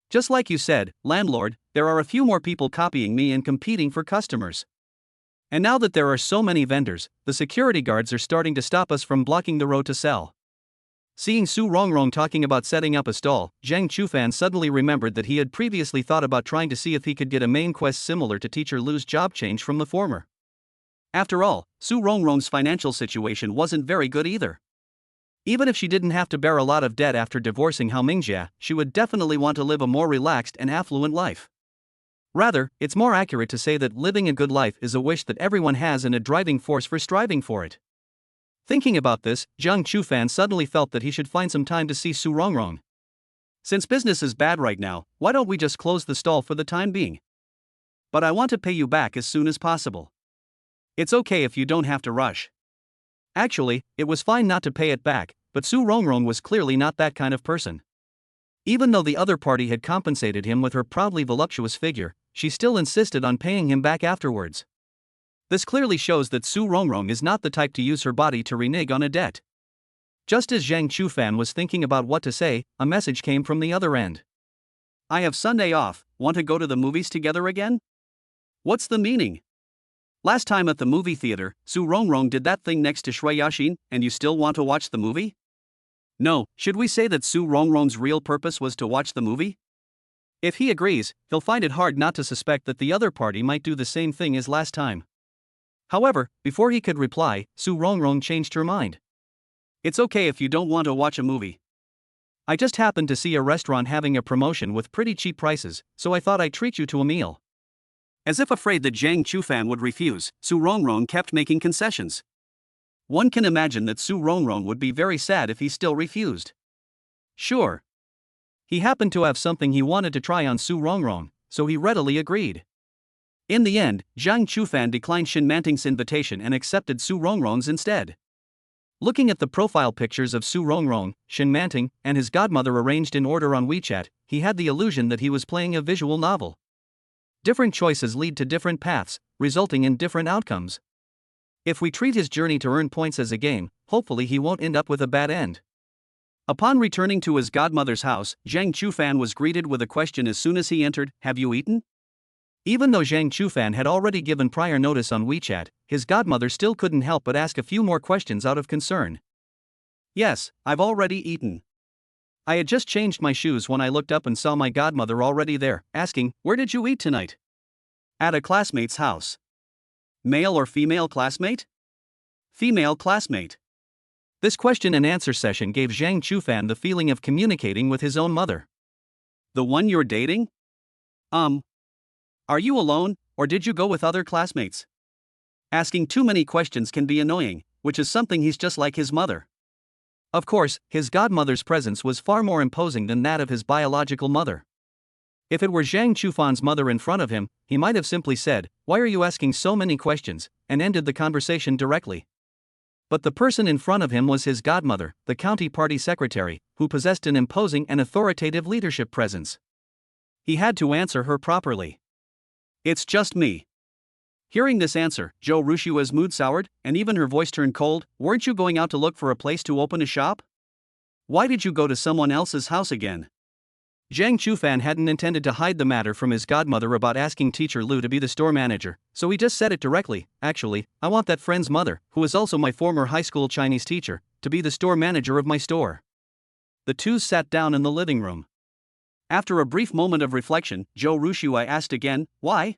Just like you said, landlord, there are a few more people copying me and competing for customers. And now that there are so many vendors, the security guards are starting to stop us from blocking the road to sell. Seeing Su Rongrong talking about setting up a stall, Zhang Chufan suddenly remembered that he had previously thought about trying to see if he could get a main quest similar to Teacher Lu's job change from the former. After all, Su Rongrong's financial situation wasn't very good either. Even if she didn't have to bear a lot of debt after divorcing Hao Mingjia, she would definitely want to live a more relaxed and affluent life. Rather, it's more accurate to say that living a good life is a wish that everyone has and a driving force for striving for it. Thinking about this, Zhang Chufan suddenly felt that he should find some time to see Su Rongrong. Since business is bad right now, why don't we just close the stall for the time being? But I want to pay you back as soon as possible. It's okay if you don't have to rush. Actually, it was fine not to pay it back, but Su Rongrong was clearly not that kind of person. Even though the other party had compensated him with her proudly voluptuous figure, she still insisted on paying him back afterwards. This clearly shows that Su Rongrong is not the type to use her body to renege on a debt. Just as Zhang Chufan was thinking about what to say, a message came from the other end. I have Sunday off, want to go to the movies together again? What's the meaning? Last time at the movie theater, Su Rongrong did that thing next to Shui Yaxin, and you still want to watch the movie? No, should we say that Su Rongrong's real purpose was to watch the movie? If he agrees, he'll find it hard not to suspect that the other party might do the same thing as last time. However, before he could reply, Su Rongrong changed her mind. It's okay if you don't want to watch a movie. I just happened to see a restaurant having a promotion with pretty cheap prices, so I thought I'd treat you to a meal. As if afraid that Zhang Chufan would refuse, Su Rongrong kept making concessions. One can imagine that Su Rongrong would be very sad if he still refused. Sure. He happened to have something he wanted to try on Su Rongrong, so he readily agreed. In the end, Zhang Chufan declined Shin Manting's invitation and accepted Su Rongrong's instead. Looking at the profile pictures of Su Rongrong, Shin Manting, and his godmother arranged in order on WeChat, he had the illusion that he was playing a visual novel. Different choices lead to different paths, resulting in different outcomes. If we treat his journey to earn points as a game, hopefully he won't end up with a bad end. Upon returning to his godmother's house, Zhang Chufan was greeted with a question as soon as he entered, "Have you eaten?" Even though Zhang Chufan had already given prior notice on WeChat, his godmother still couldn't help but ask a few more questions out of concern. Yes, I've already eaten. I had just changed my shoes when I looked up and saw my godmother already there, asking, "Where did you eat tonight?" At a classmate's house. Male or female classmate? Female classmate. This question and answer session gave Zhang Chufan the feeling of communicating with his own mother. The one you're dating? Are you alone, or did you go with other classmates? Asking too many questions can be annoying, which is something he's just like his mother. Of course, his godmother's presence was far more imposing than that of his biological mother. If it were Zhang Chufan's mother in front of him, he might have simply said, "Why are you asking so many questions?" and ended the conversation directly. But the person in front of him was his godmother, the county party secretary, who possessed an imposing and authoritative leadership presence. He had to answer her properly. "It's just me." Hearing this answer, Zhou Rushua's mood soured, and even her voice turned cold. "Weren't you going out to look for a place to open a shop? Why did you go to someone else's house again?" Zhang Chufan hadn't intended to hide the matter from his godmother about asking teacher Lu to be the store manager, so he just said it directly. "Actually, I want that friend's mother, who is also my former high school Chinese teacher, to be the store manager of my store." The two sat down in the living room. After a brief moment of reflection, Zhou Rushua asked again, "Why?"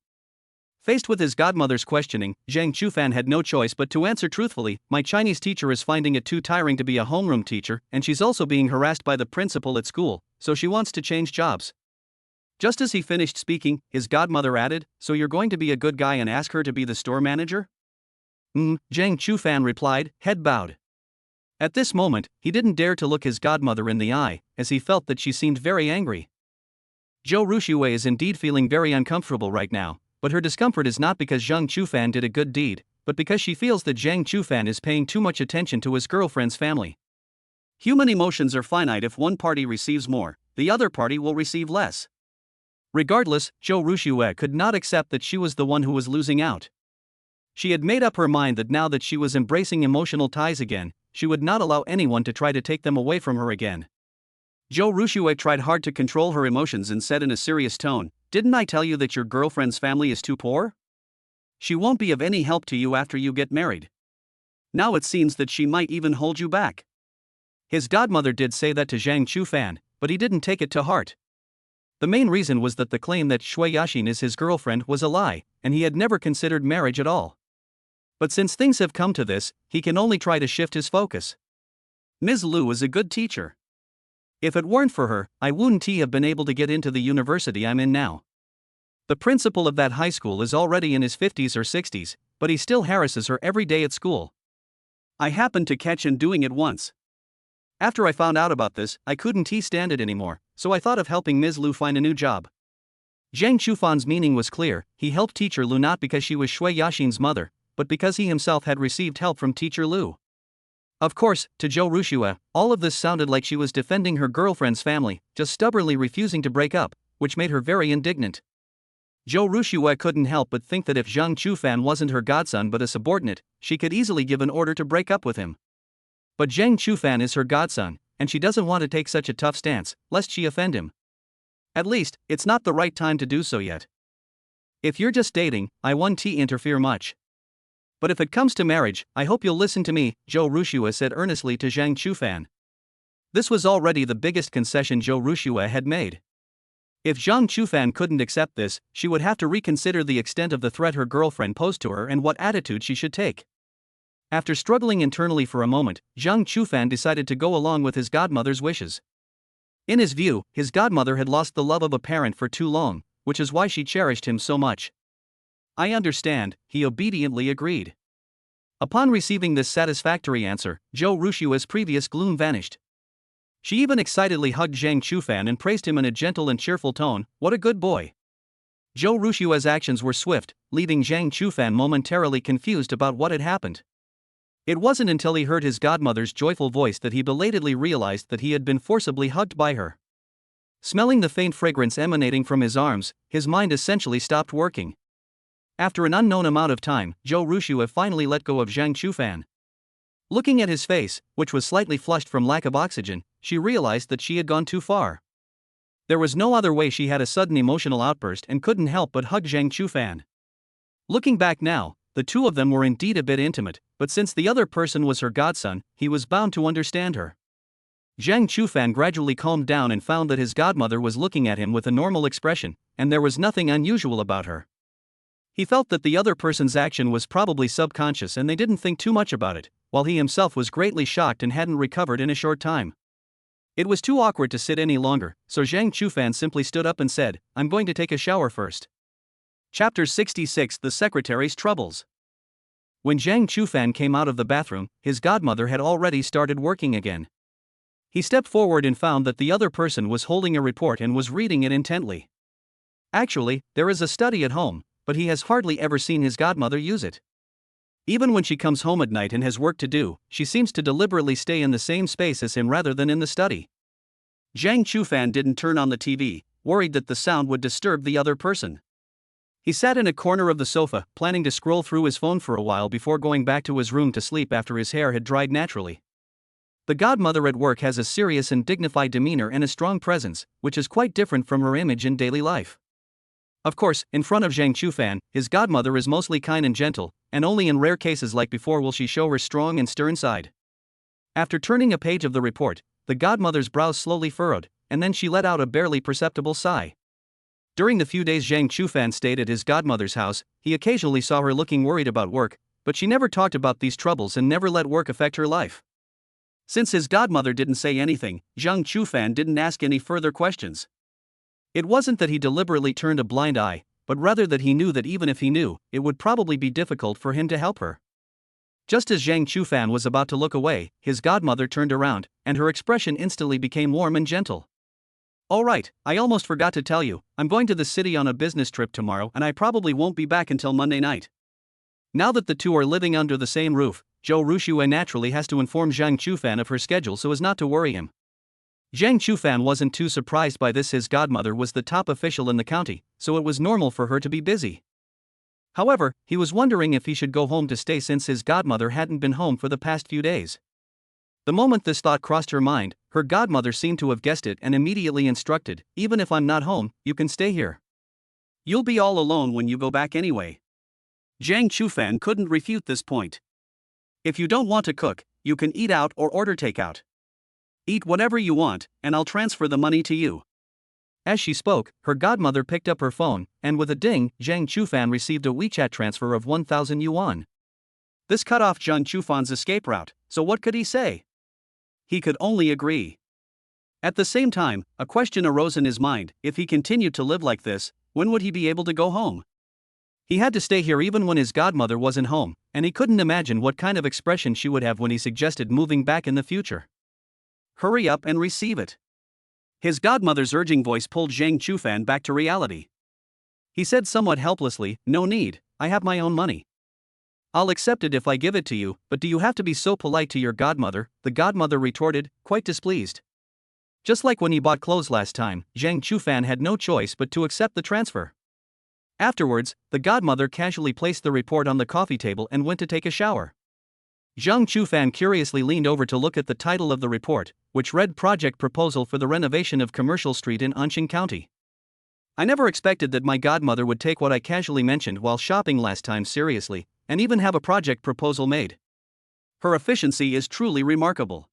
Faced with his godmother's questioning, Zhang Chufan had no choice but to answer truthfully, "My Chinese teacher is finding it too tiring to be a homeroom teacher, and she's also being harassed by the principal at school, so she wants to change jobs." Just as he finished speaking, his godmother added, "So you're going to be a good guy and ask her to be the store manager?" Zhang Chufan replied, head bowed. At this moment, he didn't dare to look his godmother in the eye, as he felt that she seemed very angry. Zhou Rushua is indeed feeling very uncomfortable right now, but her discomfort is not because Zhang Chufan did a good deed, but because she feels that Zhang Chufan is paying too much attention to his girlfriend's family. Human emotions are finite. If one party receives more, the other party will receive less. Regardless, Zhou Rushua could not accept that she was the one who was losing out. She had made up her mind that now that she was embracing emotional ties again, she would not allow anyone to try to take them away from her again. Zhou Rushua tried hard to control her emotions and said in a serious tone, "Didn't I tell you that your girlfriend's family is too poor? She won't be of any help to you after you get married. Now it seems that she might even hold you back." His godmother did say that to Zhang Chufan, but he didn't take it to heart. The main reason was that the claim that Shui Yaxin is his girlfriend was a lie, and he had never considered marriage at all. But since things have come to this, he can only try to shift his focus. Ms. Lu is a good teacher. If it weren't for her, I wouldn't have been able to get into the university I'm in now. The principal of that high school is already in his 50s or 60s, but he still harasses her every day at school. I happened to catch him doing it once. After I found out about this, I couldn't stand it anymore, so I thought of helping Ms. Lu find a new job. Zhang Chufan's meaning was clear. He helped teacher Lu not because she was Shui Yaxin's mother, but because he himself had received help from teacher Lu. Of course, to Zhou Rushua, all of this sounded like she was defending her girlfriend's family, just stubbornly refusing to break up, which made her very indignant. Zhou Rushua couldn't help but think that if Zhang Chufan wasn't her godson but a subordinate, she could easily give an order to break up with him. But Zhang Chufan is her godson, and she doesn't want to take such a tough stance, lest she offend him. At least, it's not the right time to do so yet. If you're just dating, I won't interfere much. But if it comes to marriage, I hope you'll listen to me, Zhou Rushua said earnestly to Zhang Chufan. This was already the biggest concession Zhou Rushua had made. If Zhang Chufan couldn't accept this, she would have to reconsider the extent of the threat her girlfriend posed to her and what attitude she should take. After struggling internally for a moment, Zhang Chufan decided to go along with his godmother's wishes. In his view, his godmother had lost the love of a parent for too long, which is why she cherished him so much. "I understand," he obediently agreed. Upon receiving this satisfactory answer, Zhou Rushua's previous gloom vanished. She even excitedly hugged Zhang Chufan and praised him in a gentle and cheerful tone. "What a good boy." Zhou Rushua's actions were swift, leaving Zhang Chufan momentarily confused about what had happened. It wasn't until he heard his godmother's joyful voice that he belatedly realized that he had been forcibly hugged by her. Smelling the faint fragrance emanating from his arms, his mind essentially stopped working. After an unknown amount of time, Zhou Rushua finally let go of Zhang Chufan. Looking at his face, which was slightly flushed from lack of oxygen, she realized that she had gone too far. There was no other way. She had a sudden emotional outburst and couldn't help but hug Zhang Chufan. Looking back now, the two of them were indeed a bit intimate, but since the other person was her godson, he was bound to understand her. Zhang Chufan gradually calmed down and found that his godmother was looking at him with a normal expression, and there was nothing unusual about her. He felt that the other person's action was probably subconscious and they didn't think too much about it, while he himself was greatly shocked and hadn't recovered in a short time. It was too awkward to sit any longer, so Zhang Chufan simply stood up and said, "I'm going to take a shower first." Chapter 66: The Secretary's Troubles. When Zhang Chufan came out of the bathroom, his godmother had already started working again. He stepped forward and found that the other person was holding a report and was reading it intently. Actually, there is a study at home, but he has hardly ever seen his godmother use it. Even when she comes home at night and has work to do, she seems to deliberately stay in the same space as him rather than in the study. Zhang Chufan didn't turn on the TV, worried that the sound would disturb the other person. He sat in a corner of the sofa, planning to scroll through his phone for a while before going back to his room to sleep after his hair had dried naturally. The godmother at work has a serious and dignified demeanor and a strong presence, which is quite different from her image in daily life. Of course, in front of Zhang Chufan, his godmother is mostly kind and gentle, and only in rare cases like before will she show her strong and stern side. After turning a page of the report, the godmother's brows slowly furrowed, and then she let out a barely perceptible sigh. During the few days Zhang Chufan stayed at his godmother's house, he occasionally saw her looking worried about work, but she never talked about these troubles and never let work affect her life. Since his godmother didn't say anything, Zhang Chufan didn't ask any further questions. It wasn't that he deliberately turned a blind eye, but rather that he knew that even if he knew, it would probably be difficult for him to help her. Just as Zhang Chufan was about to look away, his godmother turned around, and her expression instantly became warm and gentle. "All right, I almost forgot to tell you, I'm going to the city on a business trip tomorrow and I probably won't be back until Monday night." Now that the two are living under the same roof, Zhou Ruxue naturally has to inform Zhang Chufan of her schedule so as not to worry him. Zhang Chufan wasn't too surprised by this. His godmother was the top official in the county, so it was normal for her to be busy. However, he was wondering if he should go home to stay since his godmother hadn't been home for the past few days. The moment this thought crossed her mind, her godmother seemed to have guessed it and immediately instructed, "Even if I'm not home, you can stay here. You'll be all alone when you go back anyway." Zhang Chufan couldn't refute this point. "If you don't want to cook, you can eat out or order takeout. Eat whatever you want, and I'll transfer the money to you." As she spoke, her godmother picked up her phone, and with a ding, Zhang Chufan received a WeChat transfer of 1,000 yuan. This cut off Zhang Chufan's escape route, so what could he say? He could only agree. At the same time, a question arose in his mind: if he continued to live like this, when would he be able to go home? He had to stay here even when his godmother wasn't home, and he couldn't imagine what kind of expression she would have when he suggested moving back in the future. "Hurry up and receive it." His godmother's urging voice pulled Zhang Chufan back to reality. He said somewhat helplessly, "No need, I have my own money. I'll accept it if I give it to you, but do you have to be so polite to your godmother?" the godmother retorted, quite displeased. Just like when he bought clothes last time, Zhang Chufan had no choice but to accept the transfer. Afterwards, the godmother casually placed the report on the coffee table and went to take a shower. Zhang Chufan curiously leaned over to look at the title of the report, which read Project Proposal for the Renovation of Commercial Street in Auntie County. "I never expected that my godmother would take what I casually mentioned while shopping last time seriously, and even have a project proposal made. Her efficiency is truly remarkable."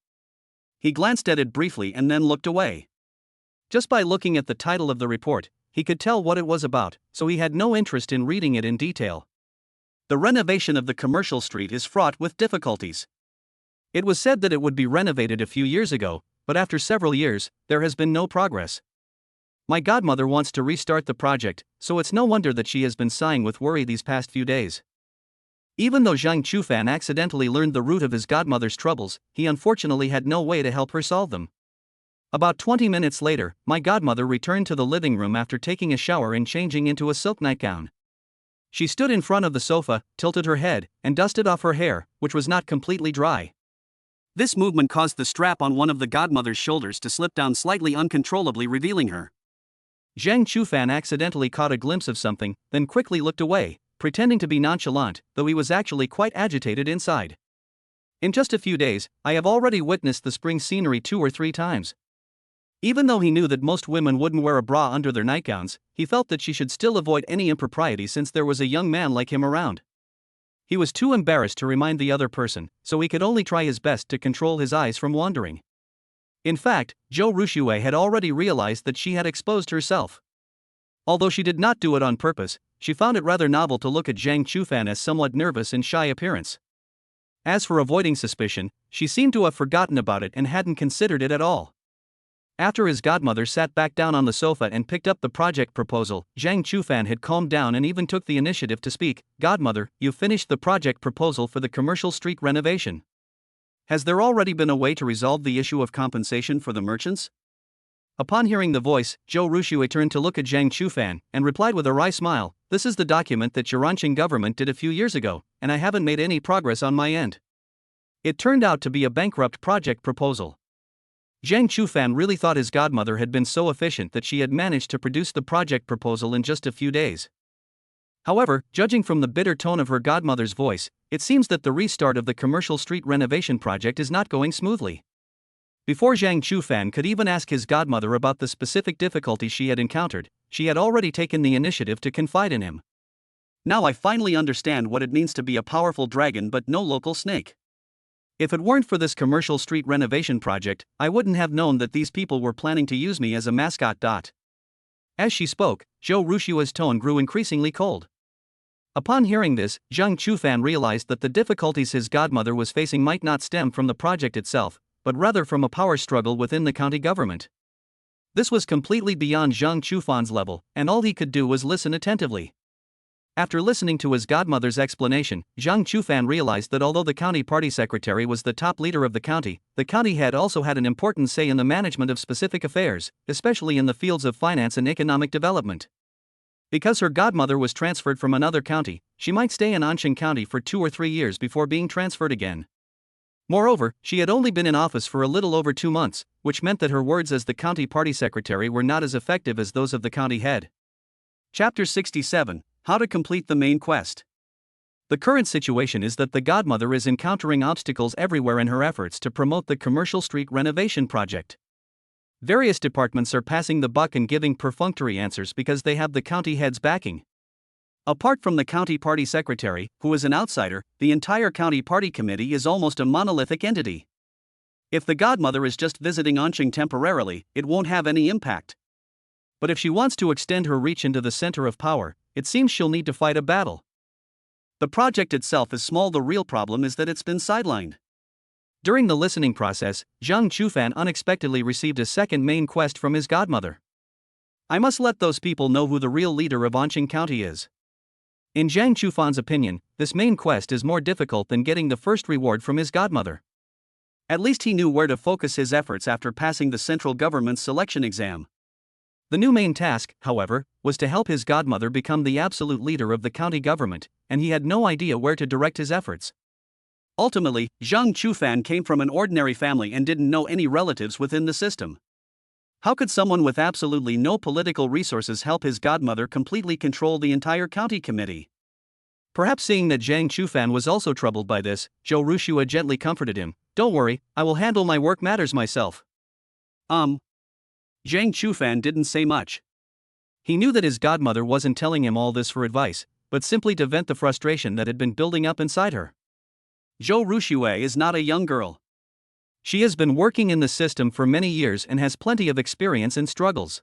He glanced at it briefly and then looked away. Just by looking at the title of the report, he could tell what it was about, so he had no interest in reading it in detail. The renovation of the commercial street is fraught with difficulties. It was said that it would be renovated a few years ago, but after several years, there has been no progress. My godmother wants to restart the project, so it's no wonder that she has been sighing with worry these past few days. Even though Zhang Chufan accidentally learned the root of his godmother's troubles, he unfortunately had no way to help her solve them. About 20 minutes later, my godmother returned to the living room after taking a shower and changing into a silk nightgown. She stood in front of the sofa, tilted her head, and dusted off her hair, which was not completely dry. This movement caused the strap on one of the godmother's shoulders to slip down slightly uncontrollably, revealing her. Zhang Chufan accidentally caught a glimpse of something, then quickly looked away, pretending to be nonchalant, though he was actually quite agitated inside. "In just a few days, I have already witnessed the spring scenery 2 or 3 times. Even though he knew that most women wouldn't wear a bra under their nightgowns, he felt that she should still avoid any impropriety since there was a young man like him around. He was too embarrassed to remind the other person, so he could only try his best to control his eyes from wandering. In fact, Zhou Ruxue had already realized that she had exposed herself. Although she did not do it on purpose, she found it rather novel to look at Zhang Chufan as somewhat nervous and shy appearance. As for avoiding suspicion, she seemed to have forgotten about it and hadn't considered it at all. After his godmother sat back down on the sofa and picked up the project proposal, Zhang Chufan had calmed down and even took the initiative to speak. "Godmother, you've finished the project proposal for the commercial street renovation. Has there already been a way to resolve the issue of compensation for the merchants?" Upon hearing the voice, Zhou Ruxue turned to look at Zhang Chufan and replied with a wry smile, "This is the document that your Anqing government did a few years ago, and I haven't made any progress on my end." It turned out to be a bankrupt project proposal. Zhang Chufan really thought his godmother had been so efficient that she had managed to produce the project proposal in just a few days. However, judging from the bitter tone of her godmother's voice, it seems that the restart of the commercial street renovation project is not going smoothly. Before Zhang Chufan could even ask his godmother about the specific difficulties she had encountered, she had already taken the initiative to confide in him. "Now I finally understand what it means to be a powerful dragon but no local snake. If it weren't for this commercial street renovation project, I wouldn't have known that these people were planning to use me as a mascot. As she spoke, Zhou Rushua's tone grew increasingly cold. Upon hearing this, Zhang Chufan realized that the difficulties his godmother was facing might not stem from the project itself, but rather from a power struggle within the county government. This was completely beyond Zhang Chufan's level, and all he could do was listen attentively. After listening to his godmother's explanation, Zhang Chufan realized that although the county party secretary was the top leader of the county head also had an important say in the management of specific affairs, especially in the fields of finance and economic development. Because her godmother was transferred from another county, she might stay in Anqing County for 2 or 3 years before being transferred again. Moreover, she had only been in office for a little over 2 months, which meant that her words as the county party secretary were not as effective as those of the county head. Chapter 67. How to complete the main quest. The current situation is that the godmother is encountering obstacles everywhere in her efforts to promote the commercial street renovation project. Various departments are passing the buck and giving perfunctory answers because they have the county head's backing. Apart from the county party secretary, who is an outsider, the entire county party committee is almost a monolithic entity. If the godmother is just visiting Anqing temporarily, it won't have any impact. But if she wants to extend her reach into the center of power, it seems she'll need to fight a battle. The project itself is small, the real problem is that it's been sidelined. During the listening process, Zhang Chufan unexpectedly received a second main quest from his godmother. "I must let those people know who the real leader of Anqing County is." In Zhang Chufan's opinion, this main quest is more difficult than getting the first reward from his godmother. At least he knew where to focus his efforts after passing the central government's selection exam. The new main task, however, was to help his godmother become the absolute leader of the county government, and he had no idea where to direct his efforts. Ultimately, Zhang Chufan came from an ordinary family and didn't know any relatives within the system. How could someone with absolutely no political resources help his godmother completely control the entire county committee? Perhaps seeing that Zhang Chufan was also troubled by this, Zhou Ruxue gently comforted him, "Don't worry, I will handle my work matters myself." Zhang Chufan didn't say much. He knew that his godmother wasn't telling him all this for advice, but simply to vent the frustration that had been building up inside her. Zhou Ruxue is not a young girl. She has been working in the system for many years and has plenty of experience in struggles.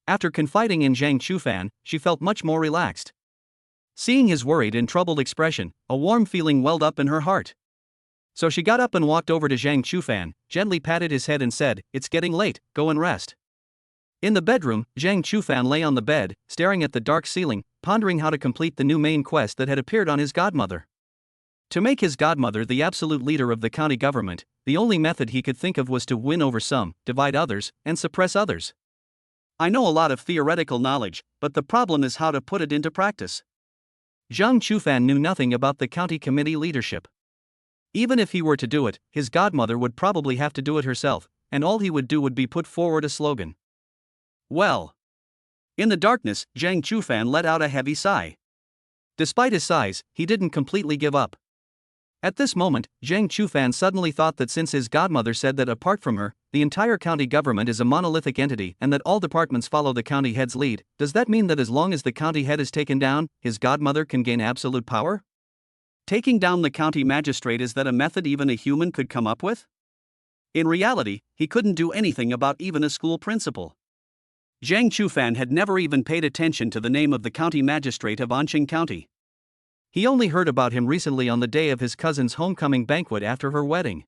After confiding in Zhang Chufan, she felt much more relaxed. Seeing his worried and troubled expression, a warm feeling welled up in her heart. So she got up and walked over to Zhang Chufan, gently patted his head and said, "It's getting late, go and rest." In the bedroom, Zhang Chufan lay on the bed, staring at the dark ceiling, pondering how to complete the new main quest that had appeared on his godmother. To make his godmother the absolute leader of the county government, the only method he could think of was to win over some, divide others, and suppress others. "I know a lot of theoretical knowledge, but the problem is how to put it into practice." Zhang Chufan knew nothing about the county committee leadership. Even if he were to do it, his godmother would probably have to do it herself, and all he would do would be put forward a slogan. Well. In the darkness, Zhang Chufan let out a heavy sigh. Despite his sighs, he didn't completely give up. At this moment, Zhang Chufan suddenly thought that since his godmother said that apart from her, the entire county government is a monolithic entity and that all departments follow the county head's lead, does that mean that as long as the county head is taken down, his godmother can gain absolute power? Taking down the county magistrate, is that a method even a human could come up with? In reality, he couldn't do anything about even a school principal. Zhang Chufan had never even paid attention to the name of the county magistrate of Anqing County. He only heard about him recently on the day of his cousin's homecoming banquet after her wedding.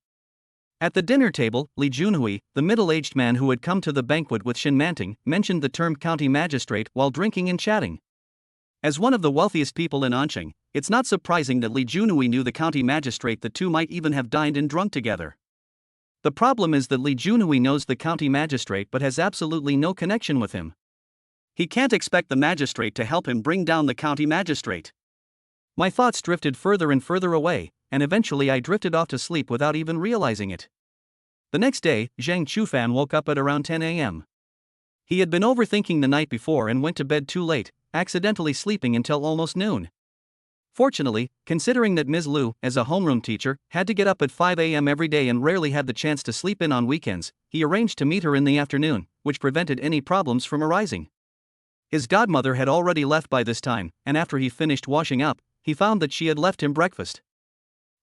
At the dinner table, Li Junhui, the middle-aged man who had come to the banquet with Xin Manting, mentioned the term county magistrate while drinking and chatting. As one of the wealthiest people in Anqing, it's not surprising that Li Junhui knew the county magistrate. The two might even have dined and drunk together. The problem is that Li Junhui knows the county magistrate but has absolutely no connection with him. He can't expect the magistrate to help him bring down the county magistrate. My thoughts drifted further and further away, and eventually I drifted off to sleep without even realizing it. The next day, Zhang Chufan woke up at around 10 a.m. He had been overthinking the night before and went to bed too late, accidentally sleeping until almost noon. Fortunately, considering that Ms. Liu, as a homeroom teacher, had to get up at 5 a.m. every day and rarely had the chance to sleep in on weekends, he arranged to meet her in the afternoon, which prevented any problems from arising. His godmother had already left by this time, and after he finished washing up, he found that she had left him breakfast.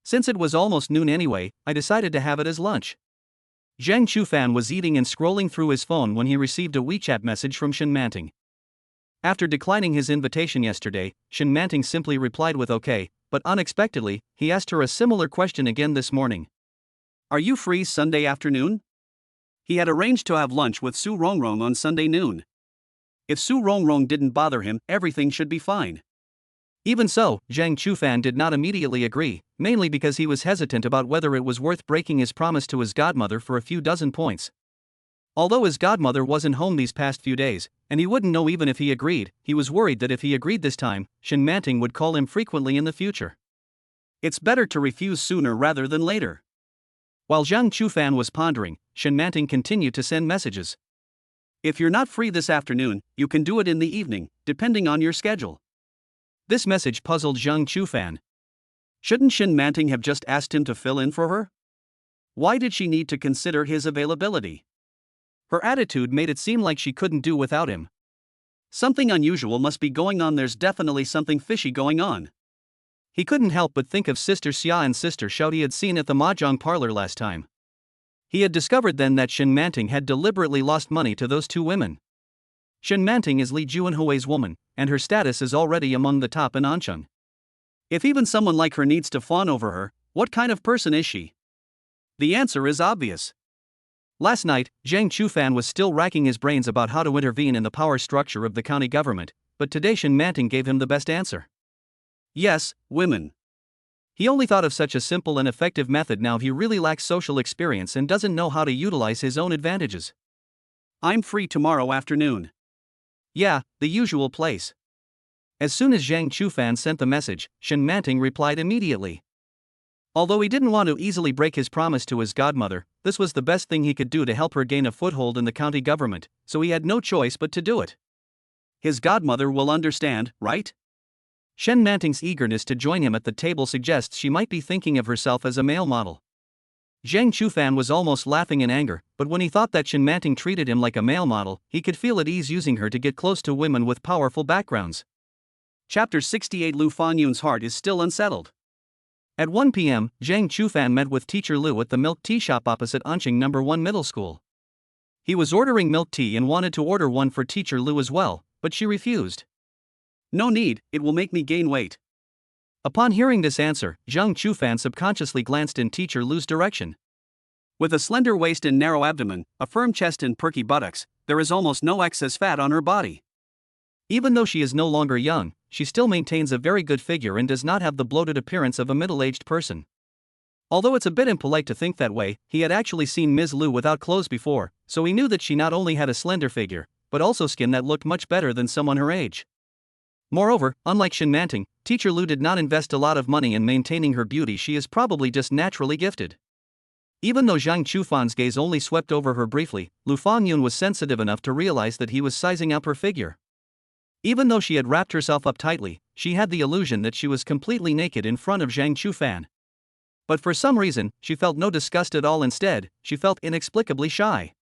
Since it was almost noon anyway, I decided to have it as lunch. Zhang Chufan was eating and scrolling through his phone when he received a WeChat message from Shen Manting. After declining his invitation yesterday, Shen Manting simply replied with okay, but unexpectedly, he asked her a similar question again this morning. Are you free Sunday afternoon? He had arranged to have lunch with Su Rongrong on Sunday noon. If Su Rongrong didn't bother him, everything should be fine. Even so, Zhang Chufan did not immediately agree, mainly because he was hesitant about whether it was worth breaking his promise to his godmother for a few dozen points. Although his godmother wasn't home these past few days, and he wouldn't know even if he agreed, he was worried that if he agreed this time, Shen Manting would call him frequently in the future. It's better to refuse sooner rather than later. While Zhang Chufan was pondering, Shen Manting continued to send messages. If you're not free this afternoon, you can do it in the evening, depending on your schedule. This message puzzled Zhang Chufan. Shouldn't Shen Manting have just asked him to fill in for her? Why did she need to consider his availability? Her attitude made it seem like she couldn't do without him. Something unusual must be going on. There's definitely something fishy going on. He couldn't help but think of Sister Xia and Sister Shao he had seen at the mahjong parlor last time. He had discovered then that Shen Manting had deliberately lost money to those two women. Shen Manting is Li Junhui's woman, and her status is already among the top in Ancheng. If even someone like her needs to fawn over her, what kind of person is she? The answer is obvious. Last night, Zhang Chufan was still racking his brains about how to intervene in the power structure of the county government, but today Shen Manting gave him the best answer. Yes, women. He only thought of such a simple and effective method. Now he really lacks social experience and doesn't know how to utilize his own advantages. I'm free tomorrow afternoon. Yeah, the usual place. As soon as Zhang Chufan sent the message, Shen Manting replied immediately. Although he didn't want to easily break his promise to his godmother, this was the best thing he could do to help her gain a foothold in the county government, so he had no choice but to do it. His godmother will understand, right? Shen Manting's eagerness to join him at the table suggests she might be thinking of herself as a male model. Zhang Chufan was almost laughing in anger, but when he thought that Shen Manting treated him like a male model, he could feel at ease using her to get close to women with powerful backgrounds. Chapter 68. Lu Fanyun's heart is still unsettled. At 1 p.m., Zhang Chufan met with Teacher Liu at the milk tea shop opposite Ancheng No. 1 Middle School. He was ordering milk tea and wanted to order one for Teacher Liu as well, but she refused. No need, it will make me gain weight. Upon hearing this answer, Zhang Chufan subconsciously glanced in Teacher Liu's direction. With a slender waist and narrow abdomen, a firm chest and perky buttocks, there is almost no excess fat on her body. Even though she is no longer young, she still maintains a very good figure and does not have the bloated appearance of a middle-aged person. Although it's a bit impolite to think that way, he had actually seen Ms. Liu without clothes before, so he knew that she not only had a slender figure, but also skin that looked much better than someone her age. Moreover, unlike Shen Manting, Teacher Liu did not invest a lot of money in maintaining her beauty. She is probably just naturally gifted. Even though Zhang Chufan's gaze only swept over her briefly, Lu Fangyun was sensitive enough to realize that he was sizing up her figure. Even though she had wrapped herself up tightly, she had the illusion that she was completely naked in front of Zhang Chufan. But for some reason, she felt no disgust at all. Instead, she felt inexplicably shy.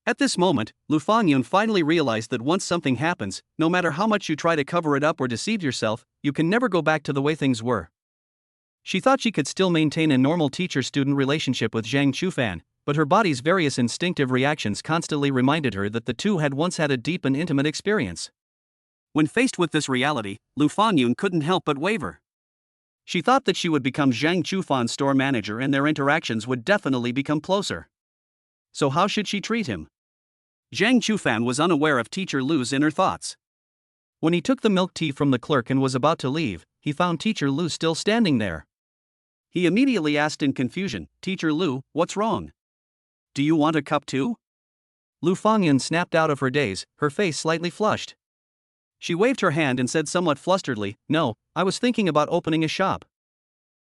At this moment, Lu Fangyun finally realized that once something happens, no matter how much you try to cover it up or deceive yourself, you can never go back to the way things were. She thought she could still maintain a normal teacher-student relationship with Zhang Chufan, but her body's various instinctive reactions constantly reminded her that the two had once had a deep and intimate experience. When faced with this reality, Lu Fangyun couldn't help but waver. She thought that she would become Zhang Chufan's store manager and their interactions would definitely become closer. So how should she treat him? Zhang Chufan was unaware of Teacher Liu's inner thoughts. When he took the milk tea from the clerk and was about to leave, he found Teacher Liu still standing there. He immediately asked in confusion, "Teacher Liu, what's wrong?" Do you want a cup too? Lu Fangyun snapped out of her daze, her face slightly flushed. She waved her hand and said somewhat flusteredly, "No, I was thinking about opening a shop."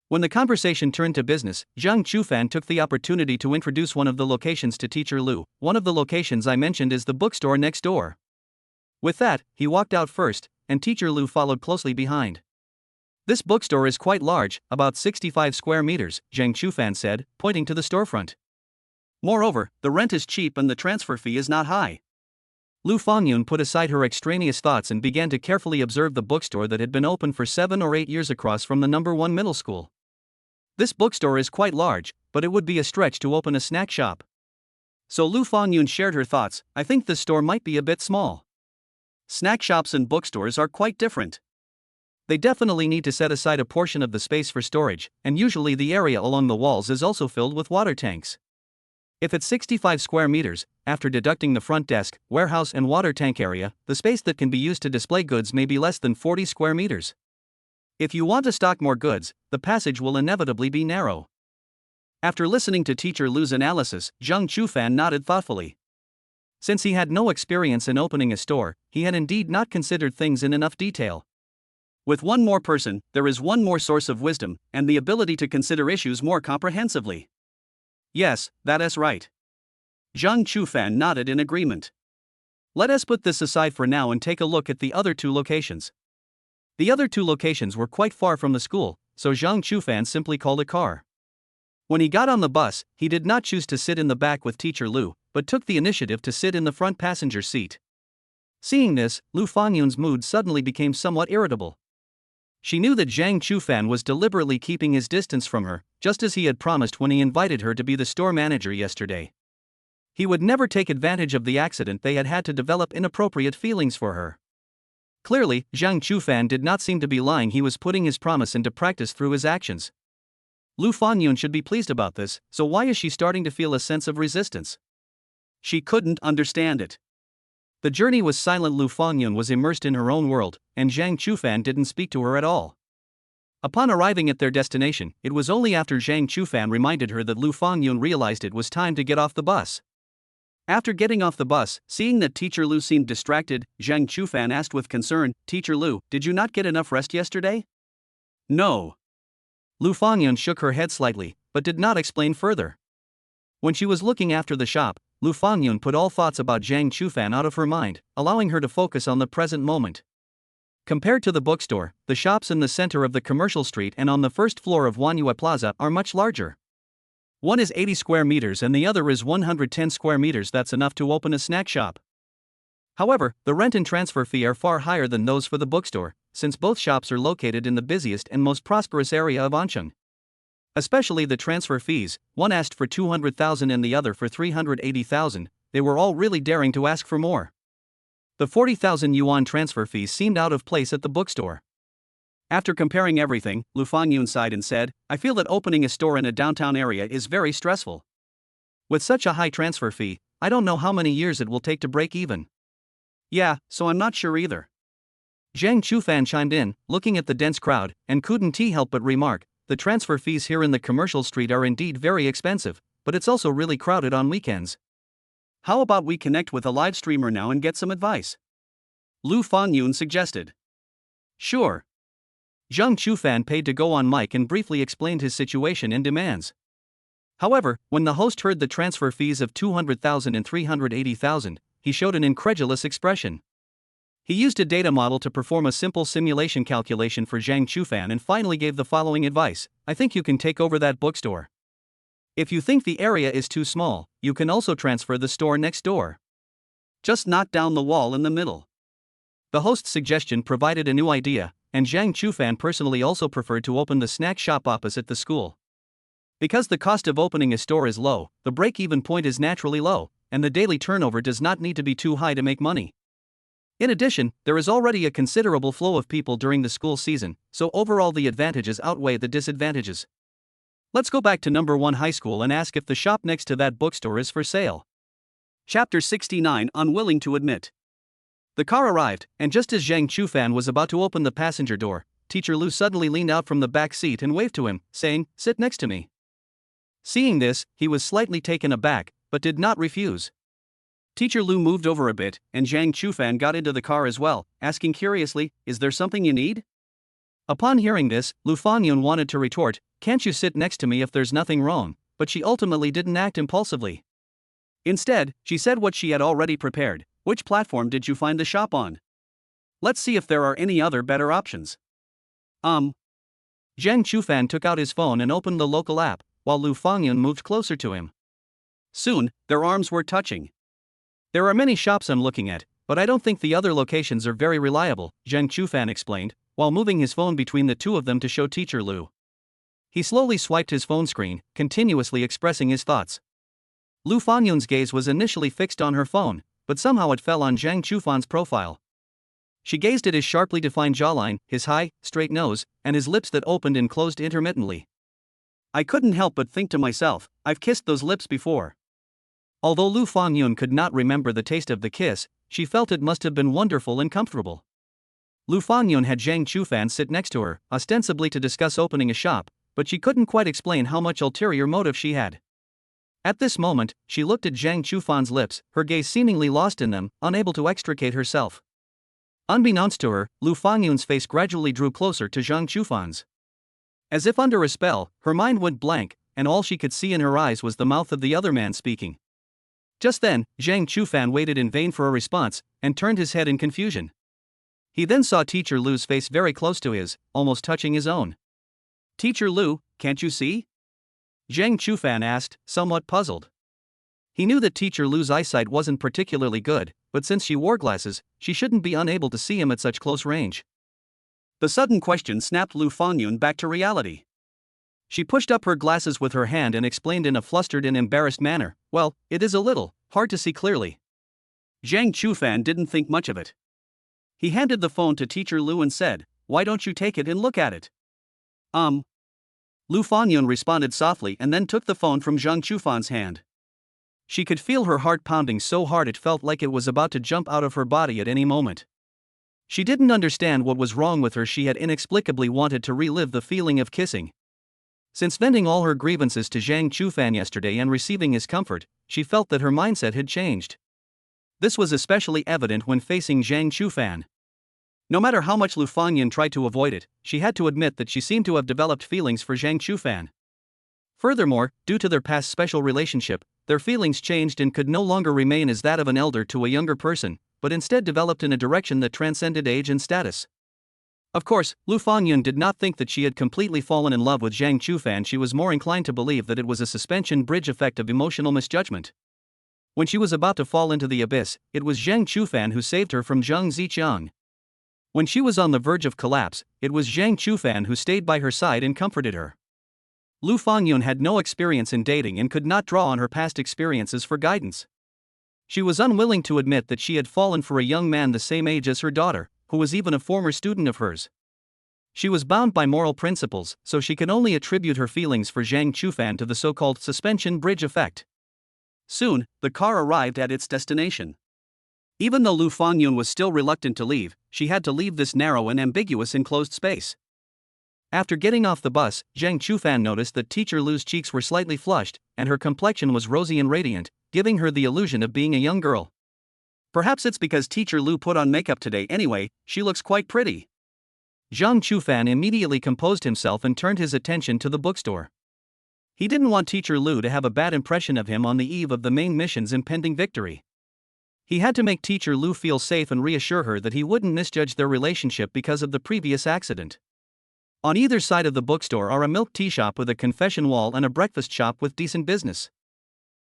When the conversation turned to business, Zhang Chufan took the opportunity to introduce one of the locations to Teacher Lu. "One of the locations I mentioned is the bookstore next door." With that, he walked out first, and Teacher Lu followed closely behind. "This bookstore is quite large, about 65 square meters," Zhang Chufan said, pointing to the storefront. "Moreover, the rent is cheap and the transfer fee is not high." Lu Fangyun put aside her extraneous thoughts and began to carefully observe the bookstore that had been open for 7 or 8 years across from the number 1 middle school. "This bookstore is quite large, but it would be a stretch to open a snack shop." So Lu Fangyun shared her thoughts. "I think this store might be a bit small. Snack shops and bookstores are quite different. They definitely need to set aside a portion of the space for storage, and usually the area along the walls is also filled with water tanks. If it's 65 square meters, after deducting the front desk, warehouse and water tank area, the space that can be used to display goods may be less than 40 square meters. If you want to stock more goods, the passage will inevitably be narrow." After listening to Teacher Lu's analysis, Zhang Chufan nodded thoughtfully. Since he had no experience in opening a store, he had indeed not considered things in enough detail. With one more person, there is one more source of wisdom, and the ability to consider issues more comprehensively. "Yes, that is right." Zhang Chufan nodded in agreement. "Let us put this aside for now and take a look at the other 2 locations." The other 2 locations were quite far from the school, so Zhang Chufan simply called a car. When he got on the bus, he did not choose to sit in the back with Teacher Lu, but took the initiative to sit in the front passenger seat. Seeing this, Lu Fangyun's mood suddenly became somewhat irritable. She knew that Zhang Chufan was deliberately keeping his distance from her, just as he had promised when he invited her to be the store manager yesterday. He would never take advantage of the accident they had had to develop inappropriate feelings for her. Clearly, Zhang Chufan did not seem to be lying. He was putting his promise into practice through his actions. Lu Fangyun should be pleased about this, so why is she starting to feel a sense of resistance? She couldn't understand it. The journey was silent. Lu Fangyun was immersed in her own world, and Zhang Chufan didn't speak to her at all. Upon arriving at their destination, it was only after Zhang Chufan reminded her that Lu Fangyun realized it was time to get off the bus. After getting off the bus, seeing that Teacher Lu seemed distracted, Zhang Chufan asked with concern, "Teacher Lu, did you not get enough rest yesterday?" "No." Lu Fangyun shook her head slightly, but did not explain further. When she was looking after the shop, Lu Fangyun put all thoughts about Zhang Chufan out of her mind, allowing her to focus on the present moment. Compared to the bookstore, the shops in the center of the commercial street and on the first floor of Manhwa Plaza are much larger. One is 80 square meters and the other is 110 square meters. That's enough to open a snack shop. However, the rent and transfer fee are far higher than those for the bookstore, since both shops are located in the busiest and most prosperous area of Ancheng. Especially the transfer fees, one asked for 200,000 and the other for 380,000, they were all really daring to ask for more. The 40,000 yuan transfer fees seemed out of place at the bookstore. After comparing everything, Lu Fangyun sighed and said, "I feel that opening a store in a downtown area is very stressful. With such a high transfer fee, I don't know how many years it will take to break even." "Yeah, so I'm not sure either." Zhang Chufan chimed in, looking at the dense crowd, and couldn't he help but remark, "The transfer fees here in the commercial street are indeed very expensive, but it's also really crowded on weekends. How about we connect with a live streamer now and get some advice?" Lu Fangyun suggested. "Sure." Zhang Chufan paid to go on mic and briefly explained his situation and demands. However, when the host heard the transfer fees of 200,000 and 380,000, he showed an incredulous expression. He used a data model to perform a simple simulation calculation for Zhang Chufan and finally gave the following advice: "I think you can take over that bookstore. If you think the area is too small, you can also transfer the store next door. Just knock down the wall in the middle." The host's suggestion provided a new idea, and Zhang Chufan personally also preferred to open the snack shop opposite the school. Because the cost of opening a store is low, the break-even point is naturally low, and the daily turnover does not need to be too high to make money. In addition, there is already a considerable flow of people during the school season, so overall the advantages outweigh the disadvantages. Let's go back to number 1 high school and ask if the shop next to that bookstore is for sale. Chapter 69, Unwilling to Admit. The car arrived, and just as Zhang Chufan was about to open the passenger door, Teacher Lu suddenly leaned out from the back seat and waved to him, saying, "Sit next to me." Seeing this, he was slightly taken aback, but did not refuse. Teacher Lu moved over a bit, and Zhang Chufan got into the car as well, asking curiously, "Is there something you need?" Upon hearing this, Lu Fangyun wanted to retort, "Can't you sit next to me if there's nothing wrong?" But she ultimately didn't act impulsively. Instead, she said what she had already prepared. "Which platform did you find the shop on? Let's see if there are any other better options." Zhang Chufan took out his phone and opened the local app, while Lu Fangyun moved closer to him. Soon, their arms were touching. "There are many shops I'm looking at, but I don't think the other locations are very reliable," Zhang Chufan explained, while moving his phone between the two of them to show Teacher Lu. He slowly swiped his phone screen, continuously expressing his thoughts. Lu Fangyun's gaze was initially fixed on her phone, but somehow it fell on Zhang Chufan's profile. She gazed at his sharply defined jawline, his high, straight nose, and his lips that opened and closed intermittently. "I couldn't help but think to myself, I've kissed those lips before." Although Lu Fangyun could not remember the taste of the kiss, she felt it must have been wonderful and comfortable. Lu Fangyun had Zhang Chufan sit next to her, ostensibly to discuss opening a shop, but she couldn't quite explain how much ulterior motive she had. At this moment, she looked at Zhang Chufan's lips, her gaze seemingly lost in them, unable to extricate herself. Unbeknownst to her, Lu Fangyun's face gradually drew closer to Zhang Chufan's. As if under a spell, her mind went blank, and all she could see in her eyes was the mouth of the other man speaking. Just then, Zhang Chufan waited in vain for a response, and turned his head in confusion. He then saw Teacher Lu's face very close to his, almost touching his own. "Teacher Lu, can't you see?" Zhang Chufan asked, somewhat puzzled. He knew that Teacher Lu's eyesight wasn't particularly good, but since she wore glasses, she shouldn't be unable to see him at such close range. The sudden question snapped Lu Fangyun back to reality. She pushed up her glasses with her hand and explained in a flustered and embarrassed manner, "Well, it is a little hard to see clearly." Zhang Chufan didn't think much of it. He handed the phone to Teacher Lu and said, "Why don't you take it and look at it?" Lu Fangyun responded softly and then took the phone from Zhang Chufan's hand. She could feel her heart pounding so hard it felt like it was about to jump out of her body at any moment. She didn't understand what was wrong with her. She had inexplicably wanted to relive the feeling of kissing. Since venting all her grievances to Zhang Chufan yesterday and receiving his comfort, she felt that her mindset had changed. This was especially evident when facing Zhang Chufan. No matter how much Lu Fangyun tried to avoid it, she had to admit that she seemed to have developed feelings for Zhang Chufan. Furthermore, due to their past special relationship, their feelings changed and could no longer remain as that of an elder to a younger person, but instead developed in a direction that transcended age and status. Of course, Lu Fangyun did not think that she had completely fallen in love with Zhang Chufan. She was more inclined to believe that it was a suspension bridge effect of emotional misjudgment. When she was about to fall into the abyss, it was Zhang Chufan who saved her from Zhang Ziqiang. When she was on the verge of collapse, it was Zhang Chufan who stayed by her side and comforted her. Lu Fangyun had no experience in dating and could not draw on her past experiences for guidance. She was unwilling to admit that she had fallen for a young man the same age as her daughter, who was even a former student of hers. She was bound by moral principles, so she could only attribute her feelings for Zhang Chufan to the so-called suspension bridge effect. Soon, the car arrived at its destination. Even though Lu Fangyun was still reluctant to leave, she had to leave this narrow and ambiguous enclosed space. After getting off the bus, Zhang Chufan noticed that Teacher Lu's cheeks were slightly flushed, and her complexion was rosy and radiant, giving her the illusion of being a young girl. Perhaps it's because Teacher Lu put on makeup today anyway, she looks quite pretty. Zhang Chufan immediately composed himself and turned his attention to the bookstore. He didn't want Teacher Lu to have a bad impression of him on the eve of the main mission's impending victory. He had to make Teacher Lu feel safe and reassure her that he wouldn't misjudge their relationship because of the previous accident. On either side of the bookstore are a milk tea shop with a confession wall and a breakfast shop with decent business.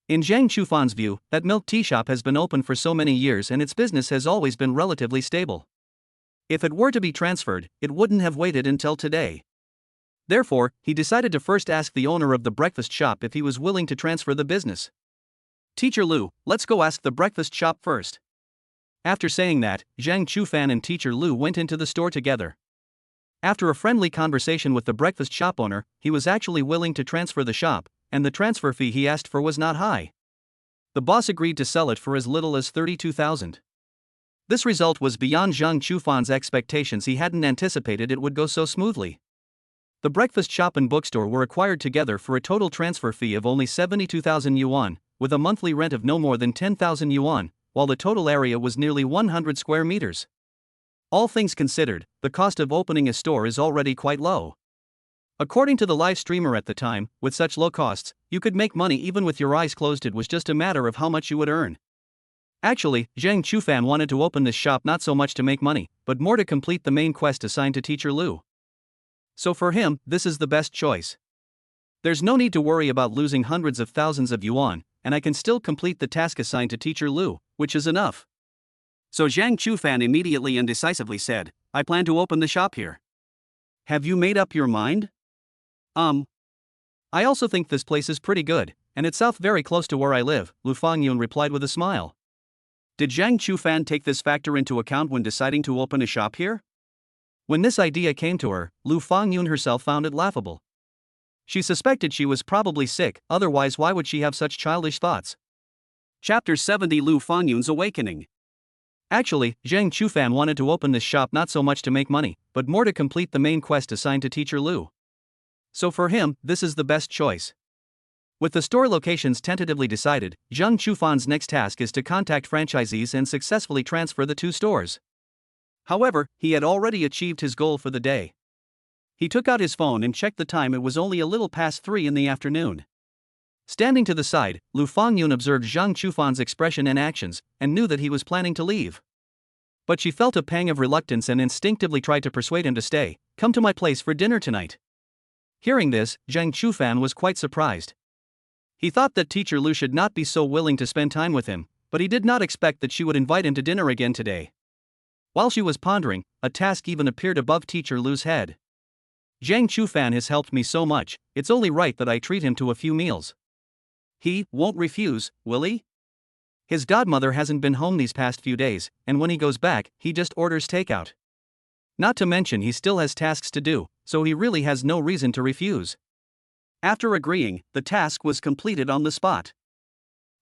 In Zhang Chufan's view, that milk tea shop has been open for so many years and its business has always been relatively stable. If it were to be transferred, it wouldn't have waited until today. Therefore, he decided to first ask the owner of the breakfast shop if he was willing to transfer the business. "Teacher Lu, let's go ask the breakfast shop first." After saying that, Zhang Chufan and Teacher Lu went into the store together. After a friendly conversation with the breakfast shop owner, he was actually willing to transfer the shop, and the transfer fee he asked for was not high. The boss agreed to sell it for as little as 32,000. This result was beyond Zhang Chufan's expectations. He hadn't anticipated it would go so smoothly. The breakfast shop and bookstore were acquired together for a total transfer fee of only 72,000 yuan, with a monthly rent of no more than 10,000 yuan, while the total area was nearly 100 square meters. All things considered, the cost of opening a store is already quite low. According to the live streamer at the time, with such low costs, you could make money even with your eyes closed. It was just a matter of how much you would earn. Actually, Zhang Chufan wanted to open this shop not so much to make money, but more to complete the main quest assigned to Teacher Lu. So for him, this is the best choice. There's no need to worry about losing hundreds of thousands of yuan, and I can still complete the task assigned to Teacher Lu, which is enough. So Zhang Chufan immediately and decisively said, I plan to open the shop here. Have you made up your mind? I also think this place is pretty good, and it's very close to where I live, Lu Fangyun replied with a smile. Did Zhang Chufan take this factor into account when deciding to open a shop here? When this idea came to her, Lu Fangyun herself found it laughable. She suspected she was probably sick, otherwise why would she have such childish thoughts? Chapter 70 Lu Fangyun's Awakening. Actually, Zhang Chufan wanted to open this shop not so much to make money, but more to complete the main quest assigned to Teacher Lu. So for him, this is the best choice. With the store locations tentatively decided, Zhang Chufan's next task is to contact franchisees and successfully transfer the 2 stores. However, he had already achieved his goal for the day. He took out his phone and checked the time. It was only a little past 3 in the afternoon. Standing to the side, Lu Fangyun observed Zhang Chufan's expression and actions, and knew that he was planning to leave. But she felt a pang of reluctance and instinctively tried to persuade him to stay. Come to my place for dinner tonight. Hearing this, Zhang Chufan was quite surprised. He thought that Teacher Lu should not be so willing to spend time with him, but he did not expect that she would invite him to dinner again today. While she was pondering, a task even appeared above Teacher Lu's head. Zhang Chufan has helped me so much, it's only right that I treat him to a few meals. He won't refuse, will he? His godmother hasn't been home these past few days, and when he goes back, he just orders takeout. Not to mention he still has tasks to do, so he really has no reason to refuse. After agreeing, the task was completed on the spot.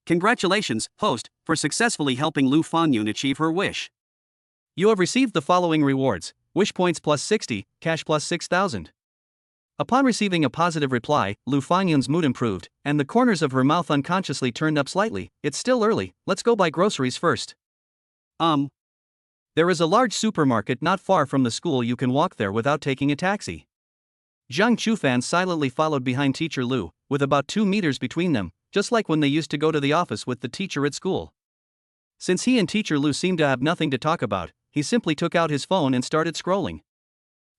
Congratulations, host, for successfully helping Lu Fangyun achieve her wish. You have received the following rewards: wish points plus 60, cash plus 6,000. Upon receiving a positive reply, Lu Fangyun's mood improved, and the corners of her mouth unconsciously turned up slightly. It's still early, let's go buy groceries first. There is a large supermarket not far from the school. You can walk there without taking a taxi. Zhang Chufan silently followed behind Teacher Lu, with about 2 meters between them, just like when they used to go to the office with the teacher at school. Since he and Teacher Lu seemed to have nothing to talk about, he simply took out his phone and started scrolling.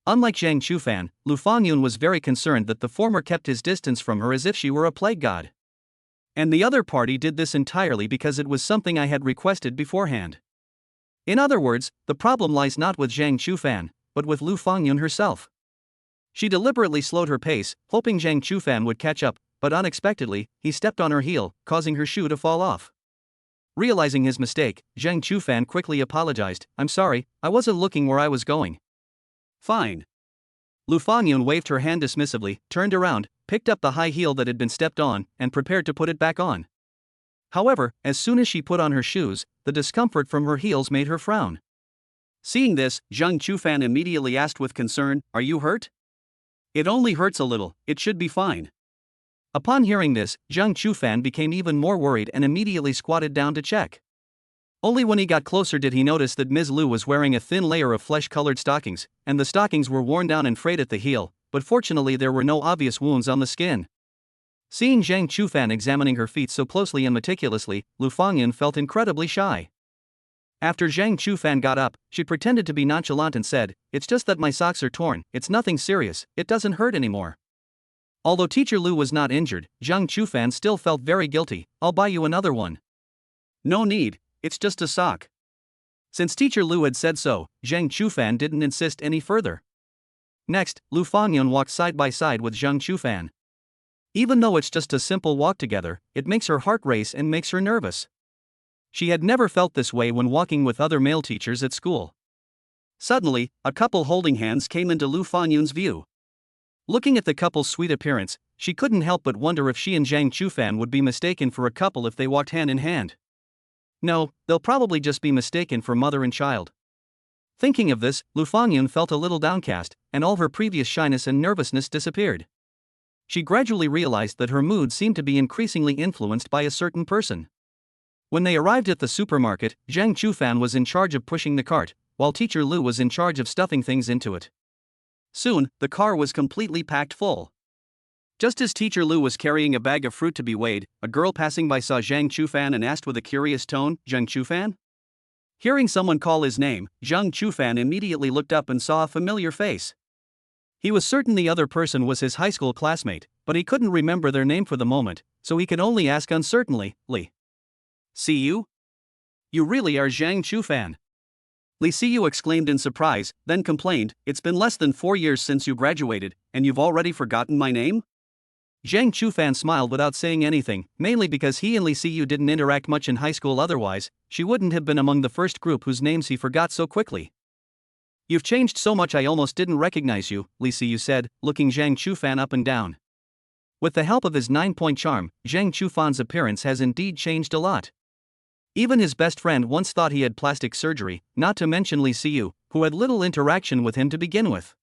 Unlike Zhang Chufan, Lu Fangyun was very concerned that the former kept his distance from her as if she were a plague god. And the other party did this entirely because it was something I had requested beforehand. In other words, the problem lies not with Zhang Chufan, but with Lu Fangyun herself. She deliberately slowed her pace, hoping Zhang Chufan would catch up, but unexpectedly, he stepped on her heel, causing her shoe to fall off. Realizing his mistake, Zhang Chufan quickly apologized. I'm sorry, I wasn't looking where I was going. Fine. Lu Fangyun waved her hand dismissively, turned around, picked up the high heel that had been stepped on, and prepared to put it back on. However, as soon as she put on her shoes, the discomfort from her heels made her frown. Seeing this, Zhang Chufan immediately asked with concern, Are you hurt? It only hurts a little, it should be fine. Upon hearing this, Zhang Chufan became even more worried and immediately squatted down to check. Only when he got closer did he notice that Ms. Lu was wearing a thin layer of flesh-colored stockings, and the stockings were worn down and frayed at the heel, but fortunately there were no obvious wounds on the skin. Seeing Zhang Chufan examining her feet so closely and meticulously, Lu Fangyun felt incredibly shy. After Zhang Chufan got up, she pretended to be nonchalant and said, It's just that my socks are torn, it's nothing serious, it doesn't hurt anymore. Although Teacher Lu was not injured, Zhang Chufan still felt very guilty. I'll buy you another one. No need, it's just a sock. Since Teacher Lu had said so, Zhang Chufan didn't insist any further. Next, Lu Fangyun walked side by side with Zhang Chufan. Even though it's just a simple walk together, it makes her heart race and makes her nervous. She had never felt this way when walking with other male teachers at school. Suddenly, a couple holding hands came into Lu Fangyun's view. Looking at the couple's sweet appearance, she couldn't help but wonder if she and Zhang Chufan would be mistaken for a couple if they walked hand in hand. No, they'll probably just be mistaken for mother and child. Thinking of this, Lu Fangyun felt a little downcast, and all her previous shyness and nervousness disappeared. she gradually realized that her mood seemed to be increasingly influenced by a certain person. When they arrived at the supermarket, Zhang Chufan was in charge of pushing the cart, while Teacher Lu was in charge of stuffing things into it. Soon, the car was completely packed full. Just as Teacher Lu was carrying a bag of fruit to be weighed, a girl passing by saw Zhang Chufan and asked with a curious tone, "Zhang Chufan?" Hearing someone call his name, Zhang Chufan immediately looked up and saw a familiar face. He was certain the other person was his high school classmate, but he couldn't remember their name for the moment, so he could only ask uncertainly, "Li Siyu? You really are Zhang Chufan?" Li Siyu exclaimed in surprise, then complained, "It's been less than 4 years since you graduated, and you've already forgotten my name?" Zhang Chufan smiled without saying anything, mainly because he and Li Siyu didn't interact much in high school, otherwise, she wouldn't have been among the first group whose names he forgot so quickly. "You've changed so much I almost didn't recognize you," Li Siyu said, looking Zhang Chufan up and down. With the help of his 9-point charm, Zhang Chufan's appearance has indeed changed a lot. Even his best friend once thought he had plastic surgery, not to mention Li Siyu, who had little interaction with him to begin with.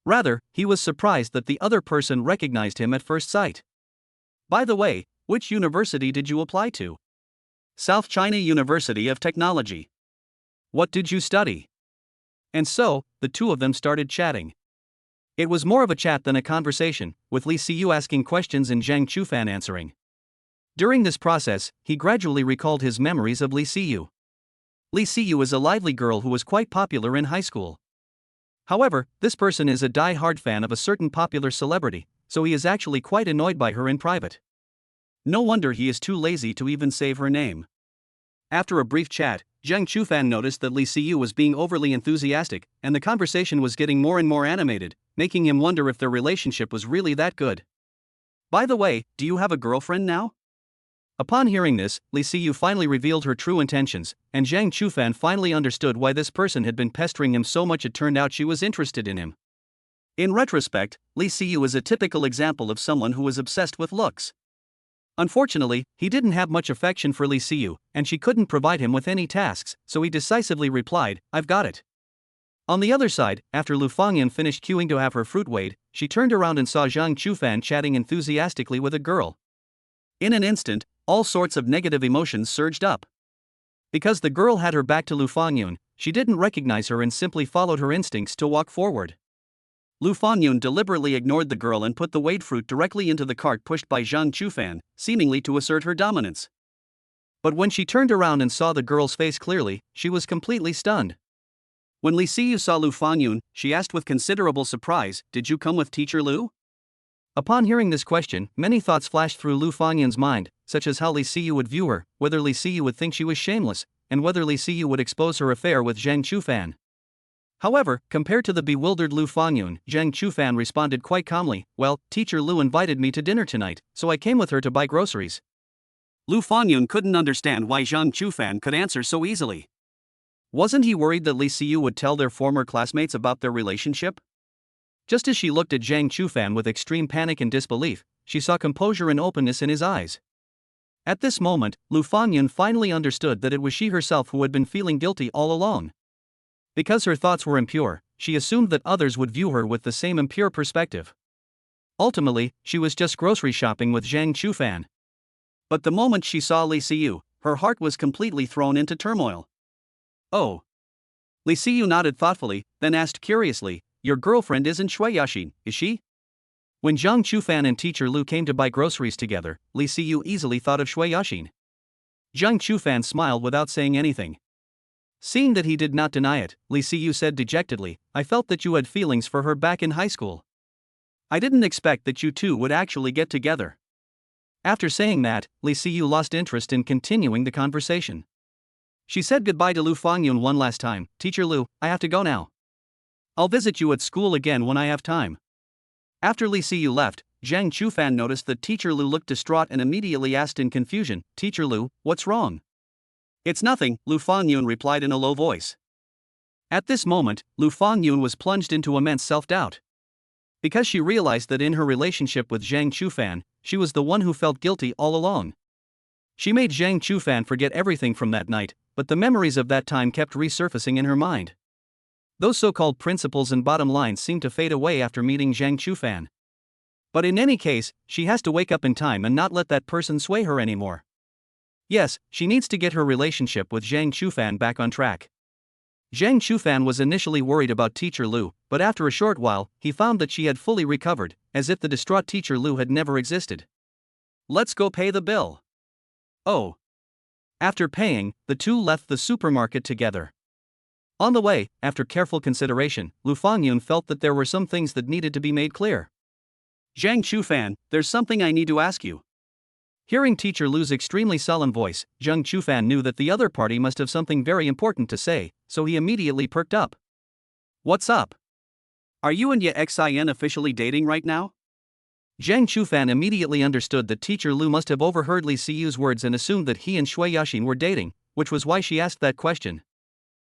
Rather, he was surprised that the other person recognized him at first sight. "By the way, which university did you apply to?" "South China University of Technology." "What did you study?" And so, the two of them started chatting. It was more of a chat than a conversation, with Li Siyu asking questions and Zhang Chufan answering. During this process, he gradually recalled his memories of Li Siyu. Li Siyu is a lively girl who was quite popular in high school. However, this person is a die-hard fan of a certain popular celebrity, so he is actually quite annoyed by her in private. No wonder he is too lazy to even save her name. After a brief chat, Zhang Chufan noticed that Li Siyu was being overly enthusiastic, and the conversation was getting more and more animated, making him wonder if their relationship was really that good. "By the way, do you have a girlfriend now?" Upon hearing this, Li Siyu finally revealed her true intentions, and Zhang Chufan finally understood why this person had been pestering him so much. It turned out she was interested in him. In retrospect, Li Siyu is a typical example of someone who was obsessed with looks. Unfortunately, he didn't have much affection for Li Siyu, and she couldn't provide him with any tasks, so he decisively replied, "I've got it." On the other side, after Lu Fangyan finished queuing to have her fruit weighed, she turned around and saw Zhang Chufan chatting enthusiastically with a girl. In an instant, all sorts of negative emotions surged up. Because the girl had her back to Lu Fangyun, she didn't recognize her and simply followed her instincts to walk forward. Lu Fangyun deliberately ignored the girl and put the weighed fruit directly into the cart pushed by Zhang Chufan, seemingly to assert her dominance. But when she turned around and saw the girl's face clearly, she was completely stunned. When Li Siyu saw Lu Fangyun, she asked with considerable surprise, "Did you come with Teacher Lu?" Upon hearing this question, many thoughts flashed through Lu Fangyan's mind, such as how Li Siyu would view her, whether Li Siyu would think she was shameless, and whether Li Siyu would expose her affair with Zhang Chufan. However, compared to the bewildered Lu Fangyun, Zhang Chufan responded quite calmly, "Well, Teacher Lu invited me to dinner tonight, so I came with her to buy groceries." Lu Fangyun couldn't understand why Zhang Chufan could answer so easily. Wasn't he worried that Li Siyu would tell their former classmates about their relationship? Just as she looked at Zhang Chufan with extreme panic and disbelief, she saw composure and openness in his eyes. At this moment, Lu Fangyun finally understood that it was she herself who had been feeling guilty all along. Because her thoughts were impure, she assumed that others would view her with the same impure perspective. Ultimately, she was just grocery shopping with Zhang Chufan. But the moment she saw Li Siyu, her heart was completely thrown into turmoil. "Oh." Li Siyu nodded thoughtfully, then asked curiously, "Your girlfriend isn't Shui Yaxin, is she?" When Zhang Chufan and Teacher Lu came to buy groceries together, Li Siyu easily thought of Shui Yaxin. Zhang Chufan smiled without saying anything. Seeing that he did not deny it, Li Siyu said dejectedly, "I felt that you had feelings for her back in high school. I didn't expect that you two would actually get together." After saying that, Li Siyu lost interest in continuing the conversation. She said goodbye to Lu Fangyun one last time, "Teacher Lu, I have to go now. I'll visit you at school again when I have time." After Li Siyu left, Zhang Chufan noticed that Teacher Lu looked distraught and immediately asked in confusion, "Teacher Lu, what's wrong?" "It's nothing," Lu Fangyun replied in a low voice. At this moment, Lu Fangyun was plunged into immense self-doubt. Because she realized that in her relationship with Zhang Chufan, she was the one who felt guilty all along. She made Zhang Chufan forget everything from that night, but the memories of that time kept resurfacing in her mind. Those so-called principles and bottom lines seemed to fade away after meeting Zhang Chufan. But in any case, she has to wake up in time and not let that person sway her anymore. Yes, she needs to get her relationship with Zhang Chufan back on track. Zhang Chufan was initially worried about Teacher Lu, but after a short while, he found that she had fully recovered, as if the distraught Teacher Lu had never existed. Let's go pay the bill. Oh. After paying, the two left the supermarket together. On the way, after careful consideration, Lu Fangyun felt that there were some things that needed to be made clear. Zhang Chufan, there's something I need to ask you. Hearing Teacher Lu's extremely solemn voice, Zhang Chufan knew that the other party must have something very important to say, so he immediately perked up. What's up? Are you and Xin officially dating right now? Zhang Chufan immediately understood that Teacher Lu must have overheard Li Siyu's words and assumed that he and Shui Yaxin were dating, which was why she asked that question.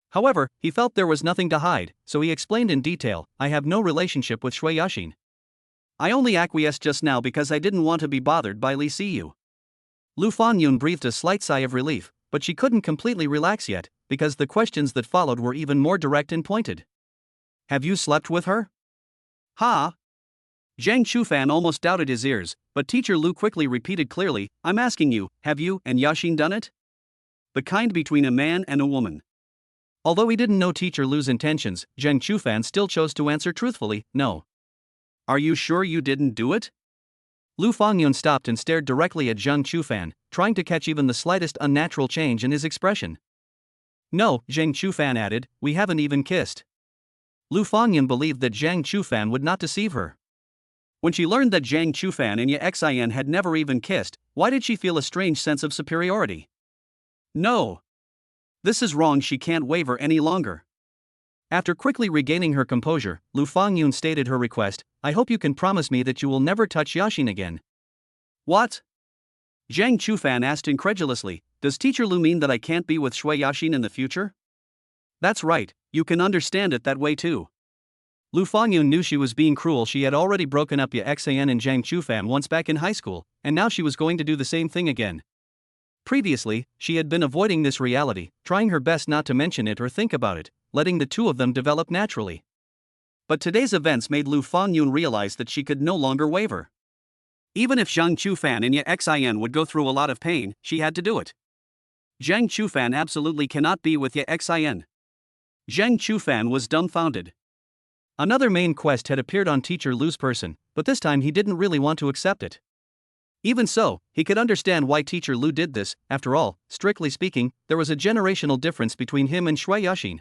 However, he felt there was nothing to hide, so he explained in detail, I have no relationship with Shui Yaxin. I only acquiesced just now because I didn't want to be bothered by Li Siyu. Lu Fangyun breathed a slight sigh of relief, but she couldn't completely relax yet, because the questions that followed were even more direct and pointed. Have you slept with her? Ha! Zhang Chufan almost doubted his ears, but Teacher Lu quickly repeated clearly, I'm asking you, have you and Yaxin done it? The kind between a man and a woman. Although he didn't know Teacher Lu's intentions, Zhang Chufan still chose to answer truthfully, no. Are you sure you didn't do it? Lu Fangyun stopped and stared directly at Zhang Chufan, trying to catch even the slightest unnatural change in his expression. No, Zhang Chufan added, we haven't even kissed. Lu Fangyun believed that Zhang Chufan would not deceive her. When she learned that Zhang Chufan and Xin had never even kissed, why did she feel a strange sense of superiority? No. This is wrong, she can't waver any longer. After quickly regaining her composure, Lu Fangyun stated her request, I hope you can promise me that you will never touch Yaxin again. What? Zhang Chufan asked incredulously, does Teacher Lu mean that I can't be with Shui Yaxin in the future? That's right, you can understand it that way too. Lu Fangyun knew she was being cruel. She had already broken up Xin and Zhang Chufan once back in high school, and now she was going to do the same thing again. Previously, she had been avoiding this reality, trying her best not to mention it or think about it, letting the two of them develop naturally. But today's events made Lu Fangyun realize that she could no longer waver. Even if Zhang Chufan and Xin would go through a lot of pain, she had to do it. Zhang Chufan absolutely cannot be with Xin. Zhang Chufan was dumbfounded. Another main quest had appeared on Teacher Lu's person, but this time he didn't really want to accept it. Even so, he could understand why Teacher Lu did this. After all, strictly speaking, there was a generational difference between him and Shui Yaxin.